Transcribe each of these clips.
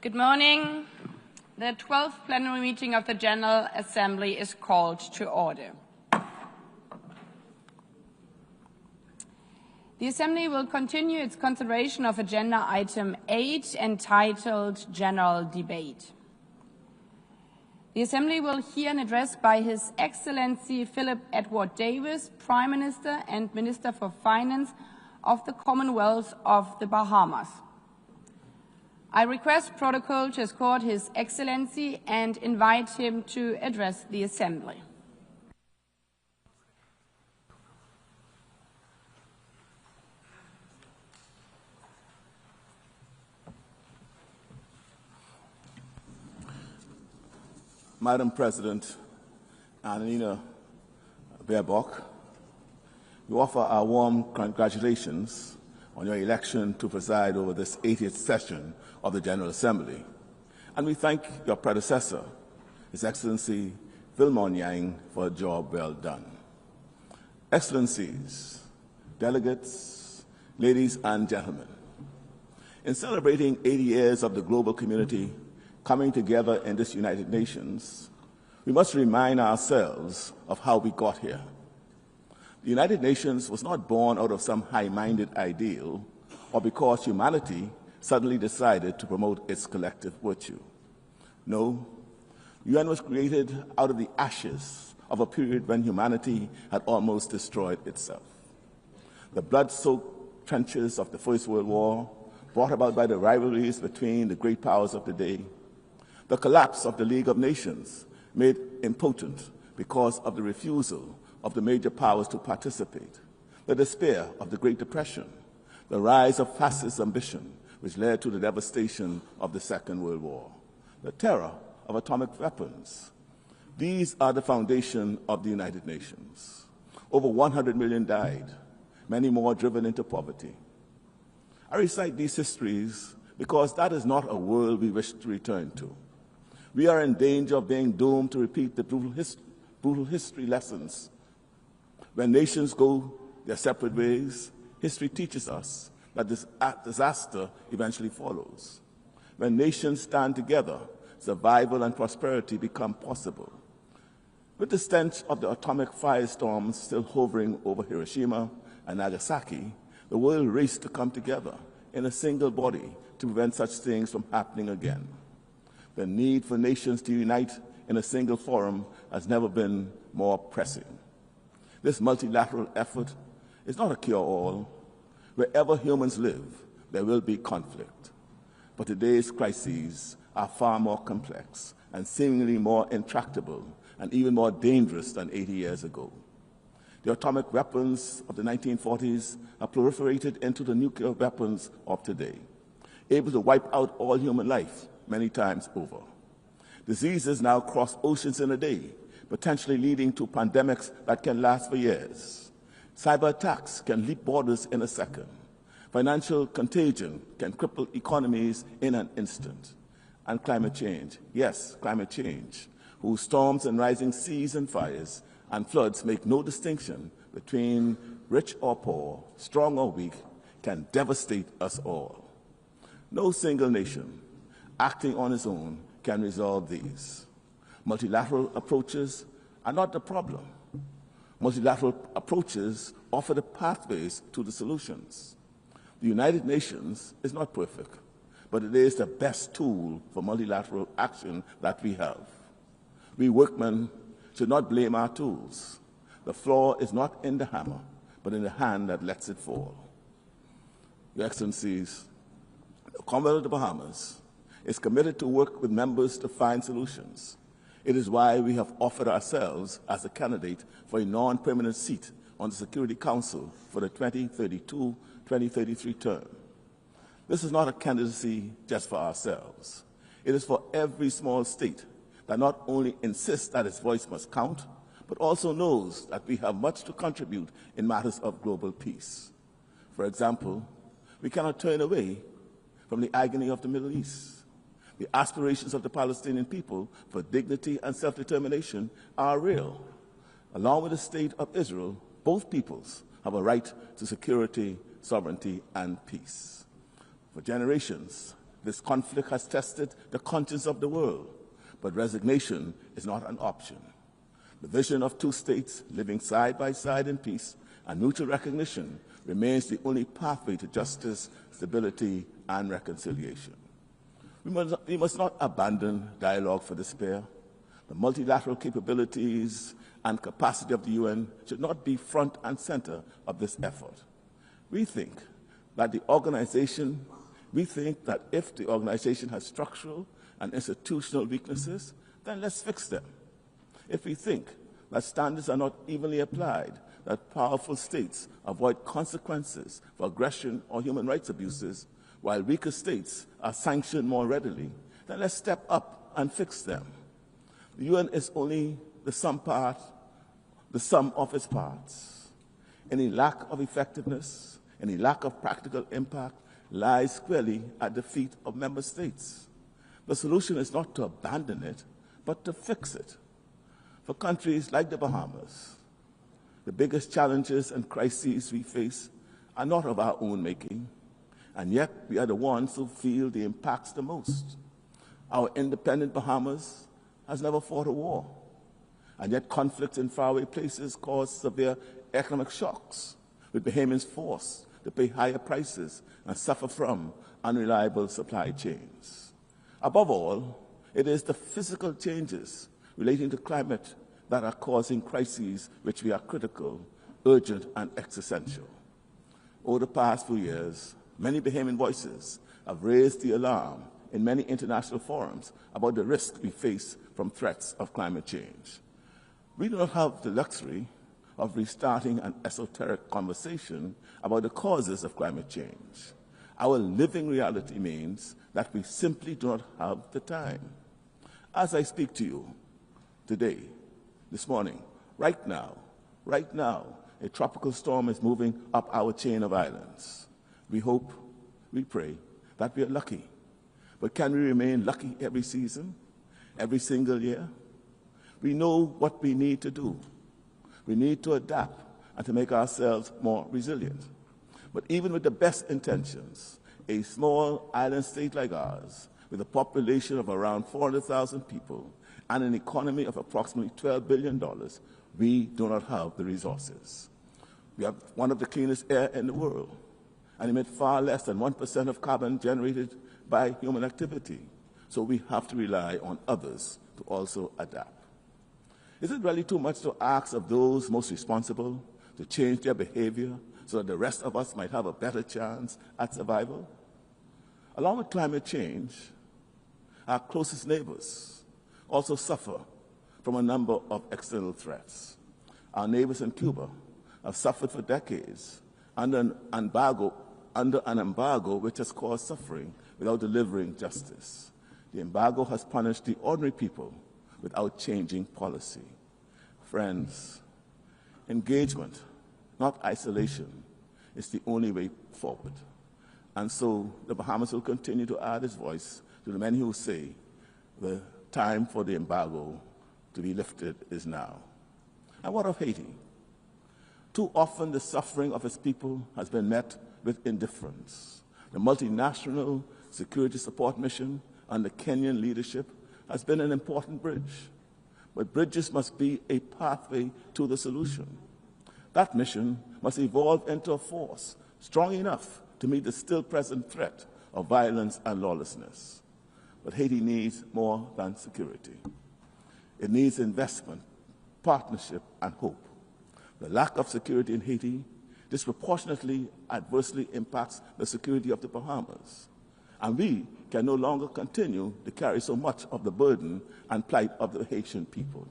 Good morning. The 12th plenary meeting of the General Assembly is called to order. The Assembly will continue its consideration of Agenda Item 8, entitled General Debate. The Assembly will hear an address by His Excellency Philip Edward Davis, Prime Minister and Minister for Finance of the Commonwealth of the Bahamas. I request Protocol to escort His Excellency and invite him to address the Assembly. Madam President Annalena Baerbock, we offer our warm congratulations on your election to preside over this 80th session of the General Assembly. And we thank your predecessor, His Excellency Philmon Yang, for a job well done. Excellencies, delegates, ladies and gentlemen, in celebrating 80 years of the global community coming together in this United Nations, we must remind ourselves of how we got here. The United Nations was not born out of some high-minded ideal or because humanity suddenly decided to promote its collective virtue. No, the UN was created out of the ashes of a period when humanity had almost destroyed itself. The blood-soaked trenches of the First World War, brought about by the rivalries between the great powers of the day, the collapse of the League of Nations, made impotent because of the refusal of the major powers to participate, the despair of the Great Depression, the rise of fascist ambition, which led to the devastation of the Second World War, the terror of atomic weapons. These are the foundation of the United Nations. Over 100 million died, many more driven into poverty. I recite these histories because that is not a world we wish to return to. We are in danger of being doomed to repeat the brutal history lessons. When nations go their separate ways, history teaches us that this disaster eventually follows. When nations stand together, survival and prosperity become possible. With the stench of the atomic firestorms still hovering over Hiroshima and Nagasaki, the world raced to come together in a single body to prevent such things from happening again. The need for nations to unite in a single forum has never been more pressing. This multilateral effort is not a cure-all. Wherever humans live, there will be conflict. But today's crises are far more complex and seemingly more intractable and even more dangerous than 80 years ago. The atomic weapons of the 1940s have proliferated into the nuclear weapons of today, able to wipe out all human life many times over. Diseases now cross oceans in a day, potentially leading to pandemics that can last for years. Cyber attacks can leap borders in a second. Financial contagion can cripple economies in an instant. And climate change, yes, climate change, whose storms and rising seas and fires and floods make no distinction between rich or poor, strong or weak, can devastate us all. No single nation acting on its own can resolve these. Multilateral approaches are not the problem. Multilateral approaches offer the pathways to the solutions. The United Nations is not perfect, but it is the best tool for multilateral action that we have. We workmen should not blame our tools. The flaw is not in the hammer, but in the hand that lets it fall. Your Excellencies, the Commonwealth of the Bahamas is committed to work with members to find solutions. It is why we have offered ourselves as a candidate for a non-permanent seat on the Security Council for the 2032-2033 term. This is not a candidacy just for ourselves. It is for every small state that not only insists that its voice must count, but also knows that we have much to contribute in matters of global peace. For example, we cannot turn away from the agony of the Middle East. The aspirations of the Palestinian people for dignity and self-determination are real. Along with the State of Israel, both peoples have a right to security, sovereignty, and peace. For generations, This conflict has tested the conscience of the world, but resignation is not an option. The vision of two states living side by side in peace and mutual recognition remains the only pathway to justice, stability, and reconciliation. We must not abandon dialogue for despair. The multilateral capabilities and capacity of the UN should not be front and center of this effort. We think that if the organization has structural and institutional weaknesses, then let's fix them. If we think that standards are not evenly applied, that powerful states avoid consequences for aggression or human rights abuses, while weaker states are sanctioned more readily, then let's step up and fix them. The UN is only the sum of its parts. Any lack of effectiveness, any lack of practical impact lies squarely at the feet of member states. The solution is not to abandon it, but to fix it. For countries like the Bahamas, the biggest challenges and crises we face are not of our own making, and yet we are the ones who feel the impacts the most. Our independent Bahamas has never fought a war, and yet conflicts in faraway places cause severe economic shocks, with Bahamians forced to pay higher prices and suffer from unreliable supply chains. Above all, it is the physical changes relating to climate that are causing crises which we are critical, urgent, and existential. Over the past few years, many Bahamian voices have raised the alarm in many international forums about the risk we face from threats of climate change. We do not have the luxury of restarting an esoteric conversation about the causes of climate change. Our living reality means that we simply do not have the time. As I speak to you today, this morning, right now, a tropical storm is moving up our chain of islands. We hope, we pray that we are lucky. But can we remain lucky every season, every single year? We know what we need to do. We need to adapt and to make ourselves more resilient. But even with the best intentions, a small island state like ours, with a population of around 400,000 people and an economy of approximately $12 billion, we do not have the resources. We have one of the cleanest air in the world and emit far less than 1% of carbon generated by human activity. So we have to rely on others to also adapt. Is it really too much to ask of those most responsible to change their behavior so that the rest of us might have a better chance at survival? Along with climate change, our closest neighbors also suffer from a number of external threats. Our neighbors in Cuba have suffered for decades under an embargo which has caused suffering without delivering justice. The embargo has punished the ordinary people without changing policy. Friends, engagement, not isolation, is the only way forward. And so the Bahamas will continue to add its voice to the many who say the time for the embargo to be lifted is now. And what of Haiti? Too often the suffering of its people has been met with indifference. The multinational security support mission under Kenyan leadership has been an important bridge. But bridges must be a pathway to the solution. That mission must evolve into a force strong enough to meet the still present threat of violence and lawlessness. But Haiti needs more than security. It needs investment, partnership, and hope. The lack of security in Haiti disproportionately adversely impacts the security of the Bahamas. And we can no longer continue to carry so much of the burden and plight of the Haitian people.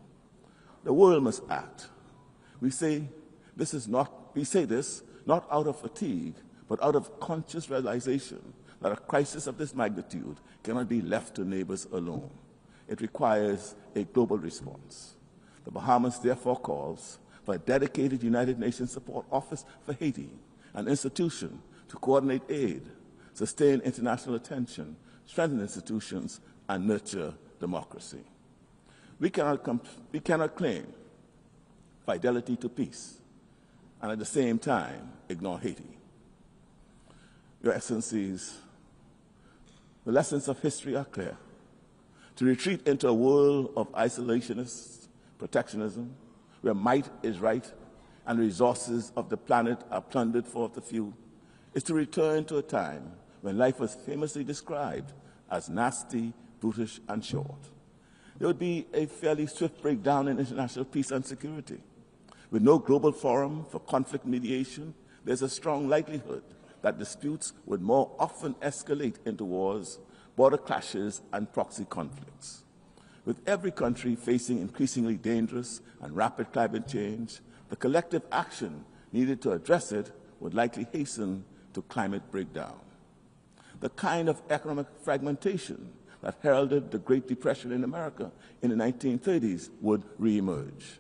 The world must act. We say this not out of fatigue, but out of conscious realization that a crisis of this magnitude cannot be left to neighbors alone. It requires a global response. The Bahamas therefore calls for a dedicated United Nations Support Office for Haiti, an institution to coordinate aid, sustain international attention, strengthen institutions, and nurture democracy. We cannot claim fidelity to peace and at the same time ignore Haiti. Your Excellencies, The lessons of history are clear. To retreat into a world of isolationist protectionism, where might is right and the resources of the planet are plundered for the few, is to return to a time when life was famously described as nasty, brutish, and short. There would be a fairly swift breakdown in international peace and security. With no global forum for conflict mediation, there's a strong likelihood that disputes would more often escalate into wars, border clashes, and proxy conflicts. With every country facing increasingly dangerous and rapid climate change, the collective action needed to address it would likely hasten to climate breakdown. The kind of economic fragmentation that heralded the Great Depression in America in the 1930s would reemerge.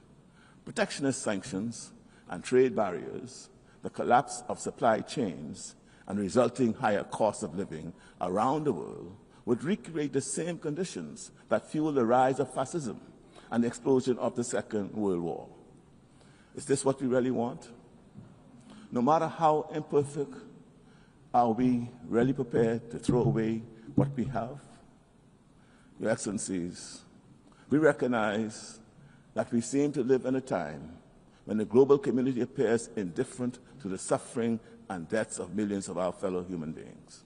Protectionist sanctions and trade barriers, the collapse of supply chains, and resulting higher costs of living around the world would recreate the same conditions that fueled the rise of fascism and the explosion of the Second World War. Is this what we really want? No matter how imperfect, are we really prepared to throw away what we have? Your Excellencies, we recognize that we seem to live in a time when the global community appears indifferent to the suffering and deaths of millions of our fellow human beings.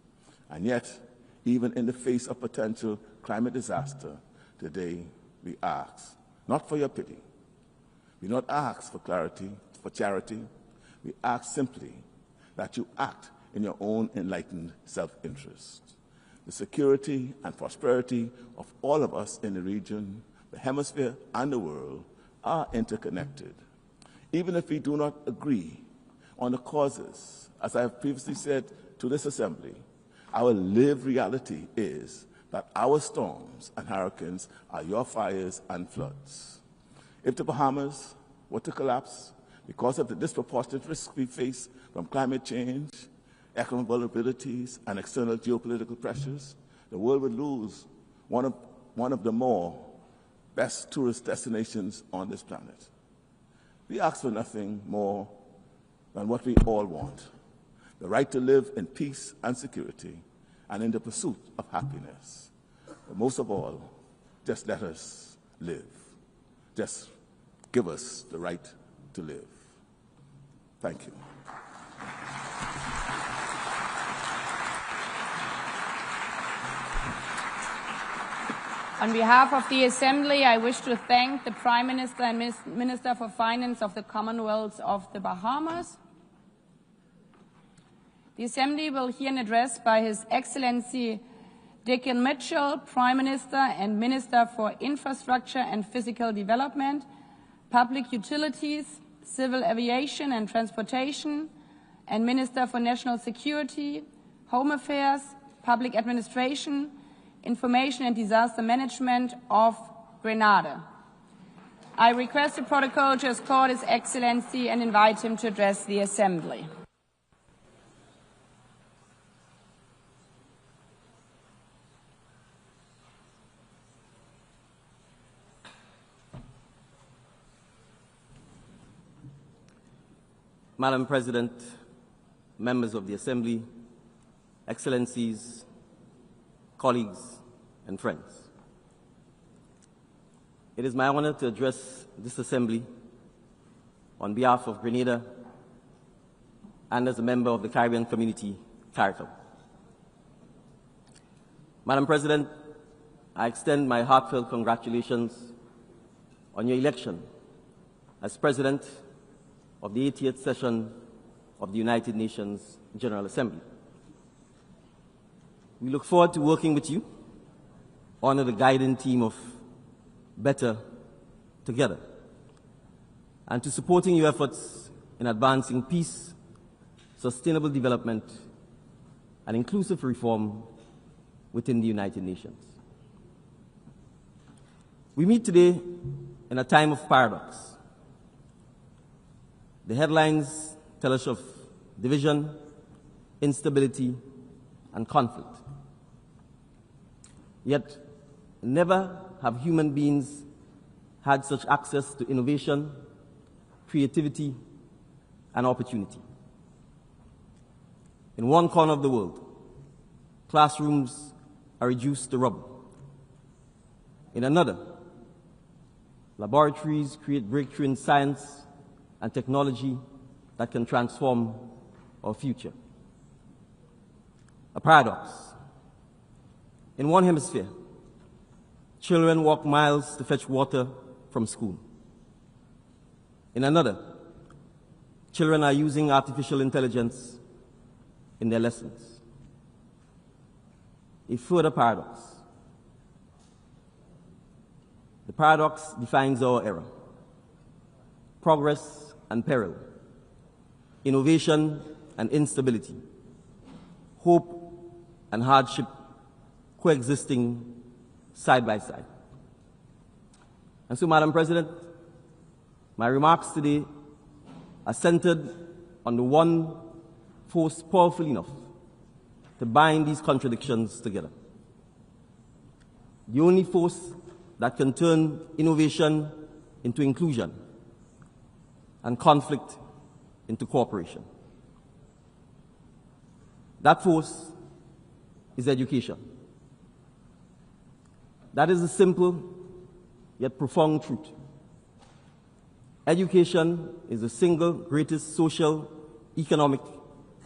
And yet, even in the face of potential climate disaster, today we ask, not for your pity, we not ask for clarity, for charity, we ask simply that you act in your own enlightened self-interest. The security and prosperity of all of us in the region, the hemisphere, and the world are interconnected. Even if we do not agree on the causes, as I have previously said to this Assembly, our lived reality is that our storms and hurricanes are your fires and floods. If the Bahamas were to collapse because of the disproportionate risks we face from climate change, economic vulnerabilities, and external geopolitical pressures, the world would lose one of the more best tourist destinations on this planet. We ask for nothing more than what we all want: the right to live in peace and security and in the pursuit of happiness. But most of all, just let us live. Just give us the right to live. Thank you. On behalf of the Assembly, I wish to thank the Prime Minister and Minister for Finance of the Commonwealth of the Bahamas. The Assembly will hear an address by His Excellency Dickon Mitchell, Prime Minister and Minister for Infrastructure and Physical Development, Public Utilities, Civil Aviation and Transportation, and Minister for National Security, Home Affairs, Public Administration, Information and Disaster Management of Grenada. I request the protocol to escort His Excellency and invite him to address the Assembly. Madam President, members of the Assembly, Excellencies, colleagues, and friends. It is my honor to address this Assembly on behalf of Grenada and as a member of the Caribbean Community, CARICOM. Madam President, I extend my heartfelt congratulations on your election as President of the 80th session of the United Nations General Assembly. We look forward to working with you under the guiding theme of Better Together and to supporting your efforts in advancing peace, sustainable development, and inclusive reform within the United Nations. We meet today in a time of paradox. The headlines tell us of division, instability, and conflict. Yet, never have human beings had such access to innovation, creativity, and opportunity. In one corner of the world, classrooms are reduced to rubble. In another, laboratories create breakthrough in science and technology that can transform our future. A paradox. In one hemisphere, children walk miles to fetch water from school. In another, children are using artificial intelligence in their lessons. A further paradox. The paradox defines our era. Progress and peril, innovation and instability, hope and hardship coexisting side by side. And so, Madam President, my remarks today are centered on the one force powerful enough to bind these contradictions together. The only force that can turn innovation into inclusion and conflict into cooperation. That force is education. That is a simple yet profound truth. Education is the single greatest social, economic,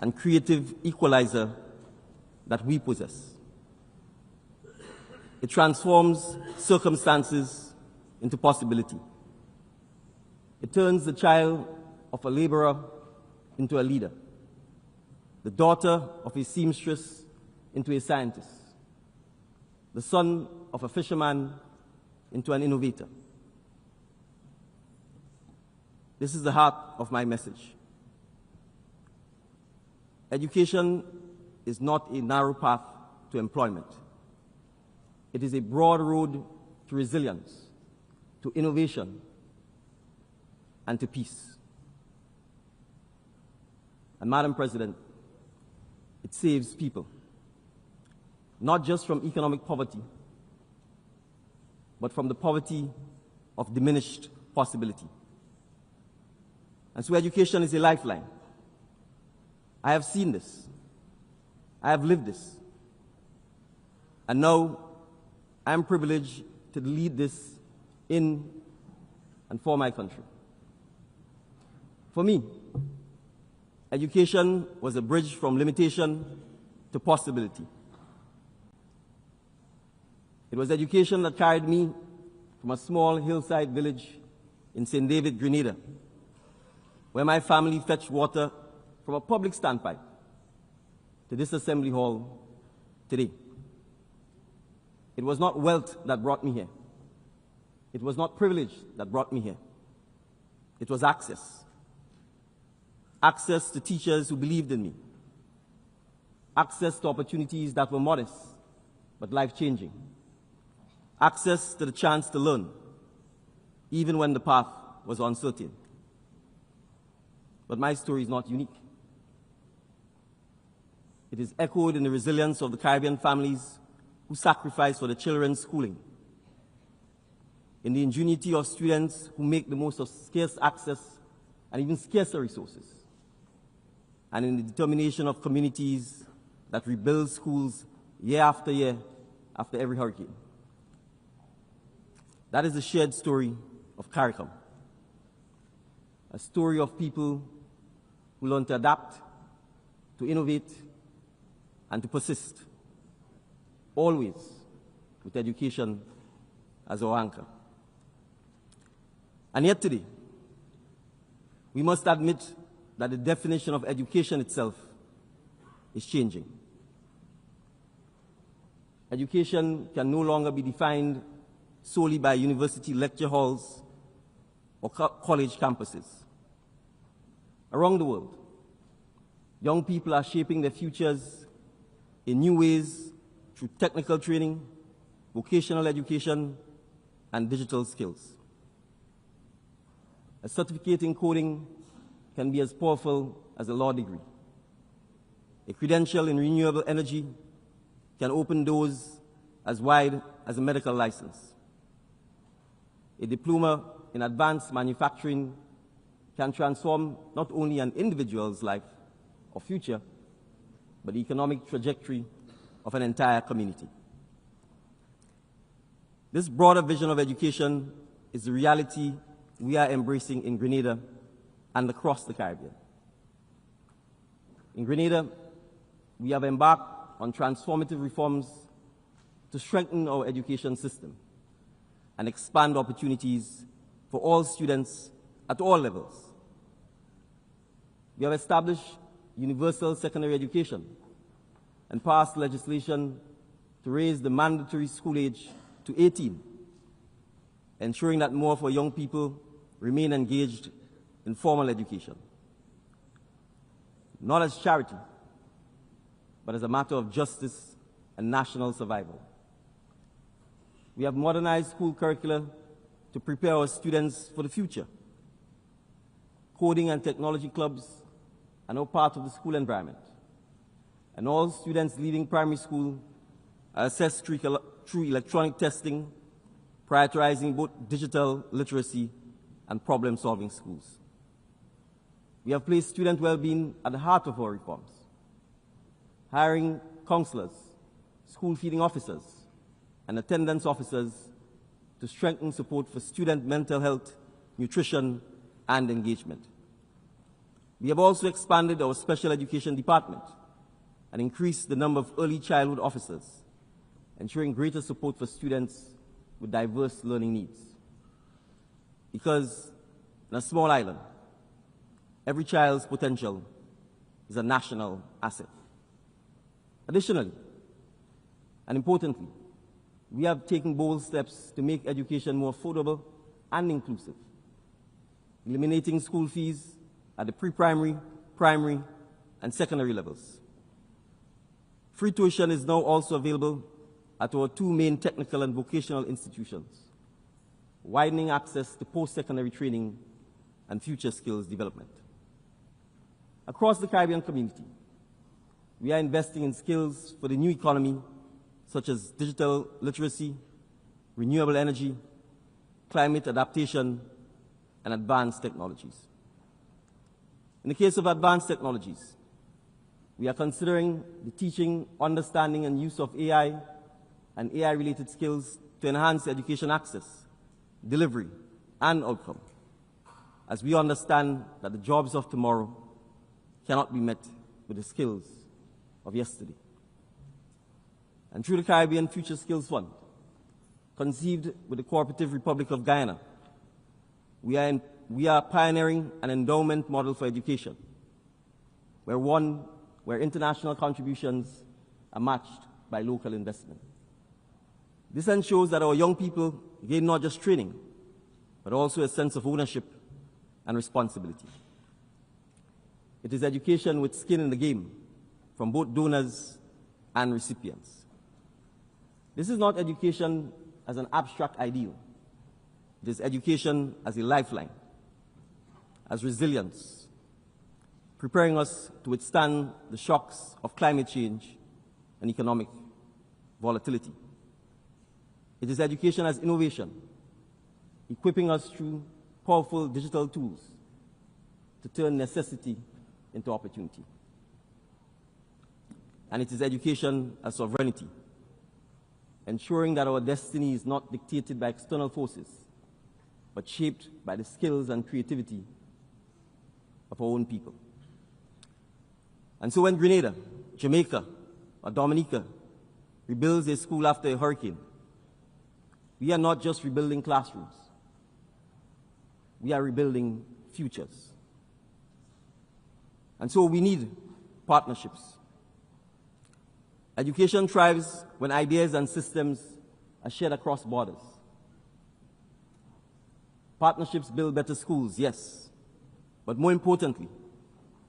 and creative equalizer that we possess. It transforms circumstances into possibility. It turns the child of a laborer into a leader, the daughter of a seamstress into a scientist, the son of a fisherman into an innovator. This is the heart of my message. Education is not a narrow path to employment. It is a broad road to resilience, to innovation, and to peace. And Madam President, it saves people, not just from economic poverty, but from the poverty of diminished possibility. And so education is a lifeline. I have seen this. I have lived this. And now I am privileged to lead this in and for my country. For me, education was a bridge from limitation to possibility. It was education that carried me from a small hillside village in St. David, Grenada, where my family fetched water from a public standpipe to this assembly hall today. It was not wealth that brought me here. It was not privilege that brought me here. It was access. Access to teachers who believed in me. Access to opportunities that were modest but life-changing. Access to the chance to learn, even when the path was uncertain. But my story is not unique. It is echoed in the resilience of the Caribbean families who sacrifice for the children's schooling, in the ingenuity of students who make the most of scarce access and even scarcer resources, and in the determination of communities that rebuild schools year after year after every hurricane. That is the shared story of CARICOM, a story of people who learn to adapt, to innovate, and to persist, always with education as our anchor. And yet today, we must admit that the definition of education itself is changing. Education can no longer be defined solely by university lecture halls or college campuses. Around the world, young people are shaping their futures in new ways through technical training, vocational education, and digital skills. A certificate in coding can be as powerful as a law degree. A credential in renewable energy can open doors as wide as a medical license. A diploma in advanced manufacturing can transform not only an individual's life or future, but the economic trajectory of an entire community. This broader vision of education is the reality we are embracing in Grenada and across the Caribbean. In Grenada, we have embarked on transformative reforms to strengthen our education system and expand opportunities for all students at all levels. We have established universal secondary education and passed legislation to raise the mandatory school age to 18, ensuring that more of our young people remain engaged in formal education. Not as charity, but as a matter of justice and national survival. We have modernized school curricula to prepare our students for the future. Coding and technology clubs are now part of the school environment, and all students leaving primary school are assessed through electronic testing, prioritizing both digital literacy and problem-solving schools. We have placed student well-being at the heart of our reforms, hiring counselors, school feeding officers, and attendance officers to strengthen support for student mental health, nutrition, and engagement. We have also expanded our special education department and increased the number of early childhood officers, ensuring greater support for students with diverse learning needs. Because in a small island, every child's potential is a national asset. Additionally, and importantly, we have taken bold steps to make education more affordable and inclusive, eliminating school fees at the pre-primary, primary, and secondary levels. Free tuition is now also available at our two main technical and vocational institutions, widening access to post-secondary training and future skills development. Across the Caribbean community, we are investing in skills for the new economy, such as digital literacy, renewable energy, climate adaptation, and advanced technologies. In the case of advanced technologies, we are considering the teaching, understanding, and use of AI and AI-related skills to enhance education access, delivery, and outcome, as we understand that the jobs of tomorrow cannot be met with the skills of yesterday. And through the Caribbean Future Skills Fund, conceived with the Cooperative Republic of Guyana, we are pioneering an endowment model for education, where international contributions are matched by local investment. This ensures that our young people gain not just training, but also a sense of ownership and responsibility. It is education with skin in the game from both donors and recipients. This is not education as an abstract ideal. It is education as a lifeline, as resilience, preparing us to withstand the shocks of climate change and economic volatility. It is education as innovation, equipping us through powerful digital tools to turn necessity into opportunity. And it is education as sovereignty, ensuring that our destiny is not dictated by external forces, but shaped by the skills and creativity of our own people. And so when Grenada, Jamaica, or Dominica rebuilds a school after a hurricane, we are not just rebuilding classrooms. We are rebuilding futures. And so we need partnerships. Education thrives when ideas and systems are shared across borders. Partnerships build better schools, yes, but more importantly,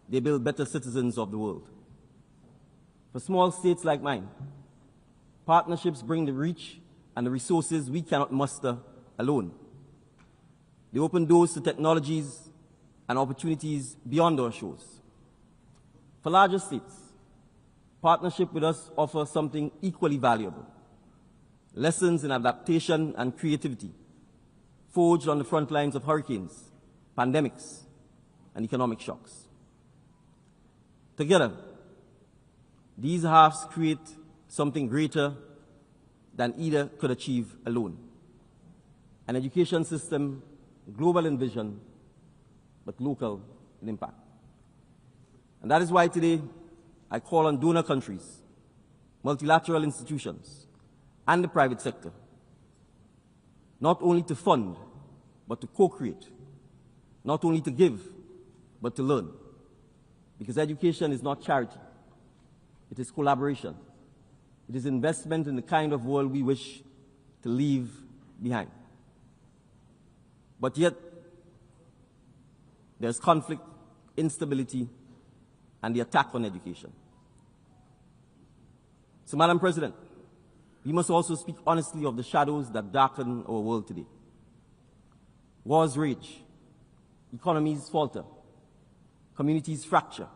they build better citizens of the world. For small states like mine, partnerships bring the reach and the resources we cannot muster alone. They open doors to technologies and opportunities beyond our shores. For larger states, partnership with us offers something equally valuable: lessons in adaptation and creativity, forged on the front lines of hurricanes, pandemics, and economic shocks. Together, these halves create something greater than either could achieve alone. an education system global in vision, but local in impact. And that is why today I call on donor countries, multilateral institutions, and the private sector, not only to fund, but to co-create, not only to give, but to learn. Because education is not charity. It is collaboration. It is investment in the kind of world we wish to leave behind. But yet, there's conflict, instability, and the attack on education. So, Madam President, we must also speak honestly of the shadows that darken our world today. Wars rage, economies falter, communities fracture,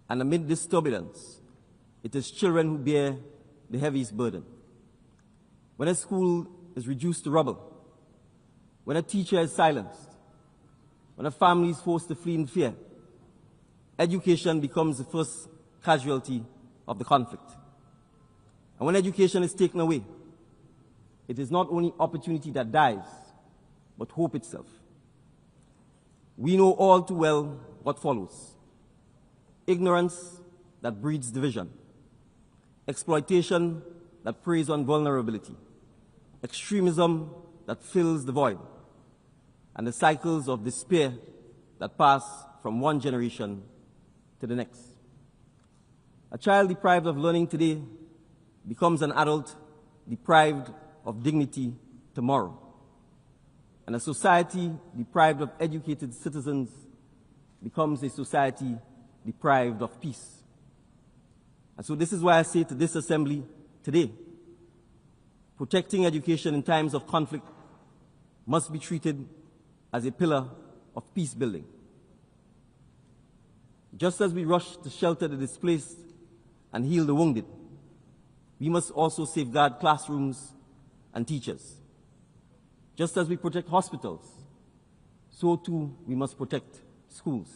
and amid this turbulence, it is children who bear the heaviest burden. When a school is reduced to rubble, when a teacher is silenced, when a family is forced to flee in fear, education becomes the first casualty of the conflict. And when education is taken away, it is not only opportunity that dies, but hope itself. We know all too well what follows: ignorance that breeds division, exploitation that preys on vulnerability, extremism that fills the void, and the cycles of despair that pass from one generation to the next. A child deprived of learning today becomes an adult deprived of dignity tomorrow. And a society deprived of educated citizens becomes a society deprived of peace. And so this is why I say to this assembly today, protecting education in times of conflict must be treated as a pillar of peace building. Just as we rush to shelter the displaced and heal the wounded, we must also safeguard classrooms and teachers. Just as we protect hospitals, so too we must protect schools.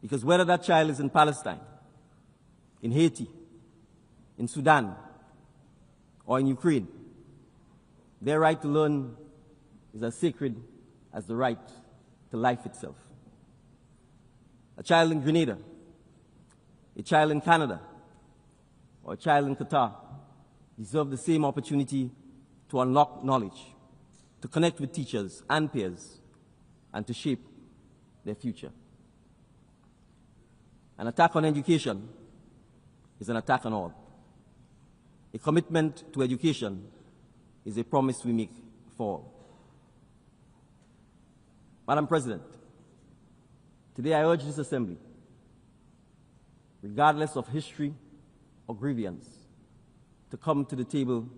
Because whether that child is in Palestine, in Haiti, in Sudan, or in Ukraine, their right to learn is as sacred as the right to life itself. A child in Grenada, a child in Canada, or a child in Qatar deserve the same opportunity to unlock knowledge, to connect with teachers and peers, and to shape their future. An attack on education is an attack on all. A commitment to education is a promise we make for all. Madam President, today I urge this Assembly, regardless of history or grievance, to come to the table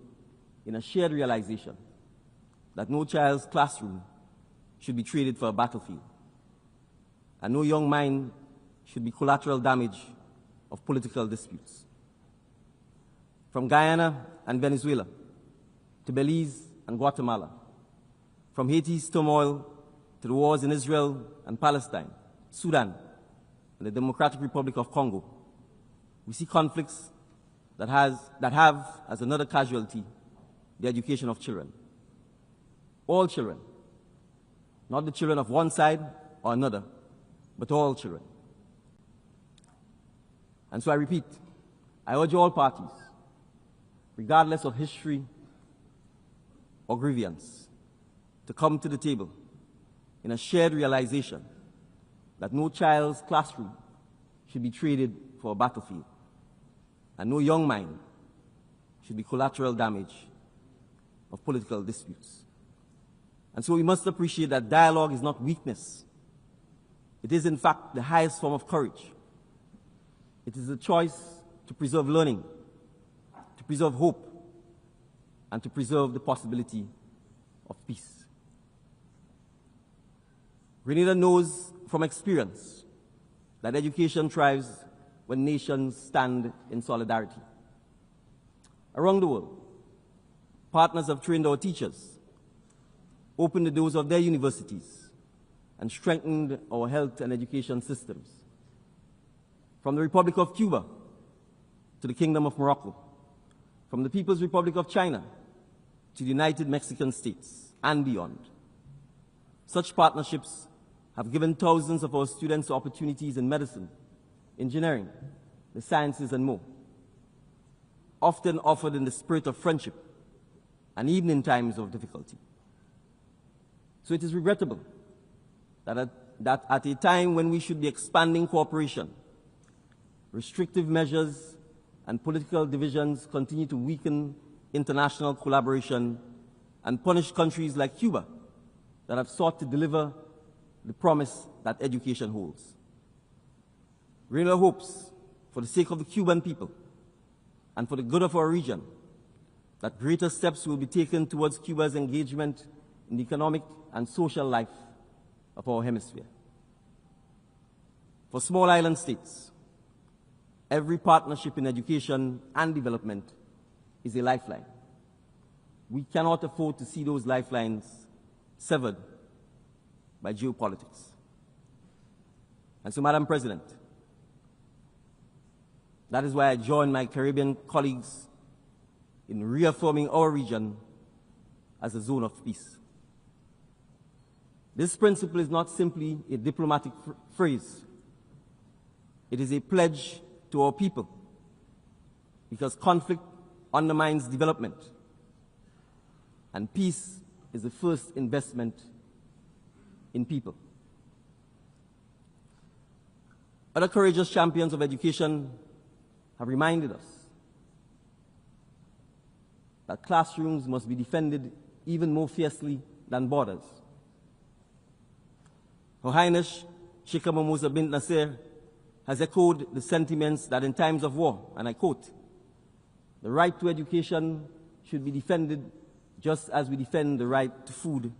in a shared realization that no child's classroom should be traded for a battlefield, and no young mind should be collateral damage of political disputes. From Guyana and Venezuela to Belize and Guatemala, from Haiti's turmoil to the wars in Israel and Palestine, Sudan, and the Democratic Republic of Congo, we see conflicts that have as another casualty the education of children. All children, not the children of one side or another, but all children. And so I repeat, I urge all parties, regardless of history or grievance, to come to the table in a shared realization that no child's classroom should be traded for a battlefield, and no young mind should be collateral damage of political disputes. And so we must appreciate that dialogue is not weakness. It is, in fact, the highest form of courage. It is a choice to preserve learning, to preserve hope, and to preserve the possibility of peace. Grenada knows from experience that education thrives when nations stand in solidarity. Around the world, partners have trained our teachers, opened the doors of their universities, and strengthened our health and education systems. From the Republic of Cuba to the Kingdom of Morocco, from the People's Republic of China to the United Mexican States and beyond. Such partnerships have given thousands of our students opportunities in medicine, engineering, the sciences, and more, often offered in the spirit of friendship and even in times of difficulty. So it is regrettable that at a time when we should be expanding cooperation, restrictive measures and political divisions continue to weaken international collaboration and punish countries like Cuba that have sought to deliver the promise that education holds. Real hopes, for the sake of the Cuban people and for the good of our region, that greater steps will be taken towards Cuba's engagement in the economic and social life of our hemisphere. For small island states, every partnership in education and development is a lifeline. We cannot afford to see those lifelines severed by geopolitics. And so, Madam President, that is why I join my Caribbean colleagues in reaffirming our region as a zone of peace. This principle is not simply a diplomatic phrase. It is a pledge to our people, because conflict undermines development, and peace is the first investment in people. Other courageous champions of education have reminded us that classrooms must be defended even more fiercely than borders. Her Highness Sheikh Mahmouza bint Nasser has echoed the sentiments that in times of war, and I quote, "The right to education should be defended just as we defend the right to food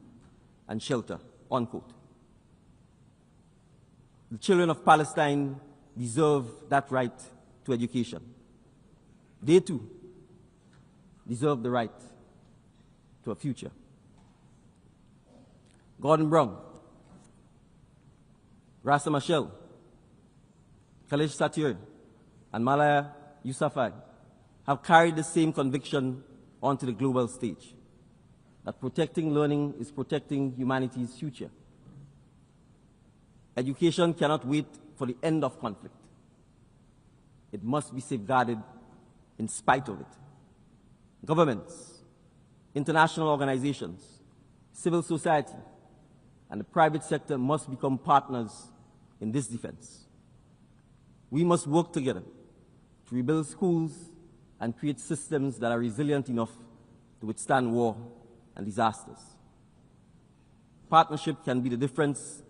and shelter," unquote. The children of Palestine deserve that right to education. They too deserve the right to a future. Gordon Brown, Rasa Machel, Khalid Satir, and Malaya Yousafzai have carried the same conviction onto the global stage, that protecting learning is protecting humanity's future. Education cannot wait for the end of conflict. It must be safeguarded in spite of it. Governments, international organizations, civil society, and the private sector must become partners in this defense. We must work together to rebuild schools and create systems that are resilient enough to withstand war and disasters. Partnership can be the difference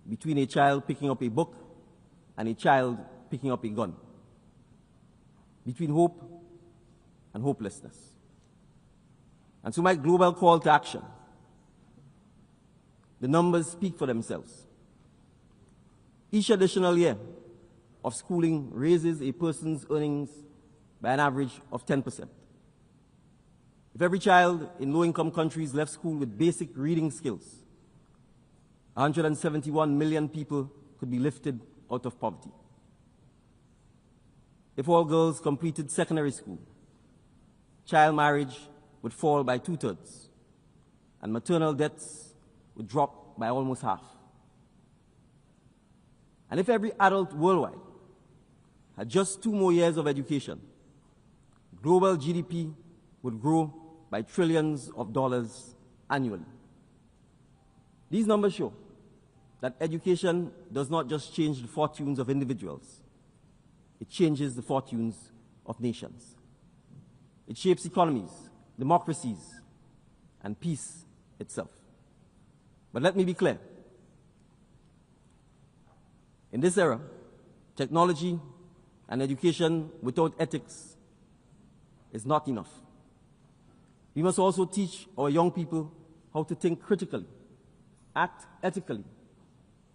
between a child picking up a book and a child picking up a gun, between hope and hopelessness. And so my global call to action, the numbers speak for themselves. Each additional year of schooling raises a person's earnings by an average of 10%. If every child in low-income countries left school with basic reading skills, 171 million people could be lifted out of poverty. If all girls completed secondary school, child marriage would fall by 2/3, and maternal deaths would drop by almost half. And if every adult worldwide had just 2 more years of education, global GDP would grow by trillions of dollars annually. These numbers show that education does not just change the fortunes of individuals, it changes the fortunes of nations. It shapes economies, democracies, and peace itself. But let me be clear. In this era, technology and education without ethics is not enough. We must also teach our young people how to think critically, act ethically,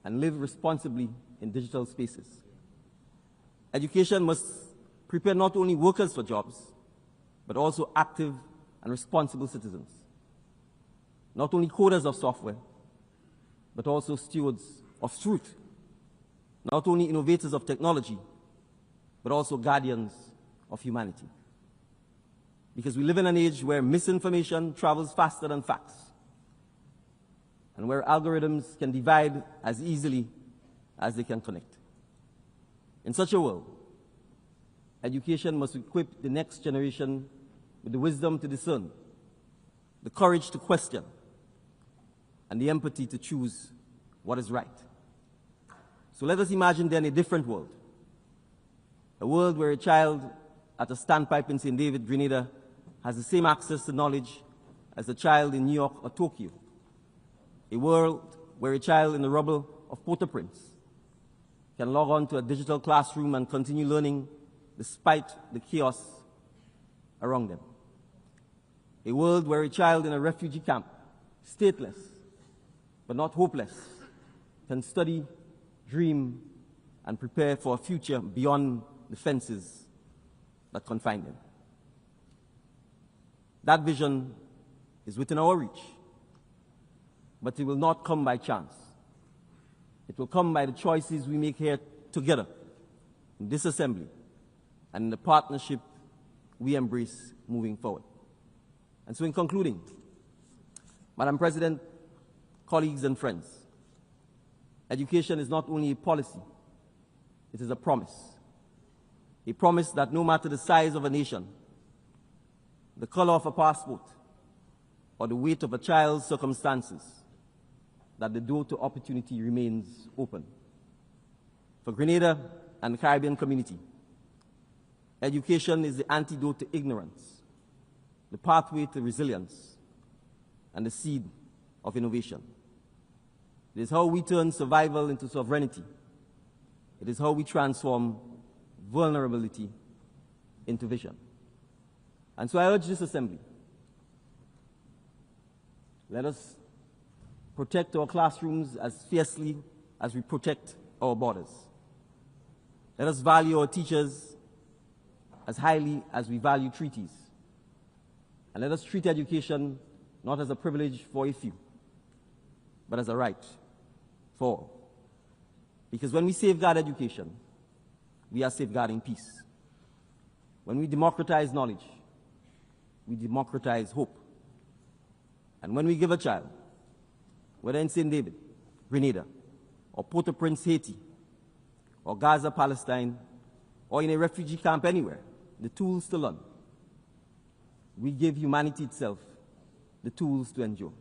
and live responsibly in digital spaces. Education must prepare not only workers for jobs, but also active and responsible citizens. Not only coders of software, but also stewards of truth. Not only innovators of technology, but also guardians of humanity. because we live in an age where misinformation travels faster than facts, and where algorithms can divide as easily as they can connect. In such a world, education must equip the next generation with the wisdom to discern, the courage to question, and the empathy to choose what is right. So let us imagine then a different world. A world where a child at a standpipe in St. David, Grenada, has the same access to knowledge as a child in New York or Tokyo. A world where a child in the rubble of Port-au-Prince can log on to a digital classroom and continue learning despite the chaos around them. A world where a child in a refugee camp, stateless but not hopeless, can study, dream, and prepare for a future beyond the fences that confine them. That vision is within our reach, but it will not come by chance. It will come by the choices we make here together in this assembly and in the partnership we embrace moving forward. And so in concluding, Madam President, colleagues and friends, education is not only a policy, it is a promise. A promise that no matter the size of a nation, the color of a passport, or the weight of a child's circumstances, that the door to opportunity remains open. For Grenada and the Caribbean community, education is the antidote to ignorance, the pathway to resilience, and the seed of innovation. It is how we turn survival into sovereignty. It is how we transform vulnerability into vision. And so I urge this assembly, let us protect our classrooms as fiercely as we protect our borders. Let us value our teachers as highly as we value treaties. And let us treat education not as a privilege for a few, but as a right for all. Because when we safeguard education, we are safeguarding peace. When we democratize knowledge, we democratize hope. And when we give a child, whether in St. David, Grenada, or Port-au-Prince, Haiti, or Gaza, Palestine, or in a refugee camp anywhere, the tools to learn, we give humanity itself the tools to endure.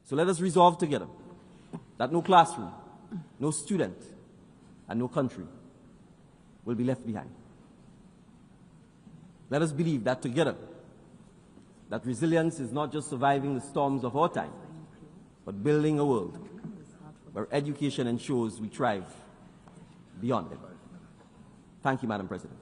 So let us resolve together that no classroom, no student, and no country will be left behind. Let us believe that together, that resilience is not just surviving the storms of our time, but building a world where education ensures we thrive beyond them. Thank you, Madam President.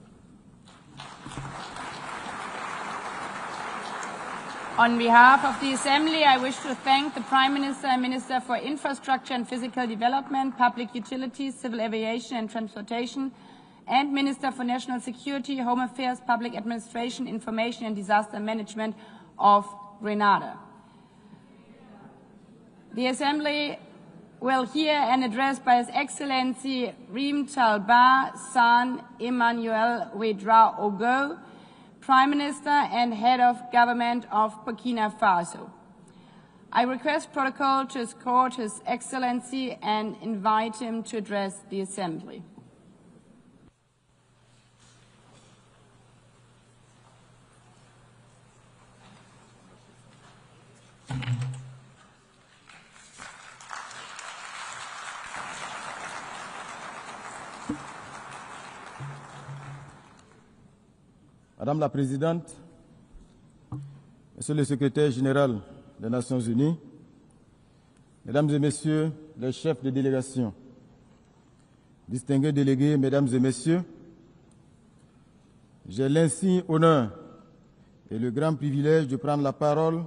On behalf of the Assembly, I wish to thank the Prime Minister and Minister for Infrastructure and Physical Development, Public Utilities, Civil Aviation and Transportation, and Minister for National Security, Home Affairs, Public Administration, Information and Disaster Management of Grenada. The Assembly will hear an address by His Excellency Reem Talba San Emmanuel Ouedraogo, Prime Minister and Head of Government of Burkina Faso. I request protocol to escort His Excellency and invite him to address the Assembly. Madame la Présidente, Monsieur le Secrétaire général des Nations Unies, Mesdames et Messieurs les chefs de délégation, distingués délégués, Mesdames et Messieurs, j'ai l'insigne honneur et le grand privilège de prendre la parole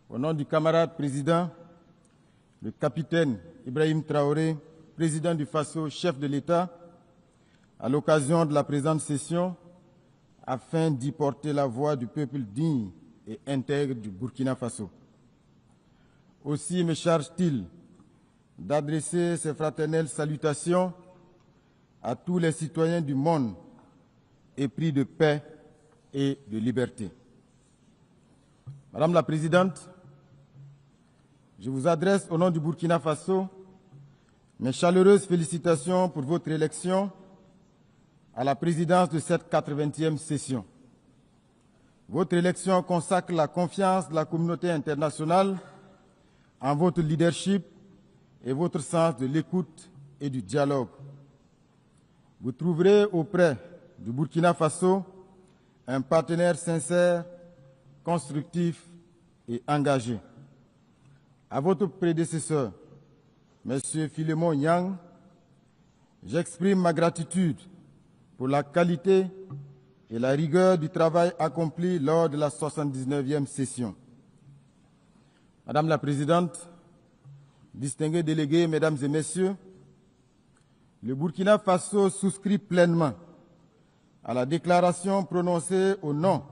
au nom du camarade président, le capitaine Ibrahim Traoré, président du Faso, chef de l'État, à l'occasion de la présente session, afin d'y porter la voix du peuple digne et intègre du Burkina Faso. Aussi me charge-t-il d'adresser ces fraternelles salutations à tous les citoyens du monde épris de paix et de liberté. Madame la Présidente, je vous adresse au nom du Burkina Faso mes chaleureuses félicitations pour votre élection à la présidence de cette 80e session. Votre élection consacre la confiance de la communauté internationale en votre leadership et votre sens de l'écoute et du dialogue. Vous trouverez auprès du Burkina Faso un partenaire sincère, constructif et engagé. À votre prédécesseur, M. Philémon Yang, j'exprime ma gratitude pour la qualité et la rigueur du travail accompli lors de la 79e session. Madame la Présidente, distingués délégués, Mesdames et Messieurs, le Burkina Faso souscrit pleinement à la déclaration prononcée au nom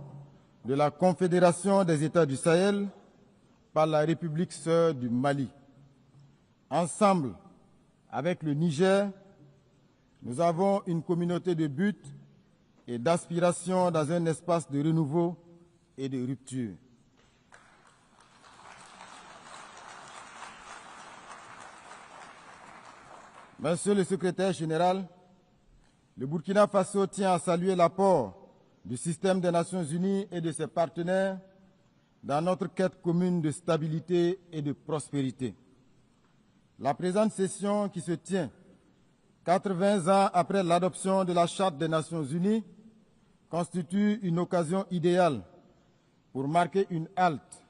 de la Confédération des États du Sahel par la République sœur du Mali. Ensemble, avec le Niger, nous avons une communauté de buts et d'aspiration dans un espace de renouveau et de rupture. Monsieur le secrétaire général, le Burkina Faso tient à saluer l'apport du système des Nations Unies et de ses partenaires dans notre quête commune de stabilité et de prospérité. La présente session qui se tient 80 ans après l'adoption de la Charte des Nations Unies constitue une occasion idéale pour marquer une halte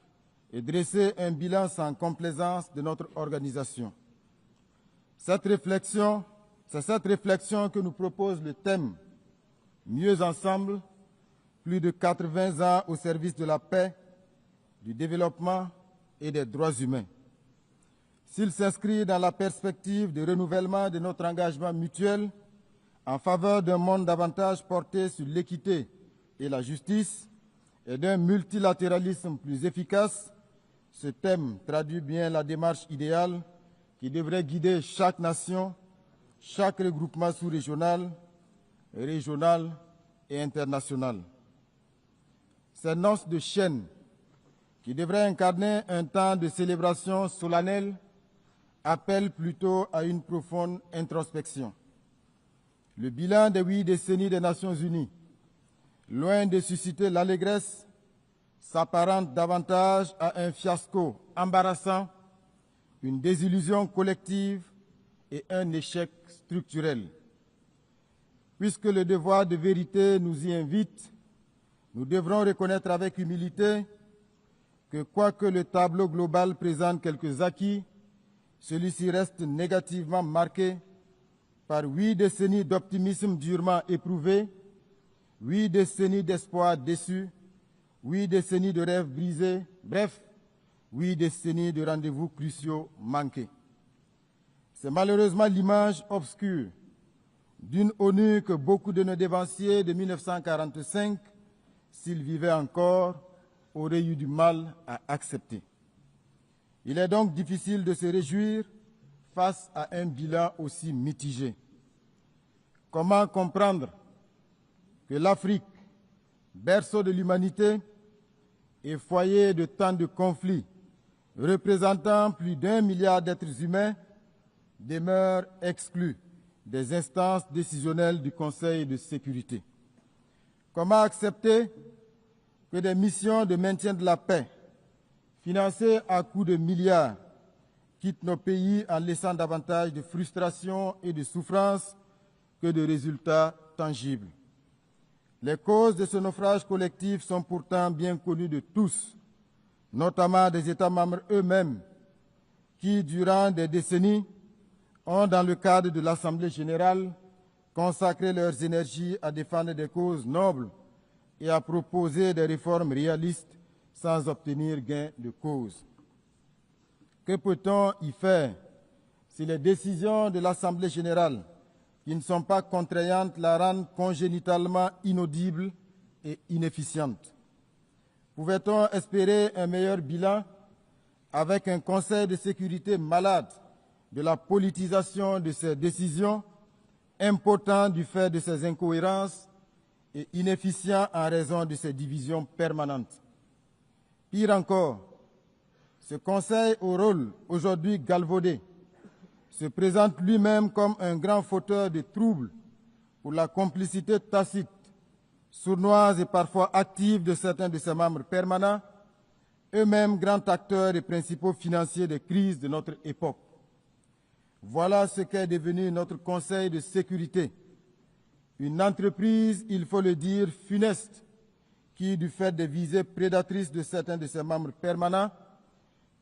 et dresser un bilan sans complaisance de notre organisation. C'est cette réflexion que nous propose le thème « Mieux ensemble, plus de 80 ans au service de la paix, du développement et des droits humains ». S'il s'inscrit dans la perspective de renouvellement de notre engagement mutuel en faveur d'un monde davantage porté sur l'équité et la justice et d'un multilatéralisme plus efficace, ce thème traduit bien la démarche idéale qui devrait guider chaque nation, chaque regroupement sous-régional, régional et international. Ces noces de chaîne qui devraient incarner un temps de célébration solennelle appellent plutôt à une profonde introspection. Le bilan des 8 décennies des Nations Unies, loin de susciter l'allégresse, s'apparente davantage à un fiasco embarrassant, une désillusion collective et un échec structurel. Puisque le devoir de vérité nous y invite, nous devrons reconnaître avec humilité que quoique le tableau global présente quelques acquis, celui-ci reste négativement marqué par 8 décennies d'optimisme durement éprouvé, 8 décennies d'espoir déçus, 8 décennies de rêves brisés, bref, 8 décennies de rendez-vous cruciaux manqués. C'est malheureusement l'image obscure d'une ONU que beaucoup de nos dévanciers de 1945, s'ils vivaient encore, auraient eu du mal à accepter. Il est donc difficile de se réjouir face à un bilan aussi mitigé. Comment comprendre que l'Afrique, berceau de l'humanité et foyer de tant de conflits, représentant plus d'1 milliard d'êtres humains, demeure exclue des instances décisionnelles du Conseil de sécurité? Comment accepter que des missions de maintien de la paix, financées à coups de milliards, quittent nos pays en laissant davantage de frustration et de souffrance que de résultats tangibles? Les causes de ce naufrage collectif sont pourtant bien connues de tous, notamment des États membres eux-mêmes, qui, durant des décennies, ont, dans le cadre de l'Assemblée générale, consacré leurs énergies à défendre des causes nobles et à proposer des réformes réalistes sans obtenir gain de cause. Que peut-on y faire si les décisions de l'Assemblée générale, qui ne sont pas contraignantes, la rendent congénitalement inaudible et inefficiente? Pouvait-on espérer un meilleur bilan avec un Conseil de sécurité malade de la politisation de ses décisions, impotent du fait de ses incohérences et inefficient en raison de ses divisions permanentes. Pire encore, ce Conseil au rôle aujourd'hui galvaudé se présente lui-même comme un grand fauteur de troubles pour la complicité tacite, sournoise et parfois active de certains de ses membres permanents, eux-mêmes grands acteurs et principaux financiers des crises de notre époque. Voilà ce qu'est devenu notre Conseil de sécurité. Une entreprise, il faut le dire, funeste, qui, du fait des visées prédatrices de certains de ses membres permanents,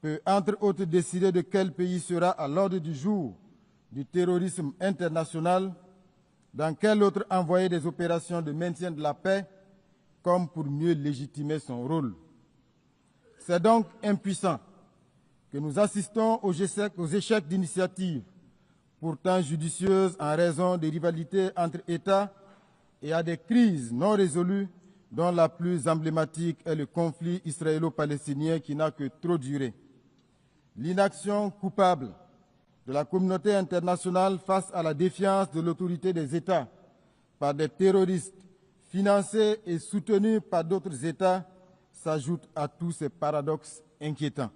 peut entre autres décider de quel pays sera à l'ordre du jour du terrorisme international, dans quel autre envoyer des opérations de maintien de la paix, comme pour mieux légitimer son rôle. C'est donc impuissant que nous assistons aux échecs d'initiatives, pourtant judicieuses en raison des rivalités entre États et à des crises non résolues, dont la plus emblématique est le conflit israélo-palestinien qui n'a que trop duré. L'inaction coupable de la communauté internationale face à la défiance de l'autorité des États par des terroristes financés et soutenus par d'autres États s'ajoute à tous ces paradoxes inquiétants.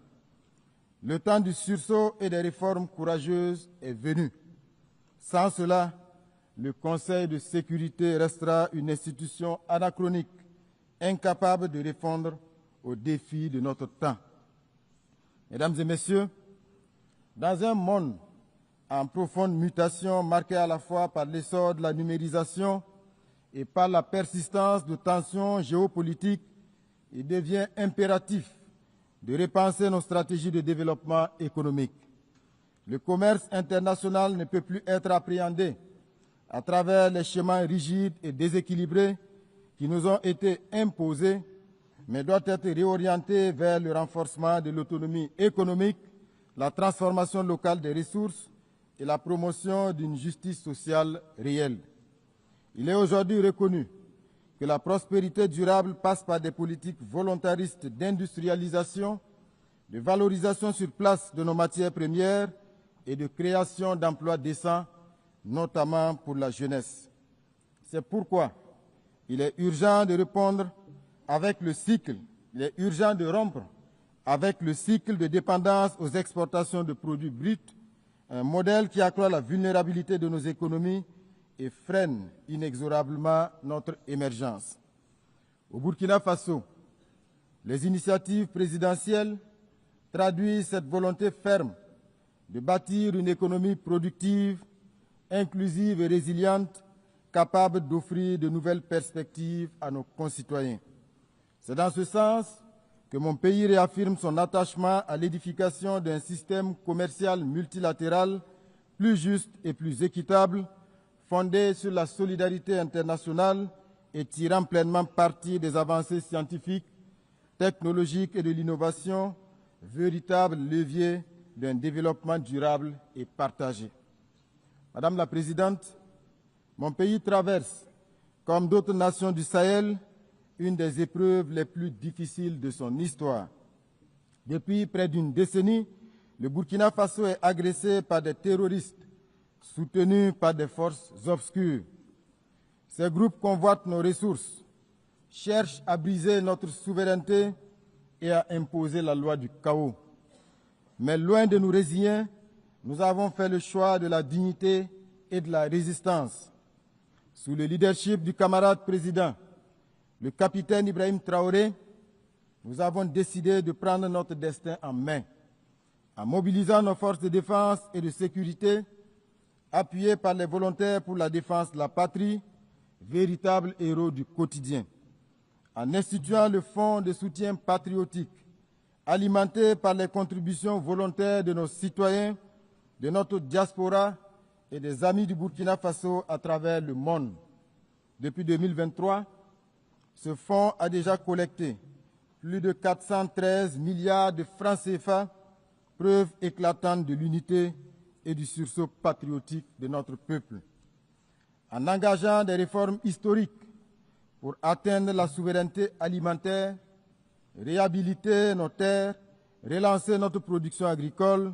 Le temps du sursaut et des réformes courageuses est venu. Sans cela, le Conseil de sécurité restera une institution anachronique, incapable de répondre aux défis de notre temps. Mesdames et messieurs, dans un monde en profonde mutation marqué à la fois par l'essor de la numérisation et par la persistance de tensions géopolitiques, il devient impératif de repenser nos stratégies de développement économique. Le commerce international ne peut plus être appréhendé à travers les schémas rigides et déséquilibrés qui nous ont été imposés, mais doit être réorienté vers le renforcement de l'autonomie économique, la transformation locale des ressources et la promotion d'une justice sociale réelle. Il est aujourd'hui reconnu que la prospérité durable passe par des politiques volontaristes d'industrialisation, de valorisation sur place de nos matières premières et de création d'emplois décents, notamment pour la jeunesse. C'est pourquoi il est urgent de répondre avec le cycle, il est urgent de rompre avec le cycle de dépendance aux exportations de produits bruts, un modèle qui accroît la vulnérabilité de nos économies et freine inexorablement notre émergence. Au Burkina Faso, les initiatives présidentielles traduisent cette volonté ferme de bâtir une économie productive, inclusive et résiliente, capable d'offrir de nouvelles perspectives à nos concitoyens. C'est dans ce sens que mon pays réaffirme son attachement à l'édification d'un système commercial multilatéral plus juste et plus équitable, fondé sur la solidarité internationale et tirant pleinement parti des avancées scientifiques, technologiques et de l'innovation, véritable levier d'un développement durable et partagé. Madame la Présidente, mon pays traverse, comme d'autres nations du Sahel, une des épreuves les plus difficiles de son histoire. Depuis près d'une décennie, le Burkina Faso est agressé par des terroristes soutenus par des forces obscures. Ces groupes convoitent nos ressources, cherchent à briser notre souveraineté et à imposer la loi du chaos. Mais loin de nous résigner, nous avons fait le choix de la dignité et de la résistance. Sous le leadership du camarade président, le capitaine Ibrahim Traoré, nous avons décidé de prendre notre destin en main, en mobilisant nos forces de défense et de sécurité, appuyés par les volontaires pour la défense de la patrie, véritables héros du quotidien, en instituant le fonds de soutien patriotique, alimenté par les contributions volontaires de nos citoyens, de notre diaspora et des amis du Burkina Faso à travers le monde. Depuis 2023, ce fonds a déjà collecté plus de 413 milliards de francs CFA, preuve éclatante de l'unité et du sursaut patriotique de notre peuple. En engageant des réformes historiques pour atteindre la souveraineté alimentaire, réhabiliter nos terres, relancer notre production agricole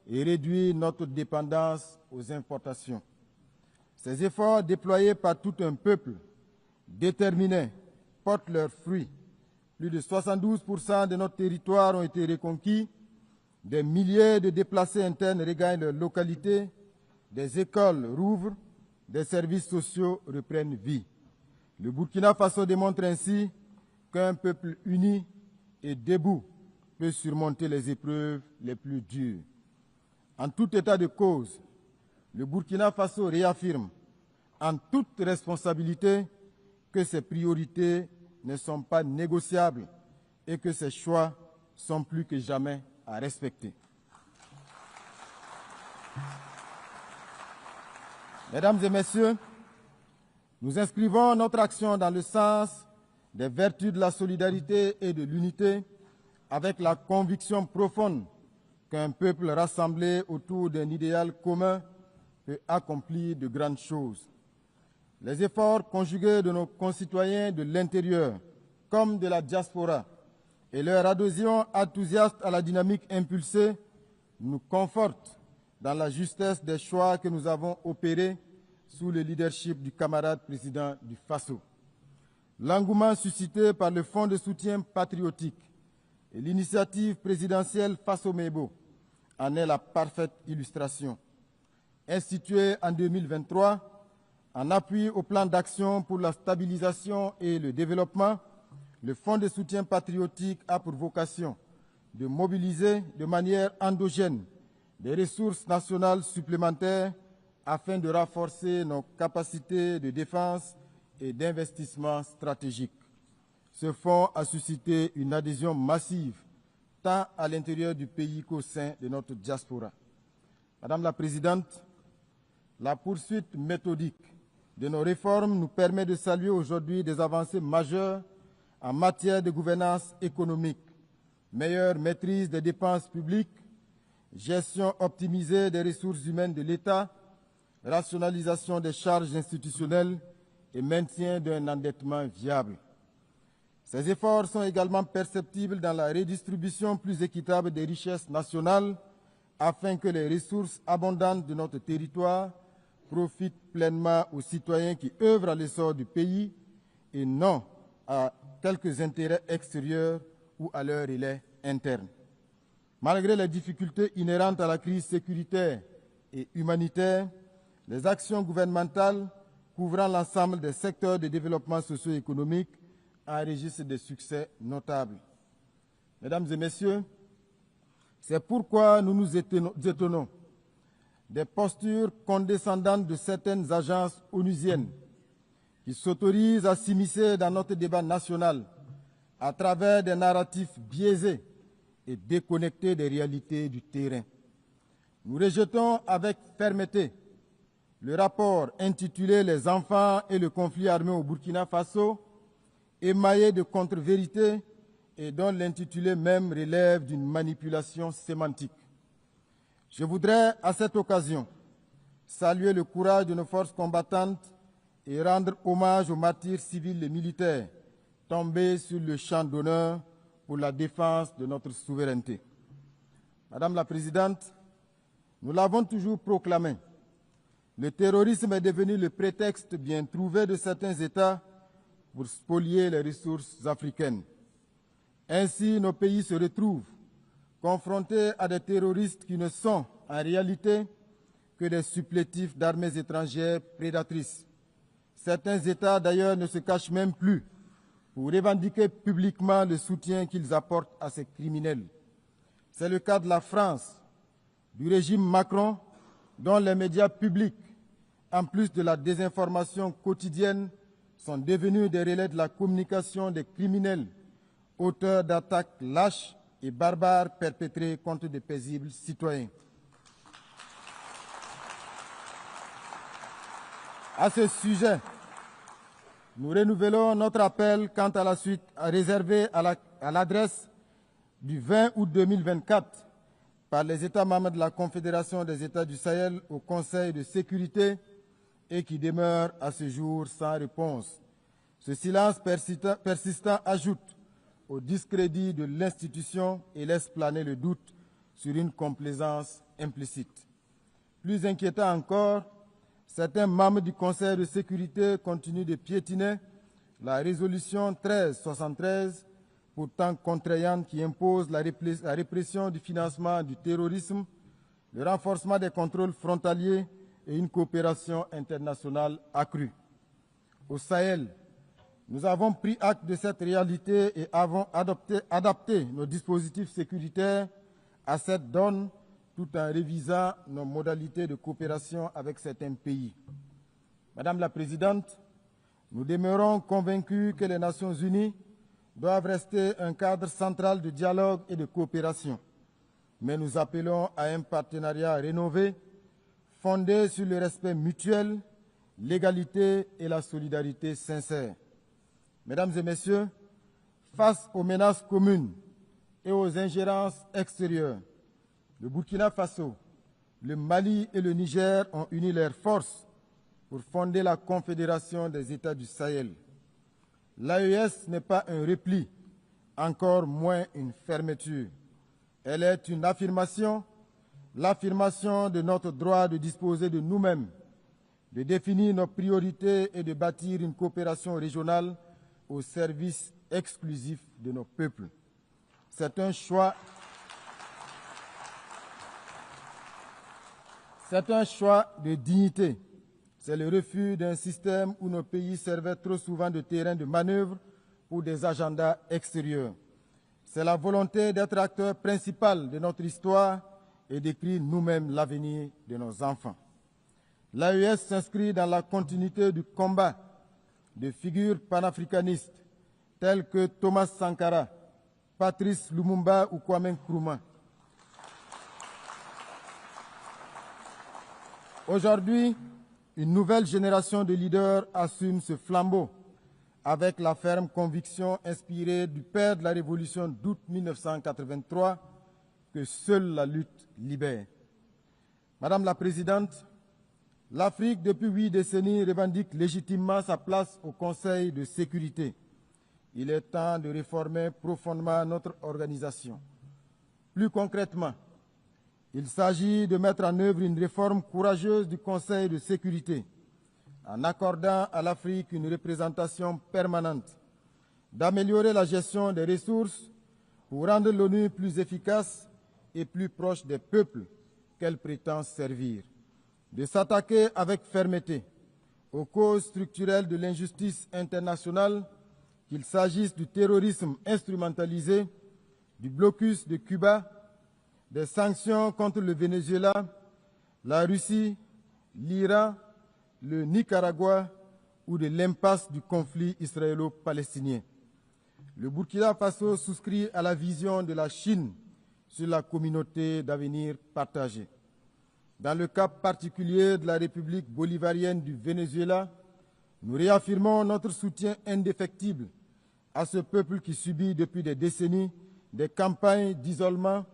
et réduire notre dépendance aux importations. Ces efforts déployés par tout un peuple déterminés portent leurs fruits. Plus de 72% de notre territoire ont été reconquis. Des milliers de déplacés internes regagnent leur localité. Des écoles rouvrent. Des services sociaux reprennent vie. Le Burkina Faso démontre ainsi qu'un peuple uni et debout peut surmonter les épreuves les plus dures. En tout état de cause, le Burkina Faso réaffirme en toute responsabilité que ses priorités ne sont pas négociables et que ses choix sont plus que jamais à respecter. Mesdames et messieurs, nous inscrivons notre action dans le sens des vertus de la solidarité et de l'unité avec la conviction profonde qu'un peuple rassemblé autour d'un idéal commun peut accomplir de grandes choses. Les efforts conjugués de nos concitoyens de l'intérieur comme de la diaspora et leur adhésion enthousiaste à la dynamique impulsée nous confortent dans la justesse des choix que nous avons opérés sous le leadership du camarade président du Faso. L'engouement suscité par le Fonds de soutien patriotique et l'initiative présidentielle Faso-Mebo en est la parfaite illustration. Institué en 2023, en appui au plan d'action pour la stabilisation et le développement, le Fonds de soutien patriotique a pour vocation de mobiliser de manière endogène des ressources nationales supplémentaires afin de renforcer nos capacités de défense et d'investissement stratégique. Ce fonds a suscité une adhésion massive, tant à l'intérieur du pays qu'au sein de notre diaspora. Madame la Présidente, la poursuite méthodique de nos réformes nous permet de saluer aujourd'hui des avancées majeures en matière de gouvernance économique, meilleure maîtrise des dépenses publiques, gestion optimisée des ressources humaines de l'État, rationalisation des charges institutionnelles et maintien d'un endettement viable. Ces efforts sont également perceptibles dans la redistribution plus équitable des richesses nationales afin que les ressources abondantes de notre territoire profitent pleinement aux citoyens qui œuvrent à l'essor du pays et non à quelques intérêts extérieurs ou à leur relais interne. Malgré les difficultés inhérentes à la crise sécuritaire et humanitaire, les actions gouvernementales couvrant l'ensemble des secteurs de développement socio-économique enregistrent des succès notables. Mesdames et messieurs, c'est pourquoi nous nous étonnons des postures condescendantes de certaines agences onusiennes qui s'autorisent à s'immiscer dans notre débat national à travers des narratifs biaisés et déconnectés des réalités du terrain. Nous rejetons avec fermeté le rapport intitulé « Les enfants et le conflit armé au Burkina Faso », émaillé de contre-vérités et dont l'intitulé même relève d'une manipulation sémantique. Je voudrais à cette occasion saluer le courage de nos forces combattantes et rendre hommage aux martyrs civils et militaires tombés sur le champ d'honneur pour la défense de notre souveraineté. Madame la Présidente, nous l'avons toujours proclamé, le terrorisme est devenu le prétexte bien trouvé de certains États pour spolier les ressources africaines. Ainsi, nos pays se retrouvent confrontés à des terroristes qui ne sont en réalité que des supplétifs d'armées étrangères prédatrices. Certains États, d'ailleurs, ne se cachent même plus pour revendiquer publiquement le soutien qu'ils apportent à ces criminels. C'est le cas de la France, du régime Macron, dont les médias publics, en plus de la désinformation quotidienne, sont devenus des relais de la communication des criminels, auteurs d'attaques lâches et barbares perpétrées contre de paisibles citoyens. À ce sujet, nous renouvelons notre appel quant à la suite réservée à l'adresse du 20 août 2024 par les États membres de la Confédération des États du Sahel au Conseil de sécurité et qui demeure à ce jour sans réponse. Ce silence persistant ajoute au discrédit de l'institution et laisse planer le doute sur une complaisance implicite. Plus inquiétant encore, certains membres du Conseil de sécurité continuent de piétiner la résolution 1373, pourtant contraignante, qui impose la répression du financement du terrorisme, le renforcement des contrôles frontaliers et une coopération internationale accrue. Au Sahel, nous avons pris acte de cette réalité et avons adapté nos dispositifs sécuritaires à cette donne tout en révisant nos modalités de coopération avec certains pays. Madame la Présidente, nous demeurons convaincus que les Nations Unies doivent rester un cadre central de dialogue et de coopération. Mais nous appelons à un partenariat rénové, fondé sur le respect mutuel, l'égalité et la solidarité sincère. Mesdames et Messieurs, face aux menaces communes et aux ingérences extérieures, le Burkina Faso, le Mali et le Niger ont uni leurs forces pour fonder la Confédération des États du Sahel. L'AES n'est pas un repli, encore moins une fermeture. Elle est une affirmation, l'affirmation de notre droit de disposer de nous-mêmes, de définir nos priorités et de bâtir une coopération régionale au service exclusif de nos peuples. C'est un choix de dignité. C'est le refus d'un système où nos pays servaient trop souvent de terrain de manœuvre pour des agendas extérieurs. C'est la volonté d'être acteur principal de notre histoire et d'écrire nous-mêmes l'avenir de nos enfants. L'AES s'inscrit dans la continuité du combat de figures panafricanistes telles que Thomas Sankara, Patrice Lumumba ou Kwame Nkrumah. Aujourd'hui, une nouvelle génération de leaders assume ce flambeau avec la ferme conviction inspirée du père de la Révolution d'août 1983 que seule la lutte libère. Madame la Présidente, l'Afrique, depuis 8 décennies, revendique légitimement sa place au Conseil de sécurité. Il est temps de réformer profondément notre organisation. Plus concrètement, il s'agit de mettre en œuvre une réforme courageuse du Conseil de sécurité, en accordant à l'Afrique une représentation permanente, d'améliorer la gestion des ressources pour rendre l'ONU plus efficace et plus proche des peuples qu'elle prétend servir, de s'attaquer avec fermeté aux causes structurelles de l'injustice internationale, qu'il s'agisse du terrorisme instrumentalisé, du blocus de Cuba, des sanctions contre le Venezuela, la Russie, l'Iran, le Nicaragua ou de l'impasse du conflit israélo-palestinien. Le Burkina Faso souscrit à la vision de la Chine sur la communauté d'avenir partagée. Dans le cas particulier de la République bolivarienne du Venezuela, nous réaffirmons notre soutien indéfectible à ce peuple qui subit depuis des décennies des campagnes d'isolement,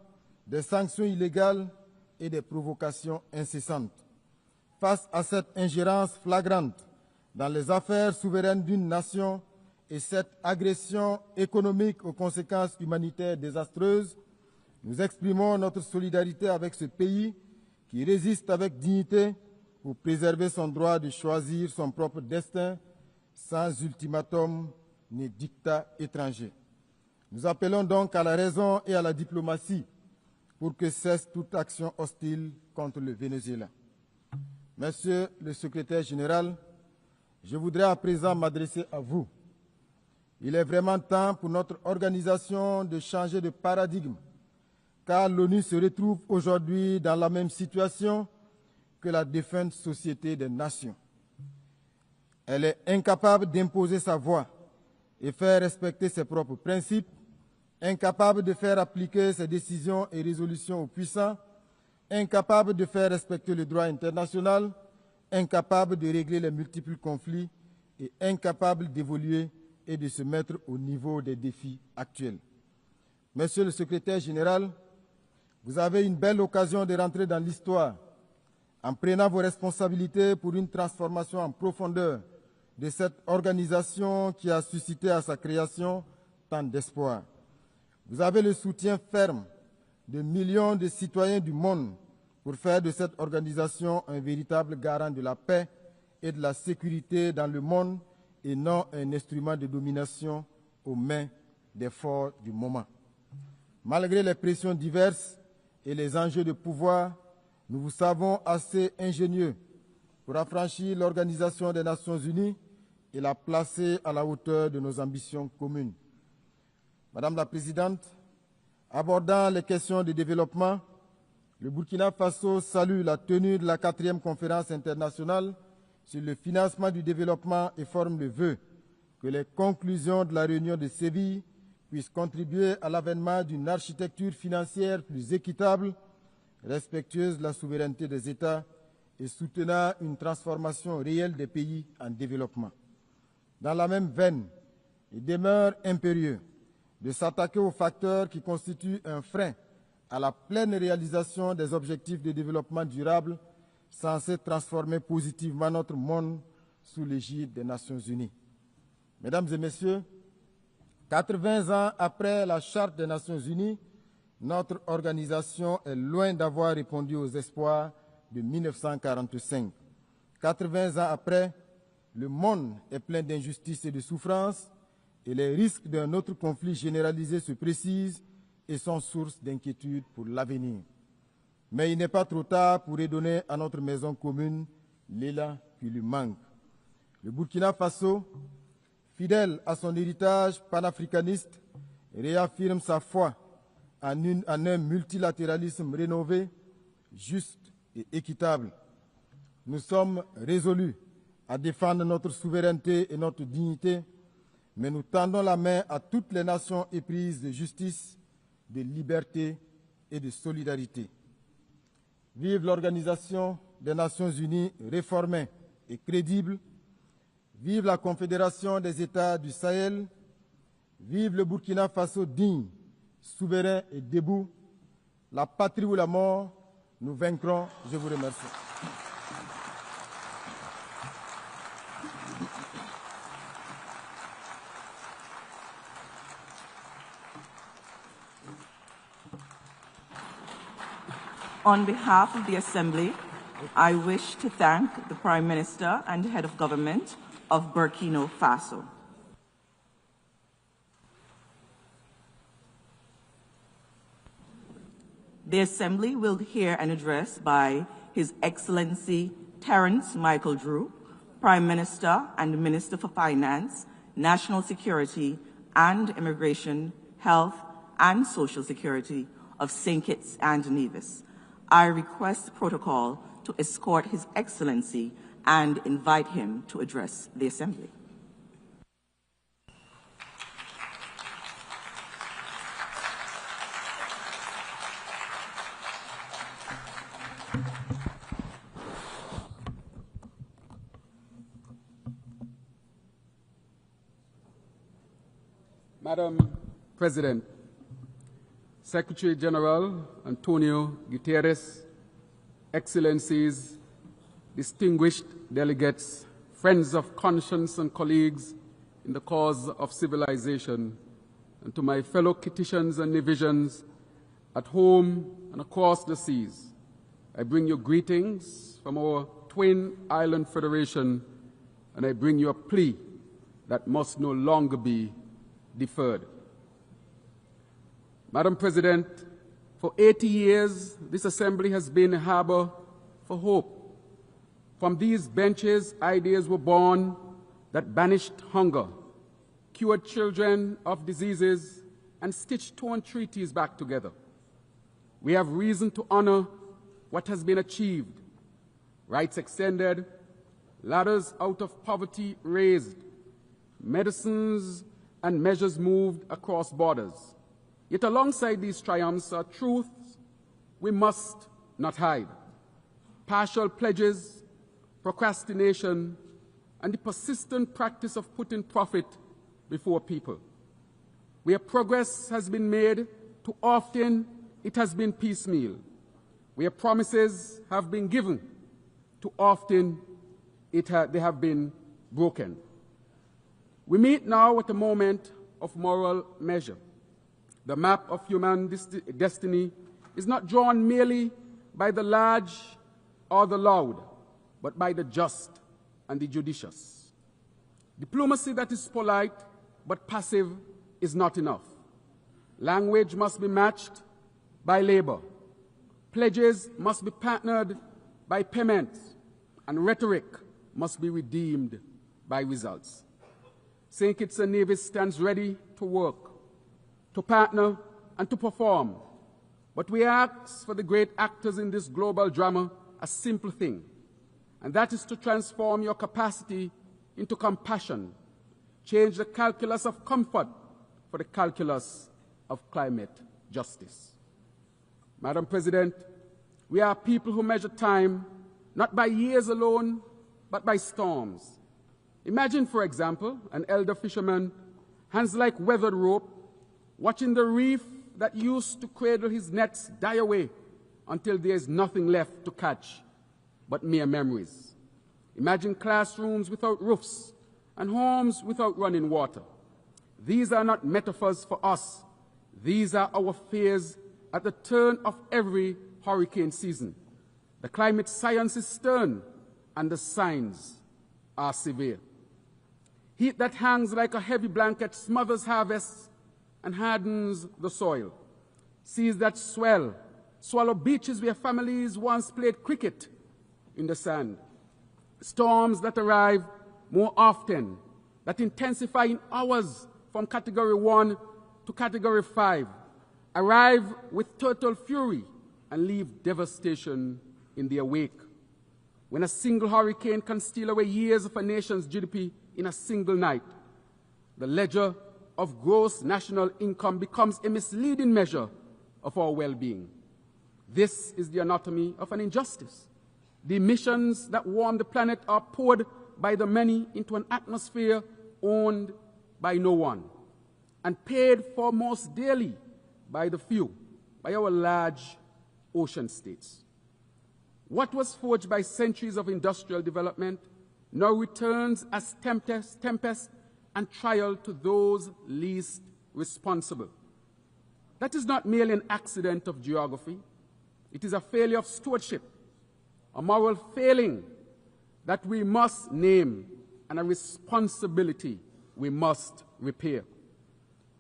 des sanctions illégales et des provocations incessantes. Face à cette ingérence flagrante dans les affaires souveraines d'une nation et cette agression économique aux conséquences humanitaires désastreuses, nous exprimons notre solidarité avec ce pays qui résiste avec dignité pour préserver son droit de choisir son propre destin sans ultimatum ni dictat étranger. Nous appelons donc à la raison et à la diplomatie pour que cesse toute action hostile contre le Venezuela. Monsieur le secrétaire général, je voudrais à présent m'adresser à vous. Il est vraiment temps pour notre organisation de changer de paradigme, car l'ONU se retrouve aujourd'hui dans la même situation que la défunte Société des Nations. Elle est incapable d'imposer sa voix et faire respecter ses propres principes, incapable de faire appliquer ses décisions et résolutions aux puissants, incapable de faire respecter le droit international, incapable de régler les multiples conflits et incapable d'évoluer et de se mettre au niveau des défis actuels. Monsieur le secrétaire général, vous avez une belle occasion de rentrer dans l'histoire en prenant vos responsabilités pour une transformation en profondeur de cette organisation qui a suscité à sa création tant d'espoir. Vous avez le soutien ferme de millions de citoyens du monde pour faire de cette organisation un véritable garant de la paix et de la sécurité dans le monde et non un instrument de domination aux mains des forts du moment. Malgré les pressions diverses et les enjeux de pouvoir, nous vous savons assez ingénieux pour affranchir l'Organisation des Nations Unies et la placer à la hauteur de nos ambitions communes. Madame la Présidente, abordant les questions de développement, le Burkina Faso salue la tenue de la 4e conférence internationale sur le financement du développement et forme le vœu que les conclusions de la réunion de Séville puissent contribuer à l'avènement d'une architecture financière plus équitable, respectueuse de la souveraineté des États et soutenant une transformation réelle des pays en développement. Dans la même veine, il demeure impérieux de s'attaquer aux facteurs qui constituent un frein à la pleine réalisation des objectifs de développement durable censés transformer positivement notre monde sous l'égide des Nations Unies. Mesdames et Messieurs, 80 ans après la Charte des Nations Unies, notre organisation est loin d'avoir répondu aux espoirs de 1945. 80 ans après, le monde est plein d'injustices et de souffrances et les risques d'un autre conflit généralisé se précisent et sont source d'inquiétude pour l'avenir. Mais il n'est pas trop tard pour redonner à notre maison commune l'élan qui lui manque. Le Burkina Faso, fidèle à son héritage panafricaniste, réaffirme sa foi en un multilatéralisme rénové, juste et équitable. Nous sommes résolus à défendre notre souveraineté et notre dignité, mais nous tendons la main à toutes les nations éprises de justice, de liberté et de solidarité. Vive l'Organisation des Nations Unies réformée et crédible. Vive la Confédération des États du Sahel. Vive le Burkina Faso digne, souverain et debout. La patrie ou la mort, nous vaincrons. Je vous remercie. On behalf of the Assembly, I wish to thank the Prime Minister and Head of Government of Burkina Faso. The Assembly will hear an address by His Excellency Terence Michael Drew, Prime Minister and Minister for Finance, National Security and Immigration, Health and Social Security of St. Kitts and Nevis. I request protocol to escort His Excellency and invite him to address the Assembly. Madam President, Secretary General Antonio Guterres, Excellencies, distinguished delegates, friends of conscience and colleagues in the cause of civilization, and to my fellow Kittitians and Nevisians at home and across the seas, I bring you greetings from our twin island federation, and I bring you a plea that must no longer be deferred. Madam President, for 80 years, this Assembly has been a harbor for hope. From these benches, ideas were born that banished hunger, cured children of diseases, and stitched torn treaties back together. We have reason to honor what has been achieved. Rights extended, ladders out of poverty raised, medicines and measures moved across borders. Yet alongside these triumphs are truths we must not hide. Partial pledges, procrastination, and the persistent practice of putting profit before people. Where progress has been made, too often it has been piecemeal. Where promises have been given, too often they have been broken. We meet now at a moment of moral measure. The map of human destiny is not drawn merely by the large or the loud, but by the just and the judicious. Diplomacy that is polite but passive is not enough. Language must be matched by labor. Pledges must be partnered by payments, and rhetoric must be redeemed by results. St. Kitts and Nevis stands ready to work, to partner, and to perform. But we ask for the great actors in this global drama a simple thing, and that is to transform your capacity into compassion, change the calculus of comfort for the calculus of climate justice. Madam President, we are people who measure time not by years alone, but by storms. Imagine, for example, an elder fisherman, hands like weathered rope, watching the reef that used to cradle his nets die away until there is nothing left to catch but mere memories. Imagine classrooms without roofs and homes without running water. These are not metaphors for us. These are our fears at the turn of every hurricane season. The climate science is stern and the signs are severe. Heat that hangs like a heavy blanket smothers harvests and hardens the soil. Seas that swell, swallow beaches where families once played cricket in the sand. Storms that arrive more often, that intensify in hours from Category 1 to Category 5, arrive with total fury and leave devastation in their wake. When a single hurricane can steal away years of a nation's GDP in a single night, the ledger of gross national income becomes a misleading measure of our well-being. This is the anatomy of an injustice. The emissions that warm the planet are poured by the many into an atmosphere owned by no one, and paid for most dearly by the few, by our large ocean states. What was forged by centuries of industrial development now returns as tempest and trial to those least responsible. That is not merely an accident of geography. It is a failure of stewardship, a moral failing that we must name, and a responsibility we must repair.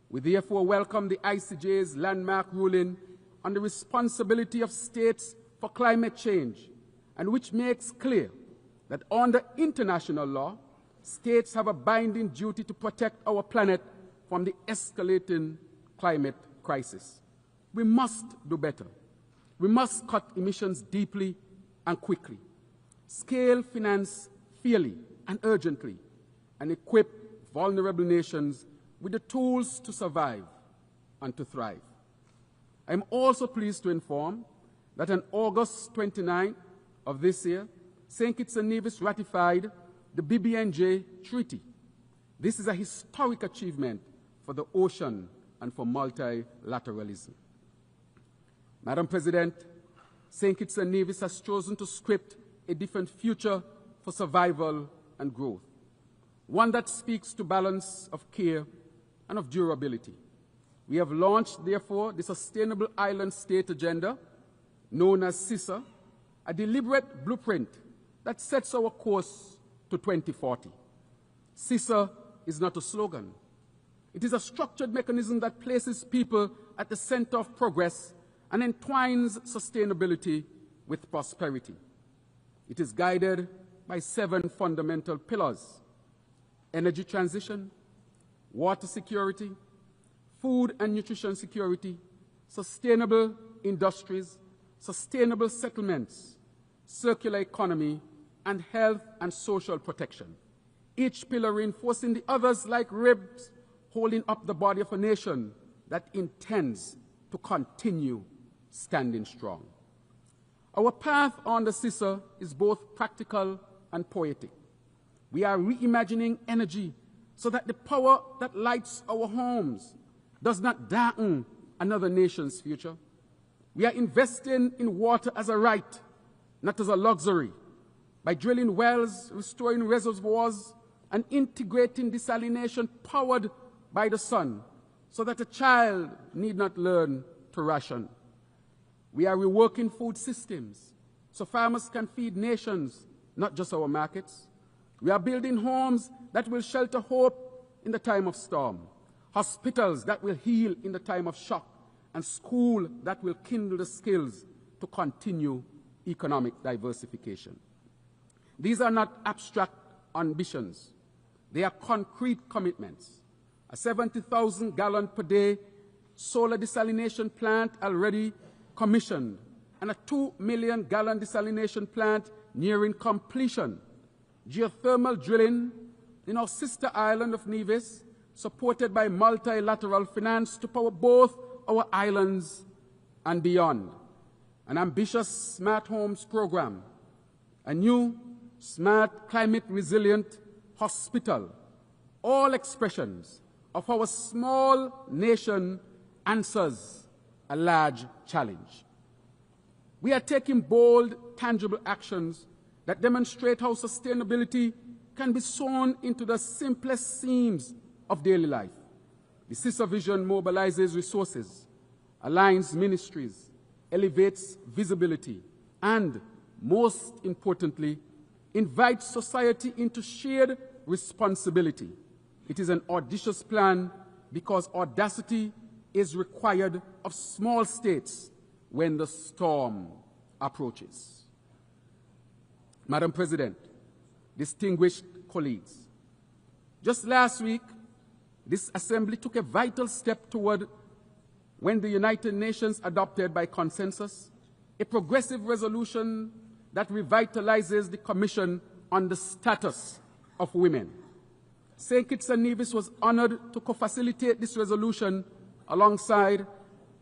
We therefore welcome the ICJ's landmark ruling on the responsibility of states for climate change, and which makes clear that under international law, states have a binding duty to protect our planet from the escalating climate crisis. We must do better. We must cut emissions deeply and quickly, scale finance fairly and urgently, and equip vulnerable nations with the tools to survive and to thrive. I am also pleased to inform that on August 29 of this year, St. Kitts and Nevis ratified the BBNJ Treaty. This is a historic achievement for the ocean and for multilateralism. Madam President, St. Kitts and Nevis has chosen to script a different future for survival and growth, one that speaks to balance of care and of durability. We have launched, therefore, the Sustainable Island State Agenda, known as CISA, a deliberate blueprint that sets our course to 2040. CISA is not a slogan. It is a structured mechanism that places people at the center of progress and entwines sustainability with prosperity. It is guided by 7 fundamental pillars: energy transition, water security, food and nutrition security, sustainable industries, sustainable settlements, circular economy, and health and social protection. Each pillar reinforcing the others like ribs holding up the body of a nation that intends to continue standing strong. Our path on the CISA is both practical and poetic. We are reimagining energy so that the power that lights our homes does not darken another nation's future. We are investing in water as a right, not as a luxury, by drilling wells, restoring reservoirs, and integrating desalination powered by the sun so that a child need not learn to ration. We are reworking food systems so farmers can feed nations, not just our markets. We are building homes that will shelter hope in the time of storm, hospitals that will heal in the time of shock, and schools that will kindle the skills to continue economic diversification. These are not abstract ambitions. They are concrete commitments. A 70,000 gallon per day solar desalination plant already commissioned, and a 2 million gallon desalination plant nearing completion. Geothermal drilling in our sister island of Nevis, supported by multilateral finance to power both our islands and beyond. An ambitious smart homes program, a new smart climate resilient hospital, all expressions of our small nation answers a large challenge. We are taking bold, tangible actions that demonstrate how sustainability can be sewn into the simplest seams of daily life. The CISA vision mobilizes resources, aligns ministries, elevates visibility, and, most importantly, invites society into shared responsibility. It is an audacious plan because audacity is required of small states when the storm approaches. Madam President, distinguished colleagues, just last week, this Assembly took a vital step toward when the United Nations adopted by consensus a progressive resolution that revitalizes the Commission on the Status of Women. St. Kitts and Nevis was honored to co-facilitate this resolution alongside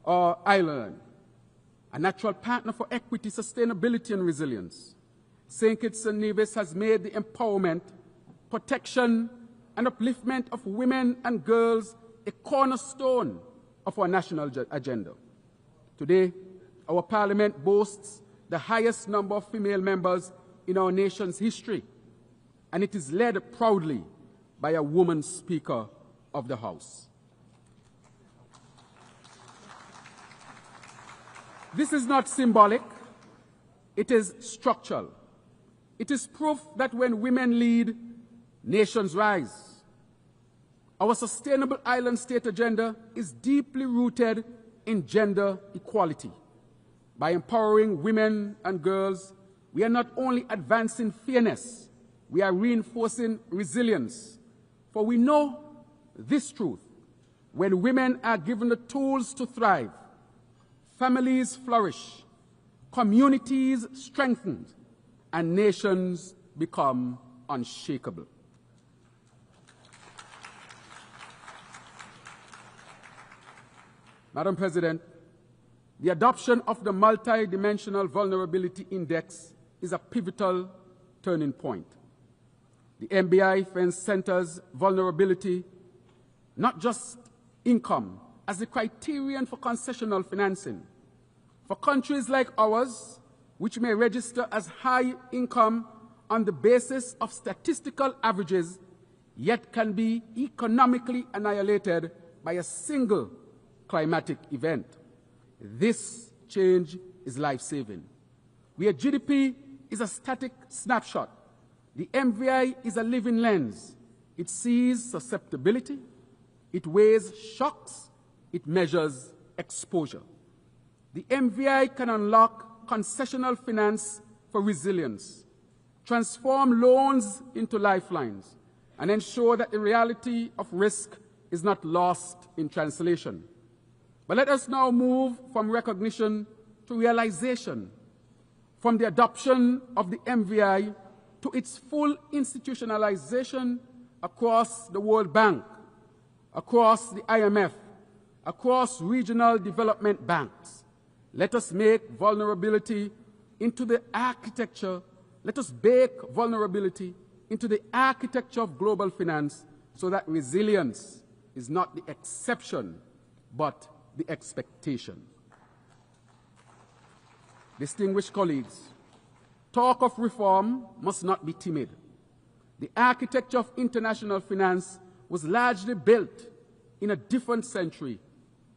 our island, a natural partner for equity, sustainability, and resilience. St. Kitts and Nevis has made the empowerment, protection, and upliftment of women and girls a cornerstone of our national agenda. Today, our parliament boasts the highest number of female members in our nation's history, and it is led proudly by a woman Speaker of the House. This is not symbolic, it is structural. It is proof that when women lead, nations rise. Our sustainable island state agenda is deeply rooted in gender equality. By empowering women and girls, we are not only advancing fairness, we are reinforcing resilience. For we know this truth: when women are given the tools to thrive, families flourish, communities strengthen, and nations become unshakable. Madam President, the adoption of the Multidimensional Vulnerability Index is a pivotal turning point. The MBI centers vulnerability, not just income, as the criterion for concessional financing. For countries like ours, which may register as high income on the basis of statistical averages, yet can be economically annihilated by a single climatic event. This change is life-saving. Where GDP is a static snapshot, the MVI is a living lens. It sees susceptibility, it weighs shocks, it measures exposure. The MVI can unlock concessional finance for resilience, transform loans into lifelines, and ensure that the reality of risk is not lost in translation. But let us now move from recognition to realization, from the adoption of the MVI to its full institutionalization across the World Bank, across the IMF, across regional development banks. Let us make vulnerability into the architecture, let us bake vulnerability into the architecture of global finance so that resilience is not the exception, but the expectation. Distinguished colleagues, talk of reform must not be timid. The architecture of international finance was largely built in a different century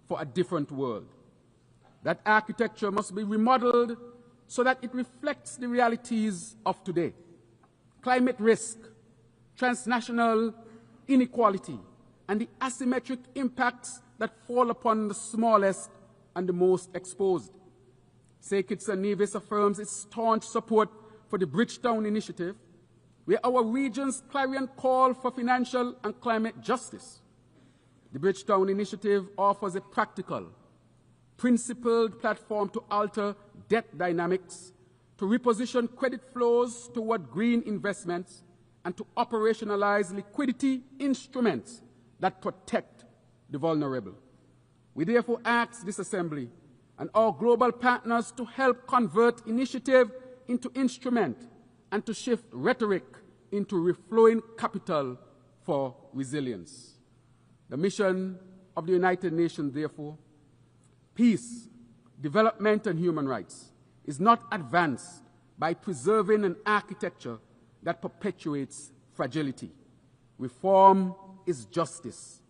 for a different world. That architecture must be remodeled so that it reflects the realities of today. Climate risk, transnational inequality, and the asymmetric impacts that fall upon the smallest and the most exposed. St. Kitts and Nevis affirms its staunch support for the Bridgetown Initiative, where our region's clarion call for financial and climate justice. The Bridgetown Initiative offers a practical, principled platform to alter debt dynamics, to reposition credit flows toward green investments, and to operationalize liquidity instruments that protect the vulnerable. We therefore ask this Assembly and our global partners to help convert initiative into instrument and to shift rhetoric into reflowing capital for resilience. The mission of the United Nations, therefore, peace, development, and human rights, is not advanced by preserving an architecture that perpetuates fragility. Reform is justice.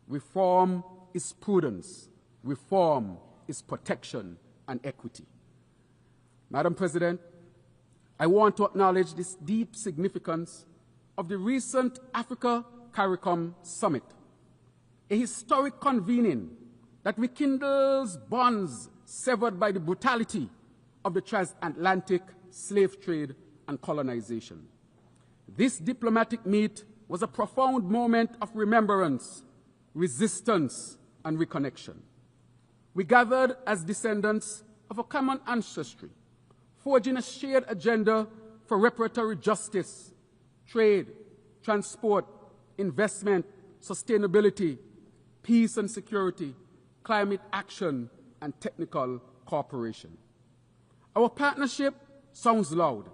Reform is prudence. Reform is protection and equity. Madam President, I want to acknowledge this deep significance of the recent Africa CARICOM Summit, a historic convening that rekindles bonds severed by the brutality of the transatlantic slave trade and colonization. This diplomatic meet was a profound moment of remembrance, resistance, and reconnection. We gathered as descendants of a common ancestry, forging a shared agenda for reparatory justice, trade, transport, investment, sustainability, peace and security, climate action, and technical cooperation. Our partnership sounds loud,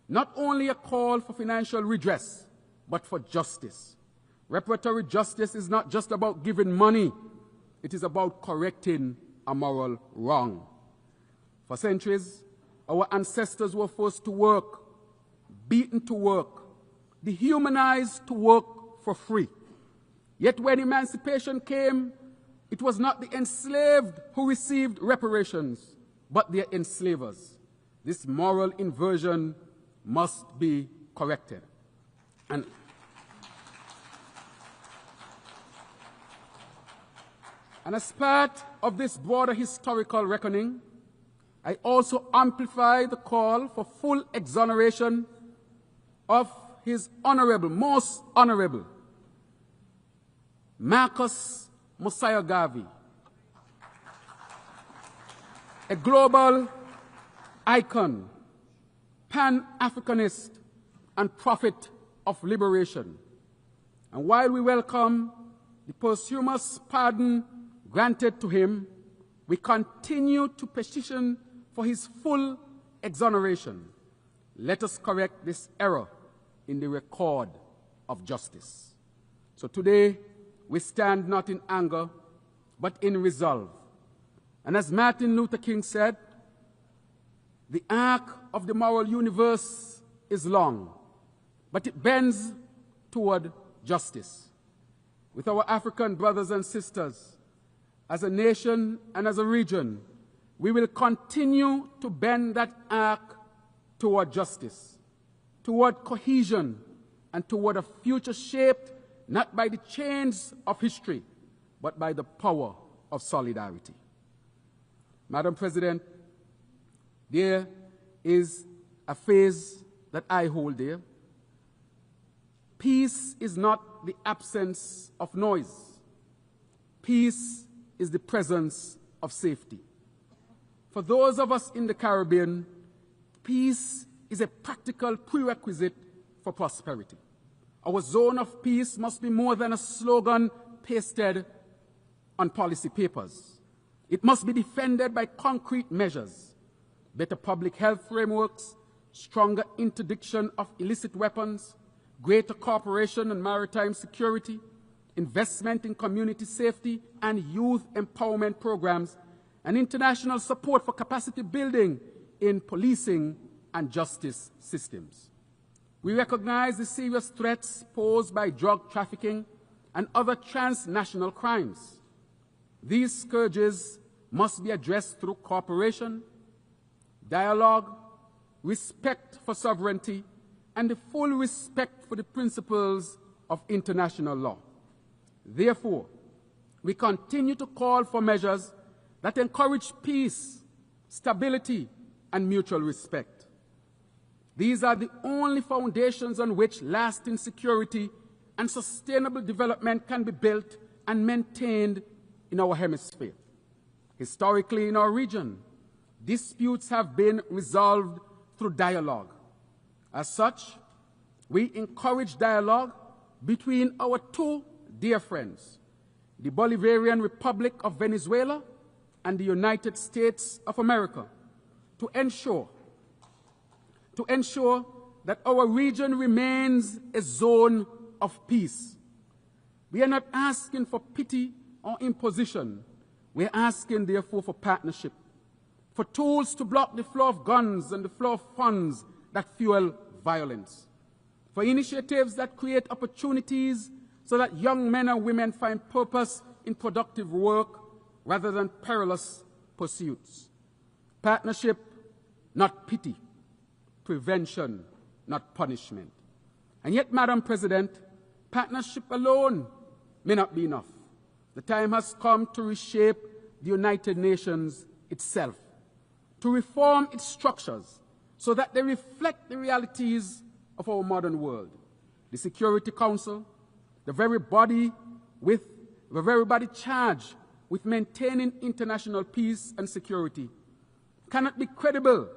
not only a call for financial redress, but for justice. Reparatory justice is not just about giving money, it is about correcting a moral wrong. For centuries, our ancestors were forced to work, beaten to work, dehumanized to work for free. Yet when emancipation came, it was not the enslaved who received reparations, but their enslavers. This moral inversion must be corrected. And as part of this broader historical reckoning, I also amplify the call for full exoneration of His Honorable, Most Honorable, Marcus Mosiah Garvey, a global icon, Pan-Africanist, and prophet of liberation. And while we welcome the posthumous pardon granted to him, we continue to petition for his full exoneration. Let us correct this error in the record of justice. So today, we stand not in anger, but in resolve. And as Martin Luther King said, the arc of the moral universe is long, but it bends toward justice. With our African brothers and sisters, as a nation and as a region, we will continue to bend that arc toward justice, toward cohesion, and toward a future shaped not by the chains of history, but by the power of solidarity. Madam President, there is a phrase that I hold dear. Peace is not the absence of noise. Peace is the presence of safety. For those of us in the Caribbean, peace is a practical prerequisite for prosperity. Our zone of peace must be more than a slogan pasted on policy papers. It must be defended by concrete measures, better public health frameworks, stronger interdiction of illicit weapons, greater cooperation on maritime security, investment in community safety and youth empowerment programs, and international support for capacity building in policing and justice systems. We recognize the serious threats posed by drug trafficking and other transnational crimes. These scourges must be addressed through cooperation, dialogue, respect for sovereignty, and the full respect for the principles of international law. Therefore, we continue to call for measures that encourage peace, stability, and mutual respect. These are the only foundations on which lasting security and sustainable development can be built and maintained in our hemisphere. Historically, in our region, disputes have been resolved through dialogue. As such, we encourage dialogue between our two dear friends, the Bolivarian Republic of Venezuela and the United States of America, to ensure that our region remains a zone of peace. We are not asking for pity or imposition. We are asking, therefore, for partnership, for tools to block the flow of guns and the flow of funds that fuel violence, for initiatives that create opportunities so that young men and women find purpose in productive work rather than perilous pursuits. Partnership, not pity. Prevention, not punishment. And yet, Madam President, partnership alone may not be enough. The time has come to reshape the United Nations itself, to reform its structures so that they reflect the realities of our modern world. The Security Council, the very body charged with maintaining international peace and security, cannot be credible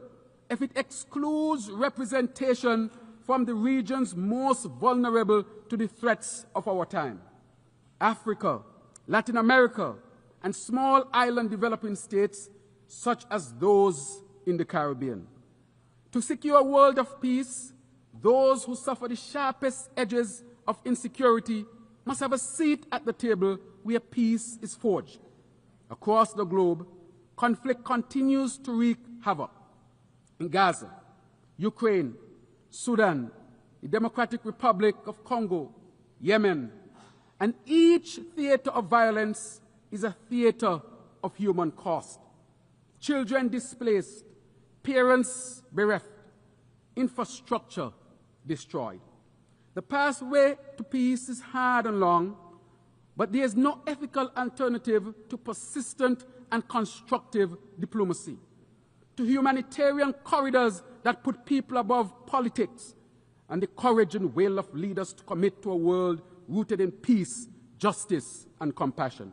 if it excludes representation from the regions most vulnerable to the threats of our time: Africa, Latin America, and small island developing states such as those in the Caribbean. To secure a world of peace, those who suffer the sharpest edges of insecurity must have a seat at the table where peace is forged. Across the globe, conflict continues to wreak havoc. In Gaza, Ukraine, Sudan, the Democratic Republic of Congo, Yemen, and each theater of violence is a theater of human cost. Children displaced, parents bereft, infrastructure destroyed. The pathway to peace is hard and long, but there is no ethical alternative to persistent and constructive diplomacy, to humanitarian corridors that put people above politics, and the courage and will of leaders to commit to a world rooted in peace, justice, and compassion.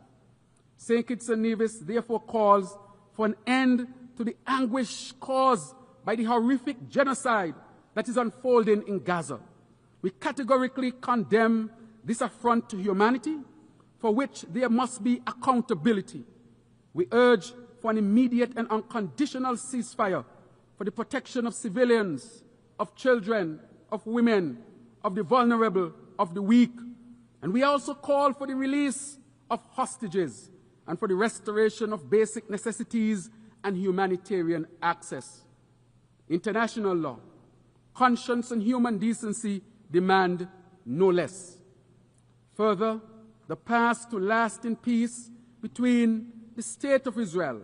St. Kitts and Nevis therefore calls for an end to the anguish caused by the horrific genocide that is unfolding in Gaza. We categorically condemn this affront to humanity, for which there must be accountability. We urge for an immediate and unconditional ceasefire for the protection of civilians, of children, of women, of the vulnerable, of the weak. And we also call for the release of hostages and for the restoration of basic necessities and humanitarian access. International law, conscience, and human decency demand no less. Further, the path to lasting peace between the State of Israel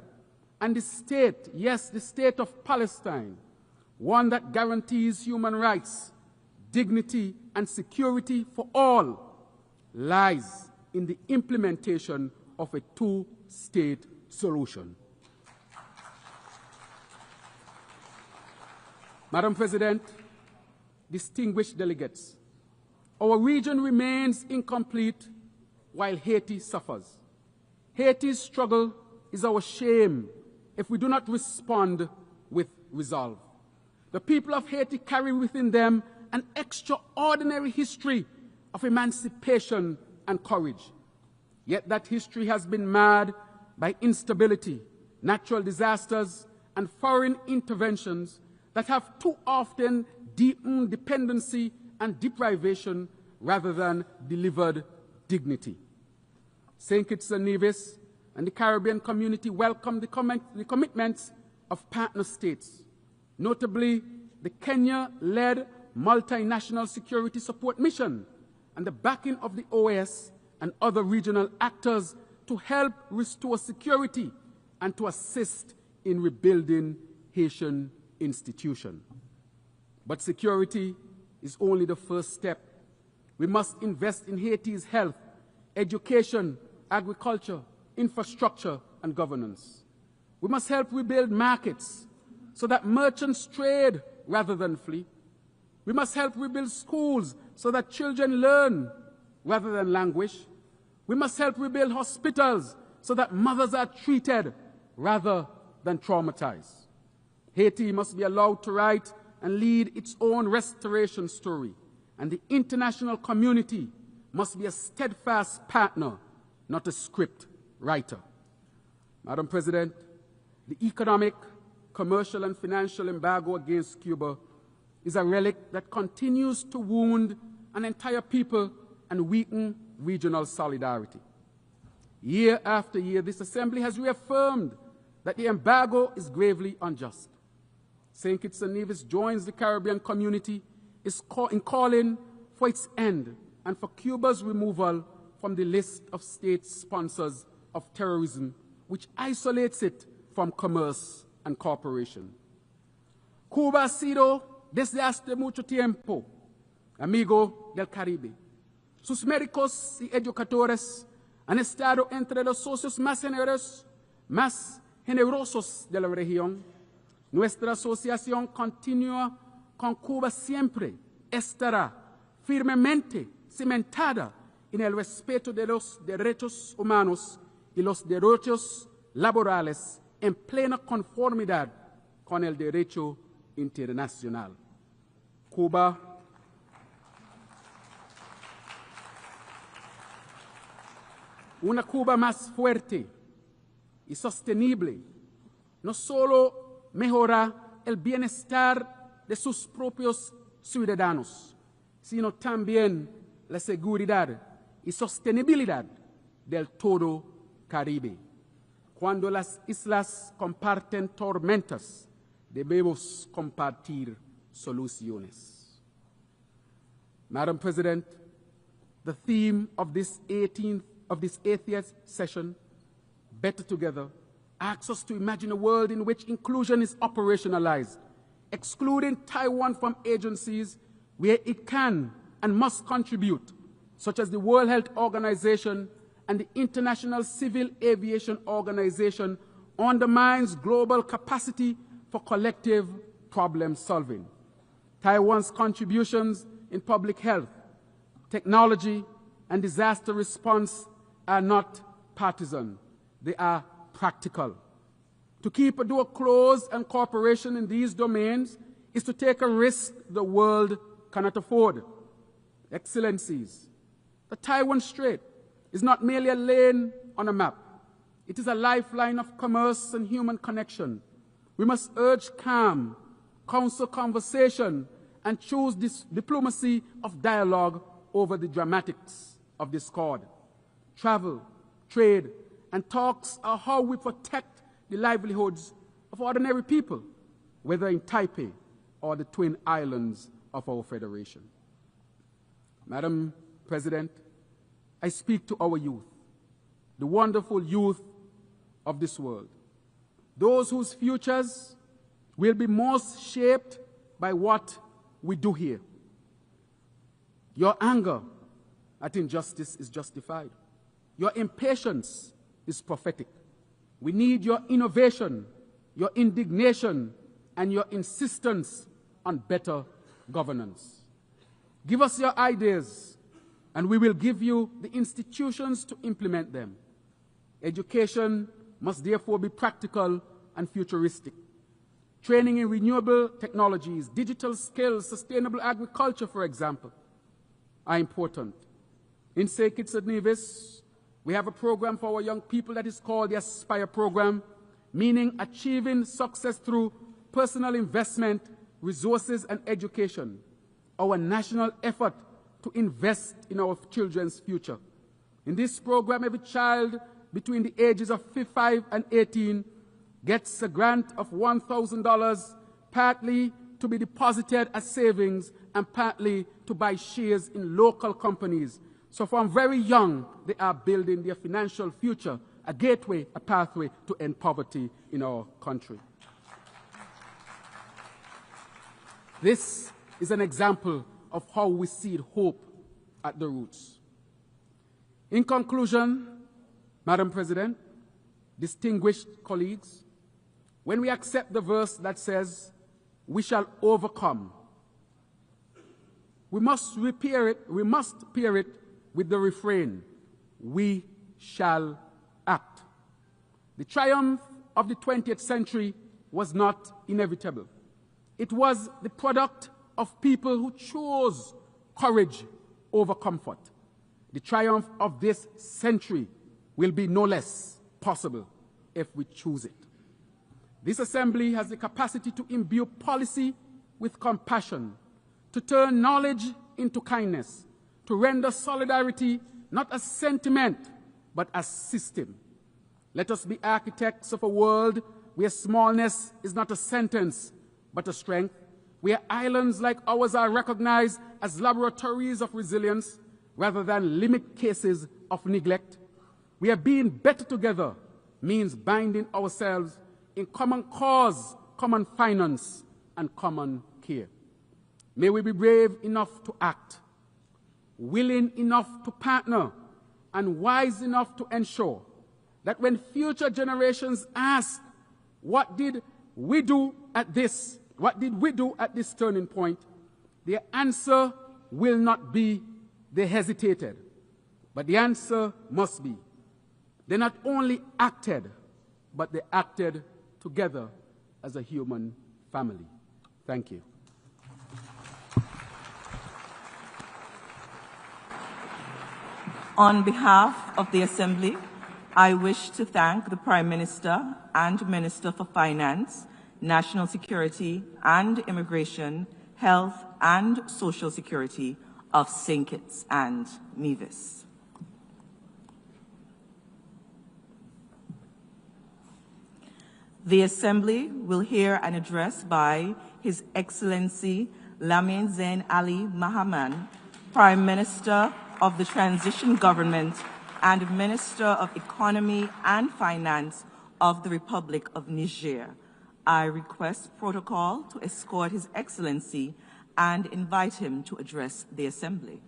and the state, yes, the State of Palestine, one that guarantees human rights, dignity, and security for all, lies in the implementation of a two-state solution. Madam President, distinguished delegates, our region remains incomplete while Haiti suffers. Haiti's struggle is our shame if we do not respond with resolve. The people of Haiti carry within them an extraordinary history of emancipation and courage. Yet that history has been marred by instability, natural disasters, and foreign interventions that have too often deepened dependency and deprivation rather than delivered dignity. St. Kitts and Nevis and the Caribbean community welcome the commitments of partner states, notably the Kenya-led multinational security support mission and the backing of the OAS and other regional actors to help restore security and to assist in rebuilding Haitian institutions. But security is only the first step. We must invest in Haiti's health, education, agriculture, infrastructure, and governance. We must help rebuild markets so that merchants trade rather than flee. We must help rebuild schools so that children learn rather than languish. We must help rebuild hospitals so that mothers are treated rather than traumatized. Haiti must be allowed to write and lead its own restoration story, and the international community must be a steadfast partner, not a script writer. Madam President, the economic, commercial, and financial embargo against Cuba is a relic that continues to wound an entire people and weaken regional solidarity. Year after year, this Assembly has reaffirmed that the embargo is gravely unjust. St. Kitts and Nevis joins the Caribbean community in calling for its end and for Cuba's removal from the list of state sponsors of terrorism, which isolates it from commerce and cooperation. Cuba ha sido desde hace mucho tiempo amigo del Caribe. Sus médicos y educadores han estado entre los socios más generosos de la región. Nuestra asociación continua con Cuba siempre estará firmemente cimentada en el respeto de los derechos humanos y los derechos laborales en plena conformidad con el derecho internacional. Una Cuba más fuerte y sostenible no solo mejora el bienestar de sus propios ciudadanos, sino también la seguridad y sostenibilidad del todo Caribe. Cuando las islas comparten tormentas, debemos compartir soluciones. Madam President, the theme of this 80th session, Better Together, asks us to imagine a world in which inclusion is operationalized, excluding Taiwan from agencies where it can and must contribute, such as the World Health Organization and the International Civil Aviation Organization, undermines global capacity for collective problem solving. Taiwan's contributions in public health, technology, and disaster response are not partisan. They are practical. To keep a door closed and cooperation in these domains is to take a risk the world cannot afford. Excellencies, the Taiwan Strait is not merely a lane on a map. It is a lifeline of commerce and human connection. We must urge calm, counsel conversation, and choose this diplomacy of dialogue over the dramatics of discord. Travel, trade, and talks are how we protect the livelihoods of ordinary people, whether in Taipei or the twin islands of our federation. Madam President, I speak to our youth, the wonderful youth of this world, those whose futures will be most shaped by what we do here. Your anger at injustice is justified. Your impatience is prophetic. We need your innovation, your indignation, and your insistence on better governance. Give us your ideas, and we will give you the institutions to implement them. Education must therefore be practical and futuristic. Training in renewable technologies, digital skills, sustainable agriculture, for example, are important. In St. Kitts and Nevis, we have a program for our young people that is called the Aspire Program, meaning achieving success through personal investment, resources, and education. Our national effort to invest in our children's future. In this program, every child between the ages of 5 and 18 gets a grant of $1,000, partly to be deposited as savings and partly to buy shares in local companies. So from very young, they are building their financial future, a gateway, a pathway to end poverty in our country. This is an example of how we seed hope at the roots. In conclusion, Madam President, distinguished colleagues, when we accept the verse that says, "We shall overcome," we must pair it with the refrain, "We shall act." The triumph of the 20th century was not inevitable. It was the product of people who chose courage over comfort. The triumph of this century will be no less possible if we choose it. This assembly has the capacity to imbue policy with compassion, to turn knowledge into kindness, to render solidarity not as sentiment, but as system. Let us be architects of a world where smallness is not a sentence, but a strength, where islands like ours are recognized as laboratories of resilience rather than limit cases of neglect, where being better together means binding ourselves in common cause, common finance, and common care. May we be brave enough to act, willing enough to partner, and wise enough to ensure that when future generations ask, what did we do at this turning point, their answer will not be they hesitated, but the answer must be they not only acted, but they acted together as a human family. Thank you. On behalf of the Assembly, I wish to thank the Prime Minister and Minister for Finance, National Security and Immigration, Health and Social Security of St. Kitts and Nevis. The Assembly will hear an address by His Excellency Lamin Zain Ali Mahaman, Prime Minister of the Transition Government and Minister of Economy and Finance of the Republic of Niger. I request protocol to escort His Excellency and invite him to address the Assembly.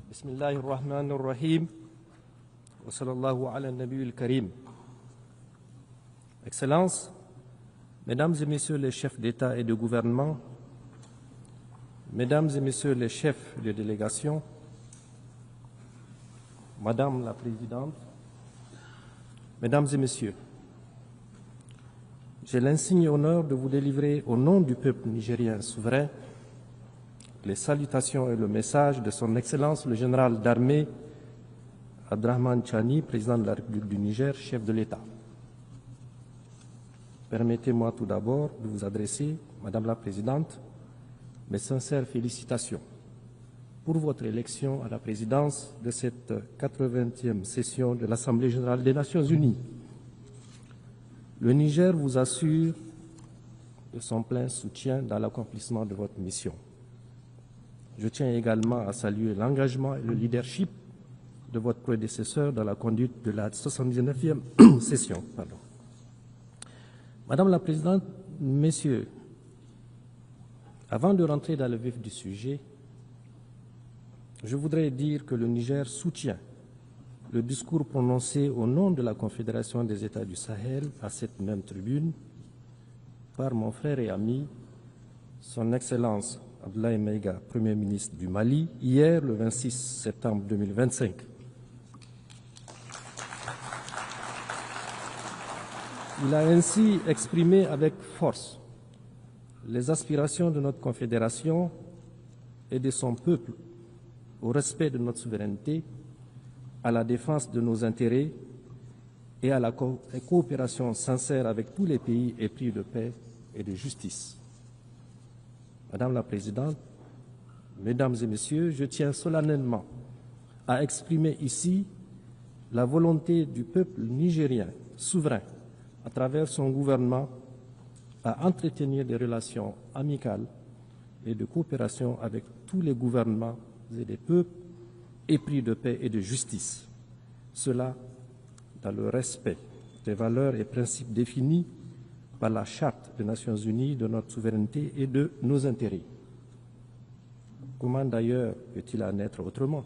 Bismillahir Rahmanir Rahim. Wa sallallahu ala nabiyil karim. Excellences, Mesdames et Messieurs les chefs d'État et de gouvernement, Mesdames et Messieurs les chefs de délégation, Madame la Présidente, Mesdames et Messieurs, j'ai l'insigne honneur de vous délivrer au nom du peuple nigérien souverain les salutations et le message de son Excellence le général d'armée Abdrahman Chani, président de la République du Niger, chef de l'État. Permettez-moi tout d'abord de vous adresser, Madame la Présidente, mes sincères félicitations pour votre élection à la présidence de cette 80e session de l'Assemblée générale des Nations unies. Le Niger vous assure de son plein soutien dans l'accomplissement de votre mission. Je tiens également à saluer l'engagement et le leadership de votre prédécesseur dans la conduite de la 79e session. Madame la Présidente, Messieurs, avant de rentrer dans le vif du sujet, je voudrais dire que le Niger soutient le discours prononcé au nom de la Confédération des États du Sahel à cette même tribune par mon frère et ami, son Excellence Abdoulaye Maïga, Premier ministre du Mali, hier le 26 septembre 2025. Il a ainsi exprimé avec force les aspirations de notre Confédération et de son peuple au respect de notre souveraineté, à la défense de nos intérêts et à la coopération sincère avec tous les pays épris de paix et de justice. Madame la Présidente, Mesdames et Messieurs, je tiens solennellement à exprimer ici la volonté du peuple nigérien souverain, à travers son gouvernement, à entretenir des relations amicales et de coopération avec tous les gouvernements et les peuples épris de paix et de justice. Cela dans le respect des valeurs et principes définis par la Charte des Nations Unies de notre souveraineté et de nos intérêts. Comment d'ailleurs peut-il en être autrement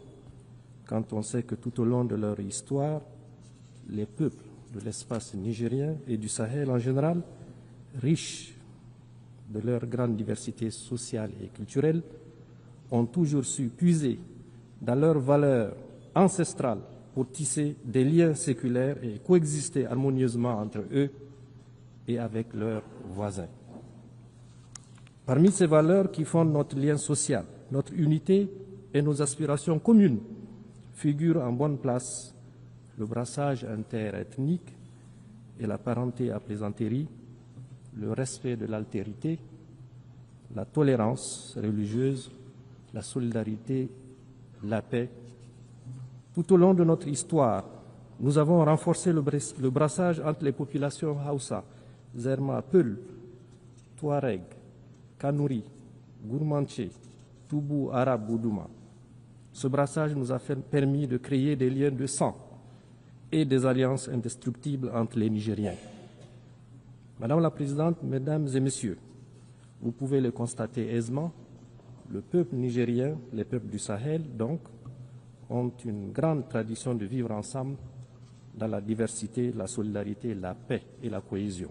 quand on sait que tout au long de leur histoire, les peuples de l'espace nigérien et du Sahel en général, riches de leur grande diversité sociale et culturelle, ont toujours su puiser dans leurs valeurs ancestrales pour tisser des liens séculaires et coexister harmonieusement entre eux et avec leurs voisins. Parmi ces valeurs qui fondent notre lien social, notre unité et nos aspirations communes, figurent en bonne place le brassage interethnique et la parenté à plaisanterie, le respect de l'altérité, la tolérance religieuse, la solidarité, la paix. Tout au long de notre histoire, nous avons renforcé le brassage entre les populations Hausa, Zerma, Peul, Touareg, Kanouri, Gourmanché, Toubou, Arabe, Boudouma. Ce brassage nous a permis de créer des liens de sang et des alliances indestructibles entre les Nigériens. Madame la Présidente, Mesdames et Messieurs, vous pouvez le constater aisément, le peuple nigérien, les peuples du Sahel, donc, ont une grande tradition de vivre ensemble dans la diversité, la solidarité, la paix et la cohésion.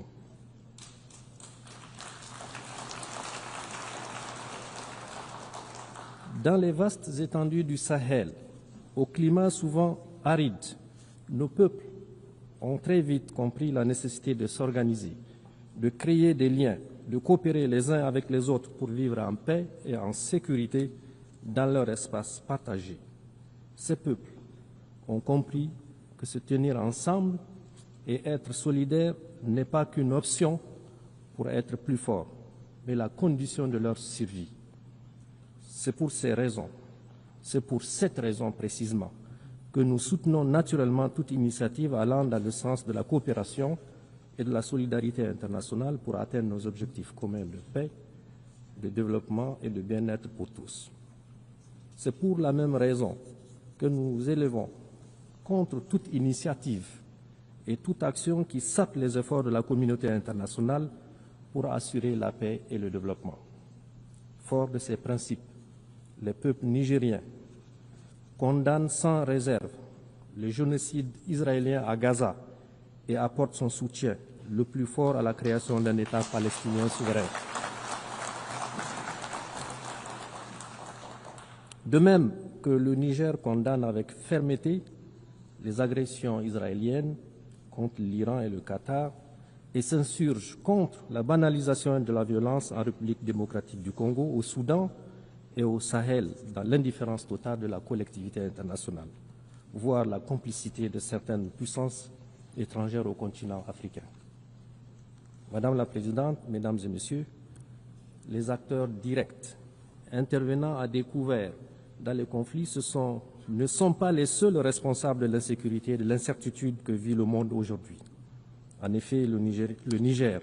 Dans les vastes étendues du Sahel, au climat souvent aride, nos peuples ont très vite compris la nécessité de s'organiser, de créer des liens, de coopérer les uns avec les autres pour vivre en paix et en sécurité dans leur espace partagé. Ces peuples ont compris que se tenir ensemble et être solidaires n'est pas qu'une option pour être plus fort, mais la condition de leur survie. C'est pour ces raisons, c'est pour cette raison précisément, que nous soutenons naturellement toute initiative allant dans le sens de la coopération et de la solidarité internationale pour atteindre nos objectifs communs de paix, de développement et de bien-être pour tous. C'est pour la même raison que nous élevons contre toute initiative et toute action qui sape les efforts de la communauté internationale pour assurer la paix et le développement. Fort de ces principes, les peuples nigériens condamnent sans réserve le génocide israélien à Gaza et apportent son soutien le plus fort à la création d'un État palestinien souverain. De même que le Niger condamne avec fermeté les agressions israéliennes contre l'Iran et le Qatar et s'insurge contre la banalisation de la violence en République démocratique du Congo, au Soudan et au Sahel, dans l'indifférence totale de la collectivité internationale, voire la complicité de certaines puissances étrangères au continent africain. Madame la Présidente, Mesdames et Messieurs, les acteurs directs intervenant à découvert dans les conflits ne sont pas les seuls responsables de l'insécurité et de l'incertitude que vit le monde aujourd'hui. En effet, le Niger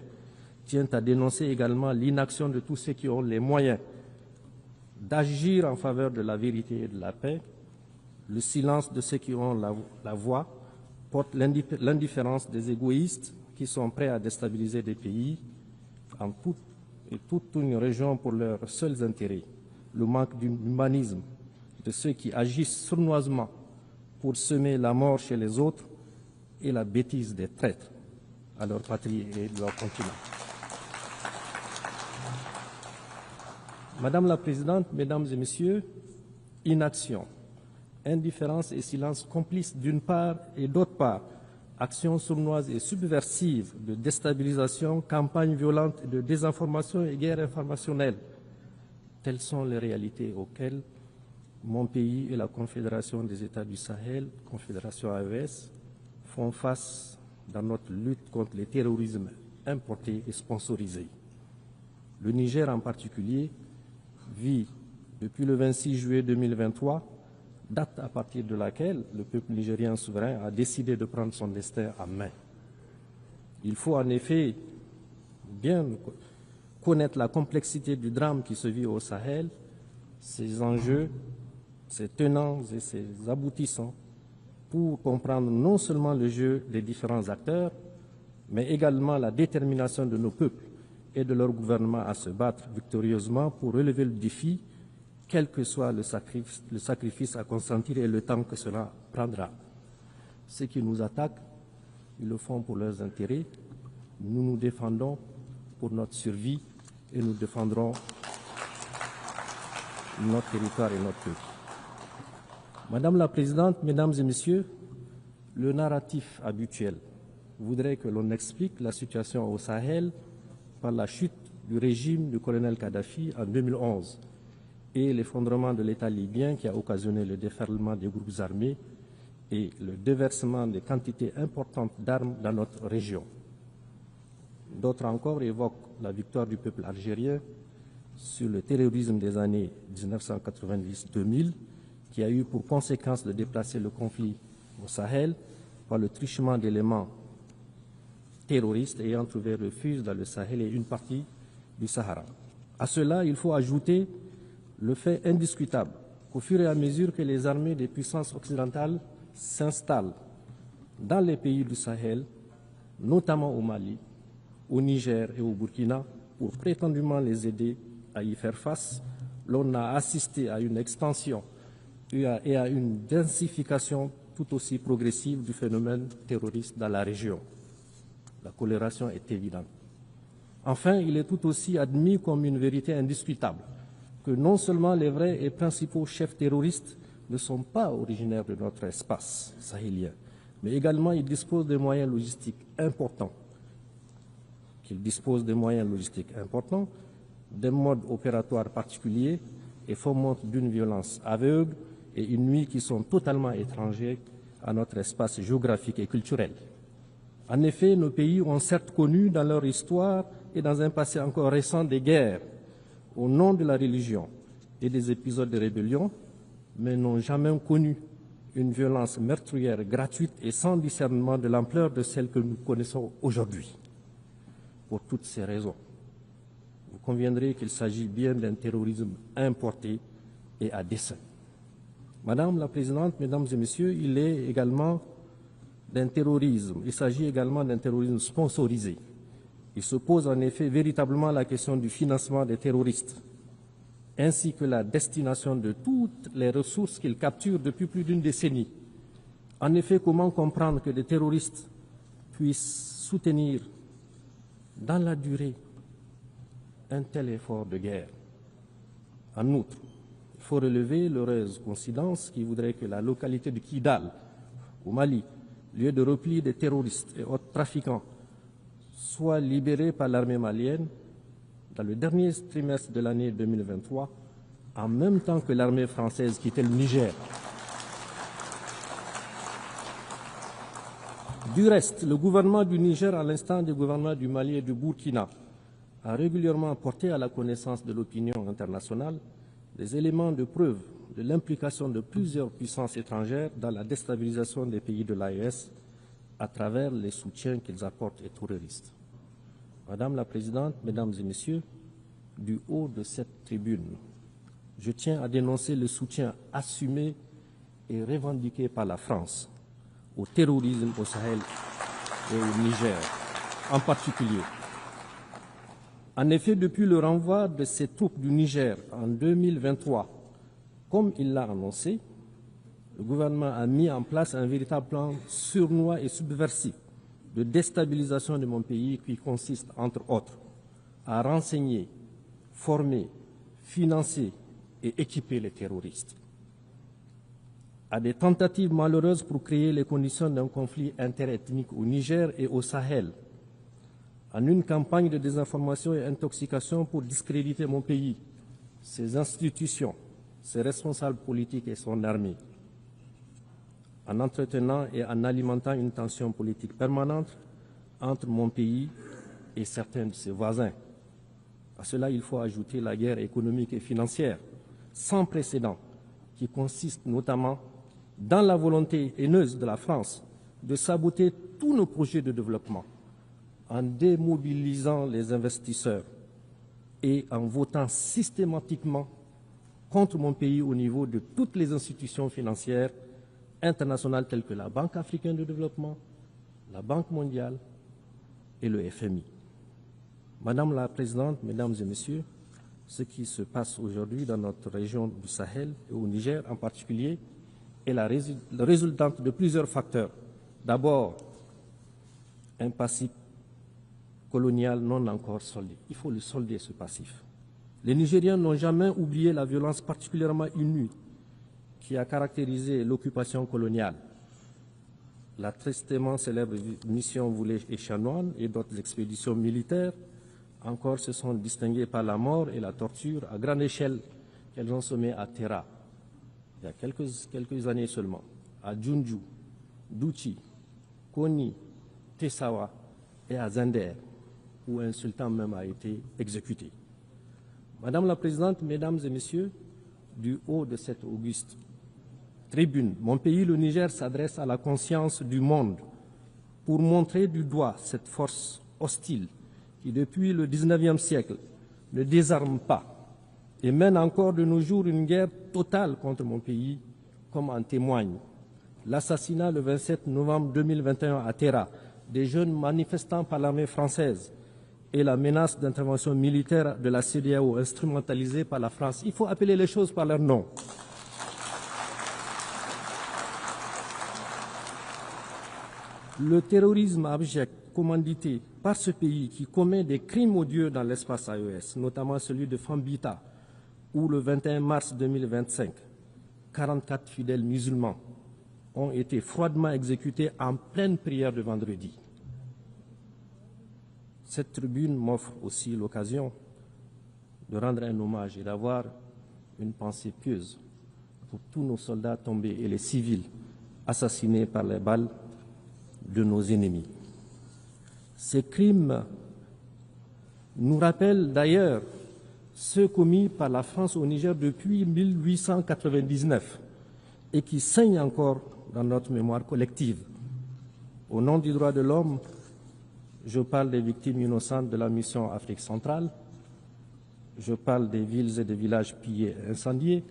tient à dénoncer également l'inaction de tous ceux qui ont les moyens d'agir en faveur de la vérité et de la paix. Le silence de ceux qui ont la voix porte l'indifférence des égoïstes qui sont prêts à déstabiliser des pays en toute une région pour leurs seuls intérêts. Le manque d'humanisme de ceux qui agissent sournoisement pour semer la mort chez les autres et la bêtise des traîtres à leur patrie et leur continent. Madame la Présidente, Mesdames et Messieurs, inaction, indifférence et silence complices d'une part et d'autre part, actions sournoises et subversives de déstabilisation, campagnes violentes de désinformation et guerre informationnelle. Telles sont les réalités auxquelles mon pays et la Confédération des États du Sahel, Confédération AES, font face dans notre lutte contre le terrorisme importé et sponsorisé. Le Niger en particulier vit depuis le 26 juillet 2023, date à partir de laquelle le peuple nigérien souverain a décidé de prendre son destin en main. Il faut en effet bien connaître la complexité du drame qui se vit au Sahel, ses enjeux, ses tenants et ses aboutissants pour comprendre non seulement le jeu des différents acteurs, mais également la détermination de nos peuples et de leur gouvernement à se battre victorieusement pour relever le défi, quel que soit le sacrifice à consentir et le temps que cela prendra. Ceux qui nous attaquent, ils le font pour leurs intérêts. Nous nous défendons pour notre survie et nous défendrons notre territoire et notre peuple. Madame la Présidente, Mesdames et Messieurs, le narratif habituel voudrait que l'on explique la situation au Sahel par la chute du régime du colonel Kadhafi en 2011 et l'effondrement de l'État libyen qui a occasionné le déferlement des groupes armés et le déversement de quantités importantes d'armes dans notre région. D'autres encore évoquent la victoire du peuple algérien sur le terrorisme des années 1990-2000 qui a eu pour conséquence de déplacer le conflit au Sahel par le truchement d'éléments terroristes ayant trouvé refuge dans le Sahel et une partie du Sahara. À cela, il faut ajouter le fait indiscutable qu'au fur et à mesure que les armées des puissances occidentales s'installent dans les pays du Sahel, notamment au Mali, au Niger et au Burkina, pour prétendument les aider à y faire face, l'on a assisté à une expansion et à une densification tout aussi progressive du phénomène terroriste dans la région. La corrélation est évidente. Enfin, il est tout aussi admis comme une vérité indiscutable que non seulement les vrais et principaux chefs terroristes ne sont pas originaires de notre espace sahélien, mais également ils disposent de moyens logistiques importants, des modes opératoires particuliers et fomentent d'une violence aveugle et une nuit qui sont totalement étrangers à notre espace géographique et culturel. En effet, nos pays ont certes connu dans leur histoire et dans un passé encore récent des guerres au nom de la religion et des épisodes de rébellion, mais n'ont jamais connu une violence meurtrière gratuite et sans discernement de l'ampleur de celle que nous connaissons aujourd'hui. Pour toutes ces raisons, vous conviendrez qu'il s'agit bien d'un terrorisme importé et à dessein. Madame la Présidente, Mesdames et Messieurs, il s'agit également d'un terrorisme sponsorisé. Il se pose en effet véritablement la question du financement des terroristes, ainsi que la destination de toutes les ressources qu'ils capturent depuis plus d'une décennie. En effet, comment comprendre que des terroristes puissent soutenir dans la durée un tel effort de guerre? En outre, il faut relever l'heureuse coïncidence qui voudrait que la localité de Kidal, au Mali, lieu de repli des terroristes et autres trafiquants, soit libérée par l'armée malienne dans le dernier trimestre de l'année 2023, en même temps que l'armée française quittait le Niger. Du reste, le gouvernement du Niger, à l'instar du gouvernement du Mali et du Burkina, a régulièrement porté à la connaissance de l'opinion internationale des éléments de preuve de l'implication de plusieurs puissances étrangères dans la déstabilisation des pays de l'AES à travers les soutiens qu'ils apportent aux terroristes. Madame la Présidente, Mesdames et Messieurs, du haut de cette tribune, je tiens à dénoncer le soutien assumé et revendiqué par la France au terrorisme au Sahel et au Niger en particulier. En effet, depuis le renvoi de ces troupes du Niger en 2023, comme il l'a annoncé, le gouvernement a mis en place un véritable plan sournois et subversif de déstabilisation de mon pays qui consiste, entre autres, à renseigner, former, financer et équiper les terroristes. À des tentatives malheureuses pour créer les conditions d'un conflit interethnique au Niger et au Sahel, en une campagne de désinformation et intoxication pour discréditer mon pays, ses institutions, ses responsables politiques et son armée, en entretenant et en alimentant une tension politique permanente entre mon pays et certains de ses voisins. À cela, il faut ajouter la guerre économique et financière sans précédent qui consiste notamment dans la volonté haineuse de la France de saboter tous nos projets de développement en démobilisant les investisseurs et en votant systématiquement contre mon pays au niveau de toutes les institutions financières internationales telles que la Banque africaine de développement, la Banque mondiale et le FMI. Madame la Présidente, Mesdames et Messieurs, ce qui se passe aujourd'hui dans notre région du Sahel et au Niger en particulier est la résultante de plusieurs facteurs. D'abord, un passif colonial non encore soldé. Il faut le solder, ce passif. Les Nigériens n'ont jamais oublié la violence particulièrement inouïe qui a caractérisé l'occupation coloniale. La tristement célèbre mission Voulé et Chanoine et d'autres expéditions militaires encore se sont distinguées par la mort et la torture à grande échelle qu'elles ont semé à Terra, il y a quelques années seulement, à Djoundjou, Douchi, Koni, Tessawa et à Zender, où un sultan même a été exécuté. Madame la Présidente, Mesdames et Messieurs, du haut de cette auguste tribune, mon pays, le Niger, s'adresse à la conscience du monde pour montrer du doigt cette force hostile qui, depuis le XIXe siècle, ne désarme pas et mène encore de nos jours une guerre totale contre mon pays, comme en témoigne l'assassinat le 27 novembre 2021 à Terra des jeunes manifestants par l'armée française et la menace d'intervention militaire de la CEDEAO instrumentalisée par la France. Il faut appeler les choses par leur nom. Le terrorisme abject commandité par ce pays qui commet des crimes odieux dans l'espace AES, notamment celui de Fambita, où le 21 mars 2025, 44 fidèles musulmans ont été froidement exécutés en pleine prière de vendredi. Cette tribune m'offre aussi l'occasion de rendre un hommage et d'avoir une pensée pieuse pour tous nos soldats tombés et les civils assassinés par les balles de nos ennemis. Ces crimes nous rappellent d'ailleurs ceux commis par la France au Niger depuis 1899 et qui saignent encore dans notre mémoire collective. Au nom du droit de l'homme, je parle des victimes innocentes de la mission Afrique centrale, je parle des villes et des villages pillés et incendiés,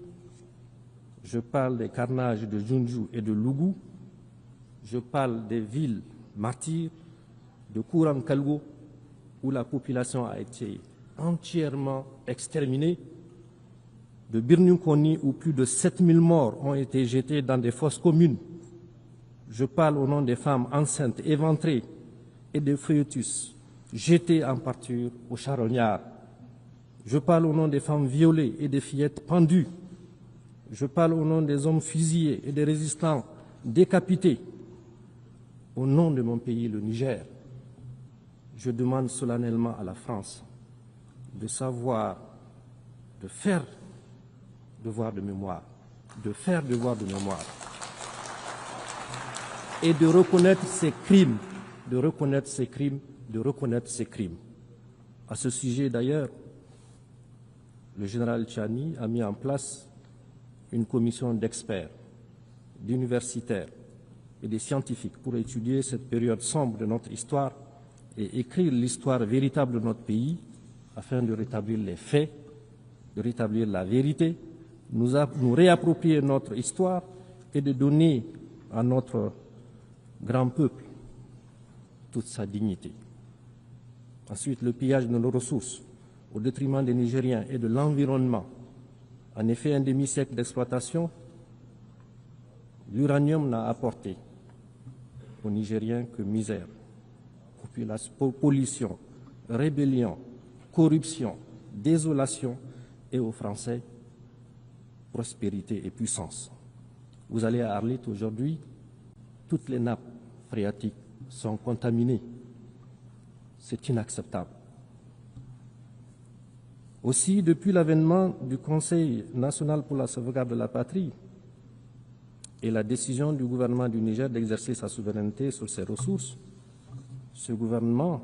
je parle des carnages de Djoundjou et de Lougou, je parle des villes martyrs de Kouram-Kalgo, où la population a été entièrement exterminée, de Birnukoni, où plus de 7000 morts ont été jetés dans des fosses communes. Je parle au nom des femmes enceintes, éventrées, et des fœtus jetés en pâture aux charognards. Je parle au nom des femmes violées et des fillettes pendues. Je parle au nom des hommes fusillés et des résistants décapités. Au nom de mon pays, le Niger, je demande solennellement à la France de savoir, de faire devoir de mémoire, et de reconnaître ces crimes, À ce sujet, d'ailleurs, le général Tchani a mis en place une commission d'experts, d'universitaires et des scientifiques pour étudier cette période sombre de notre histoire et écrire l'histoire véritable de notre pays afin de rétablir les faits, de rétablir la vérité, nous réapproprier notre histoire et de donner à notre grand peuple toute sa dignité. Ensuite, le pillage de nos ressources au détriment des Nigériens et de l'environnement. En effet, un demi-siècle d'exploitation, l'uranium n'a apporté aux Nigériens que misère, pollution, rébellion, corruption, désolation et aux Français, prospérité et puissance. Vous allez à Arlit aujourd'hui, toutes les nappes phréatiques sont contaminées. C'est inacceptable. Aussi, depuis l'avènement du Conseil national pour la sauvegarde de la patrie et la décision du gouvernement du Niger d'exercer sa souveraineté sur ses ressources, ce gouvernement,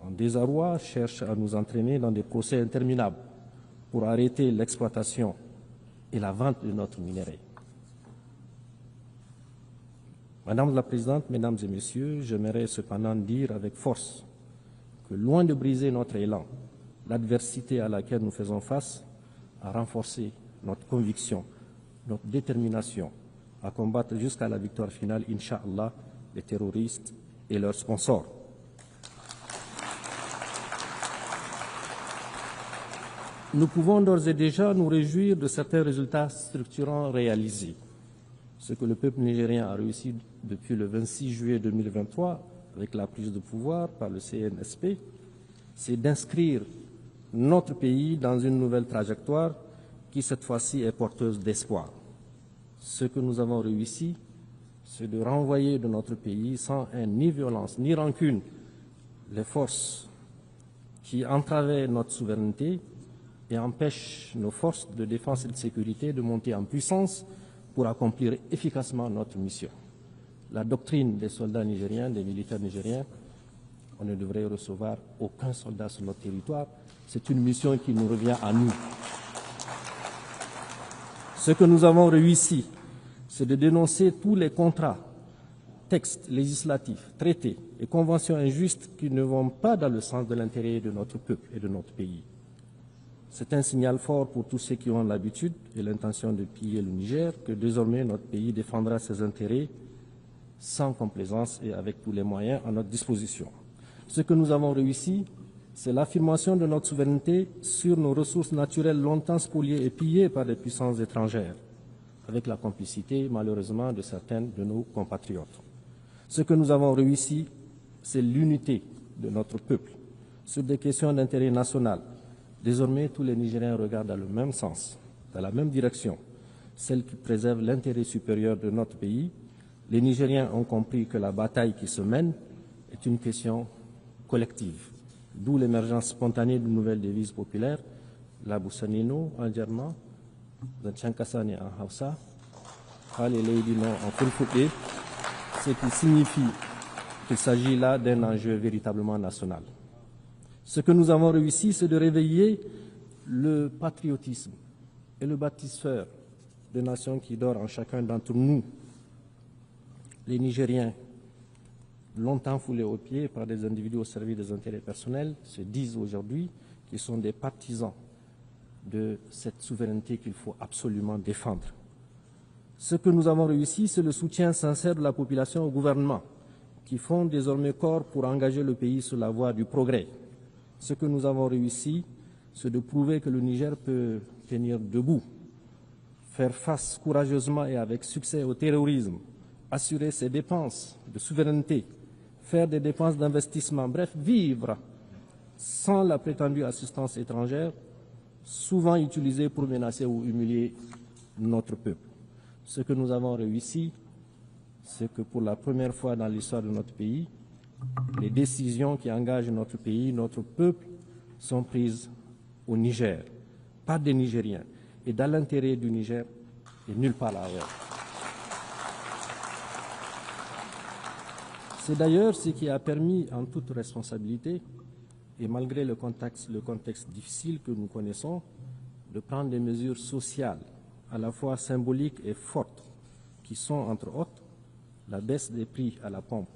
en désarroi, cherche à nous entraîner dans des procès interminables pour arrêter l'exploitation et la vente de notre minerai. Madame la Présidente, Mesdames et Messieurs, j'aimerais cependant dire avec force que loin de briser notre élan, l'adversité à laquelle nous faisons face a renforcé notre conviction, notre détermination à combattre jusqu'à la victoire finale, Inch'Allah, les terroristes et leurs sponsors. Nous pouvons d'ores et déjà nous réjouir de certains résultats structurants réalisés. Ce que le peuple nigérien a réussi depuis le 26 juillet 2023, avec la prise de pouvoir par le CNSP, c'est d'inscrire notre pays dans une nouvelle trajectoire qui, cette fois-ci, est porteuse d'espoir. Ce que nous avons réussi, c'est de renvoyer de notre pays, sans haine, ni violence, ni rancune, les forces qui entravaient notre souveraineté et empêchent nos forces de défense et de sécurité de monter en puissance pour accomplir efficacement notre mission. La doctrine des soldats nigériens, des militaires nigériens, on ne devrait recevoir aucun soldat sur notre territoire. C'est une mission qui nous revient à nous. Ce que nous avons réussi, c'est de dénoncer tous les contrats, textes législatifs, traités et conventions injustes qui ne vont pas dans le sens de l'intérêt de notre peuple et de notre pays. C'est un signal fort pour tous ceux qui ont l'habitude et l'intention de piller le Niger que désormais notre pays défendra ses intérêts sans complaisance et avec tous les moyens à notre disposition. Ce que nous avons réussi, c'est l'affirmation de notre souveraineté sur nos ressources naturelles longtemps spoliées et pillées par des puissances étrangères, avec la complicité, malheureusement, de certains de nos compatriotes. Ce que nous avons réussi, c'est l'unité de notre peuple sur des questions d'intérêt national. Désormais, tous les Nigériens regardent dans le même sens, dans la même direction, celle qui préserve l'intérêt supérieur de notre pays. Les Nigériens ont compris que la bataille qui se mène est une question collective, d'où l'émergence spontanée d'une nouvelle devise populaire, la Boussanino en germain, Zanchankasani en Hausa, Haleleidino en Fulfoué, ce qui signifie qu'il s'agit là d'un enjeu véritablement national. Ce que nous avons réussi, c'est de réveiller le patriotisme et le bâtisseur de nations qui dort en chacun d'entre nous. Les Nigériens, longtemps foulés aux pieds par des individus au service des intérêts personnels, se disent aujourd'hui qu'ils sont des partisans de cette souveraineté qu'il faut absolument défendre. Ce que nous avons réussi, c'est le soutien sincère de la population au gouvernement, qui font désormais corps pour engager le pays sur la voie du progrès. Ce que nous avons réussi, c'est de prouver que le Niger peut tenir debout, faire face courageusement et avec succès au terrorisme, assurer ses dépenses de souveraineté, faire des dépenses d'investissement, bref, vivre sans la prétendue assistance étrangère, souvent utilisée pour menacer ou humilier notre peuple. Ce que nous avons réussi, c'est que pour la première fois dans l'histoire de notre pays, les décisions qui engagent notre pays, notre peuple, sont prises au Niger, par des Nigériens, et dans l'intérêt du Niger et nulle part ailleurs. C'est d'ailleurs ce qui a permis, en toute responsabilité, et malgré le contexte difficile que nous connaissons, de prendre des mesures sociales, à la fois symboliques et fortes, qui sont, entre autres, la baisse des prix à la pompe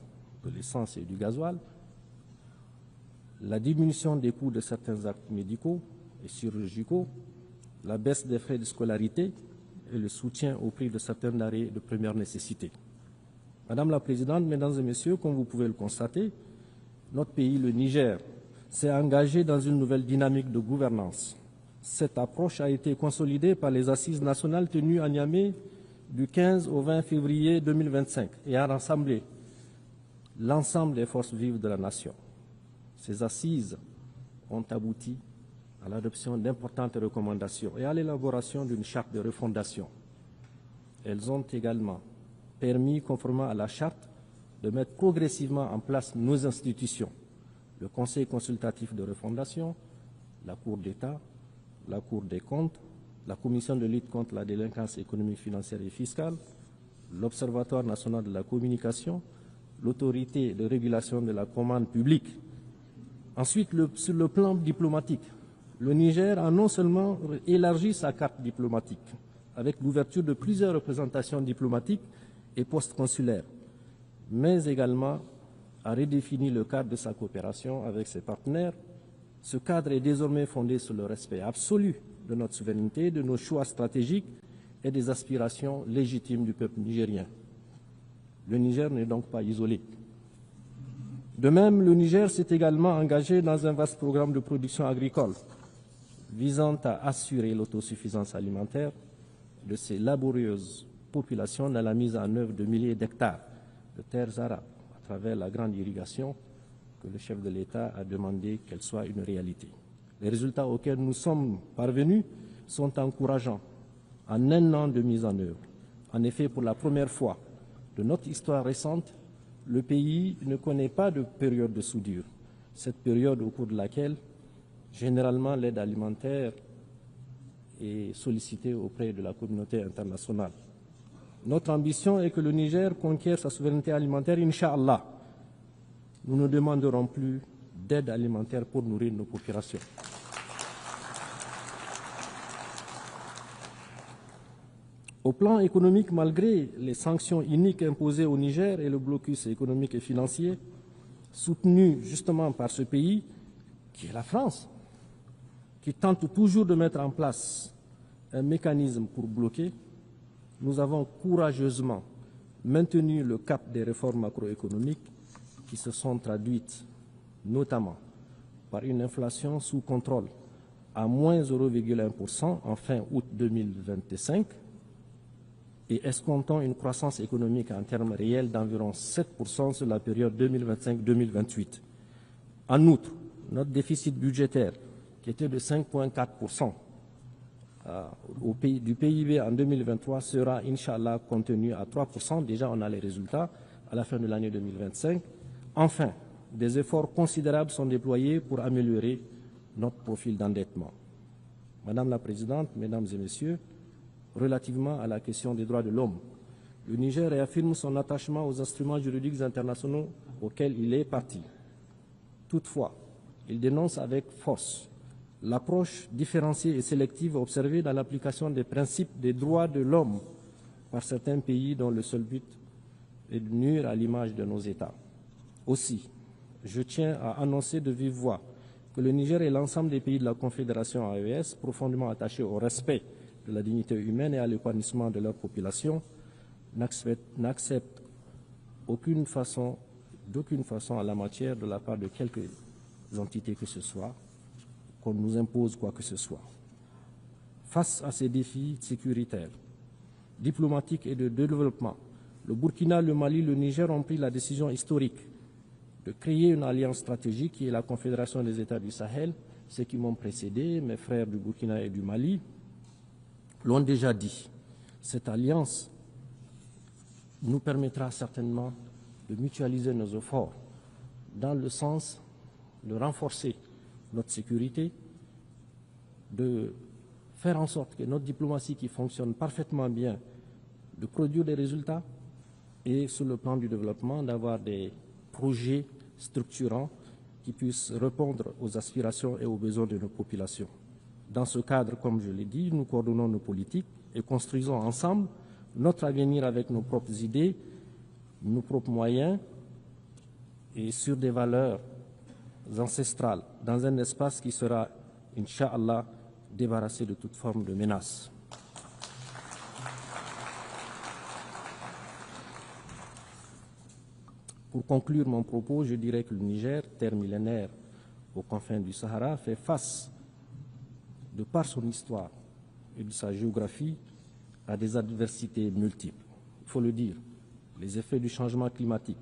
de l'essence et du gasoil, la diminution des coûts de certains actes médicaux et chirurgicaux, la baisse des frais de scolarité et le soutien au prix de certains denrées de première nécessité. Madame la Présidente, Mesdames et Messieurs, comme vous pouvez le constater, notre pays, le Niger, s'est engagé dans une nouvelle dynamique de gouvernance. Cette approche a été consolidée par les assises nationales tenues à Niamey du 15 au 20 février 2025 et a rassemblé l'ensemble des forces vives de la nation. Ces assises ont abouti à l'adoption d'importantes recommandations et à l'élaboration d'une charte de refondation. Elles ont également permis, conformément à la charte, de mettre progressivement en place nos institutions, le Conseil consultatif de refondation, la Cour d'État, la Cour des comptes, la Commission de lutte contre la délinquance économique, financière et fiscale, l'Observatoire national de la communication, l'autorité de régulation de la commande publique. Ensuite, sur le plan diplomatique, le Niger a non seulement élargi sa carte diplomatique avec l'ouverture de plusieurs représentations diplomatiques et postes consulaires, mais également a redéfini le cadre de sa coopération avec ses partenaires Ce cadre est désormais fondé sur le respect absolu de notre souveraineté, de nos choix stratégiques et des aspirations légitimes du peuple nigérien. Le Niger n'est donc pas isolé. De même, le Niger s'est également engagé dans un vaste programme de production agricole visant à assurer l'autosuffisance alimentaire de ces laborieuses populations dans la mise en œuvre de milliers d'hectares de terres arables à travers la grande irrigation que le chef de l'État a demandé qu'elle soit une réalité. Les résultats auxquels nous sommes parvenus sont encourageants en un an de mise en œuvre. En effet, pour la première fois de notre histoire récente, le pays ne connaît pas de période de soudure. Cette période au cours de laquelle, généralement, l'aide alimentaire est sollicitée auprès de la communauté internationale. Notre ambition est que le Niger conquiert sa souveraineté alimentaire, Inch'Allah. Nous ne demanderons plus d'aide alimentaire pour nourrir nos populations. Au plan économique, malgré les sanctions iniques imposées au Niger et le blocus économique et financier, soutenu justement par ce pays, qui est la France, qui tente toujours de mettre en place un mécanisme pour bloquer, nous avons courageusement maintenu le cap des réformes macroéconomiques qui se sont traduites notamment par une inflation sous contrôle à moins 0,1% en fin août 2025 et escomptant une croissance économique en termes réels d'environ 7% sur la période 2025-2028. En outre, notre déficit budgétaire, qui était de 5,4% du PIB en 2023, sera, Inch'Allah, contenu à 3%. Déjà, on a les résultats à la fin de l'année 2025. Enfin, des efforts considérables sont déployés pour améliorer notre profil d'endettement. Madame la Présidente, Mesdames et Messieurs, relativement à la question des droits de l'homme, le Niger réaffirme son attachement aux instruments juridiques internationaux auxquels il est partie. Toutefois, il dénonce avec force l'approche différenciée et sélective observée dans l'application des principes des droits de l'homme par certains pays dont le seul but est de nuire à l'image de nos États. Aussi, je tiens à annoncer de vive voix que le Niger et l'ensemble des pays de la Confédération AES, profondément attachés au respect de la dignité humaine et à l'épanouissement de leur population, n'acceptent d'aucune façon en la matière de la part de quelques entités que ce soit, qu'on nous impose quoi que ce soit. Face à ces défis sécuritaires, diplomatiques et de développement, le Burkina, le Mali, le Niger ont pris la décision historique de créer une alliance stratégique qui est la Confédération des États du Sahel. Ceux qui m'ont précédé, mes frères du Burkina et du Mali, l'ont déjà dit. Cette alliance nous permettra certainement de mutualiser nos efforts dans le sens de renforcer notre sécurité, de faire en sorte que notre diplomatie qui fonctionne parfaitement bien, de produire des résultats et sur le plan du développement, d'avoir des projets structurants qui puissent répondre aux aspirations et aux besoins de nos populations. Dans ce cadre, comme je l'ai dit, nous coordonnons nos politiques et construisons ensemble notre avenir avec nos propres idées, nos propres moyens et sur des valeurs ancestrales, dans un espace qui sera, Inch'Allah, débarrassé de toute forme de menace. Pour conclure mon propos, je dirais que le Niger, terre millénaire aux confins du Sahara, fait face, de par son histoire et de sa géographie, à des adversités multiples. Il faut le dire, les effets du changement climatique,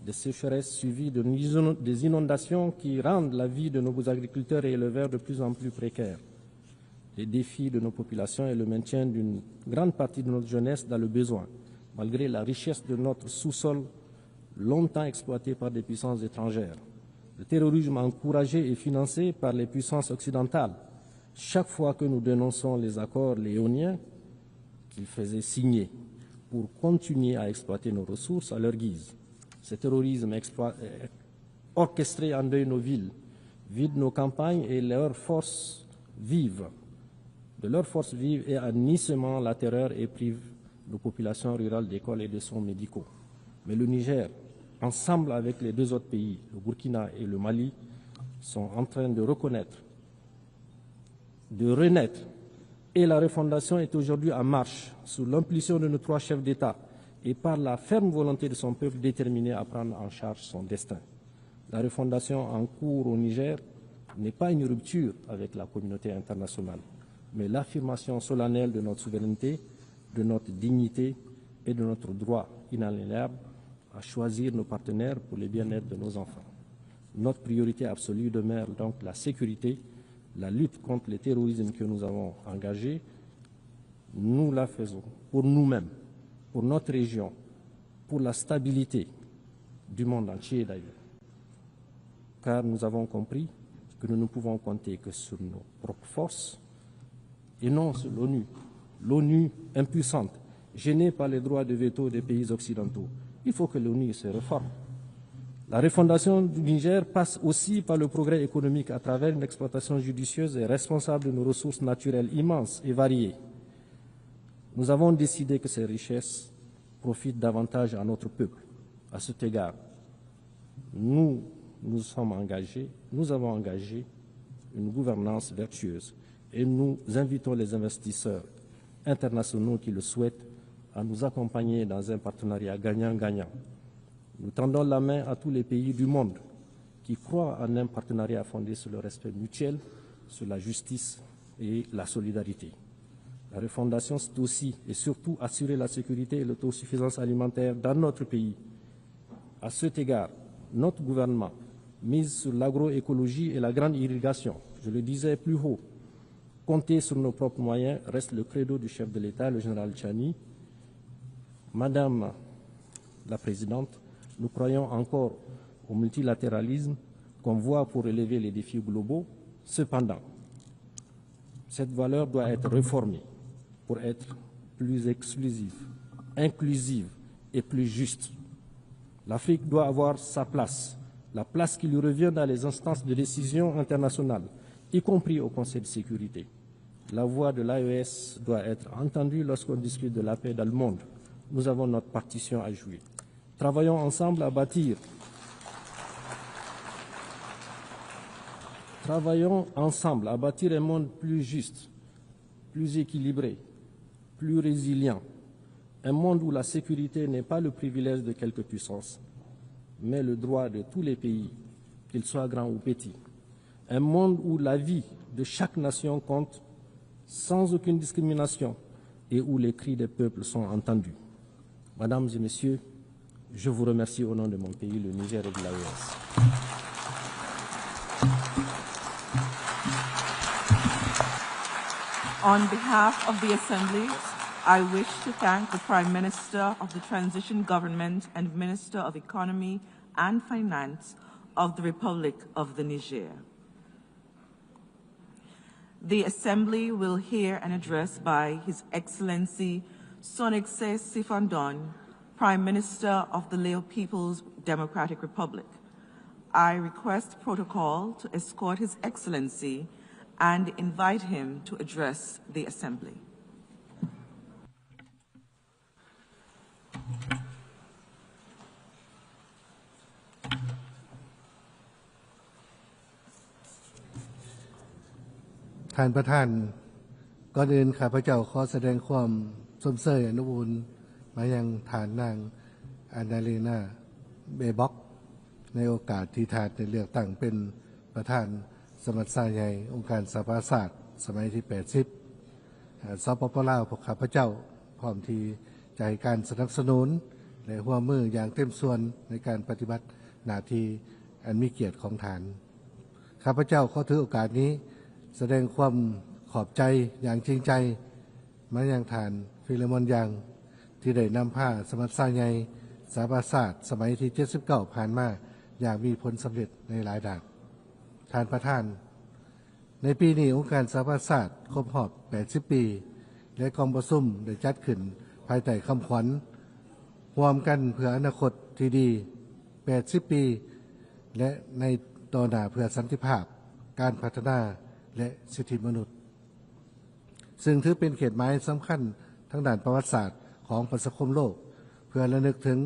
des sécheresses suivies des inondations qui rendent la vie de nos agriculteurs et éleveurs de plus en plus précaire, les défis de nos populations et le maintien d'une grande partie de notre jeunesse dans le besoin, malgré la richesse de notre sous-sol longtemps exploité par des puissances étrangères, le terrorisme encouragé et financé par les puissances occidentales. Chaque fois que nous dénonçons les accords léoniens qu'ils faisaient signer pour continuer à exploiter nos ressources à leur guise, ce terrorisme orchestré endeuille nos villes, vide nos campagnes et leurs forces vives. De leurs forces vives et en la terreur et prive nos populations rurales d'écoles et de soins médicaux. Mais le Niger, ensemble avec les deux autres pays, le Burkina et le Mali, sont en train de reconnaître, de renaître, et la refondation est aujourd'hui en marche sous l'impulsion de nos 3 chefs d'État et par la ferme volonté de son peuple déterminé à prendre en charge son destin. La refondation en cours au Niger n'est pas une rupture avec la communauté internationale, mais l'affirmation solennelle de notre souveraineté, de notre dignité et de notre droit inaliénable à choisir nos partenaires pour le bien-être de nos enfants. Notre priorité absolue demeure donc la sécurité, la lutte contre le terrorisme que nous avons engagé. Nous la faisons pour nous-mêmes, pour notre région, pour la stabilité du monde entier d'ailleurs. Car nous avons compris que nous ne pouvons compter que sur nos propres forces et non sur l'ONU. L'ONU impuissante, gênée par les droits de veto des pays occidentaux. Il faut que l'ONU se réforme. La refondation du Niger passe aussi par le progrès économique à travers une exploitation judicieuse et responsable de nos ressources naturelles immenses et variées. Nous avons décidé que ces richesses profitent davantage à notre peuple. À cet égard, nous avons engagé une gouvernance vertueuse et nous invitons les investisseurs internationaux qui le souhaitent à nous accompagner dans un partenariat gagnant-gagnant. Nous tendons la main à tous les pays du monde qui croient en un partenariat fondé sur le respect mutuel, sur la justice et la solidarité. La refondation, c'est aussi et surtout assurer la sécurité et l'autosuffisance alimentaire dans notre pays. À cet égard, notre gouvernement mise sur l'agroécologie et la grande irrigation. Je le disais plus haut, compter sur nos propres moyens reste le credo du chef de l'État, le général Tchani. Madame la Présidente, nous croyons encore au multilatéralisme qu'on voit pour relever les défis globaux. Cependant, cette valeur doit être réformée pour être plus exclusive, inclusive et plus juste. L'Afrique doit avoir sa place, la place qui lui revient dans les instances de décision internationales, y compris au Conseil de sécurité. La voix de l'AES doit être entendue lorsqu'on discute de la paix dans le monde. Nous avons notre partition à jouer. Travaillons ensemble à bâtir. Travaillons ensemble à bâtir un monde plus juste, plus équilibré, plus résilient. Un monde où la sécurité n'est pas le privilège de quelques puissances, mais le droit de tous les pays, qu'ils soient grands ou petits. Un monde où la vie de chaque nation compte sans aucune discrimination et où les cris des peuples sont entendus. Mesdames et Messieurs, je vous remercie au nom de mon pays, le Niger et de l'AES. On behalf of the Assembly, I wish to thank the Prime Minister of the Transition Government and Minister of Economy and Finance of the Republic of the Niger. The Assembly will hear an address by His Excellency Sonexay Sifandon, Prime Minister of the Lao People's Democratic Republic. I request protocol to escort His Excellency and invite him to address the Assembly.ท่านประธานก่อนอื่นข้าพเจ้าขอแสดงความสมเสยอนุบุญมายังฐานนางอานาเลนาเบบ็อกในโอกาสที่ทานได้เลือกตั้งเป็นประธานสมัชชาใหญ่องค์การสภาศาสตร์สมัยที่80สปป.ลาวพวกข้าพเจ้าพร้อมที่จะให้การสนับสนุนและร่วมมืออย่างเต็มส่วนในการปฏิบัติหน้าที่อันมีเกียรติของฐานข้าพเจ้าขอถือโอกาสนี้แสดงความขอบใจอย่างจริงใจมายังฐานฟิเลมอนยังที่ได้นำผ้าสมัชชาใหญ่สภาศาสตร์สมัยที่79ผ่านมาอย่างมีผลสำเร็จในหลายด้านท่านประธานในปีนี้องค์การสภาศาสตร์ครบรอบ80ปีและกองประชุมได้จัดขึ้นภายใต้คำขวัญร่วมกันเพื่ออนาคตที่ดี80ปีและในต่อหน้าเพื่อสันติภาพการพัฒนาและสิทธิมนุษย์ซึ่งถือเป็นเขตหมายสำคัญทางด้านประวัติศาสตร์ของประชาคมโลกเพื่อระลึกถึง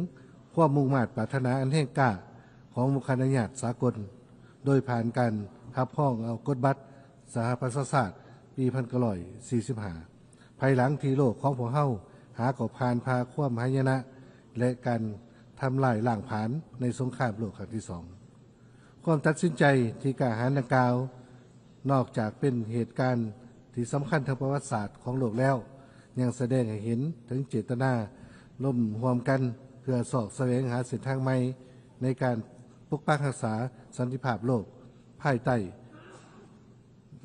ความมุ่งมั่นปรารถนาอันแห่งกล้าของหมู่คณะญาติสากล โดยผ่านการทับพ้องเอากฎบัตรสหประชาชาติปี1945ภายหลังที่โลกของพวกเฮาหาก่อผ่านพาความหายนะและการทำลายล้างผลาญในสงครามโลกครั้งที่สองความตัดสินใจที่กล้าหาญดังกล่าวนอกจากเป็นเหตุการณ์ที่สำคัญทางประวัติศาสตร์ของโลกแล้วยังแสดงให้เห็นถึงเจตนาร่วมรวมกันเพื่อสอบแสวงหาเส้นทางใหม่ในการปกปักรักษาสันติภาพโลกภายใต้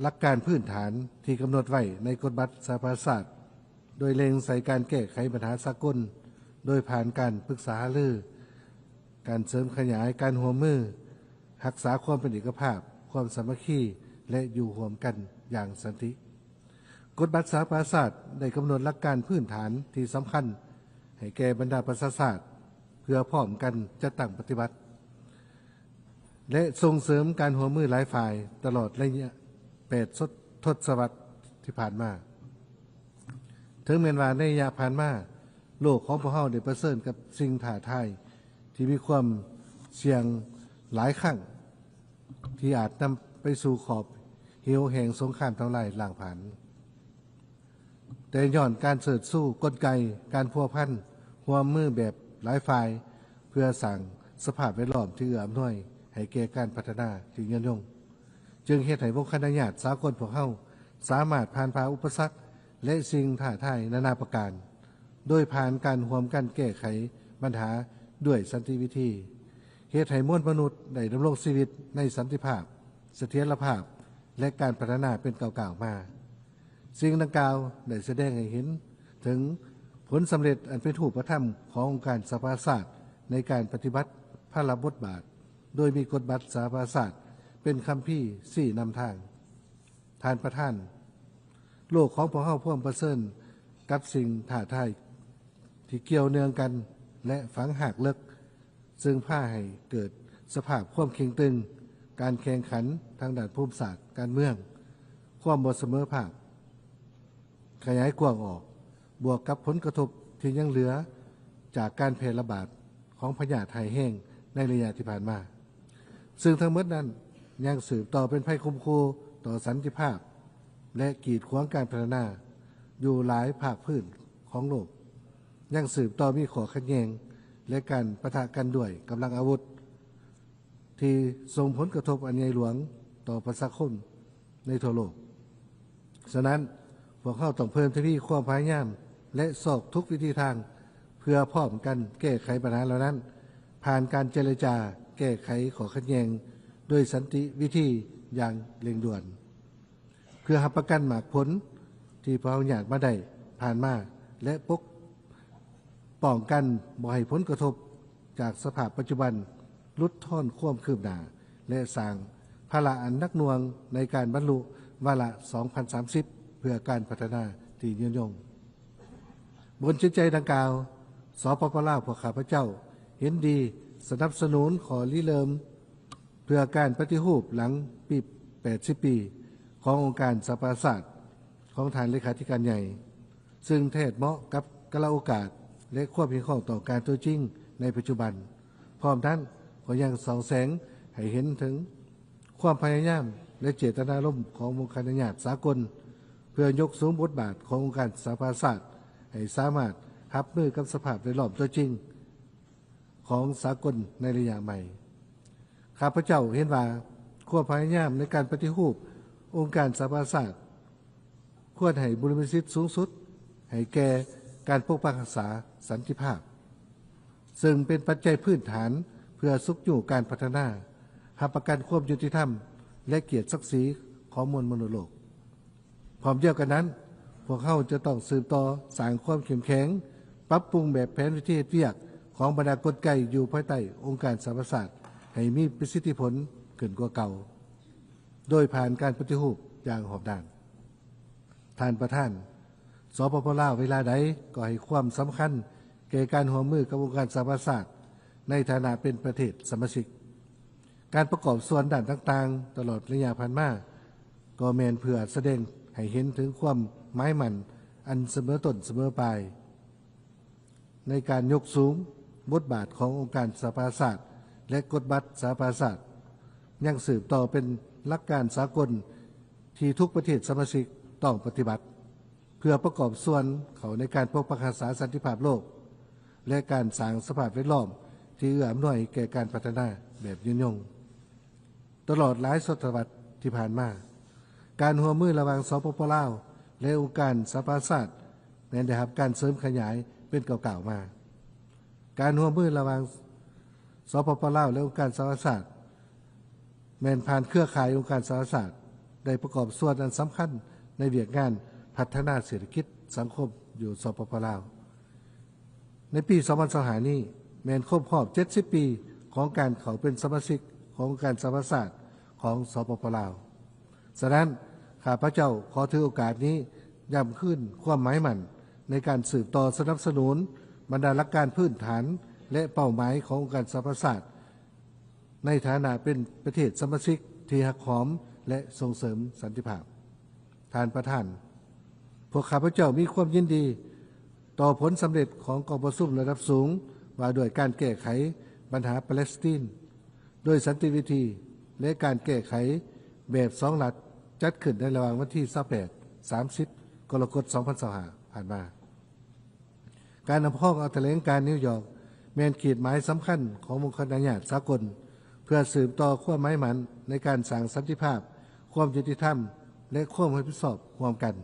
หลักการพื้นฐานที่กำหนดไว้ในกฎบัตรสหประชาชาติโดยเล็งใส่การแก้ไขปัญหาสากลโดยผ่านการปรึกษาหารือการเสริมขยายการร่วมมือรักษาความเป็นเอกภาพความสามัคคีและอยู่ร่วมกันอย่างสันติกฎบัตรสหประชาชาติได้กำหนดหลักการพื้นฐานที่สำคัญให้แก่บรรดาประชาชาติเพื่อพร้อมกันจัดตั้งปฏิบัติและส่งเสริมการร่วมมือหลายฝ่ายตลอดระยะ8 ทศวรรษที่ผ่านมาถึงแม้ว่าในระยะผ่านมาโลกของพวกเฮาได้เผชิญกับสิ่งท้าทายที่มีความเสี่ยงหลายครั้งที่อาจนำไปสู่ขอบเหวแห่งสงครามทำลายล้างผลาญแต่ย้อนการเสริฐสู้กลไกการพัวพันร่วมมือแบบหลายฝ่ายเพื่อสร้างสภาพแวดล้อมที่เอื้ออำนวยให้แก่การพัฒนาที่ยืนยงจึงเฮ็ดให้วงคณะญาติสากลพวกเฮาสามารถผ่านพาอุปสรรคและสิ่งท้าทายนานาประการโดยผ่านการร่วมกันแก้ไขปัญหาด้วยสันติวิธีเฮ็ดให้มวลมนุษย์ได้ดำรงชีวิตในสันติภาพเสถียรภาพและการพัฒนาเป็นก้าวๆมาสิ่งดังกล่าวได้แสดงให้เห็นถึงผลสำเร็จอันเป็นรูปธรรมขององค์การสหประชาชาติในการปฏิบัติพระบทบาทโดยมีกฎบัตรสหประชาชาติเป็นคัมภีร์สี่นำทางท่านประธานโลกของพวกเฮาพ่วงประเสริฐกับสิ่งท้าทายที่เกี่ยวเนื่องกันและฝังหักลึกซึ่งพาให้เกิดสภาพความเข็งตึงการแข่งขันทางด้านภูมิศาสตร์การเมืองความบ่เสมอภาคขยายกว้างออกบวกกับผลกระทบที่ยังเหลือจากการแพร่ระบาดของพยาธิไข้แห้งในระยะที่ผ่านมาซึ่งทั้งหมดนั้นยังสืบต่อเป็นภัยคุมโคต่อสันติภาพและกีดขวางการพัฒนาอยู่หลายภาคพื้นของโลกยังสืบต่อมีข้อขัดแย้งและการปะทะกันด้วยกำลังอาวุธที่ส่งผลกระทบอันใหญ่หลวงต่อประชาชนในทั่วโลกฉะนั้นพวกเขาต้องเพิ่มทวีความพยายามและสอบทุกวิธีทางเพื่อพร้อมกันแก้ไขปัญหาเหล่านั้นผ่านการเจรจาแก้ไขข้อขัดแย้งด้วยสันติวิธีอย่างเร่งด่วนเพื่อรับประกันหมากผลที่พวกเราอยากมาได้ผ่านมาและป้องกันบ่ให้ผลกระทบจากสภาพปัจจุบันลดทอนความคืบหน้าและสร้างภาระอันนักหน่วงในการบรรลุวาระ 2030 เพื่อการพัฒนาที่ยืนยงบนจิตใจดังกล่าวสปป.ลาวพวกข้าพเจ้าเห็นดีสนับสนุนขอริเริ่มเพื่อการปฏิรูปหลังปี80 ปีขององค์การสหประชาชาติของฐานเลขาธิการใหญ่ซึ่งแทศเหมาะกับกาลโอกาสและความเพียงของต่อการตัวจริงในปัจจุบันพร้อมทั้งก็ยังส่องแสงให้เห็นถึงความพยายามและเจตนารมณ์ขององค์การญาติสากลเพื่อยกสูงบทบาทขององค์การสหประชาชาติให้สามารถรับมือกับสภาพแวดล้อมตัวจริงของสากลในระยะใหม่ข้าพเจ้าเห็นว่าความพยายามในการปฏิรูปองค์การสหประชาชาติควรให้บุริสิทธิ์สูงสุดให้แก่การปกปักรักษาสันติภาพซึ่งเป็นปัจจัยพื้นฐานเพื่อสุขอยู่การพัฒนารับประกันความยุติธรรมและเกียรติศักดิ์ศรีของมวลมนุษย์โลกพร้อมเดียวกันนั้นพวกเขาจะต้องสืบต่อสร้างความเข้มแข็งปรับปรุงแบบแผนวิธีเวียกของบรรดากลไกอยู่ภายใต้องค์การสหประชาชาติให้มีประสิทธิผลขึ้นกว่าเก่าโดยผ่านการปฏิรูปอย่างหอบด้านท่านประธานสปป.ลาวเวลาใดก็ให้ความสำคัญแก่การร่วมมือกับองค์การสหประชาชาติในฐานะเป็นประเทศสมาชิกการประกอบส่วนด้านต่างๆตลอดระยะผ่านมาก็แม่นเพื่อแสดงให้เห็นถึงความหมายมั่นอันเสมอต้นเสมอปลายในการยกสูงบทบาทขององค์การสหประชาชาติและกฎบัตรสหประชาชาติ ยังสืบต่อเป็นหลักการสากลที่ทุกประเทศสมาชิกต้องปฏิบัติเพื่อประกอบส่วนเขาในการปกปักรักษาสันติภาพโลกและการสร้างสภาพแวดล้อมที่เอื้ออำนวยแก่การพัฒนาแบบยืนยงตลอดหลายศตวรรษที่ผ่านมาการร่วมมือระหว่างสปป.ลาวและองค์การสหประชาชาติได้รับการเสริมขยายเป็นเก่าๆมาการร่วมมือระหว่างสปป.ลาวและองค์การสหประชาชาติแม้นผ่านเครือข่ายองค์การสหประชาชาติได้ประกอบส่วนอันสำคัญในเวียกงานพัฒนาเศรษฐกิจสังคมอยู่สปป.ลาวในปี2025นี้แม้นครบรอบ70 ปีของการเข้าเป็นสมาชิกขององค์การสหประชาชาติของสปป.ลาวฉะนั้นข้าพเจ้าขอถือโอกาสนี้ย้ำขึ้นความหมายมั่นในการสืบต่อสนับสนุนบรรดาหลักการพื้นฐานและเป้าหมายขององค์การสหประชาชาติในฐานะเป็นประเทศสมาชิกที่หักหอมและส่งเสริมสันติภาพท่านประธานพวกข้าพเจ้ามีความยินดีต่อผลสำเร็จของกองประชุมระดับสูงว่าด้วยการแก้ไขปัญหาปาเลสไตน์โดยสันติวิธีและการแก้ไขแบบ2 รัฐจัดขึ้นในระหว่างวันที่28-30 กรกฎาคม 2025ผ่านมาการนำข้อเอาแถลงการนิวยอร์กแม้นขีดหมายสำคัญของมงคลญาติสากลเพื่อสืบต่อความหมายมั่นในการสร้างสันติภาพความยุติธรรมและความรับผิดชอบร่วมกัน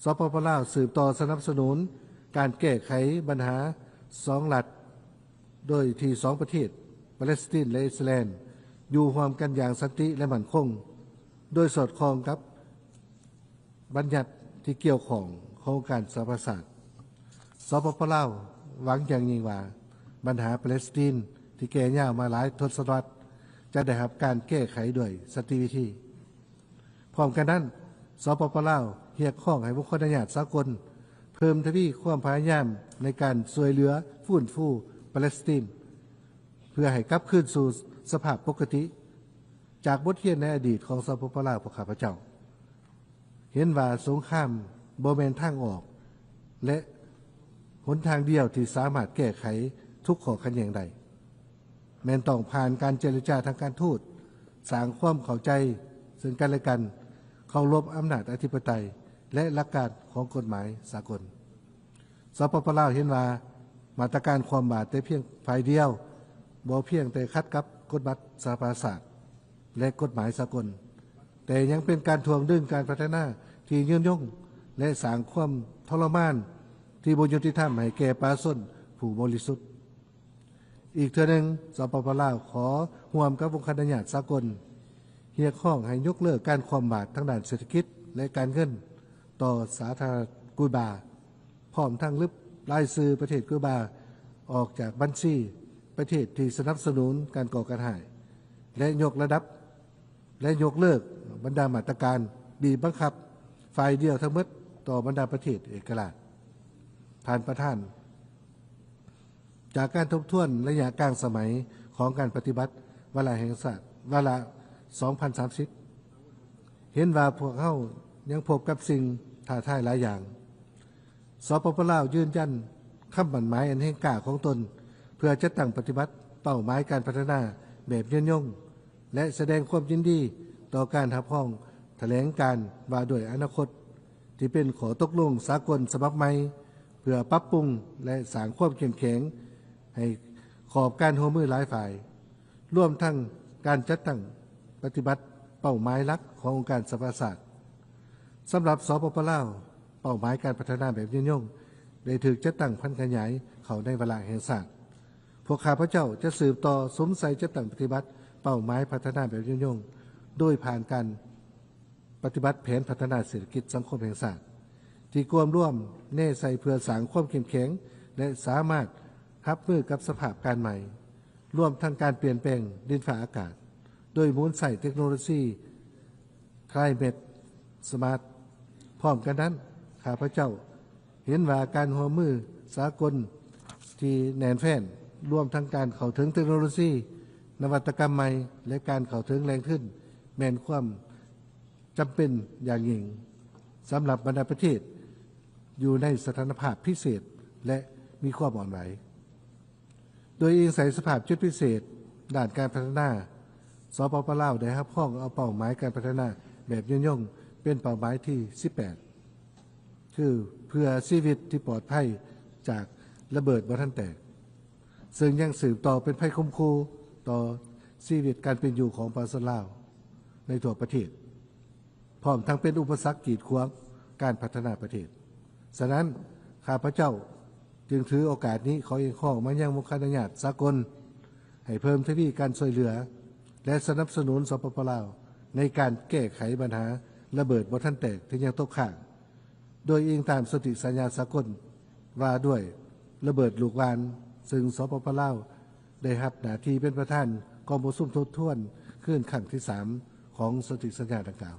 สปป.ลาวสืบต่อสนับสนุนการแก้ไขปัญหา2 รัฐโดยที่2 ประเทศปาเลสไตน์และอิสราเอลอยู่ร่วมกันอย่างสันติและมั่นคงโดยสอดคล้องกับบัญญัติที่เกี่ยวข้องของการสหประชาชาติสปป.ลาวหวังอย่างยิ่งว่าปัญหาปาเลสไตน์ที่แก่ยาวมาหลายทศวรรษจะได้รับการแก้ไขด้วยสันติวิธีพร้อมกันนั้นสปป.ลาวเรียกร้องให้มงคลญาติสากลเพิ่มทวีความพยายามในการช่วยเหลือฟื้นฟูปาเลสไตน์เพื่อให้กลับคืนสู่สภาพปกติจากบทเรียนในอดีตของสปป.ลาวพวกข้าพเจ้าเห็นว่าสงครามบ่แม่นทางออกและหนทางเดียวที่สามารถแก้ไขทุกข้อขัดแย้งได้แม้นต้องผ่านการเจรจาทางการทูตสร้างความเข้าใจซึ่งกันและกันเคารพอำนาจอธิปไตยและหลักการของกฎหมายสากลสปป.ลาวเห็นว่ามาตรการความบาดแต่เพียงฝ่ายเดียวบ่เพียงแต่ขัดกับกฎบัตรสหประชาชาติและกฎหมายสากลแต่ยังเป็นการทวงดึงการพัฒนาที่ยืนยงและสร้างความทรมานที่บ่ยุติธรรมให้แก่ประชาชนผู้บริสุทธิ์อีกเทื่อหนึ่งสปป.ลาวขอร่วมกับองค์การญาติสากลเรียกร้องให้ยกเลิกการคว่ำบาตรทางด้านเศรษฐกิจและการเงินต่อสาธารณรัฐคิวบาพร้อมทั้งลบรายชื่อประเทศคิวบาออกจากบัญชีประเทศที่สนับสนุนการก่อการร้ายและยกระดับและยกเลิกบรรดามาตรการบีบบังคับฝ่ายเดียวทั้งหมดต่อบรรดาประเทศเอกราชท่านประธานจากการทบทวนระยะกลางสมัยของการปฏิบัติวาระแห่งชาติวาระ 2030 เห็นว่าพวกเขายังพบกับสิ่งท้าทายหลายอย่างสปป.ลาวยืนยันคำมั่นหมายอันแห่งกล้าของตนเพื่อจะตั้งปฏิบัติเป้าหมายการพัฒนาแบบยืนยงและแสดงความยินดีต่อการรับรองแถลงการว่าด้วยอนาคตที่เป็นข้อตกลงสากลฉบับใหม่เพื่อปรับปรุงและสร้างความเข้มแข็งให้ขอบการร่วมมือหลายฝ่ายร่วมทั้งการจัดตั้งปฏิบัติเป้าหมายหลักขององค์การสหประชาชาติสำหรับสปป.ลาวเป้าหมายการพัฒนาแบบยืนยงได้ถูกจัดตั้งพันขยายเข้าในวาระแห่งชาติพวกข้าพเจ้าจะสืบต่อสมใส่จัดตั้งปฏิบัติเป้าหมายพัฒนาแบบยืนยงโดยผ่านการปฏิบัติแผนพัฒนาเศรษฐกิจสังคมแห่งชาติที่กวมร่วมแน่ใส่เพื่อสร้างความเข้มแข็งและสามารถรับมือกับสภาพการใหม่ร่วมทั้งการเปลี่ยนแปลงดินฟ้าอากาศโดยหมุนใส่เทคโนโลยีClimate Smart พร้อมกันนั้นข้าพเจ้าเห็นว่าการร่วมมือสากลที่แน่นแฟ้นรวมทั้งการเข้าถึงเทคโนโลยีนวัตกรรมใหม่และการเข้าถึงแรงขึ้นแม่นความจำเป็นอย่างยิ่งสำหรับบรรดาประเทศอยู่ในสถานภาพพิเศษและมีความอ่อนไหวโดยอิงใส่สภาพจุดพิเศษด้านการพัฒนา สปป.ลาวได้รับพ้องเอาเป้าหมายการพัฒนาแบบย่งเป็นเป้าหมายที่ 18 คือเพื่อชีวิตที่ปลอดภัยจากระเบิดบ่ทันแตกซึ่งยังสืบต่อเป็นภัยคุ้มคูต่อชีวิตการเป็นอยู่ของประชาชนลาวในทั่วประเทศพร้อมทั้งเป็นอุปสรรคกีดขวางการพัฒนาประเทศฉะนั้นข้าพเจ้าจึงถือโอกาสนี้ขอเรียกร้องมายังมุขนาญาติสากลให้เพิ่มทวีการช่วยเหลือและสนับสนุนสปป.ลาวในการแก้ไขปัญหาระเบิดบ่ทันแตกที่ยังตกค้างโดยอิงตามสนธิสัญญาสากลว่าด้วยระเบิดลูกวานซึ่งสปป.ลาวได้รับหน้าที่เป็นประธานกองประชุมทบทวนขึ้นครั้งที่ 3ของสนธิสัญญาดังกล่าว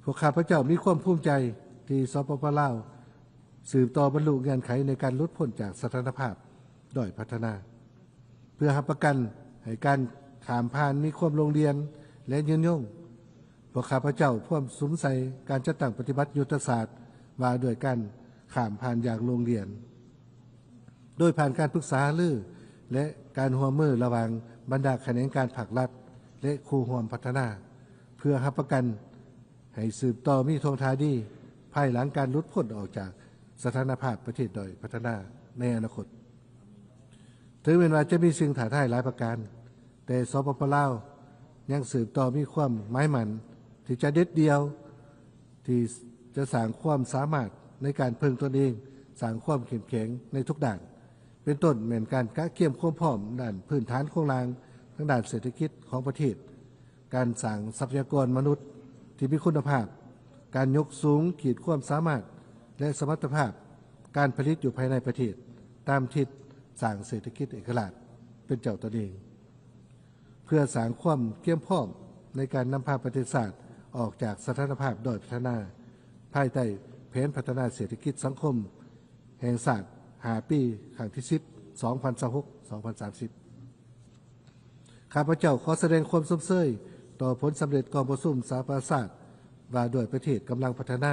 พวกข้าพเจ้ามีความภูมิใจที่สปป.ลาวสืบต่อบรรลุเงื่อนไขในการลดพ้นจากสถานภาพด้อยพัฒนาเพื่อรับประกันให้การข้ามผ่านมีความลงเรียนและยืนยงพวกข้าพเจ้าพร้อมสมใส่การจัดตั้งปฏิบัติยุทธศาสตร์ว่าด้วยการข้ามผ่านอย่างลงเรียนโดยผ่านการปรึกษาหรือและการร่วมมือระหว่างบรรดาแขนงการภาครัฐและครูร่วมพัฒนาเพื่อรับประกันให้สืบต่อมีทงทาดีภายหลังการลดพ้นออกจากสถานภาพประเทศด้อยพัฒนาในอนาคตถึงแม้ว่าจะมีสิ่งท้าทายหลายประการแต่สปป.ลาวยังสืบต่อมีความหมายมั่นที่จะเด็ดเดียวที่จะสร้างความสามารถในการพึ่งตนเองสร้างความเข้มแข็งในทุกด้านเป็นต้นเหมือนการกะเกียมความพร้อมด้านพื้นฐานโครงสร้างทั้งด้านเศรษฐกิจของประเทศการสร้างทรัพยากรมนุษย์ที่มีคุณภาพการยกสูงขีดความสามารถและสมรรถภาพการผลิตอยู่ภายในประเทศตามทิศสร้างเศรษฐกิจเอกราชเป็นเจ้าตนเองเพื่อสร้างความเกี่ยมพร้อมในการนำพาประเทศชาติออกจากสถานภาพด้อยพัฒนาภายใต้แผนพัฒนาเศรษฐกิจสังคมแห่งชาติ5 ปีครั้งที่ 10 2026-2030 ข้าพเจ้าขอแสดงความสมเชยต่อผลสำเร็จกองประชุมสหประชาชาติว่าด้วยประเทศกำลังพัฒนา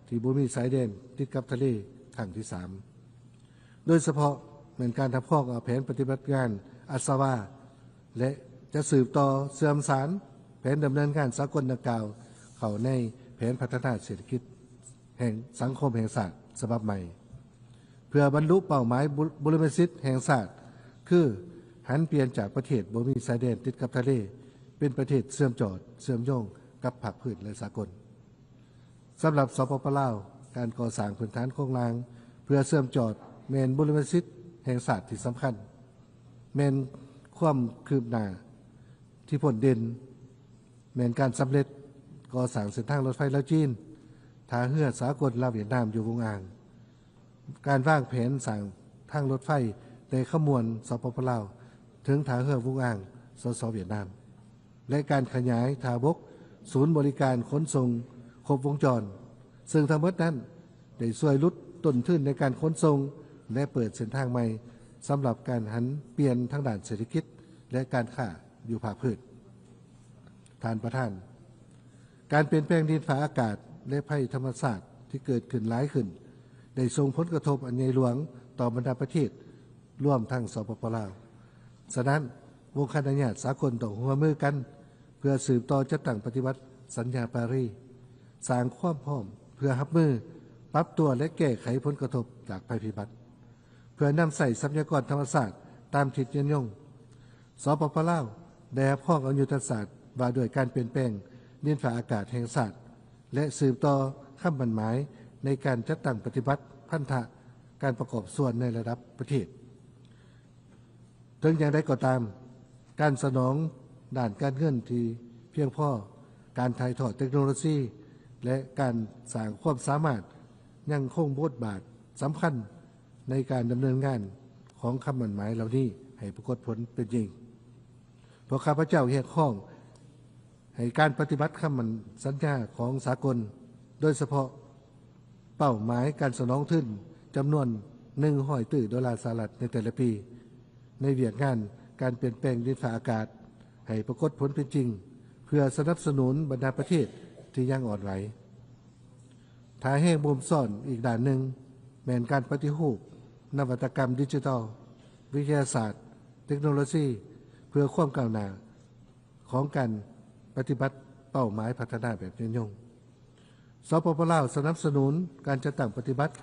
ที่บ่มีสายแดนติดกับทะเลครั้งที่ 3โดยเฉพาะเหมือนการทำพ้องเอาแผนปฏิบัติงานอัศวาและจะสืบต่อเสื่อมสารแผนดำเนินการสากลดังกล่าวเข้าในแผนพัฒนาเศรษฐกิจแห่งสังคมแห่งชาติฉบับใหม่เพื่อบรรลุเป้าหมายบุรพสิทธิ์แห่งชาติคือหันเปลี่ยนจากประเทศบ่มีสายแดนติดกับทะเลเป็นประเทศเชื่อมจอดเชื่อมโยงกับภาคพื้นและสากลสำหรับสปป.ลาวการก่อสร้างพื้นฐานโครงสร้างเพื่อเชื่อมจอดแม่นบุรพสิทธิ์แห่งชาติที่สำคัญแม่นความคืบหน้าที่ผลเด่นแม่นการสำเร็จก่อสร้างเส้นทางรถไฟลาวจีนท่าเรือสากลลาวเวียดนามอยู่วงอ่างการวางแผนสร้างทางรถไฟในขมวนสปป.ลาวถึงท่าเรือวงอ่างสสเวียดนามและการขยายท่าบกศูนย์บริการขนส่งครบวงจรซึ่งทั้งหมดนั้นได้ช่วยลดต้นทุนในการขนส่งและเปิดเส้นทางใหม่สำหรับการหันเปลี่ยนทางด้านเศรษฐกิจและการค้าอยู่ภาคพื้นท่านประธานการเปลี่ยนแปลงดินฟ้าอากาศและภัยธรรมชาติที่เกิดขึ้นหลายขึ้นได้ส่งผลกระทบอันใหญ่หลวงต่อบรรดาประเทศร่วมทั้งสปป.ลาวฉะนั้นวงคณะญาติสากลต้องร่วมมือกันเพื่อสืบต่อจัดตั้งปฏิบัติสัญญาปารีสสร้างความพร้อมเพื่อรับมือปรับตัวและแก้ไขผลกระทบจากภัยพิบัติเพื่อนำใส่ทรัพยากรธรรมชาติตามทิศยืนยงสปป.ลาวได้รับข้ออนุยุทธศาสตร์ว่าด้วยการเปลี่ยนแปลงดินฟ้าอากาศแห่งชาติและสืบต่อคำมั่นหมายในการจัดตั้งปฏิบัติพันธะการประกอบส่วนในระดับประเทศถึงอย่างไรก็ตามการสนองด้านการเงินที่เพียงพอการถ่ายทอดเทคโนโลยีและการสร้างความสามารถยังคงบทบาทสำคัญในการดำเนินงานของคำมั่นหมายเหล่านี้ให้ปรากฏผลเป็นจริงเพราะข้าพเจ้าเรียกร้องให้การปฏิบัติคำมั่นสัญญาของสากลโดยเฉพาะเป้าหมายการสนองทุนจำนวน$100 ในแต่ละปีในเวียดงานการเปลี่ยนแปลงดินฟ้าอากาศให้ปรากฏผลเป็นจริงเพื่อสนับสนุนบรรดาประเทศที่ยังอ่อนไหวท้ายแห่งมุมซ่อนอีกด้านหนึ่งแม้นการปฏิรูปนวัตกรรมดิจิทัลวิทยาศาสตร์เทคโนโลยีเพื่อความก้าวหน้า ของการปฏิบัติเป้าหมายพัฒนาแบบยืนยงสปป.ลาวสนับสนุนการจัดตั้งปฏิบัติ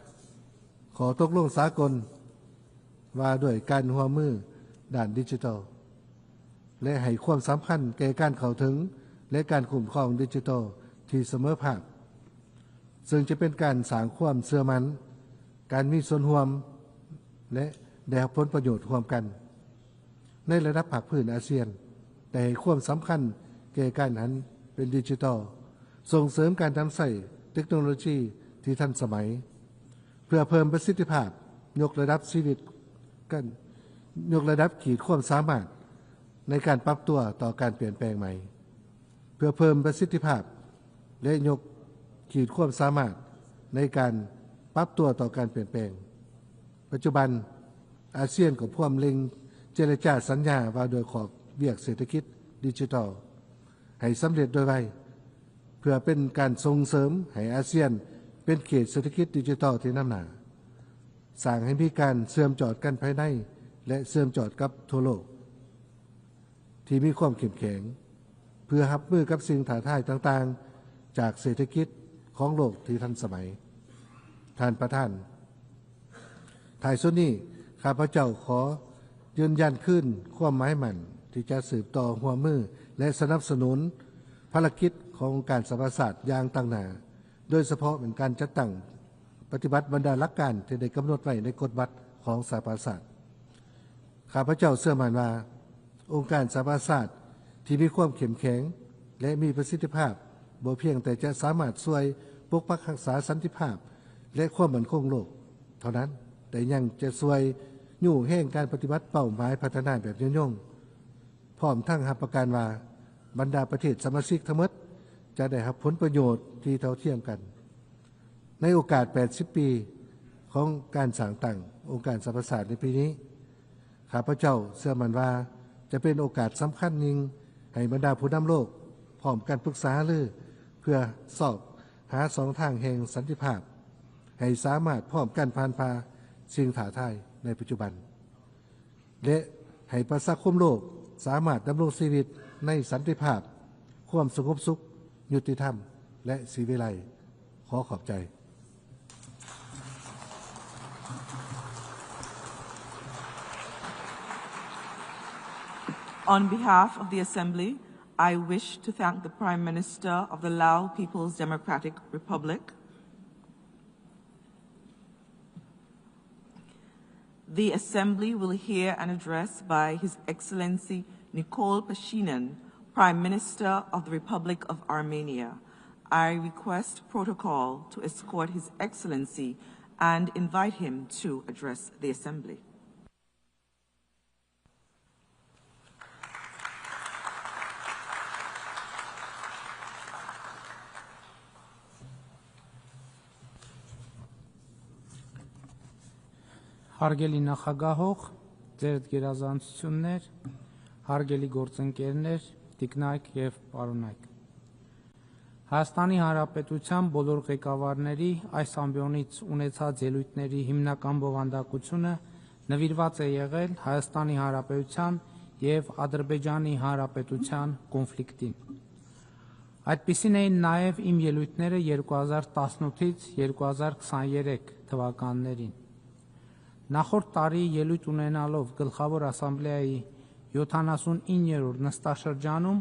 ขอตกลงสากลว่าด้วยการร่วมมือด้านดิจิทัลและให้ความสำคัญแก่การเข้าถึงและการคุ้มครองดิจิทัลที่เสมอภาคซึ่งจะเป็นการสร้างความเชื่อมั่นการมีส่วนร่วมและได้รับผลประโยชน์ร่วมกันในระดับภาคพื้นอาเซียนได้ให้ความสำคัญแก่การหันเป็นดิจิทัลส่งเสริมการนำใช้เทคโนโลยีที่ทันสมัยเพื่อเพิ่มประสิทธิภาพยกระดับชีวิตกันยกระดับขีดความสามารถในการปรับตัวต่อการเปลี่ยนแปลงใหม่เพื่อเพิ่มประสิทธิภาพและยกขีดความสามารถในการปรับตัวต่อการเปลี่ยนแปลงปัจจุบันอาเซียนก็พร้อมเล็งเจรจาสัญญาว่าโดยขอบเวียกเศรษฐกิจดิจิทัลให้สำเร็จโดยไวเพื่อเป็นการส่งเสริมให้อาเซียนเป็นเขตเศรษฐกิจดิจิทัลที่นำหน้าสร้างให้มีการเชื่อมจอดกันภายในและเชื่อมจอดกับทั่วโลกที่มีความเข้มแข็งเพื่อรับมือกับสิ่งท้าทายต่างๆจากเศรษฐกิจของโลกที่ทันสมัยท่านประธานท้ายสุดนี้ข้าพเจ้าขอยืนยันขึ้นความหมายมั่นที่จะสืบต่อหัวมือและสนับสนุนภารกิจขององค์การสหประชาชาติอย่างต่างหน้าโดยเฉพาะเป็นการจัดตั้งปฏิบัติบรรดาหลักการที่ได้กำหนดไว้ในกฎบัตรของสหประชาชาติข้าพเจ้าเชื่อมั่นว่าองค์การสหประชาชาติที่มีความเข้มแข็งและมีประสิทธิภาพบ่เพียงแต่จะสามารถช่วยปกปักรักษาสันติภาพและความมั่นคงโลกเท่านั้นแต่ยังจะช่วยยู่แห่งการปฏิบัติเป้าหมายพัฒนาแบบยืนยงพร้อมทั้งรับประกันว่าบรรดาประเทศสมาชิกทั้งหมดจะได้รับผลประโยชน์ที่เท่าเทียมกันในโอกาส80 ปีของการสร้างตั้งองค์การสหประชาชาติในปีนี้ข้าพเจ้าเชื่อมั่นว่าจะเป็นโอกาสสำคัญยิ่งให้บรรดาผู้นำโลกพร้อมกันปรึกษาเพื่อสอบหาสองทางแห่งสันติภาพให้สามารถพร้อมกันผ่านพาสิ่งท้าทายในปัจจุบันและให้ประชาคมโลกสามารถดำรงชีวิตในสันติภาพความสงบสุขยุติธรรมและศรีวิไลขอขอบใจ On behalf of the Assembly, I wish to thank the Prime Minister of the Lao People's Democratic Republic, the Assembly will hear an address by His Excellency Nikol Pashinyan, Prime Minister of the Republic of Armenia. I request protocol to escort His Excellency and invite him to address the Assembly. Հարգելի նախագահող, ձեր գերազանցություններ, հարգելի գործընկերներ, տիկնայք եւ պարոնայք։ Հայաստանի Հանրապետության բոլոր ղեկավարների այս ամբիոնից ունեցած ելույթների հիմնական բովանդակությունը նվիրված է եղել Հայաստանի Հանրապետության եւ Ադրբեջանի Հանրապետության կոնֆլիկտին։ Այդպիսին էին նաեւ իմ ելույթները 2018-ից 2023 թվականներին։ Նախորդ տարի ելույթ ունենալով Գլխավոր ասամբլեայի 79-րդ նստաշրջանում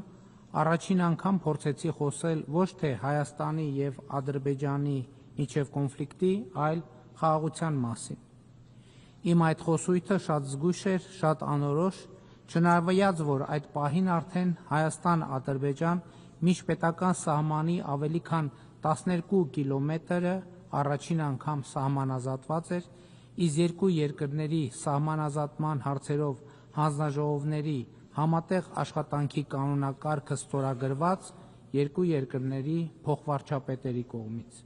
առաջին անգամ փորձեցի խոսել ոչ թե Հայաստանի եւ Ադրբեջանի միջև կոնֆլիկտի, այլ խաղաղության մասին։ Իմ այդ խոսույթը շատ զգույշ էր, շատ անորոշ, չնայած որ այդ պահին արդեն Հայաստան-Ադրբեջան միջպետական սահմանի ավելի քան 12 կիլոմետրը առաջին անգամ սահմանազատված էր, իսկ երկու երկրների սահմանազատման հարցերով հանձնաժողովների համատեղ աշխատանքի կանոնակարգը ստորագրված երկու երկրների փոխվարչապետերի կողմից։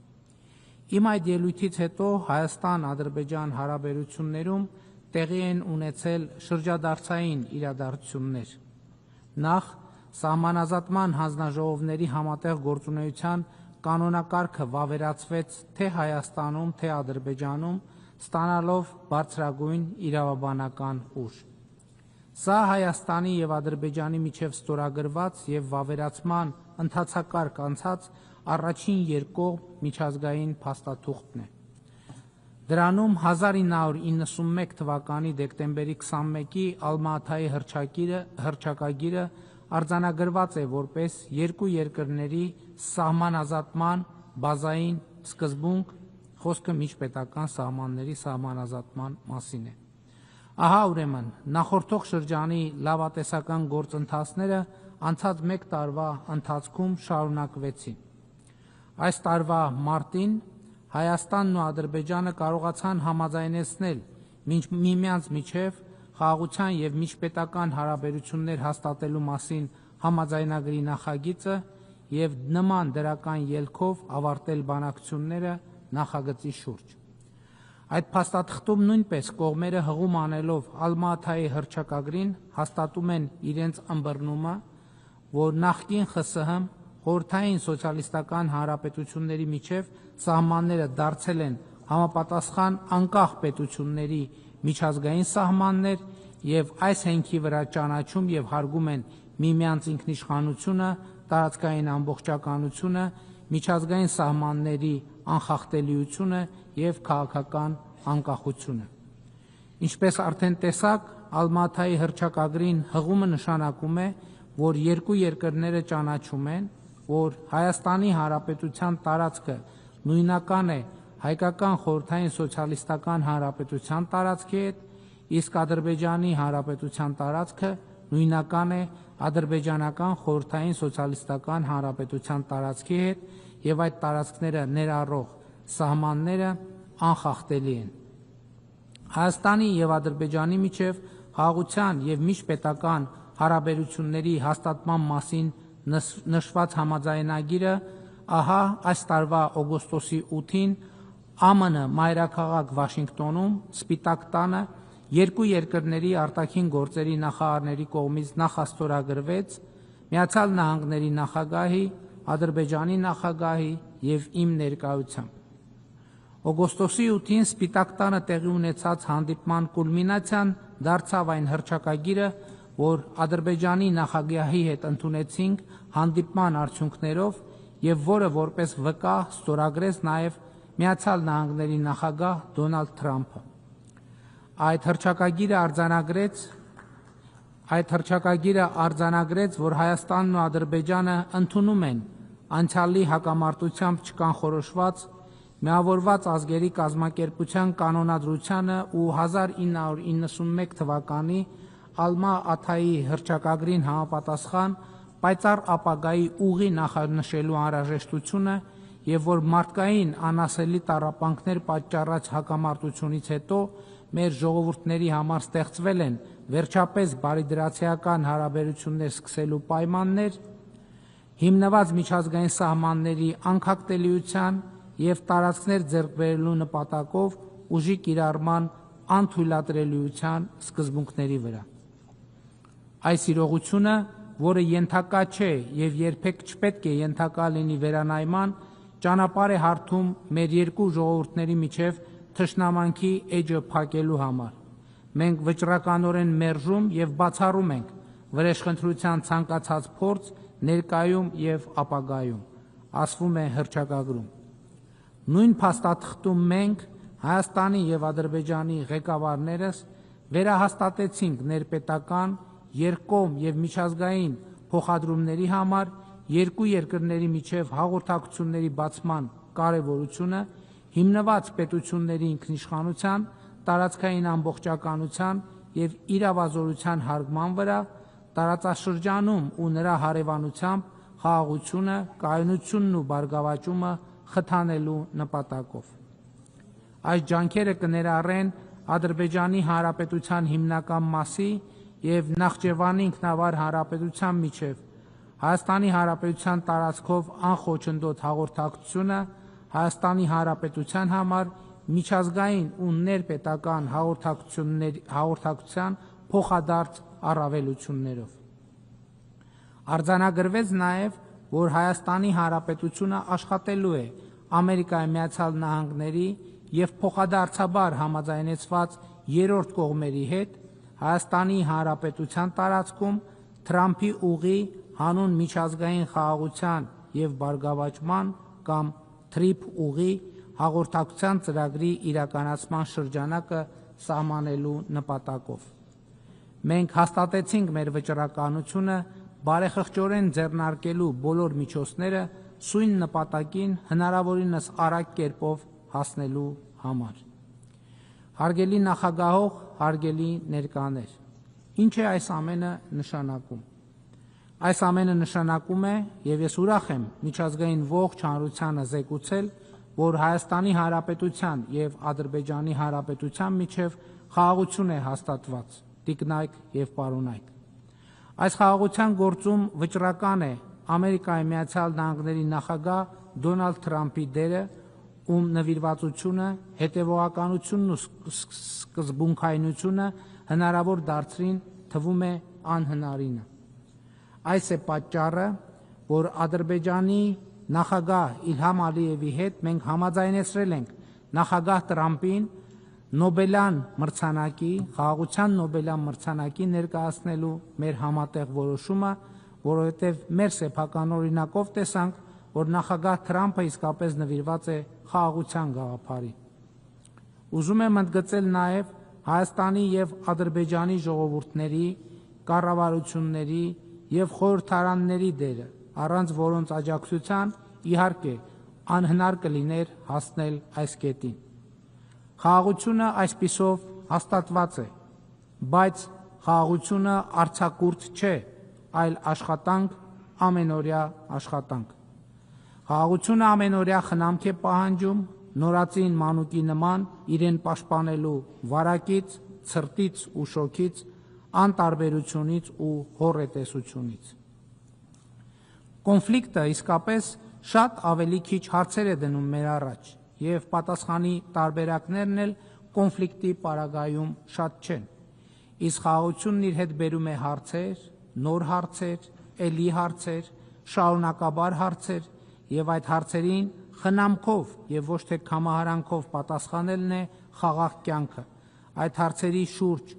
Իմ այդ ելույթից հետո Հայաստան-Ադրբեջան հարաբերություններում տեղի են ունեցել շրջադարձային իրադարձություններ։ Նախ սահմանազատման հանձնաժողովների համատեղ գործունեության կանոնակարգը վավերացվեց թե Հայաստանում, թե Ադրբեջանում, ստանալով բարձրագույն իրավաբանական ուժ։ Սա Հայաստանի եւ Ադրբեջանի միջև ստորագրված եւ վավերացման ընթացակարգ անցած առաջին երկկողմ միջազգային փաստաթուղթն է։ Դրանում 1991 թվականի դեկտեմբերի 21-ի Ալմա-Աթայի հռչակագիրը արձանագրված է որպես երկու երկրների սահմանազատման բազային սկզբունք, խոսքը միջպետական սահմանների սահմանազատման մասին է։ Ահա ուրեմն նախորդող շրջանի լավատեսական գործընթացները անցած մեկ տարվա ընթացքում շարունակվեցին։ Այս տարվա մարտին Հայաստանն ու Ադրբեջանը կարողացան համաձայնեցնել միմյանց միջև խաղաղության եւ միջպետական հարաբերություններ հաստատելու մասին համաձայնագրի նախագիծը եւ նման դրական ելքով ավարտել բանակցությունները նախագծի շուրջ։ Այդ փաստաթղթում նույնպես կողմերը հղում անելով Ալմա-Աթայի հռչակագրին հաստատում են իրենց ըմբռնումը, որ նախկին ԽՍՀՄ խորհրդային սոցիալիստական հանրապետությունների միջև սահմանները դարձել են համապատասխան անկախ պետությունների միջազգային սահմաններ եւ այս հենքի վրա ճանաչում եւ հարգում են միմյանց ինքնիշխանությունը, տարածքային ամբողջականությունը, միջազգային սահմանների անխախտելիությունը եւ քաղաքական անկախությունը։ Ինչպես արդեն տեսակ, Ալմա-Աթայի հռչակագրին հղումը նշանակում է, որ երկու երկրները ճանաչում են, որ Հայաստանի Հանրապետության տարածքը նույնական է Հայկական խորհրդային սոցիալիստական հանրապետության տարածքի հետ, իսկ Ադրբեջանի Հանրապետության տարածքը նույնական է Ադրբեջանական խորհրդային սոցիալիստական հանրապետության տարածքի հետ եւ այդ տարածքները ներառող սահմանները անխախտելի են։ Հայաստանի եւ Ադրբեջանի միջև խաղաղության եւ միջպետական հարաբերությունների հաստատման մասին նշված համաձայնագիրը ահա այս տարվա օգոստոսի 8-ին ԱՄՆ մայրաքաղաք Վաշինգտոնում Սպիտակ տանը երկու երկրների արտաքին գործերի նախարարների կողմից նախաստորագրվեց Միացյալ Նահանգների նախագահի, Ադրբեջանի նախագահի եւ իմ ներկայությամբ։ Օգոստոսի 8-ին Սպիտակ տանը տեղի ունեցած հանդիպման կուլմինացիան դարձավ այն հռչակագիրը, որ Ադրբեջանի նախագահի հետ ընդունեցինք հանդիպման արդյունքներով եւ որը որպես վկա ստորագրեց նաեւ Միացյալ Նահանգների նախագահ Դոնալդ Թրամփը։ Այդ հռչակագիրը արձանագրեց, որ Հայաստանն ու Ադրբեջանը ընդունում են անցյալի հակամարտությամբ չկանխորոշված Միավորված ազգերի կազմակերպության կանոնադրությանը ու 1991 թվականի Ալմա-Աթայի հռչակագրին համապատասխան պայծառ ապագայի ուղի նախանշելու անհրաժեշտությունը եւ որ մարդկային անասելի տառապանքներ պատճառած հակամարտությունից հետո մեր ժողովուրդների համար ստեղծվել են վերջապես բարիդրացիական հարաբերություններ սկսելու պայմաններ, հիմնված միջազգային սահմանների անխախտելիության եւ տարածքներ ձեռք բերելու նպատակով ուժի կիրառման անթույլատրելիության սկզբունքների վրա։ Այս իրողությունը, որը ենթակա չէ եւ երբեք չպետք է ենթակա լինի վերանայման, ճանապարհ է հարթում մեր երկու ժողովուրդների միջև թշնամանքի էջը փակելու համար։ Մենք վճռականորեն մերժում եւ բացառում ենք վրեժխնդրության ցանկացած փորձ ներկայում եւ ապագայում, ասվում է հռչակագրում։ Նույն փաստաթղթում մենք Հայաստանի եւ Ադրբեջանի ղեկավարներս վերահաստատեցինք ներպետական, երկկողմ եւ միջազգային փոխադրումների համար երկու երկրների միջև հաղորդակցությունների բացման կարևորությունը հիմնված պետությունների ինքնիշխանության, տարածքային ամբողջականության եւ իրավազորության հարգման վրա, տարածաշրջանում ու նրա հարևանությամբ խաղաղությունը, կայունությունն ու բարգավաճումը խթանելու նպատակով։ Այս ջանքերը կներառեն Ադրբեջանի Հանրապետության հիմնական մասի եւ Նախճեվանի ինքնավար հանրապետության միջև Հայաստանի Հանրապետության տարածքով անխոչնդոտ հաղորդակցությունը Հայաստանի Հանրապետության համար միջազգային ու ներպետական հաղորդակցության փոխադարձ առավելություններով։ Արձանագրվեց նաեւ, որ Հայաստանի Հանրապետությունը աշխատելու է Ամերիկայի Միացյալ Նահանգների եւ փոխադարձաբար համաձայնեցված երրորդ կողմերի հետ Հայաստանի Հանրապետության տարածքում Թրամփի ուղի հանուն միջազգային խաղաղության եւ բարգավաճման կամ TRIP ուղի հաղորդակցության ծրագրի իրականացման շրջանակը սահմանելու նպատակով։ Մենք հաստատեցինք մեր վճռականությունը բարեխղճորեն ձեռնարկելու բոլոր միջոցները սույն նպատակին հնարավորինս արագ կերպով հասնելու համար։ Հարգելի նախագահող, հարգելի ներկաներ, ինչ է այս ամենը նշանակում։ Այս ամենը նշանակում է, եւ ես ուրախ եմ միջազգային ողջ հանրությանը զեկուցել, որ Հայաստանի Հանրապետության եւ Ադրբեջանի Հանրապետության միջև խաղաղություն է հաստատված, տիկնայք եւ պարոնայք։ Այս խաղաղության գործում վճռական է Ամերիկայի Միացյալ Նահանգների նախագահ Դոնալդ Թրամփի դերը, ում նվիրվածությունը, հետևողականությունն ու սկզբունքայնությունը հնարավոր դարձրին թվում է անհնարինը։ Այս է պատճառը, որ Ադրբեջանի նախագահ Իլհամ Ալիևի հետ մենք համաձայնեցրել ենք նախագահ Տրամփին Նոբելյան մրցանակի, խաղաղության Նոբելյան մրցանակի ներկայացնելու մեր համատեղ որոշումը, որովհետև մեր սեփական օրինակով տեսանք, որ նախագահ Թրամփը իսկապես նվիրված է խաղաղության գաղափարին։ Ուզում եմ ընդգծել նաև Հայաստանի եւ Ադրբեջանի ժողովուրդների, կառավարությունների եւ խորհրդարանների դերը, առանց որոնց աջակցության իհարկե անհնար կլիներ հասնել այս կետին։ Խաղաղությունը այսպիսով հաստատված է, բայց խաղաղությունը արձակուրդ չէ, այլ աշխատանք, ամենօրյա աշխատանք։ Խաղաղությունը ամենօրյա խնամք է պահանջում նորածին մանուկի նման իրեն պաշտպանելու վարակից, ցրտից ու շոքից, անտարբերությունից ու հոռետեսությունից։ Կոնֆլիկտը իսկապես շատ ավելի քիչ հարցեր է դնում մեր առաջ, եւ պատասխանի տարբերակներն էլ կոնֆլիկտի պարագայում շատ չեն։ Իսկ խաղաղությունն իր հետ բերում է հարցեր, նոր հարցեր, էլի հարցեր, շարունակաբար հարցեր, եւ այդ հարցերին խնամքով եւ ոչ թե կամահարանքով պատասխանելն է խաղաղ կյանքը։ Այդ հարցերի շուրջ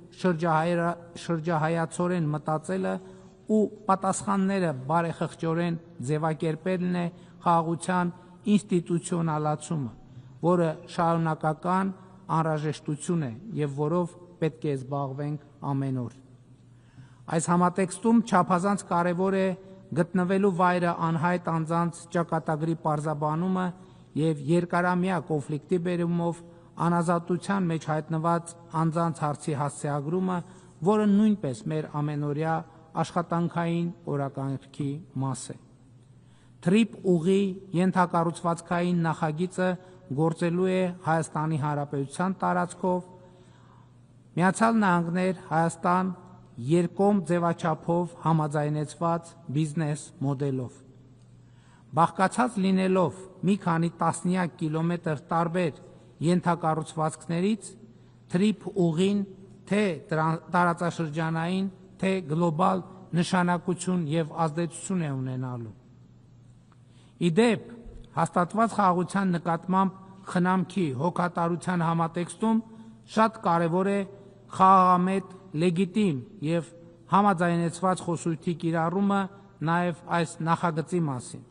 շրջահայացորեն մտածելը ու պատասխանները բարեխղճորեն ձևակերպելն է խաղաղության ինստիտուցիոնալացումը, որը շարունակական անհրաժեշտություն է եւ որով պետք է զբաղվենք ամեն օր։ Այս համատեքստում չափազանց կարևոր է գտնվելու վայրը անհայտ անձանց ճակատագրի պարզաբանումը եւ երկարամյա կոնֆլիկտի բերումով անազատության մեջ հայտնված անձանց հարցի հասցեագրումը, որը նույնպես մեր ամենօրյա աշխատանքային օրակարգի մաս է։ TRIP ուղի ենթակառուցվածքային նախագիծը գործելու է Հայաստանի Հանրապետության տարածքով, Միացյալ Նահանգներ, Հայաստան երկկողմ ձևաչափով համաձայնեցված բիզնես մոդելով։ Բաղկացած լինելով մի քանի տասնյակ կիլոմետր տարբեր ենթակառուցվածքներից, TRIP ուղին թե տարածաշրջանային, թե գլոբալ նշանակություն եւ ազդեցություն է ունենալու։ Իդեպ, հաստատված խաղաղության նկատմամբ խնամքի հոգատարության համատեքստում շատ կարևոր է խաղաղամետ, լեգիտիմ եւ համաձայնեցված խոսույթի կիրառումը նաեւ այս նախագծի մասին։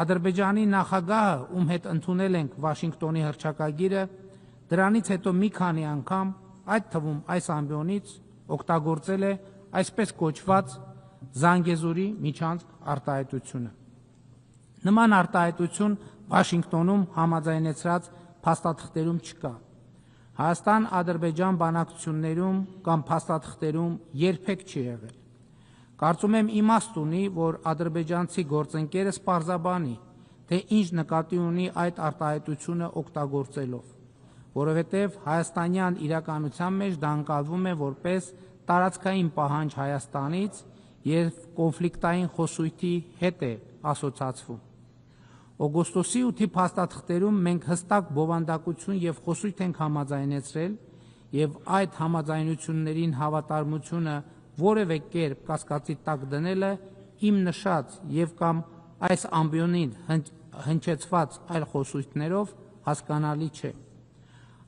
Ադրբեջանի նախագահը, ում հետ ընդունել ենք Վաշինգտոնի հռչակագիրը, դրանից հետո մի քանի անգամ, այդ թվում այս ամբիոնից, օգտագործել է այսպես կոչված Զանգեզուրի միջանցք արտահայտությունը։ Նման արտահայտություն Վաշինգտոնում համաձայնեցրած փաստաթղթերում չկա։ Հայաստան-Ադրբեջան բանակցություններում կամ փաստաթղթերում երբեք չի եղել։ Կարծում եմ իմաստ ունի, որ ադրբեջանցի գործընկերս պարզաբանի, թե ինչ նկատի ունի այդ արտահայտությունը օգտագործելով, որովհետև հայաստանյան իրականության մեջ դա ընկալվում է որպես տարածքային պահանջ Հայաստանից եւ կոնֆլիկտային խոսույթի հետ է ասոցացվում։ Օգոստոսի 8-ի փաստաթղթերում մենք հստակ բովանդակություն եւ խոսույթ ենք համաձայնեցրել եւ այդ համաձայնություններին հավատարմությունը որևէ կերպ կասկածի տակ դնելը իմ նշած եւ կամ այս ամբիոնին հնչեցված այլ խոսույթներով հասկանալի չէ։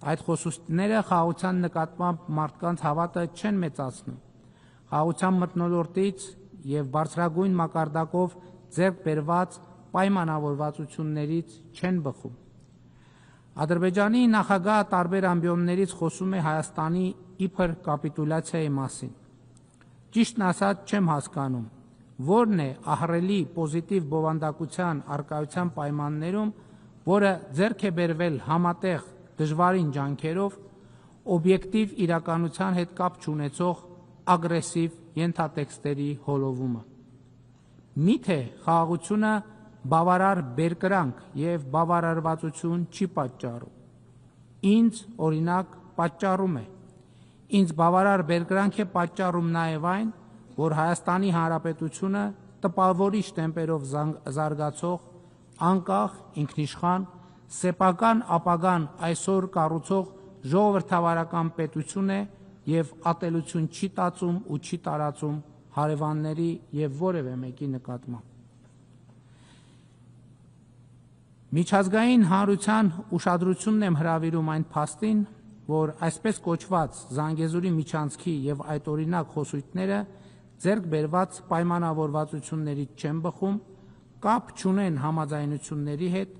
Այդ խոսուստները խաղաղության նկատմամբ մարդկանց հավատը չեն մեծացնում։ Խաղաղության մթնոլորտից եւ բարձրագույն մակարդակով ձեռք բերված պայմանավորվածություններից չեն բխում։ Ադրբեջանի նախագահը տարբեր ամբիոններից խոսում է Հայաստանի իբր կապիտուլյացիայի մասին։ Ճիշտն ասած չեմ հասկանում, որն է ահռելի պոզիտիվ բովանդակության արկայության պայմաններում, որը ձեռք է բերվել համատեղ դժվարին ջանքերով, օբյեկտիվ իրականության հետ կապ չունեցող ագրեսիվ ենթատեքստերի հոլովումը։ Միթե խաղաղությունը բավարար բերկրանք եւ բավարարվածություն չի պատճառում։ Ինձ օրինակ պատճառում է։ Ինձ բավարար բերկրանք է պատճառում նաեւ այն, որ Հայաստանի Հանրապետությունը տպավորիչ տեմպերով զարգացող, անկախ, ինքնիշխան, սեփական ապագան այսօր կառուցող ժողովրդավարական պետություն է եւ ատելություն չի տածում ու չի տարածում հարևանների եւ որևէ մեկի նկատմամբ։ Միջազգային հանրության ուշադրությունն եմ հրավիրում այն փաստին, որ այսպես կոչված Զանգեզուրի միջանցքի եւ այդօրինակ խոսույթները ձեռք բերված պայմանավորվածություններից չեն բխում, կապ չունեն համաձայնությունների հետ,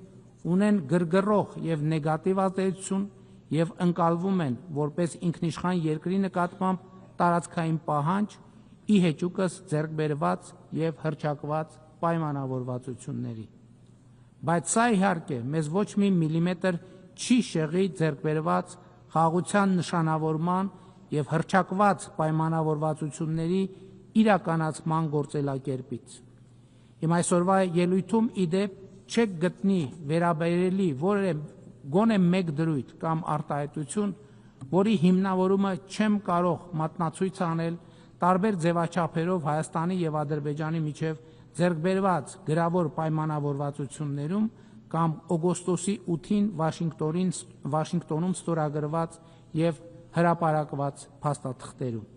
ունեն գրգռող եւ նեգատիվ ազդեցություն եւ ընկալվում են որպես ինքնիշխան երկրի նկատմամբ տարածքային պահանջ, ի հեճուկս ձեռք բերված եւ հռչակված պայմանավորվածությունների։ Բայց սա իհարկե մեզ ոչ մի միլիմետր չի շեղի ձեռք բերված խաղաղության նշանավորման եւ հռչակված պայմանավորվածությունների իրականացման գործելակերպից։ Իմ այսօրվա ելույթում իդեպ չեք գտնի վերաբերելի որևէ գոնե մեկ դրույթ կամ արտահայտություն, որի հիմնավորումը չեմ կարող մատնացույց անել տարբեր ձևաչափերով Հայաստանի եւ Ադրբեջանի միջև ձեռք բերված գրավոր պայմանավորվածություններում կամ օգոստոսի 8-ին Վաշինգտոնում ստորագրված եւ հրապարակված փաստաթղթերում։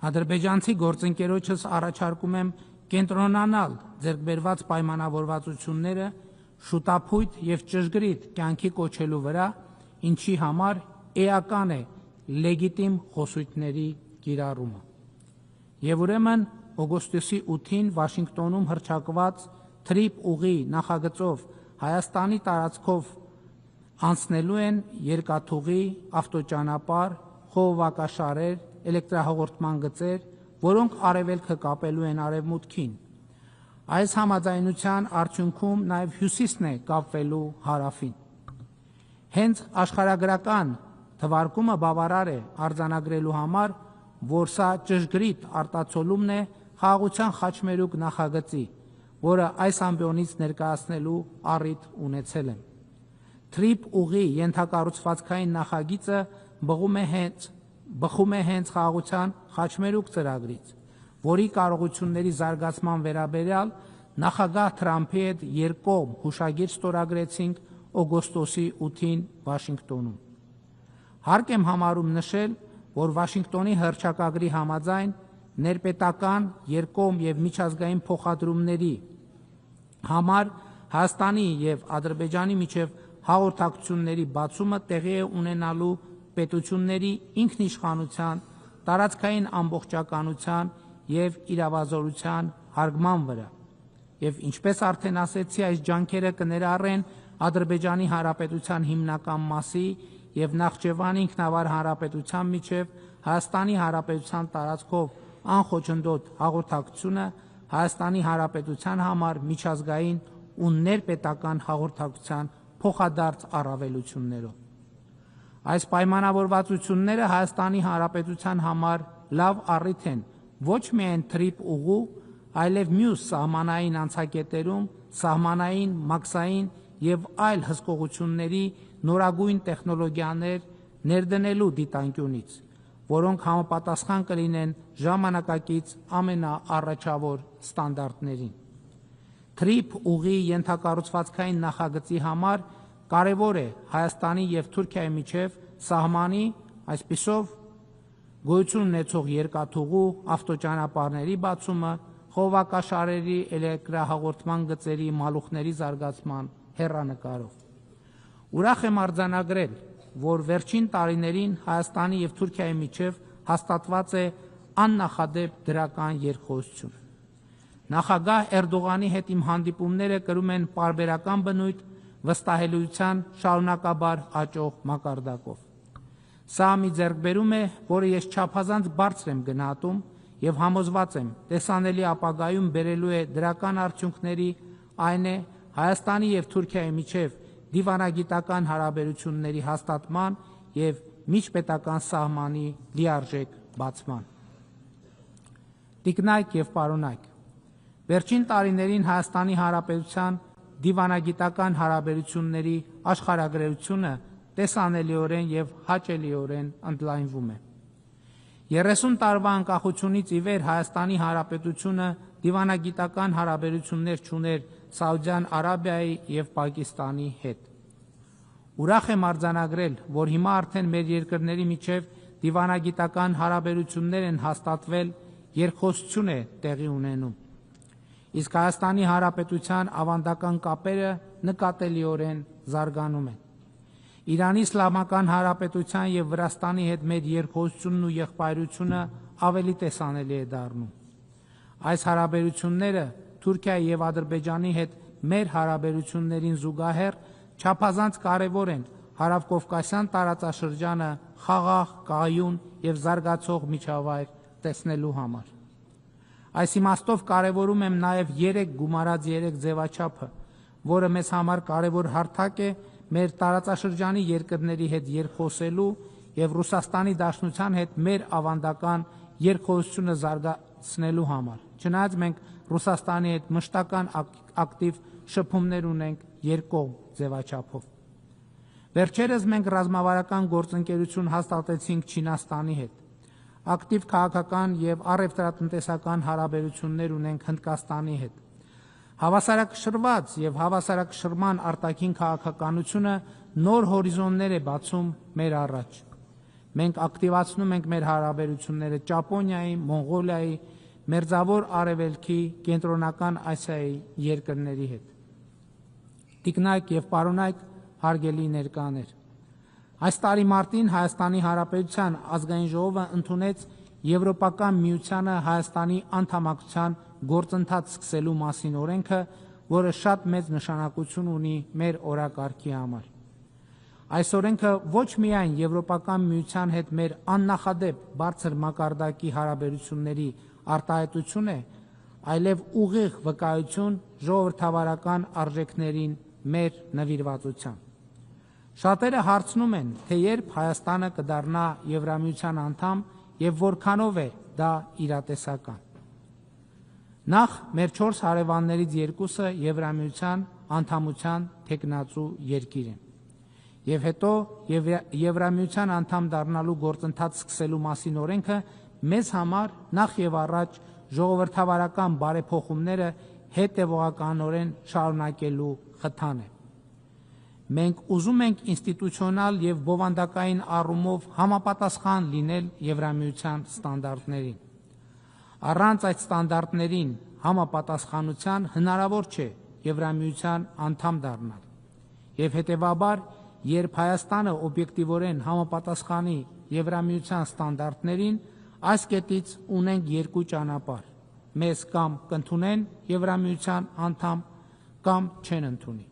Ադրբեջանցի գործընկերոջս առաջարկում եմ կենտրոնանալ ձեռք բերված պայմանավորվածությունները շուտափույթ եւ ճշգրիտ կյանքի կոչելու վրա, ինչի համար էական է լեգիտիմ խոսույթների կիրառումը։ Եվ ուրեմն օգոստոսի 8-ին Վաշինգտոնում հռչակված թրիփ ուղի նախագծով Հայաստանի տարածքով անցնելու են երկաթուղի, ավտոճանապարհ, խողովակաշարեր, էլեկտրահաղորդման գծեր, որոնք արևելքը կապելու են արևմուտքին։ Այս համաձայնության արդյունքում նաև հյուսիսն է կապվելու հարավին։ Հենց աշխարհագրական թվարկումը բավարար է արձանագրելու համար, որ սա ճշգրիտ արտացոլումն է խաղաղության խաչմերուկ նախագծի, որը այս ամբիոնից ներկայացնելու առիթ ունեցել եմ։ Թրիփ ուղի ենթակառուցվածքային նախագիծը բխում է հենց խաղաղության խաչմերուկ ծրագրից, որի կարողությունների զարգացման վերաբերյալ նախագահ Թրամփի հետ երկկողմ հուշագիր ստորագրեցինք օգոստոսի 8-ին Վաշինգտոնում։ Հարկ եմ համարում նշել, որ Վաշինգտոնի հռչակագրի համաձայն ներպետական, երկկողմ եւ միջազգային փոխադրումների համար Հայաստանի եւ Ադրբեջանի միջև հաղորդակցությունների բացումը տեղի է ունենալու պետությունների ինքնիշխանության, տարածքային ամբողջականության եւ իրավազորության հարգման վրա։ Եվ ինչպես արդեն ասեցի, այս ջանքերը կներառեն Ադրբեջանի Հանրապետության հիմնական մասի եւ Նախճեվանի ինքնավար հանրապետության միջև Հայաստանի Հանրապետության տարածքով անխոչնդոտ հաղորդակցությունը Հայաստանի Հանրապետության համար միջազգային ու ներպետական հաղորդակցության փոխադարձ առավելություններով։ Այս պայմանավորվածությունները Հայաստանի Հանրապետության համար լավ առիթ են ոչ միայն թրիփ ուղու, այլև մյուս սահմանային անցակետերում սահմանային, մաքսային եւ այլ հսկողությունների նորագույն տեխնոլոգիաներ ներդնելու դիտանկյունից, որոնք համապատասխան կլինեն ժամանակակից ամենաառաջավոր ստանդարտներին։ Թրիփ ուղի ենթակառուցվածքային նախագծի համար կարևոր է Հայաստանի եւ Թուրքիայի միջև սահմանի, այսպիսով գոյություն ունեցող երկաթուղու, ավտոճանապարհների բացումը, խողովակաշարերի, էլեկտրահաղորդման գծերի, մալուխների զարգացման հեռանկարով։ Ուրախ եմ արձանագրել, որ վերջին տարիներին Հայաստանի և Թուրքիայի միջև հաստատված է աննախադեպ դրական երկխոսություն։ Նախագահ Էրդողանի հետ իմ հանդիպումները կրում են պարբերական բնույթ վստահելիության շարունակաբար աճող մակարդակով։ Սա մի ձեռքբերում է, որը ես չափազանց բարձր եմ գնահատում և համոզված եմ, տեսանելի ապագայում բերելու է դրական արդյունքների, այն է Հայաստանի և Թուրքիայի միջև դիվանագիտական հարաբերությունների հաստատման և միջպետական սահմանի լիարժեք բացման։ Տիկնայք և պարոնայք, վերջին տարիներին Հայաստանի Հանրապետության դիվանագիտական հարաբերությունների աշխարհագրությունը տեսանելիորեն և հաճելիորեն ընդլայնվում է։ 30 տարվա անկախությունից ի վեր Հայաստանի Հանրապետությունը դիվանագիտական հարաբերություններ չուներ Սաուդյան Արաբիայի և Պակիստանի հետ։ Ուրախ եմ արձանագրել, որ հիմա արդեն մեր երկրների միջև դիվանագիտական հարաբերություններ են հաստատվել, երկխոսություն է տեղի ունենում։ Իսկ Հայաստանի Հանրապետության ավանդական կապերը նկատելիորեն զարգանում են։ Իրանի Իսլամական Հանրապետության և Վրաստանի հետ մեր երկխոսությունն ու եղբայրությունը ավելի տեսանելի է դառնում։ Այս հարաբերությունները Թուրքիայի և Ադրբեջանի հետ մեր հարաբերություններին զուգահեռ չափազանց կարևոր են Հարավկովկասյան տարածաշրջանը խաղաղ, կայուն և զարգացող միջավայր տեսնելու համար։ Այս իմաստով կարևորում եմ նաև 3 գումարած 3 ձևաչափը, որը մեզ համար կարևոր հարթակ է մեր տարածաշրջանի երկրների հետ երկխոսելու և Ռուսաստանի Դաշնության հետ մեր ավանդական երկխոսությունը զարգացնելու համար, չնայած մենք Ռուսաստանի հետ մշտական ակտիվ շփումներ ունենք երկկողմ ձևաչափով։ Վերջերս մենք ռազմավարական գործընկերություն հաստատեցինք Չինաստանի հետ, ակտիվ քաղաքական և առևտրատնտեսական հարաբերություններ ունենք Հնդկաստանի հետ։ Հավասարակշռված և հավասարակշռման արտաքին քաղաքականությունը նոր հորիզոններ է բացում մեր առաջ։ Մենք ակտիվացնում ենք մեր հարաբերությունները Ճապոնիայի, Մոնղոլիայի, Մերձավոր Արևելքի, Կենտրոնական Ասիայի երկրների հետ։ Տիկնայք և պարոնայք, հարգելի ներկաներ, այս տարի մարտին Հայաստանի Հանրապետության ազգային ժողովը ընդունեց Եվրոպական միությանը Հայաստանի անդամակցության գործընթաց սկսելու մասին օրենքը, որը շատ մեծ նշանակություն ունի մեր օրակարգի համար։ Այս օրենքը ոչ միայն Եվրոպական միության հետ մեր աննախադեպ բարձր մակարդակի հարաբերությունների արտահայտություն է, այլև ուղիղ վկայություն ժողովրդավարական արժեքներին մեր նվիրվածության։ Շատերը հարցնում են, թե երբ Հայաստանը կդառնա Եվրամիության անդամ և որքանով է դա իրատեսական։ Նախ մեր 4 հարևաններից 2-ը Եվրամիության անդամության թեկնածու երկիր են, և հետո Եվրամիության անդամ դառնալու գործընթաց սկսելու մասին օրենքը մեզ համար նախ և առաջ ժողովրդավարական բարեփոխումները հետևողականորեն շարունակելու խթան է։ Մենք ուզում ենք ինստիտուցիոնալ և բովանդակային առումով համապատասխան լինել Եվրամիության ստանդարտներին։ Առանց այդ ստանդարտներին համապատասխանության հնարավոր չէ Եվրամիության անդամ դառնալ։ Եվ հետևաբար, երբ Հայաստանը օբյեկտիվորեն համապատասխանի Եվրամիության ստանդարտներին, այս կետից ունենք 2 ճանապարհ։ Մեզ կամ կընդունեն Եվրամիության անդամ, կամ չեն ընդունի։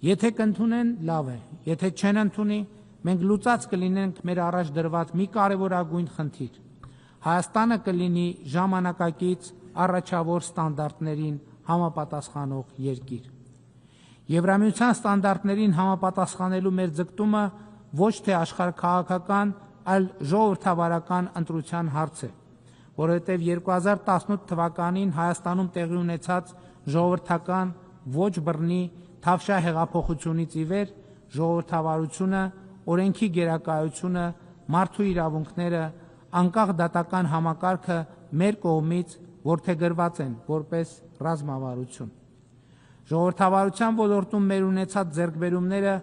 Եթե կընդունեն, լավ է, եթե չեն ընդունի, մենք լուծած կլինենք մեր առաջ դրված մի կարևորագույն խնդիր։ Հայաստանը կլինի ժամանակակից առաջավոր ստանդարտներին համապատասխանող երկիր։ Եվրամիության ստանդարտներին համապատասխանելու մեր ձգտումը ոչ թե աշխարհաքաղաքական, այլ ժողովրդավարական ընտրության հարց է, որովհետև 2018 թվականին Հայաստանում տեղի ունեցած ժողովրդական ոչ բռնի Թավշյա հեղափոխությունից ի վեր ժողովրդավարությունը, օրենքի գերակայությունը, մարդու իրավունքները, անկախ դատական համակարգը մեր կողմից որդեգրված են որպես ռազմավարություն։ Ժողովրդավարության ոլորտում մեր ունեցած ձեռքբերումները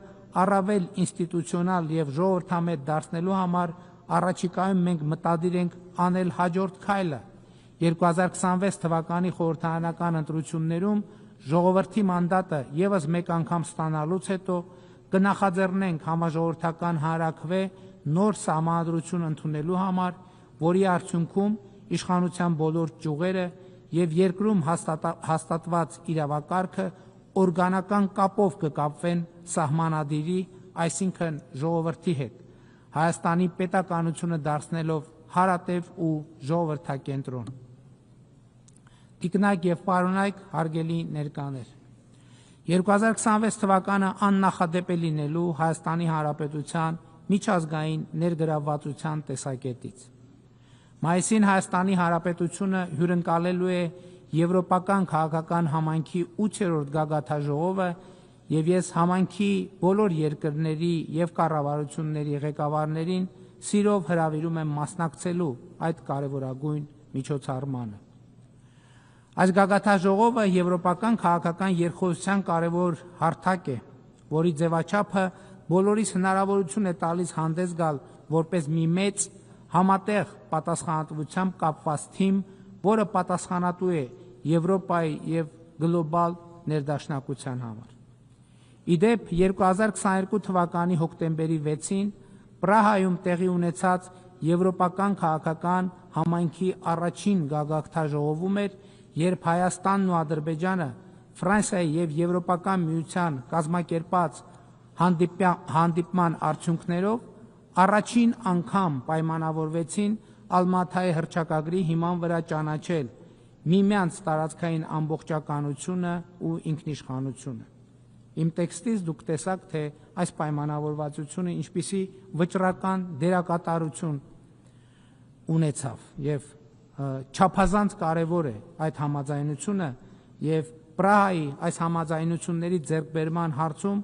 առավել ինստիտուցիոնալ և ժողովրդամետ դարձնելու համար առաջիկայում մենք մտադիր ենք անել հաջորդ քայլը 2026 թվականի խորհրդարանական ընտրություններում ժողովրդի մանդատը ևս մեկ անգամ ստանալուց հետո կնախաձեռնենք համաժողովրդական հանրաքվե նոր սահմանադրություն ընդունելու համար, որի արդյունքում իշխանության բոլոր ճյուղերը եւ երկրում հաստատված իրավակարգը օրգանական կապով կկապվեն սահմանադիրի, այսինքն ժողովրդի հետ, Հայաստանի պետականությունը դարձնելով հարատև ու ժողովրդակենտրոն։ Տիկնակ եւ պարոնայք, հարգելի ներկաներ, 2026 թվականը աննախադեպ է լինելու Հայաստանի Հանրապետության միջազգային ներգրավվածության տեսակետից։ Մայիսին Հայաստանի Հանրապետությունը հյուրընկալելու է Եվրոպական քաղաքական համայնքի 8-րդ գագաթաժողովը եւ ես համայնքի բոլոր երկրների եւ կառավարությունների ղեկավարներին սիրով հրավիրում եմ մասնակցելու այդ կարևորագույն միջոցառմանը։ Այս գագաթաժողովը եվրոպական քաղաքական երկխոսության կարևոր հարթակ է, որի ձևաչափը բոլորիս հնարավորություն է տալիս հանդես գալ որպես մի մեծ համատեղ պատասխանատվությամբ կապված թիմ, որը պատասխանատու է Եվրոպայի եւ գլոբալ ներդաշնակության համար։ Իդեպ 2022 թվականի հոկտեմբերի 6-ին Պրահայում տեղի ունեցած Եվրոպական քաղաքական համայնքի առաջին գագաթաժողովում էր, երբ Հայաստանն ու Ադրբեջանը Ֆրանսիայի եւ Եվրոպական միության կազմակերպած հանդիպման արդյունքներով առաջին անգամ պայմանավորվեցին Ալմաթայի հռչակագրի հիման վրա ճանաչել միմյանց տարածքային ամբողջականությունը ու ինքնիշխանությունը։ Իմ տեքստից դուք տեսաք, թե այս պայմանավորվածությունը ինչպիսի վճռական դերակատարություն ունեցավ եւ չափազանց կարևոր է այդ համաձայնությունը եւ Պրահայի այս համաձայնությունների ձեռքբերման հարցում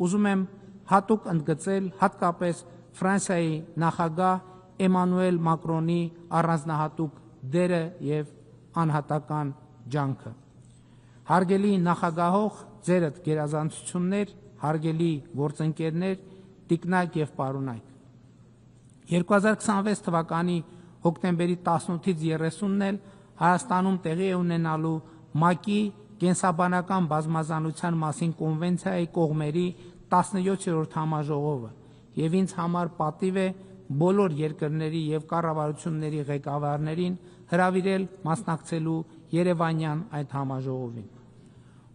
ուզում եմ հատուկ ընդգծել հատկապես Ֆրանսիայի նախագահ Էմանուել Մակրոնի առանձնահատուկ դերը եւ անհատական ջանքը։ Հարգելի նախագահող, ձերդ գերազանցություններ, հարգելի գործընկերներ, տիկնակ եւ պարոնայք։ 2026 թվականի հոկտեմբերի 18-ից 30-ն էլ Հայաստանում տեղի է ունենալու ՄԱԿ-ի կենսաբանական բազմազանության մասին կոնվենցիայի կողմերի 17-րդ համաժողովը եւ ինձ համար պատիվ է բոլոր երկրների եւ կառավարությունների ղեկավարներին հրավիրել մասնակցելու Երևանյան այդ համաժողովին։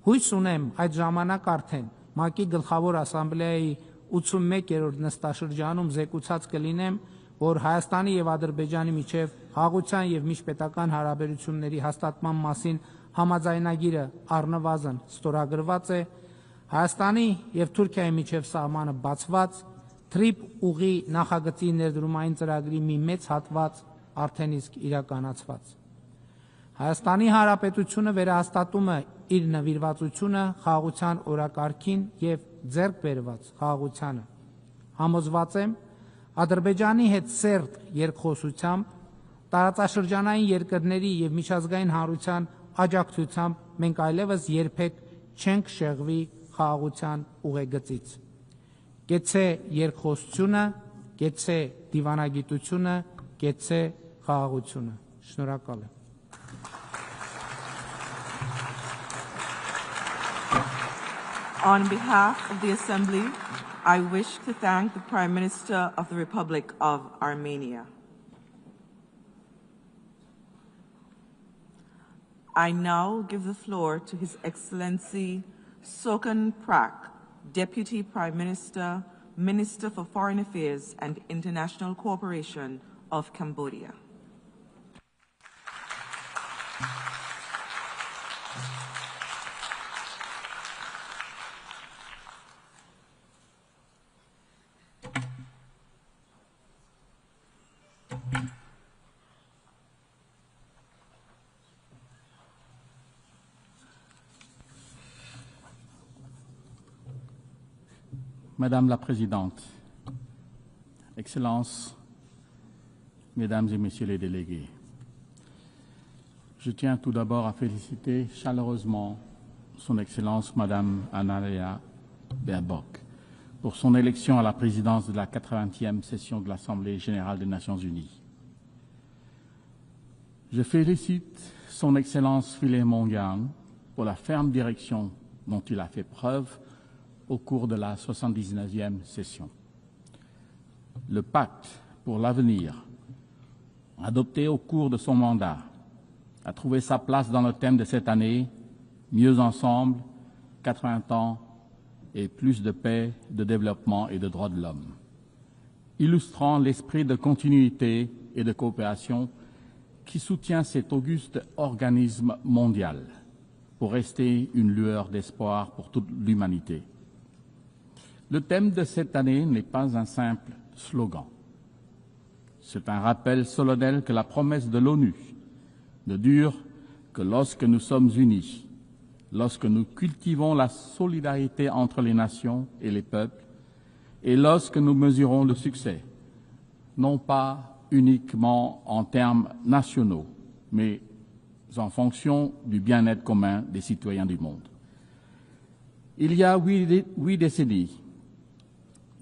Հույս ունեմ այդ ժամանակ արդեն ՄԱԿ-ի գլխավոր ասամբլեայի 81-րդ նստաշրջանում զեկուցած կլինեմ, որ Հայաստանի եւ Ադրբեջանի միջև խաղաղության եւ միջպետական հարաբերությունների հաստատման մասին համաձայնագիրը առնվազն ստորագրված է, Հայաստանի եւ Թուրքիայի միջև սահմանը բացված, Թրիպ ուղի նախագծի ներդրումային ծրագրի մի մեծ հատված արդեն իսկ իրականացված։ Հայաստանի Հանրապետությունը վերահաստատում է իր նվիրվածությունը խաղաղության օրակարգին եւ ձեռք բերված խաղաղությանը։ Համոզված եմ, Ադրբեջանի հետ սերտ երկխոսությամբ, տարածաշրջանային երկրների եւ միջազգային հանրության աջակցությամբ մենք այլևս երբեք չենք շեղվի խաղաղության ուղեգծից։ Կեցե երկխոսությունը, կեցե դիվանագիտությունը, կեցե խաղաղությունը։ Շնորհակալ եմ։ On behalf of the Assembly, I wish to thank the Prime Minister of the Republic of Armenia. I now give the floor to His Excellency Sokan Prak, Deputy Prime Minister, Minister for Foreign Affairs and International Cooperation of Cambodia. Madame la Présidente, Excellences, Mesdames et Messieurs les délégués, je tiens tout d'abord à féliciter chaleureusement Son Excellence Madame Annalena Baerbock pour son élection à la présidence de la 80e session de l'Assemblée générale des Nations unies. Je félicite Son Excellence Philemon Yang pour la ferme direction dont il a fait preuve au cours de la 79e session. Le pacte pour l'avenir, adopté au cours de son mandat, a trouvé sa place dans le thème de cette année, Mieux ensemble, 80 ans et plus de paix, de développement et de droits de l'homme, illustrant l'esprit de continuité et de coopération qui soutient cet auguste organisme mondial pour rester une lueur d'espoir pour toute l'humanité. Le thème de cette année n'est pas un simple slogan. C'est un rappel solennel que la promesse de l'ONU ne dure que lorsque nous sommes unis, lorsque nous cultivons la solidarité entre les nations et les peuples, et lorsque nous mesurons le succès, non pas uniquement en termes nationaux, mais en fonction du bien-être commun des citoyens du monde. Il y a 8 décennies,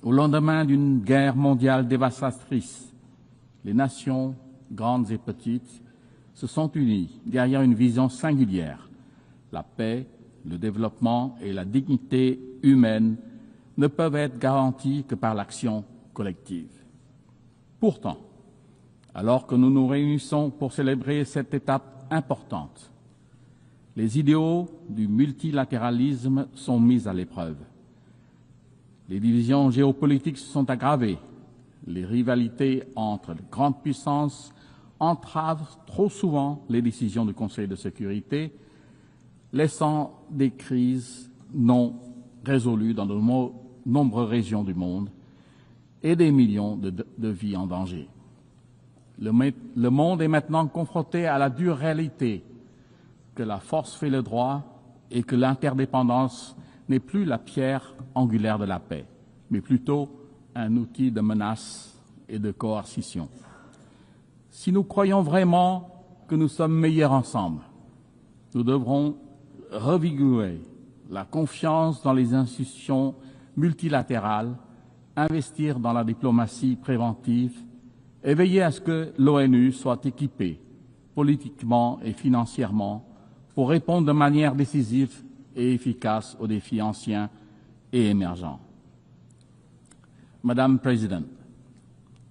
au lendemain d'une guerre mondiale dévastatrice, les nations, grandes et petites, se sont unies derrière une vision singulière. La paix, le développement et la dignité humaine ne peuvent être garantis que par l'action collective. Pourtant, alors que nous nous réunissons pour célébrer cette étape importante, les idéaux du multilatéralisme sont mis à l'épreuve. Les divisions géopolitiques se sont aggravées. Les rivalités entre les grandes puissances entravent trop souvent les décisions du Conseil de sécurité, laissant des crises non résolues dans de nombreuses régions du monde et des millions de vies en danger. Le monde est maintenant confronté à la dure réalité que la force fait le droit et que l'interdépendance n'est plus la pierre angulaire de la paix, mais plutôt un outil de menace et de coercition. Si nous croyons vraiment que nous sommes meilleurs ensemble, nous devrons revigorer la confiance dans les institutions multilatérales, investir dans la diplomatie préventive et veiller à ce que l'ONU soit équipée politiquement et financièrement pour répondre de manière décisive et efficace aux défis anciens et émergents. Madam President,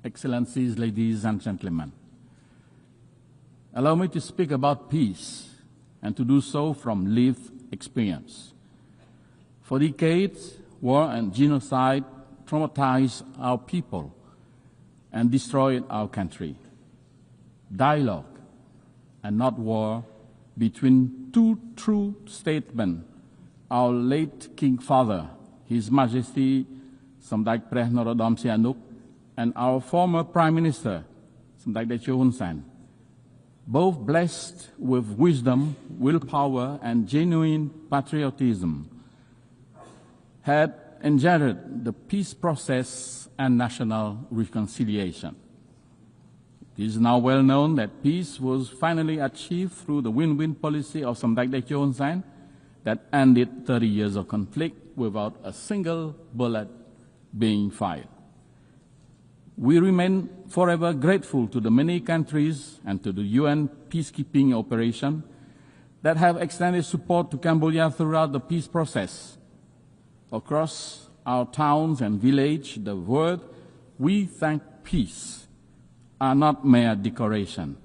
Excellencies, ladies and gentlemen, allow me to speak about peace and to do so from lived experience. For decades, war and genocide traumatized our people and destroyed our country. Dialogue and not war between two true statesmen, our late King Father, His Majesty Samdech Preh Norodom Sihanouk, and our former Prime Minister, Samdech Techo Hun Sen, both blessed with wisdom, willpower, and genuine patriotism, had engendered the peace process and national reconciliation. It is now well known that peace was finally achieved through the win-win policy of Samdech Techo Hun Sen that ended 30 years of conflict without a single bullet being fired. We remain forever grateful to the many countries and to the UN peacekeeping operation that have extended support to Cambodia throughout the peace process. Across our towns and villages, the word "we thank peace" are not mere decoration.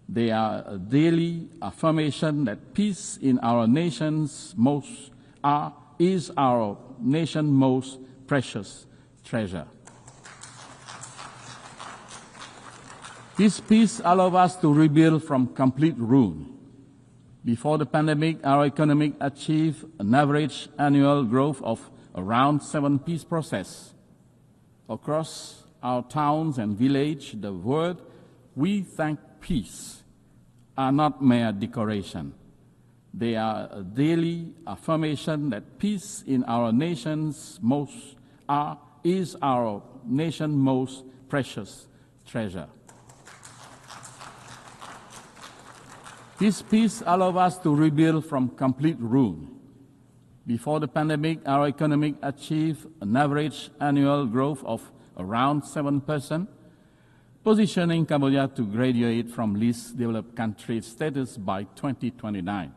They are a daily affirmation that peace in our nation's is our nation's most precious treasure. This peace allows us to rebuild from complete ruin. Before the pandemic, our economy achieved an average annual growth of around 7 peace process. Across our towns and villages, the word "we thank peace" are not mere decoration. They are a daily affirmation that peace in our nation's is our nation's most precious treasure. This peace allows us to rebuild from complete ruin. Before the pandemic, our economy achieved an average annual growth of around 7%, positioning Cambodia to graduate from least developed country status by 2029.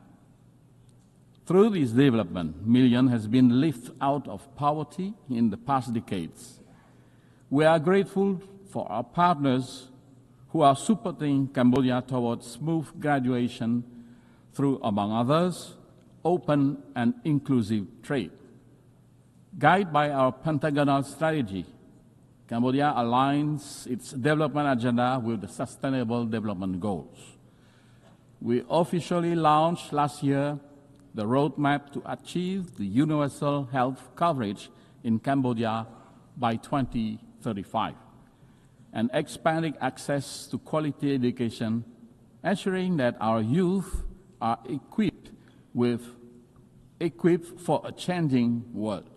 Through this development, millions has been lifted out of poverty in the past decades. We are grateful for our partners who are supporting Cambodia towards smooth graduation through, among others, open and inclusive trade. Guided by our pentagonal strategy, Cambodia aligns its development agenda with the Sustainable Development Goals. We officially launched last year the roadmap to achieve the universal health coverage in Cambodia by 2035 and expanding access to quality education, ensuring that our youth are equipped for a changing world.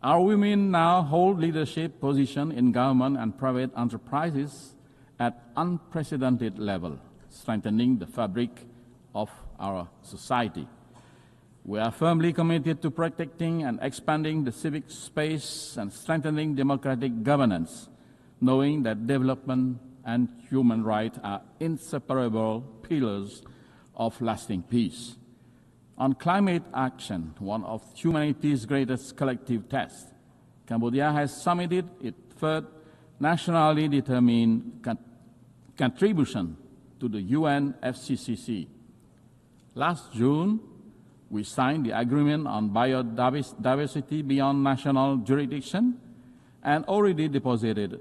Our women now hold leadership positions in government and private enterprises at unprecedented level, strengthening the fabric of our society. We are firmly committed to protecting and expanding the civic space and strengthening democratic governance, knowing that development and human rights are inseparable pillars of lasting peace. On climate action, one of humanity's greatest collective tests, Cambodia has submitted its third nationally determined contribution to the UNFCCC. Last June, we signed the agreement on biodiversity beyond national jurisdiction and already deposited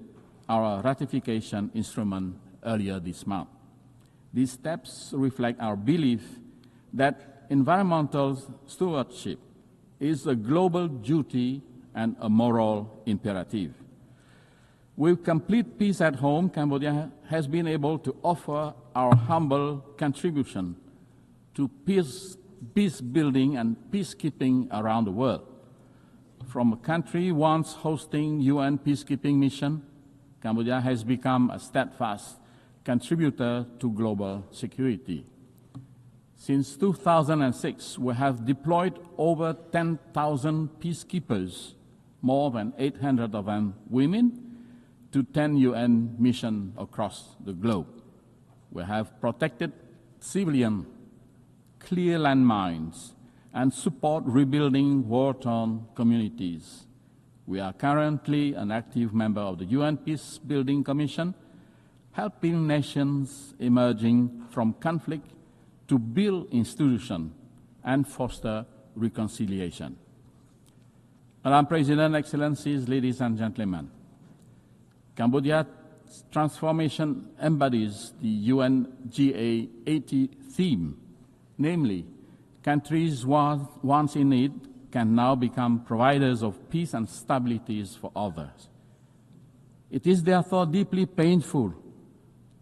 our ratification instrument earlier this month. These steps reflect our belief that environmental stewardship is a global duty and a moral imperative. With complete peace at home, Cambodia has been able to offer our humble contribution to peace building and peacekeeping around the world. From a country once hosting UN peacekeeping mission, Cambodia has become a steadfast contributor to global security. Since 2006, we have deployed over 10,000 peacekeepers, more than 800 of them women, to 10 UN missions across the globe. We have protected civilians, clear landmines, and support rebuilding war-torn communities. We are currently an active member of the UN Peace Building Commission, helping nations emerging from conflict to build institutions and foster reconciliation. Madam President, Excellencies, ladies and gentlemen, Cambodia's transformation embodies the UNGA 80 theme, namely, countries once in need can now become providers of peace and stability for others. It is therefore deeply painful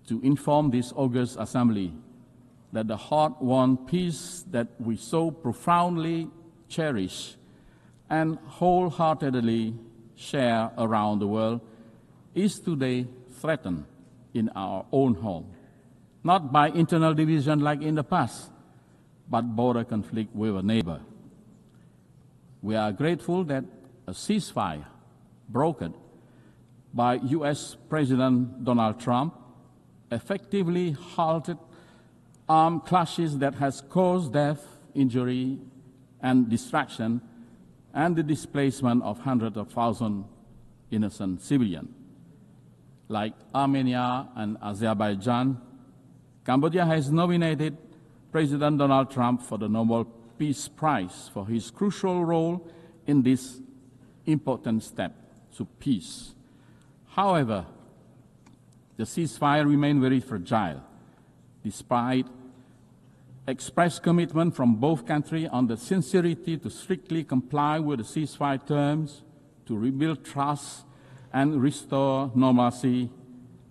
to inform this august assembly that the hard-won peace that we so profoundly cherish and wholeheartedly share around the world is today threatened in our own home, not by internal division like in the past, but border conflict with a neighbor. We are grateful that a ceasefire brokered by U.S. President Donald Trump effectively halted armed clashes that has caused death, injury, and destruction, and the displacement of hundreds of thousands innocent civilians. Like Armenia and Azerbaijan, Cambodia has nominated President Donald Trump for the Nobel Peace Prize for his crucial role in this important step to peace. However, the ceasefire remains very fragile, despite express commitment from both countries on the sincerity to strictly comply with the ceasefire terms, to rebuild trust and restore normalcy,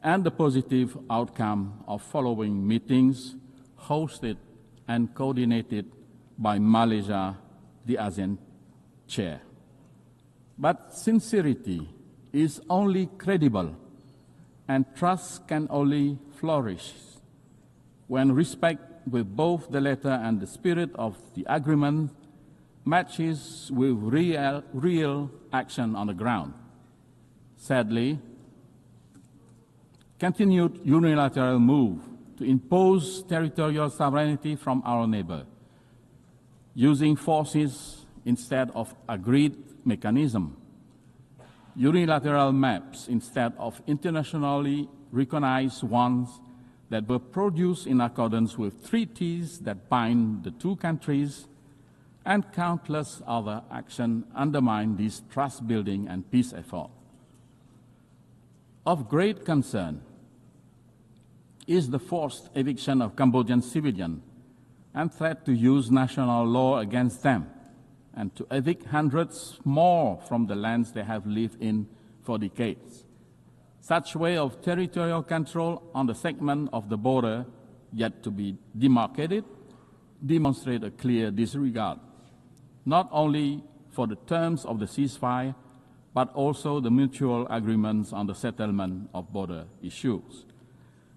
and the positive outcome of following meetings hosted and coordinated by Malaysia, the ASEAN chair. But sincerity is only credible and trust can only flourish when respect with both the letter and the spirit of the agreement matches with real action on the ground. Sadly, continued unilateral move to impose territorial sovereignty from our neighbor using forces instead of agreed mechanism, unilateral maps instead of internationally recognized ones that were produced in accordance with treaties that bind the two countries, and countless other actions undermine this trust-building and peace effort. Of great concern is the forced eviction of Cambodian civilians and threat to use national law against them, and to evict hundreds more from the lands they have lived in for decades. Such way of territorial control on the segment of the border yet to be demarcated demonstrate a clear disregard, not only for the terms of the ceasefire, but also the mutual agreements on the settlement of border issues.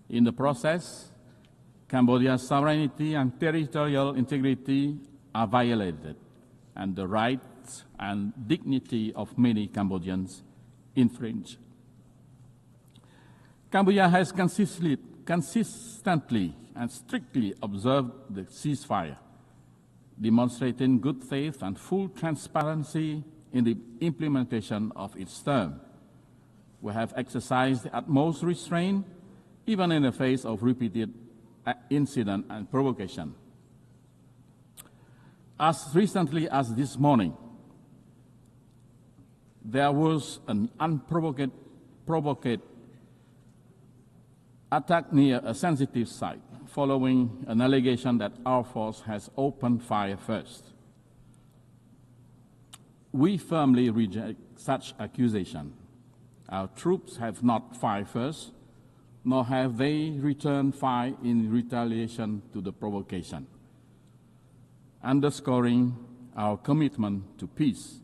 In the process, Cambodia's sovereignty and territorial integrity are violated, and the rights and dignity of many Cambodians infringed. Cambodia has consistently and strictly observed the ceasefire, demonstrating good faith and full transparency in the implementation of its term. We have exercised the utmost restraint, even in the face of repeated incident and provocation. As recently as this morning, there was an unprovoked attack near a sensitive site, following an allegation that our force has opened fire first. We firmly reject such accusation. Our troops have not fired first, nor have they returned fire in retaliation to the provocation, underscoring our commitment to peace.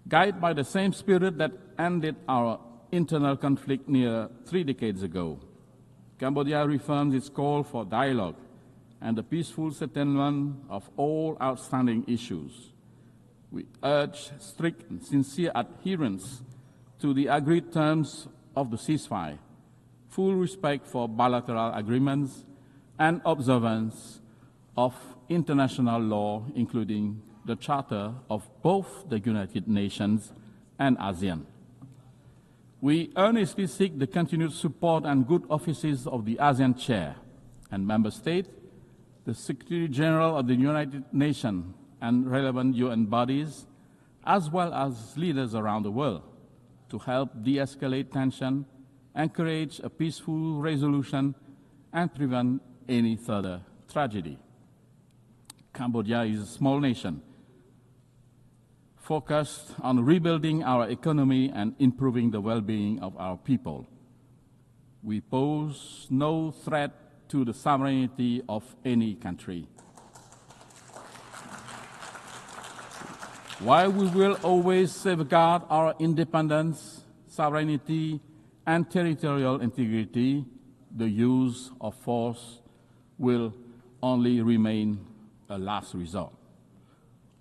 Guided by the same spirit that ended our internal conflict near 3 decades ago, Cambodia reaffirms its call for dialogue and the peaceful settlement of all outstanding issues. We urge strict and sincere adherence to the agreed terms of the ceasefire, full respect for bilateral agreements, and observance of international law, including the Charter of both the United Nations and ASEAN. We earnestly seek the continued support and good offices of the ASEAN Chair and Member States, the Secretary General of the United Nations and relevant UN bodies, as well as leaders around the world, to help de-escalate tension, encourage a peaceful resolution, and prevent any further tragedy. Cambodia is a small nation focused on rebuilding our economy and improving the well-being of our people. We pose no threat to the sovereignty of any country. While we will always safeguard our independence, sovereignty, and territorial integrity, the use of force will only remain a last resort.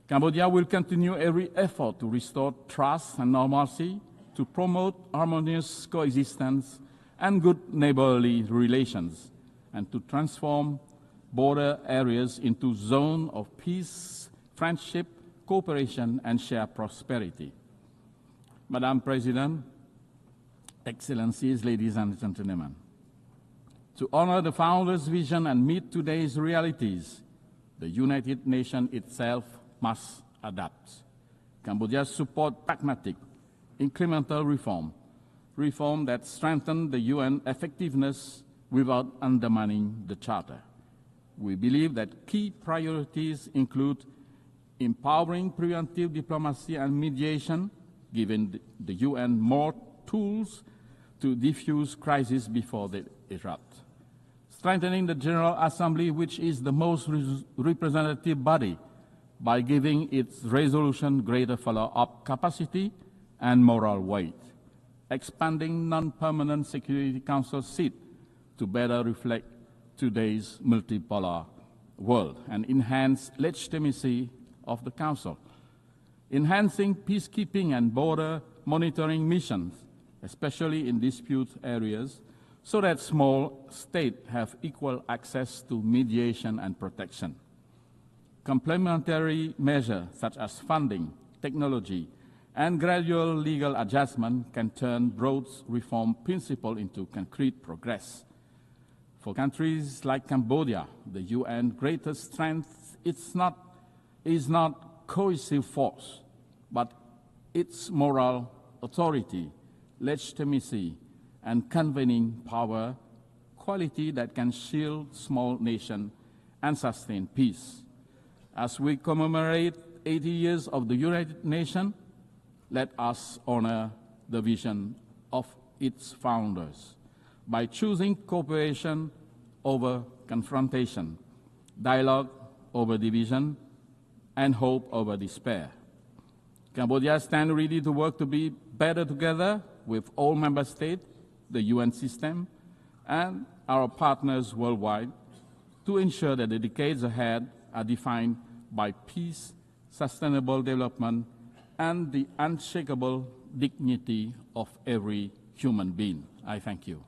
Cambodia will continue every effort to restore trust and normalcy, to promote harmonious coexistence and good neighborly relations, and to transform border areas into zones of peace, friendship, cooperation, and shared prosperity. Madam President, Excellencies, ladies and gentlemen, to honor the founder's vision and meet today's realities, the United Nations itself must adapt. Cambodia supports pragmatic, incremental reform that strengthen the UN effectiveness without undermining the Charter. We believe that key priorities include empowering preventive diplomacy and mediation, giving the UN more tools to diffuse crises before they erupt, strengthening the General Assembly, which is the most representative body, by giving its resolution greater follow-up capacity and moral weight, expanding non-permanent Security Council seat to better reflect today's multipolar world and enhance legitimacy of the Council, enhancing peacekeeping and border monitoring missions, especially in dispute areas, so that small states have equal access to mediation and protection. Complementary measures such as funding, technology, and gradual legal adjustment can turn broad reform principles into concrete progress. For countries like Cambodia, the UN's greatest strength is not cohesive force, but its moral authority, legitimacy, and convening power, quality that can shield small nations and sustain peace. As we commemorate 80 years of the United Nations, let us honor the vision of its founders by choosing cooperation over confrontation, dialogue over division, and hope over despair. Cambodia stands ready to work to be better together with all member states, the UN system, and our partners worldwide to ensure that the decades ahead are defined by peace, sustainable development, and the unshakable dignity of every human being. I thank you.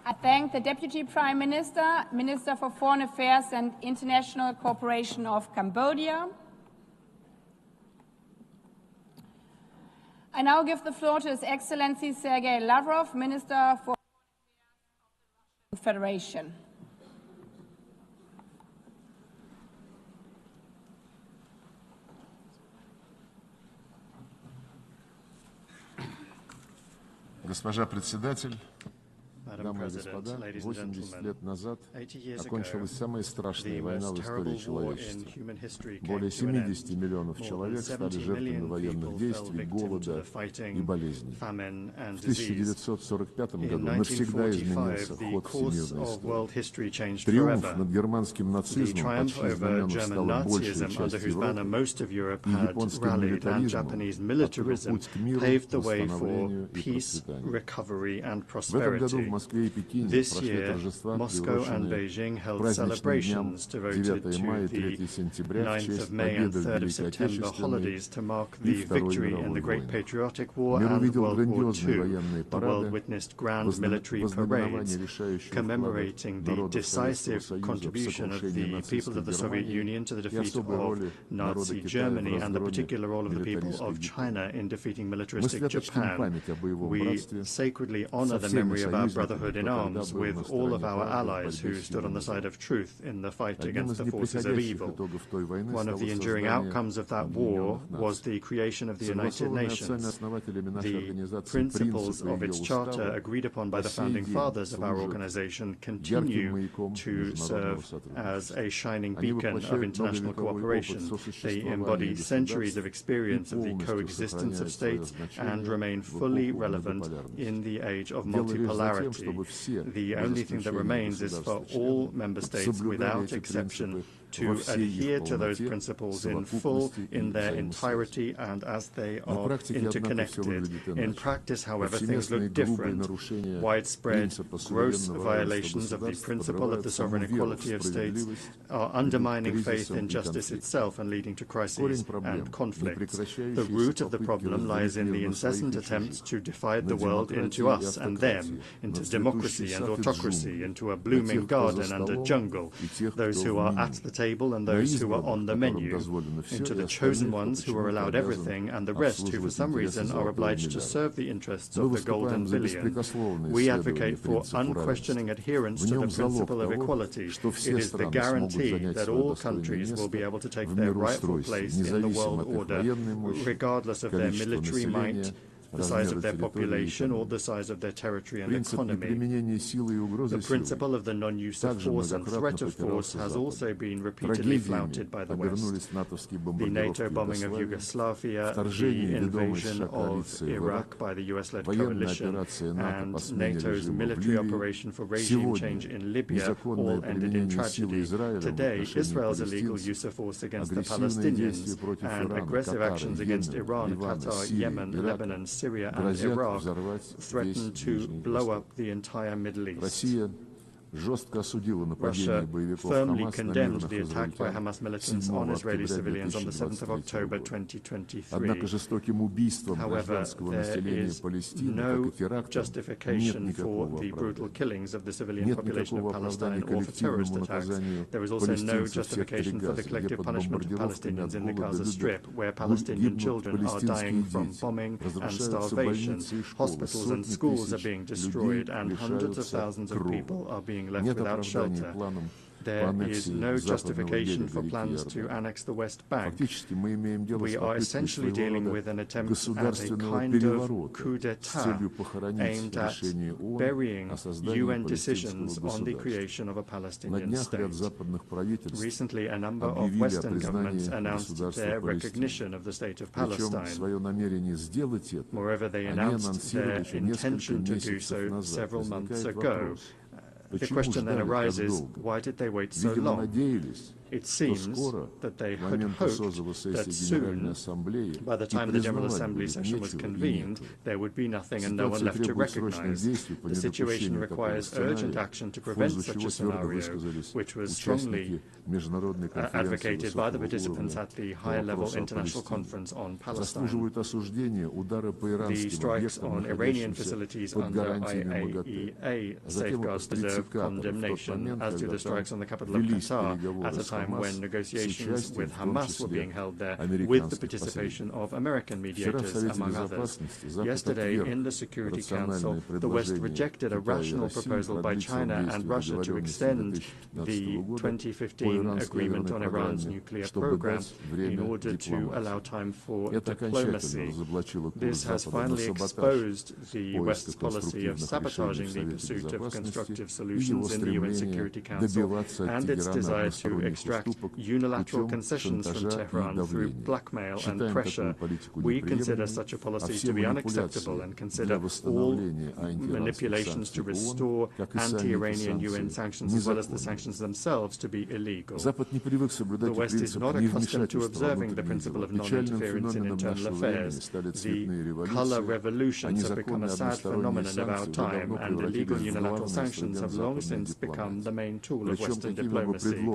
I thank the Deputy Prime Minister, Minister for Foreign Affairs and International Cooperation of Cambodia. I now give the floor to His Excellency Sergey Lavrov, Minister for Foreign Affairs of the Russian Federation. Госпожа председатель, дамы и господа, 80 лет назад окончилась самая страшная война в истории человечества. Более 70 миллионов человек стали жертвами военных действий, голода и болезней. В 1945 году навсегда изменился ход всемирной истории. Триумф над германским нацизмом, под чьим знаменем стала большая часть Европы, и японским милитаризмом открыл путь к миру, восстановлению и процветанию. This year, Moscow and Beijing held celebrations devoted to the 9th of May and 3rd of September holidays to mark the victory in the Great Patriotic War and World War II. The world witnessed grand military parades commemorating the decisive contribution of the people of the Soviet Union to the defeat of Nazi Germany and the particular role of the people of China in defeating militaristic Japan. We sacredly honor the memory of our brotherhood in arms with all of our allies who stood on the side of truth in the fight against the forces of evil. One of the enduring outcomes of that war was the creation of the United Nations. The principles of its charter agreed upon by the founding fathers of our organization continue to serve as a shining beacon of international cooperation. They embody centuries of experience of the coexistence of states and remain fully relevant in the age of multipolarity. The only thing that remains is for all member states, without exception, to adhere to those principles in full, in their entirety, and as they are interconnected. In practice, however, things look different. Widespread, gross violations of the principle of the sovereign equality of states are undermining faith in justice itself and leading to crises and conflicts. The root of the problem lies in the incessant attempts to divide the world into us and them, into democracy and autocracy, into a blooming garden and a jungle, those who are at the table and those who are on the menu, into the chosen ones who are allowed everything and the rest who for some reason are obliged to serve the interests of the golden billion. We advocate for unquestioning adherence to the principle of equality. It is the guarantee that all countries will be able to take their rightful place in the world order, regardless of their military might, the size of their population, or the size of their territory and economy. The principle of the non-use of force and threat of force has also been repeatedly flouted by the West. The NATO bombing of Yugoslavia, the invasion of Iraq by the US-led coalition, and NATO's military operation for regime change in Libya all ended in tragedy. Today, Israel's illegal use of force against the Palestinians and aggressive actions against Iran, Qatar, Yemen, Lebanon, Syria and Iraq threaten to blow up the entire Middle East. Russia firmly condemned the attack by Hamas militants on Israeli civilians on the 7th of October 2023. However, there is no justification for the brutal killings of the civilian population of Palestine or for terrorist attacks. There is also no justification for the collective punishment of Palestinians in the Gaza Strip, where Palestinian children are dying from bombing and starvation. Hospitals and schools are being destroyed, and hundreds of thousands of people are being left without shelter. There is no justification for plans to annex the West Bank. We are essentially dealing with an attempt at a kind of coup d'etat aimed at burying UN decisions on the creation of a Palestinian state. Recently, a number of Western governments announced their recognition of the state of Palestine. Moreover, they announced their intention to do so several months ago. The question then arises, why did they wait so long? It seems that they had hoped that soon, by the time the General Assembly session was convened, there would be nothing and no one left to recognize. The situation requires urgent action to prevent such a scenario, which was strongly advocated by the participants at the high-level international conference on Palestine. The strikes on Iranian facilities under IAEA safeguards deserve condemnation, as do the strikes on the capital of Qatar at a time when negotiations with Hamas were being held there with the participation of American mediators, among others. Yesterday, in the Security Council, the West rejected a rational proposal by China and Russia to extend the 2015 agreement on Iran's nuclear program in order to allow time for diplomacy. This has finally exposed the West's policy of sabotaging the pursuit of constructive solutions in the UN Security Council and its desire to extract unilateral concessions from Tehran through blackmail and pressure. We consider such a policy to be unacceptable and consider all manipulations to restore anti-Iranian UN sanctions as well as the sanctions themselves to be illegal. The West is not accustomed to observing the principle of non-interference in internal affairs. The color revolutions have become a sad phenomenon of our time, and illegal unilateral sanctions have long since become the main tool of Western diplomacy.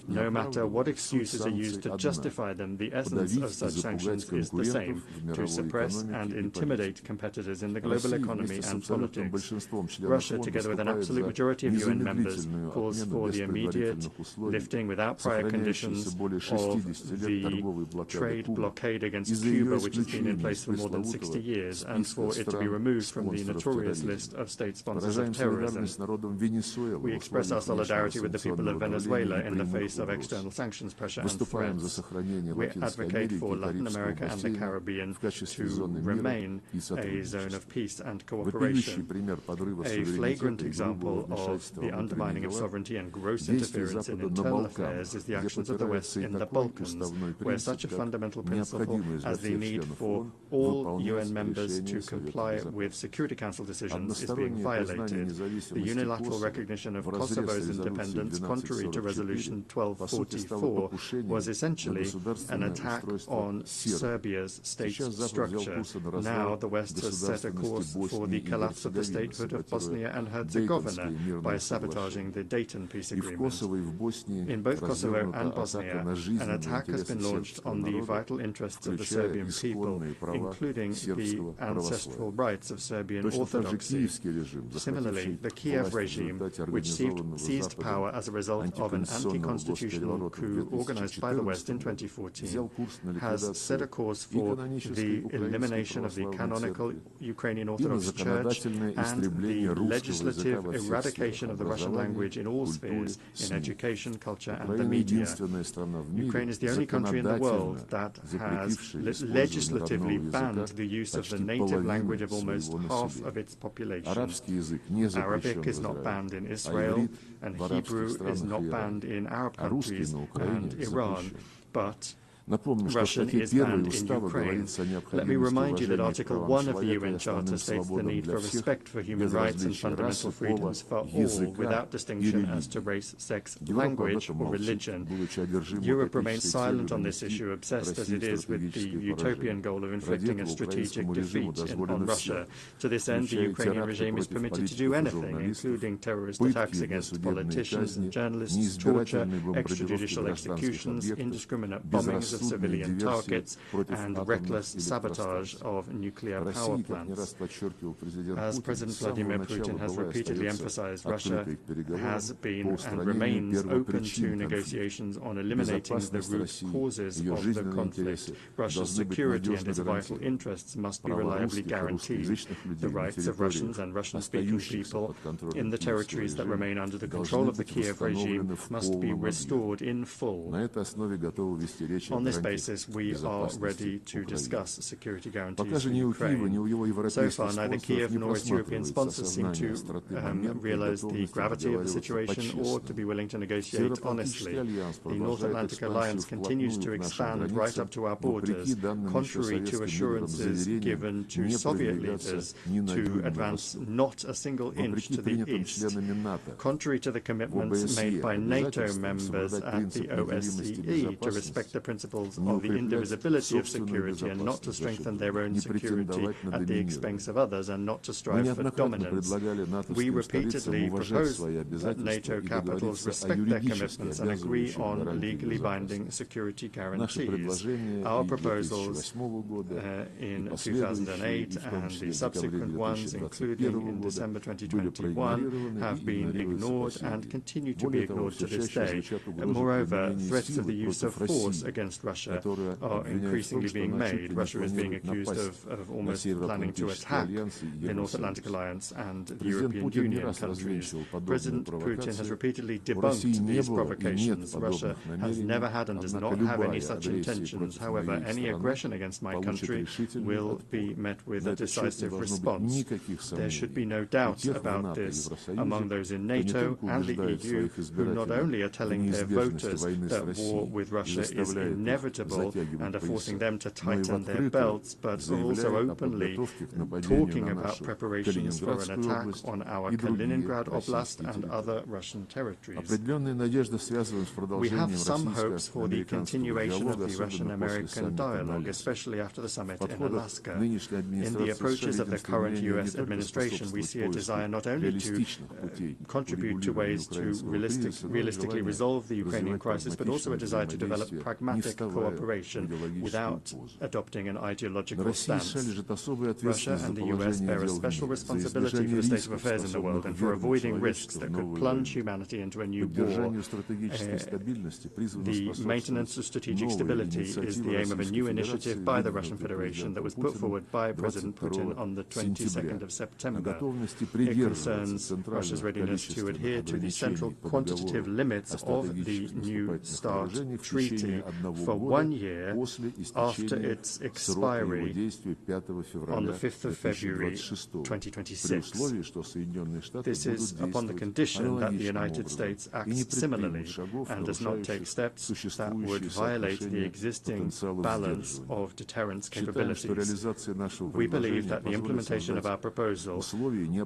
No matter what excuses are used to justify them, the essence of such sanctions is the same: to suppress and intimidate competitors in the global economy and politics. Russia, together with an absolute majority of UN members, calls for the immediate lifting without prior conditions of the trade blockade against Cuba, which has been in place for more than 60 years, and for it to be removed from the notorious list of state sponsors of terrorism. We express our solidarity with the people of Venezuela in the face of external sanctions, pressure and threats. We advocate for Latin America and the Caribbean to remain a zone of peace and cooperation. A flagrant example of the undermining of sovereignty and gross interference in internal affairs is the actions of the West in the Balkans, where such a fundamental principle as the need for all UN members to comply with Security Council decisions is being violated. The unilateral recognition of Kosovo's independence, contrary to Resolution 1244, was essentially an attack on Serbia's state structure. Now the West has set a course for the collapse of the statehood of Bosnia and Herzegovina by sabotaging the Dayton peace agreement. In both Kosovo and Bosnia, an attack has been launched on the vital interests of the Serbian people, including the ancestral rights of Serbian Orthodoxy. Similarly, the Kiev regime, which seized power as a result of an anti-constitutional coup organized by the West in 2014, has set a course for the elimination of the canonical Ukrainian Orthodox Church and the legislative eradication of the Russian language in all spheres, in education, culture, and the media. Ukraine is the only country in the world that has legislatively banned the use of the native language of almost half of its population. Arabic is not banned in Israel, and Hebrew is not banned in Arab countries and Iran, but Russian is banned in Ukraine. Let me remind you that Article 1 of the UN Charter states the need for respect for human rights and fundamental freedoms for all, without distinction as to race, sex, language, or religion. Europe remains silent on this issue, obsessed as it is with the utopian goal of inflicting a strategic defeat on Russia. To this end, the Ukrainian regime is permitted to do anything, including terrorist attacks against politicians and journalists, torture, extrajudicial executions, indiscriminate bombings of civilian targets, and reckless sabotage of nuclear power plants. As President Vladimir Putin has repeatedly emphasized, Russia has been and remains open to negotiations on eliminating the root causes of the conflict. Russia's security and its vital interests must be reliably guaranteed. The rights of Russians and Russian-speaking people in the territories that remain under the control of the Kiev regime must be restored in full. On this basis, we are ready to discuss security guarantees in Ukraine. So far, neither Kiev nor its European sponsors seem to realize the gravity of the situation or to be willing to negotiate honestly. The North Atlantic Alliance continues to expand right up to our borders, contrary to assurances given to Soviet leaders to advance not a single inch to the east. Contrary to the commitments made by NATO members at the OSCE to respect the principles of the indivisibility of security and not to strengthen their own security at the expense of others and not to strive for dominance. We repeatedly propose that NATO capitals respect their commitments and agree on legally binding security guarantees. Our proposals in 2008 and the subsequent ones, including in December 2021, have been ignored and continue to be ignored to this day. Moreover, threats of the use of force against Russia are increasingly being made. Russia is being accused of almost planning to attack the North Atlantic Alliance and the European Union countries. President Putin has repeatedly debunked these provocations. Russia has never had and does not have any such intentions. However, any aggression against my country will be met with a decisive response. There should be no doubt about this among those in NATO and the EU, who not only are telling their voters that war with Russia is inevitable and are forcing them to tighten their belts, but are also openly talking about preparations for an attack on our Kaliningrad Oblast and other Russian territories. We have some hopes for the continuation of the Russian-American dialogue, especially after the summit in Alaska. In the approaches of the current U.S. administration, we see a desire not only to contribute to ways to realistically resolve the Ukrainian crisis, but also a desire to develop pragmatic cooperation without adopting an ideological stance. Russia and the U.S. bear a special responsibility for the state of affairs in the world and for avoiding risks that could plunge humanity into a new war. The maintenance of strategic stability is the aim of a new initiative by the Russian Federation that was put forward by President Putin on the 22nd of September. It concerns Russia's readiness to adhere to the central quantitative limits of the New START Treaty for 1 year after its expiry on the 5th of February 2026. This is upon the condition that the United States acts similarly and does not take steps that would violate the existing balance of deterrence capabilities. We believe that the implementation of our proposal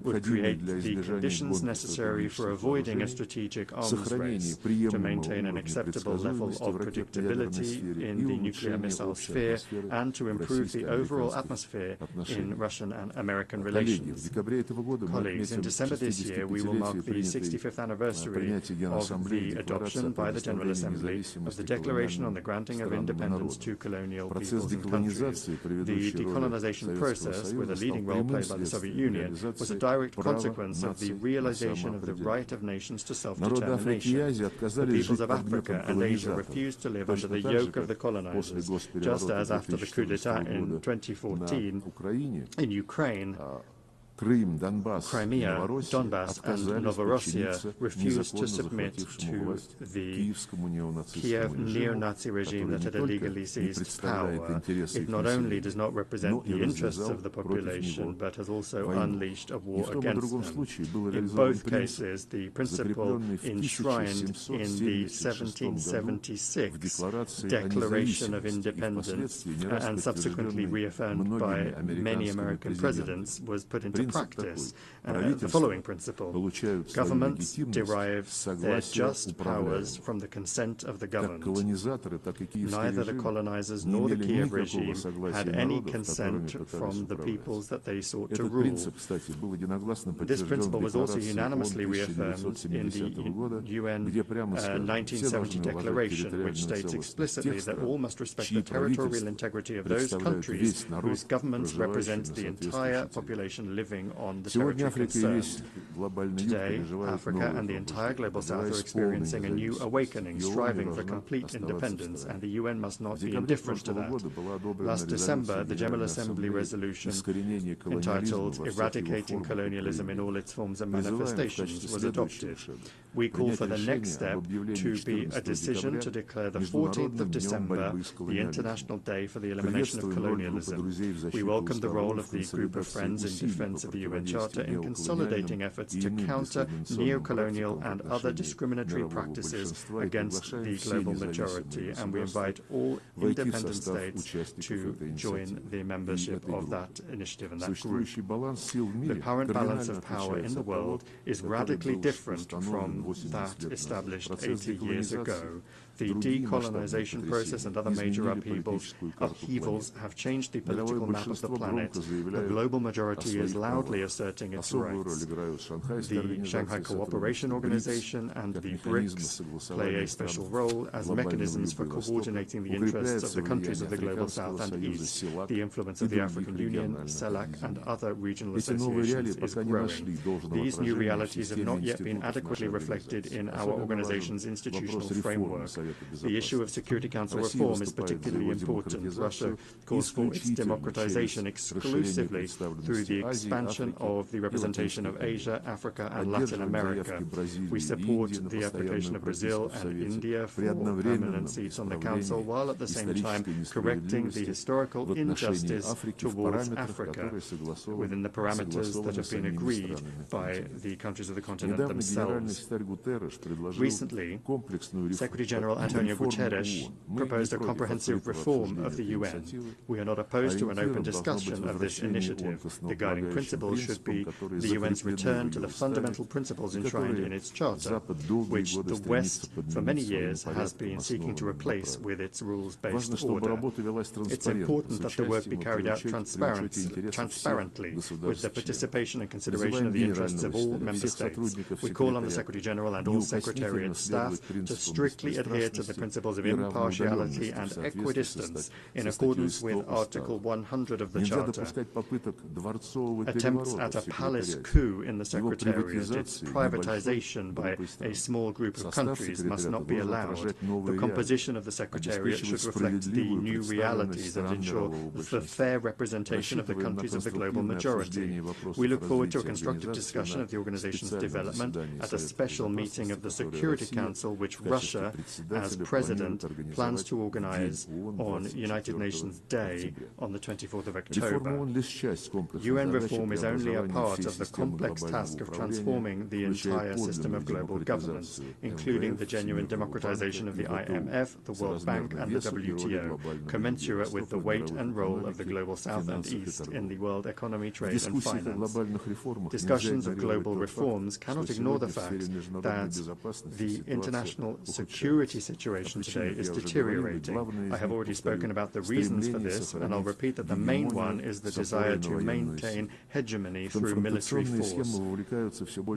would create the conditions necessary for avoiding a strategic arms race, to maintain an acceptable level of predictability in the nuclear missile sphere, and to improve the overall atmosphere in Russian and American relations. Colleagues, in December this year, we will mark the 65th anniversary of the adoption by the General Assembly of the Declaration on the Granting of Independence to Colonial Peoples and Countries. The decolonization process, with a leading role played by the Soviet Union, was a direct consequence of the realization of the right of nations to self-determination. The peoples of Africa and Asia refused to live under the yoke of the colonizers, just as after the coup d'etat in 2014 in Ukraine, Crimea, Donbass, and Novorossiya refused to submit to the Kiev neo-Nazi regime that had illegally seized power. It not only does not represent the interests of the population, but has also unleashed a war against them. In both cases, the principle enshrined in the 1776 Declaration of Independence and subsequently reaffirmed by many American presidents was put into practice. The following principle: governments derive their just powers from the consent of the governed. Neither the colonizers nor the Kiev regime had any consent from the peoples that they sought to rule. This principle was also unanimously reaffirmed in the UN 1970 Declaration, which states explicitly that all must respect the territorial integrity of those countries whose governments represent the entire population living on the territory concerned. Today, Africa and the entire Global South are experiencing a new awakening, striving for complete independence, and the UN must not be indifferent to that. Last December, the General Assembly resolution entitled Eradicating Colonialism in All Its Forms and Manifestations was adopted. We call for the next step to be a decision to declare the 14th of December the International Day for the Elimination of Colonialism. We welcome the role of the Group of Friends in defense of the UN Charter in consolidating efforts to counter neo-colonial and other discriminatory practices against the global majority, and we invite all independent states to join the membership of that initiative and that group. The current balance of power in the world is radically different from that established 80 years ago. The decolonization process and other major upheavals have changed the political map of the planet. The global majority is loudly asserting its rights. The Shanghai Cooperation Organization and the BRICS play a special role as mechanisms for coordinating the interests of the countries of the Global South and East. The influence of the African Union, CELAC, and other regional associations is growing. These new realities have not yet been adequately reflected in our organization's institutional framework. The issue of Security Council reform is particularly important. Russia calls for its democratization exclusively through the expansion of the representation of Asia, Africa, and Latin America. We support the application of Brazil and India for permanent seats on the Council, while at the same time correcting the historical injustice towards Africa within the parameters that have been agreed by the countries of the continent themselves. Recently, Secretary General Antonio Guterres proposed a comprehensive reform of the UN. We are not opposed to an open discussion of this initiative. The guiding principle should be the UN's return to the fundamental principles enshrined in its charter, which the West for many years has been seeking to replace with its rules-based order. It's important that the work be carried out transparently with the participation and consideration of the interests of all member states. We call on the Secretary General and all Secretariat staff to strictly adhere to the principles of impartiality and equidistance in accordance with Article 100 of the Charter. Attempts at a palace coup in the Secretariat, its privatization by a small group of countries, must not be allowed. The composition of the Secretariat should reflect the new realities and ensure the fair representation of the countries of the global majority. We look forward to a constructive discussion of the organization's development at a special meeting of the Security Council, which Russia, as President, plans to organize on United Nations Day on the 24th of October. UN reform is only a part of the complex task of transforming the entire system of global governance, including the genuine democratization of the IMF, the World Bank, and the WTO, commensurate with the weight and role of the Global South and East in the world economy, trade, and finance. Discussions of global reforms cannot ignore the fact that the international security situation today is deteriorating. I have already spoken about the reasons for this, and I'll repeat that the main one is the desire to maintain hegemony through military force.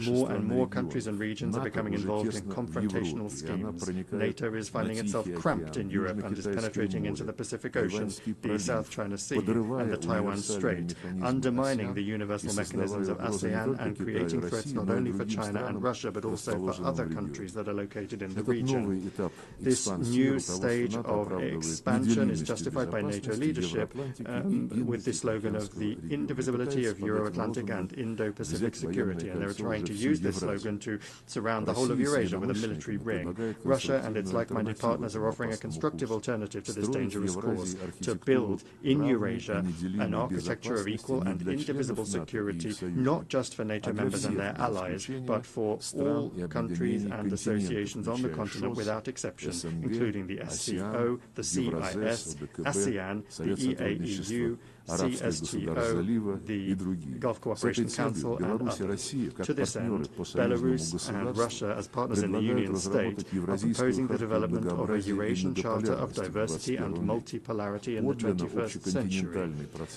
More and more countries and regions are becoming involved in confrontational schemes. NATO is finding itself cramped in Europe and is penetrating into the Pacific Ocean, the South China Sea, and the Taiwan Strait, undermining the universal mechanisms of ASEAN and creating threats not only for China and Russia, but also for other countries that are located in the region. This new stage of expansion is justified by NATO leadership with the slogan of the indivisibility of Europe Euro-Atlantic and Indo-Pacific security, and they're trying to use this slogan to surround the whole of Eurasia with a military ring. Russia and its like-minded partners are offering a constructive alternative to this dangerous course, to build in Eurasia an architecture of equal and indivisible security, not just for NATO members and their allies, but for all countries and associations on the continent without exception, including the SCO, the CIS, ASEAN, the EAEU, CSTO, the Gulf Cooperation Council, and others. To this end, Belarus and Russia, as partners in the Union State, are proposing the development of a Eurasian Charter of Diversity and Multipolarity in the 21st century.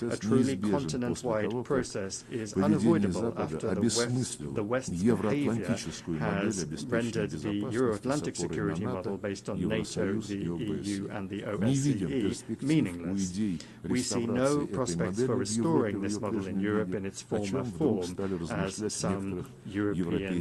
A truly continent-wide process is unavoidable after the West's behavior has rendered the Euro-Atlantic security model based on NATO, the EU, and the OSCE meaningless. We see no prospects for restoring this model in Europe in its former form, as some European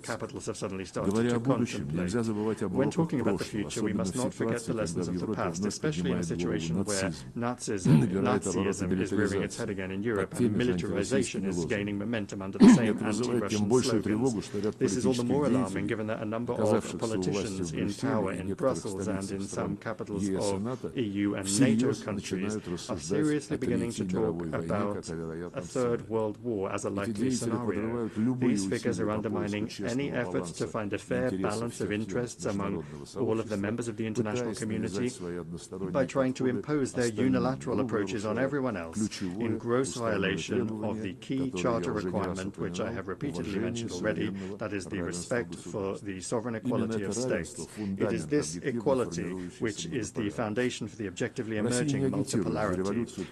capitals have suddenly started to contemplate. When talking about the future, we must not forget the lessons of the past, especially in a situation where Nazism is rearing its head again in Europe and militarization is gaining momentum under the same anti-Russian slogans. This is all the more alarming given that a number of politicians in power in Brussels and in some capitals of EU and NATO countries are seriously beginning to talk about a third world war as a likely scenario. These figures are undermining any efforts to find a fair balance of interests among all of the members of the international community by trying to impose their unilateral approaches on everyone else in gross violation of the key charter requirement, which I have repeatedly mentioned already, that is the respect for the sovereign equality of states. It is this equality which is the foundation for the objectively emerging multipolarity.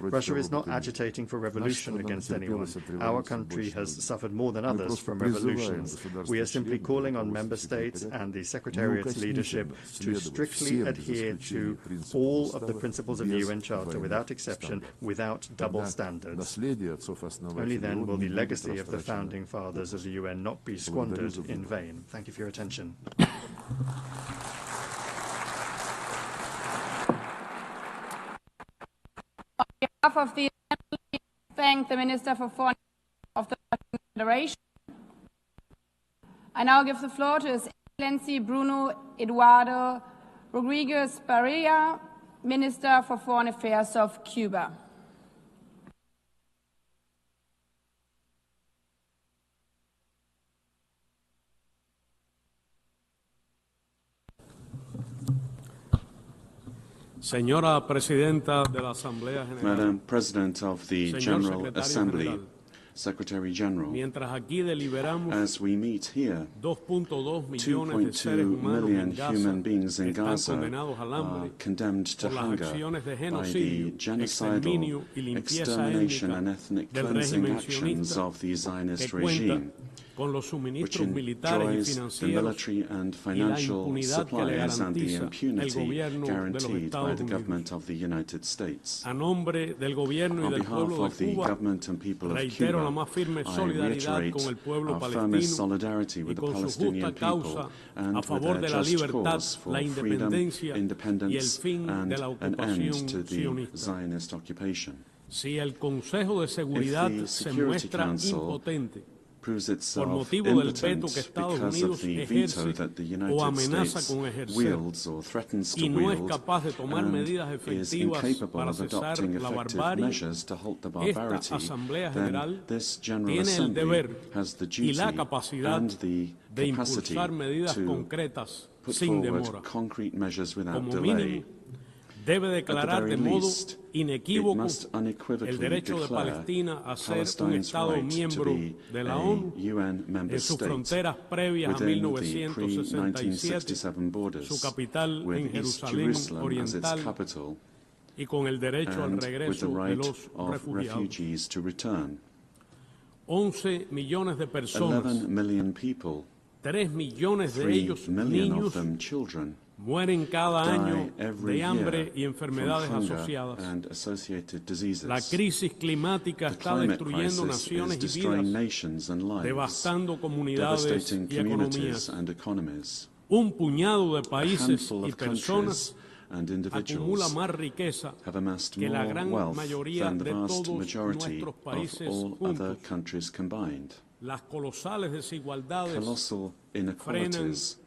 Russia is not agitating for revolution against anyone. Our country has suffered more than others from revolutions. We are simply calling on member states and the Secretariat's leadership to strictly adhere to all of the principles of the UN Charter without exception, without double standards. Only then will the legacy of the founding fathers of the UN not be squandered in vain. Thank you for your attention. On behalf of the Assembly, I thank the Minister for Foreign Affairs of the Russian Federation. I now give the floor to His Excellency Bruno Eduardo Rodriguez Barrera, Minister for Foreign Affairs of Cuba. Señora Presidenta de la Asamblea General, Madam President of the General Assembly, Secretary General, as we meet here, 2.2 million human beings in Gaza are condemned to hunger by the genocidal extermination and ethnic cleansing actions of the Zionist regime, which enjoys the military and financial supplies and the impunity guaranteed by the government of the United States. On behalf of the government and people of Cuba, I reiterate our firmest solidarity with the Palestinian people and with their just cause for freedom, independence, and an end to the Zionist occupation. If the Security Council proves itself impotent because of the veto that the United States wields or threatens to wield and is incapable of adopting effective measures to halt the barbarity, then this General Assembly has the duty and the capacity to put forward concrete measures without delay. Debe declarar de modo inequívoco el derecho de Palestina a ser un Estado miembro de la ONU en sus fronteras previas a 1967, su capital en Jerusalén Oriental y con el derecho al regreso de los refugiados. 11 millones de personas, 3 millones de ellos niños, mueren cada año de hambre y enfermedades asociadas. La crisis climática está destruyendo naciones y vidas, devastando comunidades y economías. Un puñado de países y personas and acumula individuals más riqueza have amassed que la more gran wealth mayoría than the de vast todos majority nuestros of países all other juntos. countries combined. Las colosales desigualdades Colossal frenan inequalities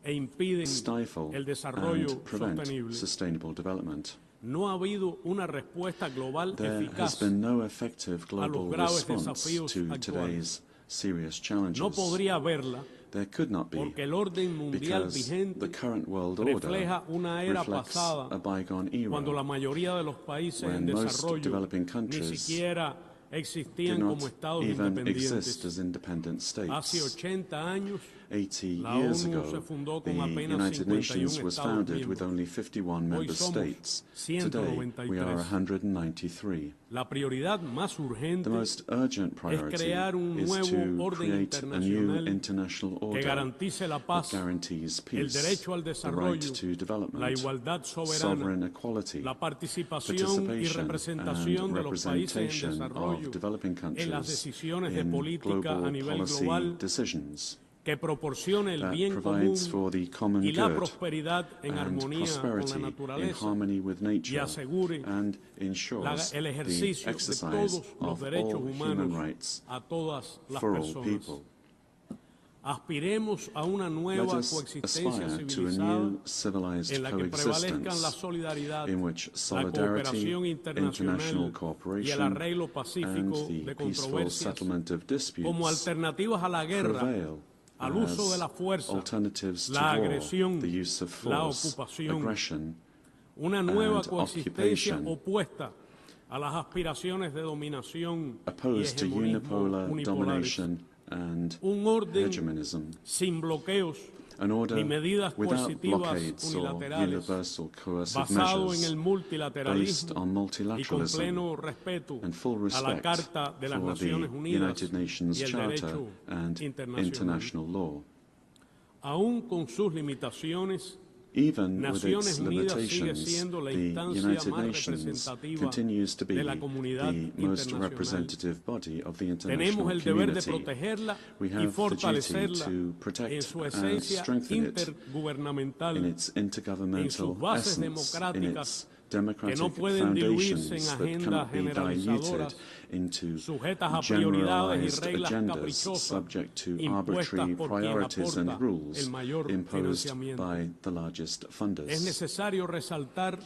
e impiden stifle el desarrollo and prevent sostenible. sustainable development. No ha habido una respuesta global There has eficaz been no effective a los global graves response desafíos to actuales. today's serious challenges. No podría haberla There could not be, porque el orden mundial because vigente the current world order refleja una era reflects pasada a bygone era cuando la mayoría de los países en when most desarrollo developing ni countries siquiera do existían not como estados even independientes. exist as independent Hace states. 80 años 80 la years ONU ago, se fundó the con apenas United 51 Nations was estados founded with miembros. only 51 Hoy member somos states. Today, we are 193. La prioridad más urgente The most urgent es priority crear un is nuevo to orden create a new internacional international que order garantice la that paz, guarantees el peace, derecho al the right desarrollo, to la development, igualdad soberana, sovereign equality, la participación y participation representación and de los países en representation desarrollo of developing en countries las decisiones de in política a global nivel policy global, decisions, que proporcione el that bien común provides for the common y la good prosperidad en and armonía con la prosperity in naturaleza harmony with y nature, asegure and ensures el the ejercicio de exercise todos los of derechos all humanos human rights a todas las for all personas. people. Aspiremos a una Let nueva us coexistencia aspire to a civilizada new civilized en la que prevalezcan la coexistence solidaridad, in which la solidarity, cooperación international internacional y el cooperation, arreglo pacífico and the de peaceful controversias settlement of como disputes alternativas a la guerra, prevail al uso de la as fuerza, alternatives to la war, agresión, the use of la force, ocupación, aggression, una nueva and coexistencia occupation, opuesta a las aspiraciones de dominación y opposed to hegemonismo unipolar unipolares. domination and Un orden hegemonism, sin bloqueos an order ni medidas without coercitivas blockades or unilaterales, universal coercive basado en measures, el based multilateralismo on y con multilateralism pleno respeto and full a la respect Carta de las for the Naciones Unidas United Nations y el Charter derecho and internacional. international law. Aún con sus limitaciones, Even with Naciones its Unidas sigue limitations, siendo la the instancia United más Nations representativa continues to be de la comunidad the most internacional. representative body of the Tenemos international el deber de community. protegerla We y have the duty fortalecerla to en protect su and esencia strengthen it intergubernamental, in its en intergovernmental sus bases essence, in democráticas its que democratic no pueden diluirse foundations en that agendas cannot be diluted generalizadoras into sujetas a prioridades y generalized reglas agendas caprichosas subject to impuestas arbitrary por quien priorities and aporta rules el mayor imposed financiamiento. by the largest Es funders. necesario resaltar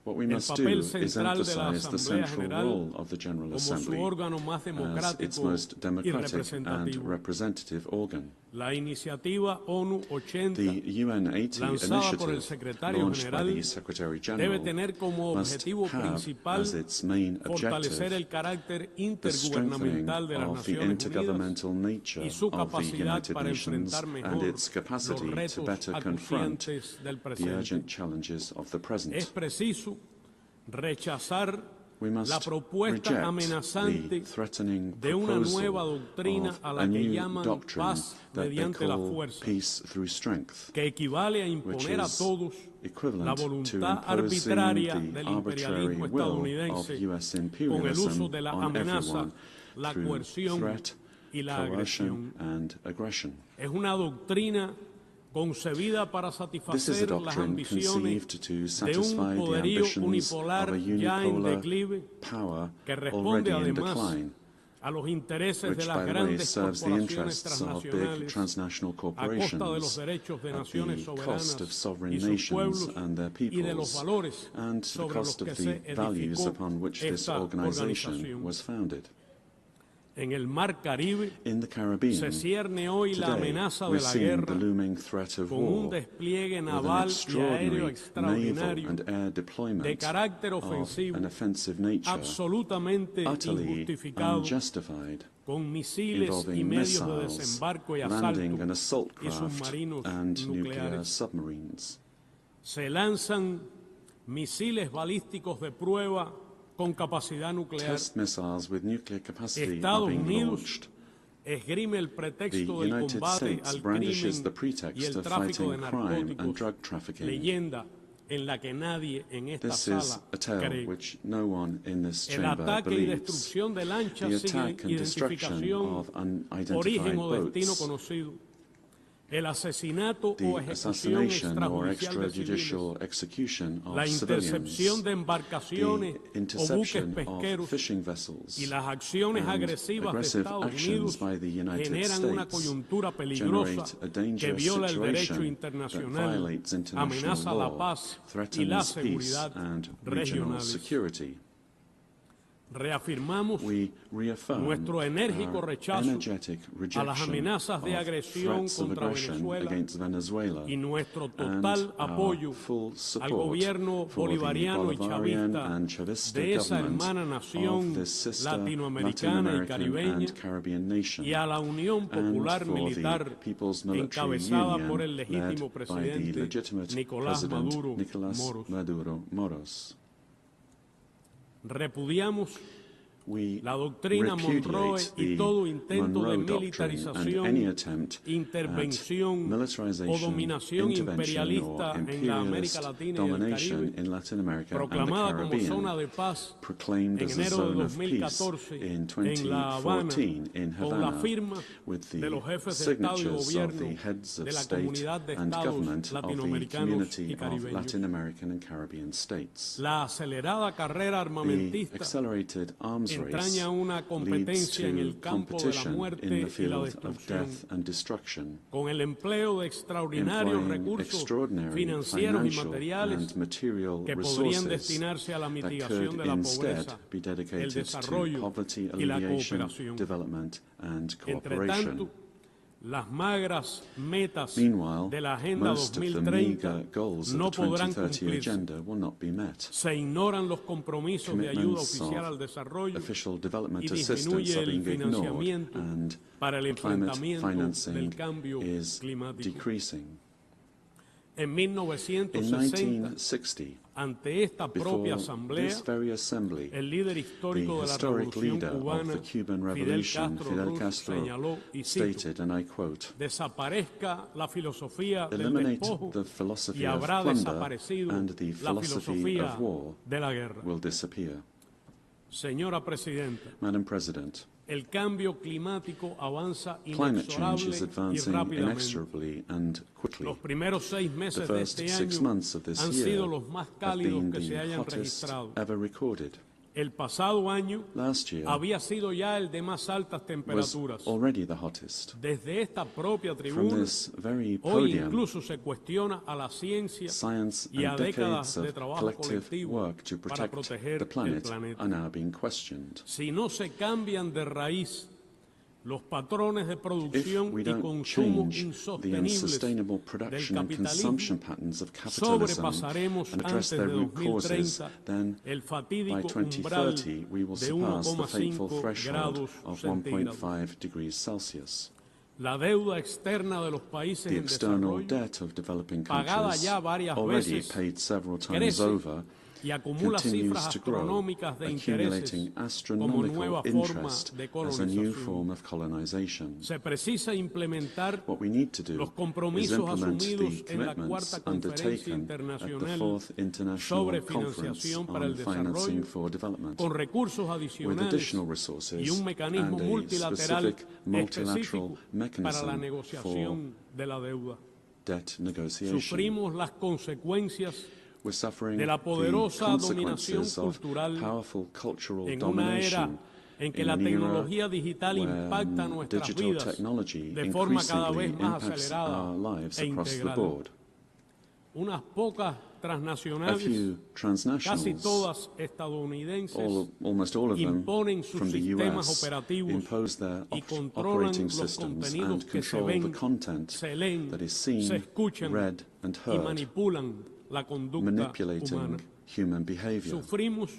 What we el must do papel is central de la emphasize the Asamblea central General role of the General como su Assembly órgano más as its democrático most y democratic and representativo. representative organ. La iniciativa ONU 80, The UN 80 lanzada por el initiative, secretario launched by general, the Secretary debe General, tener como must objetivo have principal as its main fortalecer objective el carácter the strengthening intergubernamental de las of the Naciones Unidas intergovernmental nature y su of the capacidad United para Nations enfrentar and mejor its los capacity to retos better confront acuciantes del the presente. urgent challenges of the present. Es preciso rechazar We must la propuesta reject the amenazante threatening de una nueva proposal doctrina of a la a que new llaman doctrine paz that they mediante la call fuerza, peace through strength, que equivale a which imponer a is todos la equivalent to voluntad imposing arbitraria the del arbitrary imperialismo will of estadounidense US con el imperialism uso de la on amenaza, everyone la through coerción threat, y la coercion, agresión. and aggression. Es una doctrina concebida para This is a satisfacer las doctrine ambiciones conceived to de un satisfy the poderío ambitions of unipolar a ya en unipolar declive power que responde already in además decline, a los intereses which, de las by the way, grandes serves the corporaciones interests of big transnacionales transnational a costa de los corporations derechos de at naciones the cost of soberanas sovereign y sus nations pueblos and their y de los peoples, valores and to the sobre los cost que of se the values edificó upon which this esta organization organización. was founded. En el Mar Caribe In the Caribbean, se cierne hoy la today, amenaza we're de la seeing guerra the looming threat of con un war, despliegue with an naval y aéreo extraordinary naval extraordinario and air de deployment carácter of ofensivo an offensive nature, absolutamente utterly injustificado, unjustified, con misiles y involving medios de missiles, desembarco y landing and asalto assault y craft, submarinos and nuclear nucleares. submarines. Se lanzan misiles balísticos de prueba con capacidad nuclear. Test missiles with nuclear capacity are Estados being Unidos launched. esgrime el The pretexto del United combate States al brandishes the crimen y pretext el of tráfico de fighting crime and narcóticos, drug trafficking. leyenda en la que nadie en esta This is sala a tale cree. which no one in this El chamber ataque y believes. destrucción de lanchas The sin attack and destruction identificación, of unidentified origen o destino boats, conocido. el asesinato the o ejecución assassination or extrajudicial de extrajudicial civiles, execution la of intercepción civilians, de embarcaciones the o buques interception pesqueros of fishing vessels, y las acciones and agresivas de aggressive Estados actions Unidos by the United generan una States coyuntura peligrosa generate a que dangerous viola el derecho situation that internacional, violates international amenaza la law, paz y la threatens peace seguridad and regional regionales. security. Reafirmamos We reaffirm nuestro enérgico our rechazo energetic a las rejection amenazas de of agresión threats of contra aggression Venezuela against Venezuela y nuestro and total our apoyo full al support gobierno for the bolivariano y Bolivarian chavista and Chavista de esa government hermana nación of this sister Latin latinoamericana y American caribeña and Caribbean nation, y a la Unión Popular and for Militar the People's Military encabezada Union por el led legítimo by the presidente legitimate Nicolás President Maduro Nicolás Moros. Maduro Moros. Repudiamos We la doctrina Monroe repudiate y the todo intento de Monroe Doctrine and any militarización, attempt at intervención o militarization, dominación intervention, imperialista or en la América imperialist Latina y el domination Caribe, in Latin America and the proclamada como zona Caribbean, de paz proclaimed en as a enero de zone of peace 2014 in en La Habana, 2014 in con la Havana, firma with de los the jefes de Estado y signatures of Gobierno the heads of de la state comunidad de and estados government of the latinoamericanos community y of caribeños. Latin American and Caribbean states. La acelerada carrera The armamentista accelerated arms race entraña una leads competencia en el to campo de la competition muerte in the y la field of destrucción, death and destruction, con el empleo de extraordinarios employing recursos extraordinary financieros y financial materiales and material que podrían resources destinarse a la that mitigación could de la instead pobreza, be el dedicated to desarrollo poverty y la alleviation, cooperación. development and Entre cooperation. tanto, las magras metas Meanwhile, de la Agenda most of the 2030 meager goals of no the podrán 2030 cumplirse. agenda will not be met. Se ignoran los compromisos de ayuda Commitments oficial of al desarrollo official development y assistance disminuye are el being ignored, financiamiento and para el climate enfrentamiento financing del cambio is climático. decreasing. En In 1960, 1960, ante esta propia before asamblea, this very assembly, el líder the histórico de la historic Revolución leader of cubana, the Cuban Fidel Revolution, Castro Fidel Ruz, Castro, señaló, y cito, stated, and I quote, desaparezca la filosofía del "Eliminate despojo the philosophy y of habrá plunder, desaparecido and the la philosophy filosofía of war de la guerra". will disappear." Señora Presidenta, Madam President, el cambio climático avanza climate change inexorable is y advancing rápidamente. inexorably and quickly. Los primeros 6 The meses de first este 6 año months of this han year sido los más have cálidos been que se the hayan hottest registrado. ever recorded. El pasado año Last year había sido ya el de más altas was temperaturas. already the hottest. Desde esta propia From tribuna, this very hoy podium, incluso se cuestiona a la ciencia science y a and décadas decades de of trabajo collective colectivo work to para protect proteger the el planet planeta. are now being questioned. Si no se cambian de raíz los patrones de If producción we y don't consumo change the insostenibles unsustainable del production and capitalismo, consumption patterns of capitalism sobrepasaremos and address antes their de root causes, 2030 then el by fatídico umbral 2030 we will de surpass the fateful 1,5 threshold grados of centígrados. 1.5 degrees Celsius. La deuda externa de los países The en external desarrollo, debt of developing pagada countries, ya varias already veces, paid several times crece over, y acumula cifras continues to grow, astronómicas de intereses accumulating como astronomical nueva forma interest de as a new colonización. form of colonization. Se precisa implementar What we need to do los is compromisos implement asumidos the en la commitments Cuarta Conferencia undertaken at the Internacional Fourth International sobre Conference financiación para on el Financing Desarrollo, for Development, con recursos with adicionales additional resources y un mecanismo and a multilateral specific multilateral específico para la mechanism for negociación de la deuda. debt negotiation. Sufrimos las consecuencias We're suffering de la the poderosa dominación consequences of cultural powerful cultural en una era domination en que in la an era tecnología digital when impacta nuestras digital vidas technology de forma cada increasingly vez más impacts acelerada our lives e across the integral. board. Unas pocas A transnacionales, few casi transnationals, todas estadounidenses, almost all of them imponen sus from the sistemas US, operativos impose their y controlan operating los systems contenidos and que se control the ven, content se leen, that is se seen, escuchan read and y heard, manipulan la conducta manipulating humana. human behavior. Sufrimos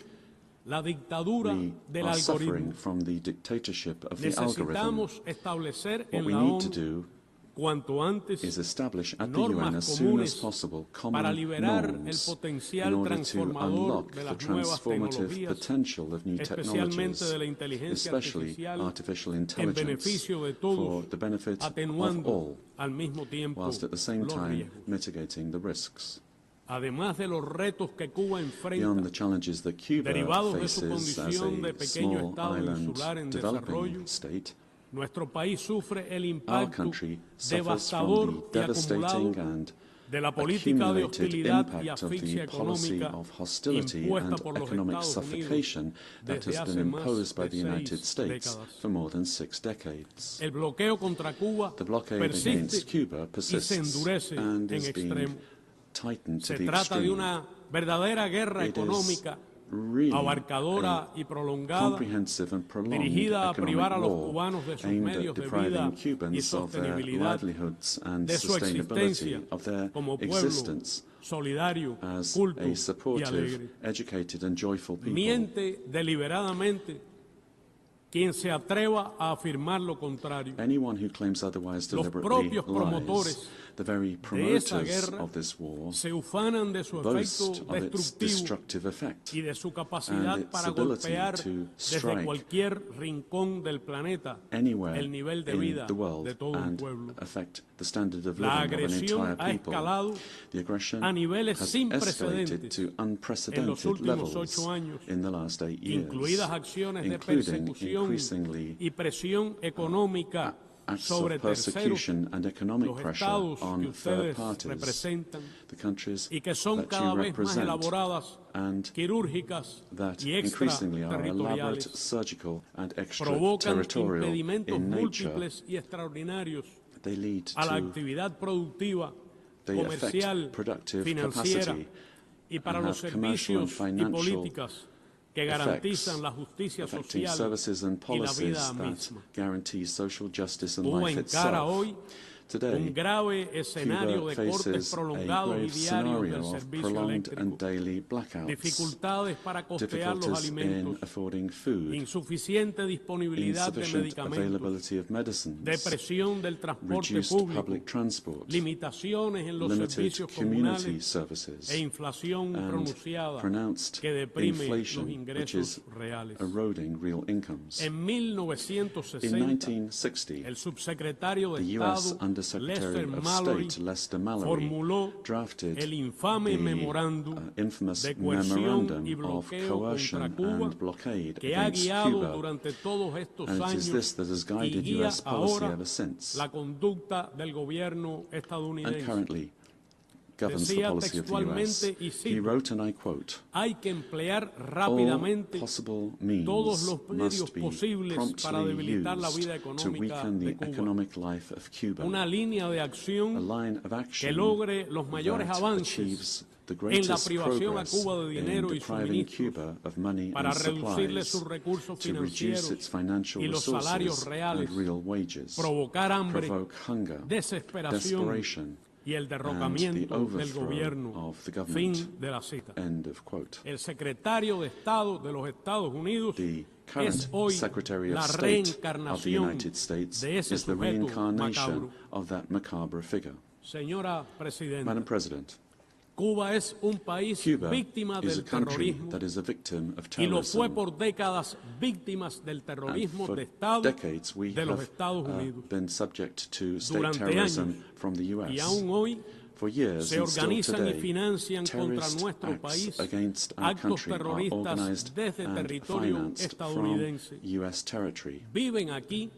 la dictadura We del are algoritmo. suffering from the dictatorship of the algorithm. Necesitamos establecer What en we la need to ONU do cuanto antes is establish at the UN normas as soon as comunes possible para common liberar el norms in potencial order to transformador unlock de the las nuevas transformative tecnologías, potential of new especialmente technologies, de la inteligencia especially artificial, artificial en intelligence, beneficio de for todos, the benefit of atenuando all, al mismo tiempo whilst at the same los time riesgos. mitigating the risks. Además de los retos que Cuba Beyond enfrenta, the challenges that Cuba derivados de su faces as condición de a pequeño small estado island insular en developing desarrollo, state, Nuestro país sufre el Our impacto country suffers devastador from the y acumulado devastating and de la política de accumulated hostilidad y impact of asfixia the policy económica of hostility impuesta and por los economic Estados Unidos suffocation that desde has hace been más imposed by de the United 6 States décadas. for more than 6 decades. El bloqueo contra Cuba The blockade persiste against Cuba y se persists endurece and en is extremo. being tightened to Se the trata de extreme. una verdadera guerra It is económica really abarcadora y prolongada, comprehensive and prolonged dirigida a economic privar a los war cubanos de sus aimed medios at de depriving vida y Cubans of their sostenibilidad, livelihoods and de su sustainability existencia of their como pueblo existence solidario, as culto a y supportive, alegre. educated and joyful people. Miente deliberadamente quien se atreva a afirmar lo contrario. Anyone who claims otherwise Los deliberately propios promotores lies. The very de esa promoters guerra of this war se ufanan de su boast efecto of its destructivo destructive effect y de su capacidad and its para ability golpear to desde strike cualquier rincón del planeta anywhere el nivel de in vida the world de todo un and pueblo. affect the standard of La living of an agresión entire ha people. escalado The aggression a niveles has sin escalated precedentes to en los unprecedented últimos levels 8 años, in the last 8 years, incluidas acciones de including persecución increasingly y presión económica acts sobre of terceros, persecution and economic los pressure estados que on third ustedes parties, representan the countries y que son that cada you vez más represent, elaboradas, and quirúrgicas that y increasingly are elaborate, extraterritoriales, surgical and provocan extraterritorial impedimentos in nature. múltiples y extraordinarios They lead a la to, actividad productiva, they comercial, affect productive financiera capacity y para and los have commercial and servicios y financial políticas que garantizan la justicia affecting social services and y la vida policies that misma. guarantee social justice and Cuba life encara itself. hoy Today, un grave escenario Cuba de cortes faces a prolongados y grave diarios scenario del of servicio prolonged eléctrico, and daily blackouts, dificultades para costear los difficulties in alimentos, affording food, insuficiente disponibilidad de insufficient medicamentos, availability of medicines, depresión del transporte reduced público, public transport, limitaciones en los limited servicios community comunales services, e inflación and pronunciada pronounced que deprime los inflation, which ingresos is reales. eroding real incomes. En In 1960, 1960, el subsecretario de the U.S. Estado Undersecretary Lester of Mallory State Lester Mallory formuló drafted el infame the memorándum infamous de coerción y memorandum of bloqueo coercion contra Cuba and blockade que ha against guiado Cuba, durante todos estos and it is años this that has y guided guía U.S. policy ahora ever since, la conducta del gobierno and estadounidense. currently governs the Decía policy of the U.S. textualmente, y He cito, wrote, and I quote, hay que emplear all rápidamente possible means todos los medios must be posibles para promptly debilitar la vida used to económica weaken the de Cuba. economic life of Cuba, Una línea de a acción line of que action logre los mayores that avances achieves the en la greatest privación a progress Cuba de in dinero y depriving suministros Cuba of money para and reducirle supplies, sus recursos to reduce financieros its financial y los salarios resources reales, and real wages, provocar hambre, provoke hunger, desesperación desperation, y el and the derrocamiento del overthrow gobierno. of the government. Fin de la cita. End of quote. El secretario de Estado de los Estados Unidos The es current hoy Secretary la of State of the reencarnación United States de ese is the sujeto reincarnation macabro. of that macabre figure. Señora Madam Presidenta, President, Cuba es un país Cuba víctima is a del country terrorismo that is a victim of y lo fue terrorism. por décadas víctimas del And terrorismo for de Estado decades we de los have Estados Unidos. been subject to state Durante terrorism años, from the U.S. Y aún hoy For years se and still organizan y today, financian contra terrorist nuestro acts país against our actos country are terroristas organized desde and territorio financed from estadounidense. U.S. territory. Viven aquí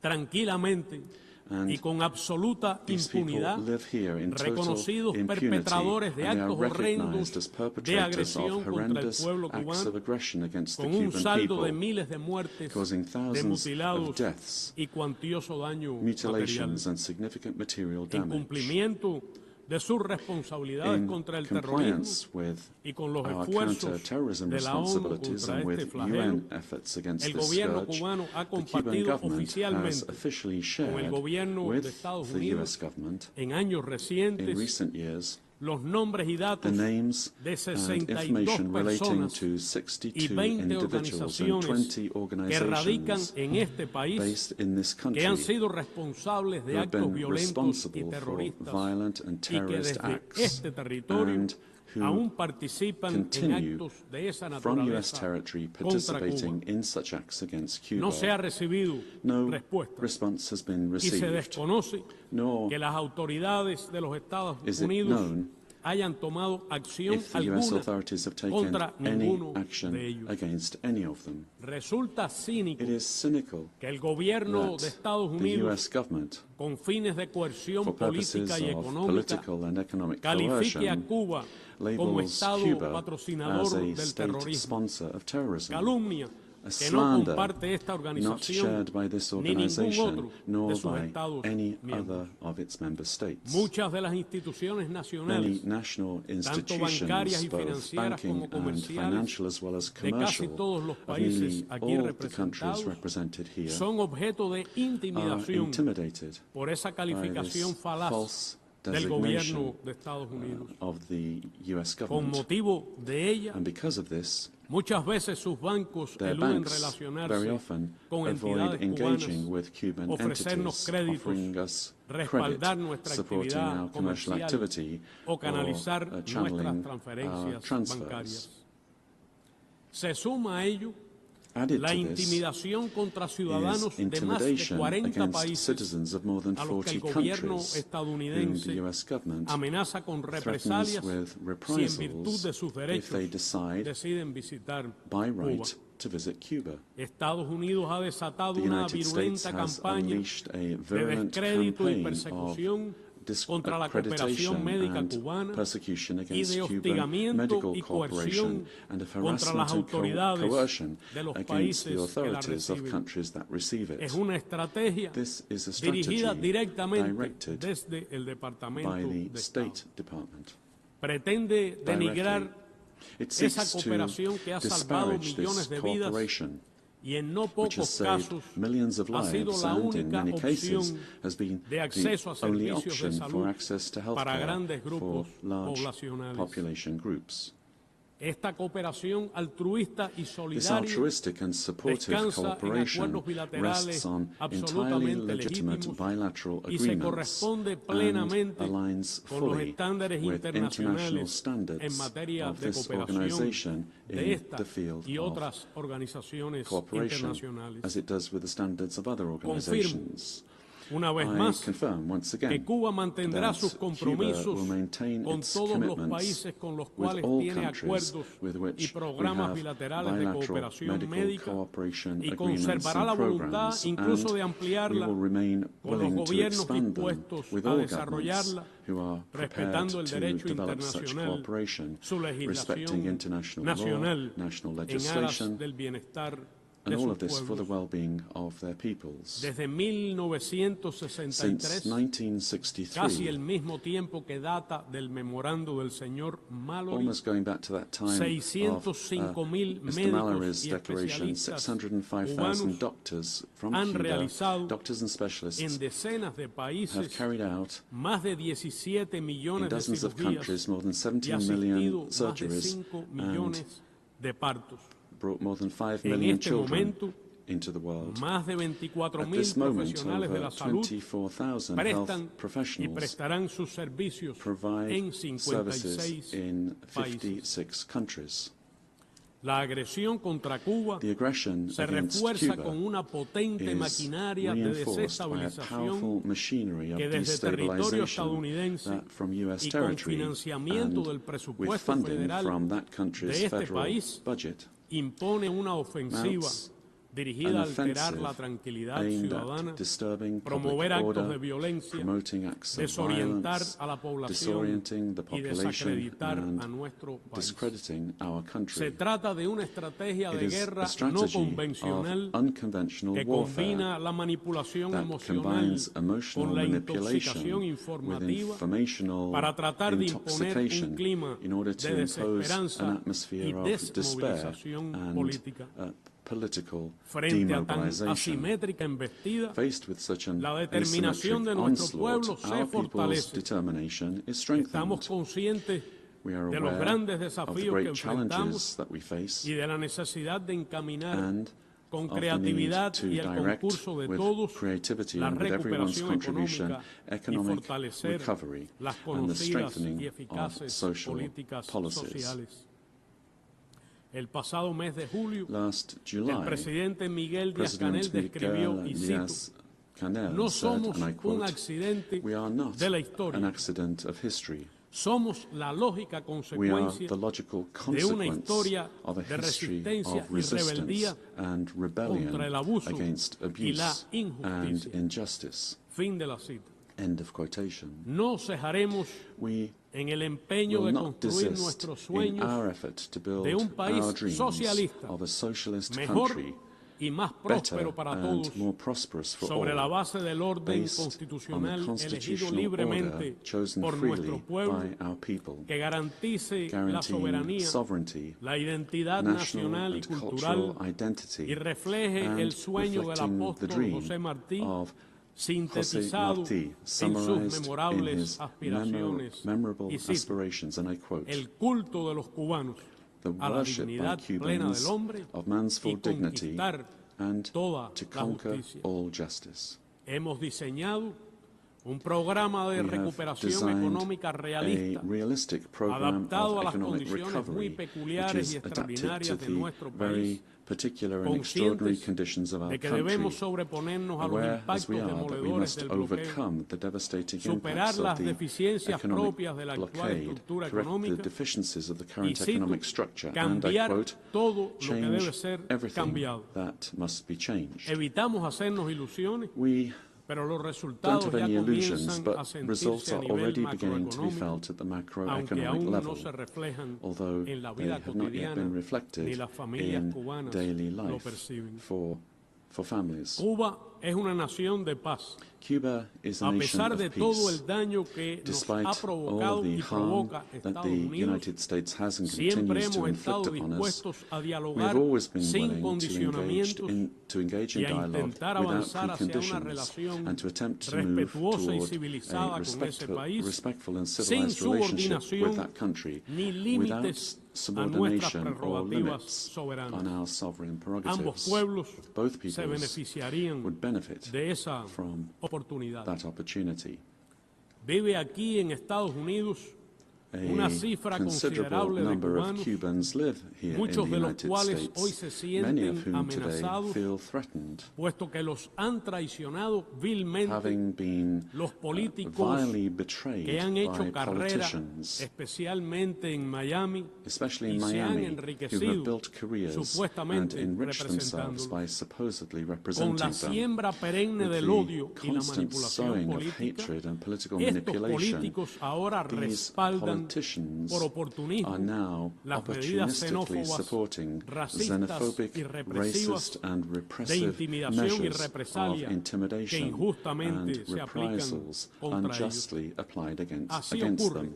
tranquilamente And y con absoluta these people impunidad, live here in total reconocidos impunity, perpetradores de and they are actos recognized horrendos as de perpetrators agresión of contra el horrendous pueblo acts cubano, of aggression against the con un Cuban saldo people, de miles de muertes, causing de thousands of mutilados deaths, y cuantioso daño material. mutilations, and significant material En damage. cumplimiento de sus responsabilidades In contra el terrorismo compliance with y con los our esfuerzos counter-terrorism de la ONU responsibilities contra and este with flagelo, UN efforts against el this gobierno scourge, cubano ha the Cuban compartido government has oficialmente officially con el shared gobierno de with Estados the Unidos US government en años in recientes recent years los nombres y the datos names de and 62 information relating personas to y 62 20 individuals and organizaciones 20 que radican organizations en este país based in this country que han sido responsables who de have actos been violentos y responsible for terroristas violent and y que terrorist desde acts este territorio and who aún participan en continue actos de esa from US naturaleza territory contra participating Cuba. in such acts against Cuba. No se ha recibido No respuesta response has been y se received, desconoce nor que las autoridades de los Estados is it Unidos known hayan tomado acción if the US alguna authorities have taken contra any ninguno de action ellos. against any of them. Resulta cínico It is cynical que el gobierno that de Estados the Unidos, US government, con fines de coerción for purposes política y of económica, political and economic califique a coercion, Cuba como labels Estado Cuba patrocinador as a del state terrorismo. sponsor of terrorism. Calumnia A que no slander comparte esta not organización shared by this ni ningún organization otro nor de sus by Estados any miembros. other of its member states. Muchas de las instituciones Many nacionales, national tanto institutions, bancarias y both financieras banking como and comerciales, financial as well as de casi commercial, todos los of países nearly aquí all the countries representados, represented here, son objeto de are intimidación intimidated por esa by calificación this falaz false del gobierno designation de Estados Unidos. of the US Con government. motivo de ella, And because of this, muchas veces sus bancos their eluden banks very relacionarse often con avoid entidades engaging cubanas, with Cuban ofrecernos entities, créditos, offering us respaldar credit, nuestra supporting actividad our commercial comercial activity, o canalizar or nuestras channeling our transferencias transfers. bancarias. Se suma a ello Added la to this intimidación contra is ciudadanos de más de intimidation 40 against países citizens of more than a los que 40 el gobierno countries whom estadounidense the US government amenaza con threatens represalias with si en virtud de reprisals sus if they derechos decide deciden visitar by Cuba. right to visit Cuba. Estados Unidos ha desatado The una United States virulenta has campaña unleashed a de virulent descrédito y campaign persecución of contra la cooperación discreditation médica and cubana persecution y against de Cuban hostigamiento medical y cooperation coerción and of contra las harassment and autoridades coercion de los against países the que la authorities of reciben. countries that receive it. Es una estrategia This is a dirigida strategy directamente directed desde el Departamento by the de State Estado. Department. Pretende denigrar It esa seeks to cooperación que ha salvado disparage millones this de vidas cooperation, y en no which has pocos saved casos millions of ha sido lives la and in única many cases opción has been de acceso a the only servicios de option for salud access to para healthcare grandes for grupos large poblacionales. population groups. Esta cooperación altruista y This solidaria altruistic and supportive descansa en cooperation acuerdos bilaterales rests on entirely absolutamente legitimate legítimos bilateral y se agreements corresponde and plenamente aligns con los fully estándares with international internacionales en standards materia of de this cooperación organization de in esta the field y of otras organizaciones cooperation, internacionales. as it does with the standards of other Confirmo organizations. una vez I más confirm once again que Cuba mantendrá that sus Cuba compromisos will maintain con its todos los commitments países con los with cuales all tiene countries acuerdos with y which we programas have bilaterales de bilateral cooperación medical médica cooperation y agreements conservará la and voluntad programs, incluso and de we ampliarla will remain con los willing to gobiernos expand them dispuestos with a all desarrollarla, governments who are prepared respetando el to derecho develop such internacional, cooperation, su respecting legislación international nacional law, national en aras legislation, del bienestar and de all sus of this for the pueblos. well-being of their peoples. Desde Since 1963, 1963, casi el mismo tiempo que data del memorando del señor Mallory, almost going back to that time of 605,000 Mr. médicos Mallory's y declaration, especialistas 605,000 cubanos doctors from han Cuba, realizado doctors and specialists, en decenas de have países carried out más de 17 in millones de dozens of cirugías countries more than y 17 million asistido más de surgeries 5 and millones de partos. brought more than 5 En million este children momento, into the world. más de At 24,000 this moment, profesionales de over la salud 24,000 prestan health y professionals prestarán sus servicios provide en services 56 in países. 56 countries. La agresión contra Cuba The aggression se against refuerza Cuba con una potente is maquinaria de reinforced by a desestabilización powerful machinery of que desde territorio destabilization estadounidense that from US y con territory financiamiento del and with presupuesto funding federal from that country's de este federal país budget impone una ofensiva mounts dirigida a an alterar offensive la tranquilidad aimed ciudadana, at disturbing promover public actos order, de violencia, promoting acts of desorientar violence, a la población disorienting the y population desacreditar a and nuestro país. discrediting our Se country. trata de una estrategia It de is a guerra no strategy convencional of unconventional que warfare combina la manipulación that emocional combines emotional con la manipulation intoxicación with informativa informational para tratar de imponer un intoxication clima in order to de impose desesperanza an y atmosphere of despair desmovilización and política. Political Frente a tan demobilization. asimétrica embestida, Faced with such an la determinación de asymmetric nuestro onslaught, pueblo se our people's fortalece. determination is strengthened. Estamos conscientes We are de los aware grandes of the desafíos que great enfrentamos challenges that we face y de la necesidad de encaminar and con of the need creatividad to y el direct concurso de with todos creativity la and with everyone's recuperación contribution económica y economic fortalecer recovery las and the conocidas strengthening y of eficaces social políticas policies. sociales. El pasado mes de julio, Last el July, presidente Miguel Díaz-Canel President describió, Miguel y cito, Díaz-Canel no said, somos and I un quote, accidente "We are not de la historia. an accident of history. Somos la lógica We are consecuencia the logical de una consequence historia of a de history resistencia of y resistance rebeldía and rebellion contra el abuso against y la abuse and injusticia. injustice. Fin de la cita. End of quotation. No cejaremos We en el empeño will de not construir desist nuestros in sueños our effort to build de un país our dreams socialista, of a socialist mejor country, y más better próspero para and todos, more prosperous for sobre la all, base del orden based on constitucional the elegido constitutional libremente order chosen por freely nuestro pueblo, by our people, que garantice la guaranteeing soberanía, sovereignty, la identidad national nacional y and cultural, cultural identity, y refleje and el sueño del reflecting the apóstol dream José Martí, of José sintetizado Martí, en sus summarized in memorables his aspiraciones. memorable Y cito: aspirations, and I quote, el culto de los cubanos the a la worship by dignidad plena del Cubans hombre of man's full y dignity conquistar and toda to la conquer justicia. all justice. Hemos diseñado un programa de We have recuperación designed económica realista, a realistic program adaptado of a las economic condiciones muy recovery, which peculiares y is adapted to extraordinarias de the nuestro very país, particular and extraordinary conscientes conditions of our de que country, debemos sobreponernos a los aware as impactos we are that we demoledores must del bloqueo, overcome the devastating superar impacts las of the deficiencias economic propias de la actual blockade, estructura correct the económica deficiencies of the y current cito, economic structure, and I cambiar quote, todo lo que debe change ser everything cambiado. that must be changed. Evitamos hacernos ilusiones, We pero los don't resultados have ya any illusions, comienzan a but sentirse results a are nivel already beginning to be macroeconómico, felt at the aunque macroeconomic aún no level, se reflejan although en la they vida have not yet cotidiana been ni reflected las familias in cubanas daily lo life perciben. for families. Cuba es una nación de paz. Cuba is a A nation pesar of de todo el peace. daño que nos Despite ha all of provocado the y harm provoca that Estados the Unidos, United States has and siempre continues to hemos estado inflict upon us, dispuestos a we have dialogar always been sin willing condicionamientos to engage y in a dialogue intentar without avanzar hacia una preconditions relación and to attempt to move respetuosa y toward civilizada a con ese país, respectful and sin civilized relationship subordinación with that country ni without límites a nuestras subordination or prerrogativas limits soberanas. on our sovereign Ambos prerogatives. pueblos Both se peoples beneficiarían would benefit de esa from oportunidad. that opportunity. Vive aquí en Estados Unidos una cifra A considerable considerable de number of cubanos, Cubans live here in muchos the de los United cuales hoy States, se many of sienten whom today amenazados, feel threatened, puesto que los han traicionado vilmente having been los políticos vilely betrayed que han hecho by carrera, politicians, especialmente en Miami, especially in y se han Miami, who enriquecido have built careers and supuestamente enriched themselves representándolos. by supposedly Con representing la them. siembra perenne With del the odio y la constant manipulación sowing of política, hatred and political estos manipulation, políticos ahora these respaldan politicians por oportunismo are now las medidas opportunistically xenófobas, supporting racistas xenophobic, y represivas racist and de repressive intimidación y measures represalia of que intimidation injustamente and se aplican reprisals contra ellos. unjustly applied against Así them. ocurre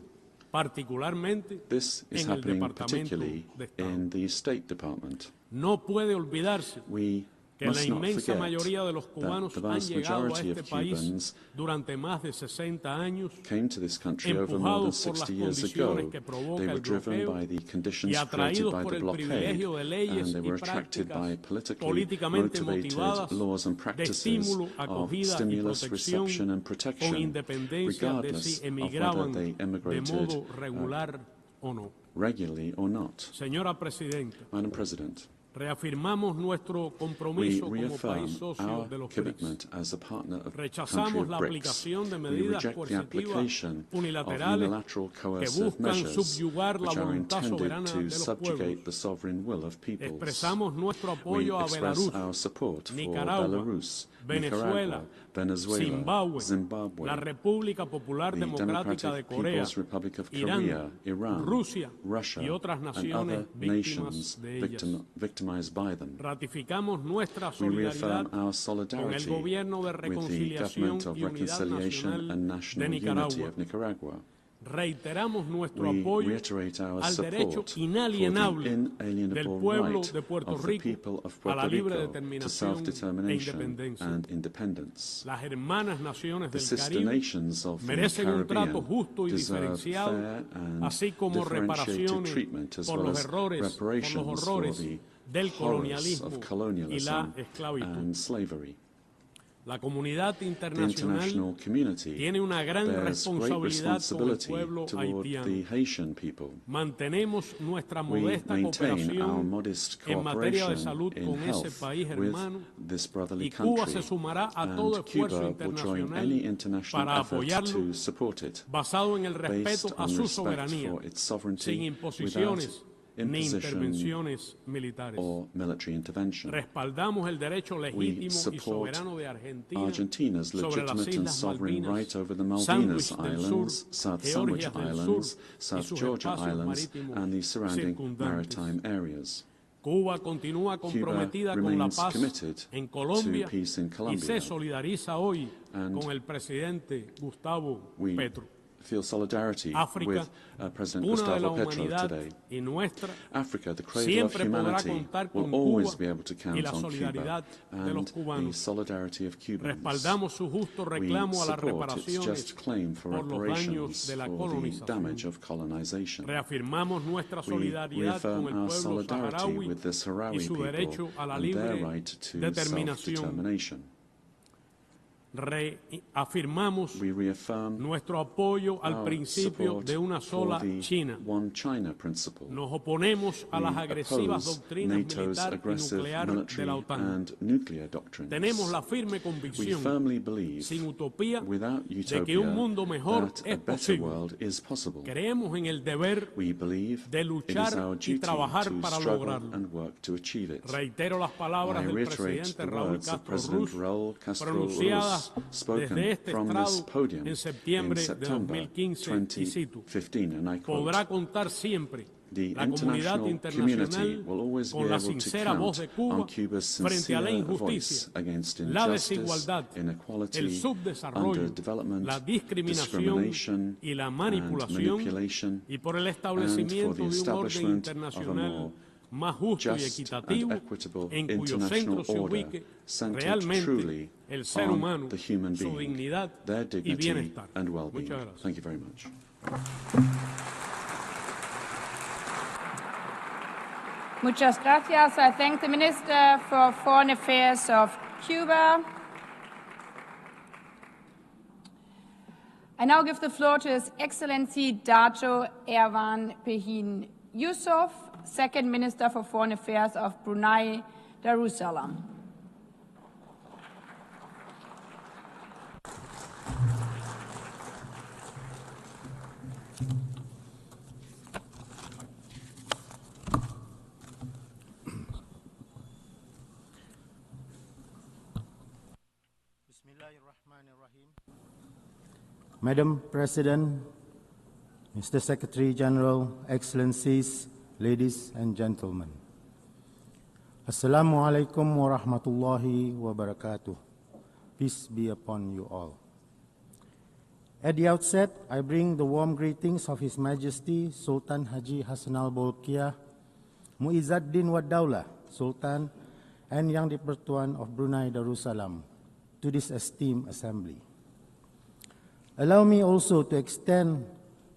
particularmente This is en el happening Departamento particularly de Estado. in the State Department. No puede olvidarse We que la must not inmensa forget mayoría de los that cubanos the han vast llegado a majority este of país Cubans durante más de 60 años, came to this country over more than empujados por las 60 years condiciones ago. que provoca They were el driven bloqueo by the y conditions created atraídos by por the el blockade, privilegio de leyes and they y were attracted by prácticas politically políticamente motivated motivadas laws and de practices estímulo, of acogida y stimulus, protección reception and con protection, independencia de regardless si of whether emigraban they de emigrated modo regular o no. regularly or not. Señora Presidenta, Madam President, reafirmamos nuestro we compromiso como reaffirm país socio our de los BRICS. commitment as a partner of country Rechazamos of la BRICS. aplicación de We medidas reject the coercitivas application of unilaterales unilateral que coercive buscan measures subyugar la which are voluntad intended soberana to de los subjugate pueblos. the sovereign will of peoples. Expresamos nuestro We apoyo a express Belarus, our support for Nicaragua, Belarus, Venezuela, Nicaragua, Venezuela, Zimbabue, la República Popular the Democrática de Democratic Corea, People's Republic of Irán, Korea, Iran, Rusia Russia, y otras and naciones other víctimas nations de ellas. victimized by them. Ratificamos nuestra We reaffirm solidaridad our con el solidarity Gobierno de with the Reconciliación Government of y Unidad Reconciliation Nacional and de National Unity Nicaragua. of Nicaragua. Reiteramos nuestro We apoyo reiterate our al derecho support for the inalienable inalienable del pueblo right de Puerto of the Rico people of a la Puerto libre Rico to determinación e self-determination independencia. and independence. Las hermanas naciones The del sister Caribe nations of the merecen un trato Caribbean justo y deserve diferenciado, fair and así como differentiated reparaciones treatment as por well los as errores, reparations for the del horrors colonialismo of y la colonialism esclavitud. and slavery. La comunidad the internacional international community tiene una gran bears great responsabilidad con el responsibility pueblo toward haitiano. the Haitian people. Mantenemos nuestra We modesta maintain our cooperación modest en materia de cooperation salud in con ese health país with hermano, this brotherly y Cuba country, se sumará a and todo esfuerzo Cuba will join any international para effort apoyarlo, to support it, basado en el respeto based a on su respect soberanía, for its sovereignty, sin imposiciones without ni imposition intervenciones militares. or military intervention. Respaldamos el derecho We legítimo y support soberano de Argentina Argentina's sobre las legitimate and Islas sovereign Malvinas, right over the Malvinas Sándwich del Islands, Sur, South Georgia Sandwich del Islands, Sur y South sus Georgia espacios Islands, marítimos and the surrounding circundantes. maritime areas. Cuba continúa comprometida con la remains paz committed en Colombia to peace in y Colombia, se solidariza hoy and con el presidente Gustavo we Petro. feel solidarity África, with President cuna de la Gustavo Petro humanidad today. y nuestra, Africa, the cradle of siempre podrá humanity, contar will con always Cuba be able to y count la on Cuba solidaridad de los and the cubanos. solidarity of Cubans. Respaldamos su justo reclamo We a las support its reparaciones just claim for por los daños reparations de la for the colonización. damage of colonization. Reafirmamos nuestra We solidaridad reaffirm con el our pueblo solidarity saharaui with the y Sahrawi su derecho people a la and their libre right to determinación. self-determination. Reafirmamos We reaffirm nuestro apoyo al our principio support de una sola for the China. One China principle. Nos oponemos a las We agresivas oppose doctrinas NATO's militar y aggressive nuclear de military la OTAN. and nuclear doctrines. Tenemos la firme We convicción, firmly believe, sin utopía, without de que utopia, un mundo mejor that a es better posible. world is possible. Creemos en el deber We believe de it is luchar our y duty trabajar to para struggle lograrlo. and work to achieve it. Reitero las palabras I del reiterate presidente the Raúl words of Castro President Ruz, Raúl Castro pronunciadas Ruz, spoken desde este from estrado this podium en septiembre in de September 2015, y cito: 2015, and I podrá quote, contar siempre "The la comunidad international community internacional will always be con la able to sincera voz count de Cuba on Cuba's frente a la sincere voice injusticia, against la injustice, desigualdad, el inequality, subdesarrollo, underdevelopment, la discriminación discrimination, y la and manipulación, manipulation, y por el and for establecimiento the de un orden establishment of a internacional more más justo y just equitativo, and equitable en cuyo international centro se order, ubique centered realmente truly el ser on humano, the human su being, dignidad their y dignity bienestar. and well-being. Muchas gracias. Thank you very much. Muchas gracias. I thank the Minister for Foreign Affairs of Cuba. I now give the floor to His Excellency Dato Erwan Pehin Yusuf, Second Minister for Foreign Affairs of Brunei Darussalam. Madam President, Mr. Secretary General, Excellencies, ladies and gentlemen. Assalamu alaikum wa rahmatullahi wa barakatuh. Peace be upon you all. At the outset, I bring the warm greetings of His Majesty Sultan Haji Hassan al-Bolkiah, Muizzaddin wa Dawlah, Sultan and Yang di-Pertuan of Brunei Darussalam, to this esteemed assembly. Allow me also to extend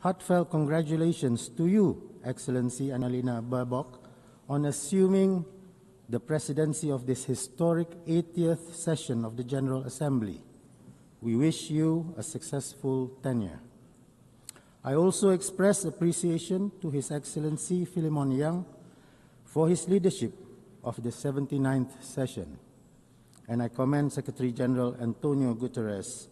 heartfelt congratulations to you, Excellency Annalena Baerbock, on assuming the presidency of this historic 80th session of the General Assembly. We wish you a successful tenure. I also express appreciation to His Excellency Philemon Yang for his leadership of the 79th session, and I commend Secretary General Antonio Guterres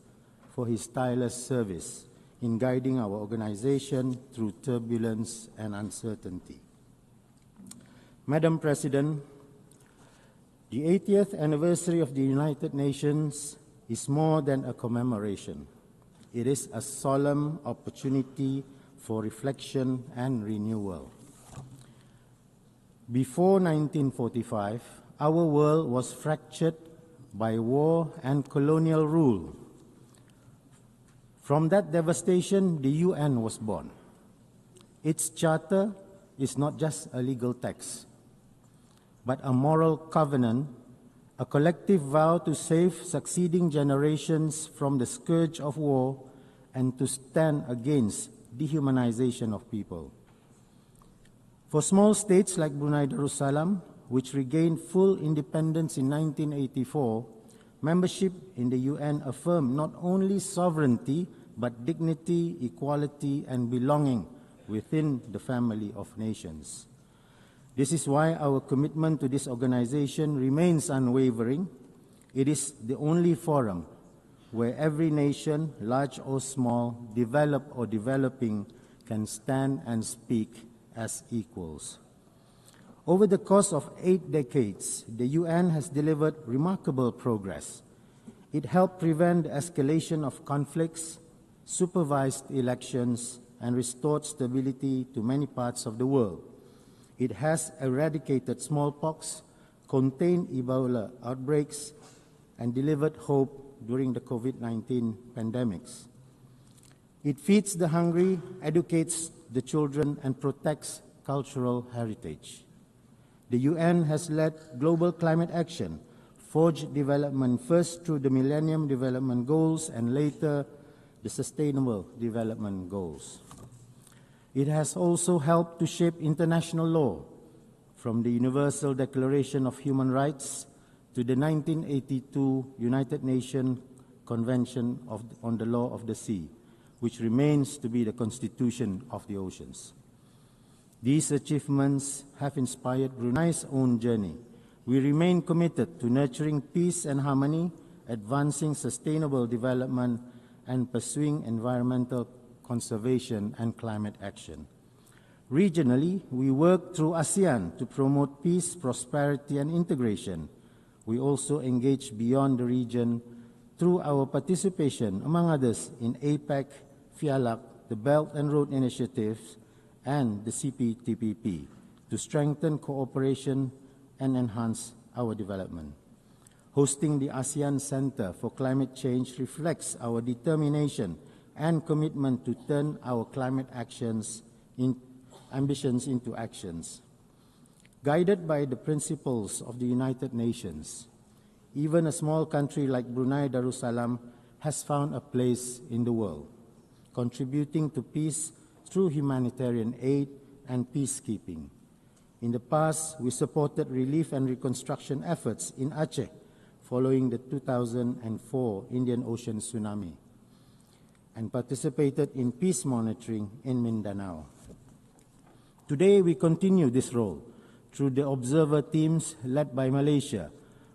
for his tireless service in guiding our organization through turbulence and uncertainty. Madam President, the 80th anniversary of the United Nations is more than a commemoration. It is a solemn opportunity for reflection and renewal. Before 1945, our world was fractured by war and colonial rule. From that devastation, the UN was born. Its charter is not just a legal text, but a moral covenant, a collective vow to save succeeding generations from the scourge of war and to stand against dehumanization of people. For small states like Brunei Darussalam, which regained full independence in 1984, membership in the UN affirms not only sovereignty, but dignity, equality, and belonging within the family of nations. This is why our commitment to this organization remains unwavering. It is the only forum where every nation, large or small, developed or developing, can stand and speak as equals. Over the course of 8 decades, the UN has delivered remarkable progress. It helped prevent the escalation of conflicts, supervised elections, and restored stability to many parts of the world. It has eradicated smallpox, contained Ebola outbreaks, and delivered hope during the COVID-19 pandemics. It feeds the hungry, educates the children, and protects cultural heritage. The UN has led global climate action, forged development first through the Millennium Development Goals and later the Sustainable Development Goals. It has also helped to shape international law, from the Universal Declaration of Human Rights to the 1982 United Nations Convention on the Law of the Sea, which remains to be the constitution of the oceans. These achievements have inspired Brunei's own journey. We remain committed to nurturing peace and harmony, advancing sustainable development, and pursuing environmental conservation and climate action. Regionally, we work through ASEAN to promote peace, prosperity, and integration. We also engage beyond the region through our participation, among others, in APEC, FIALAC, the Belt and Road Initiatives, and the CPTPP to strengthen cooperation and enhance our development. Hosting the ASEAN Center for Climate Change reflects our determination and commitment to turn our climate ambitions into actions. Guided by the principles of the United Nations, even a small country like Brunei Darussalam has found a place in the world, contributing to peace through humanitarian aid and peacekeeping. In the past, we supported relief and reconstruction efforts in Aceh following the 2004 Indian Ocean tsunami, and participated in peace monitoring in Mindanao. Today, we continue this role through the observer teams led by Malaysia,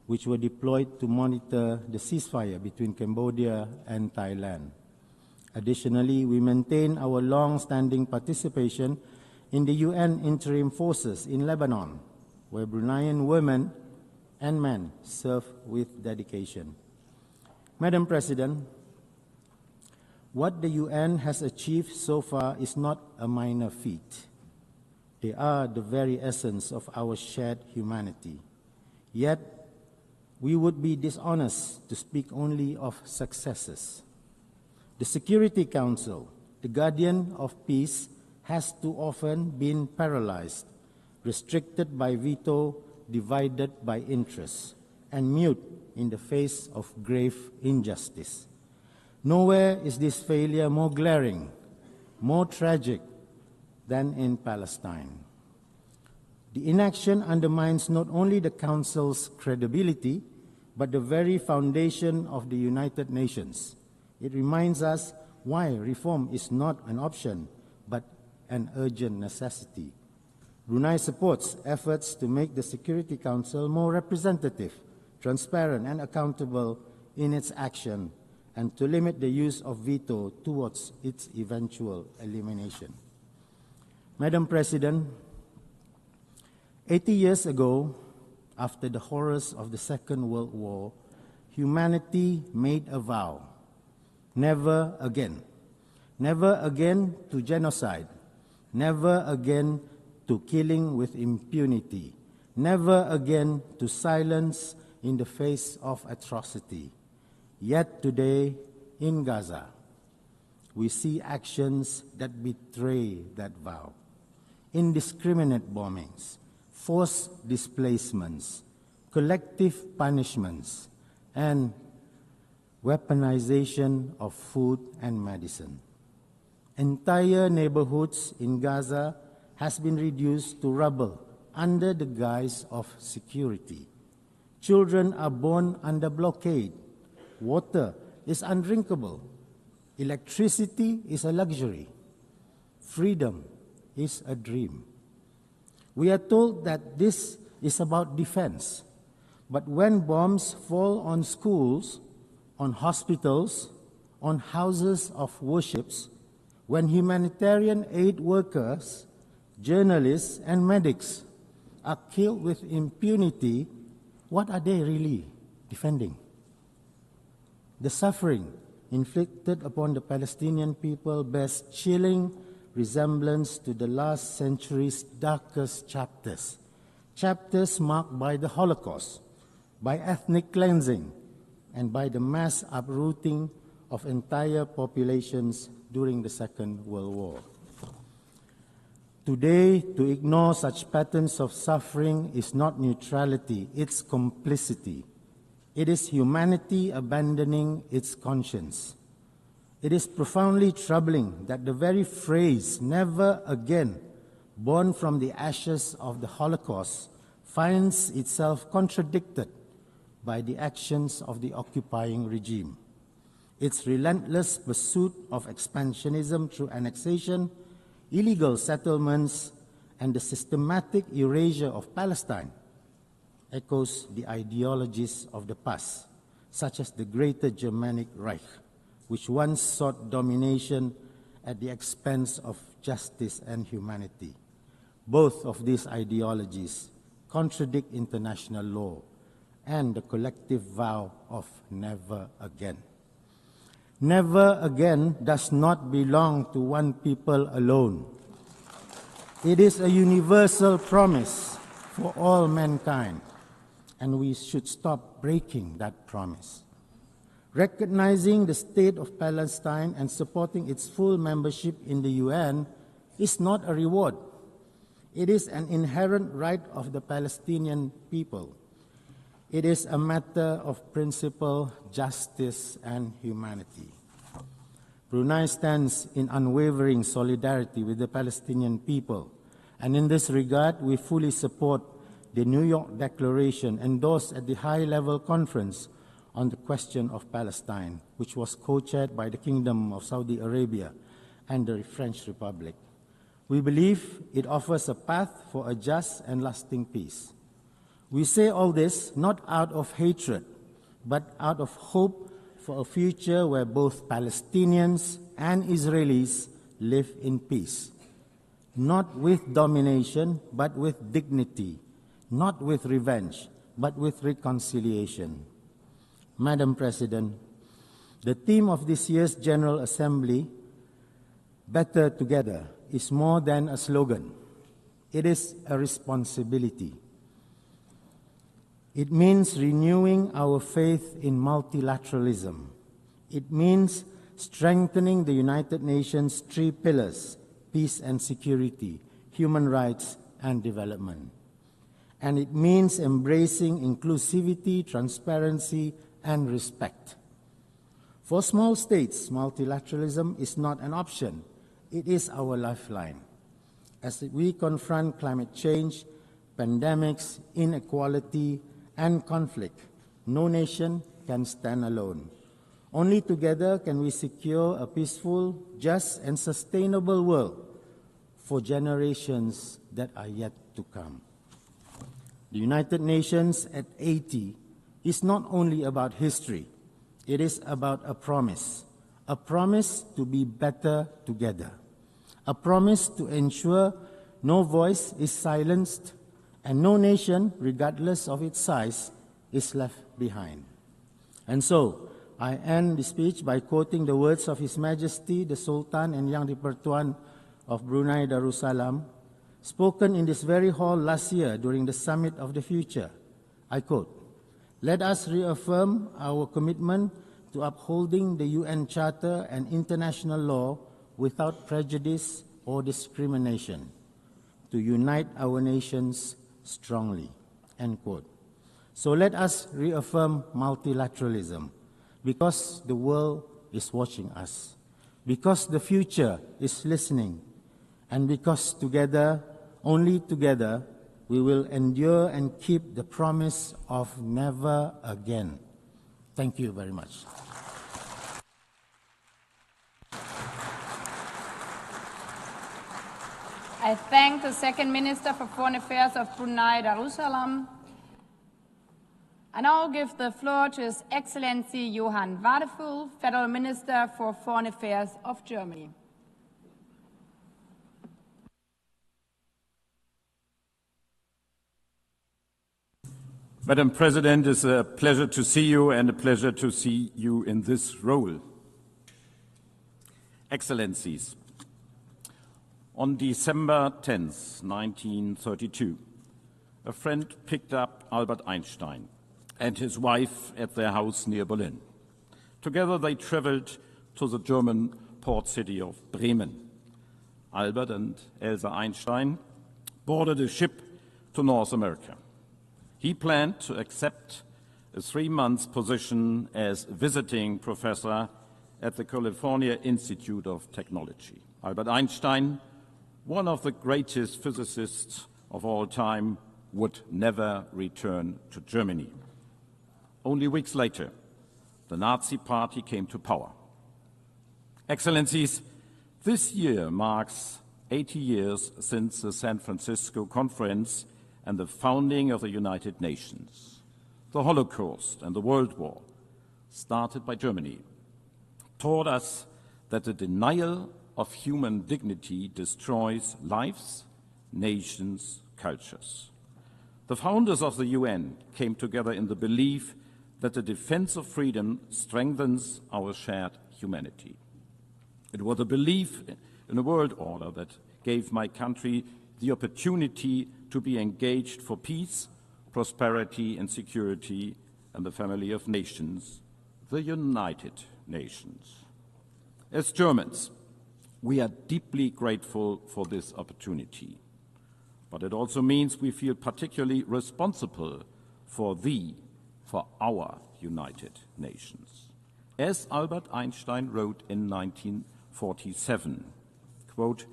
which were deployed to monitor the ceasefire between Cambodia and Thailand. Additionally, we maintain our long-standing participation in the UN interim forces in Lebanon, where Bruneian women and men serve with dedication. Madam President, what the UN has achieved so far is not a minor feat. They are the very essence of our shared humanity. Yet, we would be dishonest to speak only of successes. The Security Council, the guardian of peace, has too often been paralyzed, restricted by veto, divided by interests, and mute in the face of grave injustice. Nowhere is this failure more glaring, more tragic than in Palestine. The inaction undermines not only the Council's credibility, but the very foundation of the United Nations. It reminds us why reform is not an option, but an urgent necessity. Brunei supports efforts to make the Security Council more representative, transparent, and accountable in its action, and to limit the use of veto towards its eventual elimination. Madam President, 80 years ago, after the horrors of the Second World War, humanity made a vow: never again. Never again to genocide. Never again to killing with impunity. Never again to silence in the face of atrocity. Yet today, in Gaza, we see actions that betray that vow. Indiscriminate bombings, forced displacements, collective punishments, and weaponization of food and medicine. Entire neighborhoods in Gaza has been reduced to rubble under the guise of security. Children are born under blockade. Water is undrinkable. Electricity is a luxury. Freedom is a dream. We are told that this is about defense. But when bombs fall on schools, on hospitals, on houses of worships, when humanitarian aid workers, journalists, and medics are killed with impunity, what are they really defending? The suffering inflicted upon the Palestinian people bears chilling resemblance to the last century's darkest chapters, chapters marked by the Holocaust, by ethnic cleansing, and by the mass uprooting of entire populations during the Second World War. Today, to ignore such patterns of suffering is not neutrality, it's complicity. It is humanity abandoning its conscience. It is profoundly troubling that the very phrase, "never again," born from the ashes of the Holocaust, finds itself contradicted by the actions of the occupying regime. Its relentless pursuit of expansionism through annexation, illegal settlements, and the systematic erasure of Palestine echoes the ideologies of the past, such as the Greater Germanic Reich, which once sought domination at the expense of justice and humanity. Both of these ideologies contradict international law and the collective vow of never again. Never again does not belong to one people alone. It is a universal promise for all mankind, and we should stop breaking that promise. Recognizing the state of Palestine and supporting its full membership in the UN is not a reward. It is an inherent right of the Palestinian people. It is a matter of principle, justice, and humanity. Brunei stands in unwavering solidarity with the Palestinian people, and in this regard, we fully support the New York Declaration endorsed at the high-level conference on the question of Palestine, which was co-chaired by the Kingdom of Saudi Arabia and the French Republic. We believe it offers a path for a just and lasting peace. We say all this not out of hatred, but out of hope for a future where both Palestinians and Israelis live in peace, not with domination, but with dignity, not with revenge, but with reconciliation. Madam President, the theme of this year's General Assembly, Better Together, is more than a slogan. It is a responsibility. It means renewing our faith in multilateralism. It means strengthening the United Nations' three pillars: peace and security, human rights, and development. And it means embracing inclusivity, transparency, and respect. For small states, multilateralism is not an option. It is our lifeline. As we confront climate change, pandemics, inequality, and conflict, no nation can stand alone. Only together can we secure a peaceful, just, and sustainable world for generations that are yet to come. The United Nations at 80 is not only about history, it is about a promise to be better together, a promise to ensure no voice is silenced and no nation, regardless of its size, is left behind. And so, I end the speech by quoting the words of His Majesty, the Sultan and Yang di-Pertuan of Brunei Darussalam, spoken in this very hall last year during the Summit of the Future. I quote, "Let us reaffirm our commitment to upholding the UN Charter and international law without prejudice or discrimination, to unite our nations strongly," end quote. So let us reaffirm multilateralism, because the world is watching us, because the future is listening, and because together, only together, we will endure and keep the promise of never again. Thank you very much. I thank the Second Minister for Foreign Affairs of Brunei Darussalam. I now give the floor to His Excellency Johann Wadefull, Federal Minister for Foreign Affairs of Germany. Madam President, it's a pleasure to see you and a pleasure to see you in this role. Excellencies, on December 10th, 1932, a friend picked up Albert Einstein and his wife at their house near Berlin. Together they traveled to the German port city of Bremen. Albert and Elsa Einstein boarded a ship to North America. He planned to accept a 3-month position as visiting professor at the California Institute of Technology. Albert Einstein, one of the greatest physicists of all time, would never return to Germany. Only weeks later, the Nazi Party came to power. Excellencies, this year marks 80 years since the San Francisco Conference and the founding of the United Nations. The Holocaust and the World War, started by Germany, taught us that the denial of human dignity destroys lives, nations, cultures. The founders of the UN came together in the belief that the defense of freedom strengthens our shared humanity. It was a belief in a world order that gave my country the opportunity to be engaged for peace, prosperity and security and the family of nations, the United Nations. As Germans, we are deeply grateful for this opportunity. But it also means we feel particularly responsible for our United Nations. As Albert Einstein wrote in 1947, quote,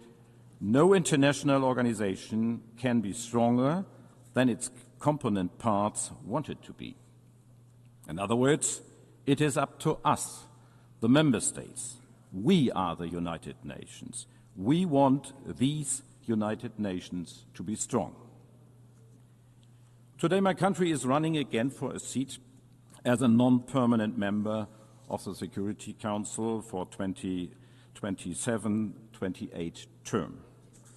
"No international organization can be stronger than its component parts want it to be." In other words, it is up to us, the member states. We are the United Nations. We want these United Nations to be strong. Today, my country is running again for a seat as a non-permanent member of the Security Council for 2027-28 term.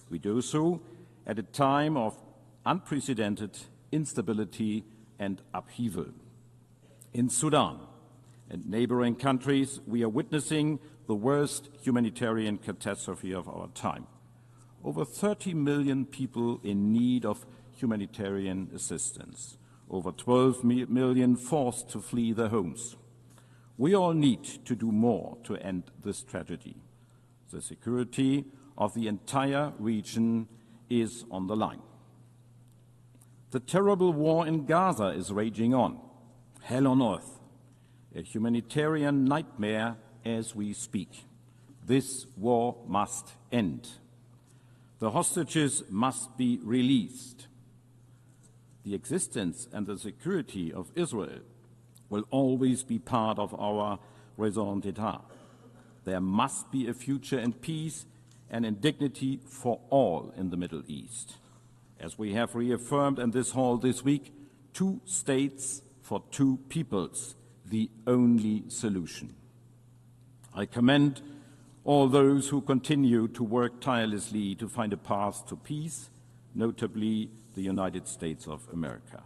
We do so at a time of unprecedented instability and upheaval. In Sudan and neighboring countries, we are witnessing the worst humanitarian catastrophe of our time. Over 30 million people in need of humanitarian assistance, over 12 million forced to flee their homes. We all need to do more to end this tragedy. The security of the entire region is on the line. The terrible war in Gaza is raging on, hell on earth, a humanitarian nightmare as we speak. This war must end. The hostages must be released. The existence and the security of Israel will always be part of our raison d'etre. There must be a future in peace and in dignity for all in the Middle East. As we have reaffirmed in this hall this week, 2 states for 2 peoples, the only solution. I commend all those who continue to work tirelessly to find a path to peace, notably the United States of America.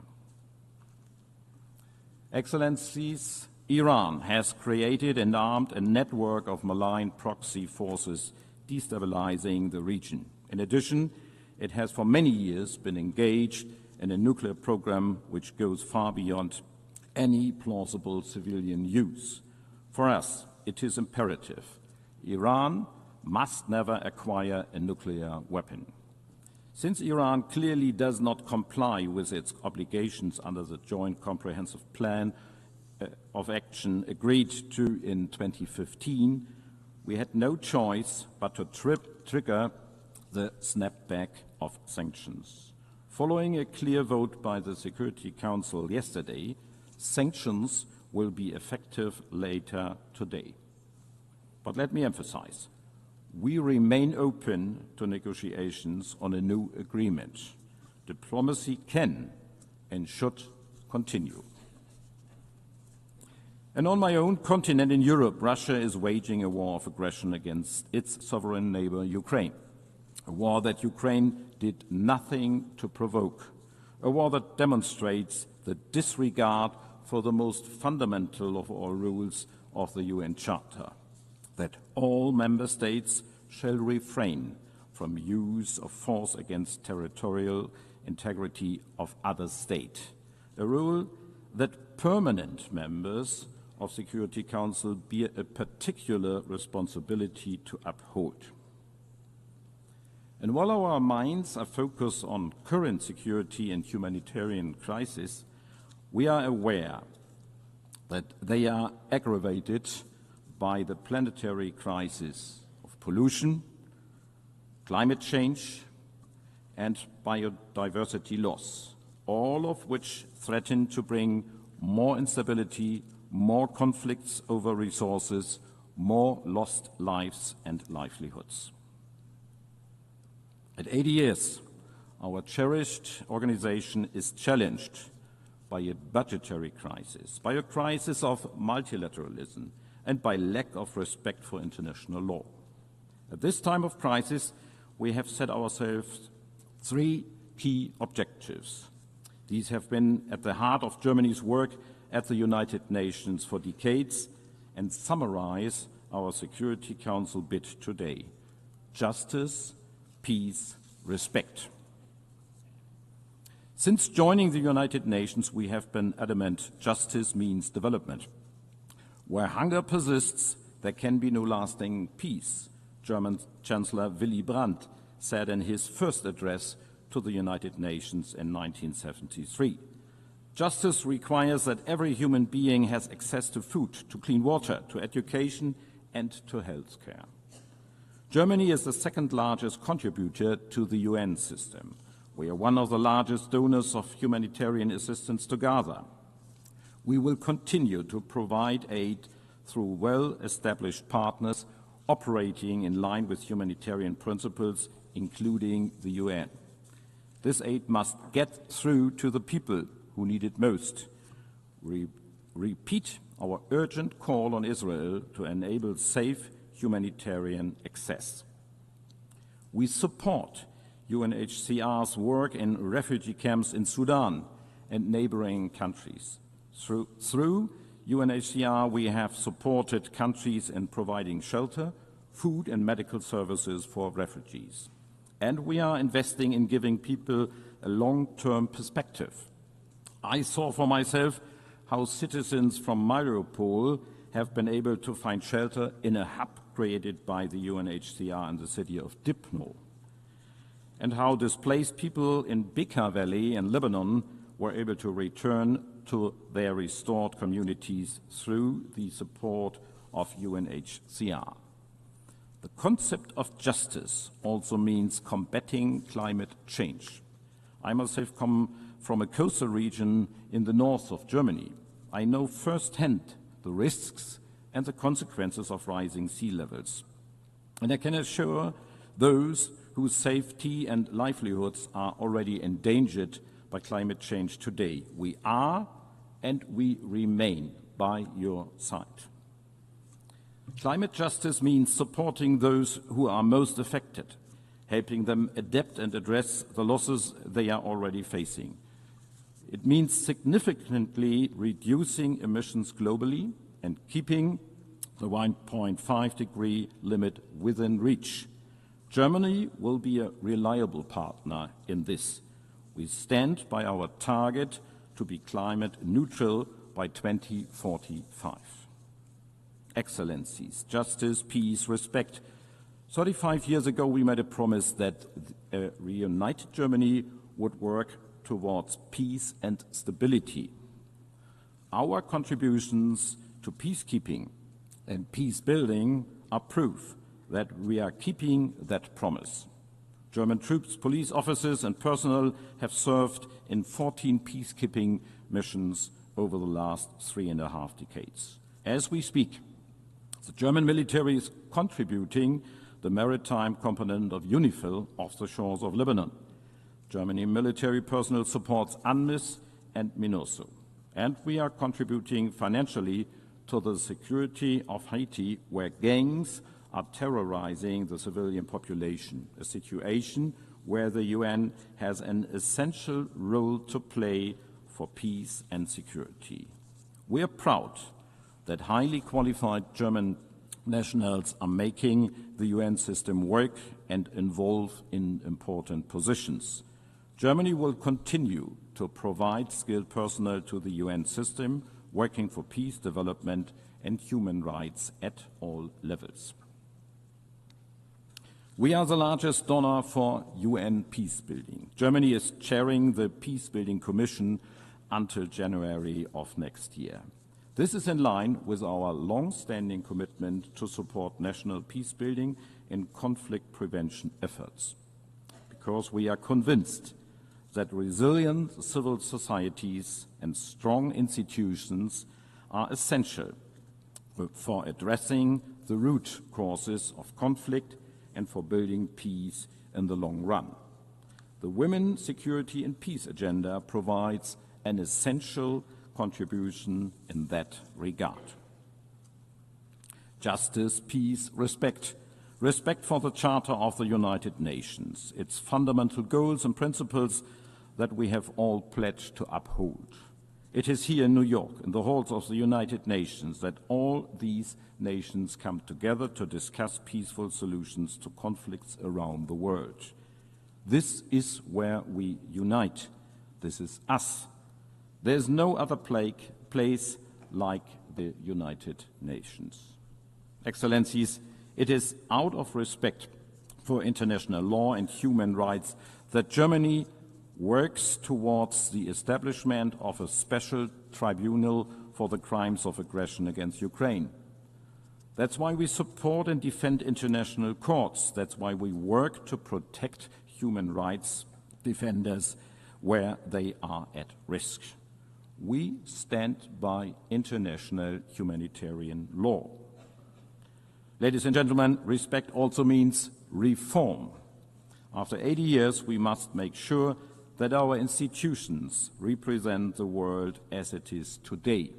Excellencies, Iran has created and armed a network of malign proxy forces destabilizing the region. In addition, it has for many years been engaged in a nuclear program which goes far beyond any plausible civilian use. For us, it is imperative. Iran must never acquire a nuclear weapon. Since Iran clearly does not comply with its obligations under the Joint Comprehensive Plan of Action agreed to in 2015, we had no choice but to trigger the snapback of sanctions. Following a clear vote by the Security Council yesterday, sanctions will be effective later today. But let me emphasize, we remain open to negotiations on a new agreement. Diplomacy can and should continue. And on my own continent in Europe, Russia is waging a war of aggression against its sovereign neighbor, Ukraine. A war that Ukraine did nothing to provoke. A war that demonstrates the disregard for the most fundamental of all rules of the UN Charter, that all member states shall refrain from use of force against territorial integrity of other state. A rule that permanent members of Security Council bear a particular responsibility to uphold. And while our minds are focused on current security and humanitarian crisis, we are aware that they are aggravated by the planetary crisis of pollution, climate change, and biodiversity loss, all of which threaten to bring more instability, more conflicts over resources, more lost lives and livelihoods. At 80 years, our cherished organization is challenged by a budgetary crisis, by a crisis of multilateralism, and by lack of respect for international law. At this time of crisis, we have set ourselves 3 key objectives. These have been at the heart of Germany's work at the United Nations for decades and summarize our Security Council bid today: justice, peace, respect. Since joining the United Nations, we have been adamant justice means development. Where hunger persists, there can be no lasting peace, German Chancellor Willy Brandt said in his first address to the United Nations in 1973. Justice requires that every human being has access to food, to clean water, to education, and to health care. Germany is the second largest contributor to the UN system. We are one of the largest donors of humanitarian assistance to Gaza. We will continue to provide aid through well-established partners operating in line with humanitarian principles, including the UN. This aid must get through to the people who need it most. We repeat our urgent call on Israel to enable safe humanitarian access. We support UNHCR's work in refugee camps in Sudan and neighboring countries. Through UNHCR, we have supported countries in providing shelter, food and medical services for refugees. And we are investing in giving people a long-term perspective. I saw for myself how citizens from Mariupol have been able to find shelter in a hub created by the UNHCR in the city of Dipno, and how displaced people in Bekaa Valley in Lebanon were able to return to their restored communities through the support of UNHCR. The concept of justice also means combating climate change. I myself come from a coastal region in the north of Germany. I know firsthand the risks and the consequences of rising sea levels. And I can assure those whose safety and livelihoods are already endangered by climate change today, we are and we remain by your side. Climate justice means supporting those who are most affected, helping them adapt and address the losses they are already facing. It means significantly reducing emissions globally and keeping the 1.5-degree limit within reach. Germany will be a reliable partner in this. We stand by our target to be climate neutral by 2045. Excellencies, justice, peace, respect. 35 years ago, we made a promise that a reunited Germany would work towards peace and stability. Our contributions to peacekeeping and peace building are proof that we are keeping that promise. German troops, police officers and personnel have served in 14 peacekeeping missions over the last 3.5 decades. As we speak, the German military is contributing the maritime component of UNIFIL off the shores of Lebanon. Germany military personnel supports UNMISS and MINURSO. And we are contributing financially to the security of Haiti, where gangs are terrorizing the civilian population, a situation where the UN has an essential role to play for peace and security. We are proud that highly qualified German nationals are making the UN system work and involve in important positions. Germany will continue to provide skilled personnel to the UN system, working for peace, development, and human rights at all levels. We are the largest donor for UN peacebuilding. Germany is chairing the Peacebuilding Commission until January of next year. This is in line with our long-standing commitment to support national peacebuilding and conflict prevention efforts, because we are convinced that resilient civil societies and strong institutions are essential for addressing the root causes of conflict and for building peace in the long run. The Women, Security and Peace Agenda provides an essential contribution in that regard. Justice, peace, respect. Respect for the Charter of the United Nations, its fundamental goals and principles that we have all pledged to uphold. It is here in New York, in the halls of the United Nations, that all these nations come together to discuss peaceful solutions to conflicts around the world. This is where we unite. This is us. There is no other place like the United Nations. Excellencies, it is out of respect for international law and human rights that Germany works towards the establishment of a special tribunal for the crimes of aggression against Ukraine. That's why we support and defend international courts. That's why we work to protect human rights defenders where they are at risk. We stand by international humanitarian law. Ladies and gentlemen, respect also means reform. After 80 years, we must make sure that our institutions represent the world as it is today.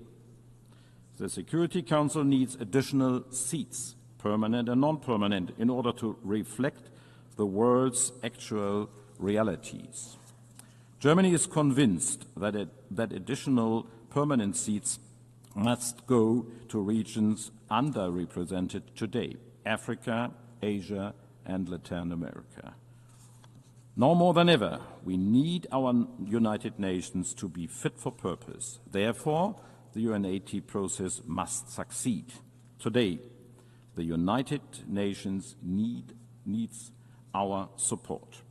The Security Council needs additional seats, permanent and non-permanent, in order to reflect the world's actual realities. Germany is convinced that additional permanent seats must go to regions underrepresented today: Africa, Asia, and Latin America. Now more than ever, we need our United Nations to be fit for purpose. Therefore, the UNAT process must succeed. Today, the United Nations needs our support.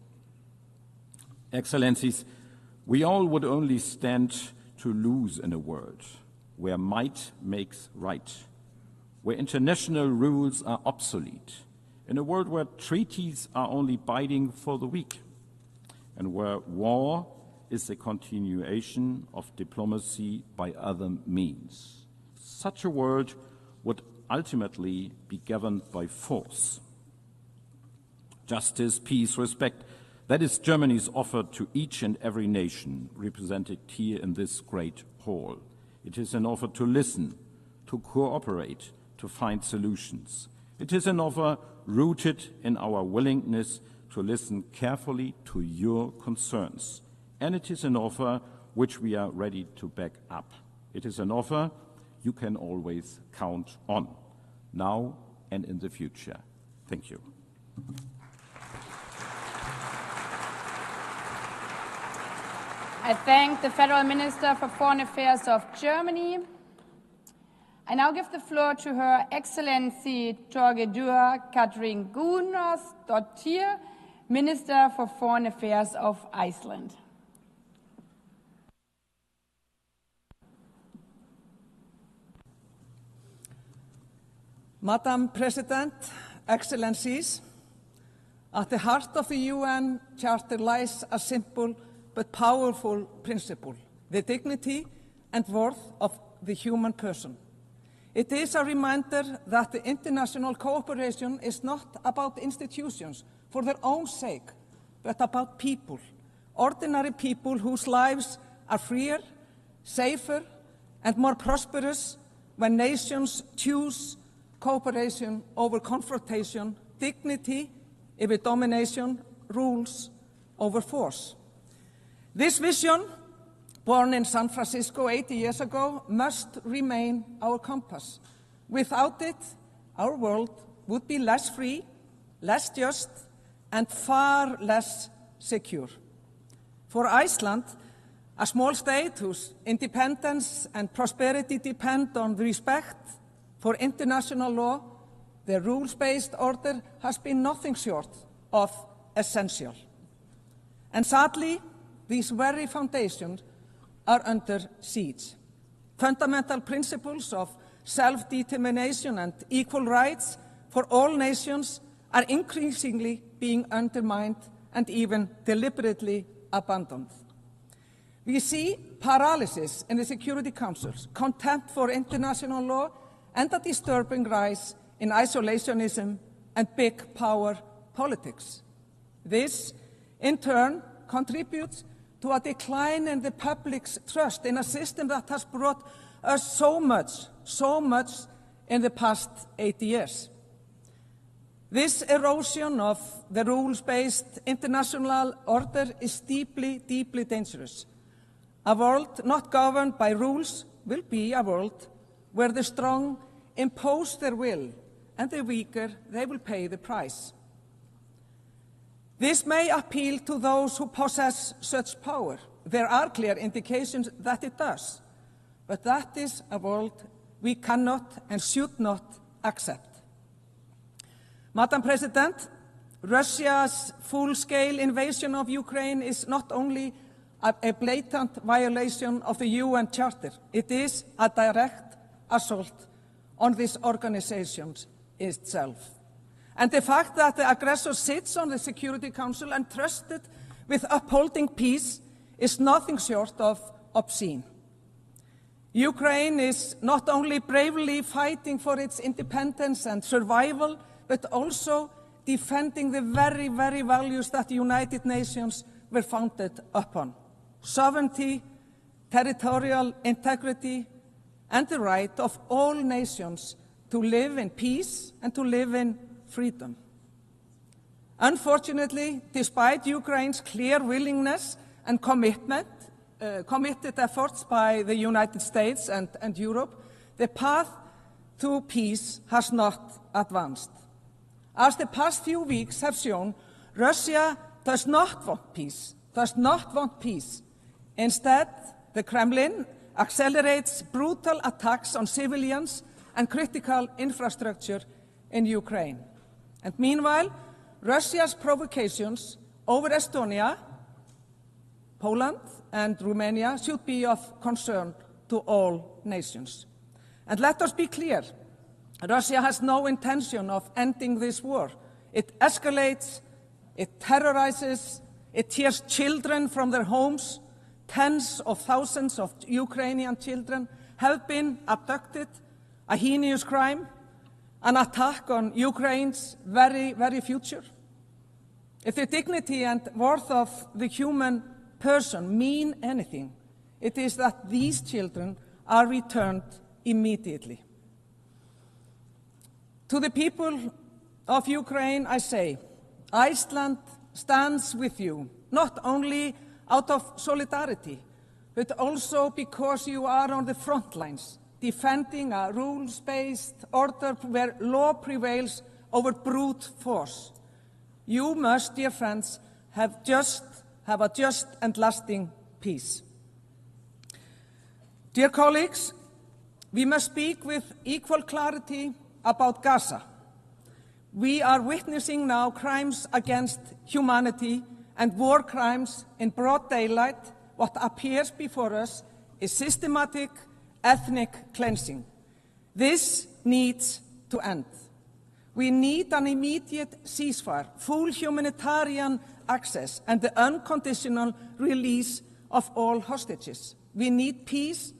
Excellencies, we all would only stand to lose in a world where might makes right, where international rules are obsolete, in a world where treaties are only binding for the weak, and where war is a continuation of diplomacy by other means. Such a world would ultimately be governed by force. Justice, peace, respect, that is Germany's offer to each and every nation represented here in this great hall. It is an offer to listen, to cooperate, to find solutions. It is an offer rooted in our willingness to listen carefully to your concerns. And it is an offer which we are ready to back up. It is an offer you can always count on, now and in the future. Thank you. I thank the Federal Minister for Foreign Affairs of Germany. I now give the floor to Her Excellency Thorgerður Katrín Gunnarsdóttir, Minister for Foreign Affairs of Iceland. Madam President, Excellencies, At the heart of the UN Charter lies a simple but powerful principle: the dignity and worth of the human person. It is a reminder that the international cooperation is not about institutions for their own sake, but about people, ordinary people whose lives are freer, safer, and more prosperous when nations choose cooperation over confrontation, dignity over domination, rules over force. This vision, born in San Francisco 80 years ago, must remain our compass. Without it, our world would be less free, less just, and far less secure. For Iceland, a small state whose independence and prosperity depend on the respect for international law, the rules-based order has been nothing short of essential. And sadly, these very foundations are under siege. Fundamental principles of self-determination and equal rights for all nations are increasingly being undermined and even deliberately abandoned. We see paralysis in the Security Councils, contempt for international law, and a disturbing rise in isolationism and big power politics. This, in turn, contributes to a decline in the public's trust in a system that has brought us so much in the past 80 years. This erosion of the rules-based international order is deeply, deeply dangerous. A world not governed by rules will be a world where the strong impose their will and the weaker, they will pay the price. This may appeal to those who possess such power. There are clear indications that it does. But that is a world we cannot and should not accept. Madam President, Russia's full-scale invasion of Ukraine is not only a blatant violation of the UN Charter, it is a direct assault on this organization itself. And the fact that the aggressor sits on the Security Council entrusted with upholding peace is nothing short of obscene. Ukraine is not only bravely fighting for its independence and survival, but also defending the very, very values that the United Nations were founded upon: sovereignty, territorial integrity, and the right of all nations to live in peace and to live in freedom. Unfortunately, despite Ukraine's clear willingness and committed efforts by the United States and Europe, the path to peace has not advanced. As the past few weeks have shown, Russia does not want peace. Instead, the Kremlin accelerates brutal attacks on civilians and critical infrastructure in Ukraine. And meanwhile, Russia's provocations over Estonia, Poland, and Romania should be of concern to all nations. And let us be clear, Russia has no intention of ending this war. It escalates, it terrorizes, it tears children from their homes. Tens of thousands of Ukrainian children have been abducted, a heinous crime, an attack on Ukraine's very, very future. If the dignity and worth of the human person mean anything, it is that these children are returned immediately. To the people of Ukraine, I say, Iceland stands with you, not only out of solidarity, but also because you are on the front lines, defending a rules-based order where law prevails over brute force. You must, dear friends, have a just and lasting peace. Dear colleagues, we must speak with equal clarity about Gaza. We are witnessing now crimes against humanity and war crimes in broad daylight. What appears before us is systematic ethnic cleansing. This needs to end. We need an immediate ceasefire, full humanitarian access, and the unconditional release of all hostages. We need peace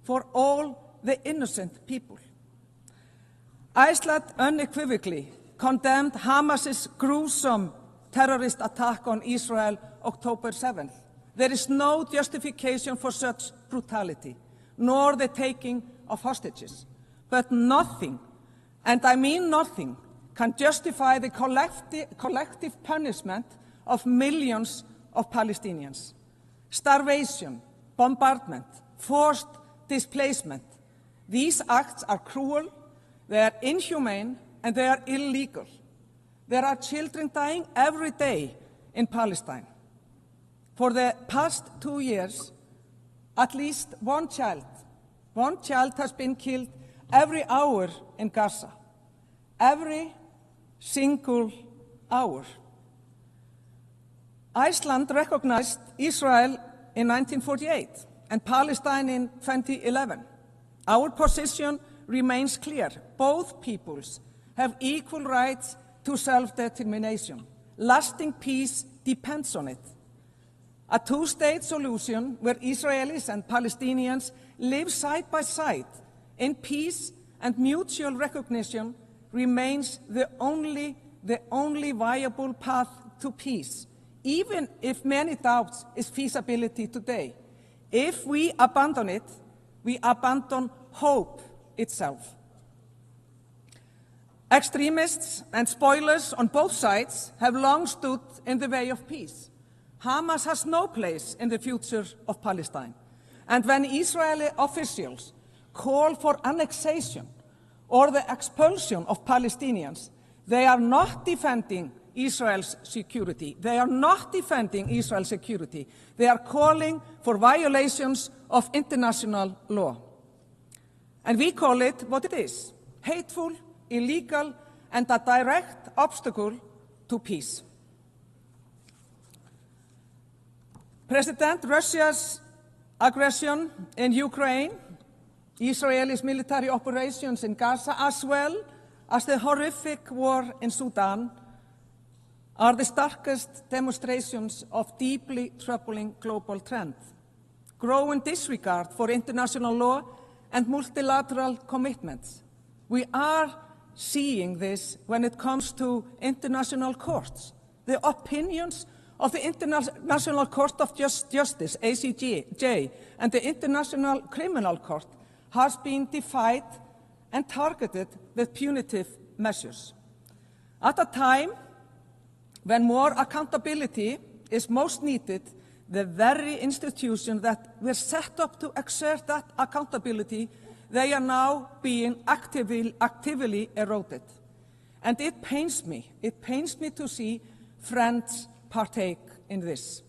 for all the innocent people. Iceland unequivocally condemned Hamas's gruesome terrorist attack on Israel October 7th. There is no justification for such brutality, nor the taking of hostages. But nothing, and I mean nothing, can justify the collective punishment of millions of Palestinians. Starvation, bombardment, forced displacement. These acts are cruel, they are inhumane, and they are illegal. There are children dying every day in Palestine. For the past 2 years, at least one child has been killed every hour in Gaza. Every single hour. Iceland recognized Israel in 1948 and Palestine in 2011. Our position remains clear. Both peoples have equal rights to self-determination. Lasting peace depends on it. A two-state solution where Israelis and Palestinians live side by side in peace and mutual recognition remains the only viable path to peace, even if many doubts its feasibility today. If we abandon it, we abandon hope itself. Extremists and spoilers on both sides have long stood in the way of peace. Hamas has no place in the future of Palestine. And when Israeli officials call for annexation or the expulsion of Palestinians, they are not defending Israel's security. They are not defending Israel's security. They are calling for violations of international law. And we call it what it is: hateful, illegal, and a direct obstacle to peace. President Russia's aggression in Ukraine, Israel's military operations in Gaza, as well as the horrific war in Sudan, are the starkest demonstrations of deeply troubling global trend. Growing disregard for international law and multilateral commitments. We are seeing this when it comes to international courts. The opinions of the International Court of Justice, ACJ, and the International Criminal Court has been defied and targeted with punitive measures. At a time when more accountability is most needed, the very institutions that were set up to exert that accountability, they are now being actively eroded. And it pains me to see friends partake in this.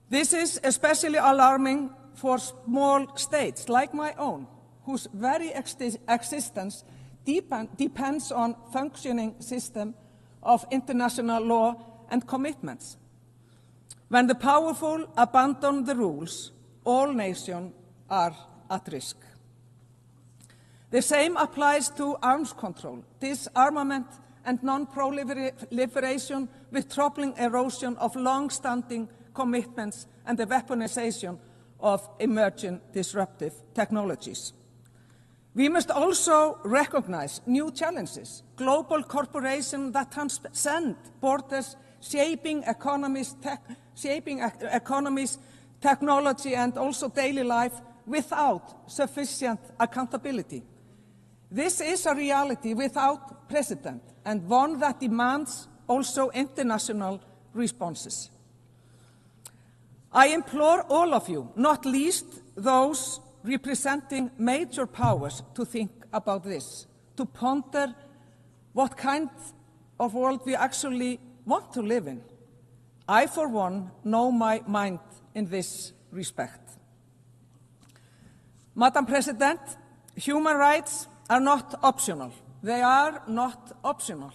This is especially alarming for small states like my own, whose very existence depends on functioning system of international law and commitments. When the powerful abandon the rules, all nations are at risk. The same applies to arms control, disarmament, and non-proliferation, with troubling erosion of long-standing commitments and the weaponization of emerging disruptive technologies. We must also recognize new challenges, global corporations that transcend borders, shaping economies, technology, and also daily life without sufficient accountability. This is a reality without precedent, and one that demands also international responses. I implore all of you, not least those representing major powers, to think about this, to ponder what kind of world we actually want to live in. I, for one, know my mind in this respect. Madam President, human rights are not optional. They are not optional.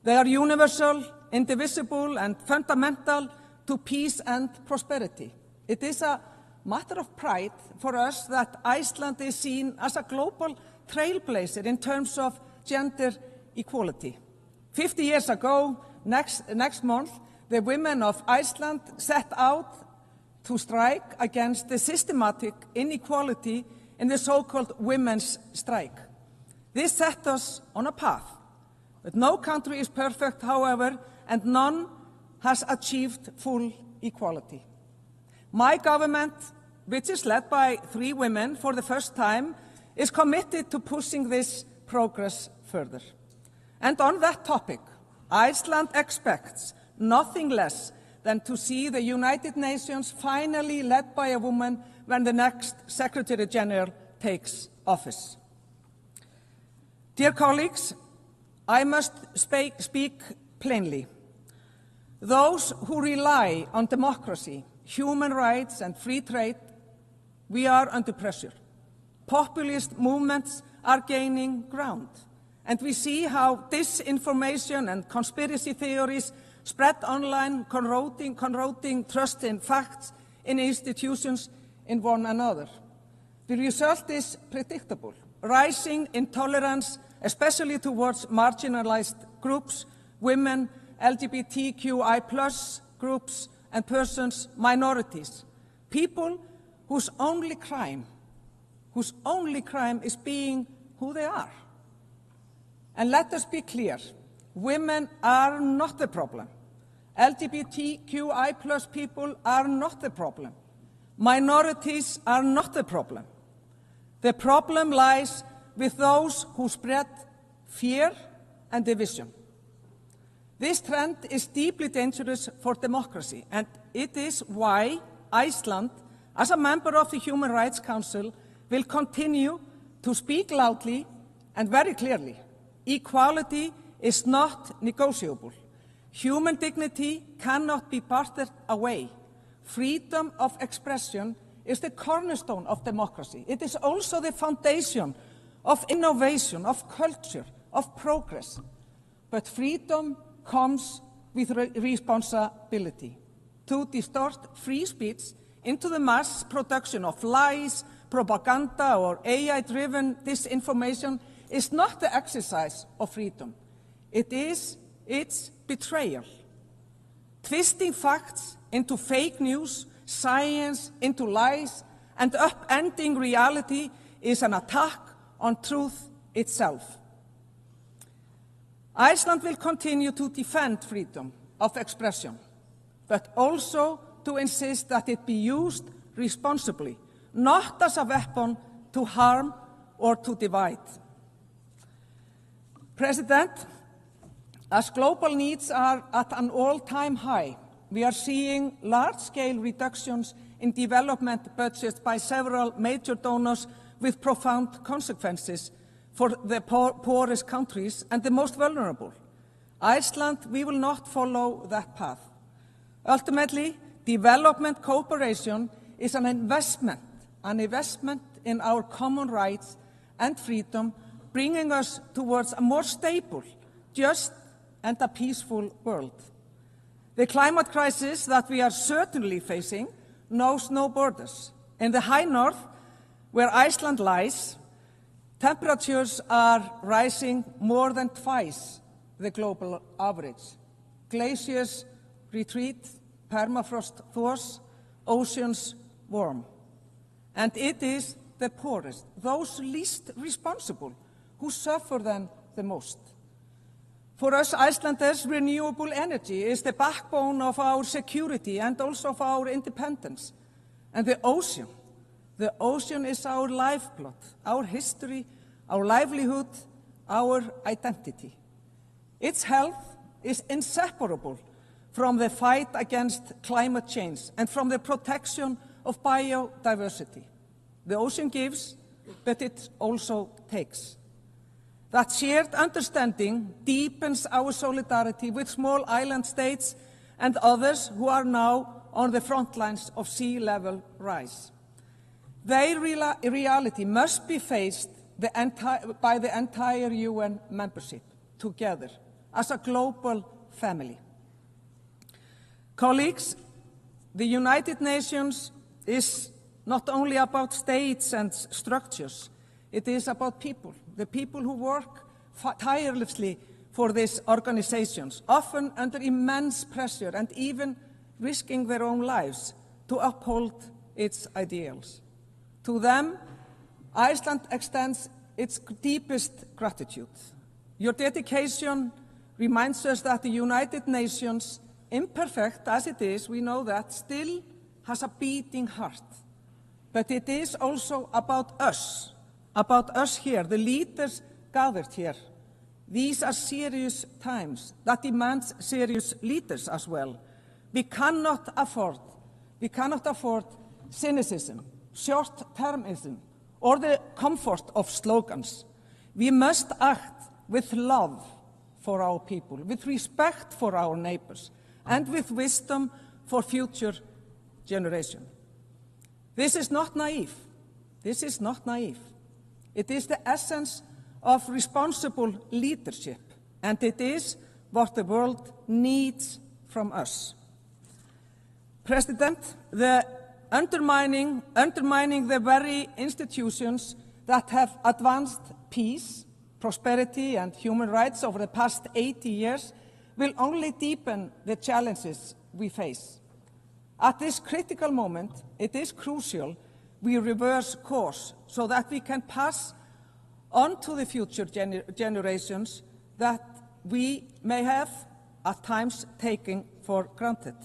They are universal, indivisible, and fundamental to peace and prosperity. It is a matter of pride for us that Iceland is seen as a global trailblazer in terms of gender equality. 50 years ago, next month, the women of Iceland set out to strike against the systematic inequality in the so-called women's strike. This set us on a path. But no country is perfect, however, and none has achieved full equality. My government, which is led by 3 women for the first time, is committed to pushing this progress further. And on that topic, Iceland expects nothing less than to see the United Nations finally led by a woman when the next Secretary General takes office. Dear colleagues, I must speak plainly. Those who rely on democracy, human rights and free trade, we are under pressure. Populist movements are gaining ground, and we see how disinformation and conspiracy theories spread online, corroding trust in facts, in institutions, in one another. The result is predictable: rising intolerance, especially towards marginalized groups, women, LGBTQI+ groups and persons, minorities, people whose only crime is being who they are. And let us be clear, women are not the problem. LGBTQI+ people are not the problem. Minorities are not the problem. The problem lies with those who spread fear and division. This trend is deeply dangerous for democracy, and it is why Iceland, as a member of the Human Rights Council, will continue to speak loudly and very clearly. Equality is not negotiable. Human dignity cannot be bartered away. Freedom of expression is the cornerstone of democracy. It is also the foundation of innovation, of culture, of progress. But freedom comes with responsibility. To distort free speech into the mass production of lies, propaganda, or AI-driven disinformation is not the exercise of freedom. It's betrayal. Twisting facts into fake news, science into lies, and upending reality is an attack on truth itself. Iceland will continue to defend freedom of expression, but also to insist that it be used responsibly, not as a weapon to harm or to divide. President, as global needs are at an all-time high, we are seeing large-scale reductions in development budgets by several major donors with profound consequences for the poorest countries and the most vulnerable. Iceland, we will not follow that path. Ultimately, development cooperation is an investment in our common rights and freedom, bringing us towards a more stable, just, and a peaceful world. The climate crisis that we are certainly facing knows no borders. In the high north, where Iceland lies, temperatures are rising more than twice the global average. Glaciers retreat, permafrost thaws, oceans warm. And it is the poorest, those least responsible, who suffer then the most. For us Icelanders, renewable energy is the backbone of our security and also of our independence. And the ocean is our lifeblood, our history, our livelihood, our identity. Its health is inseparable from the fight against climate change and from the protection of biodiversity. The ocean gives, but it also takes. That shared understanding deepens our solidarity with small island states and others who are now on the front lines of sea level rise. Their reality must be faced by the entire UN membership, together, as a global family. Colleagues, the United Nations is not only about states and structures, it is about people, the people who work tirelessly for these organizations, often under immense pressure and even risking their own lives to uphold its ideals. To them, Iceland extends its deepest gratitude. Your dedication reminds us that the United Nations, imperfect as it is, we know that, still has a beating heart. But it is also about us here, the leaders gathered here. These are serious times that demand serious leaders as well. We cannot afford cynicism, short-termism, or the comfort of slogans. We must act with love for our people, with respect for our neighbors, and with wisdom for future generations. This is not naive. This is not naive. It is the essence of responsible leadership, and it is what the world needs from us. President, the undermining the very institutions that have advanced peace, prosperity, and human rights over the past 80 years will only deepen the challenges we face. At this critical moment, it is crucial we reverse course so that we can pass on to the future generations that we may have at times taken for granted.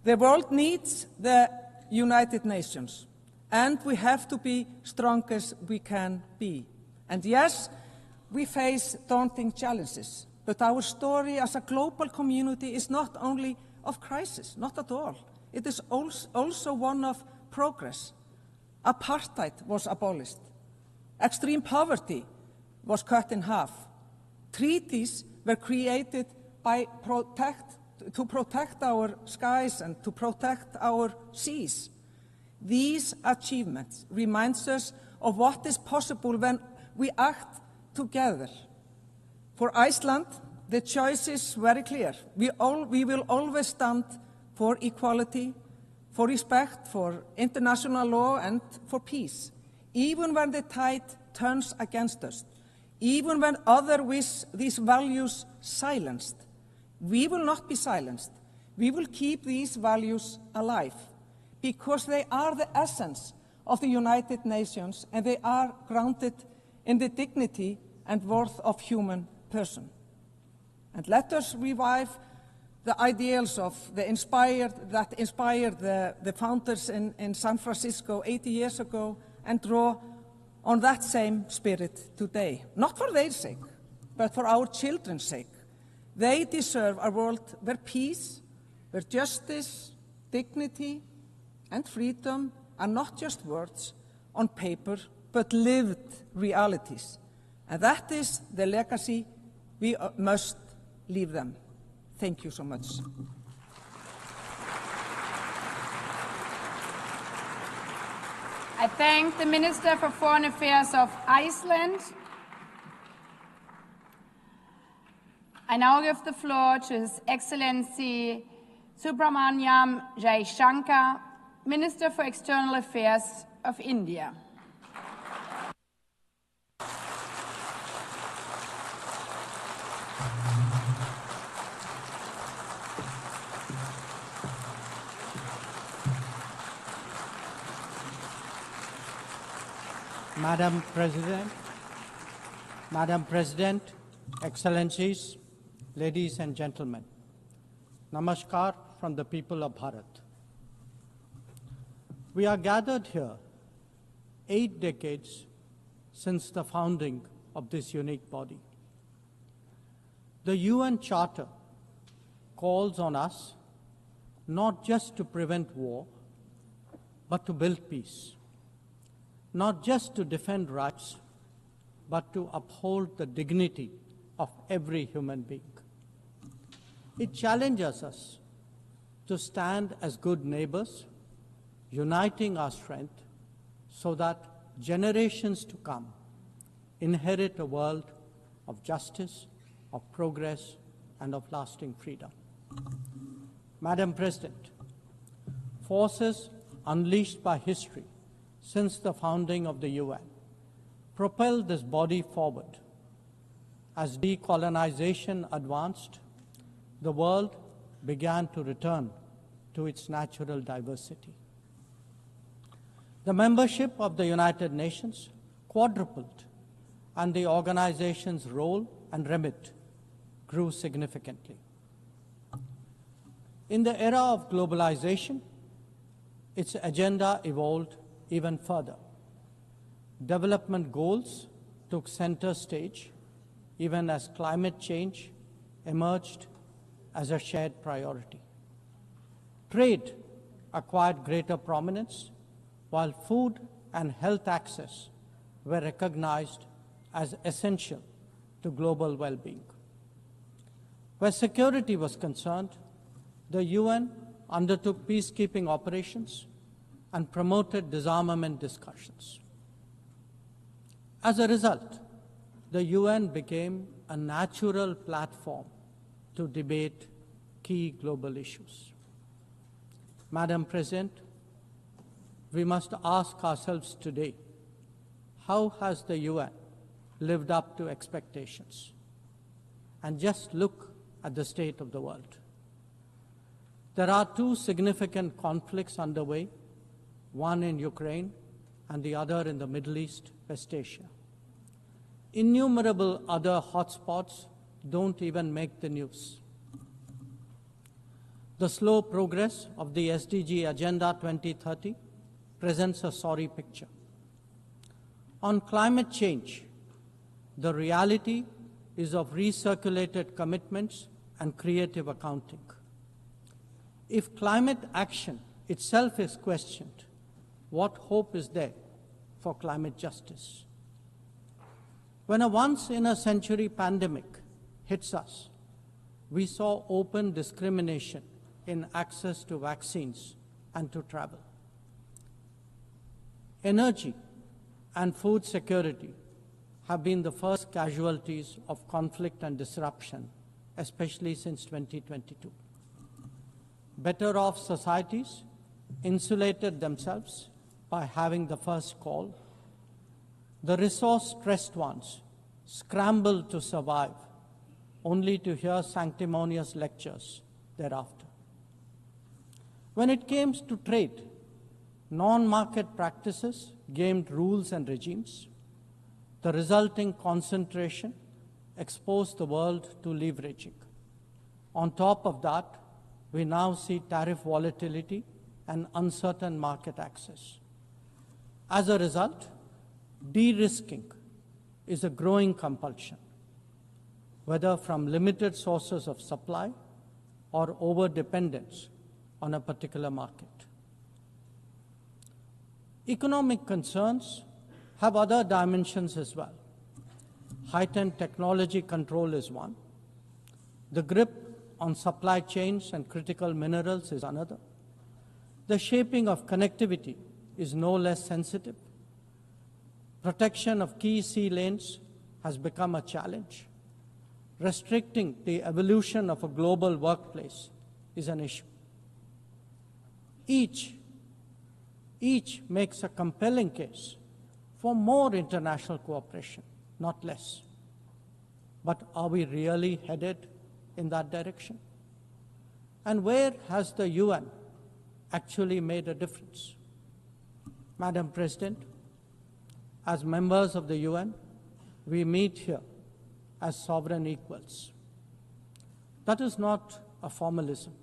The world needs the United Nations, and we have to be strong as we can be. And yes, we face daunting challenges, but our story as a global community is not only of crisis, not at all. It is also one of progress. Apartheid was abolished. Extreme poverty was cut in half. Treaties were created to protect our skies and to protect our seas. These achievements remind us of what is possible when we act together. For Iceland, the choice is very clear. We will always stand for equality, for respect for international law, and for peace, even when the tide turns against us, even when others wish these values silenced. We will not be silenced. We will keep these values alive because they are the essence of the United Nations, and they are grounded in the dignity and worth of human person. And let us revive the ideals that inspired the founders in San Francisco 80 years ago and draw on that same spirit today, not for their sake, but for our children's sake. They deserve a world where peace, where justice, dignity, and freedom are not just words on paper, but lived realities. And that is the legacy we must leave them. Thank you so much. I thank the Minister for Foreign Affairs of Iceland. I now give the floor to His Excellency Subramaniam Jaishankar, Minister for External Affairs of India. Madam President, Excellencies, ladies and gentlemen, Namaskar from the people of Bharat. We are gathered here 8 decades since the founding of this unique body. The UN Charter calls on us not just to prevent war, but to build peace. Not just to defend rights, but to uphold the dignity of every human being. It challenges us to stand as good neighbors, uniting our strength so that generations to come inherit a world of justice, of progress, and of lasting freedom. Madam President, forces unleashed by history since the founding of the UN propelled this body forward. As decolonization advanced, the world began to return to its natural diversity. The membership of the United Nations quadrupled, and the organization's role and remit grew significantly. In the era of globalization, its agenda evolved even further. Development goals took center stage, even as climate change emerged as a shared priority. Trade acquired greater prominence, while food and health access were recognized as essential to global well-being. Where security was concerned, the UN undertook peacekeeping operations and promoted disarmament discussions. As a result, the UN became a natural platform to debate key global issues. Madam President, we must ask ourselves today, how has the UN lived up to expectations? And just look at the state of the world. There are two significant conflicts underway, one in Ukraine and the other in the Middle East, West Asia. Innumerable other hotspots don't even make the news. The slow progress of the SDG Agenda 2030 presents a sorry picture. On climate change, the reality is of recirculated commitments and creative accounting. If climate action itself is questioned, what hope is there for climate justice? When a once-in-a-century pandemic hits us, we saw open discrimination in access to vaccines and to travel. Energy and food security have been the first casualties of conflict and disruption, especially since 2022. Better-off societies insulated themselves by having the first call. The resource-stressed ones scrambled to survive, only to hear sanctimonious lectures thereafter. When it came to trade, non-market practices gamed rules and regimes. The resulting concentration exposed the world to leveraging. On top of that, we now see tariff volatility and uncertain market access. As a result, de-risking is a growing compulsion, whether from limited sources of supply or over-dependence on a particular market. Economic concerns have other dimensions as well. Heightened technology control is one. The grip on supply chains and critical minerals is another. The shaping of connectivity is no less sensitive. Protection of key sea lanes has become a challenge. Restricting the evolution of a global workplace is an issue. Each makes a compelling case for more international cooperation, not less. But are we really headed in that direction? And where has the UN actually made a difference? Madam President, as members of the UN, we meet here as sovereign equals. That is not a formalism,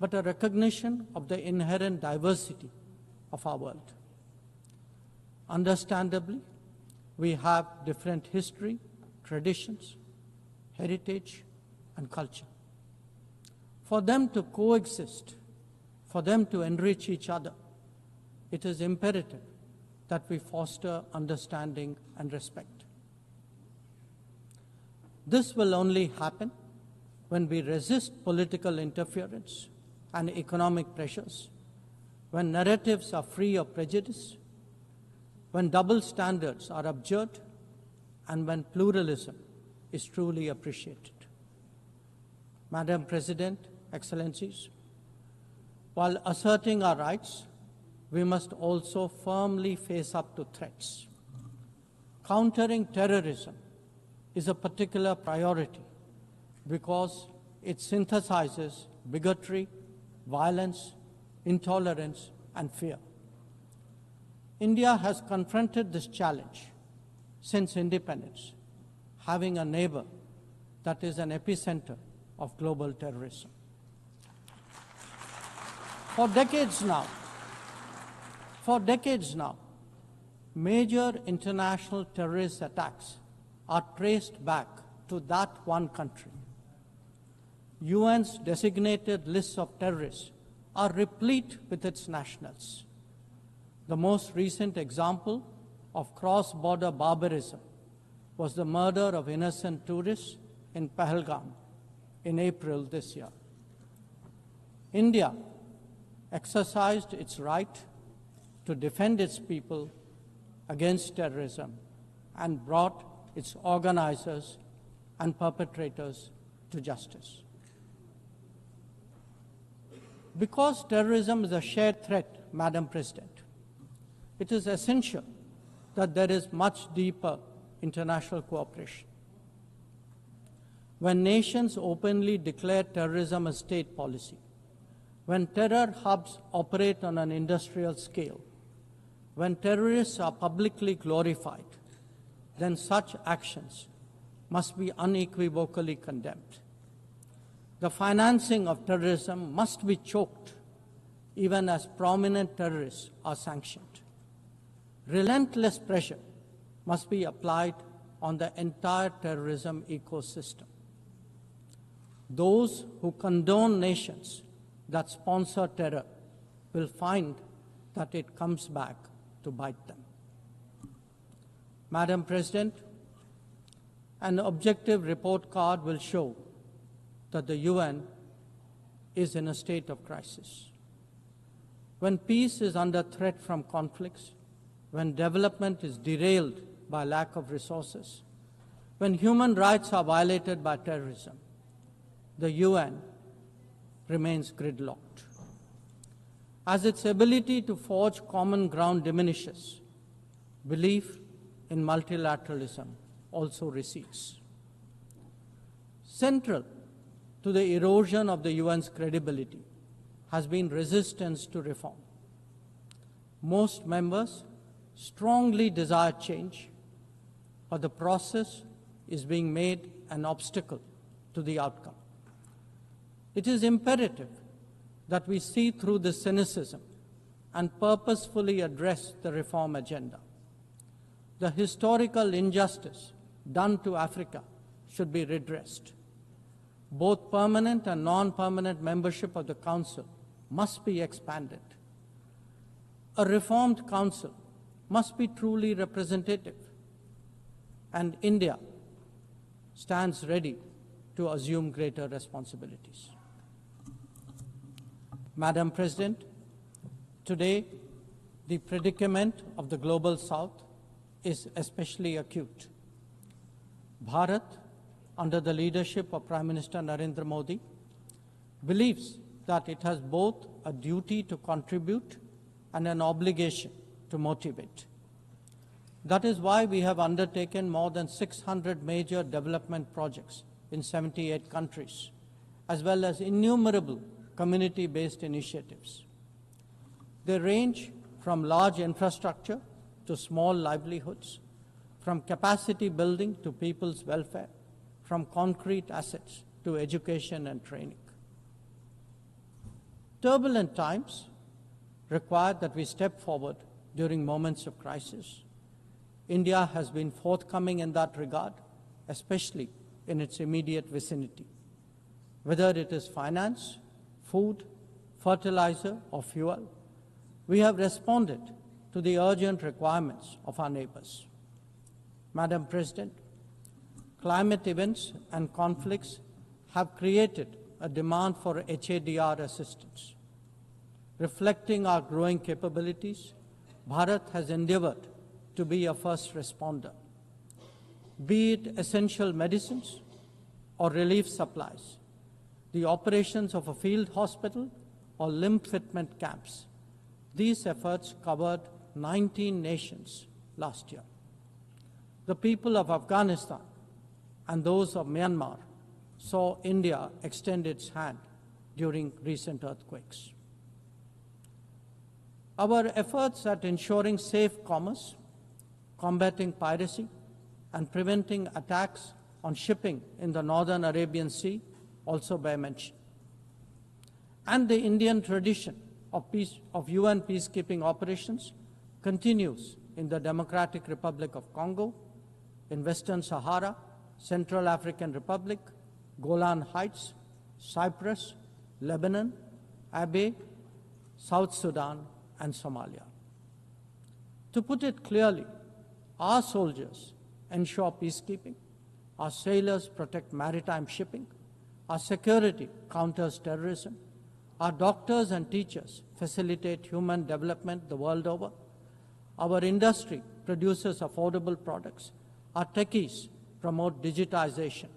but a recognition of the inherent diversity of our world. Understandably, we have different history, traditions, heritage, and culture. For them to coexist, for them to enrich each other, it is imperative that we foster understanding and respect. This will only happen when we resist political interference and economic pressures, when narratives are free of prejudice, when double standards are abjured, and when pluralism is truly appreciated. Madam President, Excellencies, while asserting our rights, we must also firmly face up to threats. Countering terrorism is a particular priority because it synthesizes bigotry, violence, intolerance, and fear. India has confronted this challenge since independence, having a neighbor that is an epicenter of global terrorism. For decades now, major international terrorist attacks are traced back to that one country. UN's designated lists of terrorists are replete with its nationals. The most recent example of cross-border barbarism was the murder of innocent tourists in Pahalgam in April this year. India exercised its right to defend its people against terrorism and brought its organizers and perpetrators to justice. Because terrorism is a shared threat, Madam President, it is essential that there is much deeper international cooperation. When nations openly declare terrorism a state policy, when terror hubs operate on an industrial scale, when terrorists are publicly glorified, then such actions must be unequivocally condemned. The financing of terrorism must be choked, even as prominent terrorists are sanctioned. Relentless pressure must be applied on the entire terrorism ecosystem. Those who condone nations that sponsor terror will find that it comes back to bite them. Madam President, an objective report card will show that the UN is in a state of crisis. When peace is under threat from conflicts, when development is derailed by lack of resources, when human rights are violated by terrorism, the UN remains gridlocked. As its ability to forge common ground diminishes, belief in multilateralism also recedes. Central to the erosion of the UN's credibility has been resistance to reform. Most members strongly desire change, but the process is being made an obstacle to the outcome. It is imperative that we see through this cynicism and purposefully address the reform agenda. The historical injustice done to Africa should be redressed. Both permanent and non-permanent membership of the Council must be expanded. A reformed Council must be truly representative, and India stands ready to assume greater responsibilities. Madam President, today the predicament of the Global South is especially acute. Bharat, under the leadership of Prime Minister Narendra Modi, believes that it has both a duty to contribute and an obligation to motivate. That is why we have undertaken more than 600 major development projects in 78 countries, as well as innumerable community-based initiatives. They range from large infrastructure to small livelihoods, from capacity building to people's welfare, from concrete assets to education and training. Turbulent times require that we step forward during moments of crisis. India has been forthcoming in that regard, especially in its immediate vicinity. Whether it is finance, food, fertilizer, or fuel, we have responded to the urgent requirements of our neighbors. Madam President, climate events and conflicts have created a demand for HADR assistance. Reflecting our growing capabilities, Bharat has endeavored to be a first responder. Be it essential medicines or relief supplies, the operations of a field hospital or limb fitment camps, these efforts covered 19 nations last year. The people of Afghanistan and those of Myanmar saw India extend its hand during recent earthquakes. Our efforts at ensuring safe commerce, combating piracy, and preventing attacks on shipping in the Northern Arabian Sea also bear mention. And the Indian tradition of UN peacekeeping operations continues in the Democratic Republic of Congo, in Western Sahara, Central African Republic, Golan Heights, Cyprus, Lebanon, Abyei, South Sudan, and Somalia. To put it clearly, our soldiers ensure peacekeeping, our sailors protect maritime shipping, our security counters terrorism, our doctors and teachers facilitate human development the world over, our industry produces affordable products, our techies promote digitization,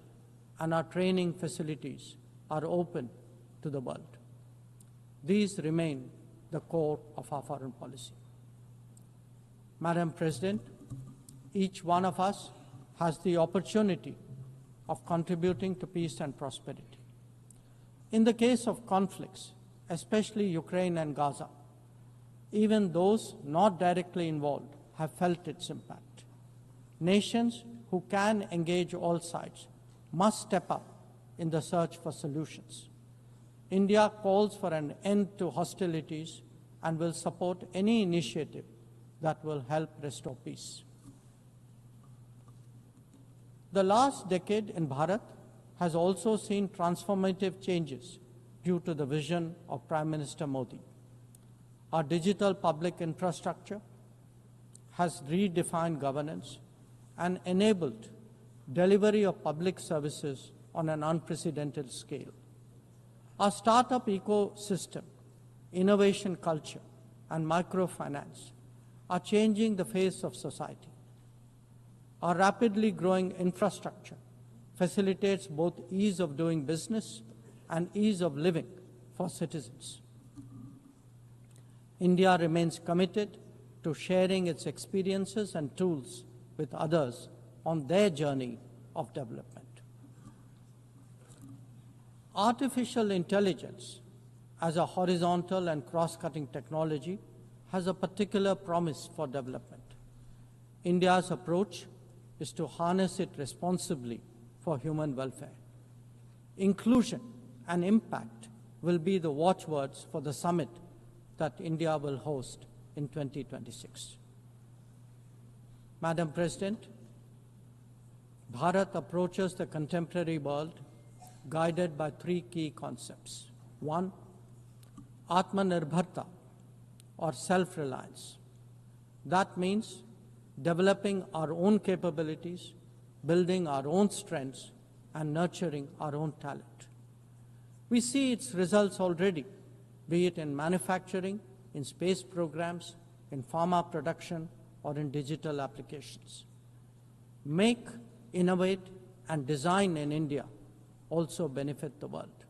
and our training facilities are open to the world. These remain the core of our foreign policy. Madam President, each one of us has the opportunity of contributing to peace and prosperity. In the case of conflicts, especially Ukraine and Gaza, even those not directly involved have felt its impact. Nations who can engage all sides must step up in the search for solutions. India calls for an end to hostilities and will support any initiative that will help restore peace. The last decade in Bharat has also seen transformative changes due to the vision of Prime Minister Modi. Our digital public infrastructure has redefined governance and enabled delivery of public services on an unprecedented scale. Our startup ecosystem, innovation culture, and microfinance are changing the face of society. Our rapidly growing infrastructure facilitates both ease of doing business and ease of living for citizens. India remains committed to sharing its experiences and tools with others on their journey of development. Artificial intelligence as a horizontal and cross-cutting technology has a particular promise for development. India's approach is to harness it responsibly for human welfare. Inclusion and impact will be the watchwords for the summit that India will host in 2026. Madam President, Bharat approaches the contemporary world guided by three key concepts. One, Atmanirbharta, or self-reliance. That means developing our own capabilities, building our own strengths, and nurturing our own talent. We see its results already, be it in manufacturing, in space programs, in pharma production, or in digital applications. Make, innovate, and design in India also benefit the world.